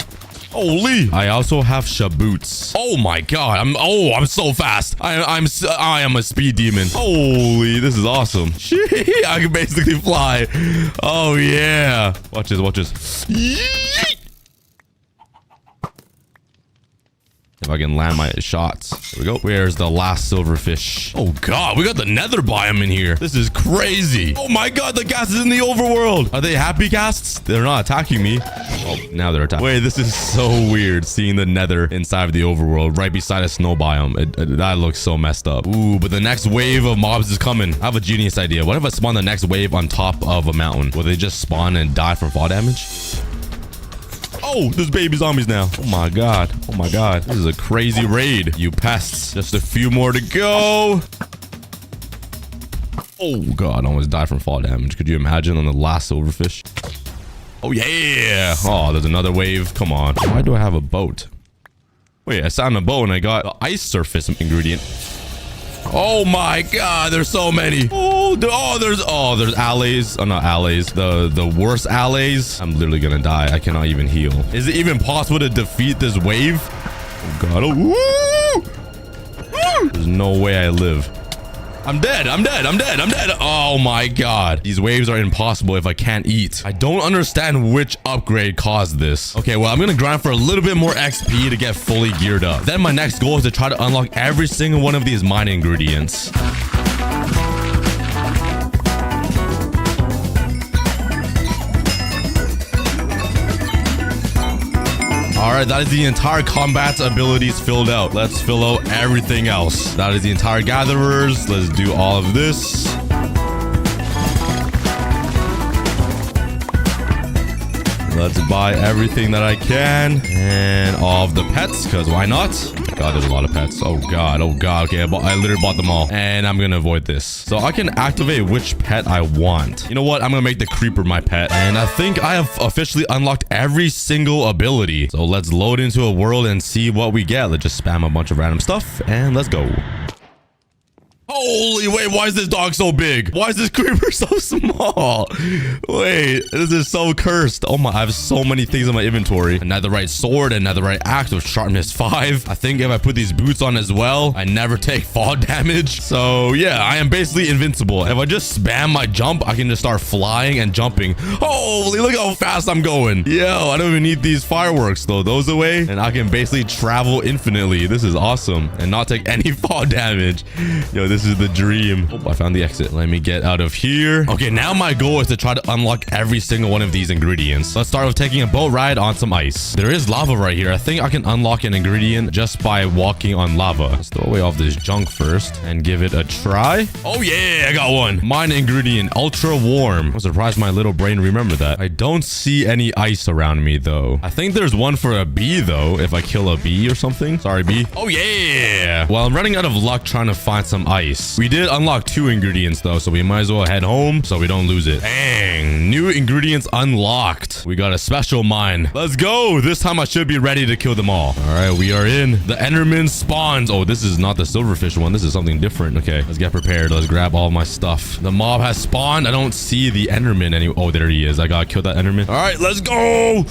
Holy. I also have shaboots. Oh my god. I'm so fast. I am a speed demon. Holy, this is awesome. I can basically fly. Oh yeah. Watch this, watch this. Yeet. If I can land my shots. There we go. Where's the last silverfish? Oh god, we got the Nether biome in here. This is crazy. Oh my god, the ghast is in the overworld. Are they happy ghasts? They're not attacking me. Oh, now they're attacking. Wait, this is so weird seeing the Nether inside of the overworld right beside a snow biome. That looks so messed up. Ooh, but the next wave of mobs is coming. I have a genius idea. What if I spawn the next wave on top of a mountain? Will they just spawn and die from fall damage? Oh, there's baby zombies now. Oh my god. Oh my god. This is a crazy raid. You pests. Just a few more to go. Oh god, I almost died from fall damage. Could you imagine on the last silverfish? Oh yeah. Oh, there's another wave. Come on. Why do I have a boat? Wait, I sat on a boat and I got the ice surface ingredient. Oh my god, there's so many. There's allays. Oh, not allays. The worst allays. I'm literally gonna die. I cannot even heal. Is it even possible to defeat this wave? Oh god. Oh, woo! There's no way I live. I'm dead. I'm dead. I'm dead. I'm dead. Oh my god. These waves are impossible if I can't eat. I don't understand which upgrade caused this. Okay, well, I'm gonna grind for a little bit more XP to get fully geared up. Then my next goal is to try to unlock every single one of these mine ingredients. All right, that is the entire combat's abilities filled out. Let's fill out everything else. That is the entire gatherers. Let's do all of this. Let's buy everything that I can. And all of the pets, because why not? God, there's a lot of pets. Oh god, oh god. Okay, I literally bought them all. And I'm gonna avoid this. So I can activate which pet I want. You know what? I'm gonna make the creeper my pet. And I think I have officially unlocked every single ability. So let's load into a world and see what we get. Let's just spam a bunch of random stuff. And let's go. Holy, wait, why is this dog so big? Why is this creeper so small? Wait, this is so cursed. Oh my, I have so many things in my inventory. A netherite sword, a netherite axe with sharpness 5. I think if I put these boots on as well, I never take fall damage. So yeah, I am basically invincible. If I just spam my jump, I can just start flying and jumping. Holy, look how fast I'm going. Yo, I don't even need these fireworks though. Those away, and I can basically travel infinitely. This is awesome and not take any fall damage. Yo, this This is the dream. Oh, I found the exit. Let me get out of here. Okay, now my goal is to try to unlock every single one of these ingredients. Let's start with taking a boat ride on some ice. There is lava right here. I think I can unlock an ingredient just by walking on lava. Let's throw away all this junk first and give it a try. Oh yeah, I got one. Mine ingredient, ultra warm. I'm surprised my little brain remembered that. I don't see any ice around me though. I think there's one for a bee though, if I kill a bee or something. Sorry, bee. Oh yeah. Well, I'm running out of luck trying to find some ice. We did unlock 2 ingredients though, so we might as well head home so we don't lose it. Dang, new ingredients unlocked. We got a special mine. Let's go. This time I should be ready to kill them all. All right, we are in. The Enderman spawns. Oh, this is not the silverfish one. This is something different. Okay, let's get prepared. Let's grab all my stuff. The mob has spawned. I don't see the Enderman anymore. Oh, there he is. I gotta kill that Enderman. All right, let's go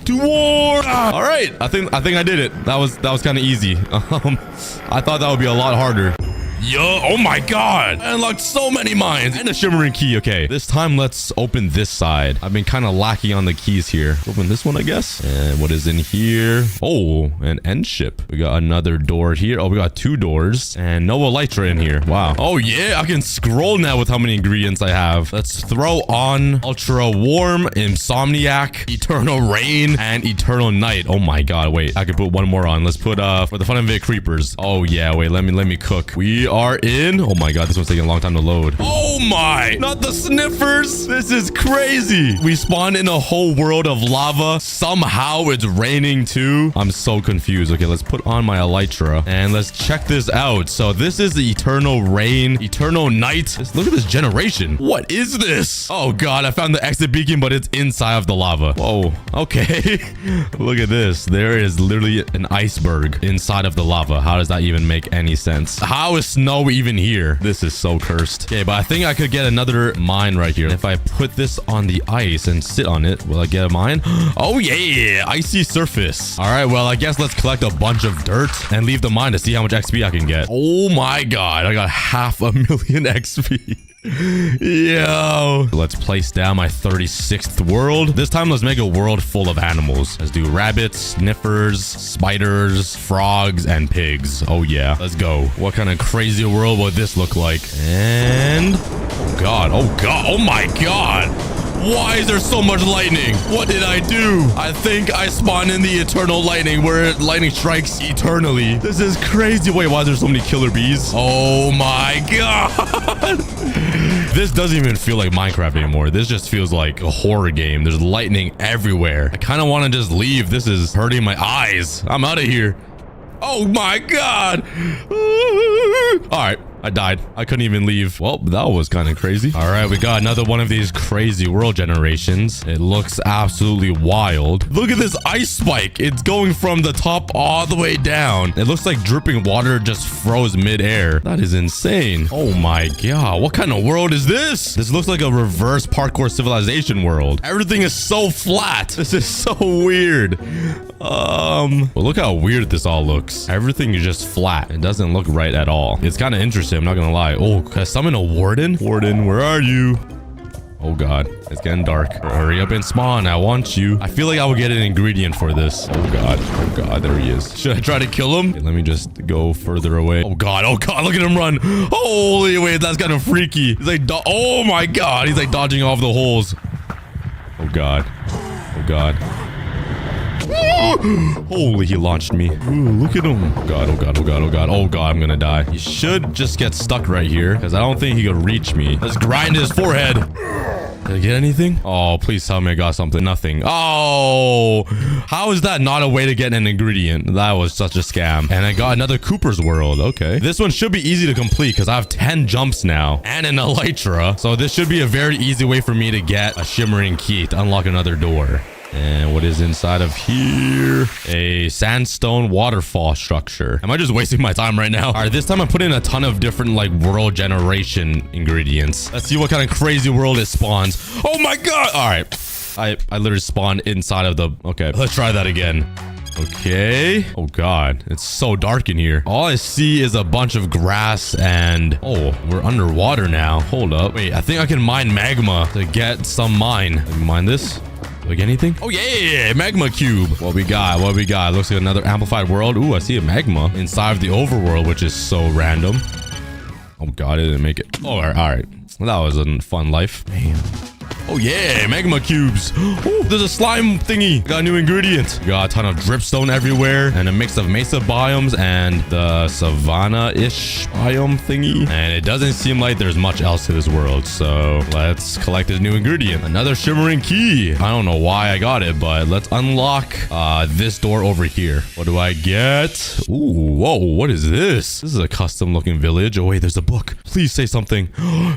to war. All right, I think I did it. That was kind of easy. I thought that would be a lot harder. Yo, oh my god, I unlocked so many mines and a shimmering key. Okay, this time let's open this side. I've been kind of lacking on the keys here. Let's open this one, I guess. And what is in here? Oh, an end ship. We got another door here. Oh, we got 2 doors and no elytra in here. Wow. Oh yeah, I can scroll now with how many ingredients I have. Let's throw on ultra warm, insomniac, eternal rain, and eternal night. Oh my god, wait, I could put one more on. Let's put for the fun of it, creepers. Oh yeah, wait, let me cook. We are in. Oh my god, this one's taking a long time to load. Oh my, not the sniffers. This is crazy. We spawned in a whole world of lava. Somehow it's raining too. I'm so confused. Okay, let's put on my elytra and let's check this out. So this is the eternal rain, eternal night. Look at this generation. What is this? Oh god, I found the exit beacon, but it's inside of the lava. Whoa, okay. Look at this. There is literally an iceberg inside of the lava. How does that even make any sense? How is snow even here? This is so cursed. Okay, but I think I could get another mine right here. If I put this on the ice and sit on it, will I get a mine? Oh yeah, icy surface. All right, well, I guess let's collect a bunch of dirt and leave the mine to see how much XP I can get. Oh my god, I got 500,000 XP. Yo, let's place down my 36th world. This time let's make a world full of animals. Let's do rabbits, sniffers, spiders, frogs, and pigs. Oh yeah, let's go. What kind of crazy world would this look like? And oh god, oh my god, why is there so much lightning? What did I do? I think I spawned in the eternal lightning where lightning strikes eternally. This is crazy. Wait, why is there so many killer bees? Oh my god. This doesn't even feel like Minecraft anymore. This just feels like a horror game. There's lightning everywhere. I kind of want to just leave. This is hurting my eyes. I'm out of here. Oh my god. All right, I died. I couldn't even leave. Well, that was kind of crazy. All right, we got another one of these crazy world generations. It looks absolutely wild. Look at this ice spike. It's going from the top all the way down. It looks like dripping water just froze midair. That is insane. Oh my god, what kind of world is this? This looks like a reverse parkour civilization world. Everything is so flat. This is so weird. Well, look how weird this all looks. Everything is just flat. It doesn't look right at all. It's kind of interesting. I'm not gonna lie. Oh, can I summon a warden? Warden, where are you? Oh god, it's getting dark. Hurry up and spawn. I want you. I feel like I will get an ingredient for this. Oh god, there he is. Should I try to kill him? Okay, let me just go further away. Oh god, look at him run. Holy wait, that's kind of freaky. He's like, oh my god, he's like dodging off the holes. Oh god. Holy, he launched me. Ooh, look at him. Oh god, I'm gonna die. He should just get stuck right here because I don't think he could reach me. Let's grind his forehead. Did I get anything? Oh, please tell me I got something. Nothing. Oh, how is that not a way to get an ingredient? That was such a scam. And I got another Cooper's World. Okay. This one should be easy to complete because I have 10 jumps now and an elytra. So this should be a very easy way for me to get a shimmering key to unlock another door. And what is inside of here? A sandstone waterfall structure. Am I just wasting my time right now? All right, this time I put in a ton of different like world generation ingredients. Let's see what kind of crazy world it spawns. Oh my god. All right, I literally spawned inside of the... Okay, let's try that again. Okay. Oh god, it's so dark in here. All I see is a bunch of grass and... Oh, we're underwater now. Hold up. Wait, I think I can mine magma to get some mine. Let me mine this. Like anything? Oh yeah, magma cube. What we got? Looks like another amplified world. Ooh, I see a magma inside of the overworld, which is so random. Oh god, I didn't make it. Oh, all right. Well, that was a fun life. Man. Oh yeah, magma cubes. Oh, there's a slime thingy. Got a new ingredient. Got a ton of dripstone everywhere and a mix of mesa biomes and the savanna-ish biome thingy. And it doesn't seem like there's much else to this world. So let's collect this new ingredient. Another shimmering key. I don't know why I got it, but let's unlock this door over here. What do I get? Ooh, whoa, what is this? This is a custom looking village. Oh wait, there's a book. Please say something.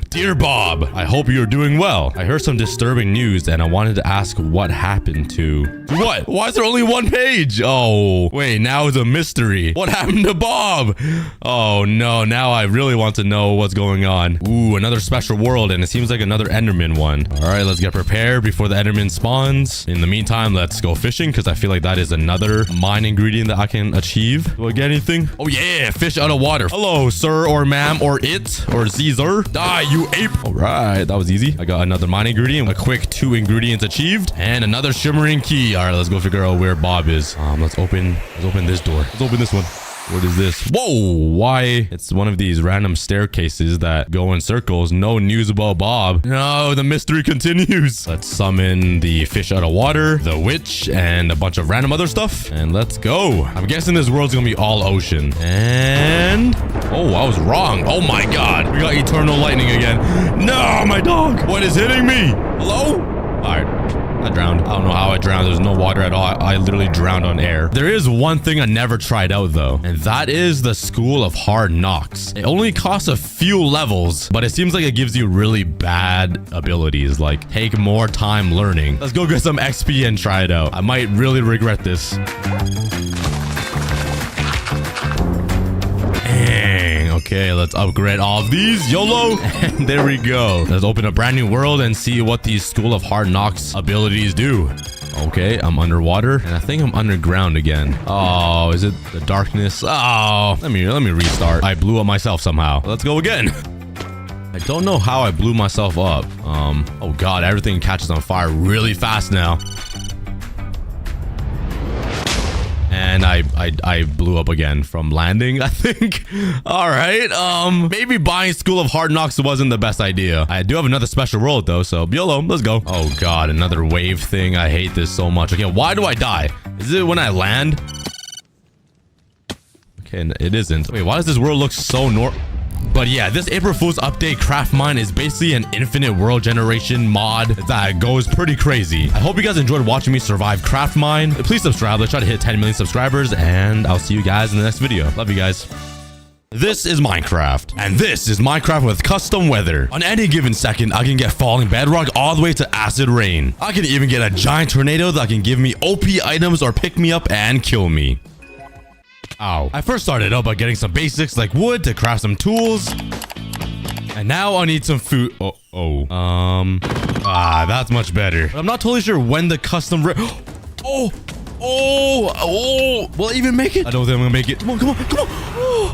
Dear Bob, I hope you're doing well. I heard some disturbing news and I wanted to ask what happened to... What? Why is there only one page? Oh, wait, now it's a mystery. What happened to Bob? Oh no, now I really want to know what's going on. Ooh, another special world, and it seems like another Enderman one. All right, let's get prepared before the Enderman spawns. In the meantime, let's go fishing because I feel like that is another mine ingredient that I can achieve. Do I get anything? Oh yeah, fish out of water. Hello, sir or ma'am or it or Caesar. Die, you ape. All right, that was easy. I got another mine ingredient. A quick 2 ingredients achieved and another shimmering key. All right, let's go figure out where Bob is. Let's open this door. Let's open this one. What is this? Whoa, why? It's one of these random staircases that go in circles. No news about Bob. No, the mystery continues. Let's summon the fish out of water, the witch, and a bunch of random other stuff. And let's go. I'm guessing this world's gonna be all ocean. And... oh, I was wrong. Oh my god. We got eternal lightning again. No, my dog. What is hitting me? Hello? All right. I drowned. I don't know how I drowned. There's no water at all. I literally drowned on air. There is one thing I never tried out though, and that is the School of Hard Knocks. It only costs a few levels, but it seems like it gives you really bad abilities, like take more time learning. Let's go get some XP and try it out. I might really regret this. Okay, let's upgrade all of these. YOLO. And there we go. Let's open a brand new world and see what these School of Hard Knocks abilities do. Okay, I'm underwater and I think I'm underground again. Oh, is it the darkness? Oh, let me restart. I blew up myself somehow. Let's go again. I don't know how I blew myself up. Oh god, everything catches on fire really fast now. And I blew up again from landing, I think. All right. Maybe buying School of Hard Knocks wasn't the best idea. I do have another special world though, so YOLO, let's go. Oh god, another wave thing. I hate this so much. Okay, why do I die? Is it when I land? Okay, it isn't. Wait, why does this world look so But yeah, this April Fool's update craft mine is basically an infinite world generation mod that goes pretty crazy. I hope you guys enjoyed watching me survive craft mine. Please subscribe. Let's try to hit 10 million subscribers and I'll see you guys in the next video. Love you guys. This is Minecraft, and this is Minecraft with custom weather. On any given second, I can get falling bedrock all the way to acid rain. I can even get a giant tornado that can give me OP items or pick me up and kill me. Ow. I first started out by getting some basics like wood to craft some tools. And now I need some food. That's much better. But I'm not totally sure when the custom will I even make it? I don't think I'm gonna make it. Come on.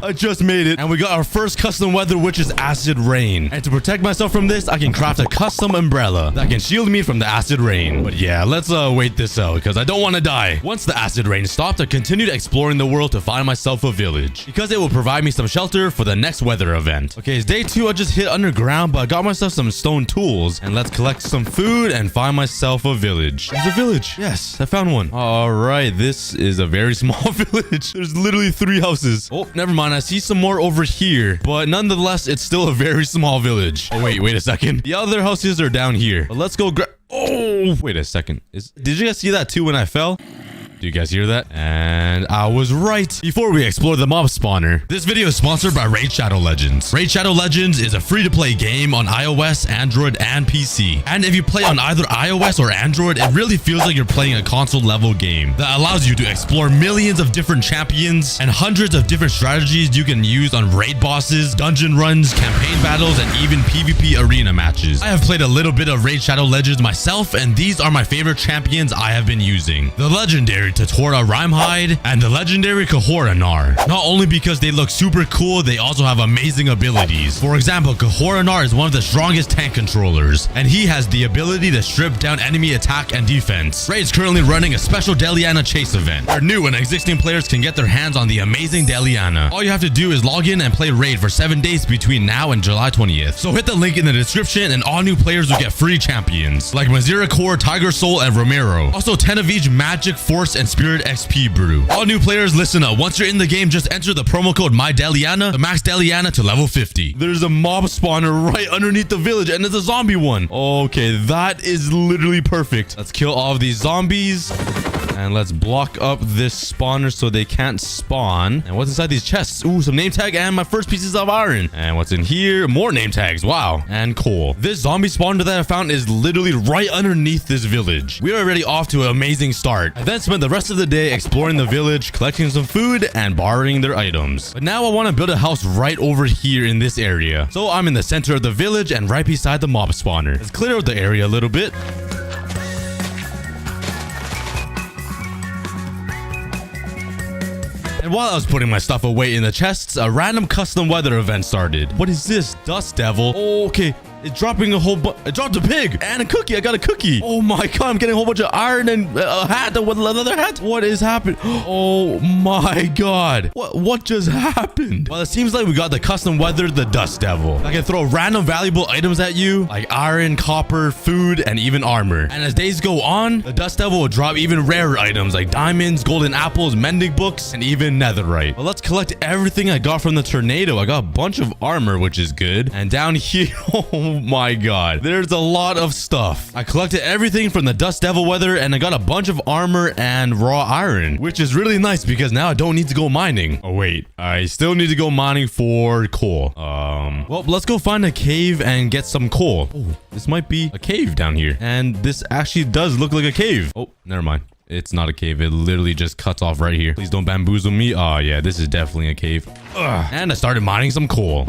I just made it. And we got our first custom weather, which is acid rain. And to protect myself from this, I can craft a custom umbrella that can shield me from the acid rain. But yeah, let's wait this out because I don't want to die. Once the acid rain stopped, I continued exploring the world to find myself a village because it will provide me some shelter for the next weather event. Okay, it's day 2. I just hit underground, but I got myself some stone tools. And let's collect some food and find myself a village. There's a village. Yes, I found one. All right, this is a very small village. There's literally 3 houses. Oh, never mind. I see some more over here, but nonetheless, it's still a very small village. Oh, wait a second. The other houses are down here. But let's go grab... Oh, wait a second. Did you guys see that too when I fell? Do you guys hear that? And I was right. Before we explore the mob spawner, this video is sponsored by Raid Shadow Legends. Raid Shadow Legends is a free-to-play game on iOS, Android, and PC. And if you play on either iOS or Android, it really feels like you're playing a console-level game that allows you to explore millions of different champions and hundreds of different strategies you can use on raid bosses, dungeon runs, campaign battles, and even PvP arena matches. I have played a little bit of Raid Shadow Legends myself, and these are my favorite champions I have been using. The legendary legendary Tatora Rhymehide and the legendary Kahora-Nar. Not only because they look super cool, they also have amazing abilities. For example, Kahora-Nar is one of the strongest tank controllers, and he has the ability to strip down enemy attack and defense. Raid is currently running a special Deliana chase event, where new and existing players can get their hands on the amazing Deliana. All you have to do is log in and play Raid for 7 days between now and July 20th. So hit the link in the description and all new players will get free champions, like Mazira Core, Tiger Soul, and Romero. Also 10 of each Magic, Force, and Spirit XP brew. All new players, listen up. Once you're in the game, just enter the promo code MyDeliana to max Deliana to level 50. There's a mob spawner right underneath the village, and it's a zombie one. Okay, that is literally perfect. Let's kill all of these zombies. And let's block up this spawner so they can't spawn. And what's inside these chests? Ooh, some name tag and my first pieces of iron. And what's in here? More name tags. Wow. And coal. This zombie spawner that I found is literally right underneath this village. We're already off to an amazing start. I then spent the rest of the day exploring the village, collecting some food, and borrowing their items. But now I want to build a house right over here in this area. So I'm in the center of the village and right beside the mob spawner. Let's clear out the area a little bit. And while I was putting my stuff away in the chests, a random custom weather event started. What is this? Dust Devil. Oh, okay. It's dropping a whole it dropped a pig and a cookie. I got a cookie. Oh my god, I'm getting a whole bunch of iron and a hat. Another hat. What is happening? Oh my god. What just happened? Well, it seems like we got the custom weather, the Dust Devil. I can throw random valuable items at you, like iron, copper, food, and even armor. And as days go on, the Dust Devil will drop even rarer items like diamonds, golden apples, mending books, and even netherite. Well, let's collect everything I got from the tornado. I got a bunch of armor, which is good. And down here, oh my god, there's a lot of stuff. I collected everything from the Dust Devil weather and I got a bunch of armor and raw iron, which is really nice because now I don't need to go mining. Oh wait, I still need to go mining for coal. Well, let's go find a cave and get some coal. Oh, this might be a cave down here. And this actually does look like a cave. Oh, never mind. It's not a cave. It literally just cuts off right here. Please don't bamboozle me. Oh yeah, this is definitely a cave. Ugh. And I started mining some coal.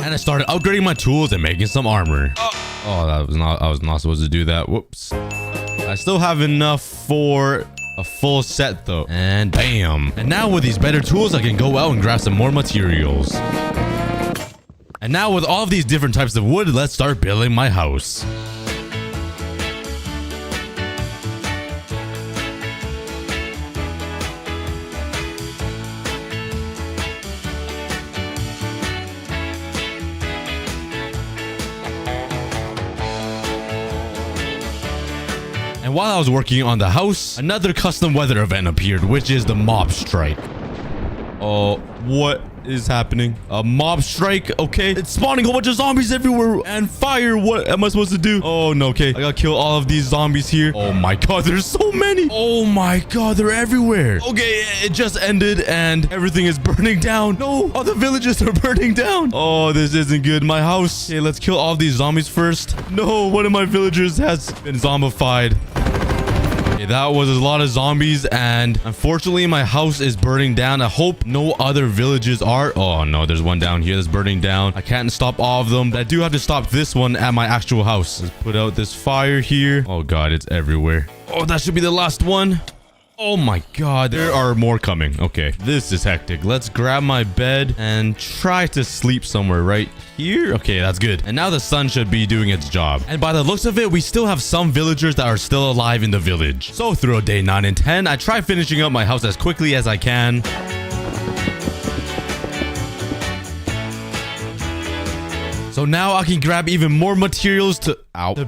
And I started upgrading my tools and making some armor. Oh, I was not supposed to do that. Whoops. I still have enough for a full set though. And bam. And now with these better tools, I can go out and grab some more materials. And now with all of these different types of wood, let's start building my house. And while I was working on the house, another custom weather event appeared, which is the mob strike. Oh, what is happening? A mob strike? Okay. It's spawning a whole bunch of zombies everywhere and fire. What am I supposed to do? Oh, no. Okay. I gotta kill all of these zombies here. Oh my god, there's so many. Oh my god, they're everywhere. Okay, it just ended and everything is burning down. No, all the villages are burning down. Oh, this isn't good. My house. Okay, let's kill all these zombies first. No, one of my villagers has been zombified. Okay, that was a lot of zombies and unfortunately my house is burning down. I hope no other villages are. Oh no, there's one down here that's burning down. I can't stop all of them, but I do have to stop this one at my actual house. Let's put out this fire here. Oh god, it's everywhere. Oh, that should be the last one. Oh my god, there are more coming. Okay, this is hectic. Let's grab my bed and try to sleep somewhere right here. Okay, that's good. And now the sun should be doing its job. And by the looks of it, we still have some villagers that are still alive in the village. So throughout day 9 and 10, I try finishing up my house as quickly as I can. So now I can grab even more materials to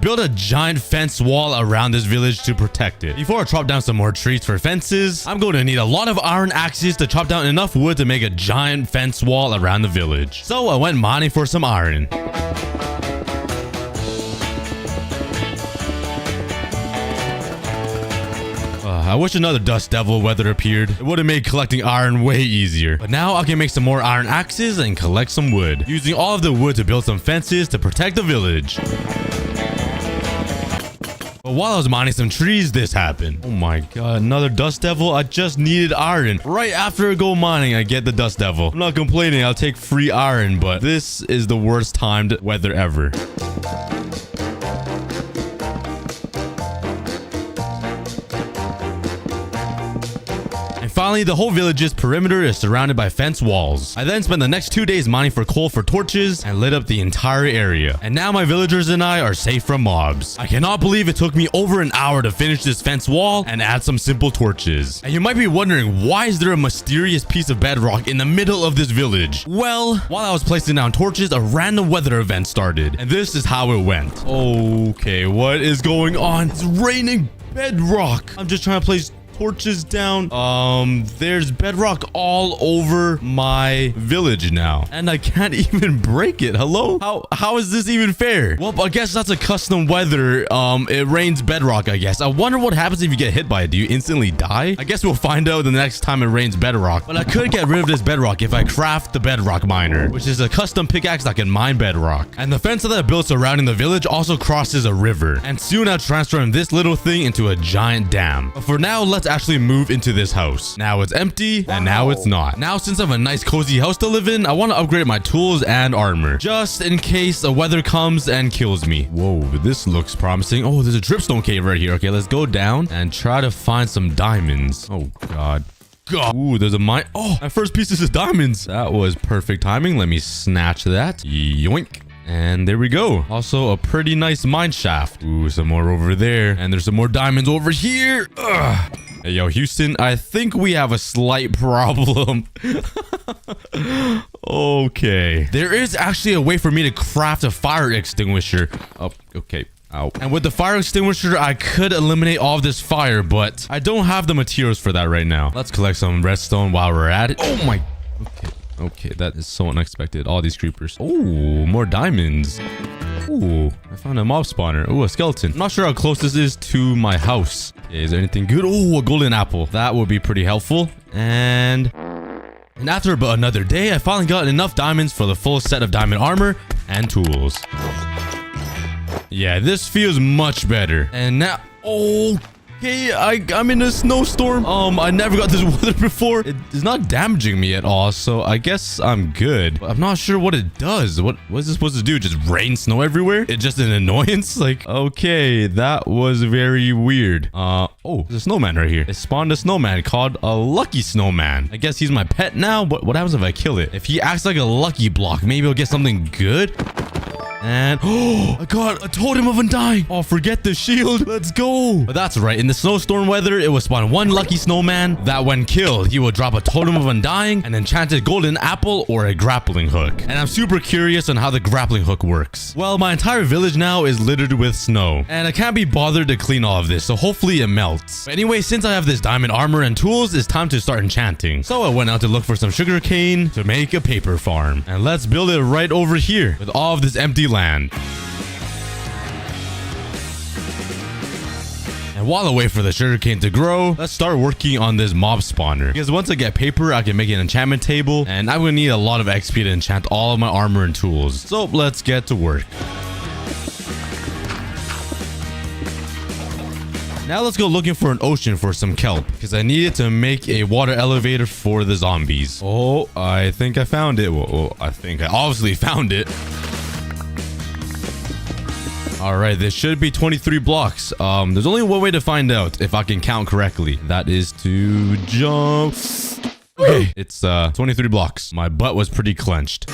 build a giant fence wall around this village to protect it. Before I chop down some more trees for fences, I'm going to need a lot of iron axes to chop down enough wood to make a giant fence wall around the village. So I went mining for some iron. I wish another Dust Devil weather appeared. It would have made collecting iron way easier. But now I can make some more iron axes and collect some wood, using all of the wood to build some fences to protect the village. But while I was mining some trees, this happened. Oh my god, another Dust Devil. I just needed iron. Right after I go mining, I get the Dust Devil. I'm not complaining, I'll take free iron, but this is the worst timed weather ever. finally, the whole village's perimeter is surrounded by fence walls. I then spent the next 2 days mining for coal for torches and lit up the entire area. And now my villagers and I are safe from mobs. I cannot believe it took me over an hour to finish this fence wall and add some simple torches. And you might be wondering, why is there a mysterious piece of bedrock in the middle of this village? Well, while I was placing down torches, a random weather event started. And this is how it went. Okay, what is going on? It's raining bedrock. I'm just trying to place torches down. There's bedrock all over my village now, and I can't even break it. Hello? How is this even fair? Well, I guess that's a custom weather. It rains bedrock, I guess. I wonder what happens if you get hit by it. Do you instantly die? I guess we'll find out the next time it rains bedrock. But I could get rid of this bedrock if I craft the bedrock miner, which is a custom pickaxe that can mine bedrock. And the fence that I built surrounding the village also crosses a river, and soon I'll transform this little thing into a giant dam. But for now, let's actually move into this house. Now it's empty, and now it's not. Now, since I have a nice cozy house to live in, I want to upgrade my tools and armor, just in case the weather comes and kills me. Whoa, this looks promising. Oh, there's a dripstone cave right here. Okay, let's go down and try to find some diamonds. Oh, God. Ooh, there's a mine. Oh, my first piece is diamonds. That was perfect timing. Let me snatch that. Yoink. And there we go. Also, a pretty nice mine shaft. Ooh, some more over there. And there's some more diamonds over here. Ugh. Hey, yo, Houston, I think we have a slight problem. Okay. There is actually a way for me to craft a fire extinguisher. Oh, okay. Ow. And with the fire extinguisher, I could eliminate all of this fire, but I don't have the materials for that right now. Let's collect some redstone while we're at it. Oh, my. Okay. Okay, that is so unexpected. All these creepers. Oh, more diamonds. Ooh, I found a mob spawner. Ooh, a skeleton. I'm not sure how close this is to my house. Okay, is there anything good? Oh, a golden apple. That would be pretty helpful. And after about another day, I finally got enough diamonds for the full set of diamond armor and tools. Yeah, this feels much better. And now... Oh... Okay, I'm in a snowstorm. I never got this weather before. It is not damaging me at all, so I guess I'm good. But I'm not sure what it does. What is this supposed to do? Just rain snow everywhere? It's just an annoyance? Like, okay, that was very weird. Oh, there's a snowman right here. It spawned a snowman called a lucky snowman. I guess he's my pet now. What happens if I kill it? If he acts like a lucky block, maybe I'll get something good. And oh, I got a totem of undying. Oh, forget the shield. Let's go. But that's right. In the snowstorm weather, it will spawn one lucky snowman that when killed, he will drop a totem of undying, an enchanted golden apple, or a grappling hook. And I'm super curious on how the grappling hook works. Well, my entire village now is littered with snow, and I can't be bothered to clean all of this, so hopefully it melts. But anyway, since I have this diamond armor and tools, it's time to start enchanting. So I went out to look for some sugarcane to make a paper farm. And let's build it right over here with all of this empty land. And while I wait for the sugarcane to grow, let's start working on this mob spawner. Because once I get paper, I can make an enchantment table, and I'm gonna need a lot of XP to enchant all of my armor and tools. So let's get to work. Now let's go looking for an ocean for some kelp, because I needed to make a water elevator for the zombies. Oh, I think I found it. Well, I think I obviously found it. All right, this should be 23 blocks. There's only one way to find out if I can count correctly. That is to jump. Okay, it's 23 blocks. My butt was pretty clenched.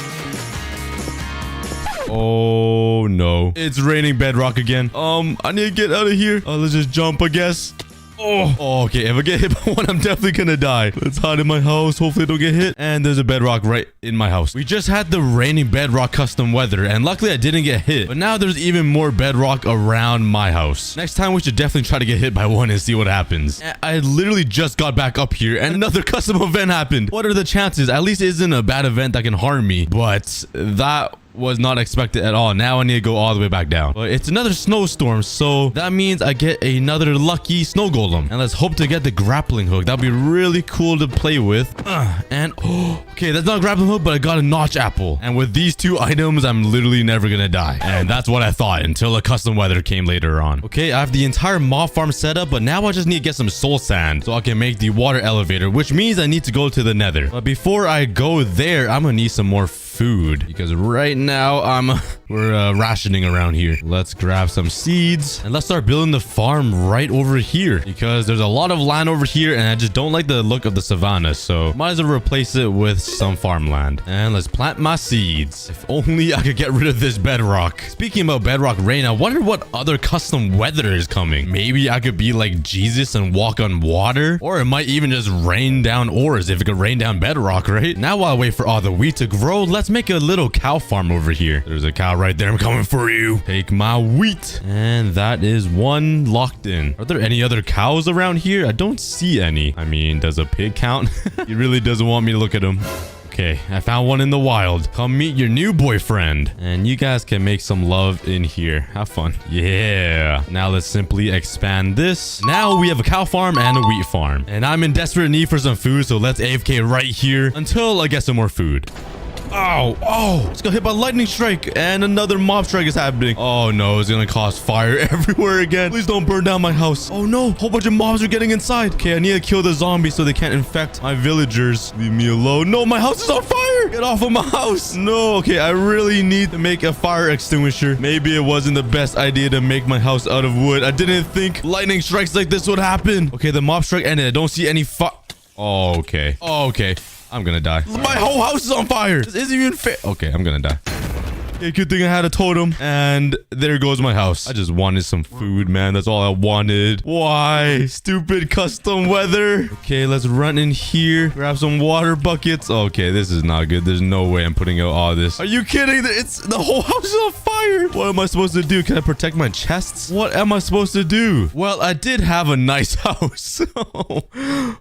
Oh no, it's raining bedrock again. I need to get out of here. Let's just jump, I guess. Oh, okay. If I get hit by one, I'm definitely gonna die. Let's hide in my house. Hopefully I don't get hit. And there's a bedrock right in my house. We just had the raining bedrock custom weather, and luckily I didn't get hit. But now there's even more bedrock around my house. Next time we should definitely try to get hit by one and see what happens. I literally just got back up here and another custom event happened. What are the chances? At least it isn't a bad event that can harm me. But that was not expected at all. Now I need to go all the way back down. But it's another snowstorm, so that means I get another lucky snow golem. And let's hope to get the grappling hook. That'd be really cool to play with. Okay, that's not a grappling hook, but I got a notch apple. And with these two items, I'm literally never gonna die. And that's what I thought until the custom weather came later on. Okay, I have the entire mob farm set up, but now I just need to get some soul sand so I can make the water elevator, which means I need to go to the Nether. But before I go there, I'm gonna need some more food because right now we're rationing around here. Let's grab some seeds and let's start building the farm right over here because there's a lot of land over here and I just don't like the look of the savanna. So might as well replace it with some farmland. And let's plant my seeds. If only I could get rid of this bedrock. Speaking about bedrock rain, I wonder what other custom weather is coming. Maybe I could be like Jesus and walk on water, or it might even just rain down ores if it could rain down bedrock, right? Now while I wait for all the wheat to grow, let's make a little cow farm over here. There's a cow right there. I'm coming for you. Take my wheat. And that is one locked in. Are there any other cows around here? I don't see any. I mean, does a pig count? He really doesn't want me to look at him. Okay, I found one in the wild. Come meet your new boyfriend. And you guys can make some love in here. Have fun. Yeah. Now let's simply expand this. Now we have a cow farm and a wheat farm. And I'm in desperate need for some food, so let's AFK right here until I get some more food. Oh, it's got hit by lightning strike and another mob strike is happening. Oh no, it's gonna cause fire everywhere again. Please don't burn down my house. Oh no, a whole bunch of mobs are getting inside. Okay, I need to kill the zombies so they can't infect my villagers. Leave me alone. No, my house is on fire. Get off of my house. No, okay, I really need to make a fire extinguisher. Maybe it wasn't the best idea to make my house out of wood. I didn't think lightning strikes like this would happen. Okay, the mob strike ended. I don't see any fire. Oh, okay. I'm gonna die. My whole house is on fire. This isn't even fair. Okay, I'm gonna die. Okay, good thing I had a totem. And there goes my house. I just wanted some food, man. That's all I wanted. Why? Stupid custom weather. Okay, let's run in here. Grab some water buckets. Okay, this is not good. There's no way I'm putting out all this. Are you kidding? The whole house is on fire. What am I supposed to do? Can I protect my chests? What am I supposed to do? Well, I did have a nice house.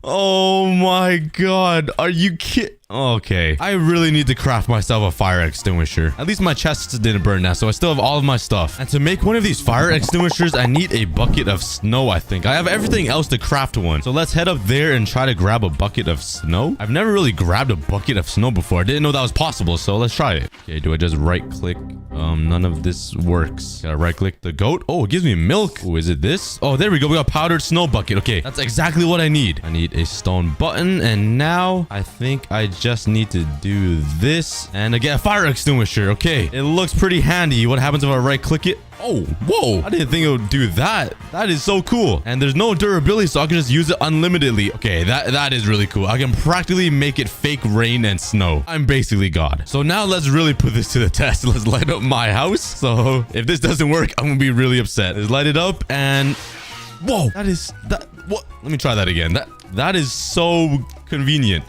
Oh my god. Are you kidding? Okay, I really need to craft myself a fire extinguisher. At least my chests didn't burn now, so I still have all of my stuff. And to make one of these fire extinguishers, I need a bucket of snow, I think. I have everything else to craft one. So let's head up there and try to grab a bucket of snow. I've never really grabbed a bucket of snow before. I didn't know that was possible, so let's try it. Okay, do I just right click? None of this works. Gotta right click the goat. Oh, it gives me milk. Oh, is it this? Oh, there we go. We got powdered snow bucket. Okay, that's exactly what I need. I need a stone button, and now I think I just need to do this and I get a fire extinguisher. Okay, it looks pretty handy. What happens if I right click it? Oh, whoa, I didn't think it would do that. That is so cool. And there's no durability, so I can just use it unlimitedly. Okay, that is really cool. I can practically make it fake rain and snow. I'm basically God. So now let's really put this to the test. Let's light up my house. So if this doesn't work, I'm gonna be really upset. Let's light it up and whoa, what? Let me try that again. That is so convenient.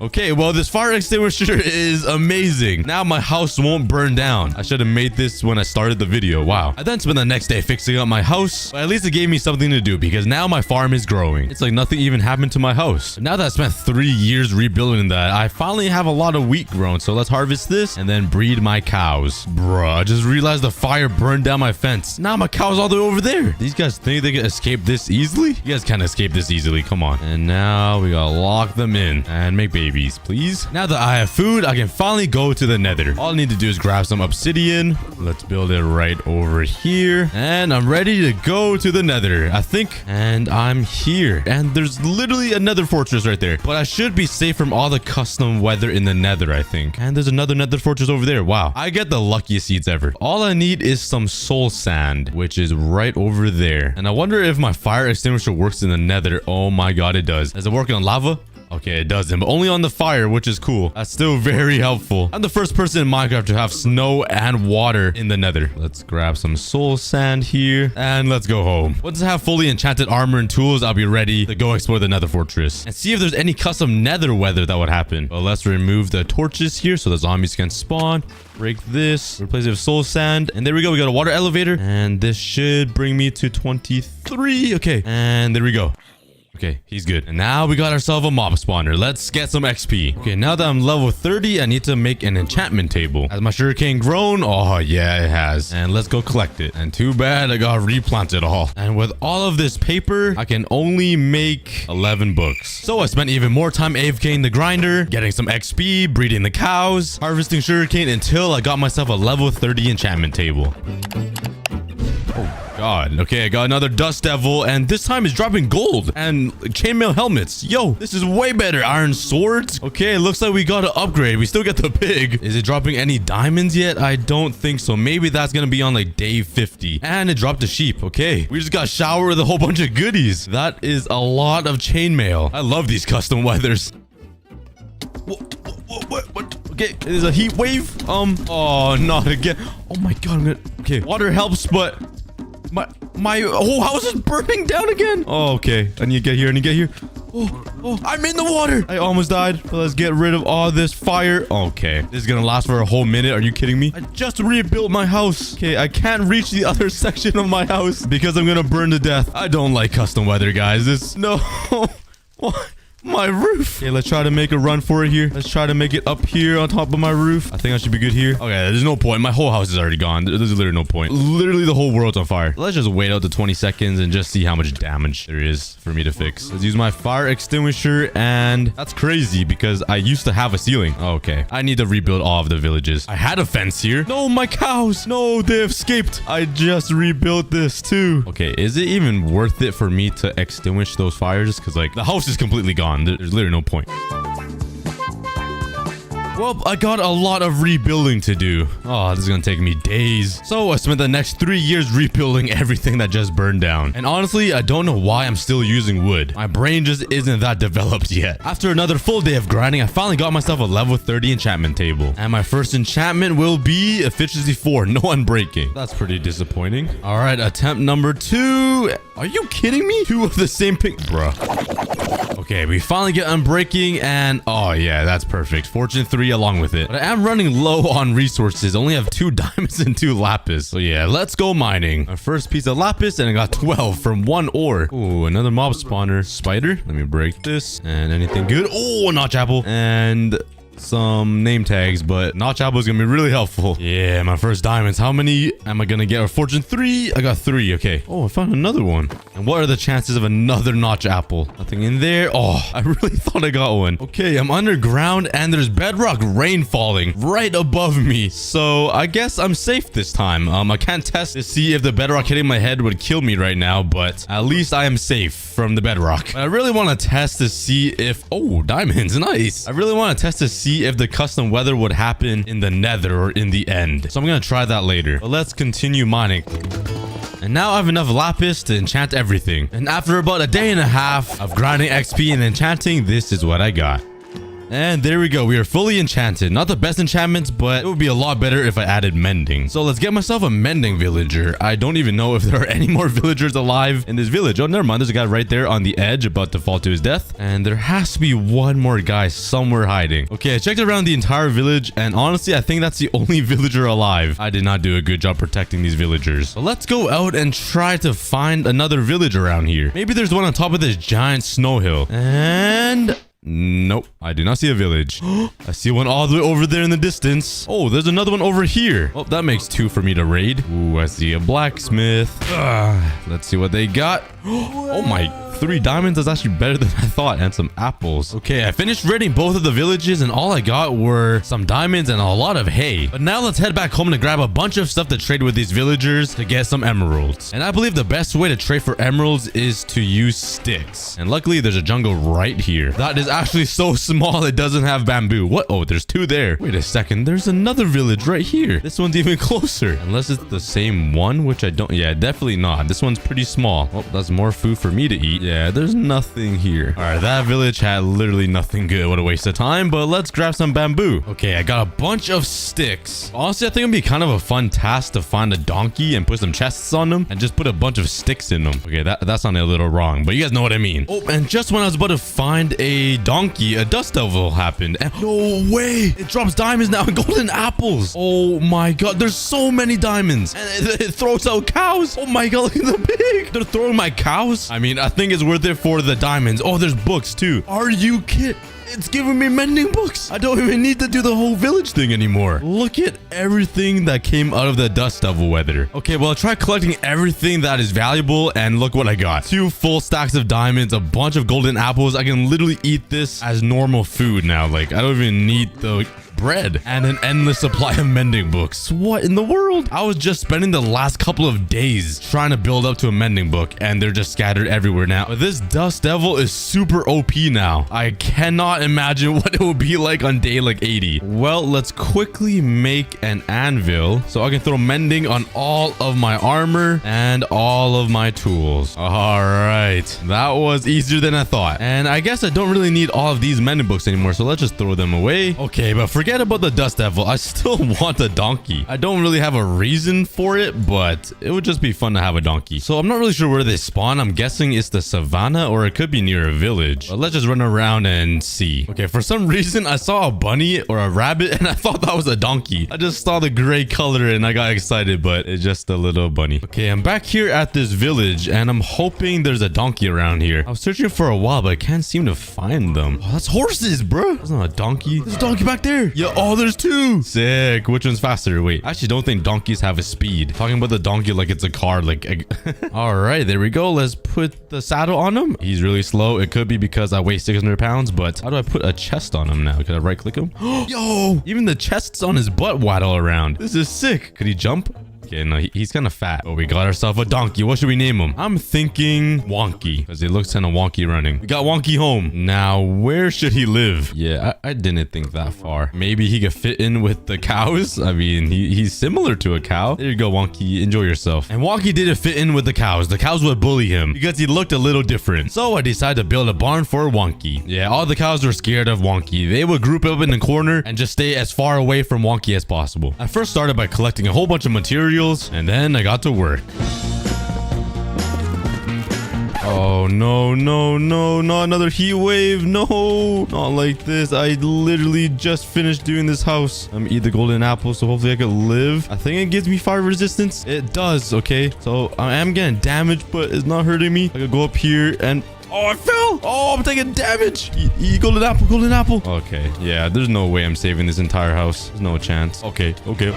Okay, well, this fire extinguisher is amazing. Now my house won't burn down. I should have made this when I started the video. Wow. I then spent the next day fixing up my house, but at least it gave me something to do because now my farm is growing. It's like nothing even happened to my house. Now that I spent 3 years rebuilding that, I finally have a lot of wheat grown. So let's harvest this and then breed my cows. Bruh, I just realized the fire burned down my fence. Now my cow's all the way over there. These guys think they can escape this easily? You guys can't escape this easily. Come on. And now we gotta lock them in and make babies. Please. Now that I have food, I can finally go to the Nether. All I need to do is grab some obsidian. Let's build it right over here. And I'm ready to go to the Nether, I think. And I'm here. And there's literally another fortress right there. But I should be safe from all the custom weather in the Nether, I think. And there's another Nether fortress over there. Wow. I get the luckiest seeds ever. All I need is some soul sand, which is right over there. And I wonder if my fire extinguisher works in the Nether. Oh my god, it does. Does it work on lava? Okay, it doesn't, but only on the fire, which is cool. That's still very helpful. I'm the first person in Minecraft to have snow and water in the Nether. Let's grab some soul sand here and let's go home. Once I have fully enchanted armor and tools, I'll be ready to go explore the Nether fortress and see if there's any custom Nether weather that would happen. But let's remove the torches here so the zombies can spawn. Break this, replace it with soul sand, and there we go. We got a water elevator, and this should bring me to 23. Okay, and there we go. Okay, he's good. And now we got ourselves a mob spawner. Let's get some XP. Okay, now that I'm level 30, I need to make an enchantment table. Has my sugarcane grown? Oh, yeah, it has. And let's go collect it. And too bad I got replanted all. And with all of this paper, I can only make 11 books. So I spent even more time AFKing the grinder, getting some XP, breeding the cows, harvesting sugarcane until I got myself a level 30 enchantment table. God. Okay, I got another dust devil, and this time it's dropping gold and chainmail helmets. Yo, this is way better. Iron swords. Okay, looks like we got to upgrade. We still get the pig. Is it dropping any diamonds yet? I don't think so. Maybe that's gonna be on like day 50. And it dropped a sheep. Okay, we just got showered with a whole bunch of goodies. That is a lot of chainmail. I love these custom weathers. What? Okay, there's a heat wave. Oh, not again. Oh my God. Okay, water helps, but my whole house is burning down again. Oh, okay. I need to get here. Oh, I'm in the water. I almost died. But let's get rid of all this fire. Okay, this is gonna last for a whole minute. Are you kidding me? I just rebuilt my house. Okay, I can't reach the other section of my house because I'm gonna burn to death. I don't like custom weather, guys. No. What? My roof. Okay, let's try to make a run for it here. Let's try to make it up here on top of my roof. I think I should be good here. Okay, there's no point. My whole house is already gone. There's literally no point. Literally the whole world's on fire. Let's just wait out the 20 seconds and just see how much damage there is for me to fix. Let's use my fire extinguisher, and that's crazy because I used to have a ceiling. Okay, I need to rebuild all of the villages. I had a fence here. No, my cows. No, they escaped. I just rebuilt this too. Okay, is it even worth it for me to extinguish those fires? Because like the house is completely gone. There's literally no point. Well, I got a lot of rebuilding to do. Oh, this is gonna take me days. So I spent the next 3 years rebuilding everything that just burned down. And honestly, I don't know why I'm still using wood. My brain just isn't that developed yet. After another full day of grinding, I finally got myself a level 30 enchantment table. And my first enchantment will be efficiency 4, no unbreaking. That's pretty disappointing. All right, attempt number 2. Are you kidding me? 2 of the same pink, bruh. Okay, we finally get unbreaking, and oh yeah, that's perfect. Fortune 3 along with it. But I am running low on resources. Only have 2 diamonds and 2 lapis. So yeah, let's go mining. Our first piece of lapis, and I got 12 from 1 ore. Ooh, another mob spawner. Spider. Let me break this. And anything good? Oh, a notch apple. And some name tags, but notch apple is gonna be really helpful. Yeah, my first diamonds. How many am I gonna get? Or fortune 3? I got 3. Okay. Oh, I found another one. And what are the chances of another notch apple? Nothing in there. Oh, I really thought I got one. Okay, I'm underground and there's bedrock rain falling right above me. So I guess I'm safe this time. I can't test to see if the bedrock hitting my head would kill me right now, but at least I am safe from the bedrock. But I really want to test to see if... Oh, diamonds. Nice. I really want to test to see if the custom weather would happen in the Nether or in the end. So I'm gonna try that later. But let's continue mining. And now I have enough lapis to enchant everything. And after about a day and a half of grinding XP and enchanting, this is what I got. And there we go. We are fully enchanted. Not the best enchantments, but it would be a lot better if I added mending. So let's get myself a mending villager. I don't even know if there are any more villagers alive in this village. Oh, never mind. There's a guy right there on the edge about to fall to his death. And there has to be one more guy somewhere hiding. Okay, I checked around the entire village, and honestly, I think that's the only villager alive. I did not do a good job protecting these villagers. So let's go out and try to find another village around here. Maybe there's one on top of this giant snow hill. And... nope, I do not see a village. I see one all the way over there in the distance. Oh, there's another one over here. Oh, that makes 2 for me to raid. Ooh, I see a blacksmith. Let's see what they got. Oh my, 3 diamonds is actually better than I thought, and some apples. Okay, I finished raiding both of the villages, and all I got were some diamonds and a lot of hay. But now let's head back home to grab a bunch of stuff to trade with these villagers to get some emeralds. And I believe the best way to trade for emeralds is to use sticks. And luckily, there's a jungle right here. That is actually so small, it doesn't have bamboo. What? Oh, there's 2 there. Wait a second, there's another village right here. This one's even closer. Unless it's the same one, which I don't... yeah, definitely not. This one's pretty small. Oh, that's more food for me to eat. Yeah, there's nothing here. All right, that village had literally nothing good. What a waste of time, but let's grab some bamboo. Okay, I got a bunch of sticks. Honestly, I think it'd be kind of a fun task to find a donkey and put some chests on them and just put a bunch of sticks in them. Okay, that sounded a little wrong, but you guys know what I mean. Oh, and just when I was about to find a donkey, a dust devil happened. And no way! It drops diamonds now and golden apples. Oh my god, there's so many diamonds. And it throws out cows. Oh my god, look at the pig. They're throwing my cows. I mean, I think it's worth it for the diamonds. Oh, there's books too. Are you kidding? It's giving me mending books. I don't even need to do the whole village thing anymore. Look at everything that came out of the dust devil weather. Okay, well, I'll try collecting everything that is valuable, and look what I got. 2 full stacks of diamonds, a bunch of golden apples. I can literally eat this as normal food now. Like, I don't even need the bread and an endless supply of mending books. What in the world? I was just spending the last couple of days trying to build up to a mending book, and they're just scattered everywhere now. But this dust devil is super OP now. I cannot imagine what it will be like on day like 80. Well, let's quickly make an anvil so I can throw mending on all of my armor and all of my tools. All right, that was easier than I thought. And I guess I don't really need all of these mending books anymore, so let's just throw them away. Okay, but forget about the dust devil. I still want a donkey. I don't really have a reason for it, but it would just be fun to have a donkey. So I'm not really sure where they spawn. I'm guessing it's the savannah, or it could be near a village. But let's just run around and see. Okay, for some reason I saw a bunny or a rabbit and I thought that was a donkey. I just saw the gray color and I got excited, but it's just a little bunny. Okay, I'm back here at this village and I'm hoping there's a donkey around here. I was searching for a while, but I can't seem to find them. Oh, that's horses, bro. That's not a donkey. There's a donkey back there. Yeah, oh, there's two. Sick. Which one's faster? Wait, I actually don't think donkeys have a speed. Talking about the donkey like it's a car. Like, all right, there we go. Let's put the saddle on him. He's really slow. It could be because I weigh 600 pounds, but how do I put a chest on him now? Can I right click him? Yo, even the chests on his butt waddle around. This is sick. Could he jump? Okay, no, he's kind of fat. Oh, we got ourselves a donkey. What should we name him? I'm thinking Wonky, because he looks kind of wonky running. We got Wonky home. Now, where should he live? Yeah, I didn't think that far. Maybe he could fit in with the cows. I mean, he's similar to a cow. There you go, Wonky. Enjoy yourself. And Wonky didn't fit in with the cows. The cows would bully him because he looked a little different. So I decided to build a barn for Wonky. Yeah, all the cows were scared of Wonky. They would group up in the corner and just stay as far away from Wonky as possible. I first started by collecting a whole bunch of materials, and then I got to work. Oh, no, no, no, not another heat wave. No, not like this. I literally just finished doing this house. I'm eat the golden apple, so hopefully I could live. I think it gives me fire resistance. It does. Okay, so I am getting damaged, but it's not hurting me. I could go up here and... Oh, I fell. Oh, I'm taking damage. Eat golden apple, golden apple. Okay, yeah, there's no way I'm saving this entire house. There's no chance. Okay.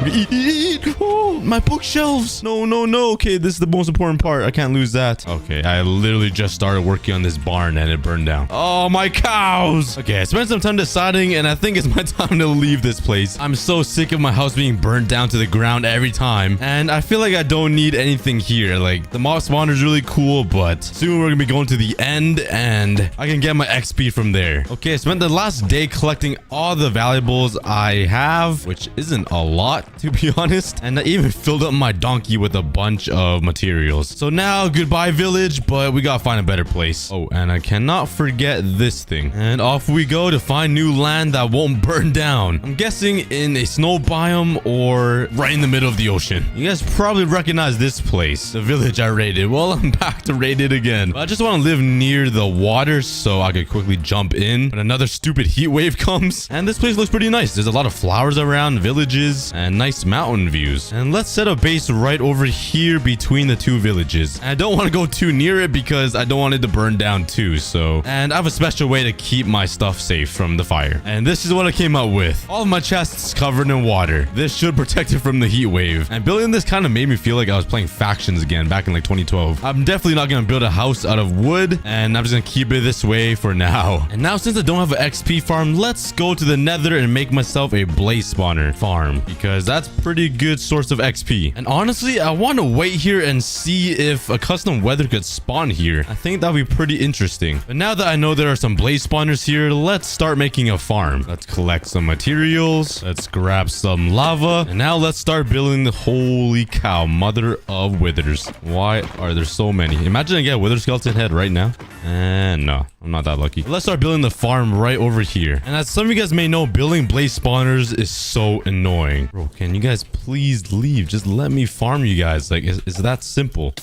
Eat. Oh, my bookshelves. No. Okay, this is the most important part. I can't lose that. Okay, I literally just started working on this barn and it burned down. Oh, my cows. Okay, I spent some time deciding and I think it's my time to leave this place. I'm so sick of my house being burned down to the ground every time. And I feel like I don't need anything here. Like, the mob spawner is really cool, but soon we're gonna be going to the end and I can get my XP from there. Okay, I spent the last day collecting all the valuables I have, which isn't a lot to be honest, and I even filled up my donkey with a bunch of materials. So now goodbye village, but we gotta find a better place. Oh, and I cannot forget this thing, and off we go to find new land that won't burn down. I'm guessing in a snow biome or right in the middle of the ocean. You guys probably recognize this place, the village I raided. Well, I'm back to raid it again, but I just want to live near the water so I could quickly jump in when another stupid heat wave comes. And this place looks pretty nice. There's a lot of flowers around, villages, and nice mountain views. And let's set a base right over here between the two villages. And I don't want to go too near it because I don't want it to burn down too. And I have a special way to keep my stuff safe from the fire. And this is what I came up with. All of my chests covered in water. This should protect it from the heat wave. And building this kind of made me feel like I was playing factions again back in like 2012. I'm definitely not going to build a house out of wood, and I'm just gonna keep it this way for now. And now since I don't have an XP farm, let's go to the Nether and make myself a blaze spawner farm, because that's pretty good source of XP. And honestly, I want to wait here and see if a custom weather could spawn here. I think that'd be pretty interesting. But now that I know there are some blaze spawners here, let's start making a farm. Let's collect some materials. Let's grab some lava. And now let's start building the... Holy cow, mother of withers. Why are there so many? Imagine I get a wither skeleton head right now. And no, I'm not that lucky. Let's start building the farm right over here. And as some of you guys may know, building blaze spawners is so annoying. Bro, can you guys please leave? Just let me farm you guys. Like, it's that simple.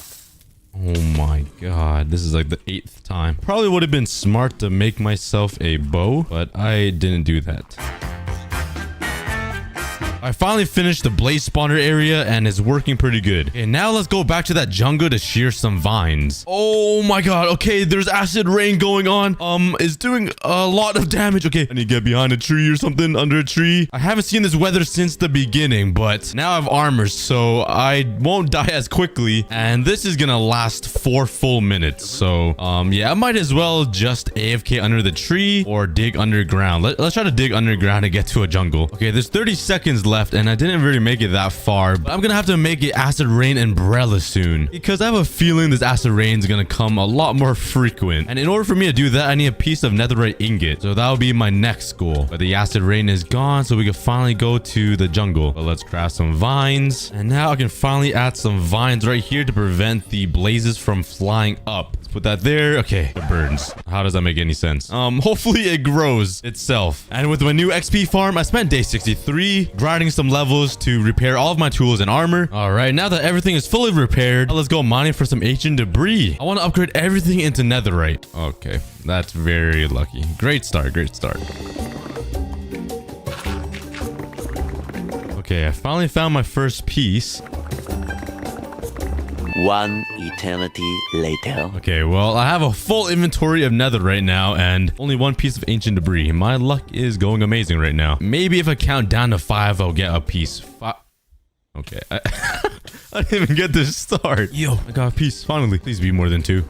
Oh my god, this is like the 8th time. Probably would have been smart to make myself a bow, but I didn't do that. I finally finished the blaze spawner area and it's working pretty good. Okay, now let's go back to that jungle to shear some vines. Oh my god. Okay, there's acid rain going on. It's doing a lot of damage. Okay, I need to get behind a tree or something, under a tree. I haven't seen this weather since the beginning, but now I have armor, so I won't die as quickly. And this is gonna last 4 full minutes. So, yeah, I might as well just AFK under the tree or dig underground. Let's try to dig underground and get to a jungle. Okay, there's 30 seconds left and I didn't really make it that far, but I'm gonna have to make it acid rain umbrella soon because I have a feeling this acid rain is gonna come a lot more frequent. And in order for me to do that, I need a piece of netherite ingot. So that will be my next goal. But the acid rain is gone, so we can finally go to the jungle. But let's craft some vines. And now I can finally add some vines right here to prevent the blazes from flying up. Let's put that there. Okay, it burns. How does that make any sense? Hopefully it grows itself. And with my new XP farm, I spent day 63 grinding some levels to repair all of my tools and armor. All right, now that everything is fully repaired, let's go mining for some ancient debris. I want to upgrade everything into netherite. Okay, that's very lucky. Great start, great start. Okay, I finally found my first piece.
One eternity later.
Okay, well, I have a full inventory of nether right now and only one piece of ancient debris. My luck is going amazing right now. Maybe if I count down to 5, I'll get a piece. Okay, I didn't even get to start. Yo, I got a piece. Finally. Please be more than 2.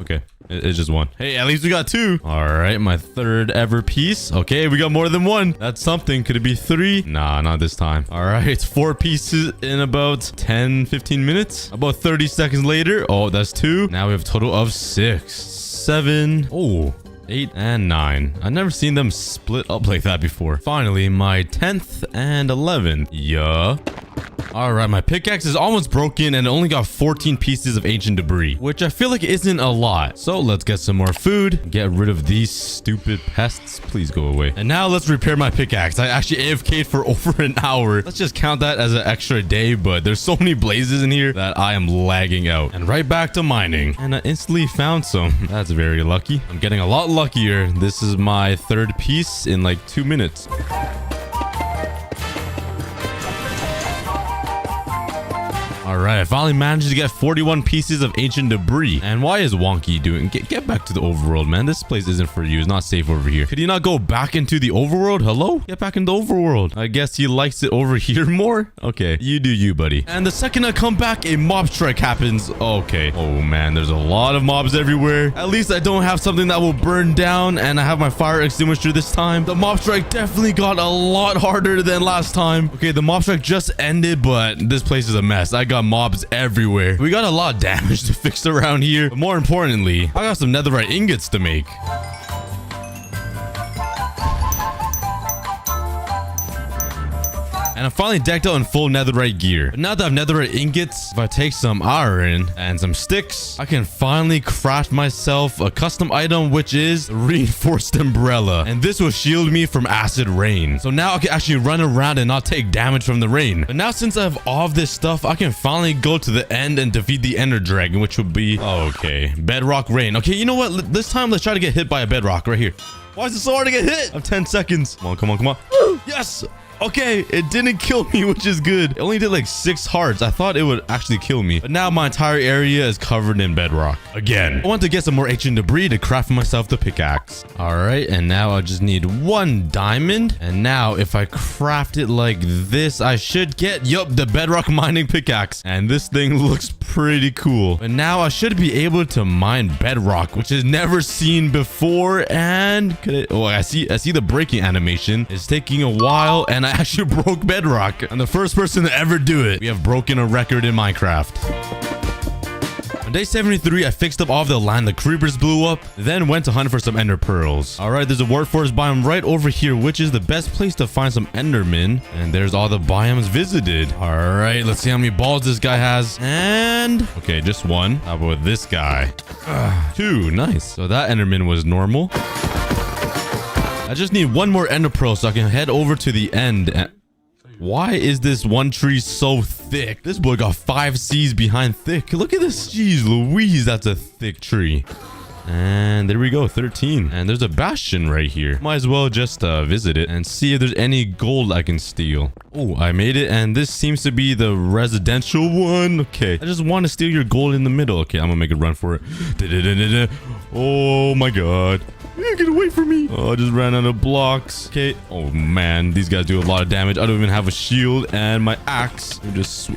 Okay, it's just 1. Hey, at least we got 2. All right, my 3rd ever piece. Okay, we got more than 1. That's something. Could it be 3? Nah, not this time. All right, it's 4 pieces in about 10-15 minutes. About 30 seconds later. Oh, that's 2. Now we have a total of 6, 7. Oh, 8 and 9. I've never seen them split up like that before. Finally, my 10th and 11th. Yeah. All right, my pickaxe is almost broken and it only got 14 pieces of ancient debris, which I feel like isn't a lot. So let's get some more food, get rid of these stupid pests. Please go away. And now let's repair my pickaxe. I actually AFK'd for over an hour. Let's just count that as an extra day, but there's so many blazes in here that I am lagging out. And right back to mining. And I instantly found some. That's very lucky. I'm getting a lot luckier. This is my 3rd piece in like 2 minutes. All right, I finally managed to get 41 pieces of ancient debris. And why is Wonky doing? Get back to the overworld, man. This place isn't for you. It's not safe over here. Could he not go back into the overworld? Hello? Get back into the overworld. I guess he likes it over here more. Okay, you do you, buddy. And the second I come back, a mob strike happens. Okay. Oh, man, there's a lot of mobs everywhere. At least I don't have something that will burn down, and I have my fire extinguisher this time. The mob strike definitely got a lot harder than last time. Okay, the mob strike just ended, but this place is a mess. I got mobs everywhere. We got a lot of damage to fix around here, but more importantly, I got some netherite ingots to make. And I'm finally decked out in full netherite gear. But now that I have netherite ingots, if I take some iron and some sticks, I can finally craft myself a custom item, which is a reinforced umbrella. And this will shield me from acid rain. So now I can actually run around and not take damage from the rain. But now since I have all of this stuff, I can finally go to the end and defeat the ender dragon, which will be, okay, bedrock rain. Okay, you know what? This time, let's try to get hit by a bedrock right here. Why is it so hard to get hit? I have 10 seconds. Come on, come on, come on. Yes! Okay, it didn't kill me, which is good. It only did like 6 hearts. I thought it would actually kill me. But now my entire area is covered in bedrock. Again. I want to get some more ancient debris to craft myself the pickaxe. All right, and now I just need 1 diamond. And now if I craft it like this, I should get, the bedrock mining pickaxe. And this thing looks pretty cool. But now I should be able to mine bedrock, which is never seen before. And I see the breaking animation. It's taking a while, and I actually broke bedrock. I'm the first person to ever do it. We have broken a record in Minecraft. On day 73, I fixed up all of the land the creepers blew up, then went to hunt for some ender pearls. All right, there's a workforce biome right over here, which is the best place to find some endermen. And there's all the biomes visited. All right, let's see how many balls this guy has. And okay, just 1. How about this guy? 2, nice. So that enderman was normal. I just need 1 more ender pearl so I can head over to the end. Why is this one tree so thick? This boy got 5 C's behind thick. Look at this. Jeez Louise, that's a thick tree. And there we go, 13. And there's a Bastion right here. Might as well just visit it and see if there's any gold I can steal. Oh, I made it, and this seems to be the residential one. Okay, I just want to steal your gold in the middle. Okay, I'm gonna make a run for it. Oh my god. Get away from me. Oh, I just ran out of blocks. Okay. Oh man, these guys do a lot of damage. I don't even have a shield, and my axe just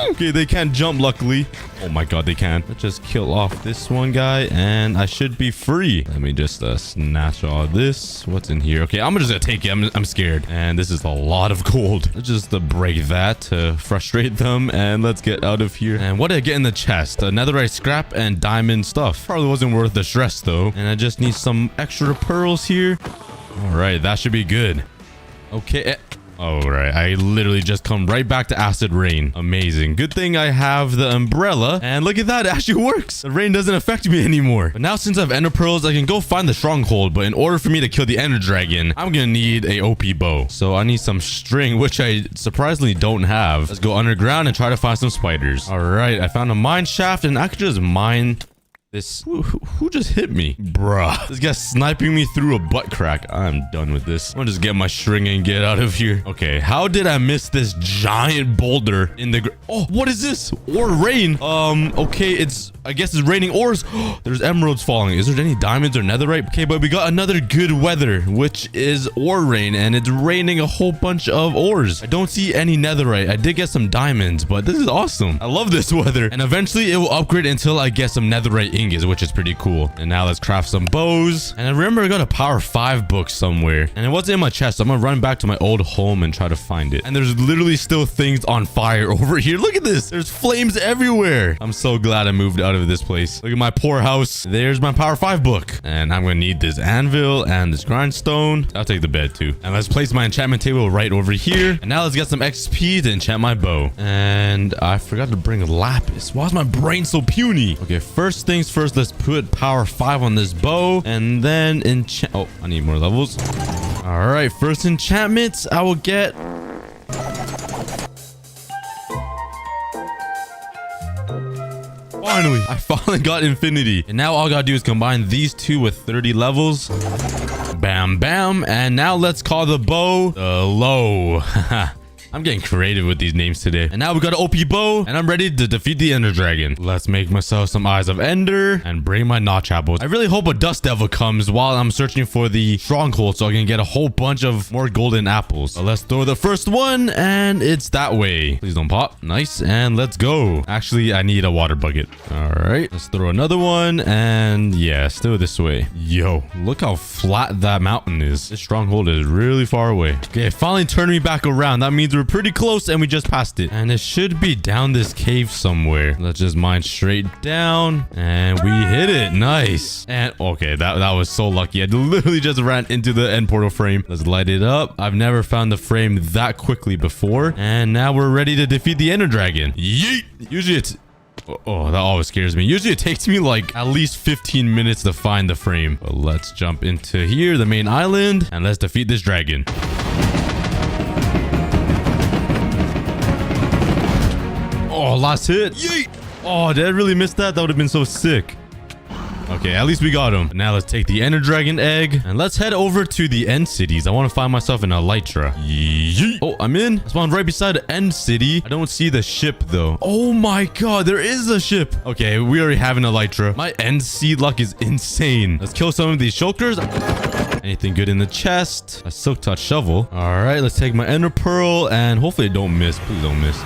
okay, they can't jump, luckily. Oh my god, they can. Let's just kill off this one guy, and I should be free. Let me just snatch all this. What's in here? Okay, I'm just gonna take it. I'm scared. And this is a lot of gold. Let's just break that to frustrate them, and let's get out of here. And what did I get in the chest? Netherite scrap and diamond stuff. Probably wasn't worth the stress, though. And I just need some extra pearls here. All right, that should be good. Okay. All right, I literally just come right back to acid rain. Amazing. Good thing I have the umbrella, and look at that, it actually works. The rain doesn't affect me anymore. But now since I have ender pearls, I can go find the stronghold, but in order for me to kill the ender dragon, I'm gonna need a OP bow. So I need some string, which I surprisingly don't have. Let's go underground and try to find some spiders. All right, I found a mine shaft, and I could just mine this. Who just hit me? Bruh. This guy's sniping me through a butt crack. I'm done with this. I'm gonna just get my string and get out of here. Okay, how did I miss this giant boulder in the oh, what is this? Ore rain. Okay, I guess it's raining ores. There's emeralds falling. Is there any diamonds or netherite? Okay, but we got another good weather, which is ore rain, and it's raining a whole bunch of ores. I don't see any netherite. I did get some diamonds, but this is awesome. I love this weather. And eventually it will upgrade until I get some netherite ingots, which is pretty cool. And now let's craft some bows. And I remember I got a power 5 book somewhere, and it wasn't in my chest, so I'm gonna run back to my old home and try to find it. And there's literally still things on fire over here. Look at this. There's flames everywhere. I'm so glad I moved out of this place. Look at my poor house. There's my power 5 book, and I'm gonna need this anvil and this grindstone. I'll take the bed too. And let's place my enchantment table right over here. And now let's get some XP to enchant my bow. And I forgot to bring lapis. Why is my brain so puny? Okay, first things first, let's put power 5 on this bow, and then enchant. Oh, I need more levels. All right, first enchantments I will get. Finally, I finally got infinity. And now all I gotta do is combine these two with 30 levels. Bam, bam. And now let's call the bow the low. I'm getting creative with these names today. And now we got an OP bow, and I'm ready to defeat the ender dragon. Let's make myself some eyes of ender and bring my notch apples. I really hope a dust devil comes while I'm searching for the stronghold so I can get a whole bunch of more golden apples. So let's throw the first one, and it's that way. Please don't pop. Nice. And let's go. Actually, I need a water bucket. All right, let's throw another one, and yeah, still this way. Yo, look how flat that mountain is. This stronghold is really far away. Okay, it finally turned me back around. That means we're pretty close, and we just passed it. And it should be down this cave somewhere. Let's just mine straight down, and we hit it. Nice. And okay, that was so lucky. I literally just ran into the end portal frame. Let's light it up. I've never found the frame that quickly before. And now we're ready to defeat the ender dragon. Yeet. Usually it's oh, that always scares me. Usually it takes me like at least 15 minutes to find the frame. But let's jump into here, the main island, and let's defeat this dragon. Oh, last hit. Yeet. Oh, did I really miss that? That would have been so sick. Okay, at least we got him. Now let's take the ender dragon egg, and let's head over to the end cities. I want to find myself an elytra. Yeet. Oh, I'm in. I spawned right beside the end city. I don't see the ship though. Oh my god, there is a ship. Okay, we already have an elytra. My end seed luck is insane. Let's kill some of these shulkers. Anything good in the chest? A silk touch shovel. All right, let's take my ender pearl, and hopefully it don't miss. Please don't miss.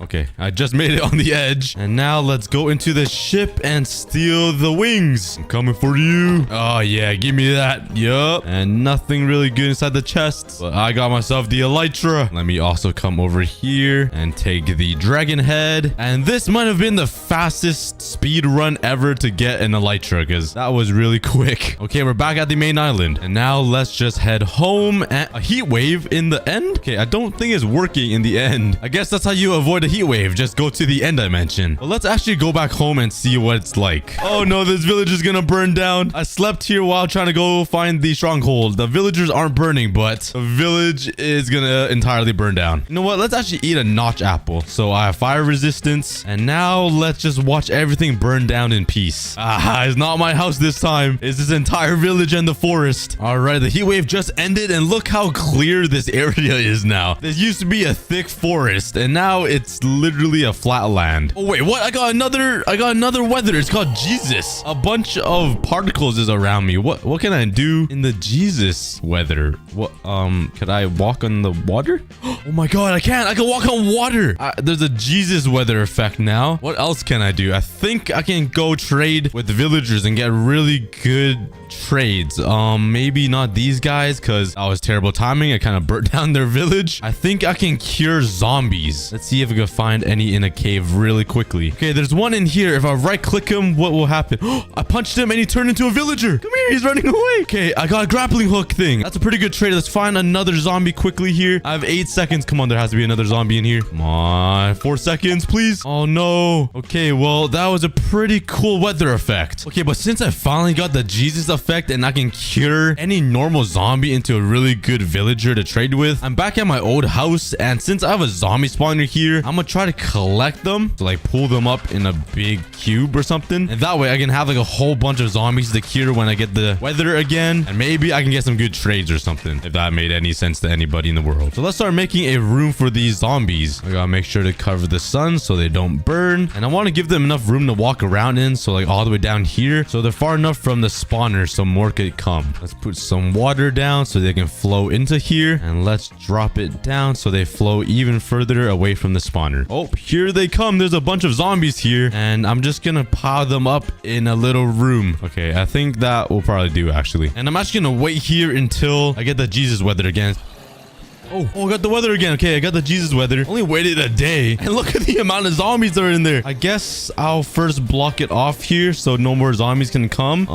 Okay, I just made it on the edge. And now let's go into the ship and steal the wings. I'm coming for you. Oh, yeah, give me that. Yup. And nothing really good inside the chest. But I got myself the elytra. Let me also come over here and take the dragon head. And this might have been the fastest speed run ever to get an elytra, because that was really quick. Okay, we're back at the main island. And now let's just head home. And a heat wave in the end? Okay, I don't think it's working in the end. I guess that's how you avoid a the heat wave, just go to the end dimension. But let's actually go back home and see what it's like. Oh no, this village is gonna burn down. I slept here while trying to go find the stronghold. The villagers aren't burning, but the village is gonna entirely burn down. You know what? Let's actually eat a notch apple. So I have fire resistance. And now let's just watch everything burn down in peace. Ah, it's not my house this time. It's this entire village and the forest. All right, the heat wave just ended and look how clear this area is now. This used to be a thick forest and now it's literally a flat land. Oh wait, what? I got another weather. It's called Jesus. A bunch of particles is around me. What can I do in the Jesus weather? What could I walk on the water? Oh my god, I can walk on water. There's a Jesus weather effect now. What else can I do? I think I can go trade with villagers and get really good trades. Maybe not these guys because that was terrible timing. I kind of burnt down their village. I think I can cure zombies. Let's see if we can find any in a cave really quickly. Okay, there's one in here. If I right click him, what will happen? I punched him and he turned into a villager. Come here, he's running away. Okay, I got a grappling hook thing. That's a pretty good trade. Let's find another zombie quickly here. I have 8 seconds. Come on, there has to be another zombie in here. Come on, 4 seconds, please. Oh no. Okay, well, that was a pretty cool weather effect. Okay, but since I finally got the Jesus effect and I can cure any normal zombie into a really good villager to trade with, I'm back at my old house, and since I have a zombie spawner here, I'm gonna try to collect them to like pull them up in a big cube or something, and that way I can have like a whole bunch of zombies to cure when I get the weather again, and maybe I can get some good trades or something, if that made any sense to anybody in the world. So let's start making a room for these zombies. I gotta make sure to cover the sun so they don't burn, and I want to give them enough room to walk around in, so like all the way down here so they're far enough from the spawner so more could come. Let's put some water down so they can flow into here, and let's drop it down so they flow even further away from the spawner. Oh, here they come. There's a bunch of zombies here, and I'm just gonna pile them up in a little room. Okay, I think that will probably do actually, and I'm actually gonna wait here until I get the Jesus weather again. Oh, I got the weather again. Okay, I got the Jesus weather. Only waited a day. And look at the amount of zombies that are in there. I guess I'll first block it off here so no more zombies can come.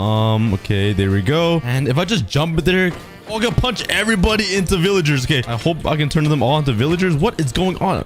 Okay, there we go. And if I just jump there, I'm gonna punch everybody into villagers. Okay, I hope I can turn them all into villagers. What is going on?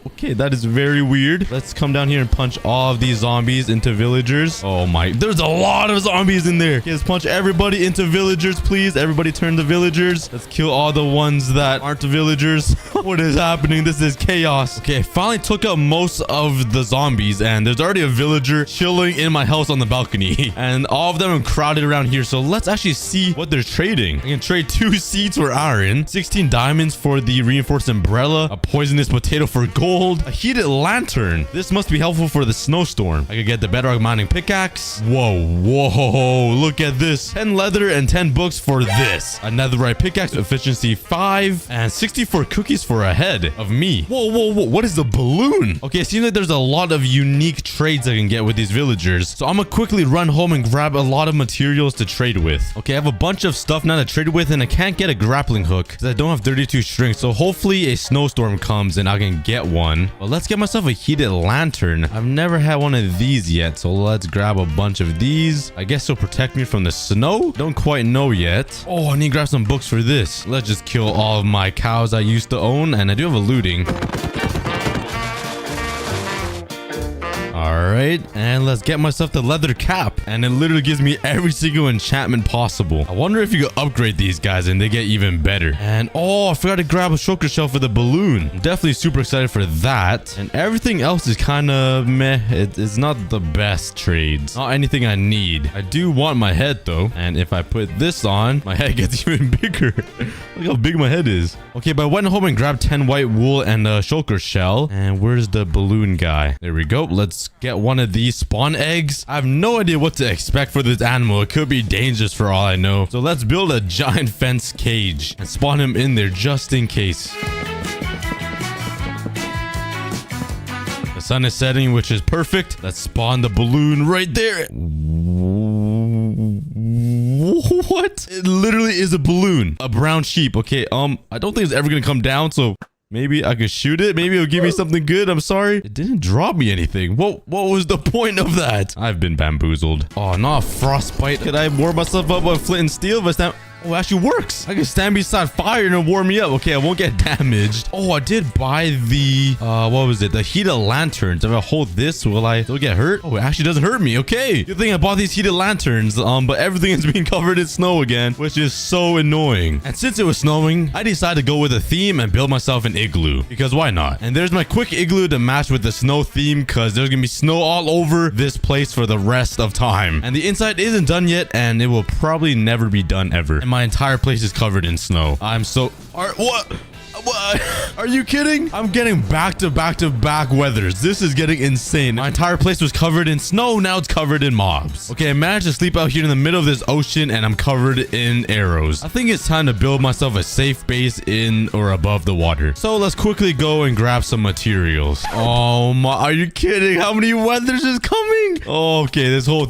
Okay, that is very weird. Let's come down here and punch all of these zombies into villagers. Oh my, there's a lot of zombies in there. Okay, let's punch everybody into villagers, please. Everybody turn to villagers. Let's kill all the ones that aren't villagers. What is happening? This is chaos. Okay, I finally took out most of the zombies, and there's already a villager chilling in my house on the balcony. And all of them are crowded around here. So let's actually see what they're trading. I can trade 2 seeds for iron, 16 diamonds for the reinforced umbrella, a poisonous potato for gold, a heated lantern. This must be helpful for the snowstorm. I could get the bedrock mining pickaxe. Whoa, look at this. 10 leather and 10 books for this. A netherite pickaxe, efficiency 5, and 64 cookies for a head of me. Whoa, what is the balloon? Okay, it seems like there's a lot of unique trades I can get with these villagers. So I'm gonna quickly run home and grab a lot of materials to trade with. Okay, I have a bunch of stuff now to trade with, and I can't get a grappling hook because I don't have 32 strings. So hopefully a snowstorm comes and I can get one. But let's get myself a heated lantern. I've never had one of these yet, so let's grab a bunch of these. I guess it'll protect me from the snow. Don't quite know yet. Oh, I need to grab some books for this. Let's just kill all of my cows I used to own, and I do have a looting. All right, and let's get myself the leather cap, and it literally gives me every single enchantment possible. I wonder if you could upgrade these guys and they get even better. And oh, I forgot to grab a shulker shell for the balloon. I'm definitely super excited for that. And everything else is kind of meh. It's not the best trades. Not anything I need. I do want my head though, and if I put this on, my head gets even bigger. Look how big my head is. Okay, but I went home and grabbed 10 white wool and a shulker shell. And where's the balloon guy? There we go. Let's get one of these spawn eggs. I have no idea what to expect for this animal. It could be dangerous for all I know. So let's build a giant fence cage and spawn him in there just in case. The sun is setting, which is perfect. Let's spawn the balloon right there. What? It literally is a balloon. A brown sheep. Okay, I don't think it's ever gonna come down, so maybe I could shoot it. Maybe it'll give me something good. I'm sorry. It didn't drop me anything. What was the point of that? I've been bamboozled. Oh, not a frostbite. Could I warm myself up with flint and steel? But Oh, it actually works. I can stand beside fire and it'll warm me up. Okay, I won't get damaged. Oh, I did buy the, what was it? The heated lanterns. If I hold this, will I still get hurt? Oh, it actually doesn't hurt me. Okay. Good thing I bought these heated lanterns, but everything is being covered in snow again, which is so annoying. And since it was snowing, I decided to go with a theme and build myself an igloo, because why not? And there's my quick igloo to match with the snow theme, because there's gonna be snow all over this place for the rest of time. And the inside isn't done yet, and it will probably never be done ever. And my entire place is covered in snow. I'm so... What? Are you kidding? I'm getting back-to-back weathers. This is getting insane. My entire place was covered in snow. Now it's covered in mobs. Okay, I managed to sleep out here in the middle of this ocean and I'm covered in arrows. I think it's time to build myself a safe base in or above the water. So let's quickly go and grab some materials. Oh my, are you kidding? How many weathers is coming? Okay, this whole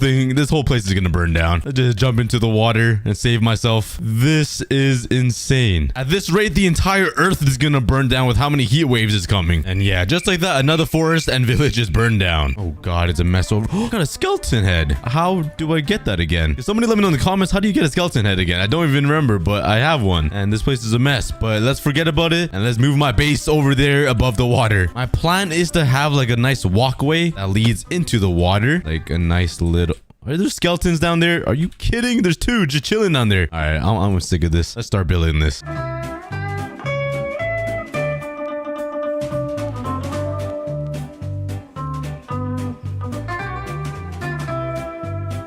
place is gonna burn down. Let's just jump into the water and save myself. This is insane. At this rate, the entire earth is gonna burn down with how many heat waves is coming. And yeah, just like that, another forest and village is burned down. Oh god, it's a mess over. Oh, got a skeleton head. How do I get that again? Can somebody let me know in the comments, how do you get a skeleton head again? I don't even remember, but I have one. And this place is a mess, but let's forget about it and let's move my base over there above the water. My plan is to have like a nice walkway that leads into the water. Like a nice little... Are there skeletons down there? Are you kidding? There's two just chilling down there. All right, I'm sick of this. Let's start building this.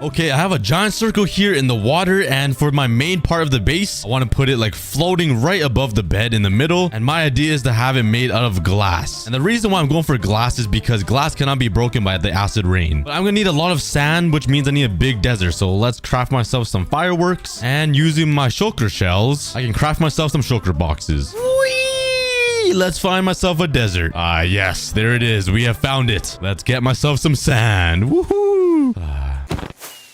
Okay, I have a giant circle here in the water, and for my main part of the base, I want to put it like floating right above the bed in the middle, and my idea is to have it made out of glass. And the reason why I'm going for glass is because glass cannot be broken by the acid rain. But I'm gonna need a lot of sand, which means I need a big desert, so let's craft myself some fireworks, and using my shulker shells, I can craft myself some shulker boxes. Whee! Let's find myself a desert. Ah, yes, there it is. We have found it. Let's get myself some sand. Woohoo!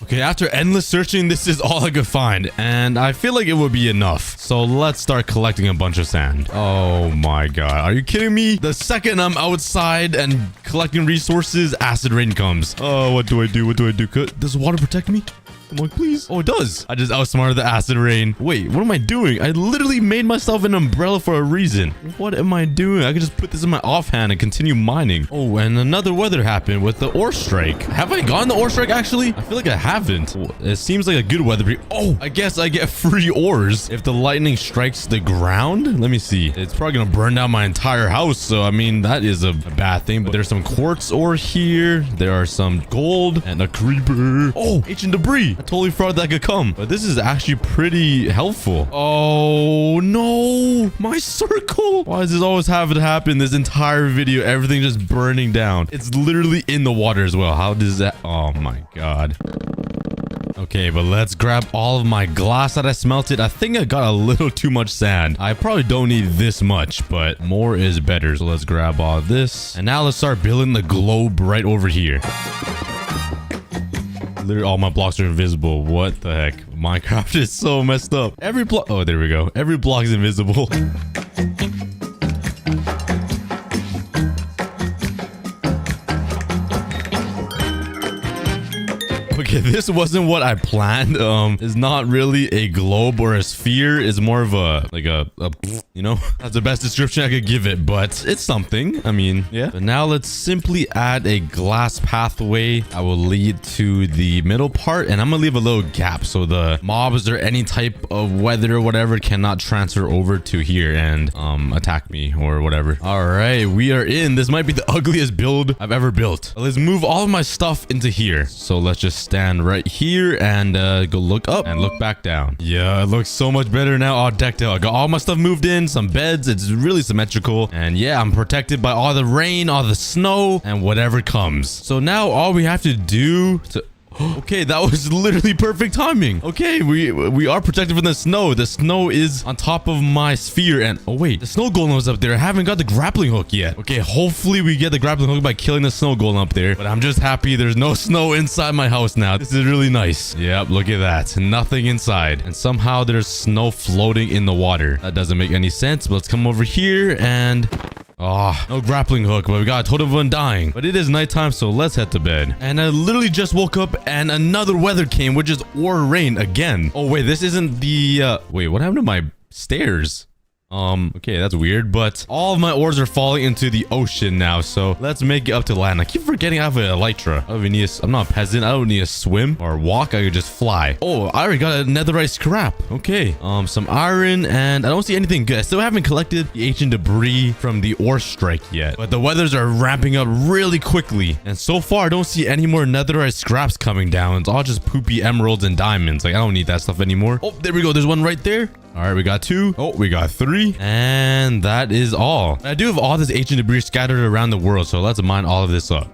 Okay, after endless searching, this is all I could find, and I feel like it would be enough. So let's start collecting a bunch of sand. Oh my god, are you kidding me? The second I'm outside and collecting resources, acid rain comes. Oh, what do I do? What do I do? Does water protect me? Come on, please. Oh, it does. I just outsmarted the acid rain. Wait, what am I doing? I literally made myself an umbrella for a reason. What am I doing? I could just put this in my offhand and continue mining. Oh, and another weather happened with the ore strike. Have I gotten the ore strike, actually? I feel like I haven't. It seems like a good weather. Oh, I guess I get free ores if the lightning strikes the ground. Let me see. It's probably going to burn down my entire house. So, I mean, that is a bad thing. But there's some quartz ore here. There are some gold and a creeper. Oh, ancient debris. I totally thought that could come, but this is actually pretty helpful. Oh no, my circle. Why does this always have to happen? This entire video, everything just burning down. It's literally in the water as well. How does that? Oh my god. Okay, but let's grab all of my glass that I smelted. I think I got a little too much sand. I probably don't need this much, but more is better. So let's grab all this. And now let's start building the globe right over here. Literally all my blocks are invisible. What the heck? Minecraft is so messed up. Every block... Oh, there we go. Every block is invisible. Okay, this wasn't what I planned. It's not really a globe or a sphere. It's more of a, like a you know, that's the best description I could give it, but it's something. I mean, yeah. But now let's simply add a glass pathway. I will lead to the middle part, and I'm gonna leave a little gap so the mobs or any type of weather or whatever cannot transfer over to here and attack me or whatever. All right, we are in. This might be the ugliest build I've ever built. Let's move all of my stuff into here. So let's just stand right here and go look up and look back down. Yeah, it looks so much better now. All decked out. I got all my stuff moved in, some beds. It's really symmetrical. And yeah, I'm protected by all the rain, all the snow, and whatever comes. So now all we have to do to... Okay, that was literally perfect timing. Okay, we are protected from the snow. The snow is on top of my sphere, and oh wait, the snow golem is up there. I haven't got the grappling hook yet. Okay, hopefully we get the grappling hook by killing the snow golem up there. But I'm just happy there's no snow inside my house now. This is really nice. Yep, look at that. Nothing inside. And somehow there's snow floating in the water. That doesn't make any sense, but let's come over here and... Ah, no grappling hook, but we got a totem of undying. But it is nighttime, so let's head to bed. And I literally just woke up and another weather came, which is ore rain again. Oh, wait, this isn't the... Wait, what happened to my stairs? Okay, that's weird, but all of my ores are falling into the ocean now, so let's make it up to land. I keep forgetting I have an elytra. I'm not a peasant. I don't need to swim or walk. I could just fly. Oh, I already got a netherite scrap. Okay, some iron, and I don't see anything good. I still haven't collected the ancient debris from the ore strike yet, but the weathers are ramping up really quickly, and so far I don't see any more netherite scraps coming down. It's all just poopy emeralds and diamonds. Like, I don't need that stuff anymore. Oh, there we go. There's one right there. All right, we got 2. Oh, we got 3. And that is all. I do have all this ancient debris scattered around the world, so let's mine all of this up.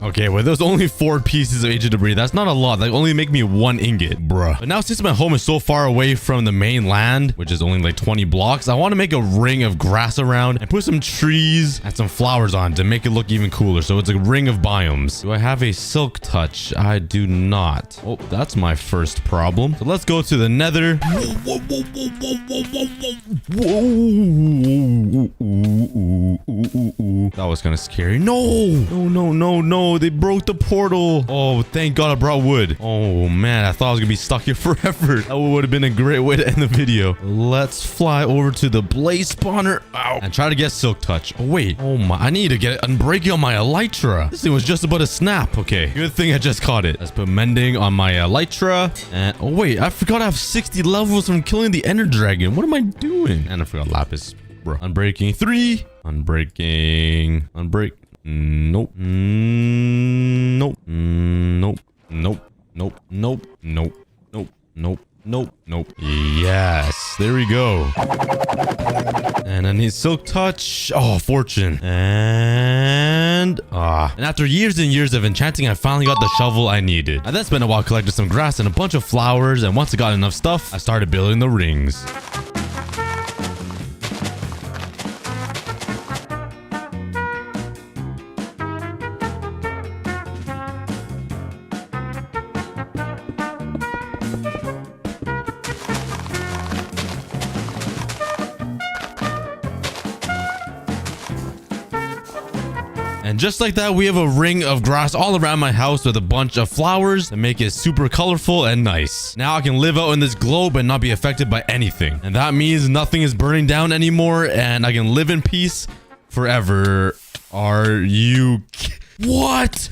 Okay, well, there's only 4 pieces of ancient debris. That's not a lot. That only make me 1 ingot, bruh. But now, since my home is so far away from the main land, which is only like 20 blocks, I want to make a ring of grass around and put some trees and some flowers on to make it look even cooler. So it's a ring of biomes. Do I have a silk touch? I do not. Oh, that's my first problem. So let's go to the Nether. That was kind of scary. No. They broke the portal. Oh, thank God I brought wood. Oh, man. I thought I was going to be stuck here forever. That would have been a great way to end the video. Let's fly over to the blaze spawner. Ow. And try to get silk touch. Oh, wait. Oh, my. I need to get unbreaking on my elytra. This thing was just about to snap. Okay. Good thing I just caught it. Let's put mending on my elytra. And, oh, wait. I forgot I have 60 levels from killing the ender dragon. What am I doing? And I forgot lapis. Bro. Unbreaking 3. Unbreaking. Nope. Nope. Yes, there we go. And I need silk touch. Oh, fortune. And after years and years of enchanting, I finally got the shovel I needed. I then spent a while collecting some grass and a bunch of flowers, and once I got enough stuff, I started building the rings. And just like that, we have a ring of grass all around my house with a bunch of flowers that make it super colorful and nice. Now I can live out in this globe and not be affected by anything. And that means nothing is burning down anymore and I can live in peace forever. Are you... What?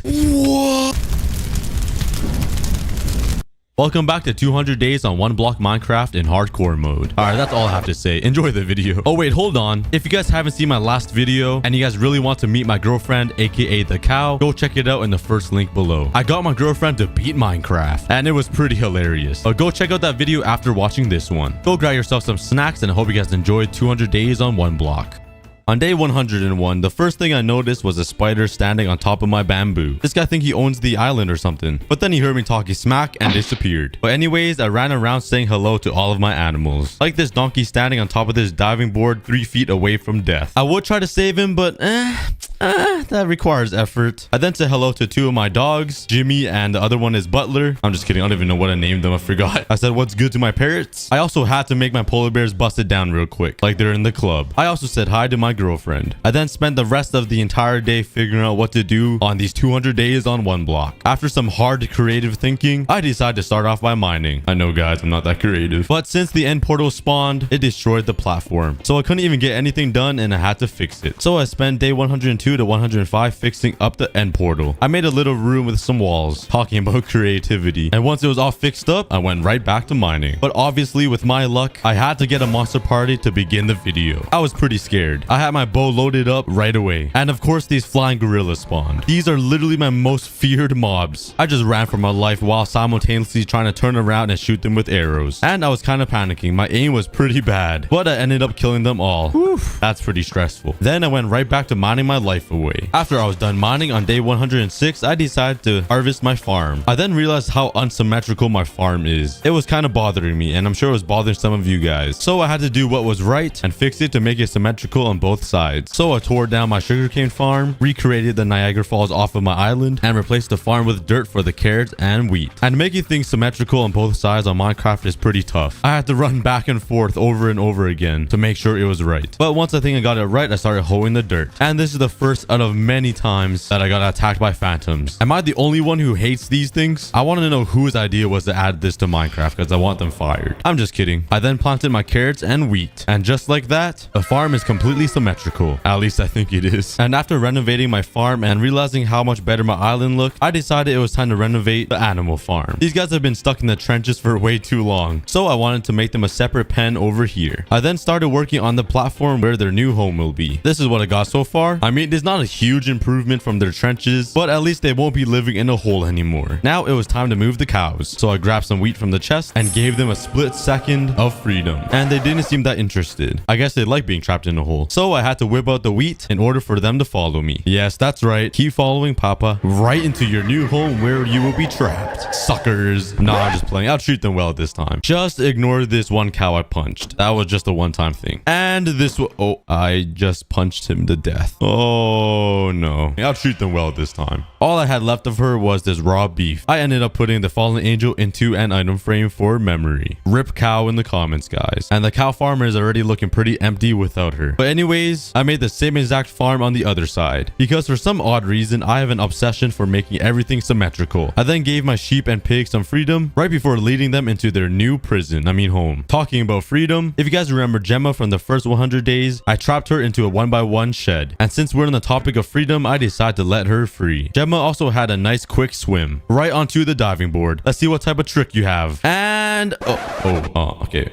Welcome back to 200 days on 1 block Minecraft in hardcore mode. All right, that's all I have to say. Enjoy the video. Oh, wait, hold on. If you guys haven't seen my last video and you guys really want to meet my girlfriend, aka the cow, go check it out in the first link below. I got my girlfriend to beat Minecraft and it was pretty hilarious. But go check out that video after watching this one. Go grab yourself some snacks and I hope you guys enjoyed 200 days on 1 block. On day 101, the first thing I noticed was a spider standing on top of my bamboo. This guy think he owns the island or something. But then he heard me talking smack and disappeared. But anyways, I ran around saying hello to all of my animals. Like this donkey standing on top of this diving board 3 feet away from death. I would try to save him, but that requires effort. I then said hello to 2 of my dogs, Jimmy and the other one is Butler. I'm just kidding. I don't even know what I named them. I forgot. I said what's good to my parrots. I also had to make my polar bears bust it down real quick, like they're in the club. I also said hi to my girlfriend. I then spent the rest of the entire day figuring out what to do on these 200 days on 1 block. After some hard creative thinking, I decided to start off by mining. I know guys, I'm not that creative. But since the end portal spawned, it destroyed the platform. So I couldn't even get anything done and I had to fix it. So I spent day 102 to 105 fixing up the end portal. I made a little room with some walls, talking about creativity. And once it was all fixed up, I went right back to mining. But obviously with my luck, I had to get a monster party to begin the video. I was pretty scared. I had my bow loaded up right away. And of course, these flying gorillas spawned. These are literally my most feared mobs. I just ran for my life while simultaneously trying to turn around and shoot them with arrows. And I was kind of panicking. My aim was pretty bad, but I ended up killing them all. Whew, that's pretty stressful. Then I went right back to mining my life life away. After I was done mining on day 106, I decided to harvest my farm. I then realized how unsymmetrical my farm is. It was kind of bothering me, and I'm sure it was bothering some of you guys. So I had to do what was right and fix it to make it symmetrical on both sides. So I tore down my sugarcane farm, recreated the Niagara Falls off of my island, and replaced the farm with dirt for the carrots and wheat. And making things symmetrical on both sides on Minecraft is pretty tough. I had to run back and forth over and over again to make sure it was right. But once I think I got it right, I started hoeing the dirt. And this is the first out of many times that I got attacked by phantoms. Am I the only one who hates these things? I want to know whose idea was to add this to Minecraft because I want them fired. I'm just kidding. I then planted my carrots and wheat. And just like that, the farm is completely symmetrical. At least I think it is. And after renovating my farm and realizing how much better my island looked, I decided it was time to renovate the animal farm. These guys have been stuck in the trenches for way too long, so I wanted to make them a separate pen over here. I then started working on the platform where their new home will be. This is what I got so far. I mean, it's not a huge improvement from their trenches, but at least they won't be living in a hole anymore. Now it was time to move the cows, so I grabbed some wheat from the chest and gave them a split second of freedom, and they didn't seem that interested. I guess they like being trapped in a hole, so I had to whip out the wheat in order for them to follow me. Yes, that's right, keep following Papa right into your new home where you will be trapped, suckers. Nah, I'm just playing. I'll treat them well this time. Just ignore this one cow I punched. That was just a one-time thing. And this oh, I just punched him to death. Oh no, I'll treat them well this time. All I had left of her was this raw beef. I ended up putting the fallen angel into an item frame for memory. Rip cow in the comments, guys. And the cow farmer is already looking pretty empty without her. But anyways, I made the same exact farm on the other side because for some odd reason I have an obsession for making everything symmetrical. I then gave my sheep and pigs some freedom right before leading them into their new prison, home. Talking about freedom, if you guys remember Gemma from the first 100 days, I trapped her into a 1x1 shed. And since we're on the topic of freedom, I decided to let her free. Gemma also had a nice quick swim right onto the diving board. Let's see what type of trick you have. And okay,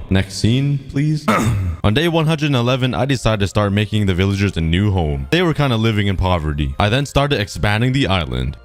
next scene please. On day 111, I decided to start making the villagers a new home. They were kind of living in poverty. I then started expanding the island.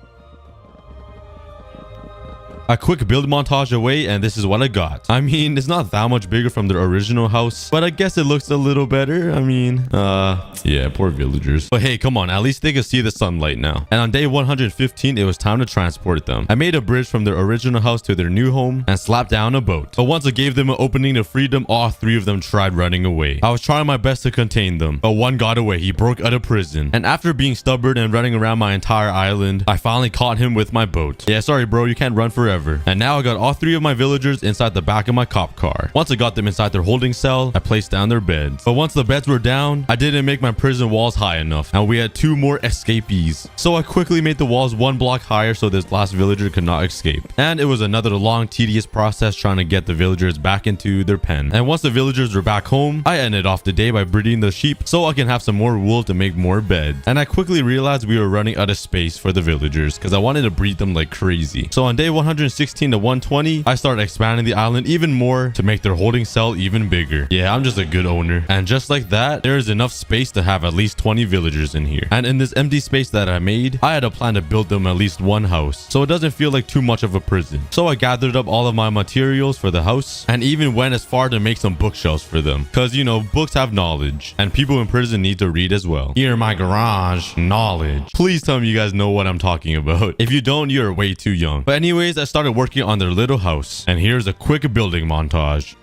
A quick build montage away, and this is what I got. I mean, it's not that much bigger from their original house, but I guess it looks a little better. I mean, yeah, poor villagers. But hey, come on, at least they can see the sunlight now. And on day 115, it was time to transport them. I made a bridge from their original house to their new home and slapped down a boat. But once I gave them an opening to freedom, all three of them tried running away. I was trying my best to contain them, but one got away. He broke out of prison. And after being stubborn and running around my entire island, I finally caught him with my boat. Yeah, sorry, bro, you can't run forever. And now I got all three of my villagers inside the back of my cop car. Once I got them inside their holding cell, I placed down their beds. But once the beds were down, I didn't make my prison walls high enough, and we had two more escapees. So I quickly made the walls one block higher so this last villager could not escape. And it was another long, tedious process trying to get the villagers back into their pen. And once the villagers were back home, I ended off the day by breeding the sheep so I can have some more wool to make more beds. And I quickly realized we were running out of space for the villagers because I wanted to breed them like crazy. So on day 116 to 120, I started expanding the island even more to make their holding cell even bigger. Yeah, I'm just a good owner. And just like that, there is enough space to have at least 20 villagers in here. And in this empty space that I made, I had a plan to build them at least one house, so it doesn't feel like too much of a prison. So I gathered up all of my materials for the house and even went as far to make some bookshelves for them. Because, you know, books have knowledge and people in prison need to read as well. Here in my garage, knowledge. Please tell me you guys know what I'm talking about. If you don't, you're way too young. But anyways, I started working on their little house, and here's a quick building montage.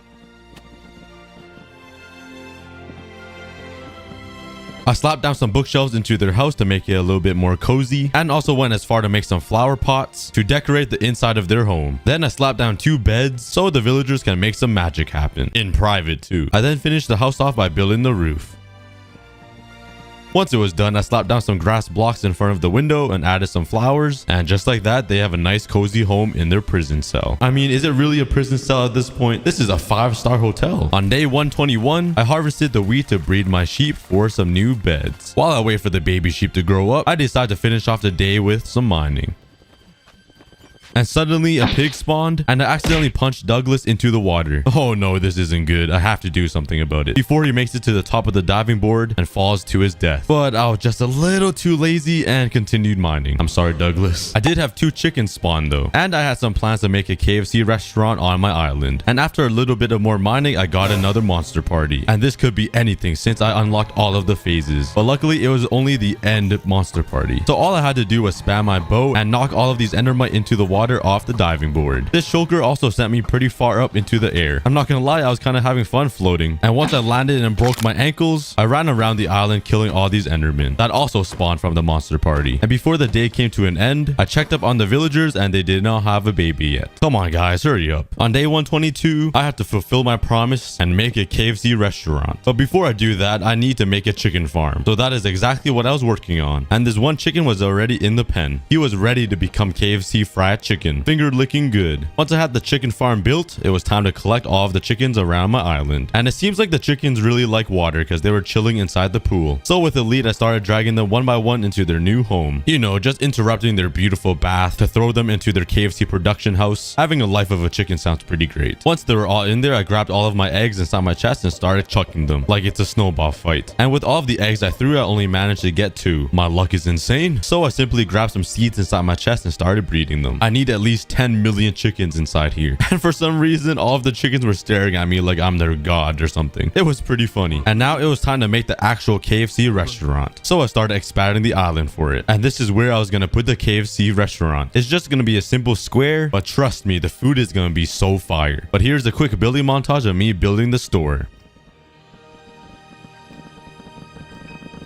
I slapped down some bookshelves into their house to make it a little bit more cozy, and also went as far to make some flower pots to decorate the inside of their home. Then I slapped down 2 beds so the villagers can make some magic happen in private too. I then finished the house off by building the roof. Once it was done, I slapped down some grass blocks in front of the window and added some flowers. And just like that, they have a nice cozy home in their prison cell. I mean, is it really a prison cell at this point? This is a 5-star hotel. On day 121, I harvested the wheat to breed my sheep for some new beds. While I wait for the baby sheep to grow up, I decided to finish off the day with some mining. and suddenly a pig spawned, and I accidentally punched Douglas into the water. Oh no, this isn't good. I have to do something about it before he makes it to the top of the diving board and falls to his death. But I was just a little too lazy and continued mining. I'm sorry, Douglas. I did have 2 chickens spawn though, and I had some plans to make a KFC restaurant on my island. And after a little bit of more mining, I got another monster party, and this could be anything since I unlocked all of the phases. But luckily it was only the end monster party, so all I had to do was spam my bow and knock all of these endermite into the water off the diving board. This shulker also sent me pretty far up into the air. I'm not gonna lie, I was kind of having fun floating, and once I landed and broke my ankles, I ran around the island killing all these endermen that also spawned from the monster party. And before the day came to an end, I checked up on the villagers and they did not have a baby yet. Come on guys, hurry up. On day 122, I have to fulfill my promise and make a KFC restaurant. But before I do that, I need to make a chicken farm. So that is exactly what I was working on. And this one chicken was already in the pen. He was ready to become KFC fried chicken, finger licking good. Once I had the chicken farm built, it was time to collect all of the chickens around my island. And it seems like the chickens really like water because they were chilling inside the pool. So with Elite, I started dragging them one by one into their new home. You know, just interrupting their beautiful bath to throw them into their KFC production house. Having a life of a chicken sounds pretty great. Once they were all in there, I grabbed all of my eggs inside my chest and started chucking them like it's a snowball fight. And with all of the eggs I threw, I only managed to get 2. My luck is insane. So I simply grabbed some seeds inside my chest and started breeding them. I need at least 10 million chickens inside here. And for some reason, all of the chickens were staring at me like I'm their god or something. It was pretty funny. And now it was time to make the actual KFC restaurant. So I started expanding the island for it. And this is where I was going to put the KFC restaurant. It's just going to be a simple square, but trust me, the food is going to be so fire. But here's a quick building montage of me building the store.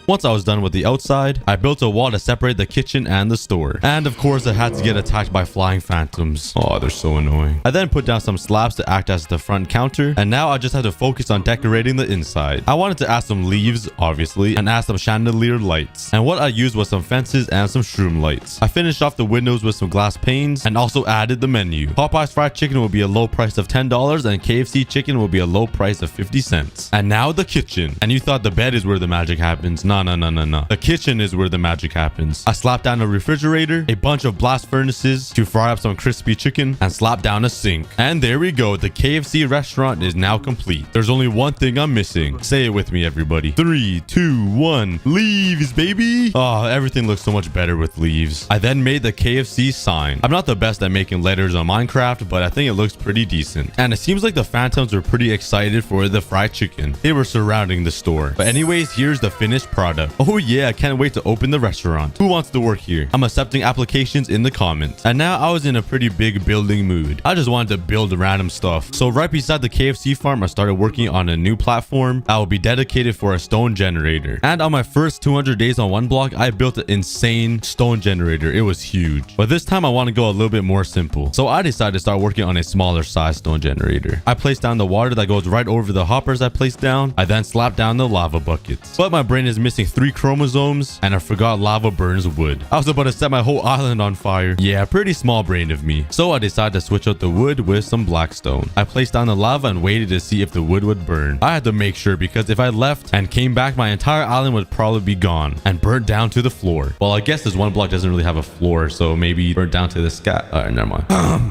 Once I was done with the outside, I built a wall to separate the kitchen and the store. And of course, I had to get attacked by flying phantoms. Oh, they're so annoying. I then put down some slabs to act as the front counter. And now I just had to focus on decorating the inside. I wanted to add some leaves, obviously, and add some chandelier lights. And what I used was some fences and some shroom lights. I finished off the windows with some glass panes and also added the menu. Popeye's fried chicken will be a low price of $10 and KFC chicken will be a low price of 50 cents. And now the kitchen. And you thought the bed is where the magic happens. No. The kitchen is where the magic happens. I slapped down a refrigerator, a bunch of blast furnaces to fry up some crispy chicken, and slapped down a sink. And there we go. The KFC restaurant is now complete. There's only one thing I'm missing. Say it with me, everybody. 3, 2, 1. Leaves, baby. Oh, everything looks so much better with leaves. I then made the KFC sign. I'm not the best at making letters on Minecraft, but I think it looks pretty decent. And it seems like the phantoms were pretty excited for the fried chicken. They were surrounding the store. But anyways, here's the finished product. Oh yeah, I can't wait to open the restaurant. Who wants to work here? I'm accepting applications in the comments. And now I was in a pretty big building mood. I just wanted to build random stuff. So right beside the KFC farm, I started working on a new platform that will be dedicated for a stone generator. And on my first 200 days on one block, I built an insane stone generator. It was huge. But this time I want to go a little bit more simple. So I decided to start working on a smaller size stone generator. I placed down the water that goes right over the hoppers I placed down. I then slapped down the lava buckets. But my brain is missing 3 chromosomes and I forgot lava burns wood. I was about to set my whole island on fire. Yeah, pretty small brain of me. So I decided to switch out the wood with some black stone. I placed down the lava and waited to see if the wood would burn. I had to make sure because if I left and came back, my entire island would probably be gone and burnt down to the floor. Well, I guess this one block doesn't really have a floor, so maybe burnt down to the sky. Alright, never mind.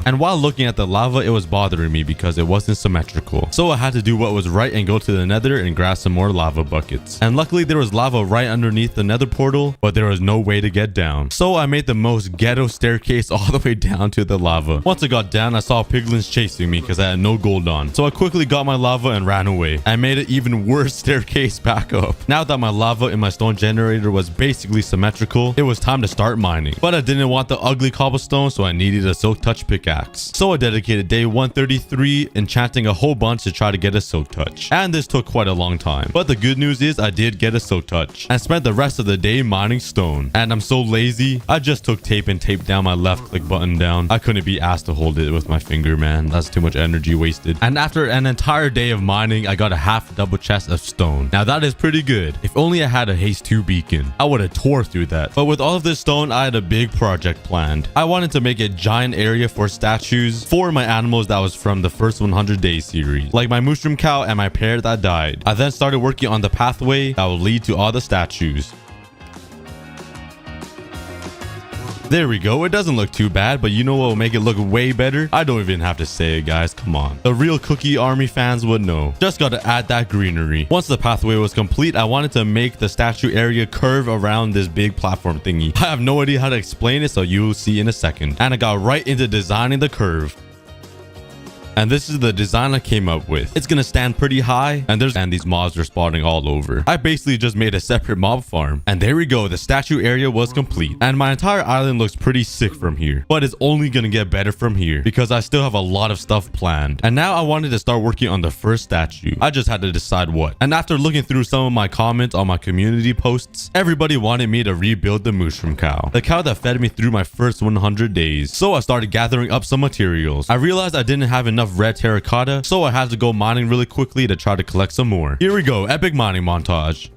And while looking at the lava, it was bothering me because it wasn't symmetrical. So I had to do what was right and go to the nether and grab some more lava buckets. And luckily there was lava right underneath the nether portal, but there was no way to get down. So I made the most ghetto staircase all the way down to the lava. Once I got down, I saw piglins chasing me because I had no gold on. So I quickly got my lava and ran away. I made an even worse staircase back up. Now that my lava in my stone generator was basically symmetrical, it was time to start mining. But I didn't want the ugly cobblestone, so I needed a silk touch pickaxe. So I dedicated day 133 enchanting a whole bunch to try to get a silk touch. And this took quite a long time. But the good news is I did get a silk touch and spent the rest of the day mining stone. And I'm so lazy, I just took tape and taped down my left click button down. I couldn't be asked to hold it with my finger, man. That's too much energy wasted. And after an entire day of mining, I got a half double chest of stone. Now that is pretty good. If only I had a haste 2 beacon, I would have tore through that. But with all of this stone, I had a big project planned. I wanted to make a giant area for statues for my animals that was from the first 100 days series, like my mushroom cow and my parrot that died. I then started working on the pathway that will lead to all the statues. There we go. It doesn't look too bad, but you know what will make it look way better? I don't even have to say it, guys. Come on. The real Cookie Army fans would know. Just got to add that greenery. Once the pathway was complete, I wanted to make the statue area curve around this big platform thingy. I have no idea how to explain it, so you'll see in a second. And I got right into designing the curve. And this is the design I came up with. It's gonna stand pretty high, and these mobs are spawning all over. I basically just made a separate mob farm. And there we go, the statue area was complete. And my entire island looks pretty sick from here. But it's only gonna get better from here, because I still have a lot of stuff planned. And now I wanted to start working on the first statue. I just had to decide what. And after looking through some of my comments on my community posts, everybody wanted me to rebuild the mushroom cow. The cow that fed me through my first 100 days. So I started gathering up some materials. I realized I didn't have enough red terracotta, so I had to go mining really quickly to try to collect some more. Here we go, epic mining montage.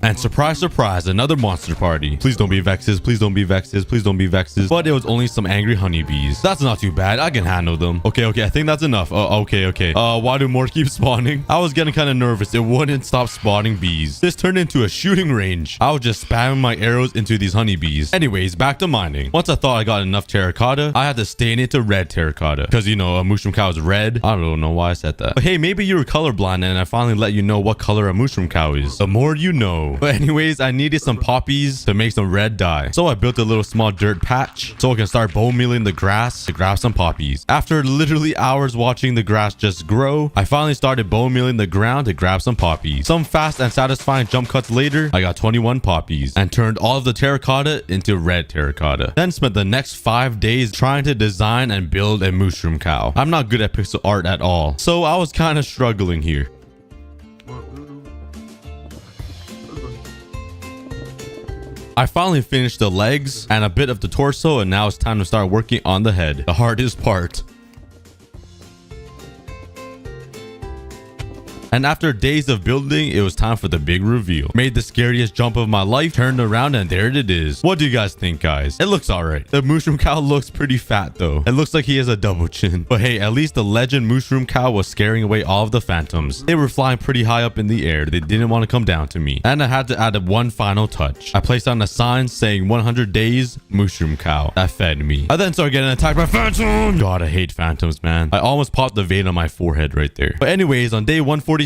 And surprise, surprise, another monster party. Please don't be vexes. Please don't be vexes. Please don't be vexes. But it was only some angry honeybees. That's not too bad. I can handle them. Okay, I think that's enough. Okay. Why do more keep spawning? I was getting kind of nervous. It wouldn't stop spawning bees. This turned into a shooting range. I was just spamming my arrows into these honeybees. Anyways, back to mining. Once I thought I got enough terracotta, I had to stain it to red terracotta. Because, you know, a mushroom cow is red. I don't know why I said that. But hey, maybe you were colorblind and I finally let you know what color a mushroom cow is. The more you know. But anyways, I needed some poppies to make some red dye. So I built a little small dirt patch so I can start bone mealing the grass to grab some poppies. After literally hours watching the grass just grow, I finally started bone mealing the ground to grab some poppies. Some fast and satisfying jump cuts later, I got 21 poppies and turned all of the terracotta into red terracotta. Then spent the next 5 days trying to design and build a mushroom cow. I'm not good at pixel art at all, so I was kind of struggling here. I finally finished the legs and a bit of the torso, and now it's time to start working on the head, the hardest part. And after days of building, it was time for the big reveal. Made the scariest jump of my life, turned around, and there it is. What do you guys think, guys? It looks alright. The mushroom cow looks pretty fat though. It looks like he has a double chin. But hey, at least the legend mushroom cow was scaring away all of the phantoms. They were flying pretty high up in the air. They didn't want to come down to me. And I had to add one final touch. I placed on a sign saying 100 days mushroom cow. That fed me. I then started getting attacked by phantoms. God, I hate phantoms, man. I almost popped the vein on my forehead right there. But anyways, on day 146,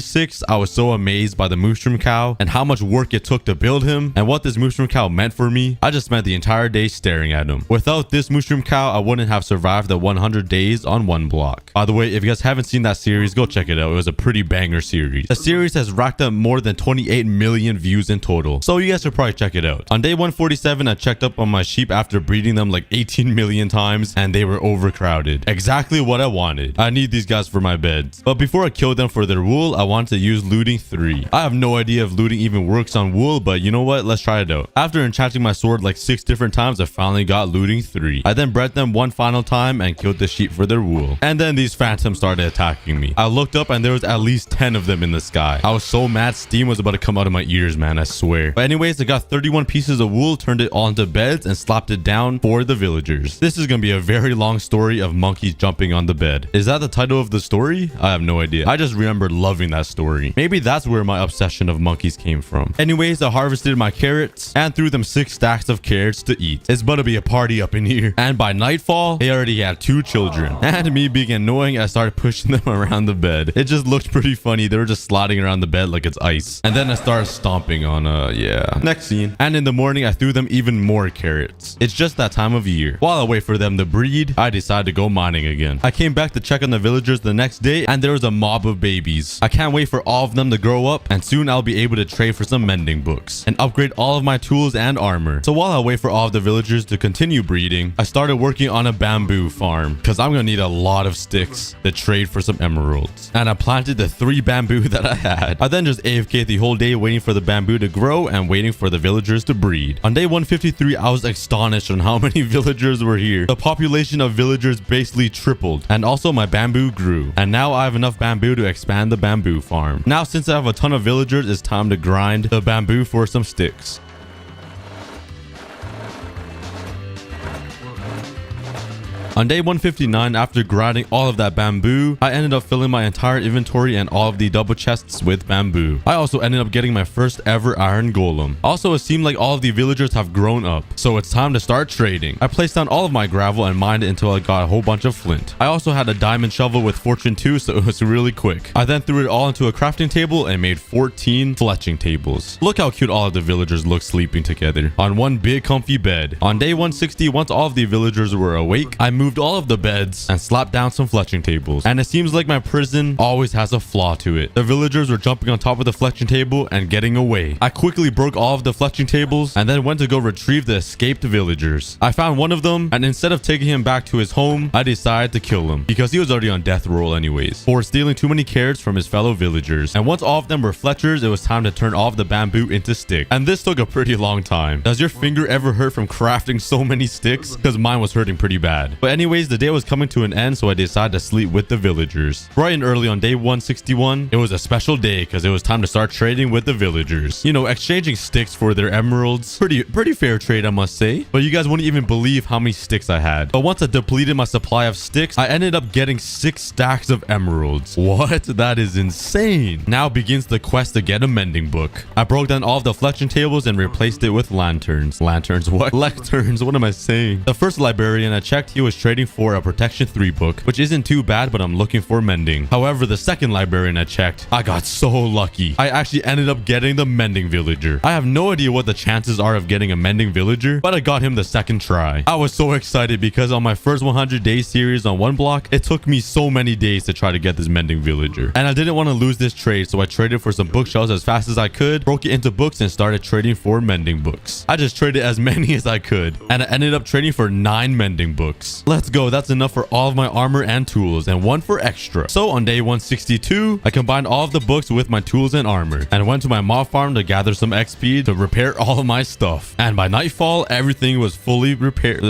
I was so amazed by the mushroom cow and how much work it took to build him and what this mushroom cow meant for me. I just spent the entire day staring at him. Without this mushroom cow, I wouldn't have survived the 100 days on one block. By the way, if you guys haven't seen that series, go check it out. It was a pretty banger series. The series has racked up more than 28 million views in total, so you guys should probably check it out. On day 147, I checked up on my sheep after breeding them like 18 million times and they were overcrowded. Exactly what I wanted. I need these guys for my beds. But before I killed them for their wool, I wanted to use looting 3. I have no idea if looting even works on wool, but you know what? Let's try it out. After enchanting my sword like 6 different times, I finally got looting 3. I then bred them one final time and killed the sheep for their wool. And then these phantoms started attacking me. I looked up and there was at least 10 of them in the sky. I was so mad, steam was about to come out of my ears, man, I swear. But anyways, I got 31 pieces of wool, turned it all into beds and slapped it down for the villagers. This is gonna be a very long story of monkeys jumping on the bed. Is that the title of the story? I have no idea. I just remember loving that story. Maybe that's where my obsession of monkeys came from. Anyways, I harvested my carrots and threw them 6 stacks of carrots to eat. It's about to be a party up in here. And by nightfall, they already had 2 children. And me being annoying, I started pushing them around the bed. It just looked pretty funny. They were just sliding around the bed like it's ice. And then I started stomping on, yeah. Next scene. And in the morning, I threw them even more carrots. It's just that time of year. While I wait for them to breed, I decided to go mining again. I came back to check on the villagers the next day, and there was a mob of babies. I can't wait for all of them to grow up, and soon I'll be able to trade for some mending books and upgrade all of my tools and armor. So while I wait for all of the villagers to continue breeding, I started working on a bamboo farm because I'm gonna need a lot of sticks to trade for some emeralds. And I planted the 3 bamboo that I had. I then just AFK'd the whole day waiting for the bamboo to grow and waiting for the villagers to breed. On day 153, I was astonished on how many villagers were here. The population of villagers basically tripled, and also my bamboo grew. And now I have enough bamboo to expand the bamboo farm. Now since I have a ton of villagers, it's time to grind the bamboo for some sticks. On day 159, after grinding all of that bamboo, I ended up filling my entire inventory and all of the double chests with bamboo. I also ended up getting my first ever iron golem. Also, it seemed like all of the villagers have grown up, so it's time to start trading. I placed down all of my gravel and mined it until I got a whole bunch of flint. I also had a diamond shovel with fortune 2, so it was really quick. I then threw it all into a crafting table and made 14 fletching tables. Look how cute all of the villagers look sleeping together on one big comfy bed. On day 160, once all of the villagers were awake, I moved all of the beds and slapped down some fletching tables. And it seems like my prison always has a flaw to it. The villagers were jumping on top of the fletching table and getting away. I quickly broke all of the fletching tables and then went to go retrieve the escaped villagers. I found one of them, and instead of taking him back to his home, I decided to kill him because he was already on death roll anyways for stealing too many carrots from his fellow villagers. And once all of them were fletchers, it was time to turn all of the bamboo into stick. And this took a pretty long time. Does your finger ever hurt from crafting so many sticks? Because mine was hurting pretty bad. But anyways, the day was coming to an end, so I decided to sleep with the villagers. Bright and early on day 161, it was a special day because it was time to start trading with the villagers. You know, exchanging sticks for their emeralds. Pretty fair trade, I must say. But you guys wouldn't even believe how many sticks I had. But once I depleted my supply of sticks, I ended up getting 6 stacks of emeralds. What? That is insane. Now begins the quest to get a mending book. I broke down all of the fletching tables and replaced it with lanterns. Lanterns? What? Lecterns? What am I saying? The first librarian I checked, he was trading for a protection 3 book, which isn't too bad, but I'm looking for mending. However, the second librarian I checked, I got so lucky. I actually ended up getting the mending villager. I have no idea what the chances are of getting a mending villager, but I got him the second try. I was so excited because on my first 100 day series on one block, it took me so many days to try to get this mending villager. And I didn't want to lose this trade, so I traded for some bookshelves as fast as I could, broke it into books, and started trading for mending books. I just traded as many as I could, and I ended up trading for 9 mending books. Let's go. That's enough for all of my armor and tools, and 1 for extra. So on day 162, I combined all of the books with my tools and armor, and went to my mob farm to gather some XP to repair all of my stuff. And by nightfall, everything was fully repaired.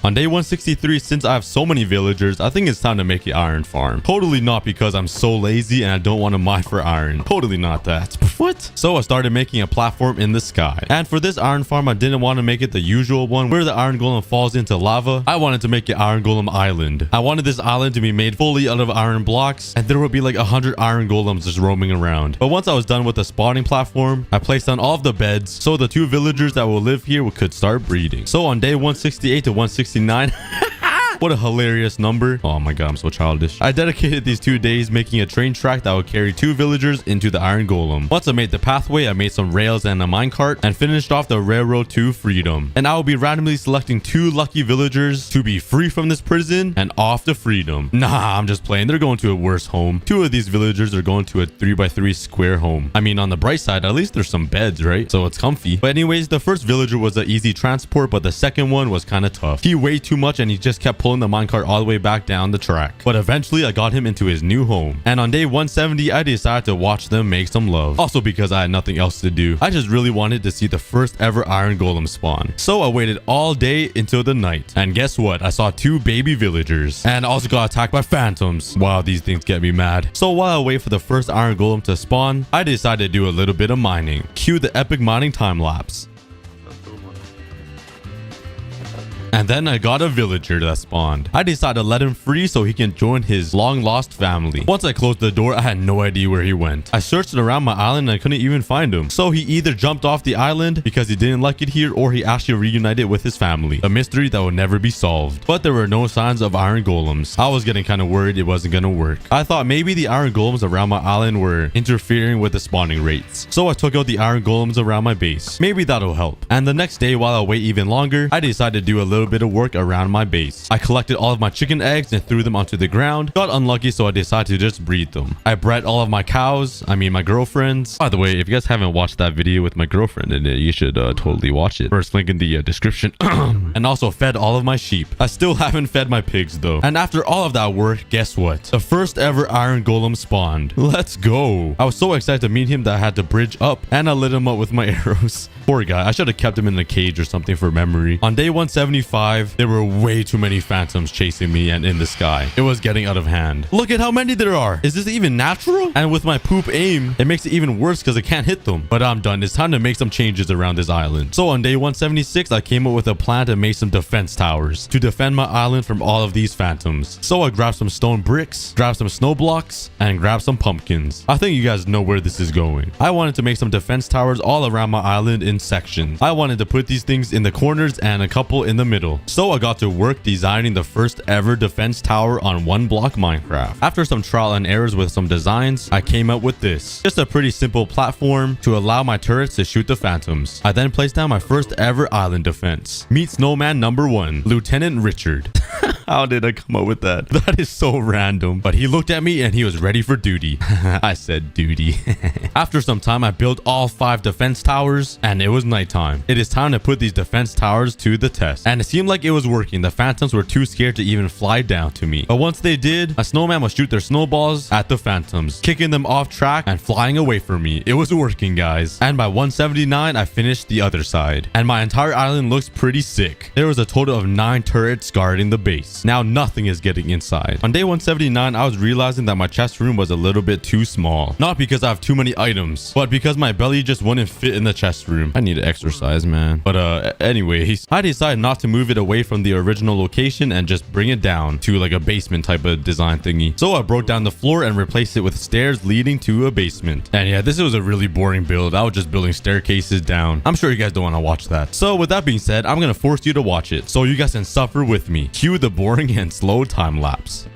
On day 163, since I have so many villagers, I think it's time to make an iron farm. Totally not because I'm so lazy and I don't want to mine for iron. Totally not that. What? So I started making a platform in the sky. And for this iron farm, I didn't want to make it the usual one where the iron golem falls into lava. I wanted to make an iron golem island. I wanted this island to be made fully out of iron blocks, and there would be like 100 iron golems just roaming around. But once I was done with the spawning platform, I placed down all of the beds so the 2 villagers that will live here could start breeding. So on day 168 to 169, what a hilarious number. Oh my god, I'm so childish. I dedicated these 2 days making a train track that would carry 2 villagers into the iron golem. Once I made the pathway, I made some rails and a minecart and finished off the railroad to freedom. And I will be randomly selecting 2 lucky villagers to be free from this prison and off to freedom. Nah, I'm just playing. They're going to a worse home. 2 of these villagers are going to a 3x3 square home. I mean, on the bright side, at least there's some beds, right? So it's comfy. But anyways, the first villager was an easy transport, but the second one was kind of tough. He weighed too much and he just kept pulling the minecart all the way back down the track. But eventually I got him into his new home. And on day 170, I decided to watch them make some love. Also because I had nothing else to do. I just really wanted to see the first ever iron golem spawn. So I waited all day until the night. And guess what? I saw 2 baby villagers. And also got attacked by phantoms. Wow, these things get me mad. So while I wait for the first iron golem to spawn, I decided to do a little bit of mining. Cue the epic mining time lapse. And then I got a villager that spawned. I decided to let him free so he can join his long lost family. Once I closed the door, I had no idea where he went. I searched around my island and I couldn't even find him. So he either jumped off the island because he didn't like it here, or he actually reunited with his family. A mystery that will never be solved. But there were no signs of iron golems. I was getting kind of worried it wasn't gonna work. I thought maybe the iron golems around my island were interfering with the spawning rates. So I took out the iron golems around my base. Maybe that'll help. And the next day, while I wait even longer, I decided to do a little bit of work around my base. I collected all of my chicken eggs and threw them onto the ground. Got unlucky, so I decided to just breed them. I bred all of my cows, my girlfriends. By the way, if you guys haven't watched that video with my girlfriend in it, you should totally watch it. First link in the description. And also fed all of my sheep. I still haven't fed my pigs though. And after all of that work, guess what? The first ever iron golem spawned. Let's go. I was so excited to meet him that I had to bridge up, and I lit him up with my arrows. Poor guy. I should have kept him in a cage or something for memory. On day 175, there were way too many phantoms chasing me and in the sky. It was getting out of hand. Look at how many there are. Is this even natural? And with my poop aim, it makes it even worse because I can't hit them. But I'm done. It's time to make some changes around this island. So on day 176, I came up with a plan to make some defense towers to defend my island from all of these phantoms. So I grabbed some stone bricks, grabbed some snow blocks, and grabbed some pumpkins. I think you guys know where this is going. I wanted to make some defense towers all around my island in sections. I wanted to put these things in the corners and a couple in the middle. So I got to work designing the first ever defense tower on 1-block Minecraft. After some trial and errors with some designs, I came up with this. Just a pretty simple platform to allow my turrets to shoot the phantoms. I then placed down my first ever island defense. Meet Snowman number 1, Lieutenant Richard. How did I come up with that? That is so random. But he looked at me and he was ready for duty. I said duty. After some time, I built all 5 defense towers and it was nighttime. It is time to put these defense towers to the test. And it seemed like it was working. The phantoms were too scared to even fly down to me. But once they did, a snowman would shoot their snowballs at the phantoms, kicking them off track and flying away from me. It was working, guys. And by 179, I finished the other side. And my entire island looks pretty sick. There was a total of 9 turrets guarding the base. Now nothing is getting inside. On day 179, I was realizing that my chest room was a little bit too small. Not because I have too many items, but because my belly just wouldn't fit in the chest room. I need to exercise, man. But anyways, I decided not to move it away from the original location and just bring it down to like a basement type of design thingy. So I broke down the floor and replaced it with stairs leading to a basement. And yeah, this was a really boring build. I was just building staircases down. I'm sure you guys don't want to watch that. So with that being said, I'm gonna force you to watch it so you guys can suffer with me. Cue the boring and slow time lapse.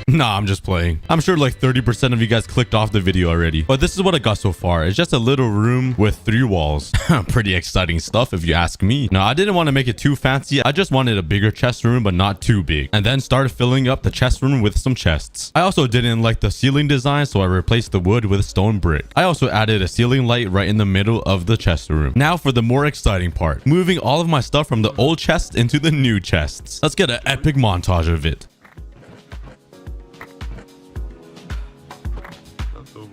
Nah, I'm just playing. I'm sure like 30% of you guys clicked off the video already. But this is what I got so far. It's just a little room with 3 walls. Pretty exciting stuff if you ask me. Now, I didn't want to make it too fancy. I just wanted a bigger chest room, but not too big. And then started filling up the chest room with some chests. I also didn't like the ceiling design, so I replaced the wood with stone brick. I also added a ceiling light right in the middle of the chest room. Now for the more exciting part. Moving all of my stuff from the old chests into the new chests. Let's get an epic montage of it.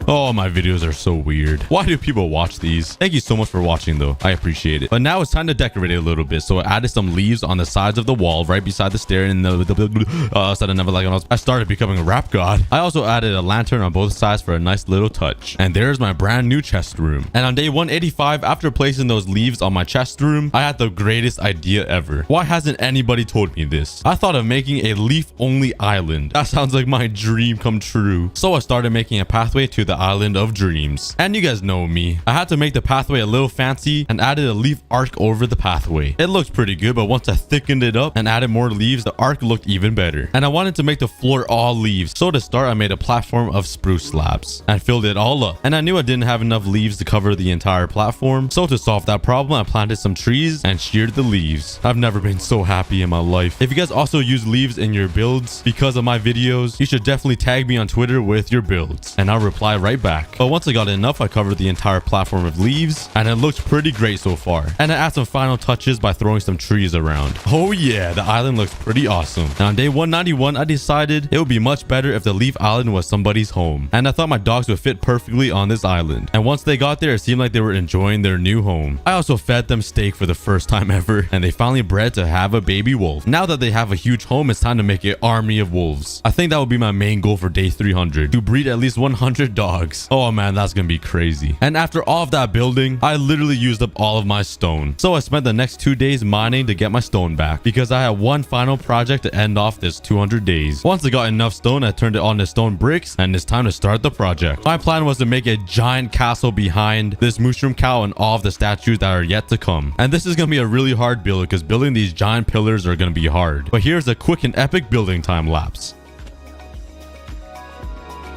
Oh, my videos are so weird. Why do people watch these? Thank you so much for watching though. I appreciate it. But now it's time to decorate it a little bit. So I added some leaves on the sides of the wall right beside the stair and I started becoming a rap god. I also added a lantern on both sides for a nice little touch. And there's my brand new chest room. And on day 185, after placing those leaves on my chest room, I had the greatest idea ever. Why hasn't anybody told me this? I thought of making a leaf only island. That sounds like my dream come true. So I started making a pathway to the island of dreams. And you guys know me. I had to make the pathway a little fancy and added a leaf arc over the pathway. It looked pretty good, but once I thickened it up and added more leaves, the arc looked even better. And I wanted to make the floor all leaves. So to start, I made a platform of spruce slabs and filled it all up. And I knew I didn't have enough leaves to cover the entire platform. So to solve that problem, I planted some trees and sheared the leaves. I've never been so happy in my life. If you guys also use leaves in your builds because of my videos, you should definitely tag me on Twitter with your builds and I'll reply right back. But once I got enough, I covered the entire platform with leaves and it looked pretty great so far. And I add some final touches by throwing some trees around. Oh yeah, the island looks pretty awesome. And on day 191, I decided it would be much better if the leaf island was somebody's home. And I thought my dogs would fit perfectly on this island. And once they got there, it seemed like they were enjoying their new home. I also fed them steak for the first time ever and they finally bred to have a baby wolf. Now that they have a huge home, it's time to make an army of wolves. I think that would be my main goal for day 300, to breed at least 100 dogs. Oh man, that's gonna be crazy. And after all of that building, I literally used up all of my stone. So I spent the next 2 days mining to get my stone back because I had one final project to end off this 200 days. Once I got enough stone, I turned it on to stone bricks and it's time to start the project. My plan was to make a giant castle behind this mushroom cow and all of the statues that are yet to come. And this is gonna be a really hard build because building these giant pillars are gonna be hard. But here's a quick and epic building time lapse.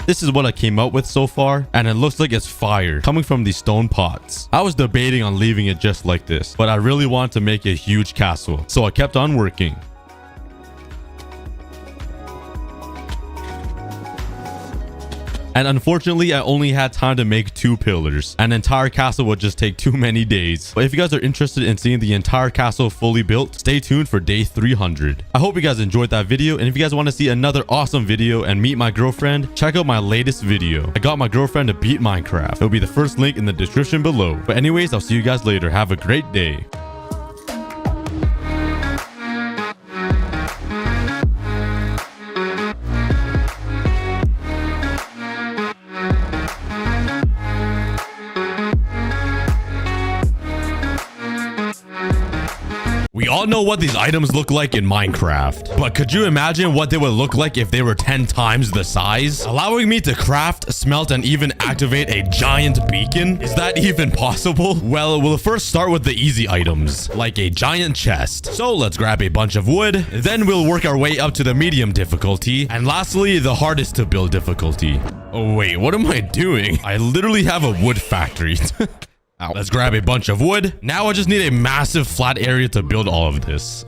This is what I came up with so far, and it looks like it's fire coming from these stone pots. I was debating on leaving it just like this, but I really wanted to make a huge castle, so I kept on working. And unfortunately, I only had time to make 2 pillars. An entire castle would just take too many days. But if you guys are interested in seeing the entire castle fully built, stay tuned for day 300. I hope you guys enjoyed that video. And if you guys want to see another awesome video and meet my girlfriend, check out my latest video. I got my girlfriend to beat Minecraft. It'll be the first link in the description below. But anyways, I'll see you guys later. Have a great day. We all know what these items look like in Minecraft, but could you imagine what they would look like if they were 10 times the size? Allowing me to craft, smelt, and even activate a giant beacon? Is that even possible? Well, we'll first start with the easy items, like a giant chest. So let's grab a bunch of wood, then we'll work our way up to the medium difficulty, and lastly, the hardest to build difficulty. Oh wait, what am I doing? I literally have a wood factory. Let's grab a bunch of wood. Now I just need a massive flat area to build all of this.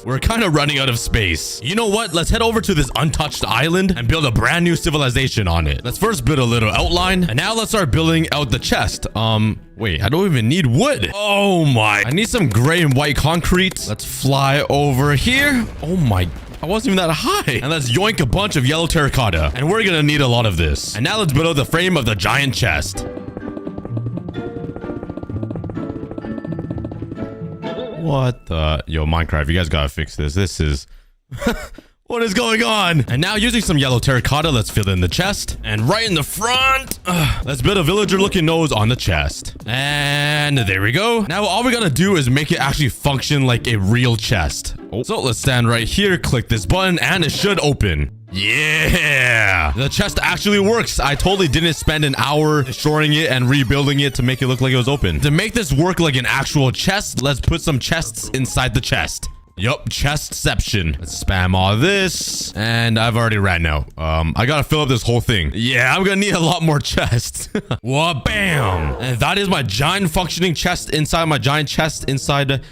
We're kind of running out of space. You know what? Let's head over to this untouched island and build a brand new civilization on it. Let's first build a little outline. And now let's start building out the chest. Wait, I don't even need wood. Oh my. I need some gray and white concrete. Let's fly over here. Oh my. I wasn't even that high. And let's yoink a bunch of yellow terracotta. And we're gonna need a lot of this. And now let's build out the frame of the giant chest. What the? Yo, Minecraft, you guys gotta fix this. This is... What is going on? And now using some yellow terracotta, let's fill in the chest. And right in the front, let's build a villager looking nose on the chest. And there we go. Now all we gotta do is make it actually function like a real chest. So let's stand right here, click this button, and it should open. Yeah, the chest actually works. I totally didn't spend an hour destroying it and rebuilding it to make it look like it was open. To make this work like an actual chest, let's put some chests inside the chest. Yup, chestception. Let's spam all this. And I've already ran out. I gotta fill up this whole thing. Yeah, I'm gonna need a lot more chests. What? Bam! And that is my giant functioning chest inside my giant chest inside.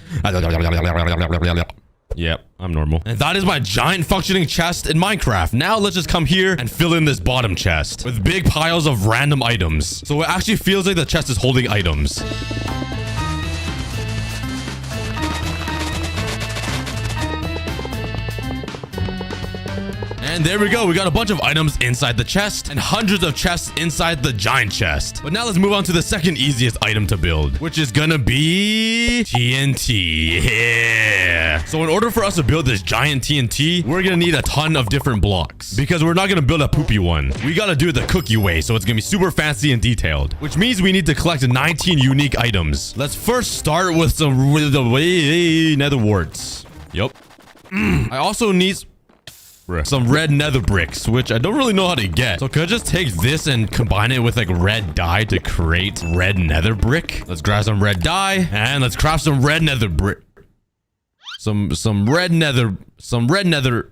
Yep, I'm normal. And that is my giant functioning chest in Minecraft. Now let's just come here and fill in this bottom chest with big piles of random items. So it actually feels like the chest is holding items. And there we go. We got a bunch of items inside the chest and hundreds of chests inside the giant chest. But now let's move on to the second easiest item to build, which is gonna be TNT. Yeah. So in order for us to build this giant TNT, we're gonna need a ton of different blocks because we're not gonna build a poopy one. We gotta do it the cookie way. So it's gonna be super fancy and detailed, which means we need to collect 19 unique items. Let's first start with some nether warts. Yup. I also need some red nether bricks, which I don't really know how to get. So could I just take this and combine it with like red dye to create red nether brick? Let's grab some red dye and let's craft some red nether brick. Some red nether.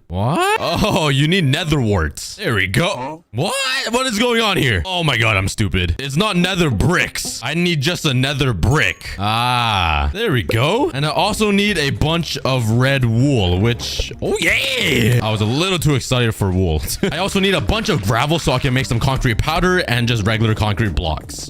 What? Oh, you need nether warts. There we go. What? What is going on here? Oh my god, I'm stupid. It's not nether bricks. I need just a nether brick. Ah, there we go. And I also need a bunch of red wool, which... Oh yeah! I was a little too excited for wool. I also need a bunch of gravel so I can make some concrete powder and just regular concrete blocks.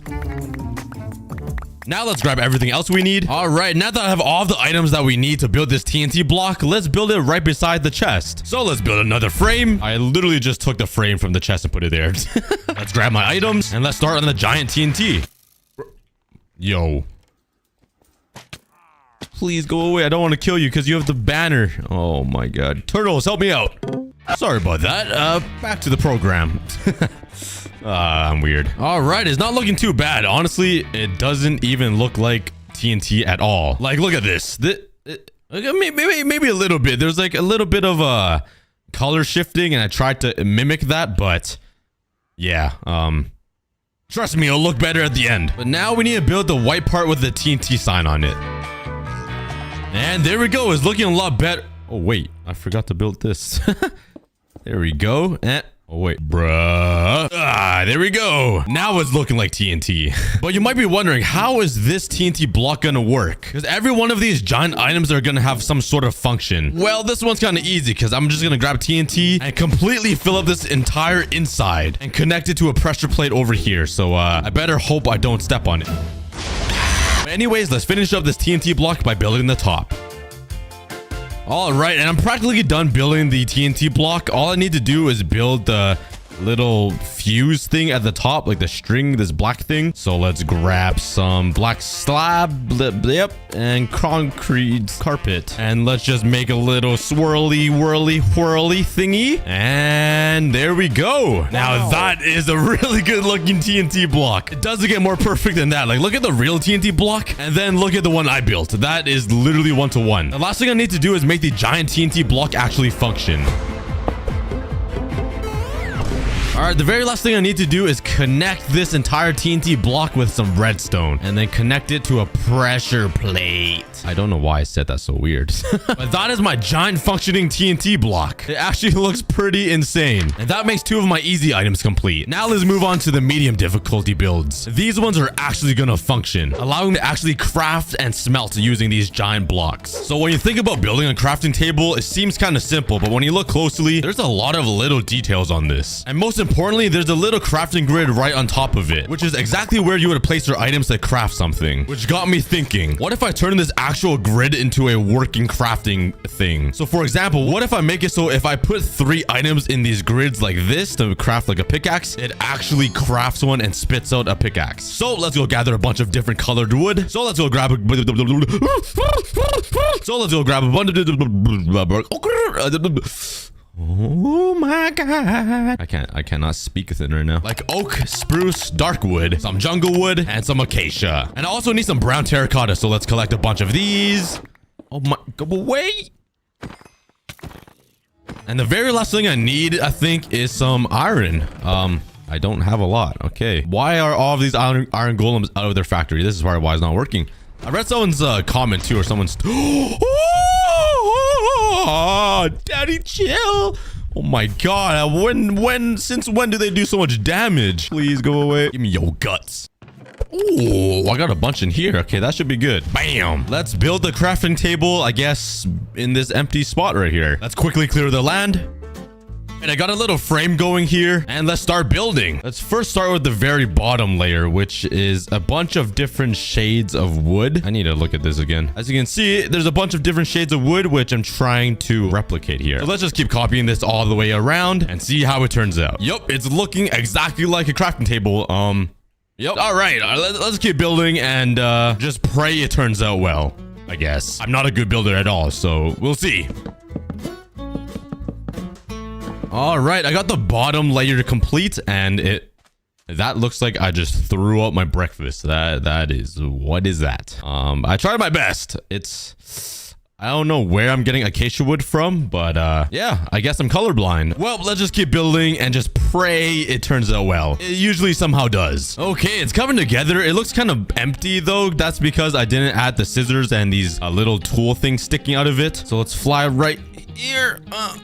Now let's grab everything else we need. All right, now that I have all the items that we need to build this TNT block, let's build it right beside the chest. So let's build another frame. I literally just took the frame from the chest and put it there. Let's grab my items and let's start on the giant TNT. Yo. Please go away. I don't want to kill you because you have the banner. Oh my god. Turtles, help me out. Sorry about that. Back to the program. I'm weird. All right, it's not looking too bad. Honestly, it doesn't even look like TNT at all. Like, look at this. Maybe a little bit. There's like a little bit of color shifting, and I tried to mimic that, but yeah. Trust me, it'll look better at the end. But now we need to build the white part with the TNT sign on it. And there we go. It's looking a lot better. Oh wait, I forgot to build this. There we go. And Oh, wait. Bruh. Ah, there we go. Now it's looking like TNT. But you might be wondering, how is this TNT block gonna work? Because every one of these giant items are gonna have some sort of function. Well, this one's kind of easy because I'm just gonna grab TNT and completely fill up this entire inside and connect it to a pressure plate over here. So I better hope I don't step on it. But anyways, let's finish up this TNT block by building the top. All right, and I'm practically done building the TNT block. All I need to do is build the little fuse thing at the top, like the string, this black thing. So let's grab some black slab, yep, and concrete carpet. And let's just make a little swirly, whirly thingy. And there we go. Now that is a really good looking TNT block. It doesn't get more perfect than that. Like, look at the real TNT block and then look at the one I built. That is literally 1-to-1. The last thing I need to do is make the giant TNT block actually function. All right, the very last thing I need to do is connect this entire TNT block with some redstone and then connect it to a pressure plate. I don't know why I said that so weird. But that is my giant functioning TNT block. It actually looks pretty insane. And that makes 2 of my easy items complete. Now let's move on to the medium difficulty builds. These ones are actually gonna function, allowing me to actually craft and smelt using these giant blocks. So when you think about building a crafting table, it seems kind of simple, but when you look closely, there's a lot of little details on this. And most importantly, there's a little crafting grid right on top of it, which is exactly where you would place your items to craft something, which got me thinking, what if I turn this actual grid into a working crafting thing? So for example, what if I make it so if I put 3 items in these grids like this to craft like a pickaxe, it actually crafts one and spits out a pickaxe. So let's go gather a bunch of different colored wood. So let's go grab a bunch of oh my god. I cannot speak with it right now. Like oak, spruce, dark wood, some jungle wood, and some acacia. And I also need some brown terracotta, so let's collect a bunch of these. Oh my, go away. And the very last thing I need, I think, is some iron. I don't have a lot. Okay. Why are all of these iron golems out of their factory? This is probably why it's not working. I read someone's comment too, or someone's oh, daddy, chill. Oh my god, since when do they do so much damage? Please go away. Give me your guts. Oh, I got a bunch in here. Okay, that should be good. Bam. Let's build the crafting table, I guess, in this empty spot right here. Let's quickly clear the land. And I got a little frame going here, and let's start building. Let's first start with the very bottom layer, which is a bunch of different shades of wood. I need to look at this again. As you can see, there's a bunch of different shades of wood, which I'm trying to replicate here. So let's just keep copying this all the way around and see how it turns out. Yup, it's looking exactly like a crafting table. Yep. All right, let's keep building and just pray it turns out well, I guess. I'm not a good builder at all, so we'll see. All right, I got the bottom layer complete, and that looks like I just threw out my breakfast. That is, what is that? I tried my best. I don't know where I'm getting acacia wood from, but yeah, I guess I'm colorblind. Well, let's just keep building and just pray it turns out well. It usually somehow does. Okay, it's coming together. It looks kind of empty though. That's because I didn't add the scissors and these little tool things sticking out of it. So let's fly right here.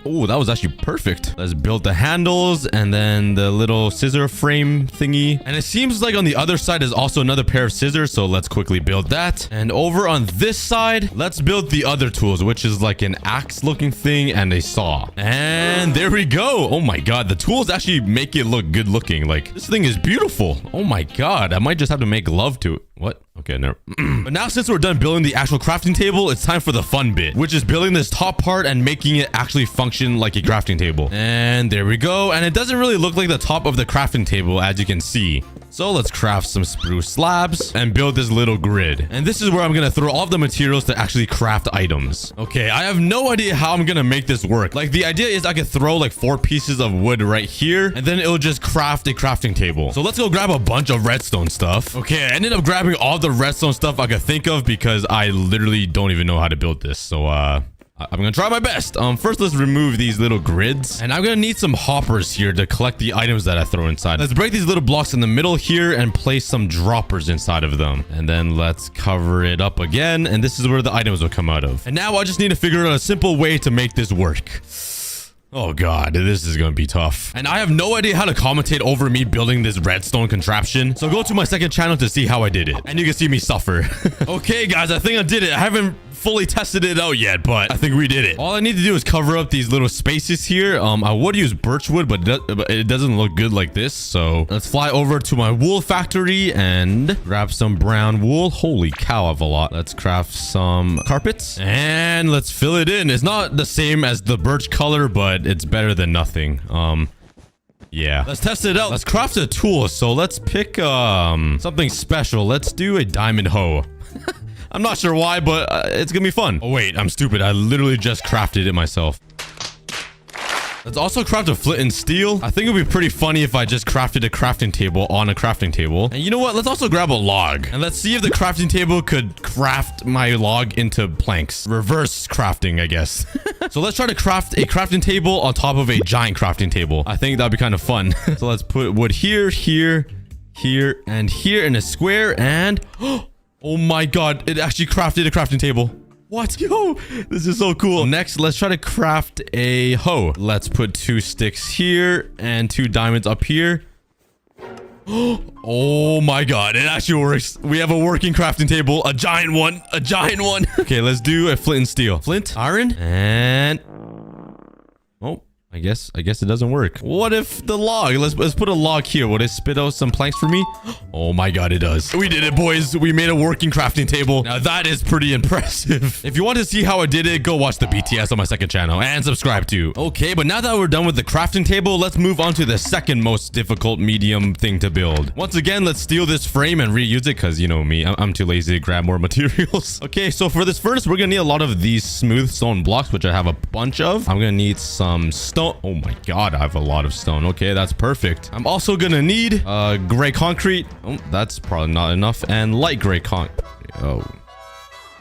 Oh, that was actually perfect. Let's build the handles and then the little scissor frame thingy. And it seems like on the other side is also another pair of scissors. So let's quickly build that. And over on this side, let's build the other tools, which is like an axe looking thing and a saw. And there we go. Oh my god, the tools actually make it look good looking. Like, this thing is beautiful. Oh my god, I might just have to make love to it. What? Okay, no. But now since we're done building the actual crafting table, it's time for the fun bit, which is building this top part and making it actually function like a crafting table. And there we go. And it doesn't really look like the top of the crafting table, as you can see. So let's craft some spruce slabs and build this little grid. And this is where I'm going to throw all of the materials to actually craft items. Okay, I have no idea how I'm going to make this work. Like, the idea is I could throw like 4 pieces of wood right here, and then it'll just craft a crafting table. So let's go grab a bunch of redstone stuff. Okay, I ended up grabbing all the redstone stuff I could think of because I literally don't even know how to build this. So, I'm gonna try my best. First, let's remove these little grids. And I'm gonna need some hoppers here to collect the items that I throw inside. Let's break these little blocks in the middle here and place some droppers inside of them. And then let's cover it up again. And this is where the items will come out of. And now I just need to figure out a simple way to make this work. Oh god, this is gonna be tough. And I have no idea how to commentate over me building this redstone contraption. So go to my second channel to see how I did it. And you can see me suffer. Okay, guys, I think I did it. I haven't fully tested it out yet, but I think we did it. All I need to do is cover up these little spaces here. I would use birch wood, but it doesn't look good like this. So let's fly over to my wool factory and grab some brown wool. Holy cow, I have a lot. Let's craft some carpets and let's fill it in. It's not the same as the birch color, but it's better than nothing. Yeah, let's test it out. Let's craft a tool. So let's pick something special. Let's do a diamond hoe. I'm not sure why, but it's gonna be fun. Oh wait, I'm stupid. I literally just crafted it myself. Let's also craft a flint and steel. I think it would be pretty funny if I just crafted a crafting table on a crafting table. And you know what? Let's also grab a log. And let's see if the crafting table could craft my log into planks. Reverse crafting, I guess. So let's try to craft a crafting table on top of a giant crafting table. I think that'd be kind of fun. So let's put wood here, here, here, and here in a square. And... oh my god, it actually crafted a crafting table. What? Yo, this is so cool. Next, let's try to craft a hoe. Let's put 2 sticks here and 2 diamonds up here. Oh my god, it actually works. We have a working crafting table, a giant one, a giant one. Okay, let's do a flint and steel. Flint, iron, and... oh. I guess it doesn't work. What if the log? Let's put a log here. Would it spit out some planks for me? Oh my god, it does. We did it, boys. We made a working crafting table. Now that is pretty impressive. If you want to see how I did it, go watch the BTS on my second channel and subscribe too. Okay, but now that we're done with the crafting table, let's move on to the second most difficult medium thing to build. Once again, let's steal this frame and reuse it because you know me, I'm too lazy to grab more materials. Okay, so for this furnace, we're gonna need a lot of these smooth stone blocks, which I have a bunch of. I'm gonna need some stone. Oh my god, I have a lot of stone. Okay, that's perfect. I'm also gonna need gray concrete. Oh, that's probably not enough. And light gray concrete. Oh,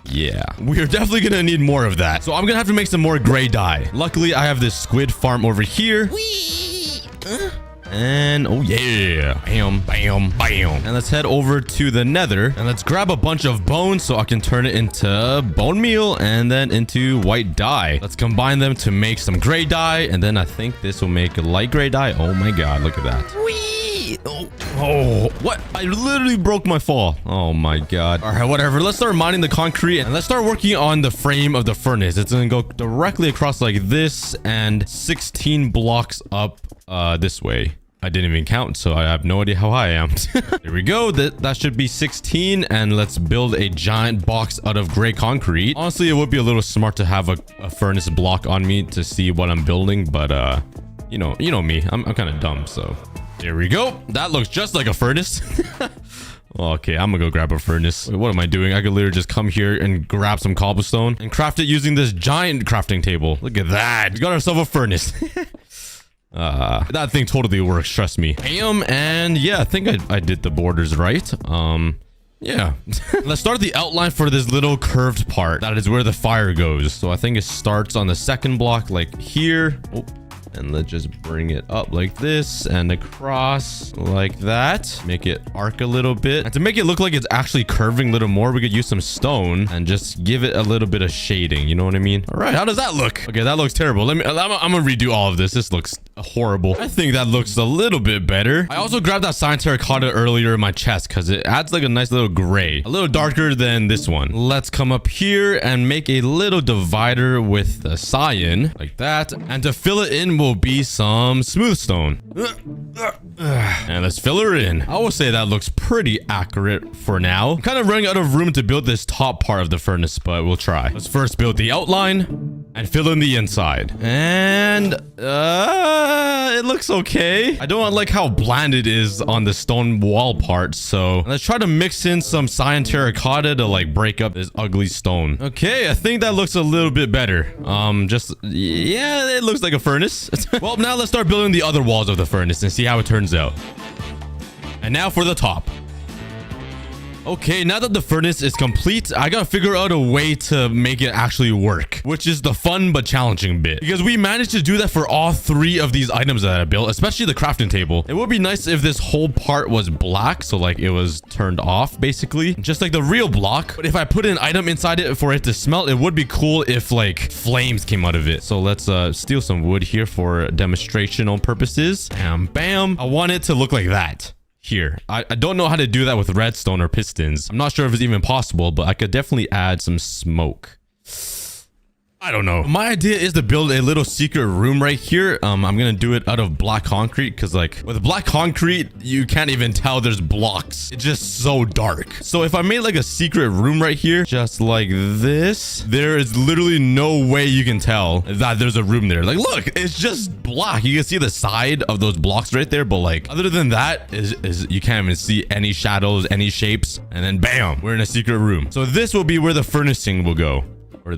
yeah. We're definitely gonna need more of that. So I'm gonna have to make some more gray dye. Luckily, I have this squid farm over here. And oh yeah, bam, bam, bam. And let's head over to the Nether and let's grab a bunch of bones so I can turn it into bone meal and then into white dye. Let's combine them to make some gray dye, and then I think this will make a light gray dye. Oh my god, look at that. Whee! Oh, what? I literally broke my fall. Oh my god. All right, whatever. Let's start mining the concrete and let's start working on the frame of the furnace. It's gonna go directly across like this and 16 blocks up this way. I didn't even count, so I have no idea how high I am. There we go. That should be 16. And let's build a giant box out of gray concrete. Honestly, it would be a little smart to have a furnace block on me to see what I'm building. But, you know me. I'm kind of dumb, so... there we go. That looks just like a furnace. Okay, I'm gonna go grab a furnace. Wait, what am I doing? I could literally just come here and grab some cobblestone and craft it using this giant crafting table. Look at that. We got ourselves a furnace. That thing totally works, trust me. Bam, and yeah, I think I did the borders right. Yeah. Let's start the outline for this little curved part. That is where the fire goes. So I think it starts on the second block, like here. Oh. And let's just bring it up like this and across like that. Make it arc a little bit. And to make it look like it's actually curving a little more, we could use some stone and just give it a little bit of shading. You know what I mean? All right, how does that look? Okay, that looks terrible. I'm gonna redo all of this. This looks horrible. I think that looks a little bit better. I also grabbed that cyan terracotta earlier in my chest because it adds like a nice little gray. A little darker than this one. Let's come up here and make a little divider with the cyan like that. And to fill it in, will be some smooth stone. And let's fill her in. I will say that looks pretty accurate for now. I'm kind of running out of room to build this top part of the furnace, but we'll try. Let's first build the outline and fill in the inside. And it looks okay. I don't like how bland it is on the stone wall part, so let's try to mix in some cyan terracotta to like break up this ugly stone. Okay, I think that looks a little bit better. Yeah, it looks like a furnace. Well, now let's start building the other walls of the furnace and see how it turns out. And now for the top. Okay, now that the furnace is complete, I gotta figure out a way to make it actually work, which is the fun but challenging bit. Because we managed to do that for all 3 of these items that I built, especially the crafting table. It would be nice if this whole part was black, so like it was turned off, basically. Just like the real block. But if I put an item inside it for it to smelt, it would be cool if like flames came out of it. So let's steal some wood here for demonstrational purposes. Bam, bam. I want it to look like that. Here. I don't know how to do that with redstone or pistons. I'm not sure if it's even possible, but I could definitely add some smoke. I don't know. My idea is to build a little secret room right here. I'm gonna do it out of black concrete because like with black concrete, you can't even tell there's blocks. It's just so dark. So if I made like a secret room right here, just like this, there is literally no way you can tell that there's a room there. Like, look, it's just black. You can see the side of those blocks right there, but like other than that is you can't even see any shadows, any shapes, and then bam, we're in a secret room. So this will be where the furnacing will go. Or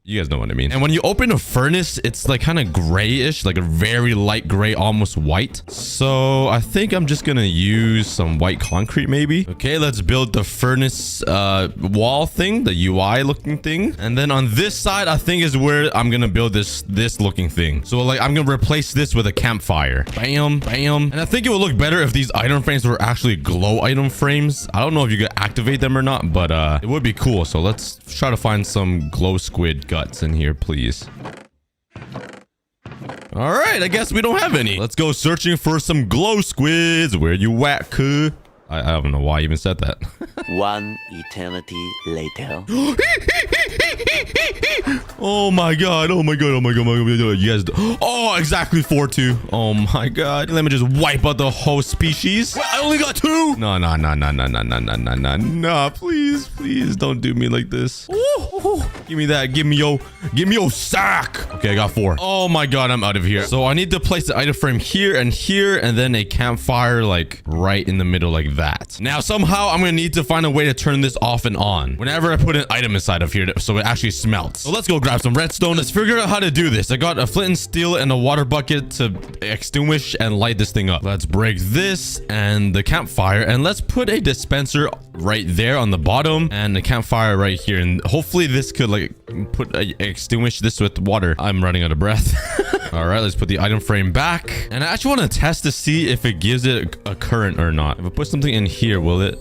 you guys know what I mean. And when you open a furnace, it's like kind of grayish, like a very light gray, almost white. So I think I'm just gonna use some white concrete maybe. Okay, let's build the furnace wall thing, the UI looking thing. And then on this side, I think is where I'm gonna build this looking thing. So like I'm gonna replace this with a campfire. Bam, bam. And I think it would look better if these item frames were actually glow item frames. I don't know if you could activate them or not, but it would be cool. So let's try to find some glow squid guts in here, please. All right, I guess we don't have any. Let's go searching for some glow squids. Where you at, cuh? I don't know why I even said that.
1 eternity later.
Oh my god, oh my god, oh my god, oh my god. You guys, oh, exactly 4 2. Oh my god. Let me just wipe out the whole species. Wait, I only got 2. No, please don't do me like this. Ooh. Give me that. Give me your sack. Okay, I got 4. Oh my god, I'm out of here. So I need to place the item frame here, and then a campfire like right in the middle like that. Now somehow I'm gonna need to find a way to turn this off and on whenever I put an item inside of here so it actually smelts. So let's go grab some redstone. Let's figure out how to do this. I got a flint and steel and a water bucket to extinguish and light this thing up. Let's break this and the campfire, and let's put a dispenser right there on the bottom and the campfire right here, and hopefully this could like extinguish this with water. I'm running out of breath. All right, let's put the item frame back, and I actually want to test to see if it gives it a current or not. If I put something in here, will it?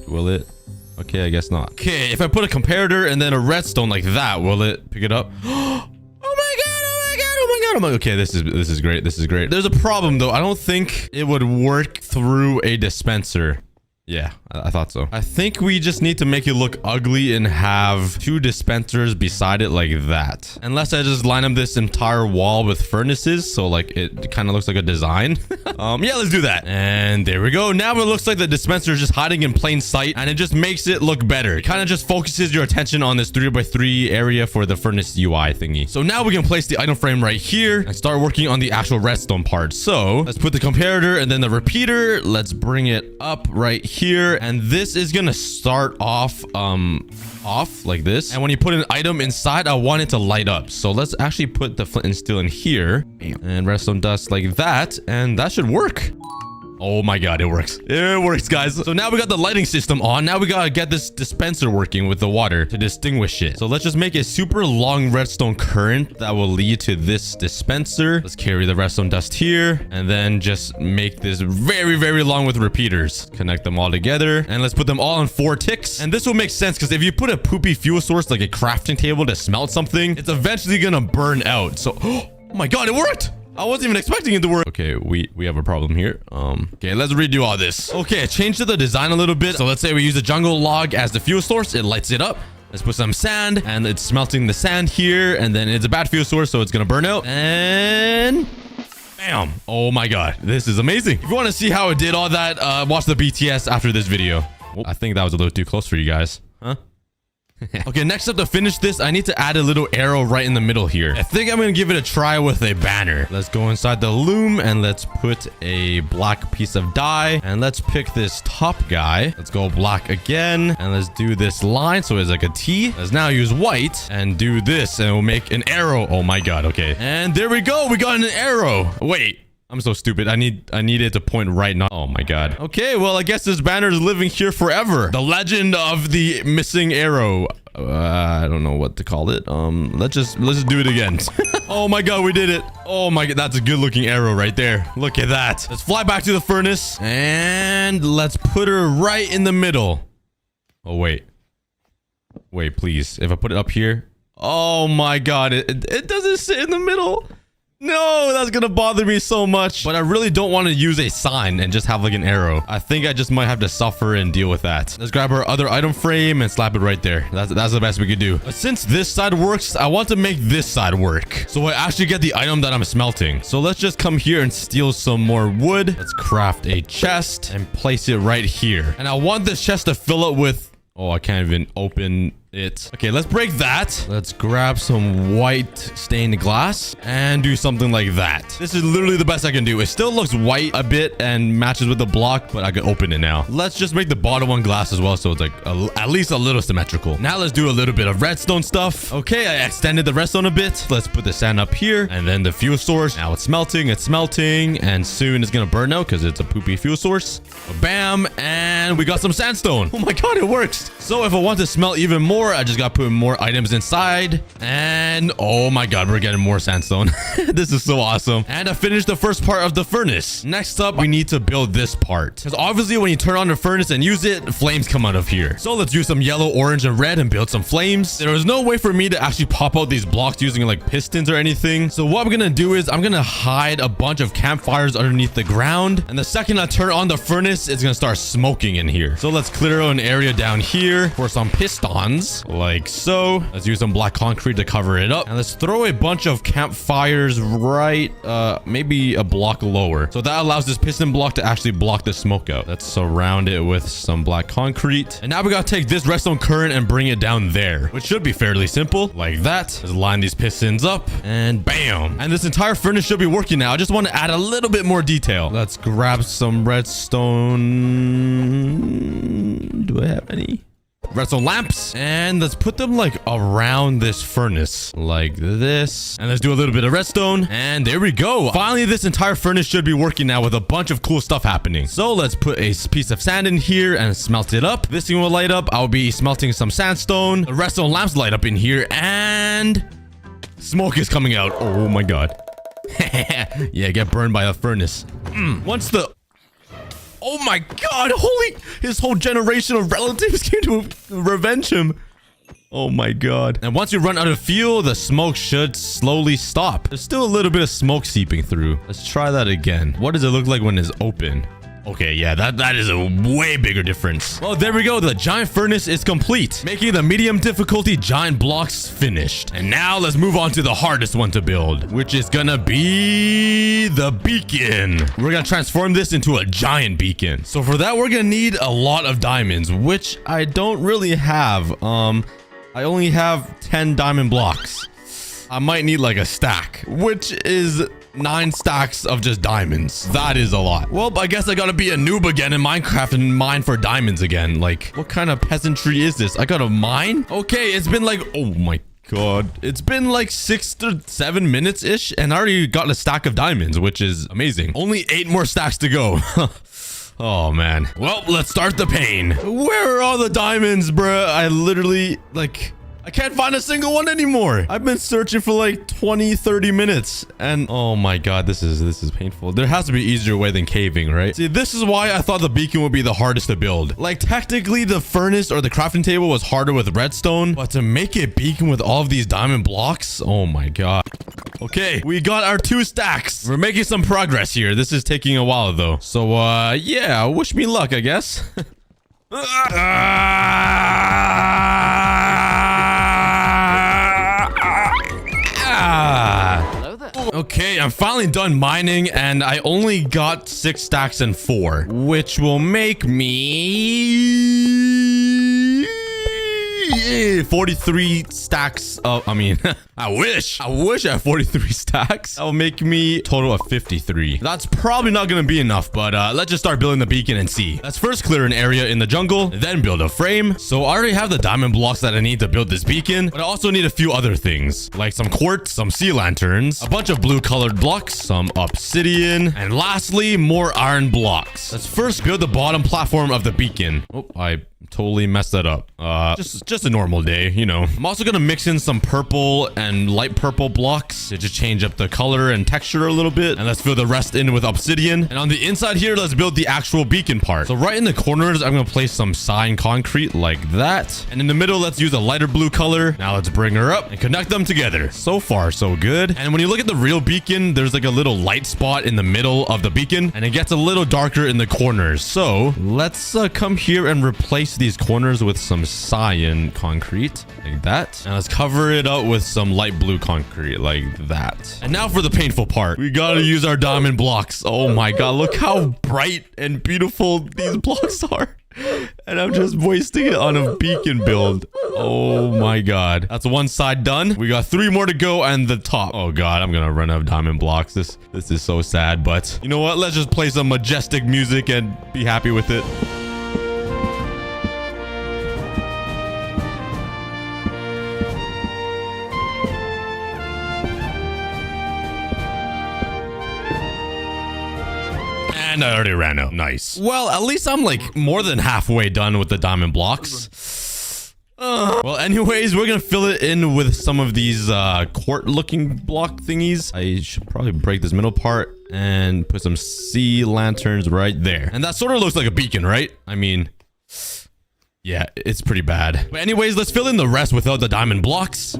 Okay, I guess not. Okay, if I put a comparator and then a redstone like that, will it pick it up? Oh my god. Okay, this is great. There's a problem though. I don't think it would work through a dispenser. Yeah, I thought so. I think we just need to make it look ugly and have 2 dispensers beside it like that. Unless I just line up this entire wall with furnaces, so like it kind of looks like a design. Yeah, let's do that. And there we go. Now it looks like the dispenser is just hiding in plain sight, and it just makes it look better. It kind of just focuses your attention on this 3x3 area for the furnace UI thingy. So now we can place the item frame right here and start working on the actual redstone part. So let's put the comparator and then the repeater. Let's bring it up right here, and this is gonna start off like this, and when you put an item inside, I want it to light up. So let's actually put the flint and steel in here and redstone dust like that, and that should work. Oh my god, it works. It works, guys. So now we got the lighting system on. Now we gotta get this dispenser working with the water to distinguish it. So let's just make a super long redstone current that will lead to this dispenser. Let's carry the redstone dust here, and then just make this very, very long with repeaters. Connect them all together, and let's put them all on 4 ticks. And this will make sense, because if you put a poopy fuel source like a crafting table to smelt something, it's eventually gonna burn out. So, oh my god, it worked! I wasn't even expecting it to work. Okay, we have a problem here. Okay, let's redo all this. Okay, change the design a little bit. So let's say we use a jungle log as the fuel source. It lights it up. Let's put some sand, and it's smelting the sand here, and then it's a bad fuel source, so it's gonna burn out. And bam. Oh my god, this is amazing. If you want to see how it did all that, watch the BTS after this video. Oh, I think that was a little too close for you guys. Huh? Okay, next up, to finish this, I need to add a little arrow right in the middle here. I think I'm gonna give it a try with a banner. Let's go inside the loom, and let's put a black piece of dye, and let's pick this top guy. Let's go black again, and let's do this line so it's like a T. Let's now use white and do this, and we'll make an arrow. Oh my god. Okay, and there we go. We got an arrow. Wait, I'm so stupid. I need it to point right now. Oh my god. Okay, well, I guess this banner is living here forever. The legend of the missing arrow. I don't know what to call it. Let's just do it again. Oh my god, we did it. Oh my god, that's a good looking arrow right there. Look at that. Let's fly back to the furnace and let's put her right in the middle. Oh wait, please. If I put it up here. Oh my god, it doesn't sit in the middle. No, that's gonna bother me so much. But I really don't want to use a sign and just have like an arrow. I think I just might have to suffer and deal with that. Let's grab our other item frame and slap it right there. That's the best we could do. But since this side works, I want to make this side work. So I actually get the item that I'm smelting. So let's just come here and steal some more wood. Let's craft a chest and place it right here. And I want this chest to fill up with... Oh, I can't even open it. Okay, let's break that. Let's grab some white stained glass and do something like that. This is literally the best I can do. It still looks white a bit and matches with the block, but I can open it now. Let's just make the bottom one glass as well, so it's like at least a little symmetrical. Now let's do a little bit of redstone stuff. Okay, I extended the redstone a bit. Let's put the sand up here and then the fuel source. Now it's smelting, and soon it's gonna burn out because it's a poopy fuel source. Bam, and we got some sandstone. Oh my god, it works. So if I want to smelt even more, I just got to put more items inside. And oh my god, we're getting more sandstone. This is so awesome. And I finished the first part of the furnace. Next up, we need to build this part. Because obviously when you turn on the furnace and use it, flames come out of here. So let's use some yellow, orange, and red and build some flames. There was no way for me to actually pop out these blocks using like pistons or anything. So what I'm going to do is I'm going to hide a bunch of campfires underneath the ground. And the second I turn on the furnace, it's going to start smoking in here. So let's clear out an area down here for some pistons like so. Let's use some black concrete to cover it up, and let's throw a bunch of campfires right maybe a block lower, so that allows this piston block to actually block the smoke out. Let's surround it with some black concrete, and now we gotta take this redstone current and bring it down there, which should be fairly simple like that. Let's line these pistons up and bam, and this entire furnace should be working now. I just want to add a little bit more detail. Let's grab some redstone. Do I have any? Redstone lamps, and let's put them like around this furnace like this, and let's do a little bit of redstone, and there we go. Finally, this entire furnace should be working now with a bunch of cool stuff happening. So let's put a piece of sand in here and smelt it up. This thing will light up. I'll be smelting some sandstone. The redstone lamps light up in here, and smoke is coming out. Oh my god. Yeah, get burned by a furnace. Once the... Oh my god, his whole generation of relatives came to revenge him. Oh my god. And once you run out of fuel, the smoke should slowly stop. There's still a little bit of smoke seeping through. Let's try that again. What does it look like when it's open? Okay, yeah, that is a way bigger difference. Well, there we go. The giant furnace is complete, making the medium difficulty giant blocks finished. And now let's move on to the hardest one to build, which is gonna be the beacon. We're gonna transform this into a giant beacon. So for that, we're gonna need a lot of diamonds, which I don't really have. I only have 10 diamond blocks. I might need like a stack, which is 9 stacks of just diamonds. That is a lot. Well, I guess I gotta be a noob again in Minecraft and mine for diamonds again. Like, what kind of peasantry is this? I gotta mine? Okay, it's been like, oh my god. It's been like 6 to 7 minutes-ish, and I already got a stack of diamonds, which is amazing. Only 8 more stacks to go. Oh, man. Well, let's start the pain. Where are all the diamonds, bruh? I literally, like... I can't find a single one anymore. I've been searching for like 20-30 minutes, and oh my god, this is painful. There has to be an easier way than caving, right? See, this is why I thought the beacon would be the hardest to build. Like, technically the furnace or the crafting table was harder with redstone, but to make a beacon with all of these diamond blocks, oh my god. Okay, we got our 2 stacks. We're making some progress here. This is taking a while though, so yeah, wish me luck, I guess. Okay, I'm finally done mining, and I only got 6 stacks and 4, which will make me Yay! 43 stacks of, I mean, I wish I had 43 stacks. That will make me a total of 53. That's probably not going to be enough, but let's just start building the beacon and see. Let's first clear an area in the jungle, then build a frame. So I already have the diamond blocks that I need to build this beacon, but I also need a few other things, like some quartz, some sea lanterns, a bunch of blue colored blocks, some obsidian, and lastly, more iron blocks. Let's first build the bottom platform of the beacon. Oh, I totally messed that up. Just a normal day, you know. I'm also gonna mix in some purple and light purple blocks to just change up the color and texture a little bit. And let's fill the rest in with obsidian. And on the inside here, let's build the actual beacon part. So right in the corners, I'm gonna place some cyan concrete like that. And in the middle, let's use a lighter blue color. Now let's bring her up and connect them together. So far, so good. And when you look at the real beacon, there's like a little light spot in the middle of the beacon, and it gets a little darker in the corners. So let's come here and replace these corners with some cyan concrete like that, and let's cover it up with some light blue concrete like that. And now for the painful part, we gotta use our diamond blocks. Oh my god, look how bright and beautiful these blocks are, and I'm just wasting it on a beacon build. Oh my god, that's one side done. We got 3 more to go, and the top. Oh god, I'm gonna run out of diamond blocks. This is so sad, but you know what, let's just play some majestic music and be happy with it. And I already ran out. Nice. Well, at least I'm like more than halfway done with the diamond blocks. Well, anyways, we're gonna fill it in with some of these court looking block thingies. I should probably break this middle part and put some sea lanterns right there. And that sort of looks like a beacon, right? I mean, yeah, it's pretty bad. But anyways, let's fill in the rest without the diamond blocks.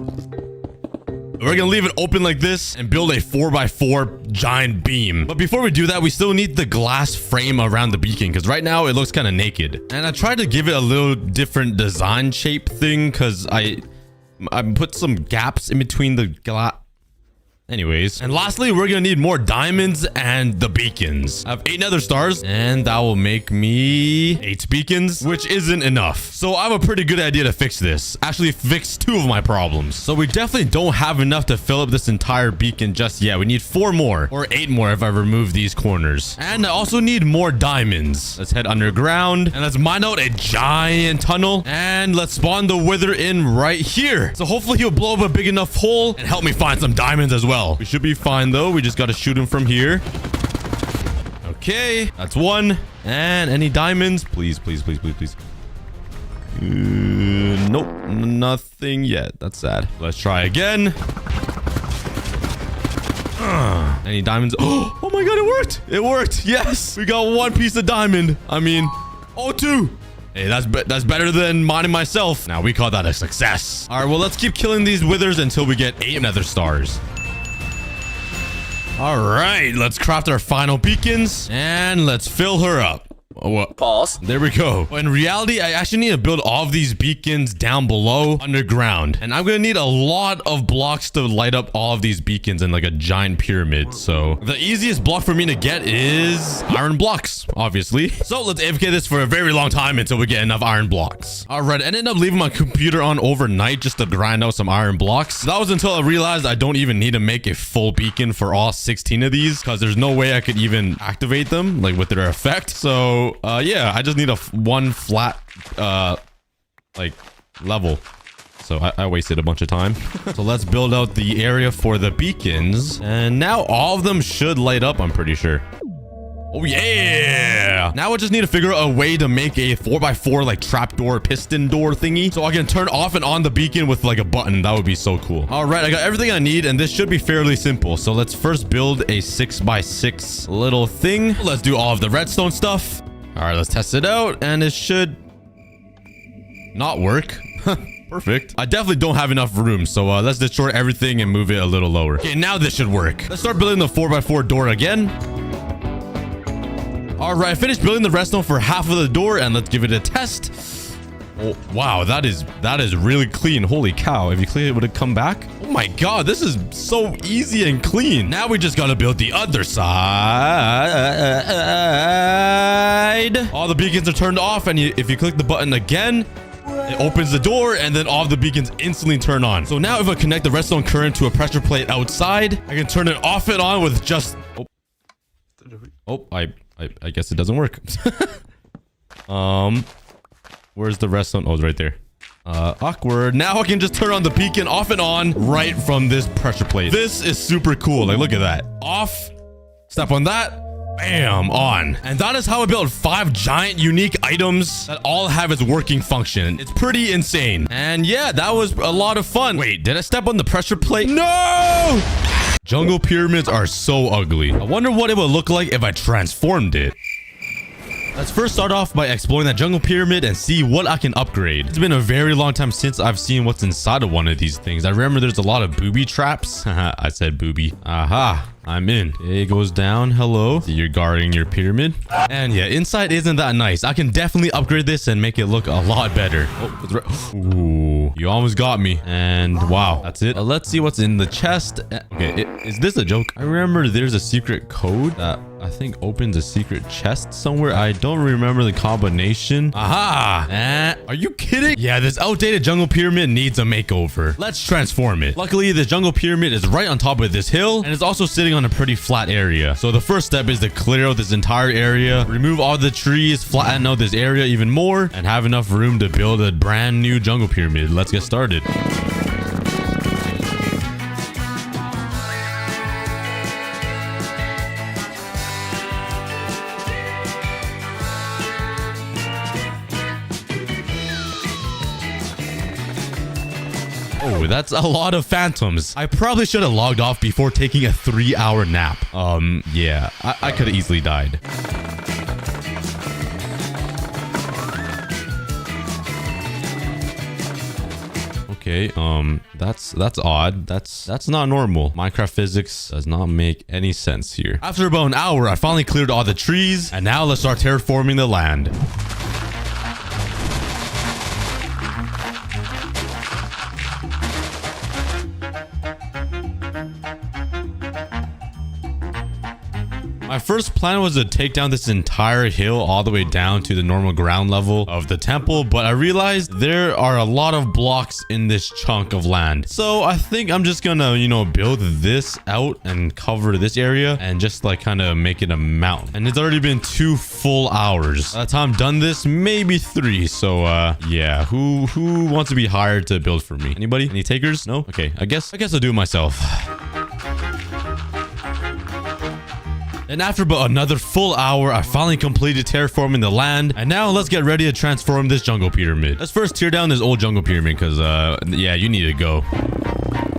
We're gonna leave it open like this and build a 4x4 giant beam. But before we do that, we still need the glass frame around the beacon, because right now it looks kind of naked. And I tried to give it a little different design shape thing, because I put some gaps in between the glass. Anyways, and lastly, we're gonna need more diamonds and the beacons. I have 8 nether stars, and that will make me 8 beacons, which isn't enough. So I have a pretty good idea to fix this. Actually, fix 2 of my problems. So we definitely don't have enough to fill up this entire beacon just yet. We need 4 more, or 8 more if I remove these corners. And I also need more diamonds. Let's head underground, and let's mine out a giant tunnel, and let's spawn the wither in right here. So hopefully he'll blow up a big enough hole and help me find some diamonds as well. We should be fine though. We just got to shoot him from here. Okay, that's 1. And any diamonds? Please, please, please, please, please. Nope, nothing yet. That's sad. Let's try again. Any diamonds? Oh my god, it worked. It worked. Yes, we got 1 piece of diamond. I mean, 2. Hey, that's better than mining myself. Now we call that a success. All right, well, let's keep killing these withers until we get 8 nether stars. All right, let's craft our final beacons and let's fill her up. Oh, pause. There we go. In reality, I actually need to build all of these beacons down below underground. And I'm going to need a lot of blocks to light up all of these beacons in like a giant pyramid. So the easiest block for me to get is iron blocks, obviously. So let's AFK this for a very long time until we get enough iron blocks. All right, I ended up leaving my computer on overnight just to grind out some iron blocks. That was until I realized I don't even need to make a full beacon for all 16 of these, because there's no way I could even activate them like with their effect. So yeah, I just need a 1 flat like level. So I wasted a bunch of time. So let's build out the area for the beacons, and now all of them should light up, I'm pretty sure. Oh yeah! Now I just need to figure out a way to make a 4x4 like trapdoor piston door thingy, so I can turn off and on the beacon with like a button. That would be so cool. All right, I got everything I need, and this should be fairly simple. So let's first build a 6x6 little thing. Let's do all of the redstone stuff. All right, let's test it out, and it should not work. Perfect. I definitely don't have enough room, so let's destroy everything and move it a little lower. Okay, now this should work. Let's start building the 4x4 door again. All right, I finished building the redstone for half of the door, and let's give it a test. Oh, wow, that is really clean. Holy cow. If you clean it, would it come back? Oh my god, this is so easy and clean. Now we just gotta build the other side. All the beacons are turned off, and if you click the button again, It opens the door and then all the beacons instantly turn on. So now if I connect the redstone current to a pressure plate outside, I can turn it off and on with just... I guess it doesn't work. Where's the redstone? Oh, it's right there. Awkward. Now I can just turn on the beacon off and on right from this pressure plate. This is super cool. Like, look at that. Off. Step on that. Bam, on. And that is how I built 5 giant unique items that all have its working function. It's pretty insane. And yeah, that was a lot of fun. Wait, did I step on the pressure plate? No! Jungle pyramids are so ugly. I wonder what it would look like if I transformed it. Let's first start off by exploring that jungle pyramid and see what I can upgrade. It's been a very long time since I've seen what's inside of one of these things. I remember there's a lot of booby traps. I said booby. Aha. I'm in. It goes down. Hello. So you're guarding your pyramid. And yeah, inside isn't that nice. I can definitely upgrade this and make it look a lot better. Oh, it's right. Ooh, you almost got me. And wow, that's it. Let's see what's in the chest. Okay, is this a joke? I remember there's a secret code that I think opens a secret chest somewhere. I don't remember the combination. Aha! Are you kidding? Yeah, this outdated jungle pyramid needs a makeover. Let's transform it. Luckily, this jungle pyramid is right on top of this hill and it's also sitting on a pretty flat area. So the first step is to clear out this entire area, remove all the trees, flatten out this area even more, and have enough room to build a brand new jungle pyramid. Let's get started. Oh, that's a lot of phantoms. I probably should have logged off before taking a 3-hour nap. Yeah, I could have easily died. Okay, that's odd. That's not normal. Minecraft physics does not make any sense here. After about an hour, I finally cleared all the trees, and now let's start terraforming the land. My first plan was to take down this entire hill all the way down to the normal ground level of the temple, but I realized there are a lot of blocks in this chunk of land. So I think I'm just gonna, build this out and cover this area and just like kind of make it a mountain. And it's already been 2 full hours. By the time I'm done this, maybe 3. So yeah, who wants to be hired to build for me? Anybody? Any takers? No? Okay, I guess I'll do it myself. And after about another full hour, I finally completed terraforming the land. And now let's get ready to transform this jungle pyramid. Let's first tear down this old jungle pyramid because, yeah, you need to go.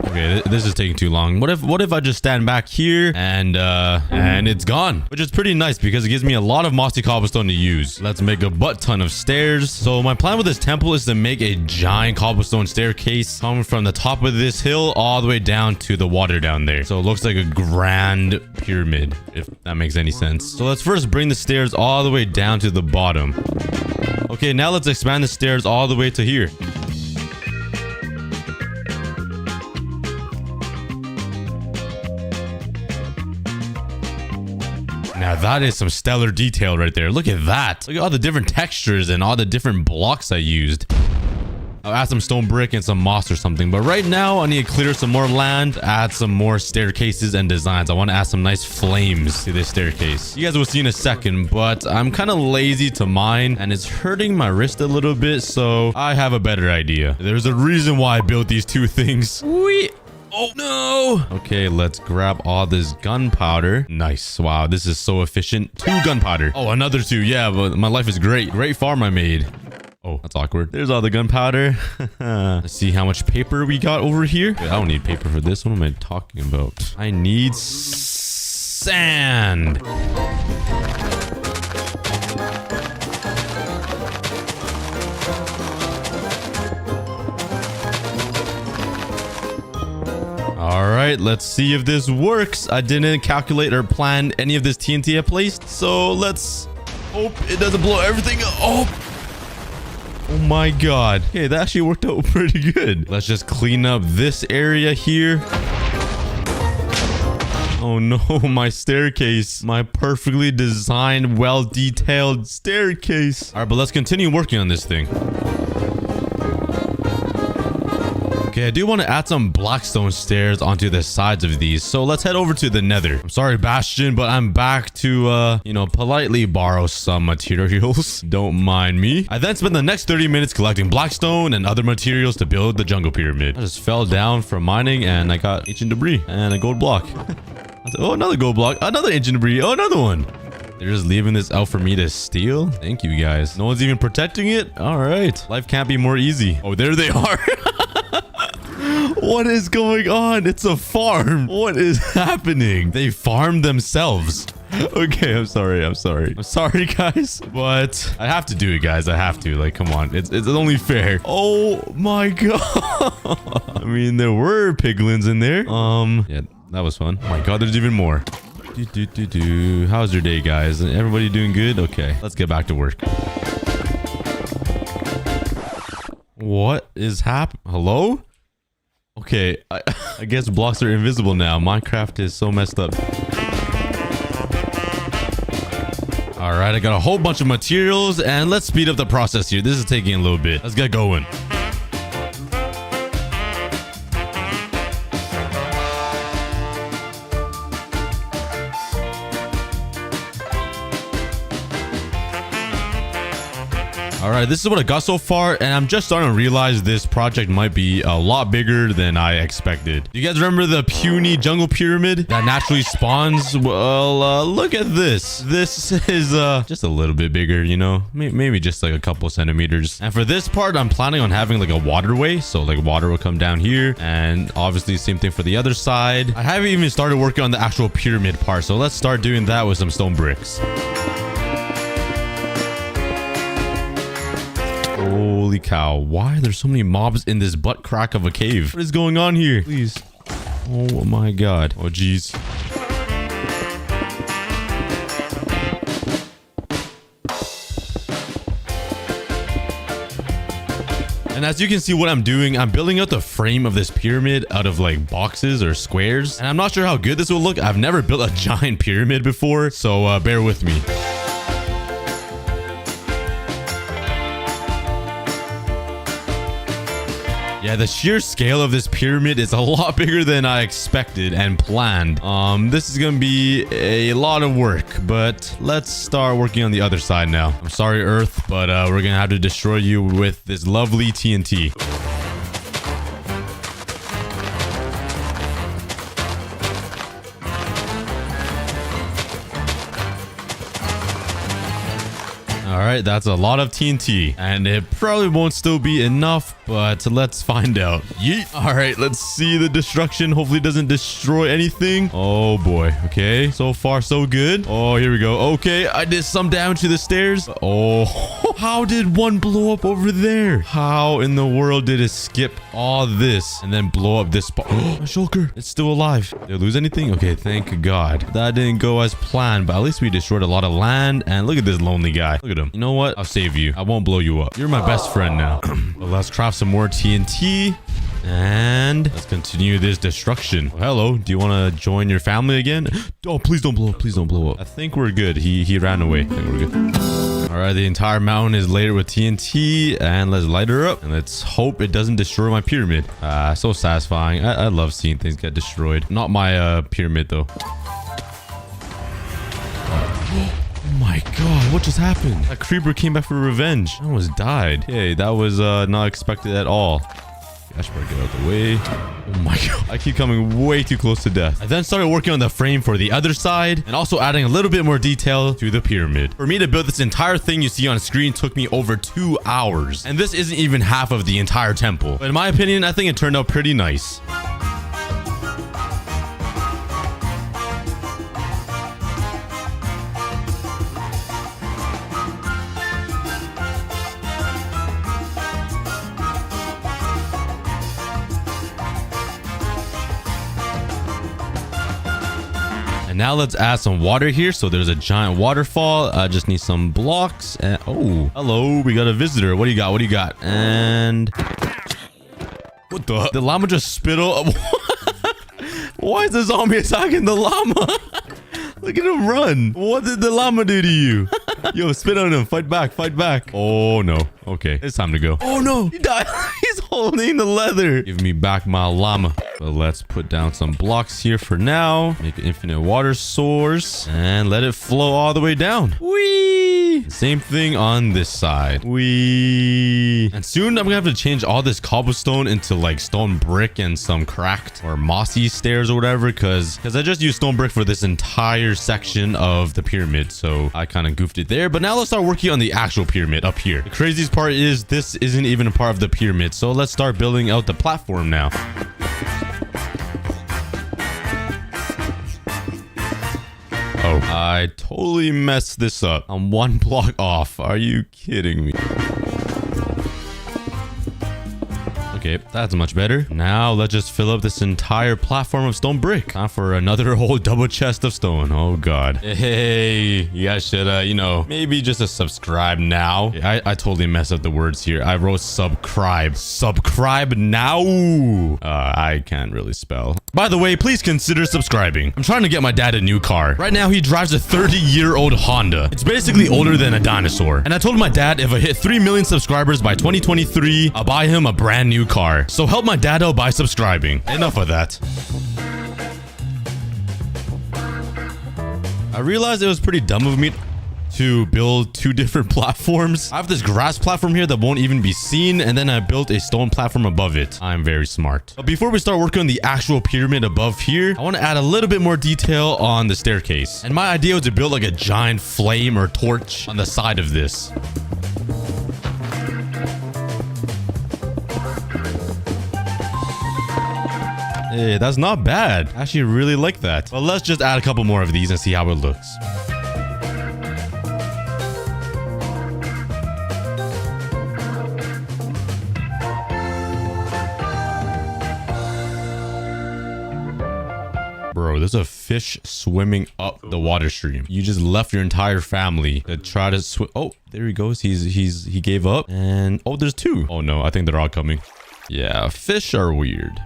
Okay, this is taking too long. What if I just stand back here and it's gone? Which is pretty nice because it gives me a lot of mossy cobblestone to use. Let's make a butt ton of stairs. So my plan with this temple is to make a giant cobblestone staircase coming from the top of this hill all the way down to the water down there. So it looks like a grand pyramid, if that makes any sense. So let's first bring the stairs all the way down to the bottom. Okay, now let's expand the stairs all the way to here. Now that is some stellar detail right there. Look at that. Look at all the different textures and all the different blocks I used. I'll add some stone brick and some moss or something. But right now, I need to clear some more land, add some more staircases and designs. I want to add some nice flames to this staircase. You guys will see in a second, but I'm kind of lazy to mine and it's hurting my wrist a little bit. So I have a better idea. There's a reason why I built these 2 things. Whee! Oh no. Okay, let's grab all this gunpowder. Nice. Wow, this is so efficient. 2 gunpowder. Oh, another 2. Yeah, but my life is great. Great farm I made. Oh, that's awkward. There's all the gunpowder. Let's see how much paper we got over here. Wait, I don't need paper for this. What am I talking about? I need sand. All right, let's see if this works. I didn't calculate or plan any of this TNT I placed, so let's hope it doesn't blow everything up. Oh my god. Okay, that actually worked out pretty good. Let's just clean up this area here. Oh no, my staircase. My perfectly designed, well-detailed staircase. All right, but let's continue working on this thing. Okay, I do want to add some blackstone stairs onto the sides of these. So let's head over to the Nether. I'm sorry, Bastion, but I'm back to, politely borrow some materials. Don't mind me. I then spent the next 30 minutes collecting blackstone and other materials to build the jungle pyramid. I just fell down from mining and I got ancient debris and a gold block. Oh, another gold block. Another ancient debris. Oh, another one. They're just leaving this out for me to steal? Thank you, guys. No one's even protecting it? All right. Life can't be more easy. Oh, there they are. What is going on? It's a farm. What is happening? They farm themselves. Okay, I'm sorry. I'm sorry, guys. But I have to do it, guys. I have to. Like, come on. It's only fair. Oh, my God. I mean, there were piglins in there. Yeah, that was fun. Oh, my God. There's even more. How's your day, guys? Everybody doing good? Okay, let's get back to work. What is happening? Hello? Okay, I guess blocks are invisible now. Minecraft is so messed up. All right, I got a whole bunch of materials and let's speed up the process here. This is taking a little bit. Let's get going. All right, this is what I got so far, and I'm just starting to realize this project might be a lot bigger than I expected. Do you guys remember the puny jungle pyramid that naturally spawns? Well, look at this. This is just a little bit bigger, you know, maybe just like a couple centimeters. And for this part, I'm planning on having like a waterway, so like water will come down here, and obviously same thing for the other side. I haven't even started working on the actual pyramid part, so let's start doing that with some stone bricks. Holy cow, why are there so many mobs in this butt crack of a cave? What is going on here? Please. Oh my God. Oh geez. And as you can see what I'm doing, I'm building out the frame of this pyramid out of like boxes or squares. And I'm not sure how good this will look. I've never built a giant pyramid before, so bear with me. Yeah, the sheer scale of this pyramid is a lot bigger than I expected and planned. This is gonna be a lot of work, but let's start working on the other side now. I'm sorry, Earth, but we're gonna have to destroy you with this lovely TNT. All right, that's a lot of TNT, and it probably won't still be enough, but let's find out. Yeet. All right, let's see the destruction. Hopefully it doesn't destroy anything. Oh boy. Okay, so far so good. Oh, here we go. Okay, I did some damage to the stairs. Oh, how did one blow up over there? How in the world did it skip all this and then blow up this spot? Oh, my shulker, it's still alive. Did I lose anything? Okay, thank God. That didn't go as planned, but at least we destroyed a lot of land. And look at this lonely guy. Look at him. You know what? I'll save you. I won't blow you up. You're my best friend now. Well, let's craft some more TNT. And let's continue this destruction. Oh, hello. Do you want to join your family again? Oh, please don't blow up. Please don't blow up. I think we're good. He ran away. I think we're good. All right. The entire mountain is layered with TNT. And let's light her up. And let's hope it doesn't destroy my pyramid. So satisfying. I love seeing things get destroyed. Not my pyramid, though. Oh my God, what just happened? That creeper came back for revenge. I almost died. Okay, that was not expected at all. I should probably get out of the way. Oh my God, I keep coming way too close to death. I then started working on the frame for the other side and also adding a little bit more detail to the pyramid. For me to build this entire thing you see on screen took me over 2 hours. And this isn't even half of the entire temple. But in my opinion, I think it turned out pretty nice. And now let's add some water here. So there's a giant waterfall. I just need some blocks. And oh, hello. We got a visitor. What do you got? What do you got? And what the? The llama just spit up. Why is the zombie attacking the llama? Look at him run. What did the llama do to you? Yo, spit on him. Fight back. Fight back. Oh, no. Okay. It's time to go. Oh, no. He died. He's holding the leather. Give me back my llama. But let's put down some blocks here for now. Make an infinite water source and let it flow all the way down. Whee! Same thing on this side. Whee! And soon I'm gonna have to change all this cobblestone into like stone brick and some cracked or mossy stairs or whatever, because I just used stone brick for this entire section of the pyramid, so I kind of goofed it there. But now let's start working on the actual pyramid up here. The craziest part is this isn't even a part of the pyramid, so let's start building out the platform now. Oh, I totally messed this up. I'm one block off. Are you kidding me? Okay, that's much better. Now let's just fill up this entire platform of stone brick. Time for another whole double chest of stone. Oh god. Hey, you guys should maybe just subscribe now. I totally messed up the words here. I wrote subscribe. Subscribe now. I can't really spell. By the way, please consider subscribing. I'm trying to get my dad a new car. Right now he drives a 30-year-old Honda. It's basically older than a dinosaur. And I told my dad if I hit 3 million subscribers by 2023, I'll buy him a brand new car. So help my dad out by subscribing. Enough of that. I realized it was pretty dumb of me to build 2 different platforms. I have this grass platform here that won't even be seen, and then I built a stone platform above it. I'm very smart. But before we start working on the actual pyramid above here, I want to add a little bit more detail on the staircase. And my idea was to build like a giant flame or torch on the side of this. Hey, that's not bad. I actually really like that. But let's just add a couple more of these and see how it looks. Bro, there's a fish swimming up the water stream. You just left your entire family to try to swim. Oh, there he goes. He gave up. And oh, there's 2. Oh no, I think they're all coming. Yeah, fish are weird.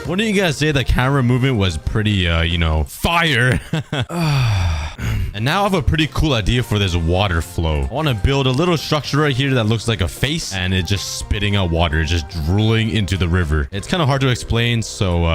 Wouldn't you guys say the camera movement was pretty, fire? And now I have a pretty cool idea for this water flow. I want to build a little structure right here that looks like a face, and it's just spitting out water, just drooling into the river. It's kind of hard to explain, so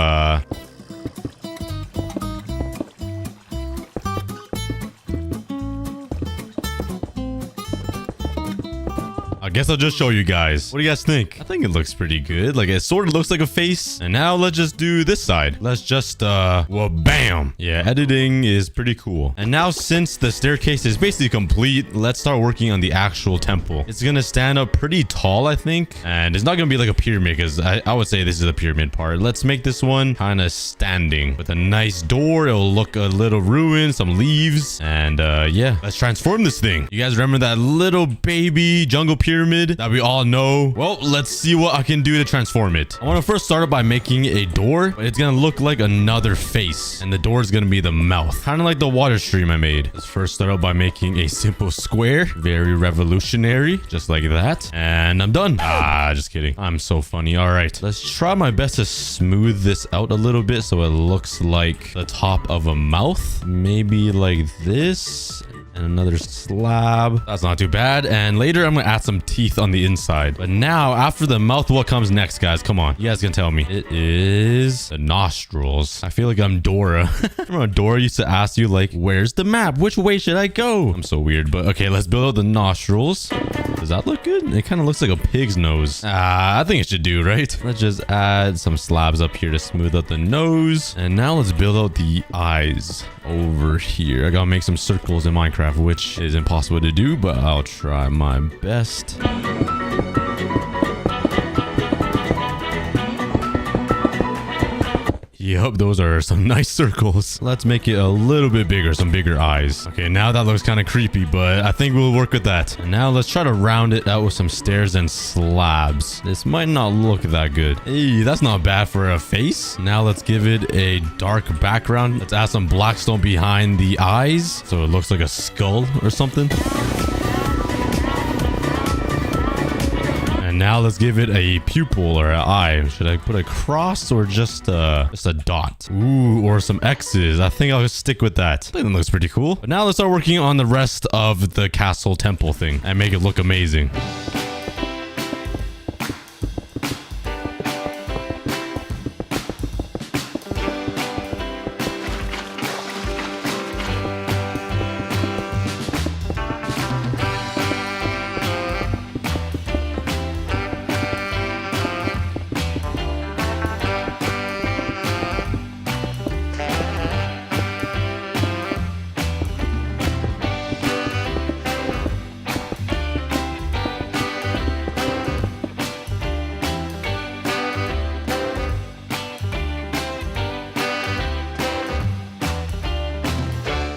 I guess I'll just show you guys. What do you guys think? I think it looks pretty good. Like, it sort of looks like a face. And now let's just do this side. Let's just, well, bam. Yeah, editing is pretty cool. And now since the staircase is basically complete, let's start working on the actual temple. It's gonna stand up pretty tall, I think. And it's not gonna be like a pyramid, because I would say this is the pyramid part. Let's make this one kind of standing with a nice door. It'll look a little ruined, some leaves. And, yeah, let's transform this thing. You guys remember that little baby jungle pyramid that we all know? Well, let's see what I can do to transform it. I want to first start by making a door, but it's gonna look like another face, and the door is gonna be the mouth, kind of like the water stream I made. Let's first start out by making a simple square. Very revolutionary, just like that. And I'm done. Just kidding. I'm so funny. All right, let's try my best to smooth this out a little bit so it looks like the top of a mouth. Maybe like this. And another slab. That's not too bad. And later I'm gonna add some teeth on the inside. But now after the mouth, what comes next, guys? Come on, you guys can tell me. It is the nostrils. I feel like I'm Dora. Remember Dora used to ask you like, where's the map? Which way should I go? I'm so weird, but okay, let's build out the nostrils. Does that look good? It kind of looks like a pig's nose. I think it should do, right? Let's just add some slabs up here to smooth out the nose. And now let's build out the eyes over here. I gotta make some circles in Minecraft, which is impossible to do, but I'll try my best. Yup, those are some nice circles. Let's make it a little bit bigger, some bigger eyes. Okay, now that looks kind of creepy, but I think we'll work with that. And now let's try to round it out with some stairs and slabs. This might not look that good. Hey, that's not bad for a face. Now let's give it a dark background. Let's add some blackstone behind the eyes so it looks like a skull or something. And now let's give it a pupil or an eye. Should I put a cross or just a dot? Ooh, or some X's. I think I'll just stick with that. I think that looks pretty cool. But now let's start working on the rest of the castle temple thing and make it look amazing.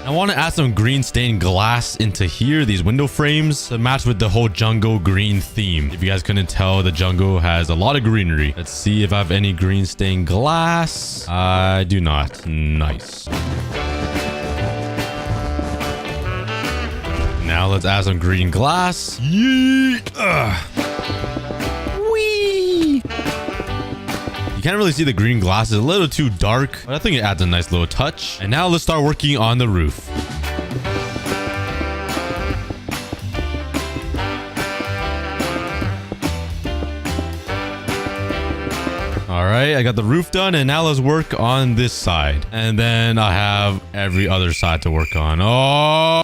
I want to add some green stained glass into here, these window frames, to match with the whole jungle green theme. If you guys couldn't tell, the jungle has a lot of greenery. Let's see if I have any green stained glass. I do not. Nice. Now let's add some green glass. Yeet. Whee! You can't really see the green glass. It's a little too dark, but I think it adds a nice little touch. And now let's start working on the roof. All right, I got the roof done, and now let's work on this side. And then I have every other side to work on. Oh!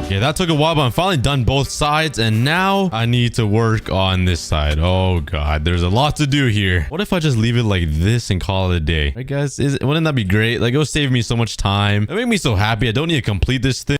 Okay, that took a while, but I'm finally done both sides, and now I need to work on this side. Oh god, there's a lot to do here. What if I just leave it like this and call it a day? Right, guys? Wouldn't that be great? Like, it would save me so much time. It would make me so happy. I don't need to complete this thing.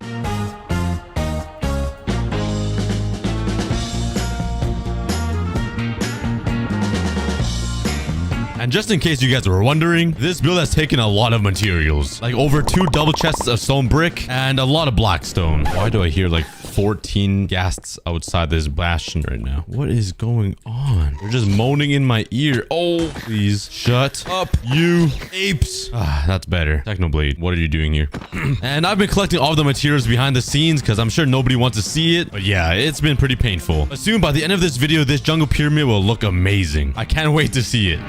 And just in case you guys were wondering, this build has taken a lot of materials. Like over 2 double chests of stone brick and a lot of black stone. Why do I hear like 14 ghasts outside this bastion right now? What is going on? They're just moaning in my ear. Oh, please shut up, you apes. Ah, that's better. Technoblade, what are you doing here? And I've been collecting all the materials behind the scenes because I'm sure nobody wants to see it. But yeah, it's been pretty painful. But soon, by the end of this video, this jungle pyramid will look amazing. I can't wait to see it.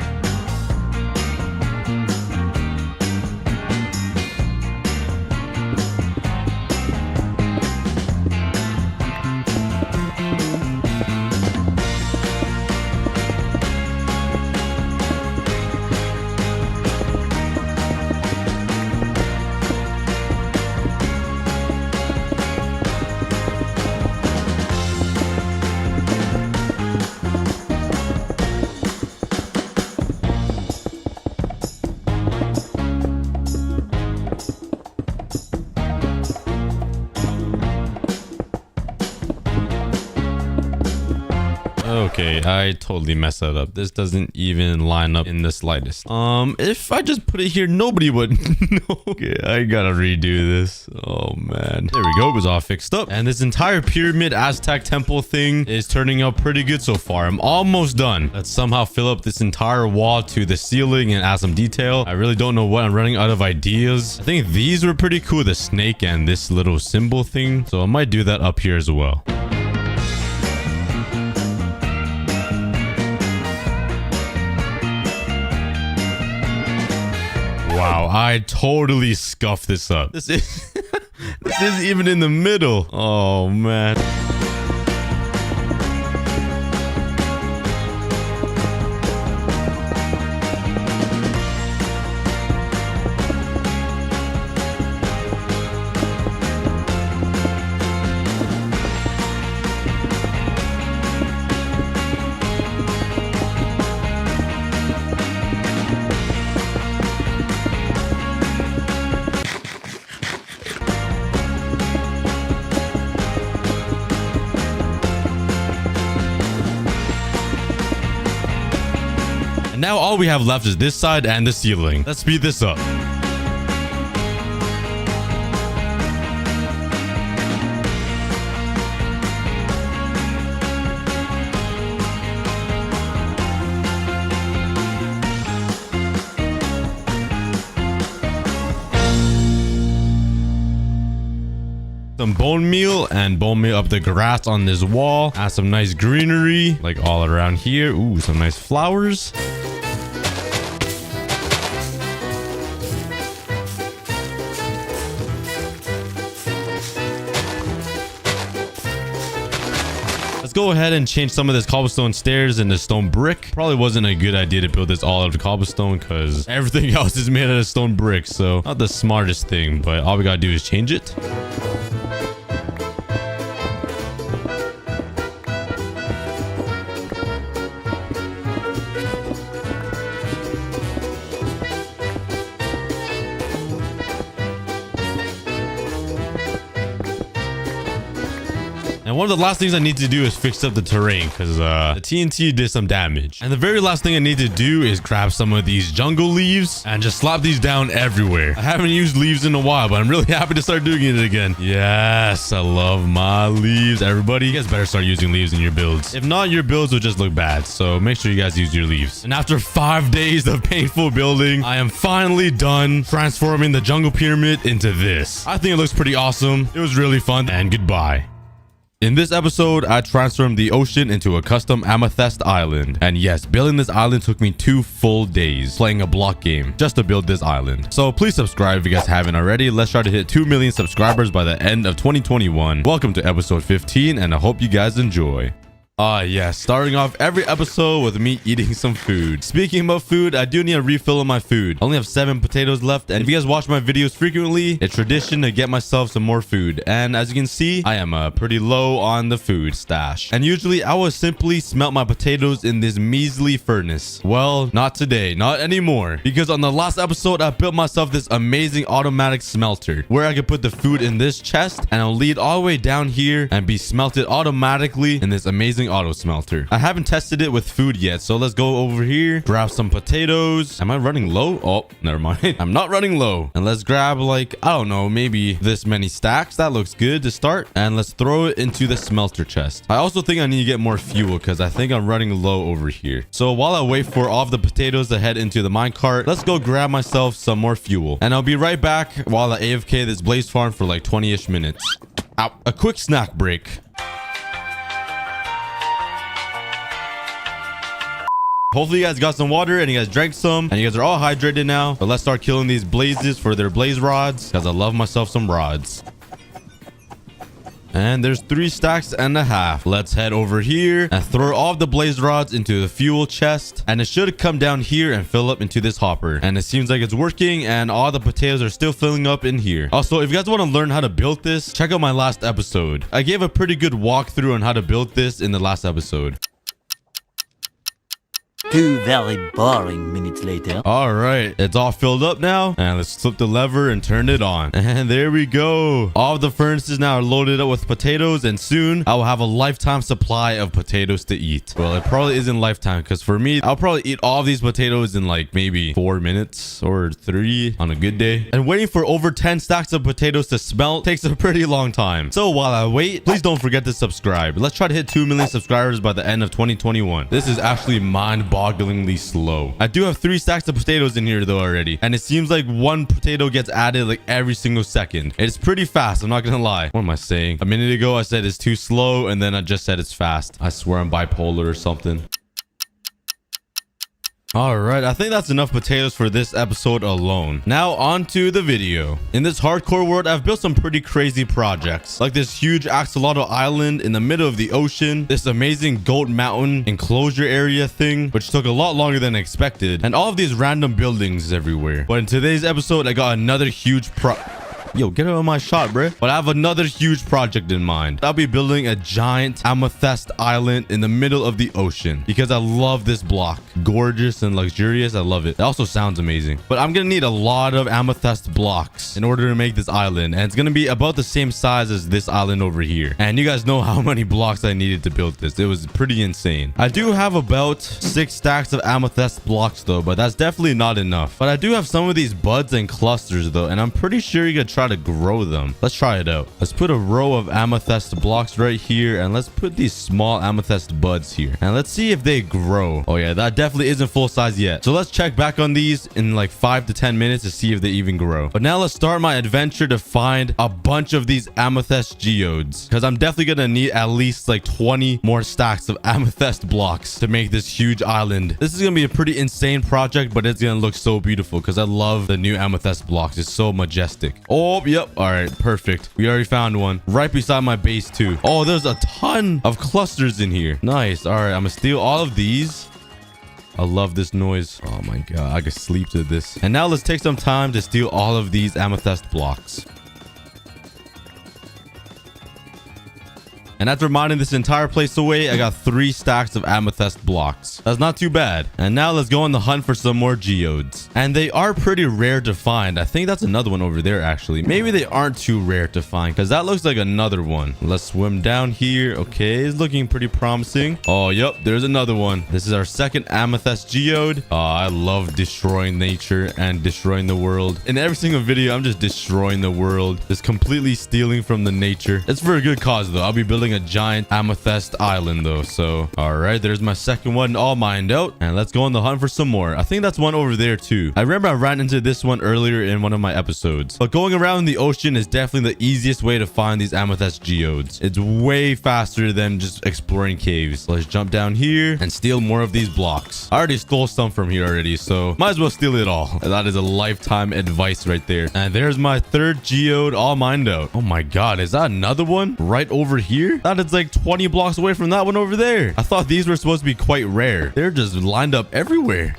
Okay, I totally messed that up. This doesn't even line up in the slightest. If I just put it here, nobody would know. Okay, I gotta redo this. Oh man. There we go. It was all fixed up. And this entire pyramid Aztec temple thing is turning out pretty good so far. I'm almost done. Let's somehow fill up this entire wall to the ceiling and add some detail. I really don't know what. I'm running out of ideas. I think these were pretty cool. The snake and this little symbol thing. So I might do that up here as well. Wow, I totally scuffed this up. This is this isn't even in the middle. Oh man. And now all we have left is this side and the ceiling. Let's speed this up. Some bone meal and bone meal up the grass on this wall. Add some nice greenery like all around here. Ooh, some nice flowers. Let's go ahead and change some of this cobblestone stairs into stone brick. Probably wasn't a good idea to build this all out of cobblestone because everything else is made out of stone brick. So not the smartest thing, but all we gotta do is change it. And one of the last things I need to do is fix up the terrain because the TNT did some damage. And the very last thing I need to do is grab some of these jungle leaves and just slap these down everywhere. I haven't used leaves in a while, but I'm really happy to start doing it again. Yes, I love my leaves. Everybody, you guys better start using leaves in your builds. If not, your builds will just look bad. So make sure you guys use your leaves. And after 5 days of painful building, I am finally done transforming the jungle pyramid into this. I think it looks pretty awesome. It was really fun, and goodbye. In this episode, I transformed the ocean into a custom amethyst island. And yes, building this island took me 2 full days playing a block game just to build this island. So please subscribe if you guys haven't already. Let's try to hit 2 million subscribers by the end of 2021. Welcome to episode 15, and I hope you guys enjoy. Yes, starting off every episode with me eating some food. Speaking about food, I do need a refill of my food. I only have 7 potatoes left, and if you guys watch my videos frequently, it's tradition to get myself some more food. And as you can see, I am pretty low on the food stash. And usually I will simply smelt my potatoes in this measly furnace. Well, not today, not anymore. Because on the last episode, I built myself this amazing automatic smelter where I could put the food in this chest and it'll lead all the way down here and be smelted automatically in this amazing auto smelter. I haven't tested it with food yet, so let's go over here, grab some potatoes. Am I running low? Oh, never mind. I'm not running low. And let's grab like, I don't know, maybe this many stacks. That looks good to start. And let's throw it into the smelter chest. I also think I need to get more fuel because I think I'm running low over here. So while I wait for all of the potatoes to head into the minecart, let's go grab myself some more fuel. And I'll be right back while I AFK this blaze farm for like 20-ish minutes. Ow. A quick snack break. Hopefully you guys got some water and you guys drank some and you guys are all hydrated now. But let's start killing these blazes for their blaze rods because I love myself some rods. And there's 3.5 stacks. Let's head over here and throw all of the blaze rods into the fuel chest. And it should come down here and fill up into this hopper. And it seems like it's working and all the potatoes are still filling up in here. Also, if you guys want to learn how to build this, check out my last episode. I gave a pretty good walkthrough on how to build this in the last episode.
2 very boring minutes later.
All right, it's all filled up now, and let's flip the lever and turn it on. And there we go. All of the furnaces now are loaded up with potatoes, and soon I will have a lifetime supply of potatoes to eat. Well, it probably isn't lifetime because for me, I'll probably eat all of these potatoes in like maybe 4 minutes or 3 on a good day. And waiting for over 10 stacks of potatoes to smelt takes a pretty long time. So while I wait, please don't forget to subscribe. Let's try to hit 2 million subscribers by the end of 2021. This is actually mind-bogglingly slow. I do have 3 stacks of potatoes in here though already, and it seems like 1 potato gets added like every single second. It's pretty fast, I'm not gonna lie. What am I saying? A minute ago I said it's too slow, and then I just said it's fast. I swear I'm bipolar or something. All right, I think that's enough potatoes for this episode alone. Now on to the video. In this hardcore world, I've built some pretty crazy projects, like this huge axolotl island in the middle of the ocean, this amazing goat mountain enclosure area thing, which took a lot longer than expected, and all of these random buildings everywhere. But in today's episode, I got another huge Yo, get out of my shot, bro. But I have another huge project in mind. I'll be building a giant amethyst island in the middle of the ocean because I love this block. Gorgeous and luxurious. I love it. It also sounds amazing. But I'm gonna need a lot of amethyst blocks in order to make this island, and it's gonna be about the same size as this island over here. And you guys know how many blocks I needed to build this. It was pretty insane. I do have about 6 stacks of amethyst blocks though, but that's definitely not enough. But I do have some of these buds and clusters though, and I'm pretty sure you could try to grow them. Let's try it out. Let's put a row of amethyst blocks right here, and let's put these small amethyst buds here, and let's see if they grow. Oh yeah, that definitely isn't full size yet. So let's check back on these in like 5 to 10 minutes to see if they even grow. But now let's start my adventure to find a bunch of these amethyst geodes, because I'm definitely gonna need at least like 20 more stacks of amethyst blocks to make this huge island. This is gonna be a pretty insane project, but it's gonna look so beautiful because I love the new amethyst blocks. It's so majestic. Oh yep, all right, perfect. We already found one right beside my base too. Oh, there's a ton of clusters in here. Nice. All right, I'm gonna steal all of these. I love this noise. Oh my god, I could sleep to this. And now let's take some time to steal all of these amethyst blocks. And after mining this entire place away, I got 3 stacks of amethyst blocks. That's not too bad. And now let's go on the hunt for some more geodes. And they are pretty rare to find. I think that's another one over there, actually. Maybe they aren't too rare to find, because that looks like another one. Let's swim down here. Okay, it's looking pretty promising. Oh, yep, there's another one. This is our second amethyst geode. Oh, I love destroying nature and destroying the world. In every single video, I'm just destroying the world. Just completely stealing from the nature. It's for a good cause, though. I'll be building a giant amethyst island though. So all right, there's my second one all mined out, and let's go on the hunt for some more. I think that's one over there too. I remember I ran into this one earlier in one of my episodes. But going around the ocean is definitely the easiest way to find these amethyst geodes. It's way faster than just exploring caves. So let's jump down here and steal more of these blocks. I already stole some from here already, so might as well steal it all. That is a lifetime advice right there. And there's my third geode all mined out. Oh my god, is that another one right over here? That is like 20 blocks away from that one over there. I thought these were supposed to be quite rare. They're just lined up everywhere.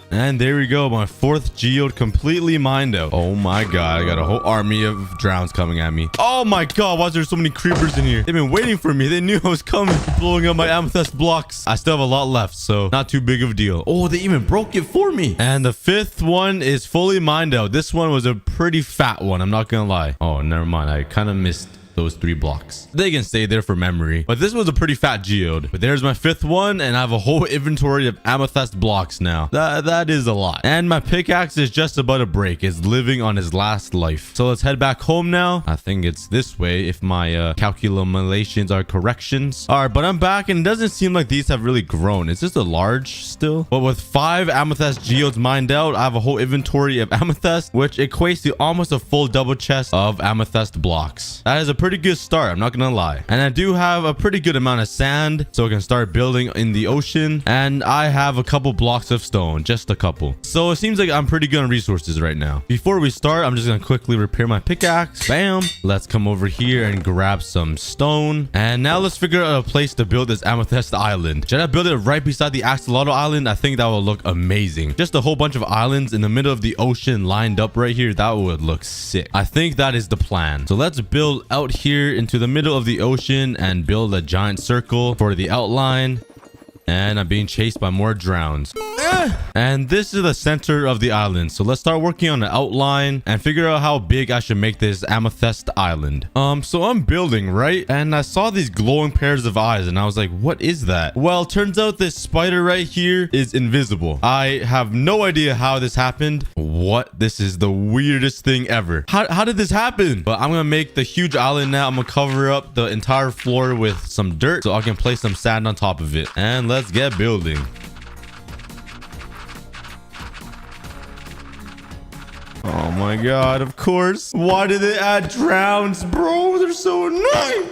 And there we go. My 4th geode completely mined out. Oh my god. I got a whole army of drowns coming at me. Oh my god. Why is there so many creepers in here? They've been waiting for me. They knew I was coming. Blowing up my amethyst blocks. I still have a lot left, so not too big of a deal. Oh, they even broke it for me. And the 5th one is fully mined out. This one was a pretty fat one. I'm not gonna lie. Oh, never mind. I kind of missed those 3 blocks. They can stay there for memory, but this was a pretty fat geode. But there's my 5th one, and I have a whole inventory of amethyst blocks now. That is a lot. And my pickaxe is just about to break. It's living on his last life. So let's head back home now. I think it's this way if my calculations are corrections. All right, but I'm back, and it doesn't seem like these have really grown. It's just a large still. But with 5 amethyst geodes mined out, I have a whole inventory of amethyst, which equates to almost a full double chest of amethyst blocks. That is a pretty good start, I'm not gonna lie. And I do have a pretty good amount of sand, so I can start building in the ocean. And I have a couple blocks of stone, just a couple. So it seems like I'm pretty good on resources right now. Before we start, I'm just gonna quickly repair my pickaxe. Bam. Let's come over here and grab some stone. And now let's figure out a place to build this amethyst island. Should I build it right beside the axolotl island? I think that will look amazing. Just a whole bunch of islands in the middle of the ocean lined up right here. That would look sick. I think that is the plan. So let's build out here into the middle of the ocean and build a giant circle for the outline. And I'm being chased by more drowns. And this is the center of the island. So let's start working on the outline and figure out how big I should make this amethyst island. So I'm building, right? And I saw these glowing pairs of eyes and I was like, what is that? Well, turns out this spider right here is invisible. I have no idea how this happened. What? This is the weirdest thing ever. How did this happen? But I'm gonna make the huge island now. I'm gonna cover up the entire floor with some dirt so I can place some sand on top of it. And let's get building. Oh my god, of course. Why did they add drowns, bro? They're so annoying.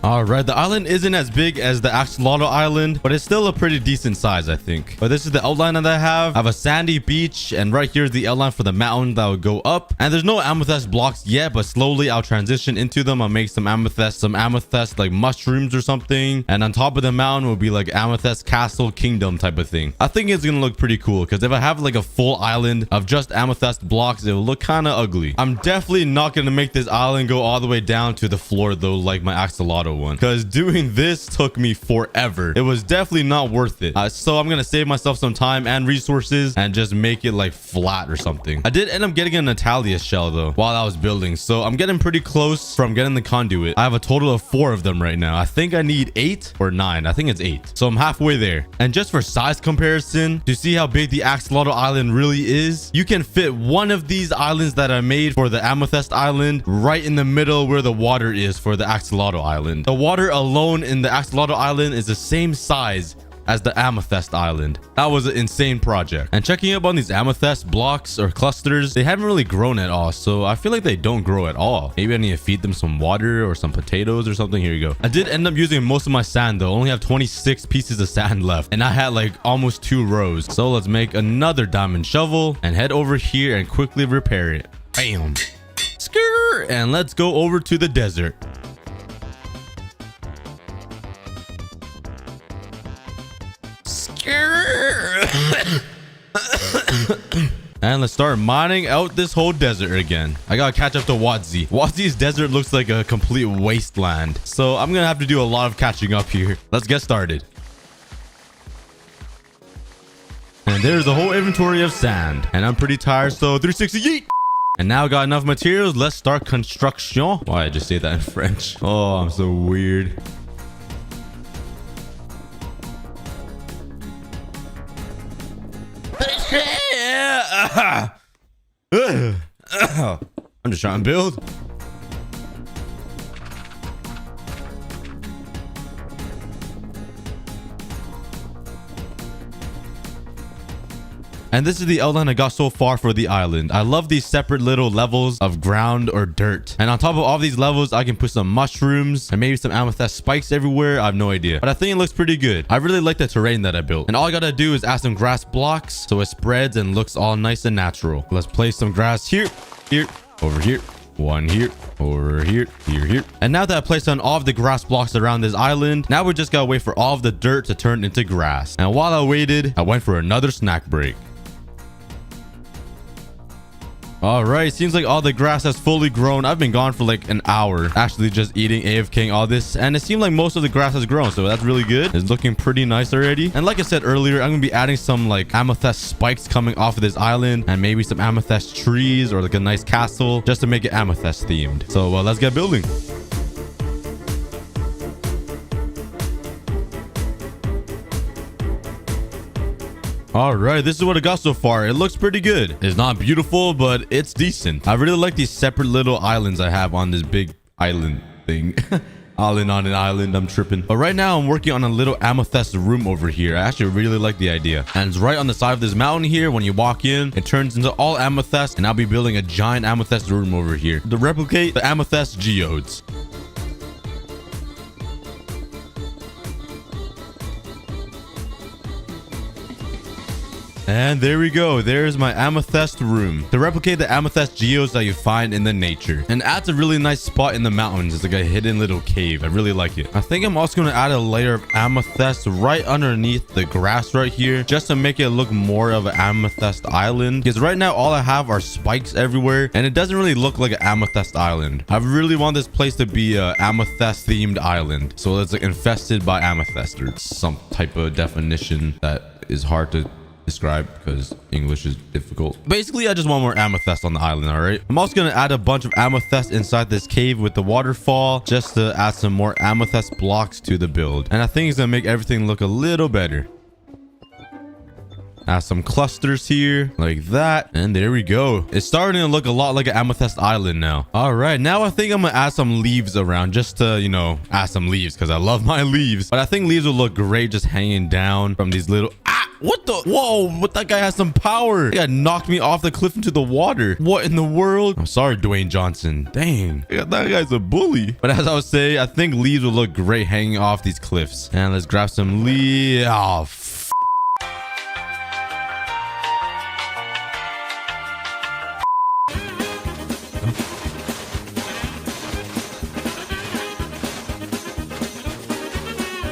All right, the island isn't as big as the Axolotl Island, but it's still a pretty decent size, I think. But this is the outline that I have. I have a sandy beach, and right here is the outline for the mountain that will go up. And there's no amethyst blocks yet, but slowly I'll transition into them. I'll make some amethyst like mushrooms or something. And on top of the mountain will be like amethyst castle kingdom type of thing. I think it's gonna look pretty cool because if I have like a full island of just amethyst blocks, it will look kind of ugly. I'm definitely not gonna make this island go all the way down to the floor though, like my Axolotl one, because doing this took me forever. It was definitely not worth it. So I'm gonna save myself some time and resources and just make it like flat or something. I did end up getting a Natalia shell though while I was building, so I'm getting pretty close from getting the conduit. I have a total of 4 of them right now. I think I need 8 or 9. I think it's 8, so I'm halfway there. And just for size comparison, to see how big the Axolotl Island really is, you can fit one of these islands that I made for the Amethyst Island right in the middle where the water is for the Axolotl Island. The water alone in the Axolotl Island is the same size as the Amethyst Island. That was an insane project. And checking up on these amethyst blocks or clusters, they haven't really grown at all, so I feel like they don't grow at all. Maybe I need to feed them some water or some potatoes or something. Here you go. I did end up using most of my sand though. I only have 26 pieces of sand left, and I had like almost 2 rows. So let's make another diamond shovel and head over here and quickly repair it. Bam. Skrrr. And let's go over to the desert. And let's start mining out this whole desert again. I gotta catch up to Wadzi. Wadzi's desert looks like a complete wasteland, so I'm gonna have to do a lot of catching up here. Let's get started. And there's a whole inventory of sand, and I'm pretty tired, so 360 yeet. And now I got enough materials. Let's start construction. Why I just say that in French? Oh, I'm so weird. I'm just trying to build. And this is the outline I got so far for the island. I love these separate little levels of ground or dirt. And on top of all these levels, I can put some mushrooms and maybe some amethyst spikes everywhere. I have no idea, but I think it looks pretty good. I really like the terrain that I built. And all I gotta do is add some grass blocks so it spreads and looks all nice and natural. Let's place some grass here, here, over here. One here, over here, here. And now that I placed on all of the grass blocks around this island, now we just gotta wait for all of the dirt to turn into grass. And while I waited, I went for another snack break. All right, seems like all the grass has fully grown. I've been gone for like an hour actually just eating AFKing all this, and it seemed like most of the grass has grown, so that's really good. It's looking pretty nice already. And like I said earlier, I'm gonna be adding some like amethyst spikes coming off of this island, and maybe some amethyst trees or like a nice castle just to make it amethyst themed. So let's get building. All right, this is what I got so far. It looks pretty good. It's not beautiful, but it's decent. I really like these separate little islands I have on this big island thing. Island on an island, I'm tripping. But right now I'm working on a little amethyst room over here. I actually really like the idea. And it's right on the side of this mountain here. When you walk in, it turns into all amethyst, and I'll be building a giant amethyst room over here to replicate the amethyst geodes. And there we go. There's my amethyst room to replicate the amethyst geodes that you find in the nature, and adds a really nice spot in the mountains. It's like a hidden little cave. I really like it. I think I'm also going to add a layer of amethyst right underneath the grass right here, just to make it look more of an amethyst island, because right now all I have are spikes everywhere and it doesn't really look like an amethyst island. I really want this place to be a amethyst themed island, so it's like infested by amethyst or some type of definition that is hard to describe because English is difficult. Basically, I just want more amethyst on the island. All right, I'm also gonna add a bunch of amethyst inside this cave with the waterfall, just to add some more amethyst blocks to the build, and I think it's gonna make everything look a little better. Add some clusters here like that, and there we go. It's starting to look a lot like an amethyst island now. All right, now I think I'm gonna add some leaves around, just to, you know, add some leaves because I love my leaves. But I think leaves will look great just hanging down from these little What the? Whoa, but that guy has some power. That guy knocked me off the cliff into the water. What in the world? I'm sorry, Dwayne Johnson. Dang, that guy's a bully. But as I was saying, I think leaves will look great hanging off these cliffs. And let's grab some leaves.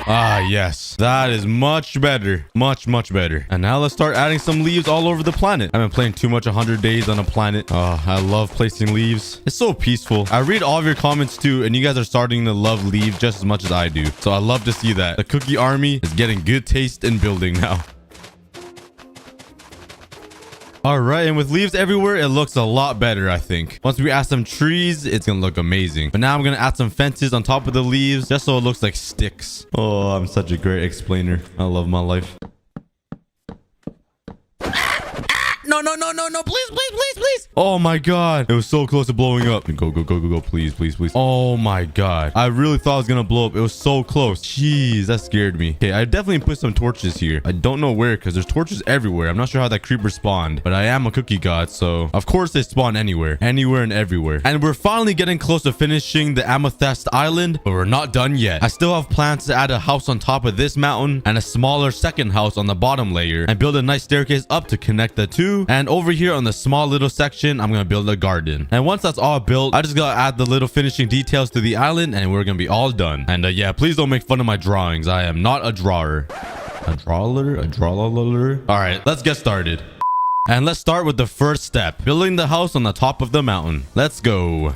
Oh, ah, yes. That is much better. Much, much better. And now let's start adding some leaves all over the planet. I've been playing too much 100 days on a planet. Oh, I love placing leaves. It's so peaceful. I read all of your comments too, and you guys are starting to love leaves just as much as I do. So I love to see that. The cookie army is getting good taste in building now. All right, and with leaves everywhere, it looks a lot better, I think. Once we add some trees, it's gonna look amazing. But now I'm gonna add some fences on top of the leaves, just so it looks like sticks. Oh, I'm such a great explainer. I love my life. No, no, no, no, no, please, please, please, please. Oh my God. It was so close to blowing up. Go, go, go, go, go, please, please, please. Oh my God. I really thought it was gonna blow up. It was so close. Jeez, that scared me. Okay, I definitely put some torches here. I don't know where because there's torches everywhere. I'm not sure how that creeper spawned, but I am a cookie god, so of course they spawn anywhere. Anywhere and everywhere. And we're finally getting close to finishing the Amethyst Island, but we're not done yet. I still have plans to add a house on top of this mountain and a smaller second house on the bottom layer and build a nice staircase up to connect the two. And over here on the small little section, I'm gonna build a garden. And once that's all built, I just gotta add the little finishing details to the island and we're gonna be all done. And yeah, please don't make fun of my drawings. I am not a drawer. A drawer? All right, let's get started. And let's start with the first step, building the house on the top of the mountain. Let's go.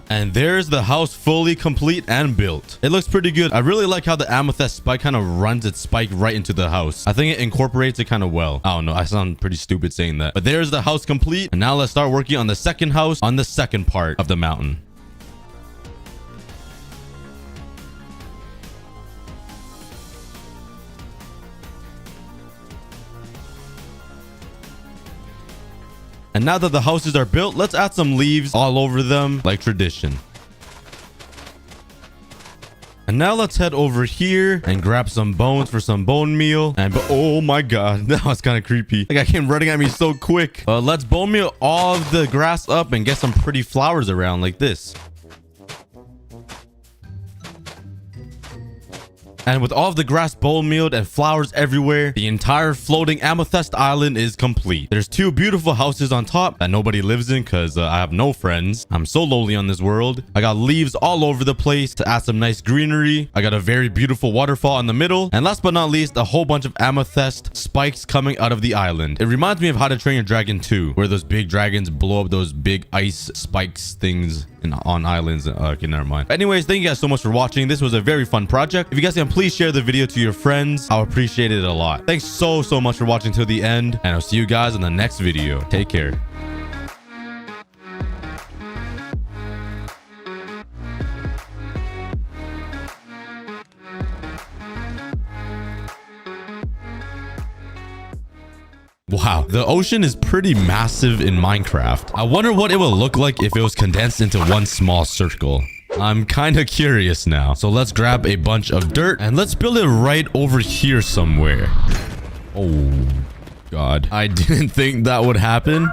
And there's the house fully complete and built. It looks pretty good. I really like how the amethyst spike kind of runs its spike right into the house. I think it incorporates it kind of well. I don't know. I sound pretty stupid saying that. But there's the house complete. And now let's start working on the second house on the second part of the mountain. And now that the houses are built, let's add some leaves all over them like tradition. And now let's head over here and grab some bones for some bone meal. And oh my God, that was kind of creepy. Like I came running at me so quick. Let's bone meal all of the grass up and get some pretty flowers around like this. And with all of the grass bone mealed and flowers everywhere, the entire floating Amethyst Island is complete. There's two beautiful houses on top that nobody lives in because I have no friends. I'm so lonely on this world. I got leaves all over the place to add some nice greenery. I got a very beautiful waterfall in the middle. And last but not least, a whole bunch of amethyst spikes coming out of the island. It reminds me of How to Train Your Dragon 2, where those big dragons blow up those big ice spikes things on islands. Okay, never mind. Anyways, thank you guys so much for watching. This was a very fun project. If you guys can please share the video to your friends, I'll appreciate it a lot. Thanks so much for watching till the end, and I'll see you guys in the next video. Take care. Wow, the ocean is pretty massive in Minecraft. I wonder what it will look like if it was condensed into one small circle. I'm kind of curious now. So let's grab a bunch of dirt and let's build it right over here somewhere. Oh, God. I didn't think that would happen.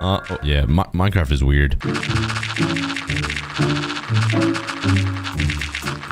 Oh, yeah, Minecraft is weird.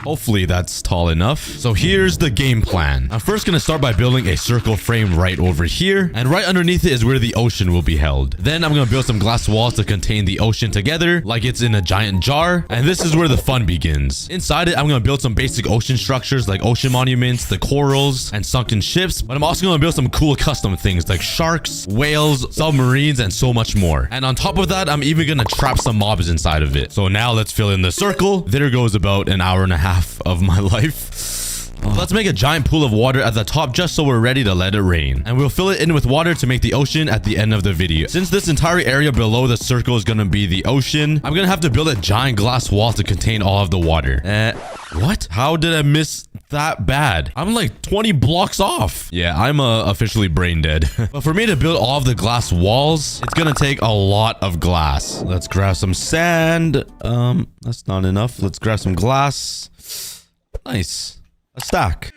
Hopefully that's tall enough. So here's the game plan. I'm first going to start by building a circle frame right over here. And right underneath it is where the ocean will be held. Then I'm going to build some glass walls to contain the ocean together, like it's in a giant jar. And this is where the fun begins. Inside it, I'm going to build some basic ocean structures like ocean monuments, the corals, and sunken ships. But I'm also going to build some cool custom things like sharks, whales, submarines, and so much more. And on top of that, I'm even going to trap some mobs inside of it. So now let's fill in the circle. There goes about an hour and a half of my life. Oh, Let's make a giant pool of water at the top just so we're ready to let it rain. And we'll fill it in with water to make the ocean at the end of the video. Since this entire area below the circle is gonna be the ocean, I'm gonna have to build a giant glass wall to contain all of the water. What? How did I miss that bad? I'm like 20 blocks off. Yeah, I'm officially brain dead. But for me to build all of the glass walls, it's gonna take a lot of glass. Let's grab some sand. That's not enough. Let's grab some glass. Nice. A stack.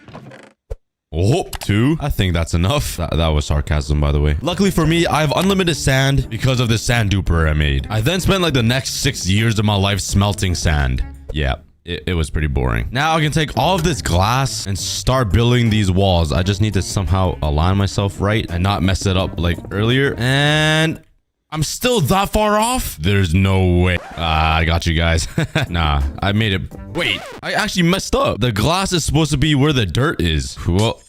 Oh, 2. I think that's enough. That was sarcasm, by the way. Luckily for me, I have unlimited sand because of the sand duper I made. I then spent like the next 6 years of my life smelting sand. Yeah. It was pretty boring. Now I can take all of this glass and start building these walls. I just need to somehow align myself right and not mess it up like earlier. And I'm still that far off? There's no way. I got you guys. Nah, I made it. Wait, I actually messed up. The glass is supposed to be where the dirt is. Well,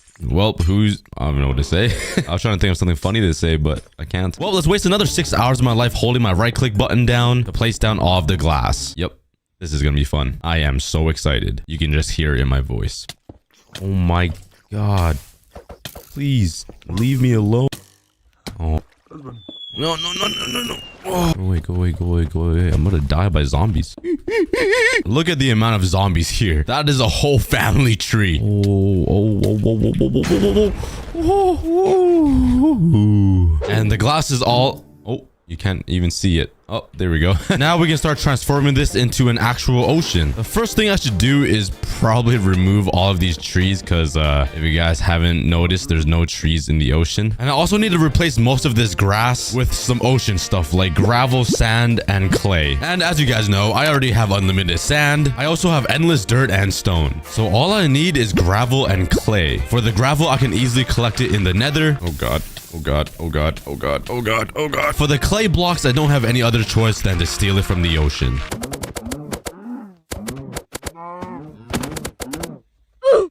who's... I don't know what to say. I was trying to think of something funny to say, but I can't. Well, let's waste another 6 hours of my life holding my right click button down to place down all of the glass. Yep. This is gonna be fun. I am so excited. You can just hear it in my voice. Oh my god. Please, leave me alone. Oh. No. Oh. Go away. I'm gonna die by zombies. Look at the amount of zombies here. That is a whole family tree. And the glass is all... Oh, you can't even see it. Oh, there we go. Now we can start transforming this into an actual ocean. The first thing I should do is probably remove all of these trees because if you guys haven't noticed, there's no trees in the ocean. And I also need to replace most of this grass with some ocean stuff like gravel, sand, and clay. And as you guys know, I already have unlimited sand. I also have endless dirt and stone. So all I need is gravel and clay. For the gravel, I can easily collect it in the Nether. Oh god. For the clay blocks, I don't have any other choice than to steal it from the ocean.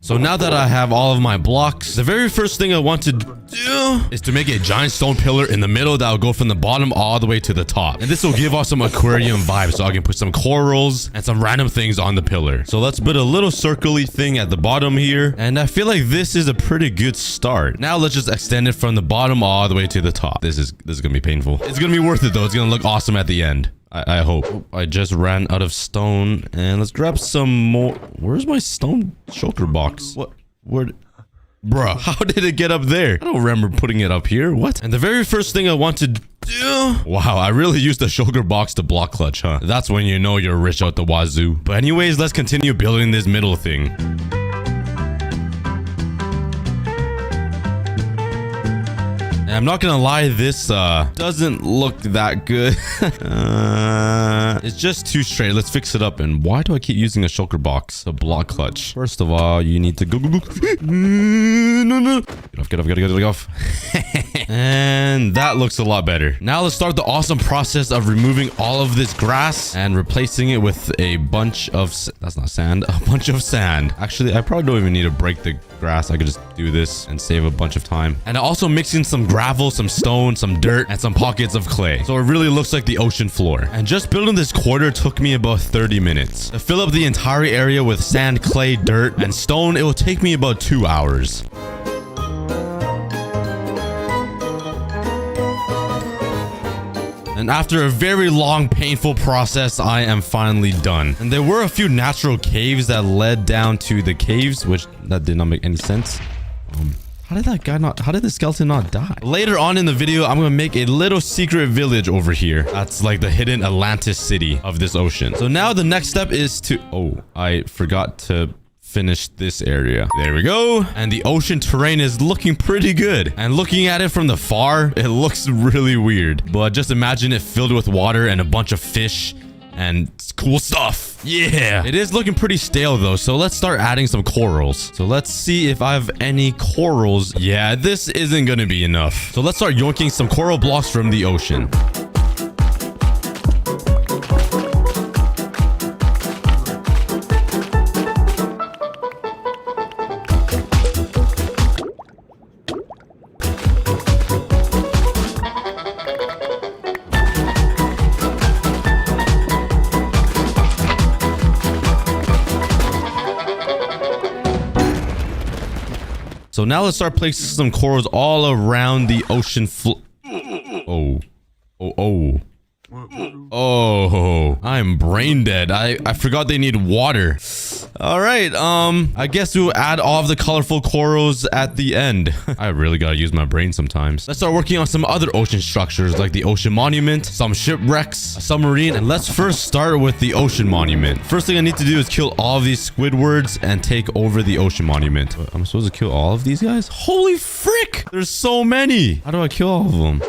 So now that I have all of my blocks, the very first thing I want to do is to make a giant stone pillar in the middle that will go from the bottom all the way to the top. And this will give off some aquarium vibes, so I can put some corals and some random things on the pillar. So let's put a little circle-y thing at the bottom here. And I feel like this is a pretty good start. Now let's just extend it from the bottom all the way to the top. This is gonna be painful. It's gonna be worth it though. It's gonna look awesome at the end. I hope. Oh, I just ran out of stone. And let's grab some more. Where's my stone shulker box? What? Bruh, how did it get up there? I don't remember putting it up here. What? And the very first thing I want to do... Wow, I really used the shulker box to block clutch, huh? That's when you know you're rich out the wazoo. But anyways, let's continue building this middle thing. And I'm not gonna lie, this doesn't look that good. It's just too straight. Let's fix it up. And why do I keep using a shulker box to block clutch? First of all, you need to go. No. Get off. And that looks a lot better. Now let's start the awesome process of removing all of this grass and replacing it with a bunch of... That's not sand. A bunch of sand. Actually, I probably don't even need to break the grass. I could just do this and save a bunch of time. And I also mix in some gravel, some stone, some dirt, and some pockets of clay. So it really looks like the ocean floor. And just building this quarter took me about 30 minutes. To fill up the entire area with sand, clay, dirt, and stone, it will take me about 2 hours. And after a very long, painful process, I am finally done. And there were a few natural caves that led down to the caves, which that did not make any sense. How did the skeleton not die? Later on in the video, I'm gonna make a little secret village over here. That's like the hidden Atlantis city of this ocean. So now the next step is to... Oh, I forgot to finish this area. There we go. And the ocean terrain is looking pretty good. And looking at it from the far, it looks really weird. But just imagine it filled with water and a bunch of fish and cool stuff. Yeah. It is looking pretty stale though, so let's start adding some corals. So let's see if I have any corals. Yeah, this isn't gonna be enough. So let's start yoinking some coral blocks from the ocean. So now let's start placing some corals all around the ocean floor. Oh, I'm brain dead. I forgot they need water. All right, I guess we'll add all of the colorful corals at the end. I really gotta use my brain sometimes. Let's start working on some other ocean structures like the ocean monument, some shipwrecks, a submarine, and let's first start with the ocean monument. First thing I need to do is kill all of these Squidwards and take over the ocean monument. I'm supposed to kill all of these guys? Holy frick! There's so many. How do I kill all of them?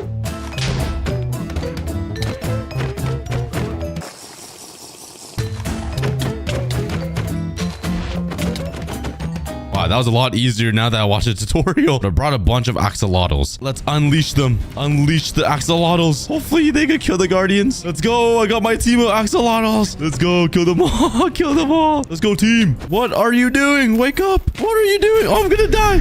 Wow, that was a lot easier now that I watched the tutorial. I brought a bunch of axolotls. Let's unleash them. Unleash the axolotls. Hopefully they can kill the guardians. Let's go. I got my team of axolotls. Let's go. Kill them all. Kill them all. Let's go, team. What are you doing? Wake up. What are you doing? Oh, I'm gonna die.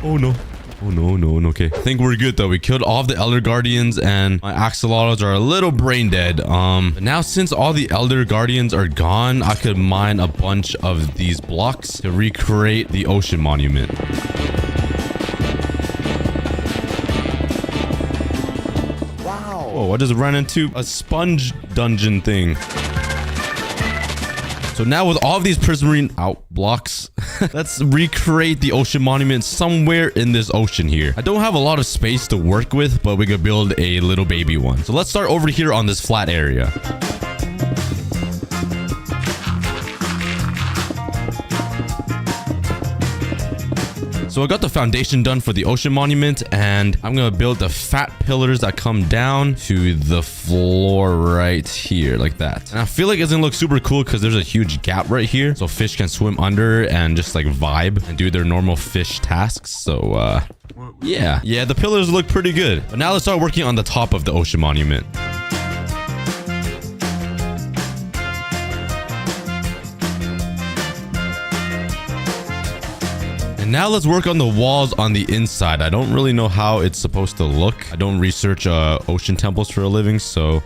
Oh, no. Oh, no. Okay. I think we're good, though. We killed all of the Elder Guardians, and my axolotls are a little brain dead. But now, since all the Elder Guardians are gone, I could mine a bunch of these blocks to recreate the ocean monument. Wow. Whoa, I just ran into a sponge dungeon thing. So now with all of these prismarine blocks, let's recreate the ocean monument somewhere in this ocean here. I don't have a lot of space to work with, but we could build a little baby one. So let's start over here on this flat area. So I got the foundation done for the ocean monument, and I'm gonna build the fat pillars that come down to the floor right here, like that. And I feel like it's gonna look super cool because there's a huge gap right here, so fish can swim under and just like vibe and do their normal fish tasks. So yeah, the pillars look pretty good. But now let's start working on the top of the ocean monument. Now let's work on the walls on the inside. I don't really know how it's supposed to look. I don't research ocean temples for a living, so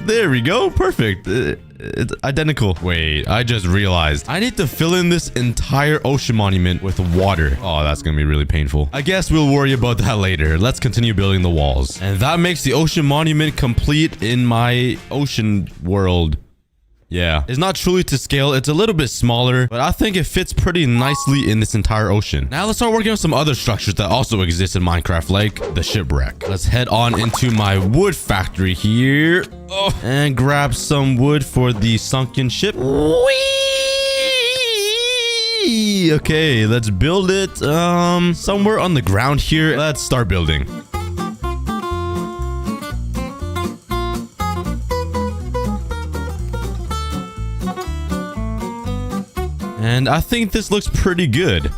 there we go. Perfect. It's identical. Wait, I just realized I need to fill in this entire ocean monument with water. Oh, that's gonna be really painful. I guess we'll worry about that later. Let's continue building the walls. And that makes the ocean monument complete in my ocean world. Yeah, it's not truly to scale. It's a little bit smaller, but I think it fits pretty nicely in this entire ocean. Now let's start working on some other structures that also exist in Minecraft, like the shipwreck. Let's head on into my wood factory here. Oh, and grab some wood for the sunken ship. Whee! Okay, let's build it somewhere on the ground here. Let's start building. And I think this looks pretty good.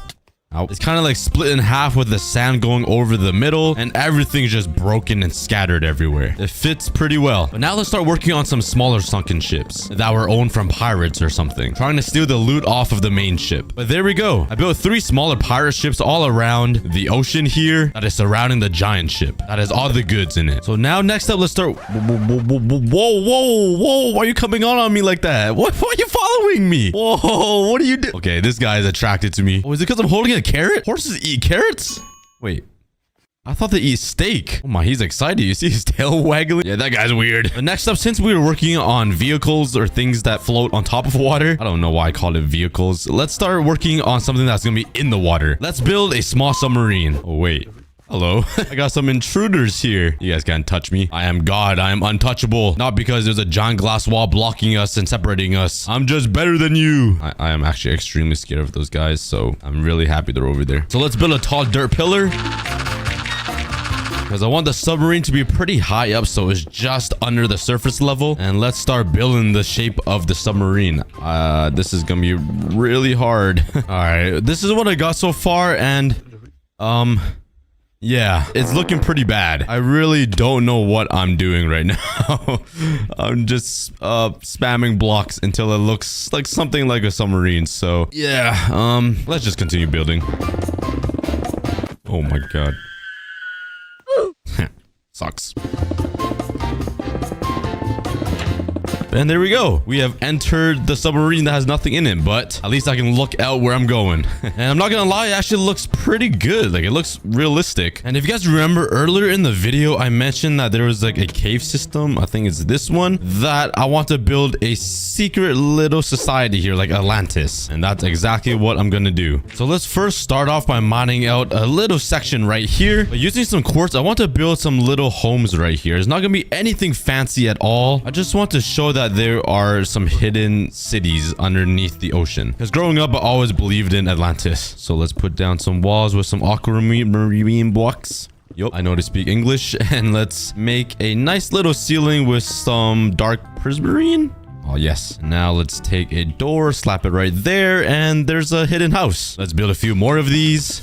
It's kind of like split in half with the sand going over the middle, and everything's just broken and scattered everywhere. It fits pretty well. But now let's start working on some smaller sunken ships that were owned from pirates or something, trying to steal the loot off of the main ship. But there we go. I built 3 smaller pirate ships all around the ocean here that is surrounding the giant ship that has all the goods in it. So now next up, let's start. Whoa, why are you coming on me like that? Why are you following me? Whoa, what are you doing? Okay, this guy is attracted to me. Oh, is it because I'm holding a carrot? Horses eat carrots? Wait, I thought they eat steak. Oh my, he's excited. You see his tail waggling? Yeah, that guy's weird. But next up, since we were working on vehicles or things that float on top of water, I don't know why I call it vehicles. Let's start working on something that's gonna be in the water. Let's build a small submarine. Oh wait, hello. I got some intruders here. You guys can't touch me. I am God. I am untouchable. Not because there's a giant glass wall blocking us and separating us. I'm just better than you. I am actually extremely scared of those guys, so I'm really happy they're over there. So let's build a tall dirt pillar, because I want the submarine to be pretty high up, so it's just under the surface level. And let's start building the shape of the submarine. This is gonna be really hard. All right, this is what I got so far, and yeah, it's looking pretty bad. I really don't know what I'm doing right now. I'm just spamming blocks until it looks like something like a submarine. So yeah, let's just continue building. Oh my god. Sucks. Yep, and there we go. We have entered the submarine that has nothing in it, but at least I can look out where I'm going. And I'm not gonna lie, it actually looks pretty good. Like, it looks realistic. And if you guys remember earlier in the video, I mentioned that there was like a cave system. I think it's this one, that I want to build a secret little society here, like Atlantis. And that's exactly what I'm gonna do. So let's first start off by mining out a little section right here. But using some quartz, I want to build some little homes right here. It's not gonna be anything fancy at all. I just want to show that there are some hidden cities underneath the ocean. Because growing up, I always believed in Atlantis. So let's put down some walls with some aquamarine blocks. Yup, I know to speak English. And let's make a nice little ceiling with some dark prismarine. Oh, yes. Now let's take a door, slap it right there, and there's a hidden house. Let's build a few more of these.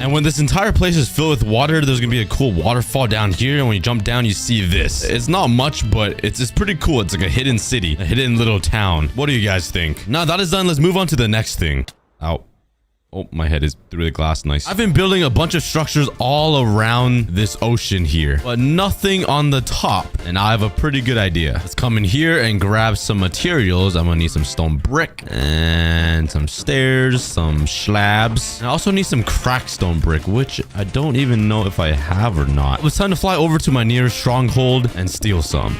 And when this entire place is filled with water, there's gonna be a cool waterfall down here. And when you jump down, you see this. It's not much, but it's pretty cool. It's like a hidden city, a hidden little town. What do you guys think? Now that is done, let's move on to the next thing. Ow. Oh, my head is through the glass. Nice. I've been building a bunch of structures all around this ocean here, but nothing on the top. And I have a pretty good idea. Let's come in here and grab some materials. I'm gonna need some stone brick and some stairs, some slabs. And I also need some cracked stone brick, which I don't even know if I have or not. It's time to fly over to my nearest stronghold and steal some.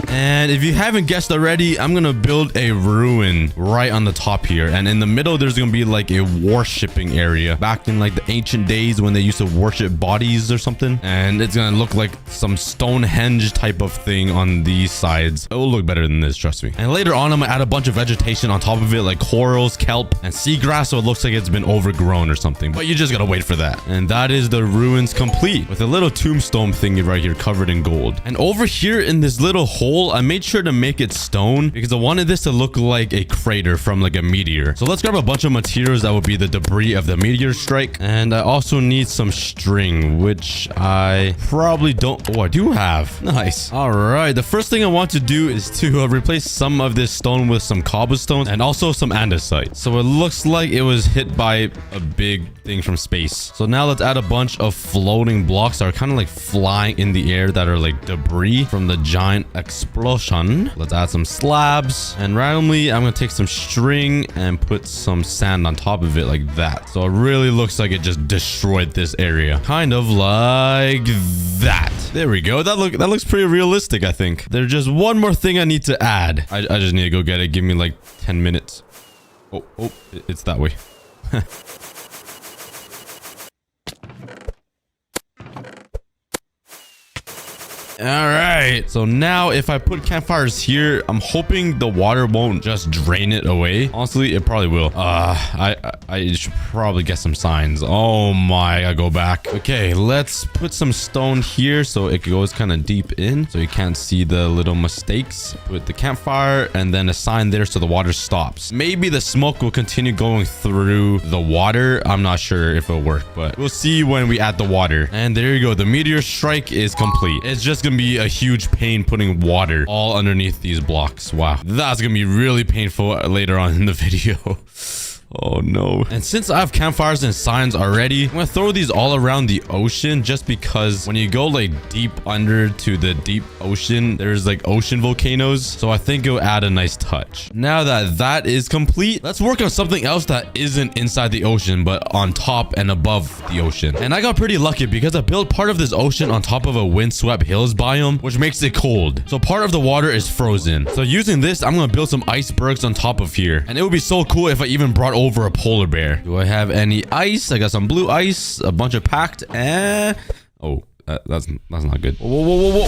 And if you haven't guessed already, I'm gonna build a ruin right on the top here. And in the middle, there's gonna be like a worshipping area. Back in like the ancient days when they used to worship bodies or something. And it's gonna look like some Stonehenge type of thing on these sides. It will look better than this, trust me. And later on, I'm gonna add a bunch of vegetation on top of it, like corals, kelp, and seagrass, so it looks like it's been overgrown or something. But you just gotta wait for that. And that is the ruins complete, with a little tombstone thingy right here covered in gold. And over here in this little hole, I made sure to make it stone because I wanted this to look like a crater from like a meteor. So let's grab a bunch of materials that will be the debris of the meteor strike. And I also need some string, which I probably don't. Oh, I do have. Nice. All right. The first thing I want to do is to replace some of this stone with some cobblestone and also some andesite. So it looks like it was hit by a big thing from space. So now let's add a bunch of floating blocks that are kind of like flying in the air that are like debris from the giant explosion. Let's add some slabs, and randomly I'm gonna take some string and put some sand on top of it like that. So it really looks like it just destroyed this area, kind of like that. There we go. That looks pretty realistic. I think there's just one more thing I need to add. I just need to go get it. Give me like 10 minutes. Oh, it's that way. All right, so now if I put campfires here, I'm hoping the water won't just drain it away. Honestly, it probably will. I should probably get some signs. Oh my, I go back. Okay, let's put some stone here so it goes kind of deep in so you can't see the little mistakes. Put the campfire and then a sign there so the water stops. Maybe the smoke will continue going through the water. I'm not sure if it'll work, but we'll see when we add the water. And there you go. The meteor strike is complete. It's just gonna be a huge pain putting water all underneath these blocks. Wow, that's gonna be really painful later on in the video. Oh no. And since I have campfires and signs already, I'm gonna throw these all around the ocean just because when you go like deep under to the deep ocean, there's like ocean volcanoes. So I think it'll add a nice touch. Now that that is complete, let's work on something else that isn't inside the ocean, but on top and above the ocean. And I got pretty lucky because I built part of this ocean on top of a windswept hills biome, which makes it cold. So part of the water is frozen. So using this, I'm gonna build some icebergs on top of here. And it would be so cool if I even brought over a polar bear. Do I have any ice? I got some blue ice, a bunch of packed, and oh, that's not good. Whoa.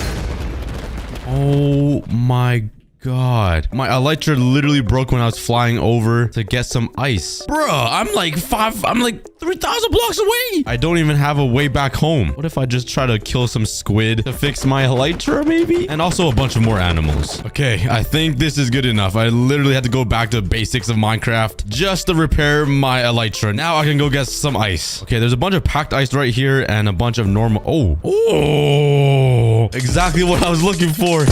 Oh my God, my elytra literally broke when I was flying over to get some ice. Bruh, I'm like 3,000 blocks away. I don't even have a way back home. What if I just try to kill some squid to fix my elytra maybe? And also a bunch of more animals. Okay, I think this is good enough. I literally had to go back to basics of Minecraft just to repair my elytra. Now I can go get some ice. Okay, there's a bunch of packed ice right here and a bunch of normal. Oh, exactly what I was looking for.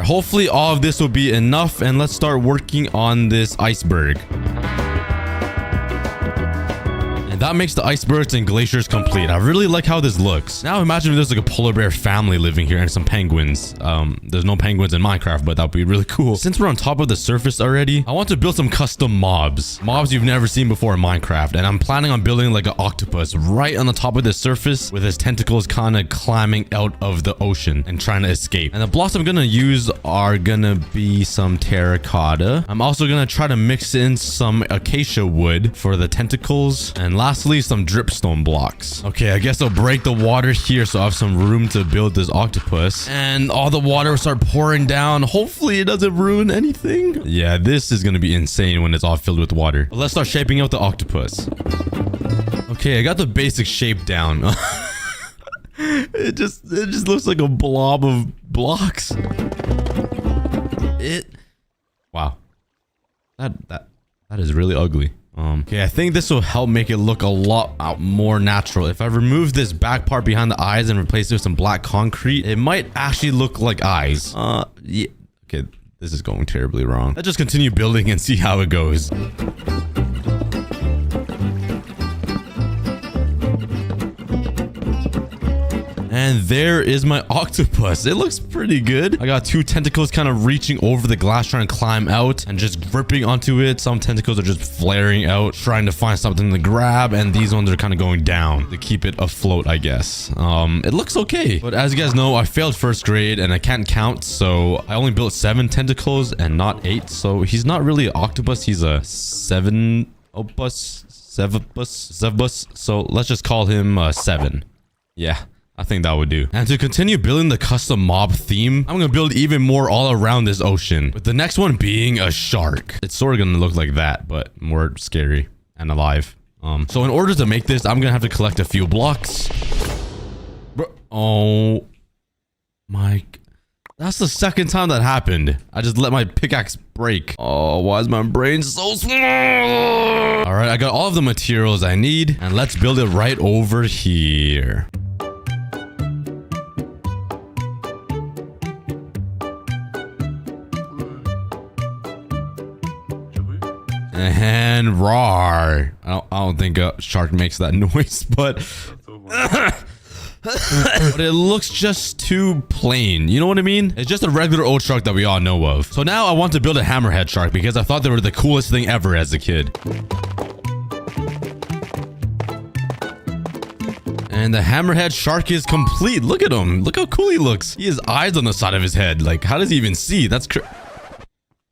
Hopefully all of this will be enough, and let's start working on this iceberg. And that makes the icebergs and glaciers complete. I really like how this looks. Now imagine if there's like a polar bear family living here and some penguins. There's no penguins in Minecraft, but that would be really cool. Since we're on top of the surface already, I want to build some custom mobs. Mobs you've never seen before in Minecraft. And I'm planning on building like an octopus right on the top of the surface with his tentacles kind of climbing out of the ocean and trying to escape. And the blocks I'm going to use are going to be some terracotta. I'm also going to try to mix in some acacia wood for the tentacles. And lastly, some dripstone blocks. Okay, I guess I'll break the water here so I have some room to build this octopus. And all the water will start pouring down. Hopefully it doesn't ruin anything. Yeah, this is gonna be insane when it's all filled with water. But let's start shaping out the octopus. Okay, I got the basic shape down. It just looks like a blob of blocks. Wow. That is really ugly. Okay, I think this will help make it look a lot more natural. If I remove this back part behind the eyes and replace it with some black concrete, it might actually look like eyes. Yeah. Okay, this is going terribly wrong. Let's just continue building and see how it goes. And there is my octopus. It looks pretty good. I got two tentacles kind of reaching over the glass trying to climb out and just gripping onto it. Some tentacles are just flaring out trying to find something to grab, and these ones are kind of going down to keep it afloat, I guess. It looks okay. But as you guys know, I failed first grade and I can't count, so I only built 7 tentacles and not 8. So he's not really an octopus. He's a Zevbus. So let's just call him 7. Yeah. I think that would do. And to continue building the custom mob theme, I'm gonna build even more all around this ocean, with the next one being a shark. It's sort of gonna look like that, but more scary and alive. So in order to make this, I'm gonna have to collect a few blocks. Oh my, that's the second time that happened. I just let my pickaxe break. Oh, why is my brain so small? All right, I got all of the materials I need, and let's build it right over here. And roar. I don't think a shark makes that noise, but but it looks just too plain. You know what I mean? It's just a regular old shark that we all know of. So now I want to build a hammerhead shark because I thought they were the coolest thing ever as a kid. And the hammerhead shark is complete. Look at him. Look how cool he looks. He has eyes on the side of his head. Like, how does he even see? That's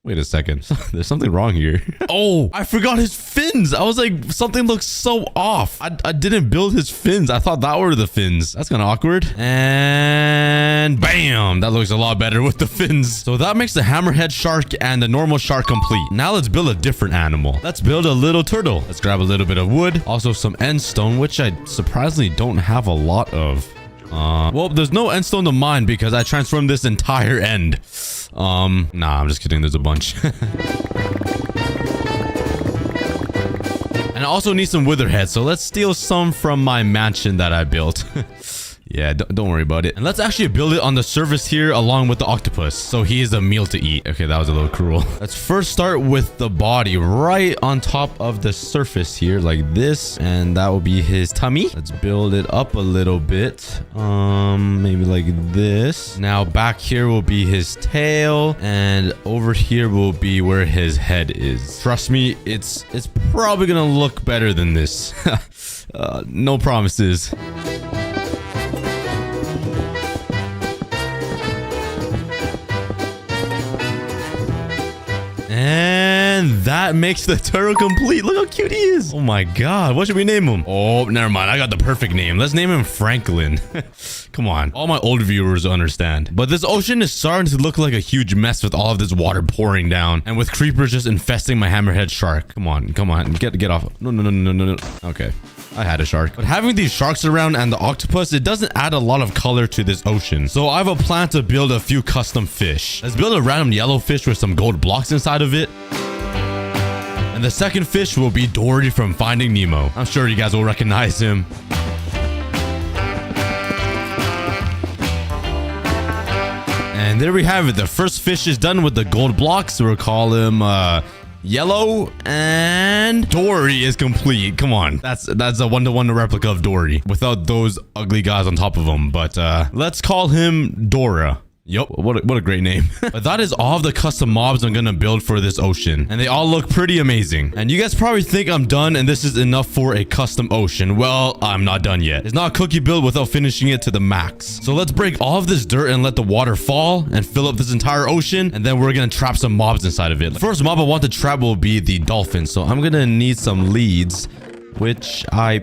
Wait a second. There's something wrong here. Oh, I forgot his fins. I was like, something looks so off. I didn't build his fins. I thought that were the fins. That's kind of awkward. And bam, that looks a lot better with the fins. So that makes the hammerhead shark and the normal shark complete. Now let's build a different animal. Let's build a little turtle. Let's grab a little bit of wood. Also some end stone, which I surprisingly don't have a lot of. Well, there's no end stone to mine because I transformed this entire end. Nah, I'm just kidding. There's a bunch. And I also need some wither heads, so let's steal some from my mansion that I built. Yeah, don't worry about it. And let's actually build it on the surface here along with the octopus, so he is a meal to eat. Okay, that was a little cruel. Let's first start with the body right on top of the surface here like this, and that will be his tummy. Let's build it up a little bit, maybe like this. Now back here will be his tail, and over here will be where his head is. Trust me, it's probably gonna look better than this. No promises. And that makes the turtle complete. Look how cute he is. Oh my god. What should we name him? Oh, never mind. I got the perfect name. Let's name him Franklin. Come on. All my old viewers understand. But this ocean is starting to look like a huge mess with all of this water pouring down. And with creepers just infesting my hammerhead shark. Come on. Come on. Get off. No. Okay. I had a shark. But having these sharks around and the octopus, it doesn't add a lot of color to this ocean. So I have a plan to build a few custom fish. Let's build a random yellow fish with some gold blocks inside of it. And the second fish will be Dory from Finding Nemo. I'm sure you guys will recognize him. And there we have it. The first fish is done with the gold blocks. We'll call him Yellow, and Dory is complete. Come on. That's a one-to-one replica of Dory without those ugly guys on top of him. But let's call him Dora. Yup, what a great name. But that is all of the custom mobs I'm gonna build for this ocean, and they all look pretty amazing. And you guys probably think I'm done and this is enough for a custom ocean. Well, I'm not done yet. It's not a cookie build without finishing it to the max. So let's break all of this dirt and let the water fall and fill up this entire ocean, and then we're gonna trap some mobs inside of it. The first mob I want to trap will be the dolphin, so I'm gonna need some leads, which I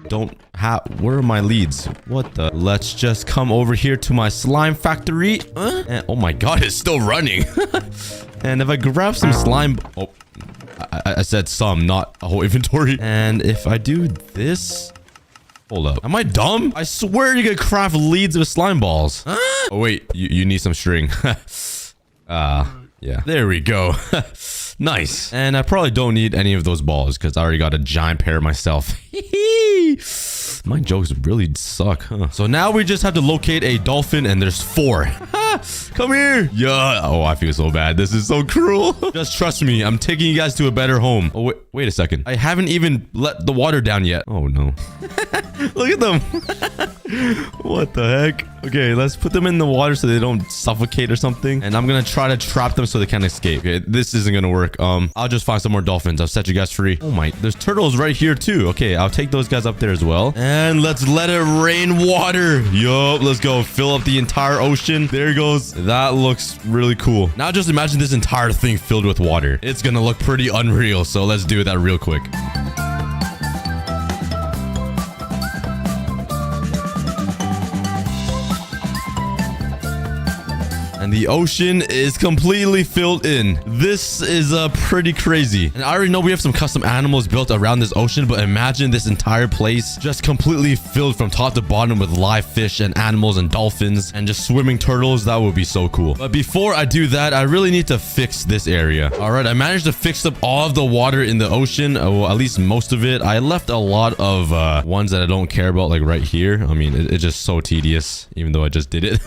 don't have. Where are my leads? What the? Let's just come over here to my slime factory. And, oh my god, it's still running. And if I grab some slime... Oh, I said some, not a whole inventory. And if I do this... Hold up. Am I dumb? I swear you can craft leads with slime balls. Oh wait, you need some string. Yeah. There we go. Nice. And I probably don't need any of those balls because I already got a giant pair myself. My jokes really suck, huh? So now we just have to locate a dolphin, and there's 4. Come here. Yeah. Oh, I feel so bad. This is so cruel. Just trust me. I'm taking you guys to a better home. Oh, wait a second. I haven't even let the water down yet. Oh, no. Look at them. What the heck? Okay, let's put them in the water so they don't suffocate or something. And I'm gonna try to trap them so they can't escape. Okay, this isn't gonna work. I'll just find some more dolphins. I'll set you guys free. Oh my, there's turtles right here too. Okay, I'll take those guys up there as well. And let's let it rain water. Yup, let's go. Fill up the entire ocean. There it goes. That looks really cool. Now just imagine this entire thing filled with water. It's gonna look pretty unreal. So let's do that real quick. And the ocean is completely filled in. This is pretty crazy. And I already know we have some custom animals built around this ocean, but imagine this entire place just completely filled from top to bottom with live fish and animals and dolphins and just swimming turtles. That would be so cool. But before I do that, I really need to fix this area. All right, I managed to fix up all of the water in the ocean. Well, at least most of it. I left a lot of ones that I don't care about, like right here. I mean, it's just so tedious, even though I just did it.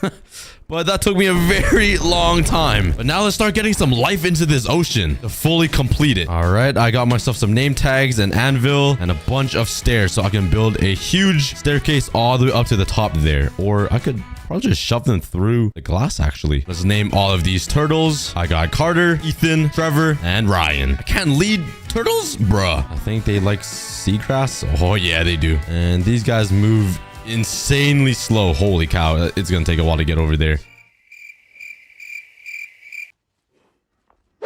But that took me a very long time. But now let's start getting some life into this ocean to fully complete it. All right, I got myself some name tags, an anvil, and a bunch of stairs so I can build a huge staircase all the way up to the top there. Or I could probably just shove them through the glass, actually. Let's name all of these turtles. I got Carter, Ethan, Trevor, and Ryan. I can't lead turtles? Bruh. I think they like seagrass. Oh, yeah, they do. And these guys move insanely slow. Holy cow, it's gonna take a while to get over there.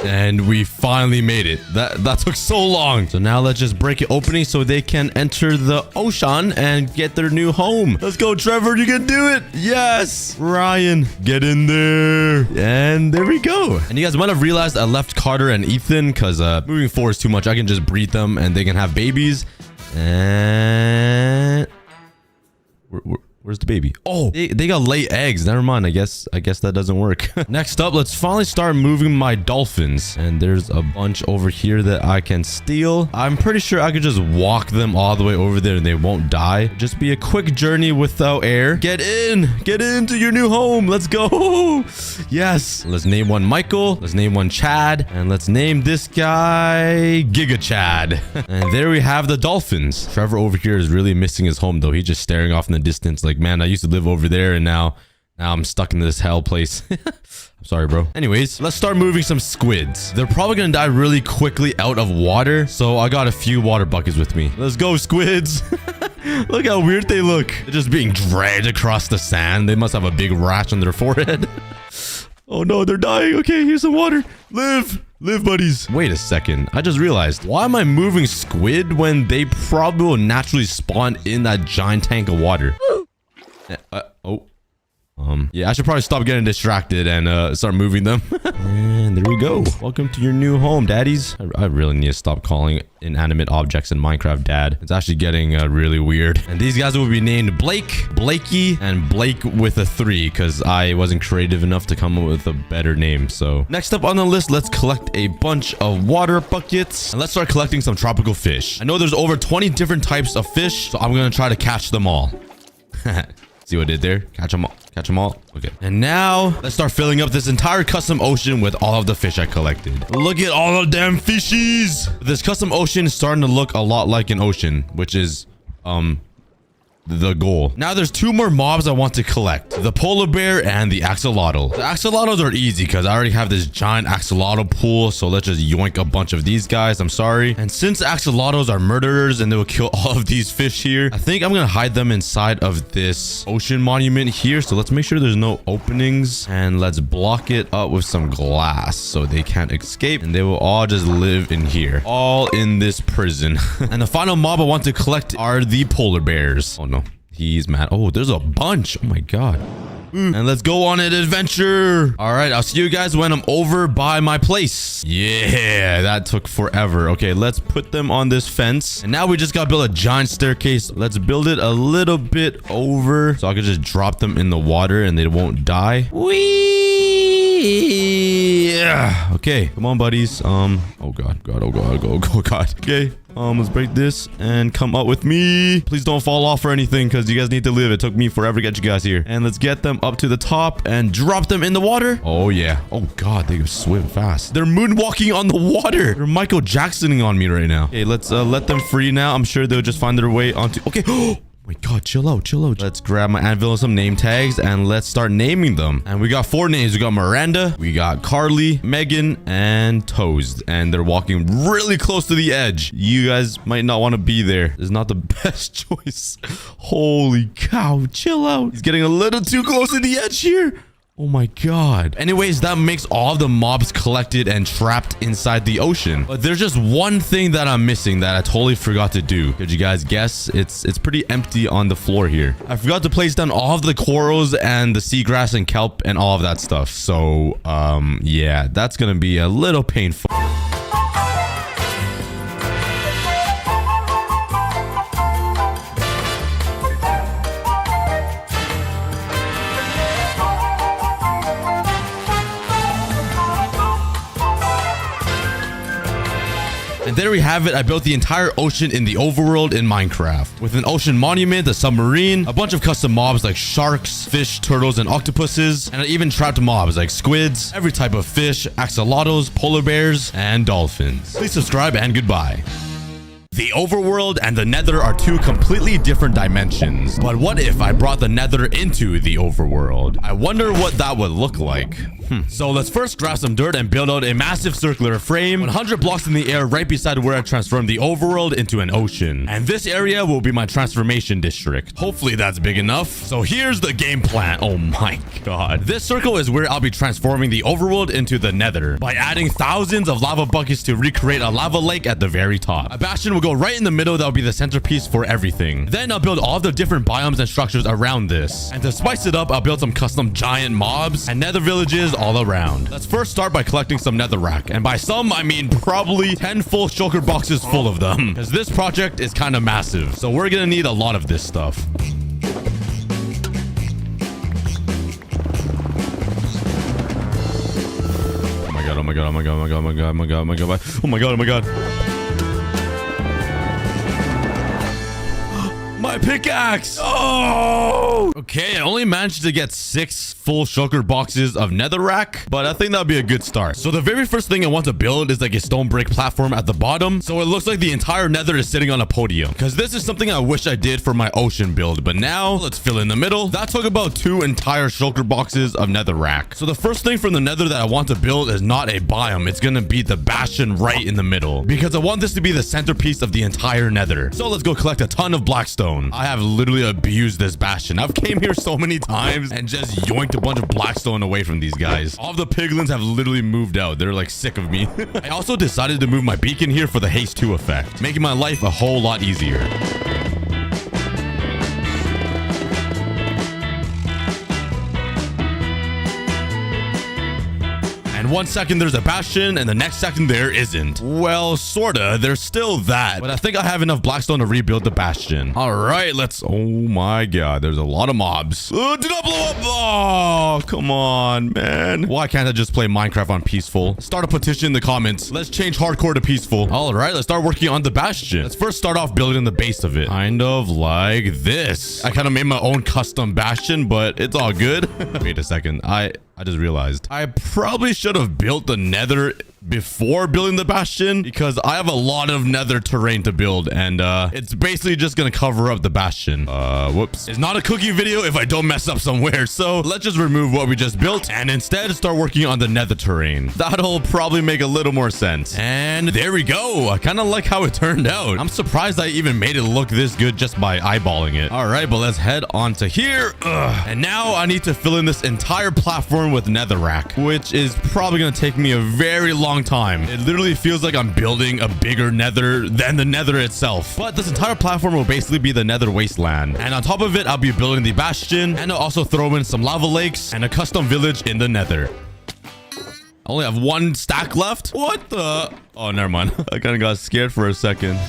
And we finally made it. That took so long. So now let's just break it opening so they can enter the ocean and get their new home. Let's go, Trevor. You can do it. Yes. Ryan, get in there. And there we go. And you guys might have realized I left Carter and Ethan because moving forward is too much. I can just breed them and they can have babies. And where's the baby? Oh, they got lay eggs. Never mind. I guess that doesn't work. Next up, let's finally start moving my dolphins. And there's a bunch over here that I can steal. I'm pretty sure I could just walk them all the way over there and they won't die. Just be a quick journey without air. Get into your new home. Let's go. Yes. Let's name one Michael. Let's name one Chad. And let's name this guy Giga Chad. And there we have the dolphins. Trevor over here is really missing his home though. He's just staring off in the distance like, man, I used to live over there and now I'm stuck in this hell place. I'm sorry, bro. Anyways, let's start moving some squids. They're probably gonna die really quickly out of water, so I got a few water buckets with me. Let's go, squids. Look how weird they look. They're just being dragged across the sand. They must have a big rash on their forehead. Oh no, they're dying. Okay, here's some water. Live, buddies. Wait a second. I just realized, why am I moving squid when they probably will naturally spawn in that giant tank of water? Yeah, I should probably stop getting distracted and start moving them. And there we go. Welcome to your new home, daddies. I really need to stop calling inanimate objects in Minecraft dad. It's actually getting really weird. And these guys will be named Blake, Blakey, and Blake with a 3 because I wasn't creative enough to come up with a better name. So next up on the list, let's collect a bunch of water buckets and let's start collecting some tropical fish. I know there's over 20 different types of fish, so I'm gonna try to catch them all. See what I did there? Catch them all. Catch them all. Okay. And now let's start filling up this entire custom ocean with all of the fish I collected. Look at all the damn fishies. This custom ocean is starting to look a lot like an ocean, which is, the goal. Now there's 2 more mobs I want to collect. The polar bear and the axolotl. The axolotls are easy because I already have this giant axolotl pool. So let's just yoink a bunch of these guys. I'm sorry. And since axolotls are murderers and they will kill all of these fish here, I think I'm going to hide them inside of this ocean monument here. So let's make sure there's no openings and let's block it up with some glass so they can't escape and they will all just live in here. All in this prison. And the final mob I want to collect are the polar bears. Oh no. He's mad. Oh, there's a bunch. Oh my god. And let's go on an adventure. All right, I'll see you guys when I'm over by my place. Yeah, that took forever. Okay, let's put them on this fence. And now we just gotta build a giant staircase. Let's build it a little bit over so I can just drop them in the water and they won't die. Whee! Yeah. Okay, come on, buddies. Oh god, oh god. Okay. Let's break this and come up with me. Please don't fall off or anything because you guys need to live. It took me forever to get you guys here. And let's get them up to the top and drop them in the water. Oh, yeah. Oh, God. They swim fast. They're moonwalking on the water. They're Michael Jacksoning on me right now. Okay, let's let them free now. I'm sure they'll just find their way onto... Okay. Oh my god, chill out. Let's grab my anvil and some name tags and let's start naming them. And we got 4 names. We got Miranda, we got Carly, Megan, and Toast. And they're walking really close to the edge. You guys might not want to be there. This is not the best choice. Holy cow, chill out. He's getting a little too close to the edge here. Oh my god. Anyways, that makes all the mobs collected and trapped inside the ocean. But there's just one thing that I'm missing that I totally forgot to do. Could you guys guess? It's pretty empty on the floor here. I forgot to place down all of the corals and the seagrass and kelp and all of that stuff. So, yeah, that's gonna be a little painful. And there we have it. I built the entire ocean in the overworld in Minecraft. With an ocean monument, a submarine, a bunch of custom mobs like sharks, fish, turtles, and octopuses, and I even trapped mobs like squids, every type of fish, axolotls, polar bears, and dolphins. Please subscribe and goodbye. The overworld and the nether are 2 completely different dimensions. But what if I brought the nether into the overworld? I wonder what that would look like. So let's first grab some dirt and build out a massive circular frame 100 blocks in the air right beside where I transformed the overworld into an ocean. And this area will be my transformation district. Hopefully that's big enough. So here's the game plan. Oh my god. This circle is where I'll be transforming the overworld into the nether by adding thousands of lava buckets to recreate a lava lake at the very top. A bastion will go right in the middle. That'll be the centerpiece for everything. Then I'll build all the different biomes and structures around this. And to spice it up, I'll build some custom giant mobs and nether villages all around. Let's first start by collecting some netherrack. And by some, I mean probably 10 full shulker boxes full of them. Because this project is kind of massive. So we're gonna need a lot of this stuff. Oh my god, oh my god, oh my god, oh my god, oh my god, oh my god, oh my god, oh my god, oh my god. My pickaxe! Oh! Okay, I only managed to get 6 full shulker boxes of netherrack, but I think that'd be a good start. So the very first thing I want to build is like a stone brick platform at the bottom, so it looks like the entire nether is sitting on a podium. Because this is something I wish I did for my ocean build, but now let's fill in the middle. That took about 2 entire shulker boxes of netherrack. So the first thing from the nether that I want to build is not a biome. It's gonna be the bastion right in the middle, because I want this to be the centerpiece of the entire nether. So let's go collect a ton of blackstone. I have literally abused this bastion. I've came here so many times and just yoinked a bunch of blackstone away from these guys. All of the piglins have literally moved out. They're like sick of me. I also decided to move my beacon here for the haste 2 effect, making my life a whole lot easier. And one second there's a bastion and the next second there isn't. Well, sorta. There's still that. But I think I have enough blackstone to rebuild the bastion. All right, let's... Oh my god, there's a lot of mobs. Do not blow up. Oh, come on, man. Why can't I just play Minecraft on peaceful? Start a petition in the comments. Let's change hardcore to peaceful. All right, let's start working on the bastion. Let's first start off building the base of it. Kind of like this. I kind of made my own custom bastion, but it's all good. Wait a second. I just realized I probably should have built the nether before building the bastion, because I have a lot of nether terrain to build, and it's basically just gonna cover up the bastion. Whoops. It's not a cookie video if I don't mess up somewhere, so let's just remove what we just built and instead start working on the nether terrain. That'll probably make a little more sense. And there we go. I kind of like how it turned out. I'm surprised I even made it look this good just by eyeballing it. All right, but let's head on to here. And now I need to fill in this entire platform with netherrack, which is probably gonna take me a very long time. It literally feels like I'm building a bigger nether than the nether itself. But this entire platform will basically be the nether wasteland. And on top of it, I'll be building the bastion, and I'll also throw in some lava lakes and a custom village in the nether. I only have one stack left. What the? Oh, never mind. I kind of got scared for a second.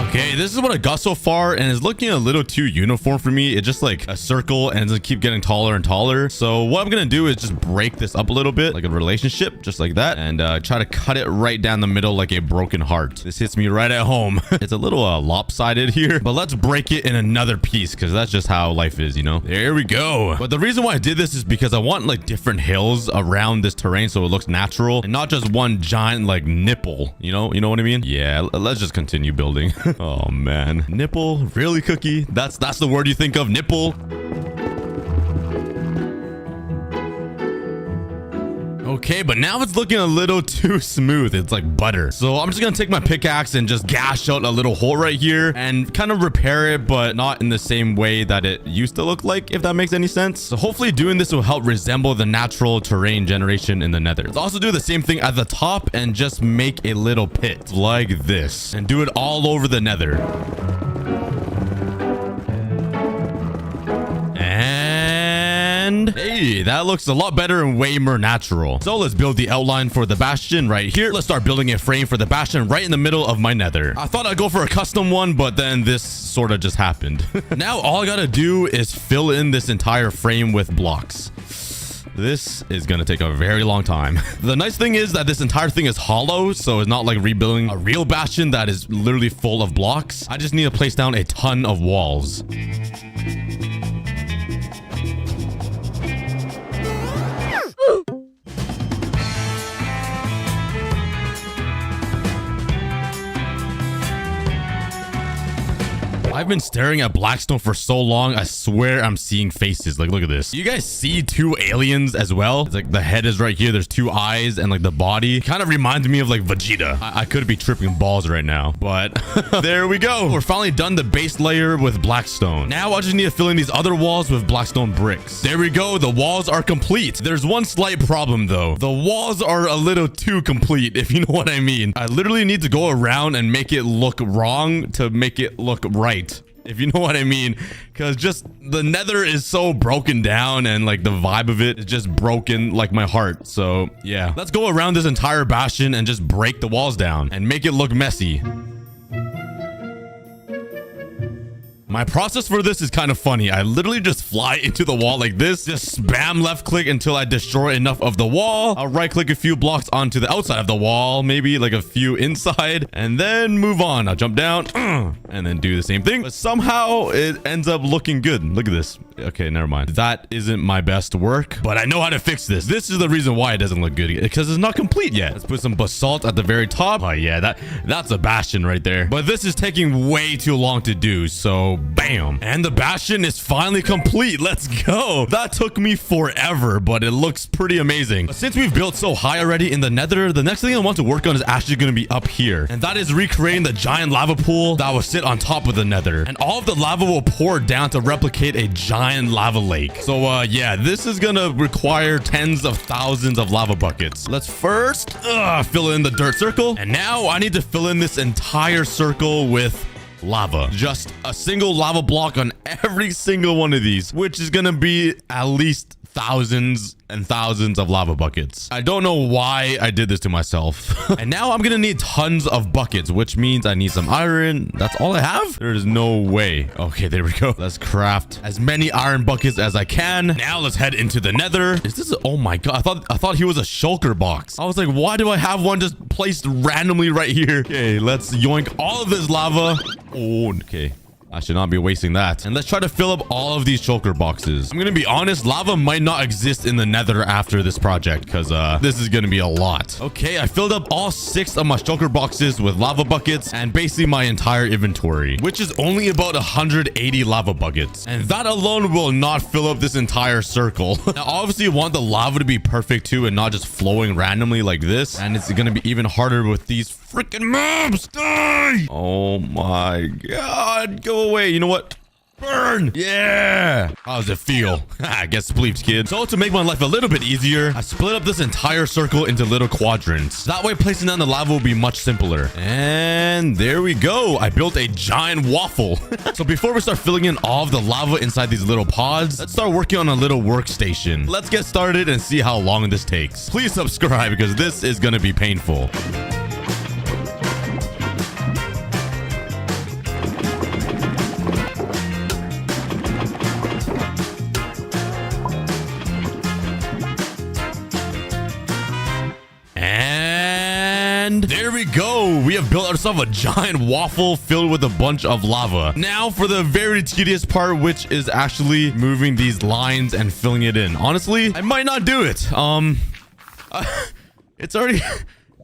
Okay, this is what I got so far, and it's looking a little too uniform for me. It's just like a circle and it's keep getting taller and taller. So what I'm gonna do is just break this up a little bit, like a relationship, just like that, and try to cut it right down the middle like a broken heart. This hits me right at home. It's a little lopsided here, but let's break it in another piece, because that's just how life is, you know? There we go. But the reason why I did this is because I want like different hills around this terrain so it looks natural and not just one giant like nipple, you know what I mean? Yeah, let's just continue building. Oh man, nipple, really, Cookie? That's the word you think of, nipple? Okay, but now it's looking a little too smooth. It's like butter. So I'm just gonna take my pickaxe and just gash out a little hole right here and kind of repair it, but not in the same way that it used to look like, if that makes any sense. So hopefully doing this will help resemble the natural terrain generation in the nether. Let's also do the same thing at the top and just make a little pit like this and do it all over the nether. And hey, that looks a lot better and way more natural. So let's build the outline for the bastion right here. Let's start building a frame for the bastion right in the middle of my nether. I thought I'd go for a custom one, but then this sort of just happened. Now all I gotta do is fill in this entire frame with blocks. This is gonna take a very long time. The nice thing is that this entire thing is hollow, so it's not like rebuilding a real bastion that is literally full of blocks. I just need to place down a ton of walls. I've been staring at Blackstone for so long, I swear I'm seeing faces. Like, look at this. You guys see two aliens as well? It's like the head is right here. There's two eyes and like the body. Kind of reminds me of like Vegeta. I could be tripping balls right now, but there we go. We're finally done the base layer with Blackstone. Now I just need to fill in these other walls with Blackstone bricks. There we go. The walls are complete. There's one slight problem though. The walls are a little too complete, if you know what I mean. I literally need to go around and make it look wrong to make it look right, if you know what I mean, because just the nether is so broken down and like the vibe of it is just broken like my heart. So yeah, let's go around this entire bastion and just break the walls down and make it look messy. My process for this is kind of funny. I literally just fly into the wall like this, just spam left click until I destroy enough of the wall. I'll right click a few blocks onto the outside of the wall, maybe like a few inside, and then move on. I'll jump down and then do the same thing, but somehow it ends up looking good. Look at this. Okay, never mind. That isn't my best work, but I know how to fix this. This is the reason why it doesn't look good, because it's not complete yet. Let's put some basalt at the very top. Oh yeah, that's a bastion right there. But this is taking way too long to do, so bam. And the bastion is finally complete. Let's go. That took me forever, but it looks pretty amazing. But since we've built so high already in the nether, the next thing I want to work on is actually going to be up here. And that is recreating the giant lava pool that will sit on top of the nether. And all of the lava will pour down to replicate a giant lava lake. So yeah, this is gonna require tens of thousands of lava buckets. Let's first fill in the dirt circle. And now I need to fill in this entire circle with lava. Just a single lava block on every single one of these, which is gonna be at least thousands and thousands of lava buckets. I don't know why I did this to myself. And now I'm gonna need tons of buckets, which means I need some iron. That's all I have? There is no way. Okay, there we go. Let's craft as many iron buckets as I can. Now let's head into the nether. Is this oh my god, I thought he was a shulker box. I was like, why do I have one just placed randomly right here? Okay, let's yoink all of this lava. Oh, okay. I should not be wasting that. And let's try to fill up all of these shulker boxes. I'm gonna be honest, lava might not exist in the nether after this project because this is gonna be a lot. Okay, I filled up all 6 of my shulker boxes with lava buckets and basically my entire inventory, which is only about 180 lava buckets. And that alone will not fill up this entire circle. Now, obviously you want the lava to be perfect too and not just flowing randomly like this. And it's gonna be even harder with these freaking mobs. Die! Oh my god, go away. You know what? Burn! Yeah! How does it feel? Get spleefed, kid. So to make my life a little bit easier, I split up this entire circle into little quadrants. That way placing down the lava will be much simpler. And there we go. I built a giant waffle. So before we start filling in all of the lava inside these little pods, let's start working on a little workstation. Let's get started and see how long this takes. Please subscribe because this is gonna be painful. And there we go. We have built ourselves a giant waffle filled with a bunch of lava. Now for the very tedious part, which is actually moving these lines and filling it in. Honestly, I might not do it.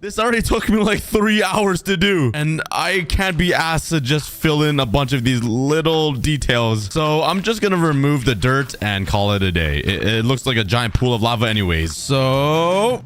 This already took me like 3 hours to do, and I can't be asked to just fill in a bunch of these little details. So I'm just gonna remove the dirt and call it a day. It looks like a giant pool of lava anyways. So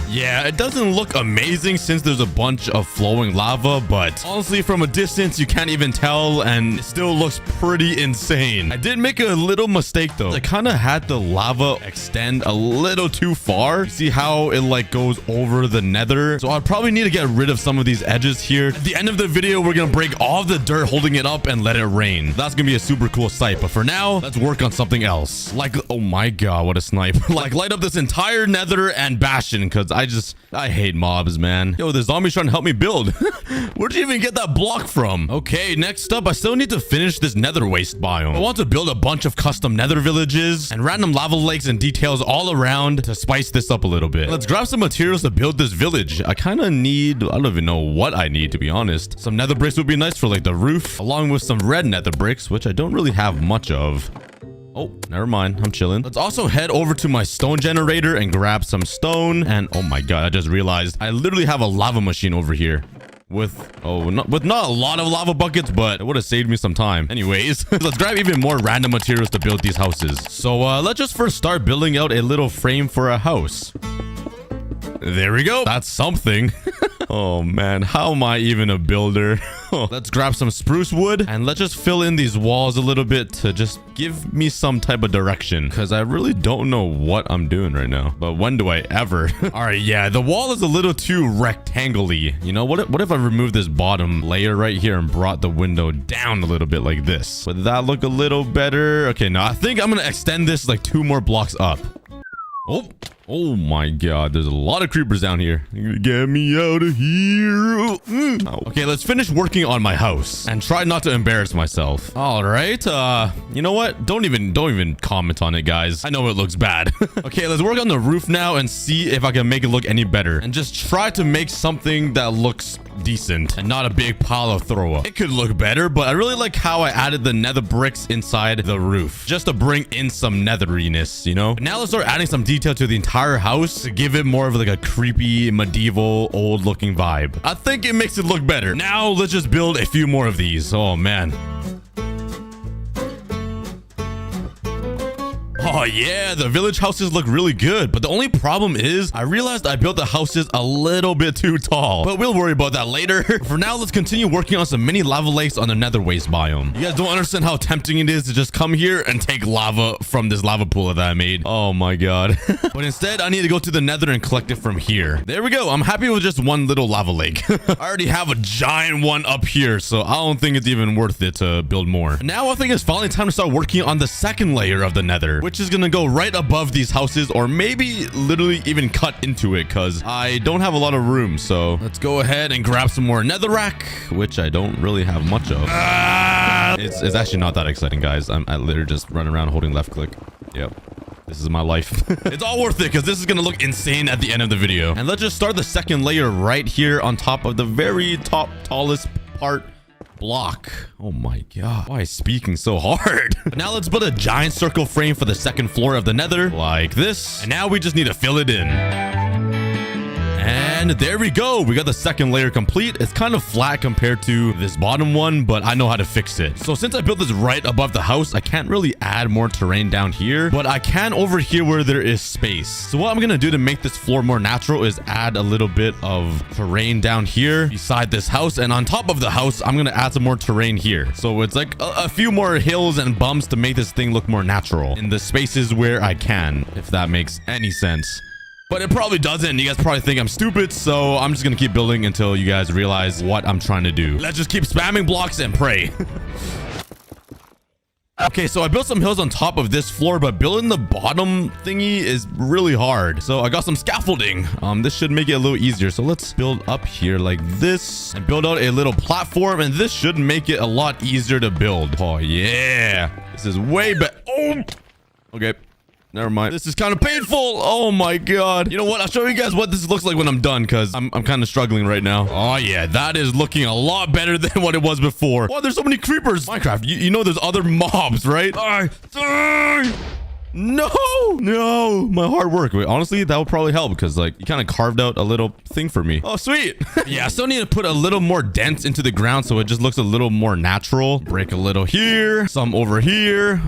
yeah, it doesn't look amazing since there's a bunch of flowing lava, but honestly from a distance you can't even tell, and it still looks pretty insane. I did make a little mistake though. I kind of had the lava extend a little too far. See how it like goes over the nether? So I'd probably need to get rid of some of these edges here. At the end of the video, we're gonna break all of the dirt holding it up and let it rain. That's gonna be a super cool sight. But for now, let's work on something else. Like, oh my god, what a snipe. Like, light up this entire nether and Bastion, because I hate mobs, man. Yo, the zombie's trying to help me build. Where'd you even get that block from? Okay, next up, I still need to finish this nether waste biome. I want to build a bunch of custom nether villages and random lava lakes and details all around to spice this up a little bit. Let's grab some materials to build this village. I kind of need, I don't even know what I need, to be honest. Some nether bricks would be nice for like the roof, along with some red nether bricks, which I don't really have much of. Oh, never mind. I'm chilling. Let's also head over to my stone generator and grab some stone. And oh my god, I just realized I literally have a lava machine over here. With not a lot of lava buckets, but it would have saved me some time. Anyways, let's grab even more random materials to build these houses. So let's just first start building out a little frame for a house. There we go. That's something. Oh man, how am I even a builder? Let's grab some spruce wood and let's just fill in these walls a little bit to just give me some type of direction, because I really don't know what I'm doing right now. But when do I ever? All right, yeah, the wall is a little too rectangle-y. You know, what if I remove this bottom layer right here and brought the window down a little bit like this? Would that look a little better? Okay, now I think I'm gonna extend this like 2 more blocks up. Oh my god, there's a lot of creepers down here. Get me out of here. Okay, let's finish working on my house and try not to embarrass myself. All right, you know what? Don't even comment on it, guys. I know it looks bad. Okay, let's work on the roof now and see if I can make it look any better, and just try to make something that looks decent and not a big pile of throw up. It could look better, but I really like how I added the nether bricks inside the roof just to bring in some netheriness, you know? But now let's start adding some detail to the entire house to give it more of like a creepy medieval old looking vibe. I think it makes it look better. Now let's just build a few more of these. Oh man. Oh yeah, the village houses look really good, but the only problem is I realized I built the houses a little bit too tall, but we'll worry about that later. For now, let's continue working on some mini lava lakes on the Nether waste biome. You guys don't understand how tempting it is to just come here and take lava from this lava pool that I made. Oh my god. But instead, I need to go to the Nether and collect it from here. There we go. I'm happy with just one little lava lake. I already have a giant one up here, so I don't think it's even worth it to build more. Now I think it's finally time to start working on the second layer of the Nether, which is gonna go right above these houses, or maybe literally even cut into it, because I don't have a lot of room. So let's go ahead and grab some more netherrack, which I don't really have much of. It's actually not that exciting, guys. I literally just run around holding left click. Yep. This is my life. It's all worth it because this is going to look insane at the end of the video. And let's just start the second layer right here on top of the very tallest part block. Oh my god. Why is speaking so hard? Now let's build a giant circle frame for the second floor of the Nether like this. And now we just need to fill it in. And there we go. We got the second layer complete. It's kind of flat compared to this bottom one, but I know how to fix it. So since I built this right above the house, I can't really add more terrain down here, but I can over here where there is space. So what I'm going to do to make this floor more natural is add a little bit of terrain down here beside this house. And on top of the house, I'm going to add some more terrain here. So it's like a few more hills and bumps to make this thing look more natural in the spaces where I can, if that makes any sense. But it probably doesn't. You guys probably think I'm stupid, so I'm just gonna keep building until you guys realize what I'm trying to do. Let's just keep spamming blocks and pray. Okay, so I built some hills on top of this floor, but building the bottom thingy is really hard. So I got some scaffolding. This should make it a little easier. So let's build up here like this and build out a little platform, and this should make it a lot easier to build. Oh yeah, this is way better. Oh, okay. Never mind. This is kind of painful. Oh my god. You know what? I'll show you guys what this looks like when I'm done, because I'm kind of struggling right now. Oh yeah, that is looking a lot better than what it was before. Oh, there's so many creepers. Minecraft, you know there's other mobs, right? No, my hard work. Wait, honestly, that would probably help because like you kind of carved out a little thing for me. Oh, sweet. Yeah, I still need to put a little more dents into the ground so it just looks a little more natural. Break a little here, some over here.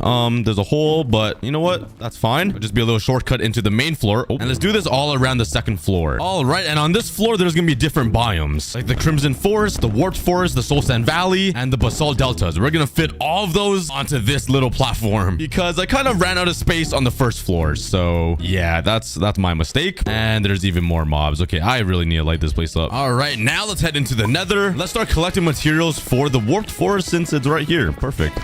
There's a hole, but you know what? That's fine. It'll just be a little shortcut into the main floor. Oh, and let's do this all around the second floor. All right, and on this floor, there's gonna be different biomes, like the Crimson Forest, the Warped Forest, the Soul Sand Valley, and the Basalt Deltas. We're gonna fit all of those onto this little platform because I kind of ran out of space on the first floor. So yeah, that's my mistake. And there's even more mobs. Okay, I really need to light this place up. All right, now let's head into the Nether. Let's start collecting materials for the Warped Forest since it's right here. Perfect.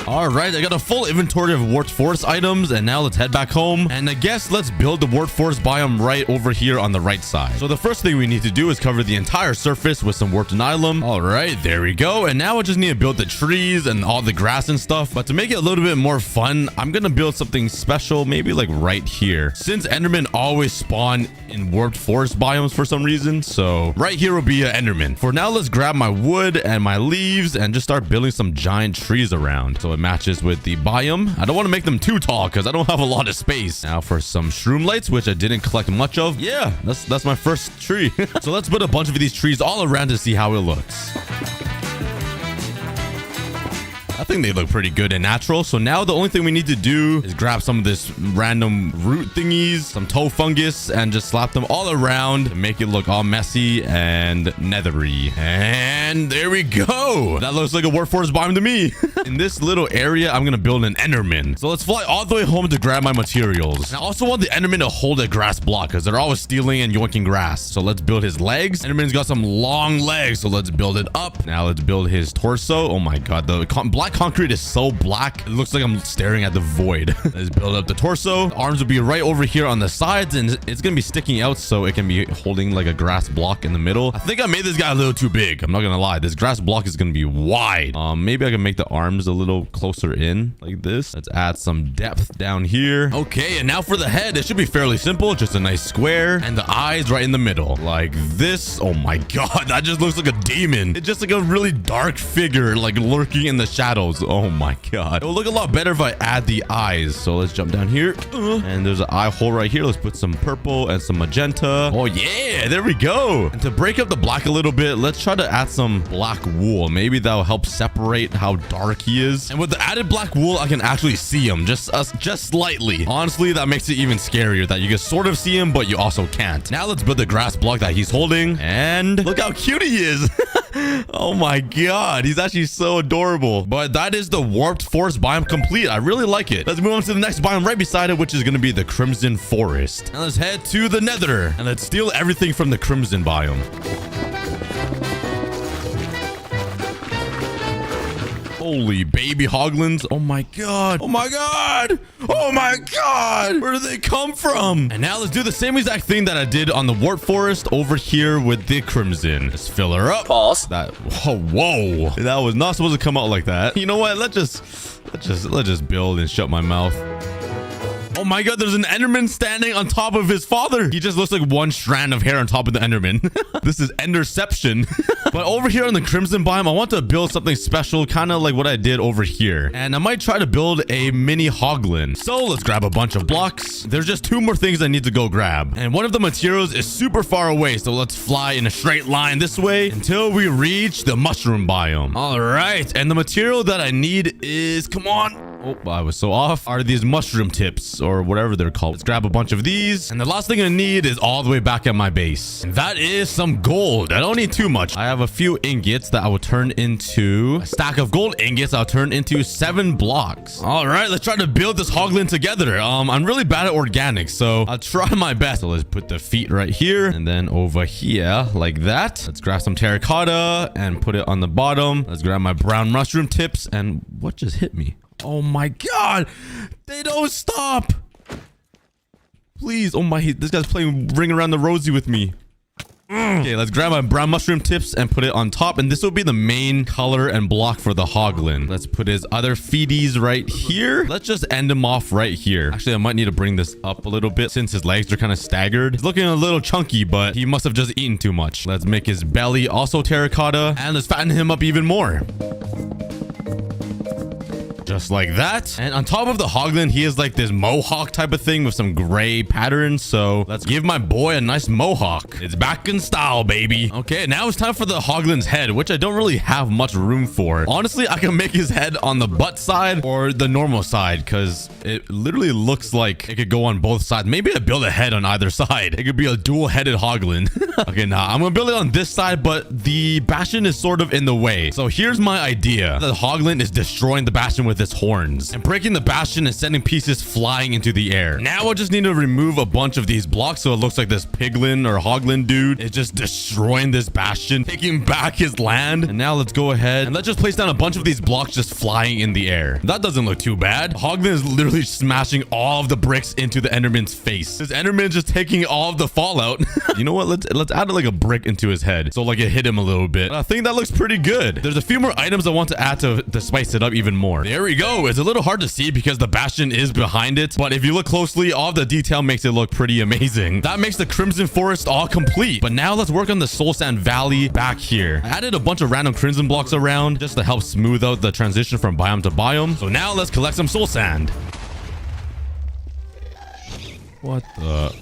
All right, I got a full inventory of Warped Forest items, and now let's head back home. And I guess let's build the Warped Forest biome right over here on the right side. So the first thing we need to do is cover the entire surface with some Warped Nylum. All right, there we go. And now I just need to build the trees and all the grass and stuff. But to make it a little bit more fun, I'm gonna build something special, maybe like right here. Since Enderman always spawn in Warped Forest biomes for some reason, so right here will be an Enderman. For now, let's grab my wood and my leaves and just start building some giant trees around so it matches with the biome. I don't want to make them too tall because I don't have a lot of space. Now for some shroom lights, which I didn't collect much of. Yeah, that's my first tree. So let's put a bunch of these trees all around to see how it looks. I think they look pretty good and natural. So now the only thing we need to do is grab some of this random root thingies, some toe fungus, and just slap them all around to make it look all messy and nethery. And there we go. That looks like a Warped Forest biome to me. In this little area, I'm going to build an Enderman. So let's fly all the way home to grab my materials. And I also want the Enderman to hold a grass block because they're always stealing and yoinking grass. So let's build his legs. Enderman's got some long legs, so let's build it up. Now let's build his torso. Oh my god, the black concrete is so black. It looks like I'm staring at the void. Let's build up the torso. The arms will be right over here on the sides, and it's gonna be sticking out so it can be holding like a grass block in the middle. I think I made this guy a little too big. I'm not gonna lie. This grass block is gonna be wide. Maybe I can make the arms a little closer in like this. Let's add some depth down here. Okay, and now for the head. It should be fairly simple. Just a nice square, and the eyes right in the middle like this. Oh my god, that just looks like a demon. It's just like a really dark figure like lurking in the shadow shadows. Oh my god. It will look a lot better if I add the eyes. So let's jump down here. And there's an eye hole right here. Let's put some purple and some magenta. Oh yeah, there we go. And to break up the black a little bit, let's try to add some black wool. Maybe that'll help separate how dark he is. And with the added black wool, I can actually see him just slightly. Honestly, that makes it even scarier that you can sort of see him, but you also can't. Now let's build the grass block that he's holding. And look how cute he is. Oh my god, he's actually so adorable. But that is the warped forest biome complete. I really like it. Let's move on to the next biome right beside it, which is going to be the crimson forest. Now let's head to the nether and let's steal everything from the crimson biome. Holy baby hoglins. Oh my god. Oh my god. Oh my god. Where do they come from? And now let's do the same exact thing that I did on the warp forest over here with the crimson. Let's fill her up.
Pause.
That whoa. That was not supposed to come out like that. You know what? Let's just build and shut my mouth. Oh my god, there's an Enderman standing on top of his father. He just looks like one strand of hair on top of the Enderman. This is Enderception. But over here on the crimson biome, I want to build something special, kind of like what I did over here. And I might try to build a mini hoglin. So let's grab a bunch of blocks. There's just 2 more things I need to go grab. And one of the materials is super far away. So let's fly in a straight line this way until we reach the mushroom biome. All right. And the material that I need is, come on. Oh, I was so off. Are these mushroom tips or whatever they're called. Let's grab a bunch of these. And the last thing I need is all the way back at my base. And that is some gold. I don't need too much. I have a few ingots that I will turn into a stack of gold ingots. I'll turn into 7 blocks. All right, let's try to build this hoglin together. I'm really bad at organics, so I'll try my best. So let's put the feet right here and then over here like that. Let's grab some terracotta and put it on the bottom. Let's grab my brown mushroom tips. And what just hit me? Oh my god, they don't stop. Please. Oh my, this guy's playing Ring Around the Rosie with me. Okay, let's grab my brown mushroom tips and put it on top. And this will be the main color and block for the hoglin. Let's put his other feeties right here. Let's just end him off right here. Actually, I might need to bring this up a little bit since his legs are kind of staggered. He's looking a little chunky, but he must have just eaten too much. Let's make his belly also terracotta. And let's fatten him up even more. Just like that. And on top of the hoglin, he is like this mohawk type of thing with some gray patterns. So let's give my boy a nice mohawk. It's back in style, baby. Okay, now it's time for the hoglin's head, which I don't really have much room for. Honestly, I can make his head on the butt side or the normal side because it literally looks like it could go on both sides. Maybe I build a head on either side. It could be a dual-headed hoglin. Okay, now I'm gonna build it on this side, but the Bastion is sort of in the way. So here's my idea. The hoglin is destroying the Bastion with its horns and breaking the Bastion and sending pieces flying into the air. Now I just need to remove a bunch of these blocks so it looks like this piglin or hoglin dude is just destroying this Bastion, taking back his land. And now let's go ahead and let's just place down a bunch of these blocks just flying in the air. That doesn't look too bad. Hoglin is literally smashing all of the bricks into the Enderman's face. This Enderman is just taking all of the fallout. You know what? Let's add like a brick into his head so like it hit him a little bit. I think that looks pretty good. There's a few more items I want to add to spice it up even more. There we go. It's a little hard to see because the Bastion is behind it, but if you look closely, all of the detail makes it look pretty amazing. That makes the crimson forest all complete. But now let's work on the soul sand valley back here. I added a bunch of random crimson blocks around just to help smooth out the transition from biome to biome. So now let's collect some soul sand. What the?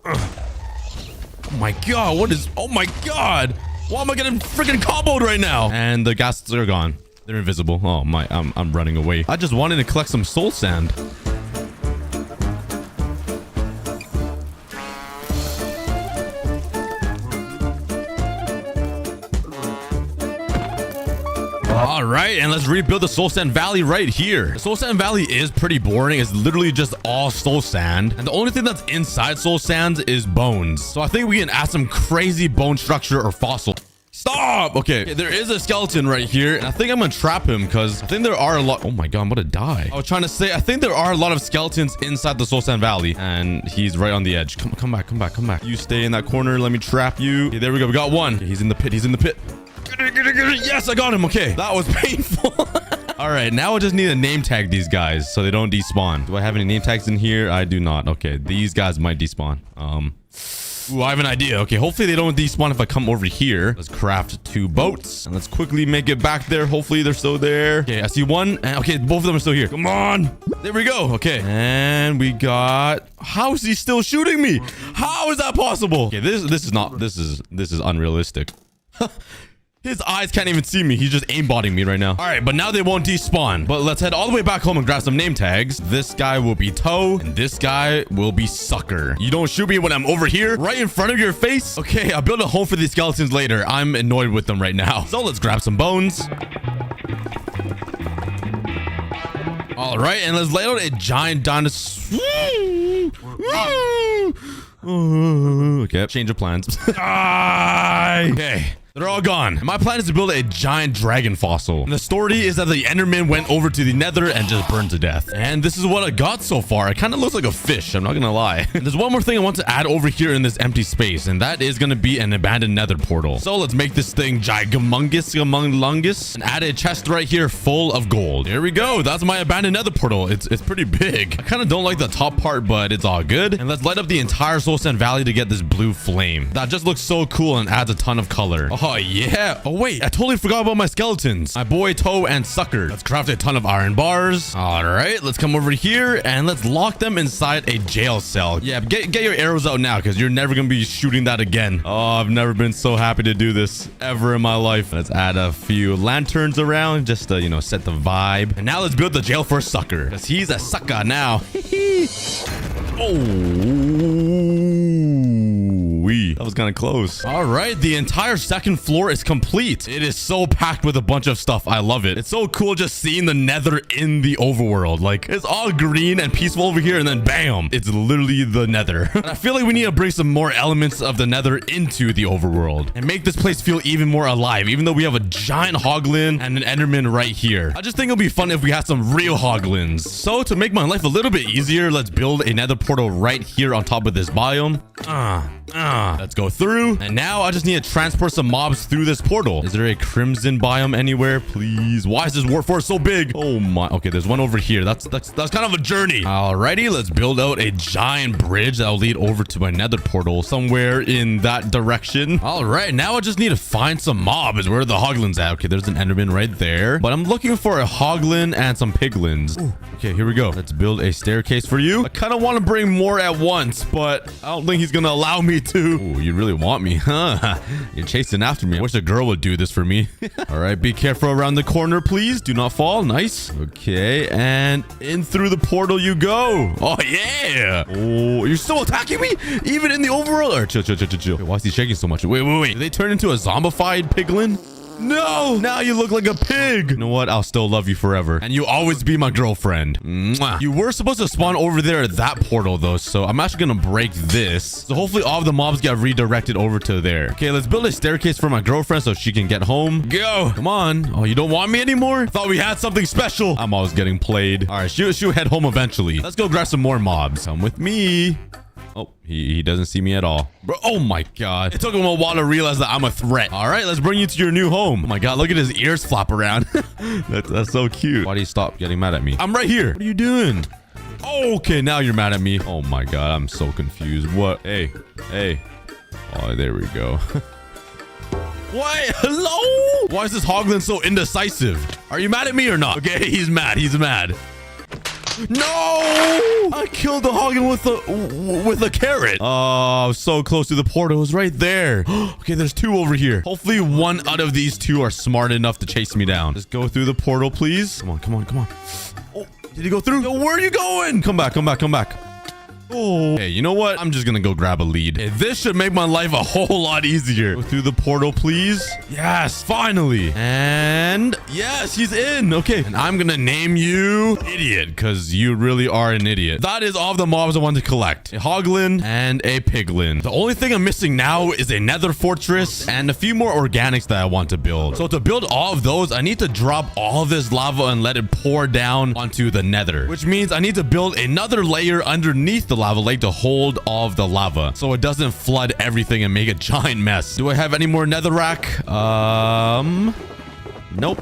Oh my god, what is... Oh my god! Why am I getting freaking comboed right now? And the ghasts are gone. They're invisible. Oh my, I'm running away. I just wanted to collect some soul sand. All right, and let's rebuild the soul sand valley right here. The soul sand valley is pretty boring. It's literally just all soul sand, and the only thing that's inside soul sand is bones. So I think we can add some crazy bone structure or fossil. Stop. Okay, there is a skeleton right here, and I think I'm gonna trap him because I think there are a lot. Oh my god, I'm gonna die. I was trying to say I think there are a lot of skeletons inside the soul sand valley, and he's right on the edge. Come back. You stay in that corner. Let me trap you. Okay, there we go. We got one. Okay, he's in the pit. Yes, I got him. Okay, that was painful. All right, now I just need to name tag these guys so they don't despawn. Do I have any name tags in here? I do not. Okay, these guys might despawn. Ooh, I have an idea. Okay, hopefully they don't despawn if I come over here. Let's craft 2 boats. And let's quickly make it back there. Hopefully they're still there. Okay, I see one. And okay, both of them are still here. Come on. There we go. Okay. And we got... How is he still shooting me? How is that possible? Okay, this is unrealistic. His eyes can't even see me. He's just aimbotting me right now. All right, but now they won't despawn. But let's head all the way back home and grab some name tags. This guy will be Toe, and this guy will be Sucker. You don't shoot me when I'm over here, right in front of your face. Okay, I'll build a home for these skeletons later. I'm annoyed with them right now. So let's grab some bones. All right, and let's lay out a giant dinosaur. Okay, change of plans. Okay. They're all gone. And my plan is to build a giant dragon fossil. And the story is that the Enderman went over to the Nether and just burned to death. And this is what I got so far. It kind of looks like a fish. I'm not gonna lie. And there's one more thing I want to add over here in this empty space, and that is gonna be an abandoned Nether portal. So let's make this thing gigantumous and add a chest right here full of gold. Here we go. That's my abandoned Nether portal. It's pretty big. I kind of don't like the top part, but it's all good. And let's light up the entire Soul Sand Valley to get this blue flame. That just looks so cool and adds a ton of color. Oh yeah. Oh wait, I totally forgot about my skeletons. My boy Toe and Sucker. Let's craft a ton of iron bars. All right, let's come over here and let's lock them inside a jail cell. Yeah, get your arrows out now because you're never gonna be shooting that again. Oh, I've never been so happy to do this ever in my life. Let's add a few lanterns around just to, you know, set the vibe. And now let's build the jail for Sucker because he's a sucker now. That was kind of close. All right, the entire second floor is complete. It is so packed with a bunch of stuff. I love it. It's so cool just seeing the Nether in the overworld. Like, it's all green and peaceful over here, and then bam, it's literally the Nether. And I feel like we need to bring some more elements of the Nether into the overworld and make this place feel even more alive, even though we have a giant hoglin and an Enderman right here. I just think it'll be fun if we had some real hoglins. So to make my life a little bit easier, let's build a Nether portal right here on top of this biome. Let's go through. And now I just need to transport some mobs through this portal. Is there a crimson biome anywhere? Please. Why is this warp forest so big? Oh my. Okay, there's one over here. That's kind of a journey. Alrighty, let's build out a giant bridge that will lead over to my Nether portal somewhere in that direction. All right, now I just need to find some mobs. Where are the hoglins at? Okay, there's an Enderman right there. But I'm looking for a hoglin and some piglins. Ooh, okay, here we go. Let's build a staircase for you. I kind of want to bring more at once, but I don't think he's gonna allow me to. Ooh, you really want me, huh? You're chasing after me. I wish a girl would do this for me. All right, be careful around the corner, please. Do not fall. Nice. Okay, and in through the portal you go. Oh, yeah. Oh, you're still attacking me? Even in the overworld? Or chill. Wait, why is he shaking so much? Wait. Did they turn into a zombified piglin? No! Now you look like a pig. You know what? I'll still love you forever. And you'll always be my girlfriend. Mwah. You were supposed to spawn over there at that portal, though, so I'm actually gonna break this. So hopefully all of the mobs get redirected over to there. Okay, let's build a staircase for my girlfriend so she can get home. Go! Come on. Oh, you don't want me anymore? I thought we had something special. I'm always getting played. All right, she'll head home eventually. Let's go grab some more mobs. Come with me. Oh, he doesn't see me at all. Bro, oh my god. It took him a while to realize that I'm a threat. All right, let's bring you to your new home. Oh my god, look at his ears flap around. That's so cute. Why do you stop getting mad at me? I'm right here. What are you doing? Okay, now you're mad at me. Oh my god, I'm so confused. What? Hey. Oh, there we go. What? Hello? Why is this hoglin so indecisive? Are you mad at me or not? Okay, he's mad. No! I killed the hoglin with a carrot. Oh, I was so close to the portal. It was right there. Okay, there's 2 over here. Hopefully one out of these 2 are smart enough to chase me down. Just go through the portal, please. Come on. Oh, did he go through? Yo, where are you going? Come back. Oh, hey, you know what? I'm just gonna go grab a lead. Hey, this should make my life a whole lot easier. Go through the portal, please. Yes, finally. And yes, he's in. Okay, and I'm gonna name you Idiot because you really are an idiot. That is all of the mobs I want to collect. A hoglin and a piglin. The only thing I'm missing now is a Nether fortress and a few more organics that I want to build. So to build all of those, I need to drop all of this lava and let it pour down onto the Nether, which means I need to build another layer underneath the lava lake to hold all of the lava so it doesn't flood everything and make a giant mess. Do I have any more netherrack? Nope.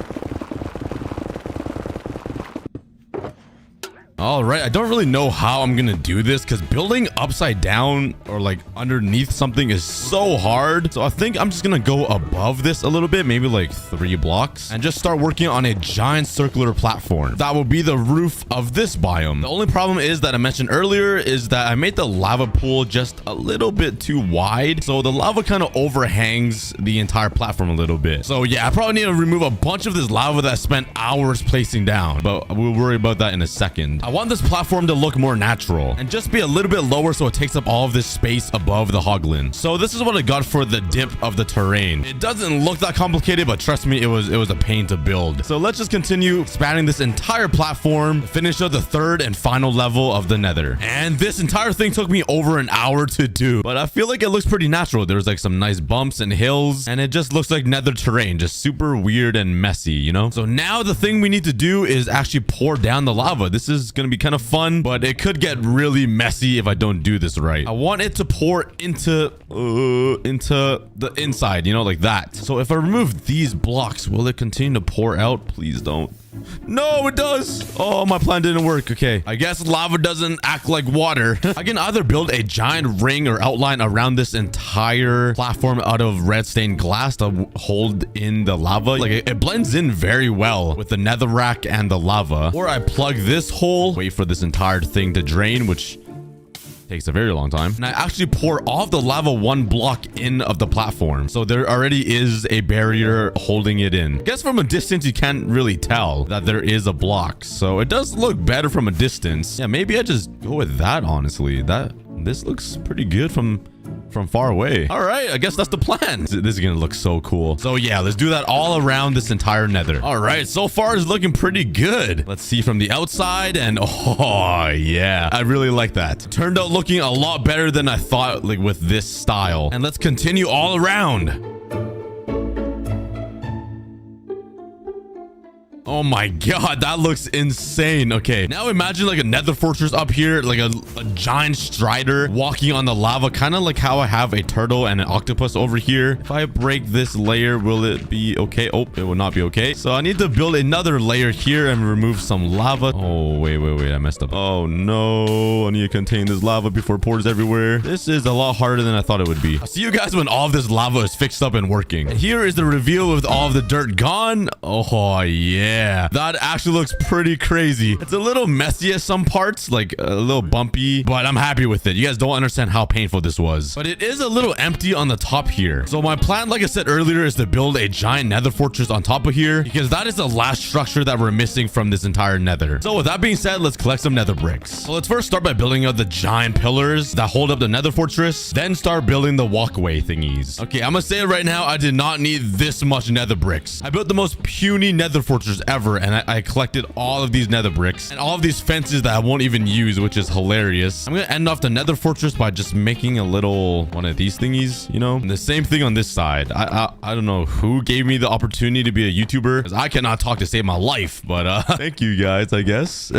All right, I don't really know how I'm gonna do this because building upside down or like underneath something is so hard. So I think I'm just gonna go above this a little bit, maybe like 3 blocks, and just start working on a giant circular platform. That will be the roof of this biome. The only problem is that I mentioned earlier is that I made the lava pool just a little bit too wide. So the lava kind of overhangs the entire platform a little bit. So yeah, I probably need to remove a bunch of this lava that I spent hours placing down, but we'll worry about that in a second. I want this platform to look more natural and just be a little bit lower so it takes up all of this space above the hoglin. So this is what I got for the dip of the terrain. It doesn't look that complicated, but trust me, it was a pain to build. So let's just continue expanding this entire platform, finish up the 3rd and final level of the Nether. And this entire thing took me over an hour to do, but I feel like it looks pretty natural. There's like some nice bumps and hills, and it just looks like Nether terrain, just super weird and messy, you know? So now the thing we need to do is actually pour down the lava. This is gonna be kind of fun, but it could get really messy if I don't do this right. I want it to pour into the inside, you know, like that. So if I remove these blocks, will it continue to pour out? Please don't. No, it does. Oh, my plan didn't work. Okay, I guess lava doesn't act like water. I can either build a giant ring or outline around this entire platform out of red stained glass to hold in the lava. Like it blends in very well with the netherrack and the lava. Or I plug this hole, wait for this entire thing to drain, which takes a very long time, and I actually pour all of the lava 1 block in of the platform. So there already is a barrier holding it in. I guess from a distance, you can't really tell that there is a block. So it does look better from a distance. Yeah, maybe I just go with that, honestly. This looks pretty good from far away. All right, I guess that's the plan. This is gonna look so cool. So yeah, let's do that all around this entire Nether. All right, so far it's looking pretty good. Let's see from the outside, and oh yeah, I really like that. Turned out looking a lot better than I thought, like with this style. And let's continue all around. Oh my god, that looks insane. Okay, now imagine like a nether fortress up here, like a giant strider walking on the lava, kind of like how I have a turtle and an octopus over here. If I break this layer, will it be okay? Oh, it will not be okay. So I need to build another layer here and remove some lava. Oh, wait, I messed up. Oh no, I need to contain this lava before it pours everywhere. This is a lot harder than I thought it would be. I'll see you guys when all of this lava is fixed up and working. And here is the reveal with all of the dirt gone. Oh yeah. Yeah, that actually looks pretty crazy. It's a little messy at some parts, like a little bumpy, but I'm happy with it. You guys don't understand how painful this was. But it is a little empty on the top here. So my plan, like I said earlier, is to build a giant nether fortress on top of here, because that is the last structure that we're missing from this entire nether. So with that being said, let's collect some nether bricks. So let's first start by building out the giant pillars that hold up the nether fortress, then start building the walkway thingies. Okay, I'm gonna say it right now, I did not need this much nether bricks. I built the most puny nether fortress ever, and I collected all of these nether bricks and all of these fences that I won't even use, which is hilarious. I'm gonna end off the nether fortress by just making a little one of these thingies, you know, and the same thing on this side. I don't know who gave me the opportunity to be a YouTuber, because I cannot talk to save my life, but thank you guys, I guess.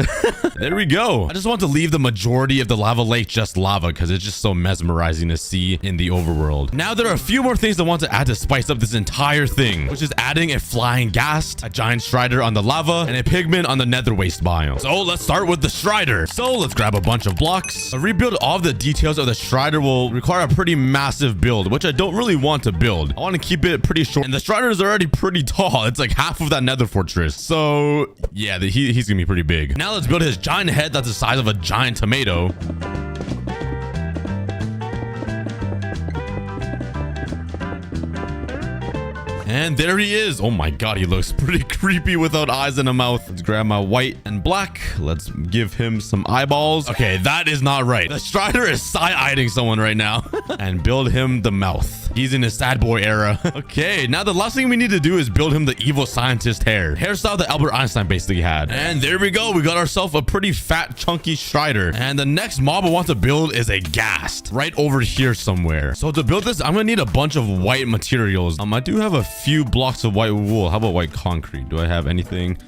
There we go. I just want to leave the majority of the lava lake just lava, because it's just so mesmerizing to see in the overworld. Now there are a few more things I want to add to spice up this entire thing, which is adding a flying ghast, a giant strider on the lava, and a pigment on the nether waste biome. So let's start with the strider. So let's grab a bunch of blocks. A rebuild all of the details of the strider will require a pretty massive build, which I don't really want to build. I want to keep it pretty short, and the strider is already pretty tall. It's like half of that nether fortress. So yeah, he's gonna be pretty big. Now let's build his giant head that's the size of a giant tomato. And there he is. Oh my god, he looks pretty creepy without eyes and a mouth. Let's grab my white and black. Let's give him some eyeballs. Okay, that is not right. The strider is side-eyeing someone right now. And build him the mouth. He's in his sad boy era. Okay, now the last thing we need to do is build him the evil scientist hair. Hairstyle that Albert Einstein basically had. And there we go. We got ourselves a pretty fat, chunky strider. And the next mob I want to build is a ghast. Right over here somewhere. So to build this, I'm gonna need a bunch of white materials. I do have a few blocks of white wool. How about white concrete? Do I have anything?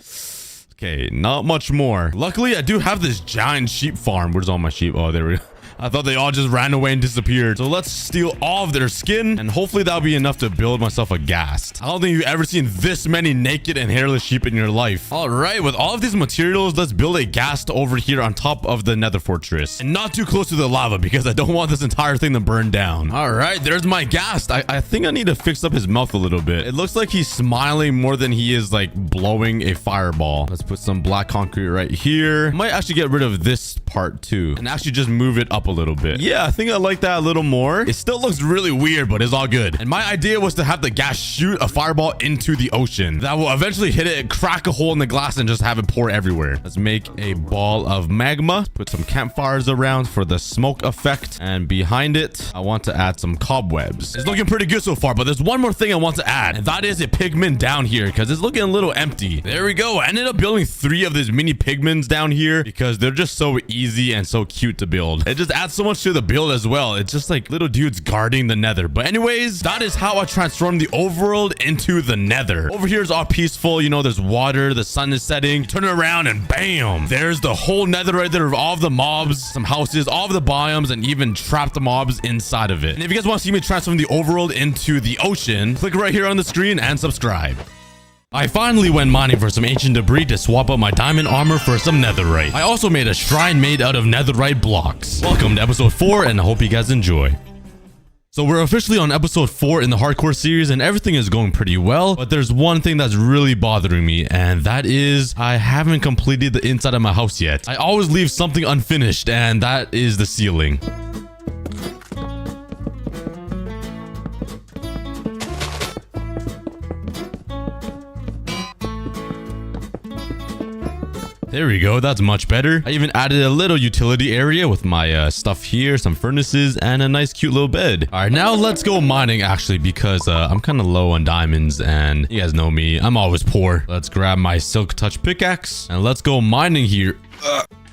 Okay, not much more. Luckily, I do have this giant sheep farm. Where's all my sheep? Oh, there we go. I thought they all just ran away and disappeared. So let's steal all of their skin, and hopefully that'll be enough to build myself a ghast. I don't think you've ever seen this many naked and hairless sheep in your life. All right, with all of these materials, let's build a ghast over here on top of the Nether fortress, and not too close to the lava because I don't want this entire thing to burn down. All right, there's my ghast. I think I need to fix up his mouth a little bit. It looks like he's smiling more than he is like blowing a fireball. Let's put some black concrete right here. Might actually get rid of this part too and actually just move it up a little bit. Yeah, I think I like that a little more. It still looks really weird, but it's all good. And my idea was to have the gas shoot a fireball into the ocean that will eventually hit it, crack a hole in the glass, and just have it pour everywhere. Let's make a ball of magma. Put some campfires around for the smoke effect, and behind it I want to add some cobwebs. It's looking pretty good so far, but there's one more thing I want to add, and that is a pigment down here because it's looking a little empty. There we go. I ended up building 3 of these mini pigments down here because they're just so easy and so cute to build. It just adds so much to the build as well. It's just like little dudes guarding the Nether. But anyways, that is how I transformed the overworld into the Nether. Over here is all peaceful. You know, there's water, the sun is setting. Turn it around and bam, there's the whole Nether right there of all of the mobs, some houses, all of the biomes, and even trapped mobs inside of it. And if you guys want to see me transform the overworld into the ocean, click right here on the screen and subscribe. I finally went mining for some ancient debris to swap out my diamond armor for some netherite. I also made a shrine made out of netherite blocks. Welcome to episode 4, and I hope you guys enjoy. So we're officially on episode 4 in the hardcore series, and everything is going pretty well, but there's one thing that's really bothering me, and that is I haven't completed the inside of my house yet. I always leave something unfinished, and that is the ceiling. There we go, that's much better. I even added a little utility area with my stuff here, some furnaces, and a nice cute little bed. All right, now let's go mining actually, because I'm kind of low on diamonds, and you guys know me, I'm always poor. Let's grab my silk touch pickaxe and let's go mining here.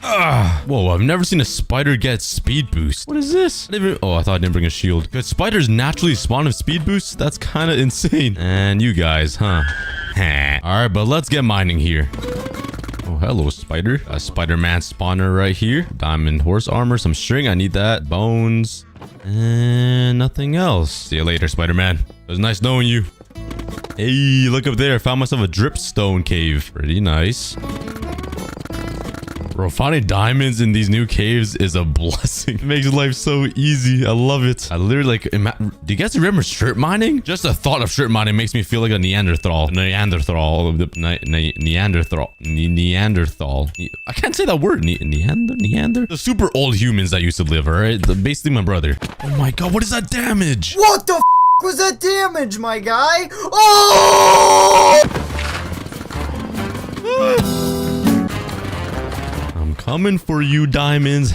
Whoa, I've never seen a spider get speed boost. What is this? Oh, I thought I didn't bring a shield. Could spiders naturally spawn with speed boosts? That's kind of insane. And you guys, huh? All right, but let's get mining here. Oh, hello, spider. A Spider-Man spawner right here. Diamond horse armor, some string. I need that. Bones. And nothing else. See you later, Spider-Man. It was nice knowing you. Hey, look up there. I found myself a dripstone cave. Pretty nice. Bro, finding diamonds in these new caves is a blessing. It makes life so easy. I love it. I literally like... Do you guys remember strip mining? Just the thought of strip mining makes me feel like a Neanderthal. Neanderthal. I can't say that word. Neander? The super old humans that used to live, alright? Basically my brother. Oh my god, what is that damage?
What the f was that damage, my guy? Oh!
Coming for you, diamonds.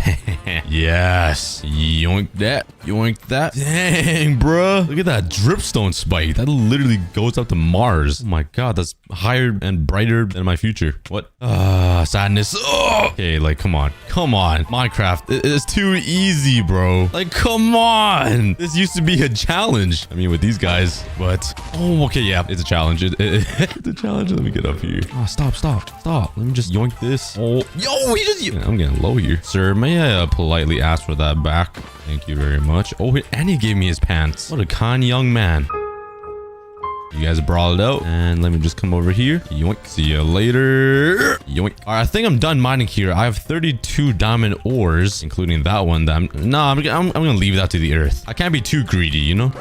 Yes. Yoink that. Yoink that. Dang, bruh. Look at that dripstone spike. That literally goes up to Mars. Oh my god, that's higher and brighter than my future. What? Sadness. Oh! Okay, like, come on. Come on. Minecraft. It's too easy, bro. Like, come on. This used to be a challenge. I mean, with these guys. But, oh, okay, yeah. It's a challenge. It's a challenge. Let me get up here. Oh, stop. Let me just yoink this. Oh, yo, he just... I'm getting low here. Sir, may I politely ask for that back? Thank you very much. Oh, and he gave me his pants. What a kind young man. You guys brawled it out. And let me just come over here. Yoink. See you later. Yoink. All right, I think I'm done mining here. I have 32 diamond ores, including that one. I'm gonna leave that to the earth. I can't be too greedy, you know?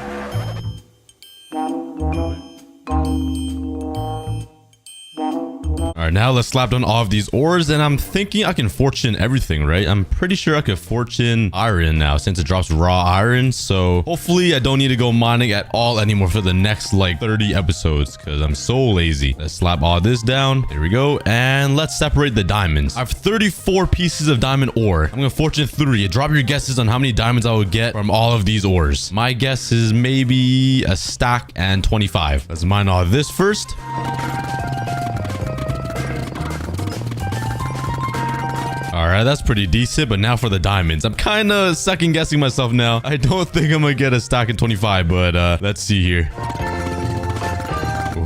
All right, now let's slap down all of these ores, and I'm thinking I can fortune everything, right? I'm pretty sure I could fortune iron now since it drops raw iron. So hopefully I don't need to go mining at all anymore for the next like 30 episodes because I'm so lazy. Let's slap all this down. There we go. And let's separate the diamonds. I have 34 pieces of diamond ore. I'm gonna fortune 3. Drop your guesses on how many diamonds I would get from all of these ores. My guess is maybe a stack and 25. Let's mine all this first. All right, that's pretty decent, but now for the diamonds. I'm kind of second guessing myself now. I don't think I'm gonna get a stack in 25, but let's see here.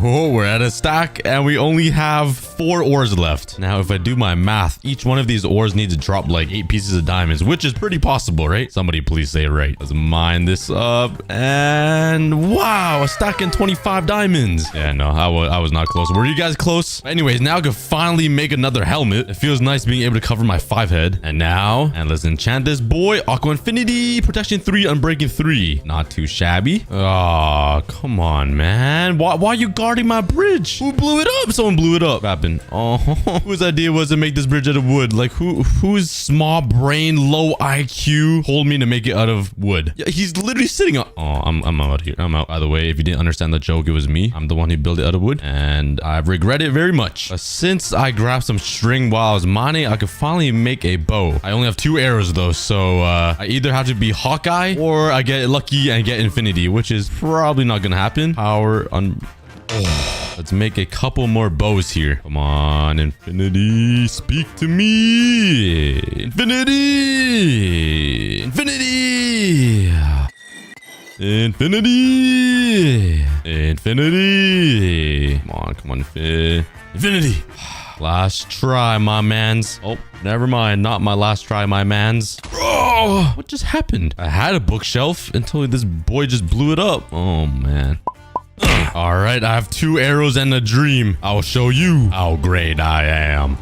Oh, we're at a stack and we only have 4 ores left. Now, if I do my math, each one of these ores needs to drop like 8 pieces of diamonds, which is pretty possible, right? Somebody please say it right. Let's mine this up. And wow, a stack in 25 diamonds. Yeah, no, I was not close. Were you guys close? Anyways, now I can finally make another helmet. It feels nice being able to cover my 5 head. And now, let's enchant this boy. Aqua Infinity, Protection 3, Unbreaking 3. Not too shabby. Oh, come on, man. Why are you guarding my bridge? Who blew it up? Someone blew it up. What happened? Oh, whose idea was to make this bridge out of wood? Like, whose small brain, low IQ told me to make it out of wood? Yeah, he's literally sitting on... Oh, I'm out here. I'm out. By the way, if you didn't understand the joke, it was me. I'm the one who built it out of wood. And I regret it very much. Since I grabbed some string while I was mining, I could finally make a bow. I only have 2 arrows, though. So, I either have to be Hawkeye or I get lucky and get infinity, which is probably not gonna happen. Power on... Oh, let's make a couple more bows here. Come on, infinity, speak to me. Infinity, infinity, infinity, infinity. Come on, infinity. Last try, my mans. Oh, never mind. Not my last try, my mans. Oh, what just happened? I had a bookshelf until this boy just blew it up. Oh, man. All right, I have 2 arrows and a dream. I will show you how great I am.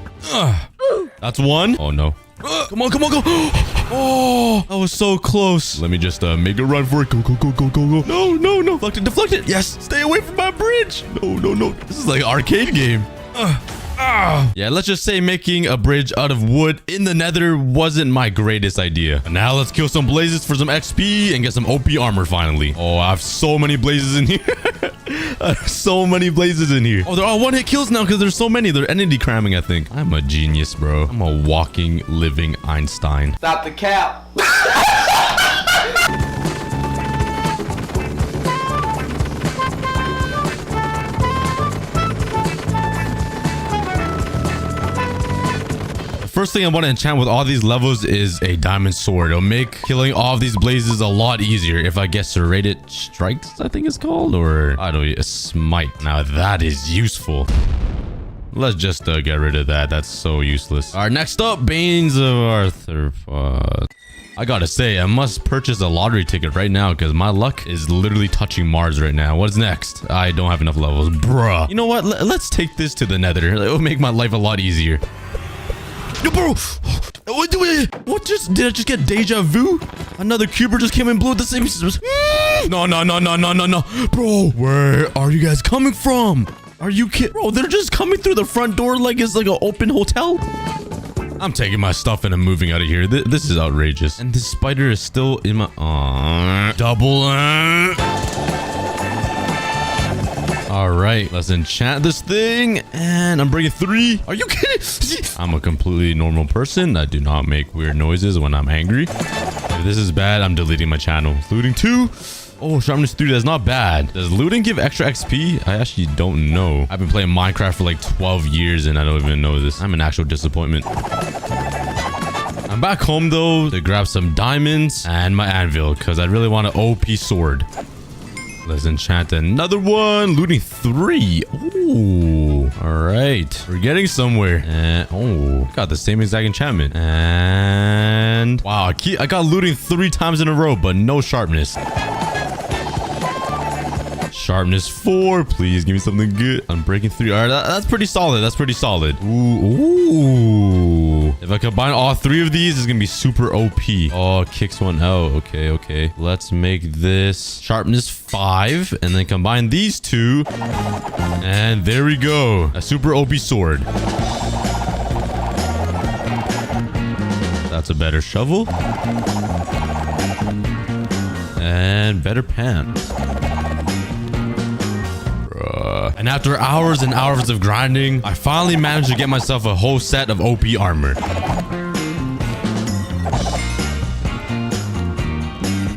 That's 1. Oh, no. Come on, go. Oh, I was so close. Let me just make a run for it. Go. No. Deflect it. Yes, stay away from my bridge. No. This is like an arcade game. Yeah, let's just say making a bridge out of wood in the nether wasn't my greatest idea. But now let's kill some blazes for some XP and get some OP armor finally. Oh, I have so many blazes in here. So many blazes in here. Oh, they're all 1-hit kills now because there's so many. They're entity cramming, I think. I'm a genius, bro. I'm a walking, living Einstein.
Stop the cap.
First thing I want to enchant with all these levels is a diamond sword. It'll make killing all of these blazes a lot easier if I get serrated strikes, I think it's called, or I don't know, a smite. Now that is useful. Let's just get rid of that. That's so useless. All right, next up, Banes of Arthropod. I gotta say, I must purchase a lottery ticket right now because my luck is literally touching Mars right now. What's next? I don't have enough levels. Bruh. You know what? Let's take this to the nether. It'll make my life a lot easier. Yo, bro! What did I just get deja vu? Another cuber just came and blew at the same... No. Bro, where are you guys coming from? Are you kidding? Bro, they're just coming through the front door like it's like an open hotel. I'm taking my stuff and I'm moving out of here. This is outrageous. And this spider is still in my... double... All right, let's enchant this thing. And I'm breaking 3. Are you kidding? I'm a completely normal person. I do not make weird noises when I'm angry. If this is bad, I'm deleting my channel. Looting 2. Oh, sharpness 3. That's not bad. Does looting give extra XP? I actually don't know. I've been playing Minecraft for like 12 years and I don't even know this. I'm an actual disappointment. I'm back home though to grab some diamonds and my anvil because I really want an OP sword. Let's enchant another one. Looting 3. Ooh. All right. We're getting somewhere. And oh, got the same exact enchantment. And wow, I got looting 3 times in a row, but no sharpness. Sharpness 4. Please give me something good. I'm breaking 3. All right, that's pretty solid. That's pretty solid. Ooh. If I combine all 3 of these, it's gonna be super OP. Oh, it kicks one out. Okay. Let's make this sharpness 5 and then combine these 2. And there we go. A super OP sword. That's a better shovel. And better pants. And after hours and hours of grinding, I finally managed to get myself a whole set of OP armor.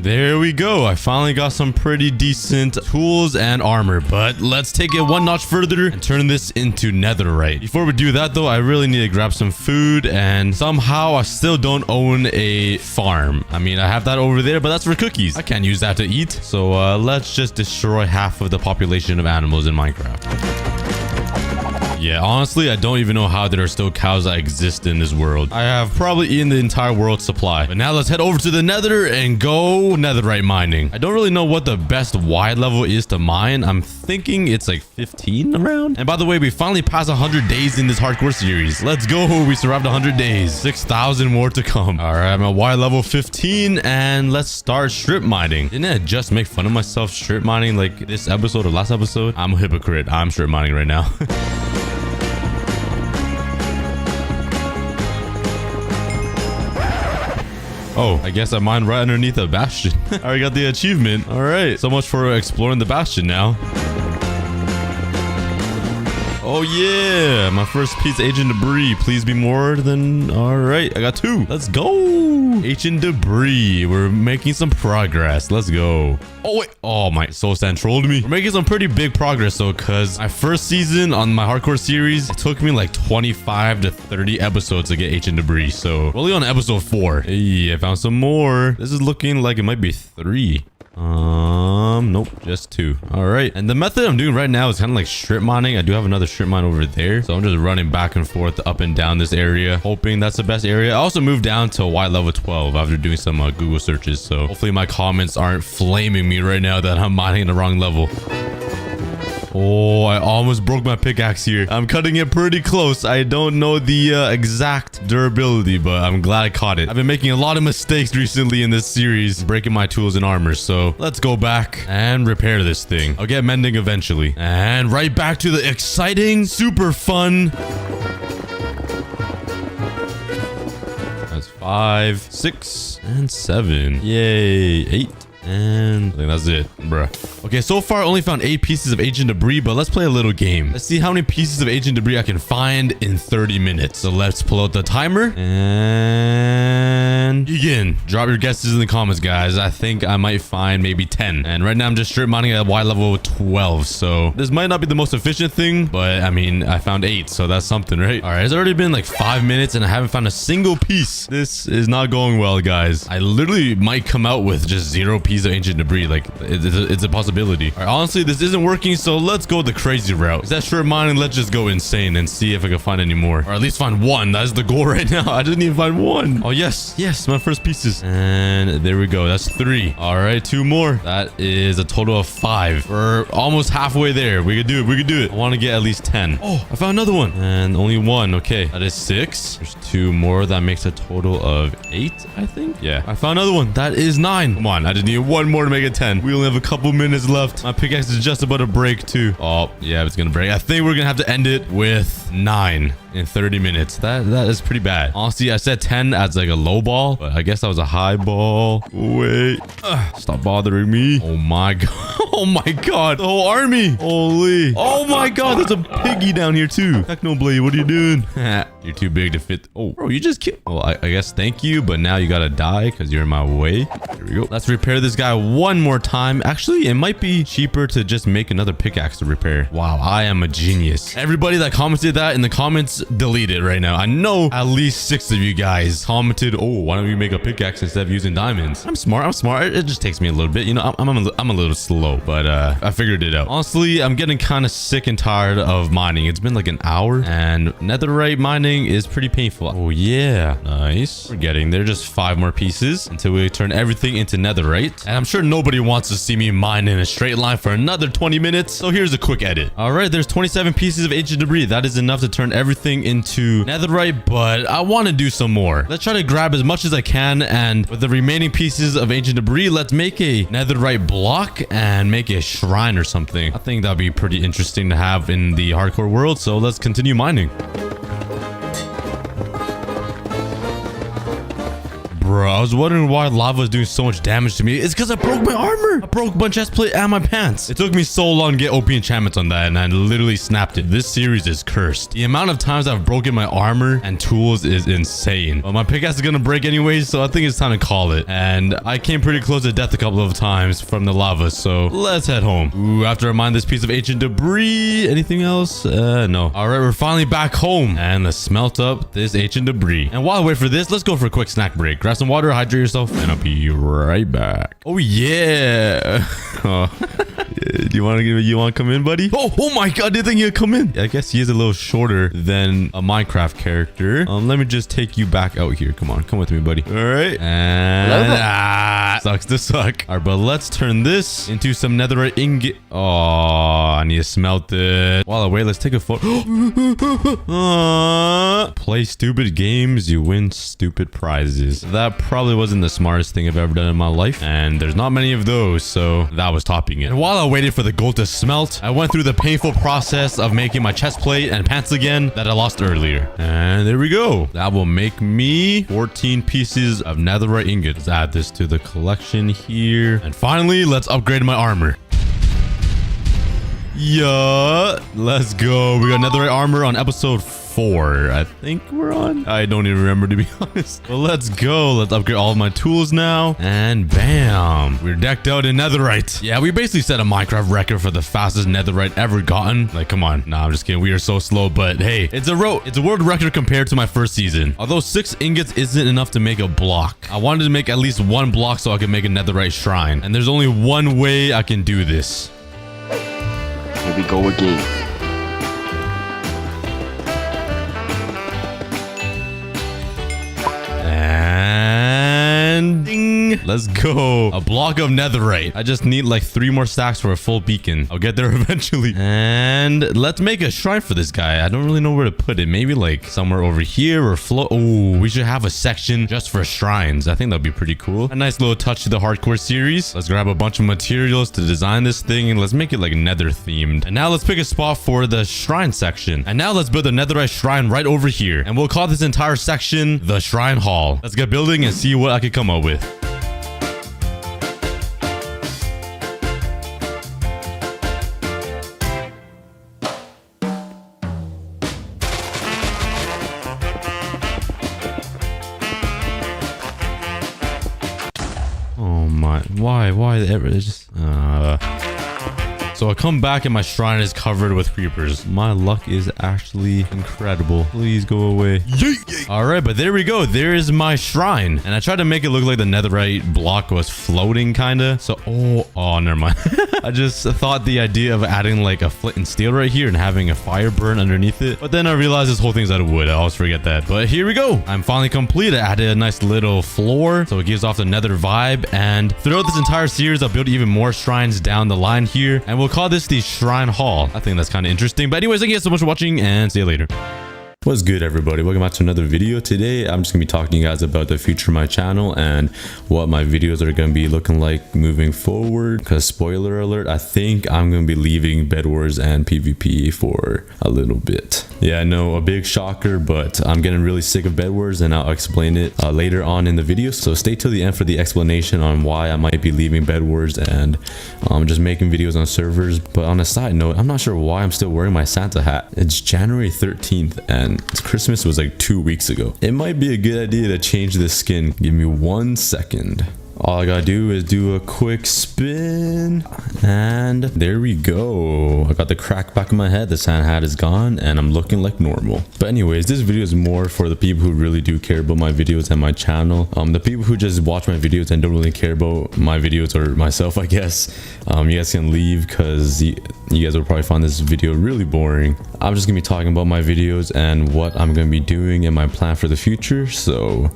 There we go. I finally got some pretty decent tools and armor, but let's take it one notch further and turn this into netherite. Before we do that though, I really need to grab some food, and somehow I still don't own a farm. I mean, I have that over there, but that's for cookies. I can't use that to eat. So let's just destroy half of the population of animals in Minecraft. Yeah, honestly, I don't even know how there are still cows that exist in this world. I have probably eaten the entire world's supply. But now let's head over to the Nether and go netherite mining. I don't really know what the best wide level is to mine. I'm thinking it's like 15 around. And by the way, we finally passed 100 days in this hardcore series. Let's go. We survived 100 days. 6,000 more to come. All right, I'm at wide level 15 and let's start strip mining. Didn't I just make fun of myself strip mining like this episode or last episode? I'm a hypocrite. I'm strip mining right now. Oh, I guess I mined right underneath a bastion. I already got the achievement. All right. So much for exploring the bastion now. Oh, yeah. My first piece of ancient debris. Please be more than... All right. I got 2. Let's go. Ancient debris. We're making some progress. Let's go. Oh, wait. Oh, my soul sand trolled me. We're making some pretty big progress, though, because my first season on my hardcore series, it took me like 25 to 30 episodes to get ancient debris. So, we're only on episode 4. Hey, I found some more. This is looking like it might be 3. Nope, just 2. All right. And the method I'm doing right now is kind of like strip mining. I do have another strip mine over there. So I'm just running back and forth up and down this area, hoping that's the best area. I also moved down to wide level 12 after doing some Google searches. So hopefully my comments aren't flaming me right now that I'm mining in the wrong level. Oh, I almost broke my pickaxe here. I'm cutting it pretty close. I don't know the exact durability, but I'm glad I caught it. I've been making a lot of mistakes recently in this series, breaking my tools and armor. So let's go back and repair this thing. I'll get mending eventually. And right back to the exciting, super fun. That's 5, 6, and 7. Yay, 8. And I think that's it, bruh. Okay, so far I only found 8 pieces of ancient debris, but let's play a little game. Let's see how many pieces of ancient debris I can find in 30 minutes. So let's pull out the timer and begin. Drop your guesses in the comments, guys. I think I might find maybe 10. And right now I'm just strip mining at wide level 12. So this might not be the most efficient thing, but I mean, I found 8, so that's something, right? All right, it's already been like 5 minutes and I haven't found a single piece. This is not going well, guys. I literally might come out with just 0 pieces of ancient debris. Like it's a possibility. All right, honestly, this isn't working, so let's go the crazy route. Is that strip mining? Let's just go insane and see if I can find any more, or at least find 1. That's the goal right now. I didn't even find 1. Oh yes, my first pieces, and there we go. That's 3. All right, 2 more. That is a total of 5. We're almost halfway there. We could do it. I want to get at least 10. Oh, I found another one, and only 1. Okay, that is 6. There's 2 more. That makes a total of 8, I think. Yeah, I found another one. That is 9. Come on, I just need 1 more to make it 10. We only have a couple minutes left. My pickaxe is just about to break too. Oh, yeah, it's gonna break. I think we're gonna have to end it with 9 in 30 minutes. That is pretty bad. Honestly, I said 10 as like a low ball, but I guess that was a high ball. Wait. Stop bothering me. Oh my god. Oh my god. The whole army. Holy. Oh my god. There's a piggy down here too. Technoblade, what are you doing? You're too big to fit. Oh, bro, you just killed. Well, I guess thank you, but now you gotta die because you're in my way. Here we go. Let's repair this guy one more time. Actually, it might be cheaper to just make another pickaxe to repair. Wow, I am a genius. Everybody that commented that in the comments, delete it right now. I know at least 6 of you guys commented, oh, why don't you make a pickaxe instead of using diamonds? I'm smart. It just takes me a little bit. You know, I'm a little slow, but I figured it out. Honestly, I'm getting kind of sick and tired of mining. It's been like an hour and netherite mining is pretty painful. Oh yeah, nice. We're getting there. Just 5 more pieces until we turn everything into netherite. And I'm sure nobody wants to see me mine in a straight line for another 20 minutes. So here's a quick edit. All right, there's 27 pieces of ancient debris. That is enough to turn everything into netherite, but I want to do some more. Let's try to grab as much as I can, and with the remaining pieces of ancient debris, let's make a netherite block and make a shrine or something. I think that'd be pretty interesting to have in the hardcore world, so let's continue mining. Bro, I was wondering why lava is doing so much damage to me. It's because I broke my armor. I broke my chest plate and my pants. It took me so long to get OP enchantments on that, and I literally snapped it. This series is cursed. The amount of times I've broken my armor and tools is insane. But my pickaxe is gonna break anyways, so I think it's time to call it. And I came pretty close to death a couple of times from the lava, so let's head home. Ooh, after I mine this piece of ancient debris, anything else? No. All right, we're finally back home, and let's smelt up this ancient debris. And while I wait for this, let's go for a quick snack break. Grab some water, hydrate yourself, and I'll be right back. Oh yeah. Do you want to come in, buddy? Oh my god, did you think he'd come in? I guess he is a little shorter than a Minecraft character. Let me just take you back out here. Come on, come with me, buddy. All right. And sucks to suck. All right, but let's turn this into some netherite ingot. Oh, I need to smelt it. While I wait, let's take a photo. Play stupid games, you win stupid prizes. That probably wasn't the smartest thing I've ever done in my life, and there's not many of those, so that was topping it. And while I waited for the gold to smelt, I went through the painful process of making my chest plate and pants again that I lost earlier. And there we go. That will make me 14 pieces of netherite ingot. Let's add this to the collection here. And finally, let's upgrade my armor. Yeah, let's go. We got netherite armor on episode 4. I think we're on. I don't even remember, to be honest. But let's go. Let's upgrade all of my tools now. And bam, we're decked out in netherite. Yeah, we basically set a Minecraft record for the fastest netherite ever gotten. Like, come on. Nah, I'm just kidding. We are so slow. But hey, it's a world record compared to my first season. Although 6 ingots isn't enough to make a block, I wanted to make at least 1 block so I could make a netherite shrine. And there's only one way I can do this.
Here we go again.
And ding. Let's go. A block of netherite. I just need like 3 more stacks for a full beacon. I'll get there eventually. And let's make a shrine for this guy. I don't really know where to put it. Maybe like somewhere over here or float. Oh, we should have a section just for shrines. I think that'd be pretty cool. A nice little touch to the hardcore series. Let's grab a bunch of materials to design this thing and let's make it like nether themed. And now let's pick a spot for the shrine section. And now let's build a netherite shrine right over here. And we'll call this entire section the shrine hall. Let's get building and see what I can come up with. Oh my, why ever just so I come back and my shrine is covered with creepers. My luck is actually incredible. Please go away. All right, but there we go. There is my shrine. And I tried to make it look like the netherite block was floating kind of. So, oh, never mind. I just thought the idea of adding like a flint and steel right here and having a fire burn underneath it. But then I realized this whole thing's out of wood. I always forget that. But here we go. I'm finally complete. I added a nice little floor so it gives off the nether vibe. And throughout this entire series, I'll build even more shrines down the line here. And we'll call this the Shrine Hall. I think that's kind of interesting. But anyways, thank you guys so much for watching and see you later.
What's good, everybody? Welcome back to another video. Today I'm just gonna be talking to you guys about the future of my channel and what my videos are gonna be looking like moving forward, because spoiler alert, I think I'm gonna be leaving Bed Wars and PvP for a little bit. Yeah, I know, a big shocker, but I'm getting really sick of Bed Wars and I'll explain it later on in the video, so stay till the end for the explanation on why I might be leaving Bed Wars and just making videos on servers. But on a side note, I'm not sure why I'm still wearing my Santa hat. It's January 13th and Christmas was like 2 weeks ago. It might be a good idea to change this skin. Give me 1 second. All I gotta do is do a quick spin and there we go. I got the crack back in my head. The Santa hat is gone and I'm looking like normal. But anyways, this video is more for the people who really do care about my videos and my channel. The people who just watch my videos and don't really care about my videos or myself, I guess, you guys can leave because you guys will probably find this video really boring. I'm just gonna be talking about my videos and what I'm gonna be doing and my plan for the future. So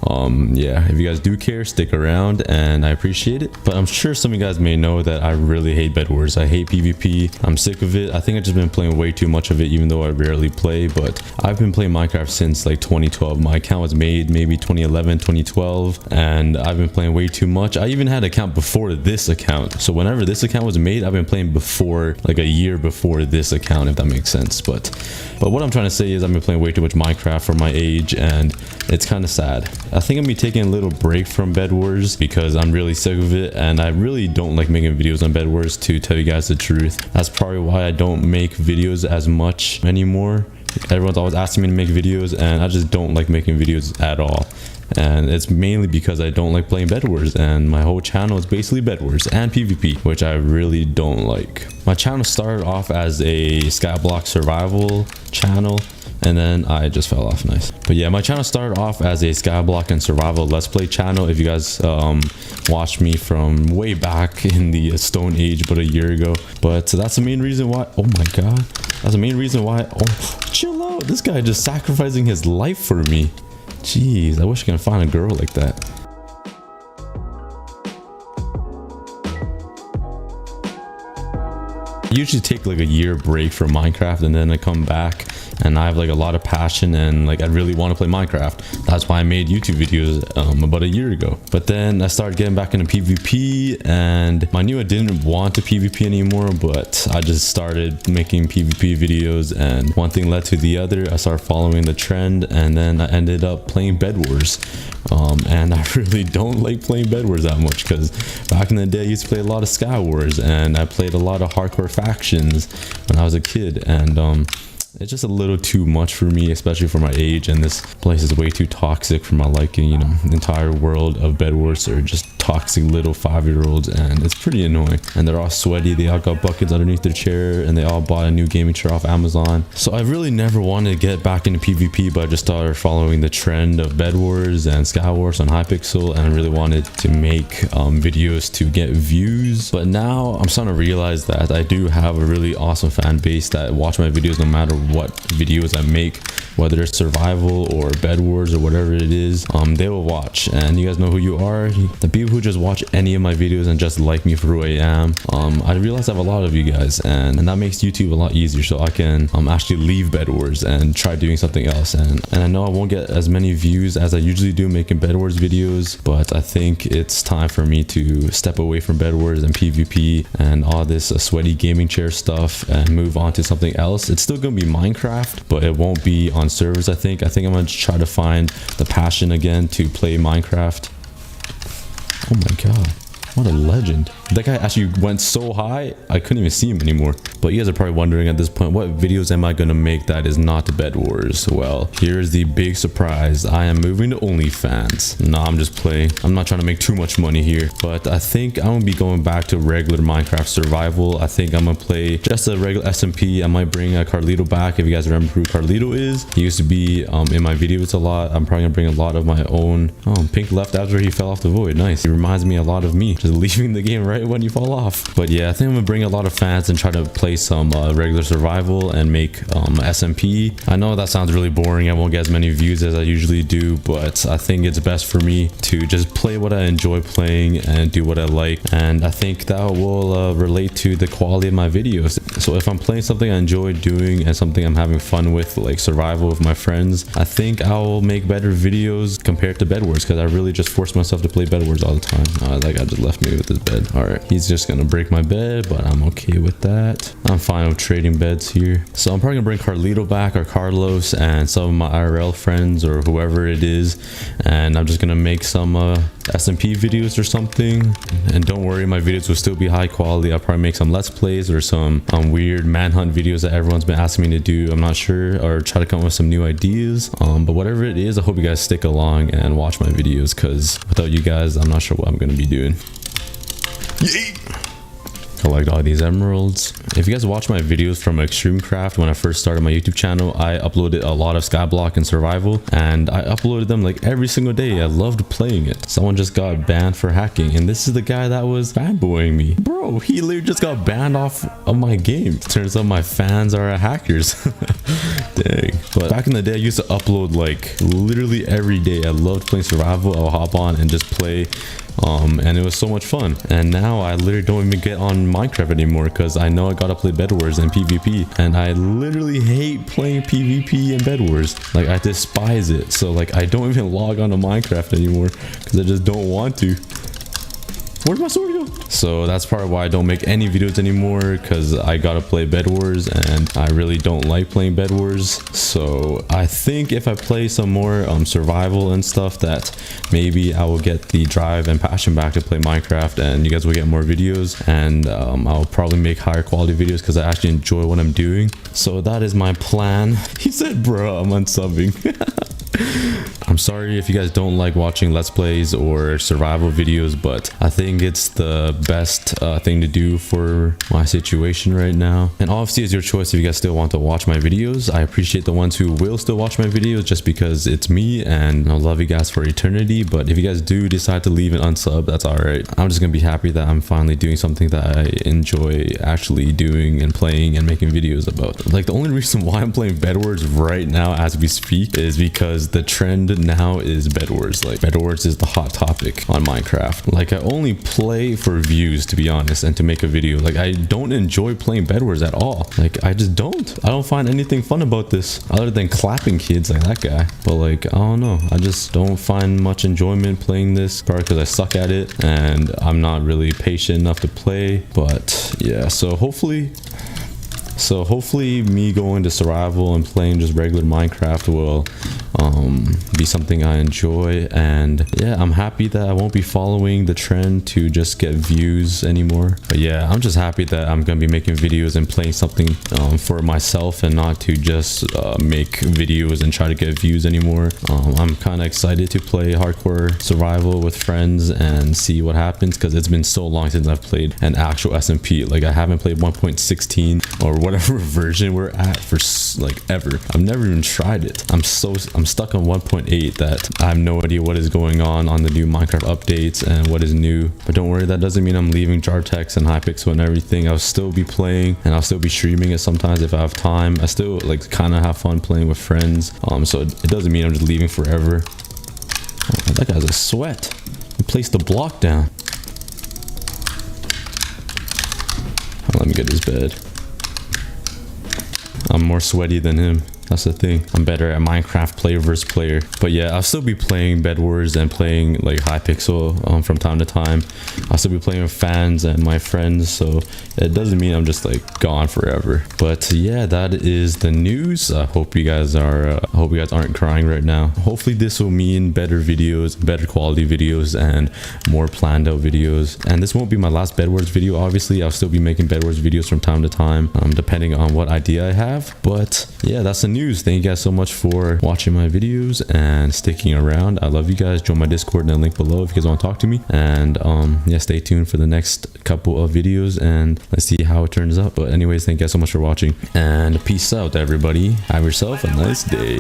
yeah, if you guys do care, stick around and I appreciate it. But I'm sure some of you guys may know that I really hate Bed Wars. I hate PvP. I'm sick of it. I think I've just been playing way too much of it, even though I rarely play. But I've been playing Minecraft since like 2012. My account was made maybe 2011, 2012, and I've been playing way too much. I even had an account before this account. So whenever this account was made, I've been playing before, like a year before this account, if that makes sense. But what I'm trying to say is I've been playing way too much Minecraft for my age, and it's kind of sad. I think I'm gonna be taking a little break from Bed Wars because I'm really sick of it, and I really don't like making videos on Bed Wars, to tell you guys the truth. That's probably why I don't make videos as much anymore. Everyone's always asking me to make videos, and I just don't like making videos at all. And it's mainly because I don't like playing Bed Wars, and my whole channel is basically Bed Wars and PvP, which I really don't like. My channel started off as a Skyblock survival channel, and then I just fell off. Nice. But yeah, my channel started off as a skyblock and survival let's play channel. If you guys watched me from way back in the Stone Age, but a year ago. But that's the main reason why. Oh my god, that's the main reason why. Oh, chill out. This guy just sacrificing his life for me. Jeez, I wish I could find a girl like that. I usually take like a year break from Minecraft, and then I come back and I have like a lot of passion, and like I really want to play Minecraft. That's why I made YouTube videos about a year ago. But then I started getting back into PvP, and I knew I didn't want to PvP anymore, but I just started making PvP videos, and one thing led to the other. I started following the trend, and then I ended up playing Bed Wars. And I really don't like playing Bed Wars that much, because back in the day I used to play a lot of Sky Wars, and I played a lot of hardcore factions when I was a kid, and it's just a little too much for me, especially for my age, and this place is way too toxic for my liking. You know, the entire world of Bed Wars are just toxic little 5-year-olds, and it's pretty annoying. And they're all sweaty, they all got buckets underneath their chair, and they all bought a new gaming chair off Amazon. So I really never wanted to get back into PvP, but I just started following the trend of Bed Wars and Sky Wars on Hypixel, and I really wanted to make videos to get views. But now I'm starting to realize that I do have a really awesome fan base that watch my videos no matter what videos I make, whether it's survival or Bed Wars or whatever it is. They will watch, and you guys know who you are. The people who just watch any of my videos and just like me for who I am. I realize I have a lot of you guys, and that makes YouTube a lot easier, so I can actually leave Bed Wars and try doing something else. And I know I won't get as many views as I usually do making Bed Wars videos, but I think it's time for me to step away from Bed Wars and PvP and all this sweaty gaming chair stuff and move on to something else. It's still gonna be Minecraft, but it won't be on servers. I think I'm gonna try to find the passion again to play Minecraft. Oh my god, what a legend. That guy actually went so high I couldn't even see him anymore. But you guys are probably wondering at this point, what videos am I gonna make that is not Bed Wars? Well, here's the big surprise. I am moving to OnlyFans. Nah, I'm just playing. I'm not trying to make too much money here, but I think I'm gonna be going back to regular Minecraft survival. I think I'm gonna play just a regular SMP. I might bring Carlito back. If you guys remember who Carlito is, he used to be in my videos a lot. I'm probably gonna bring a lot of my own. Oh, Pink left after he fell off the void. Nice. He reminds me a lot of me, just leaving the game right when you fall off. But yeah, I think I'm gonna bring a lot of fans and try to play some regular survival and make SMP. I know that sounds really boring. I won't get as many views as I usually do, but I think it's best for me to just play what I enjoy playing and do what I like, and I think that will relate to the quality of my videos. So if I'm playing something I enjoy doing and something I'm having fun with, like survival with my friends, I think I'll make better videos compared to Bed Wars, because I really just force myself to play Bed Wars all the time. That guy just left me with his bed. All right, he's just gonna break my bed, but I'm okay with that. I'm fine with trading beds here. So I'm probably gonna bring Carlito back, or Carlos, and some of my IRL friends or whoever it is, and I'm just gonna make some SMP videos or something. And don't worry, my videos will still be high quality. I'll probably make some let's plays or some weird manhunt videos that everyone's been asking me to do. I'm not sure, or try to come up with some new ideas. But whatever it is, I hope you guys stick along and watch my videos, because without you guys, I'm not sure what I'm gonna be doing. Yay! Collect all these emeralds. If you guys watch my videos from Extremecraft when I first started my YouTube channel, I uploaded a lot of Skyblock and survival, and I uploaded them like every single day. I loved playing it. Someone just got banned for hacking, and this is the guy that was fanboying me. Bro, he literally just got banned off of my game. Turns out my fans are hackers. Dang. But back in the day, I used to upload like literally every day. I loved playing survival. I'll hop on and just play. And it was so much fun. And now I literally don't even get on Minecraft anymore, because I know I gotta play Bed Wars and PvP, and I literally hate playing PvP and Bed Wars. Like, I despise it. So like, I don't even log on to Minecraft anymore, because I just don't want to. Where's my sword go? So that's part of why I don't make any videos anymore, because I gotta play Bed Wars, and I really don't like playing Bed Wars. So I think if I play some more survival and stuff, that maybe I will get the drive and passion back to play Minecraft, and you guys will get more videos, and I'll probably make higher quality videos because I actually enjoy what I'm doing. So that is my plan. He said, bro, I'm unsubbing. I'm sorry if you guys don't like watching let's plays or survival videos, but I think it's the best thing to do for my situation right now. And obviously it's your choice if you guys still want to watch my videos. I appreciate the ones who will still watch my videos just because it's me, and I love you guys for eternity. But if you guys do decide to leave an unsub, that's all right. I'm just gonna be happy that I'm finally doing something that I enjoy actually doing and playing and making videos about. Like, the only reason why I'm playing Bed Wars right now as we speak is because the trend now is Bed Wars. Like, Bed Wars is the hot topic on Minecraft. Like, I only play for views, to be honest, and to make a video. Like, I don't enjoy playing Bed Wars at all. Like, I just don't. I don't find anything fun about this other than clapping kids like that guy. But like, I don't know, I just don't find much enjoyment playing this, probably because I suck at it and I'm not really patient enough to play. But yeah, so hopefully me going to survival and playing just regular Minecraft will be something I enjoy. And yeah, I'm happy that I won't be following the trend to just get views anymore. But yeah, I'm just happy that I'm gonna be making videos and playing something for myself and not to just make videos and try to get views anymore. I'm kind of excited to play hardcore survival with friends and see what happens, because it's been so long since I've played an actual SMP. Like, I haven't played 1.16 or whatever version we're at for like ever. I've never even tried it. I'm stuck on 1.8 that I have no idea what is going on the new Minecraft updates and what is new. But don't worry, that doesn't mean I'm leaving Jartex and Hypixel and everything. I'll still be playing and I'll still be streaming it sometimes if I have time. I still like kind of have fun playing with friends. So it doesn't mean I'm just leaving forever. Oh, that guy's a sweat. He placed the block down. Oh, let me get his bed. I'm more sweaty than him. That's the thing. I'm better at Minecraft player versus player. But yeah, I'll still be playing Bed Wars and playing like Hypixel from time to time. I'll still be playing with fans and my friends, so it doesn't mean I'm just like gone forever. But yeah, that is the news. I hope you guys aren't crying right now. Hopefully this will mean better videos, better quality videos, and more planned out videos. And this won't be my last Bed Wars video. Obviously, I'll still be making Bed Wars videos from time to time, depending on what idea I have. But yeah, that's the news. Thank you guys so much for watching my videos and sticking around. I love you guys. Join my Discord in the link below if you guys want to talk to me. And yeah, stay tuned for the next couple of videos and let's see how it turns out. But anyways, thank you guys so much for watching and peace out, everybody. Have yourself a nice day.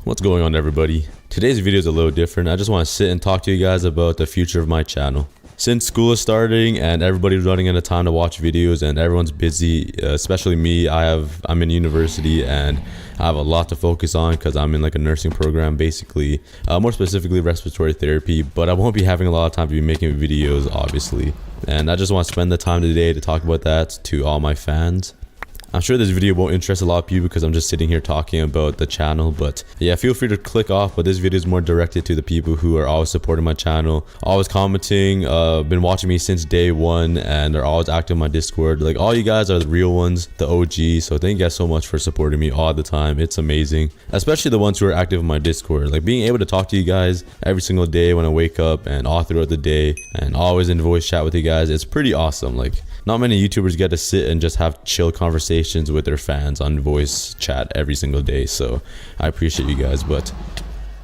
What's going on, everybody? Today's video is a little different. I just want to sit and talk to you guys about the future of my channel. Since school is starting and everybody's running out of time to watch videos and everyone's busy, especially me, I'm in university and I have a lot to focus on because I'm in like a nursing program, basically, more specifically respiratory therapy, but I won't be having a lot of time to be making videos, obviously. And I just want to spend the time today to talk about that to all my fans. I'm sure this video won't interest a lot of people because I'm just sitting here talking about the channel, but yeah, feel free to click off. But this video is more directed to the people who are always supporting my channel, always commenting, been watching me since day one, and are always active on my Discord. Like, all you guys are the real ones, the OG. So thank you guys so much for supporting me all the time. It's amazing, especially the ones who are active on my Discord. Like, being able to talk to you guys every single day when I wake up and all throughout the day, and always in voice chat with you guys, it's pretty awesome. Like, not many YouTubers get to sit and just have chill conversations with their fans on voice chat every single day. So I appreciate you guys, but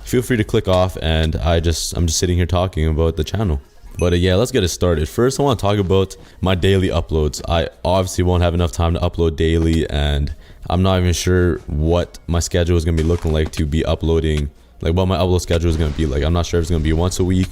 feel free to click off. And I'm just sitting here talking about the channel. But yeah, let's get it started. First, I want to talk about my daily uploads. I obviously won't have enough time to upload daily, and I'm not even sure what my schedule is going to be looking like to be uploading. Like, what my upload schedule is going to be like. I'm not sure if it's going to be once a week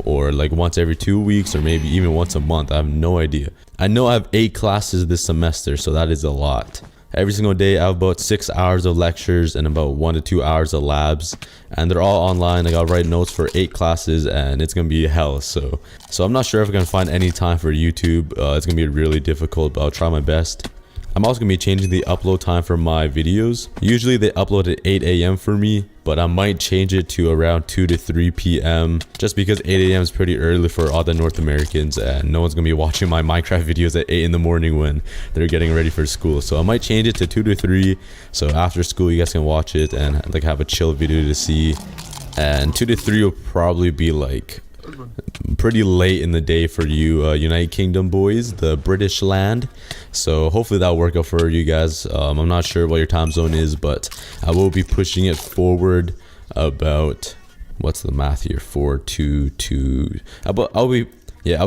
or like once every 2 weeks or maybe even once a month. I have no idea. I know I have 8 classes this semester, so that is a lot. Every single day I have about 6 hours of lectures and about 1 to 2 hours of labs, and they're all online. Like, I'll write notes for 8 classes and it's gonna be hell. So I'm not sure if I'm gonna find any time for YouTube. It's gonna be really difficult, but I'll try my best. I'm also going to be changing the upload time for my videos. Usually they upload at 8 a.m. for me, but I might change it to around 2 to 3 p.m. just because 8 a.m. is pretty early for all the North Americans, and no one's going to be watching my Minecraft videos at 8 in the morning when they're getting ready for school. So I might change it to 2 to 3, so after school you guys can watch it and like have a chill video to see. And 2 to 3 will probably be like pretty late in the day for you United Kingdom boys, the British land. So hopefully that'll work out for you guys. I'm not sure what your time zone is, but I will be pushing it forward about, what's the math here, 4 2 2, I'll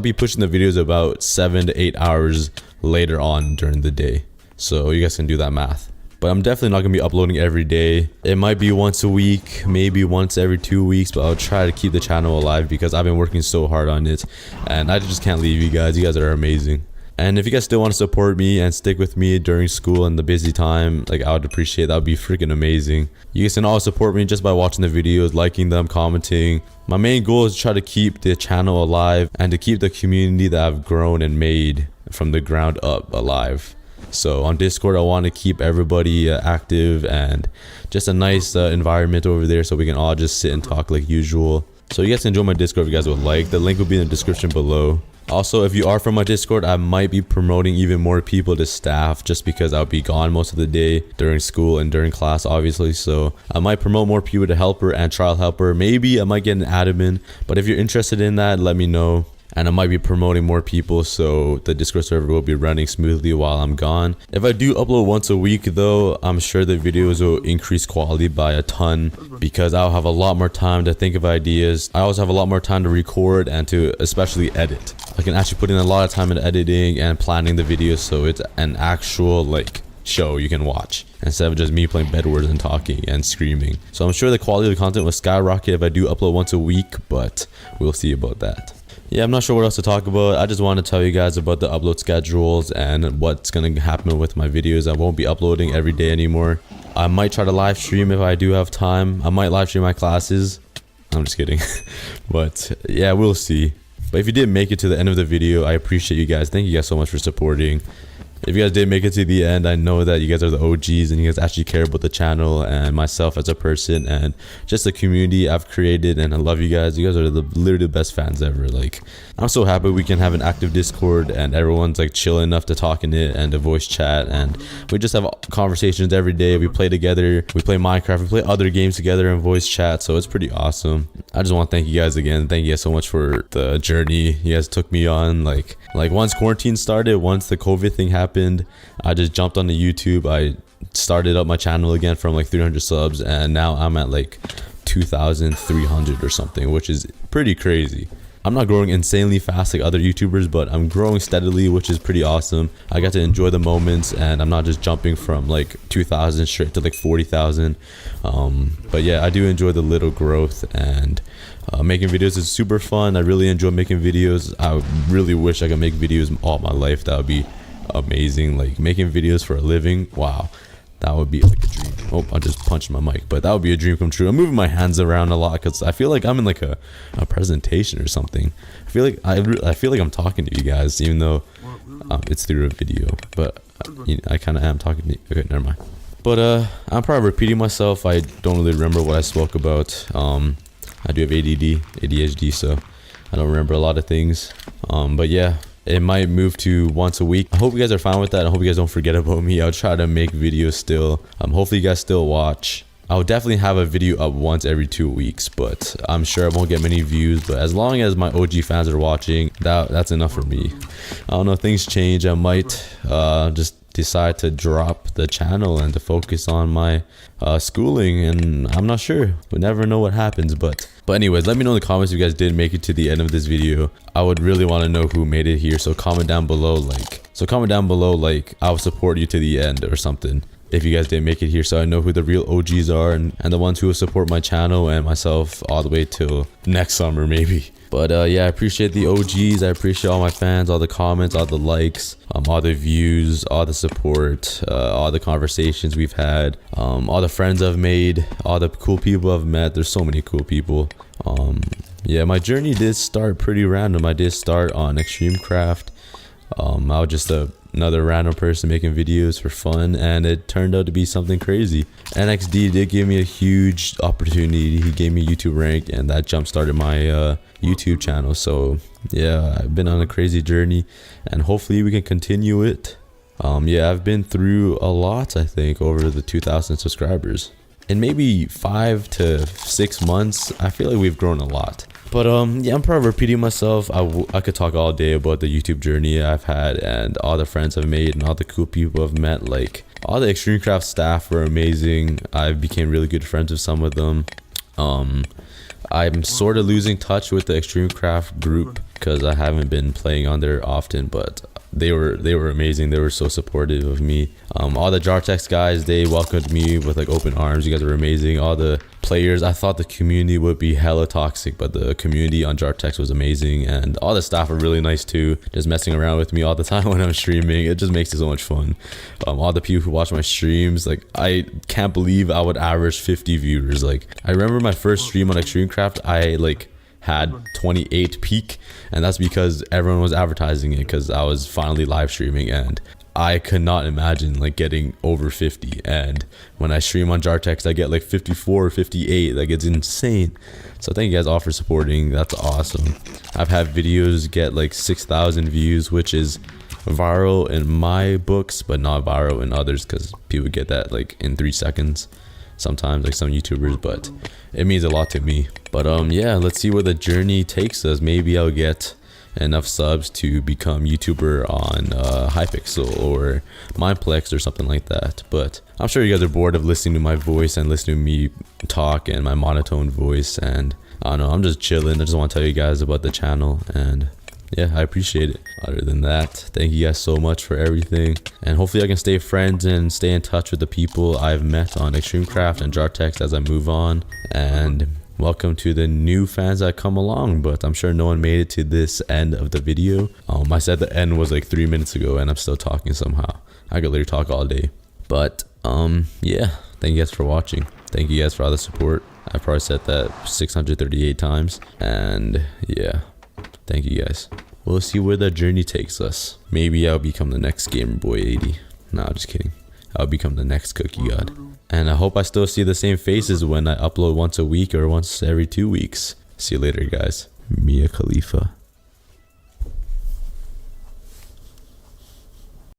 be pushing the videos about 7 to 8 hours later on during the day, so you guys can do that math. But I'm definitely not gonna be uploading every day. It might be once a week, maybe once every 2 weeks, but I'll try to keep the channel alive because I've been working so hard on it, and I just can't leave you guys. You guys are amazing. And if you guys still want to support me and stick with me during school and the busy time, like, I would appreciate that. Would be freaking amazing. You guys can all support me just by watching the videos, liking them, commenting. My main goal is to try to keep the channel alive and to keep the community that I've grown and made from the ground up alive. So on Discord, I want to keep everybody active and just a nice environment over there so we can all just sit and talk like usual. So you guys can join my Discord if you guys would like. The link will be in the description below. Also, if you are from my Discord, I might be promoting even more people to staff just because I'll be gone most of the day during school and during class, obviously. So I might promote more people to helper and trial helper. Maybe I might get an admin, but if you're interested in that, let me know. And I might be promoting more people so the Discord server will be running smoothly while I'm gone. If I do upload once a week though, I'm sure the videos will increase quality by a ton because I'll have a lot more time to think of ideas. I also have a lot more time to record and to especially edit. I can actually put in a lot of time in editing and planning the videos so it's an actual like show you can watch instead of just me playing Bedwars and talking and screaming. So I'm sure the quality of the content will skyrocket if I do upload once a week, but we'll see about that. Yeah, I'm not sure what else to talk about. I just want to tell you guys about the upload schedules and what's going to happen with my videos. I won't be uploading every day anymore. I might try to live stream if I do have time. I might live stream my classes. I'm just kidding. But yeah, we'll see. But if you did make it to the end of the video, I appreciate you guys. Thank you guys so much for supporting. If you guys did make it to the end, I know that you guys are the OGs and you guys actually care about the channel and myself as a person and just the community I've created, and I love you guys. You guys are literally the best fans ever. Like, I'm so happy we can have an active Discord and everyone's like chill enough to talk in it and to voice chat, and we just have conversations every day. We play together, we play Minecraft, we play other games together and voice chat, so it's pretty awesome. I just want to thank you guys again. Thank you guys so much for the journey you guys took me on. Like once quarantine started, once the COVID thing happened, I just jumped onto YouTube. I started up my channel again from like 300 subs, and now I'm at like 2,300 or something, which is pretty crazy. I'm not growing insanely fast like other YouTubers, but I'm growing steadily, which is pretty awesome. I got to enjoy the moments, and I'm not just jumping from like 2,000 straight to like 40,000. But yeah, I do enjoy the little growth, and making videos is super fun. I really enjoy making videos. I really wish I could make videos all my life. That would be amazing. Like making videos for a living, wow, that would be like a dream. Oh, I just punched my mic, but that would be a dream come true. I'm moving my hands around a lot because I feel like I'm in like a presentation or something. I feel like I'm talking to you guys, even though it's through a video, but you know, I kind of am talking to you. Okay, never mind. But I'm probably repeating myself. I don't really remember what I spoke about. I do have ADHD, so I don't remember a lot of things. But yeah, it might move to once a week. I hope you guys are fine with that. I hope you guys don't forget about me. I'll try to make videos still. Hopefully you guys still watch. I'll definitely have a video up once every 2 weeks, but I'm sure I won't get many views. But as long as my OG fans are watching, that's enough for me. I don't know, things change. I might just decide to drop the channel and to focus on my schooling, and I'm not sure. We never know what happens. But anyways, let me know in the comments if you guys did make it to the end of this video. I would really want to know who made it here, so comment down below like I'll support you to the end or something if you guys didn't make it here, so I know who the real OGs are and the ones who will support my channel and myself all the way till next summer maybe. But yeah, I appreciate the OGs. I appreciate all my fans, all the comments, all the likes, all the views, all the support, all the conversations we've had, all the friends I've made, all the cool people I've met. There's so many cool people. Yeah, my journey did start pretty random. I did start on Extreme Craft. I was just another random person making videos for fun, and it turned out to be something crazy. NXD did give me a huge opportunity. He gave me YouTube rank, and that jump started my YouTube channel. So yeah, I've been on a crazy journey, and hopefully we can continue it. Yeah, I've been through a lot, I think, over the 2,000 subscribers. In maybe 5 to 6 months, I feel like we've grown a lot. But yeah, I'm probably repeating myself. I could talk all day about the YouTube journey I've had and all the friends I've made and all the cool people I've met. Like all the Extremecraft staff were amazing. I became really good friends with some of them. I'm sort of losing touch with the Extremecraft group because I haven't been playing on there often, but they were amazing. They were so supportive of me. All the Jartex guys, they welcomed me with like open arms. You guys were amazing. All the players, I thought the community would be hella toxic, but the community on Jartex was amazing, and all the staff are really nice too, just messing around with me all the time when I'm streaming. It just makes it so much fun. All the people who watch my streams, like I can't believe I would average 50 viewers. Like I remember my first stream on Extremecraft, I like had 28 peak, and that's because everyone was advertising it because I was finally live streaming, and I could not imagine like getting over 50. And when I stream on Jartex, I get like 54 or 58. Like it's insane. So thank you guys all for supporting. That's awesome. I've had videos get like 6,000 views, which is viral in my books, but not viral in others because people get that like in 3 seconds sometimes, like some YouTubers, but it means a lot to me. But yeah, let's see where the journey takes us. Maybe I'll get enough subs to become YouTuber on Hypixel or Mineplex or something like that. But I'm sure you guys are bored of listening to my voice and listening to me talk and my monotone voice, and I don't know, I'm just chilling. I just want to tell you guys about the channel, and yeah, I appreciate it. Other than that, thank you guys so much for everything, and hopefully I can stay friends and stay in touch with the people I've met on Extremecraft and Jartex as I move on. And welcome to the new fans that come along, but I'm sure no one made it to this end of the video. I said the end was like 3 minutes ago and I'm still talking somehow. I could literally talk all day. But yeah, thank you guys for watching. Thank you guys for all the support. I probably said that 638 times, and yeah, thank you guys. We'll see where the journey takes us. Maybe I'll become the next Gamer Boy 80. Nah, just kidding. I'll become the next Cookiegod. And I hope I still see the same faces when I upload once a week or once every 2 weeks. See you later, guys. Mia Khalifa.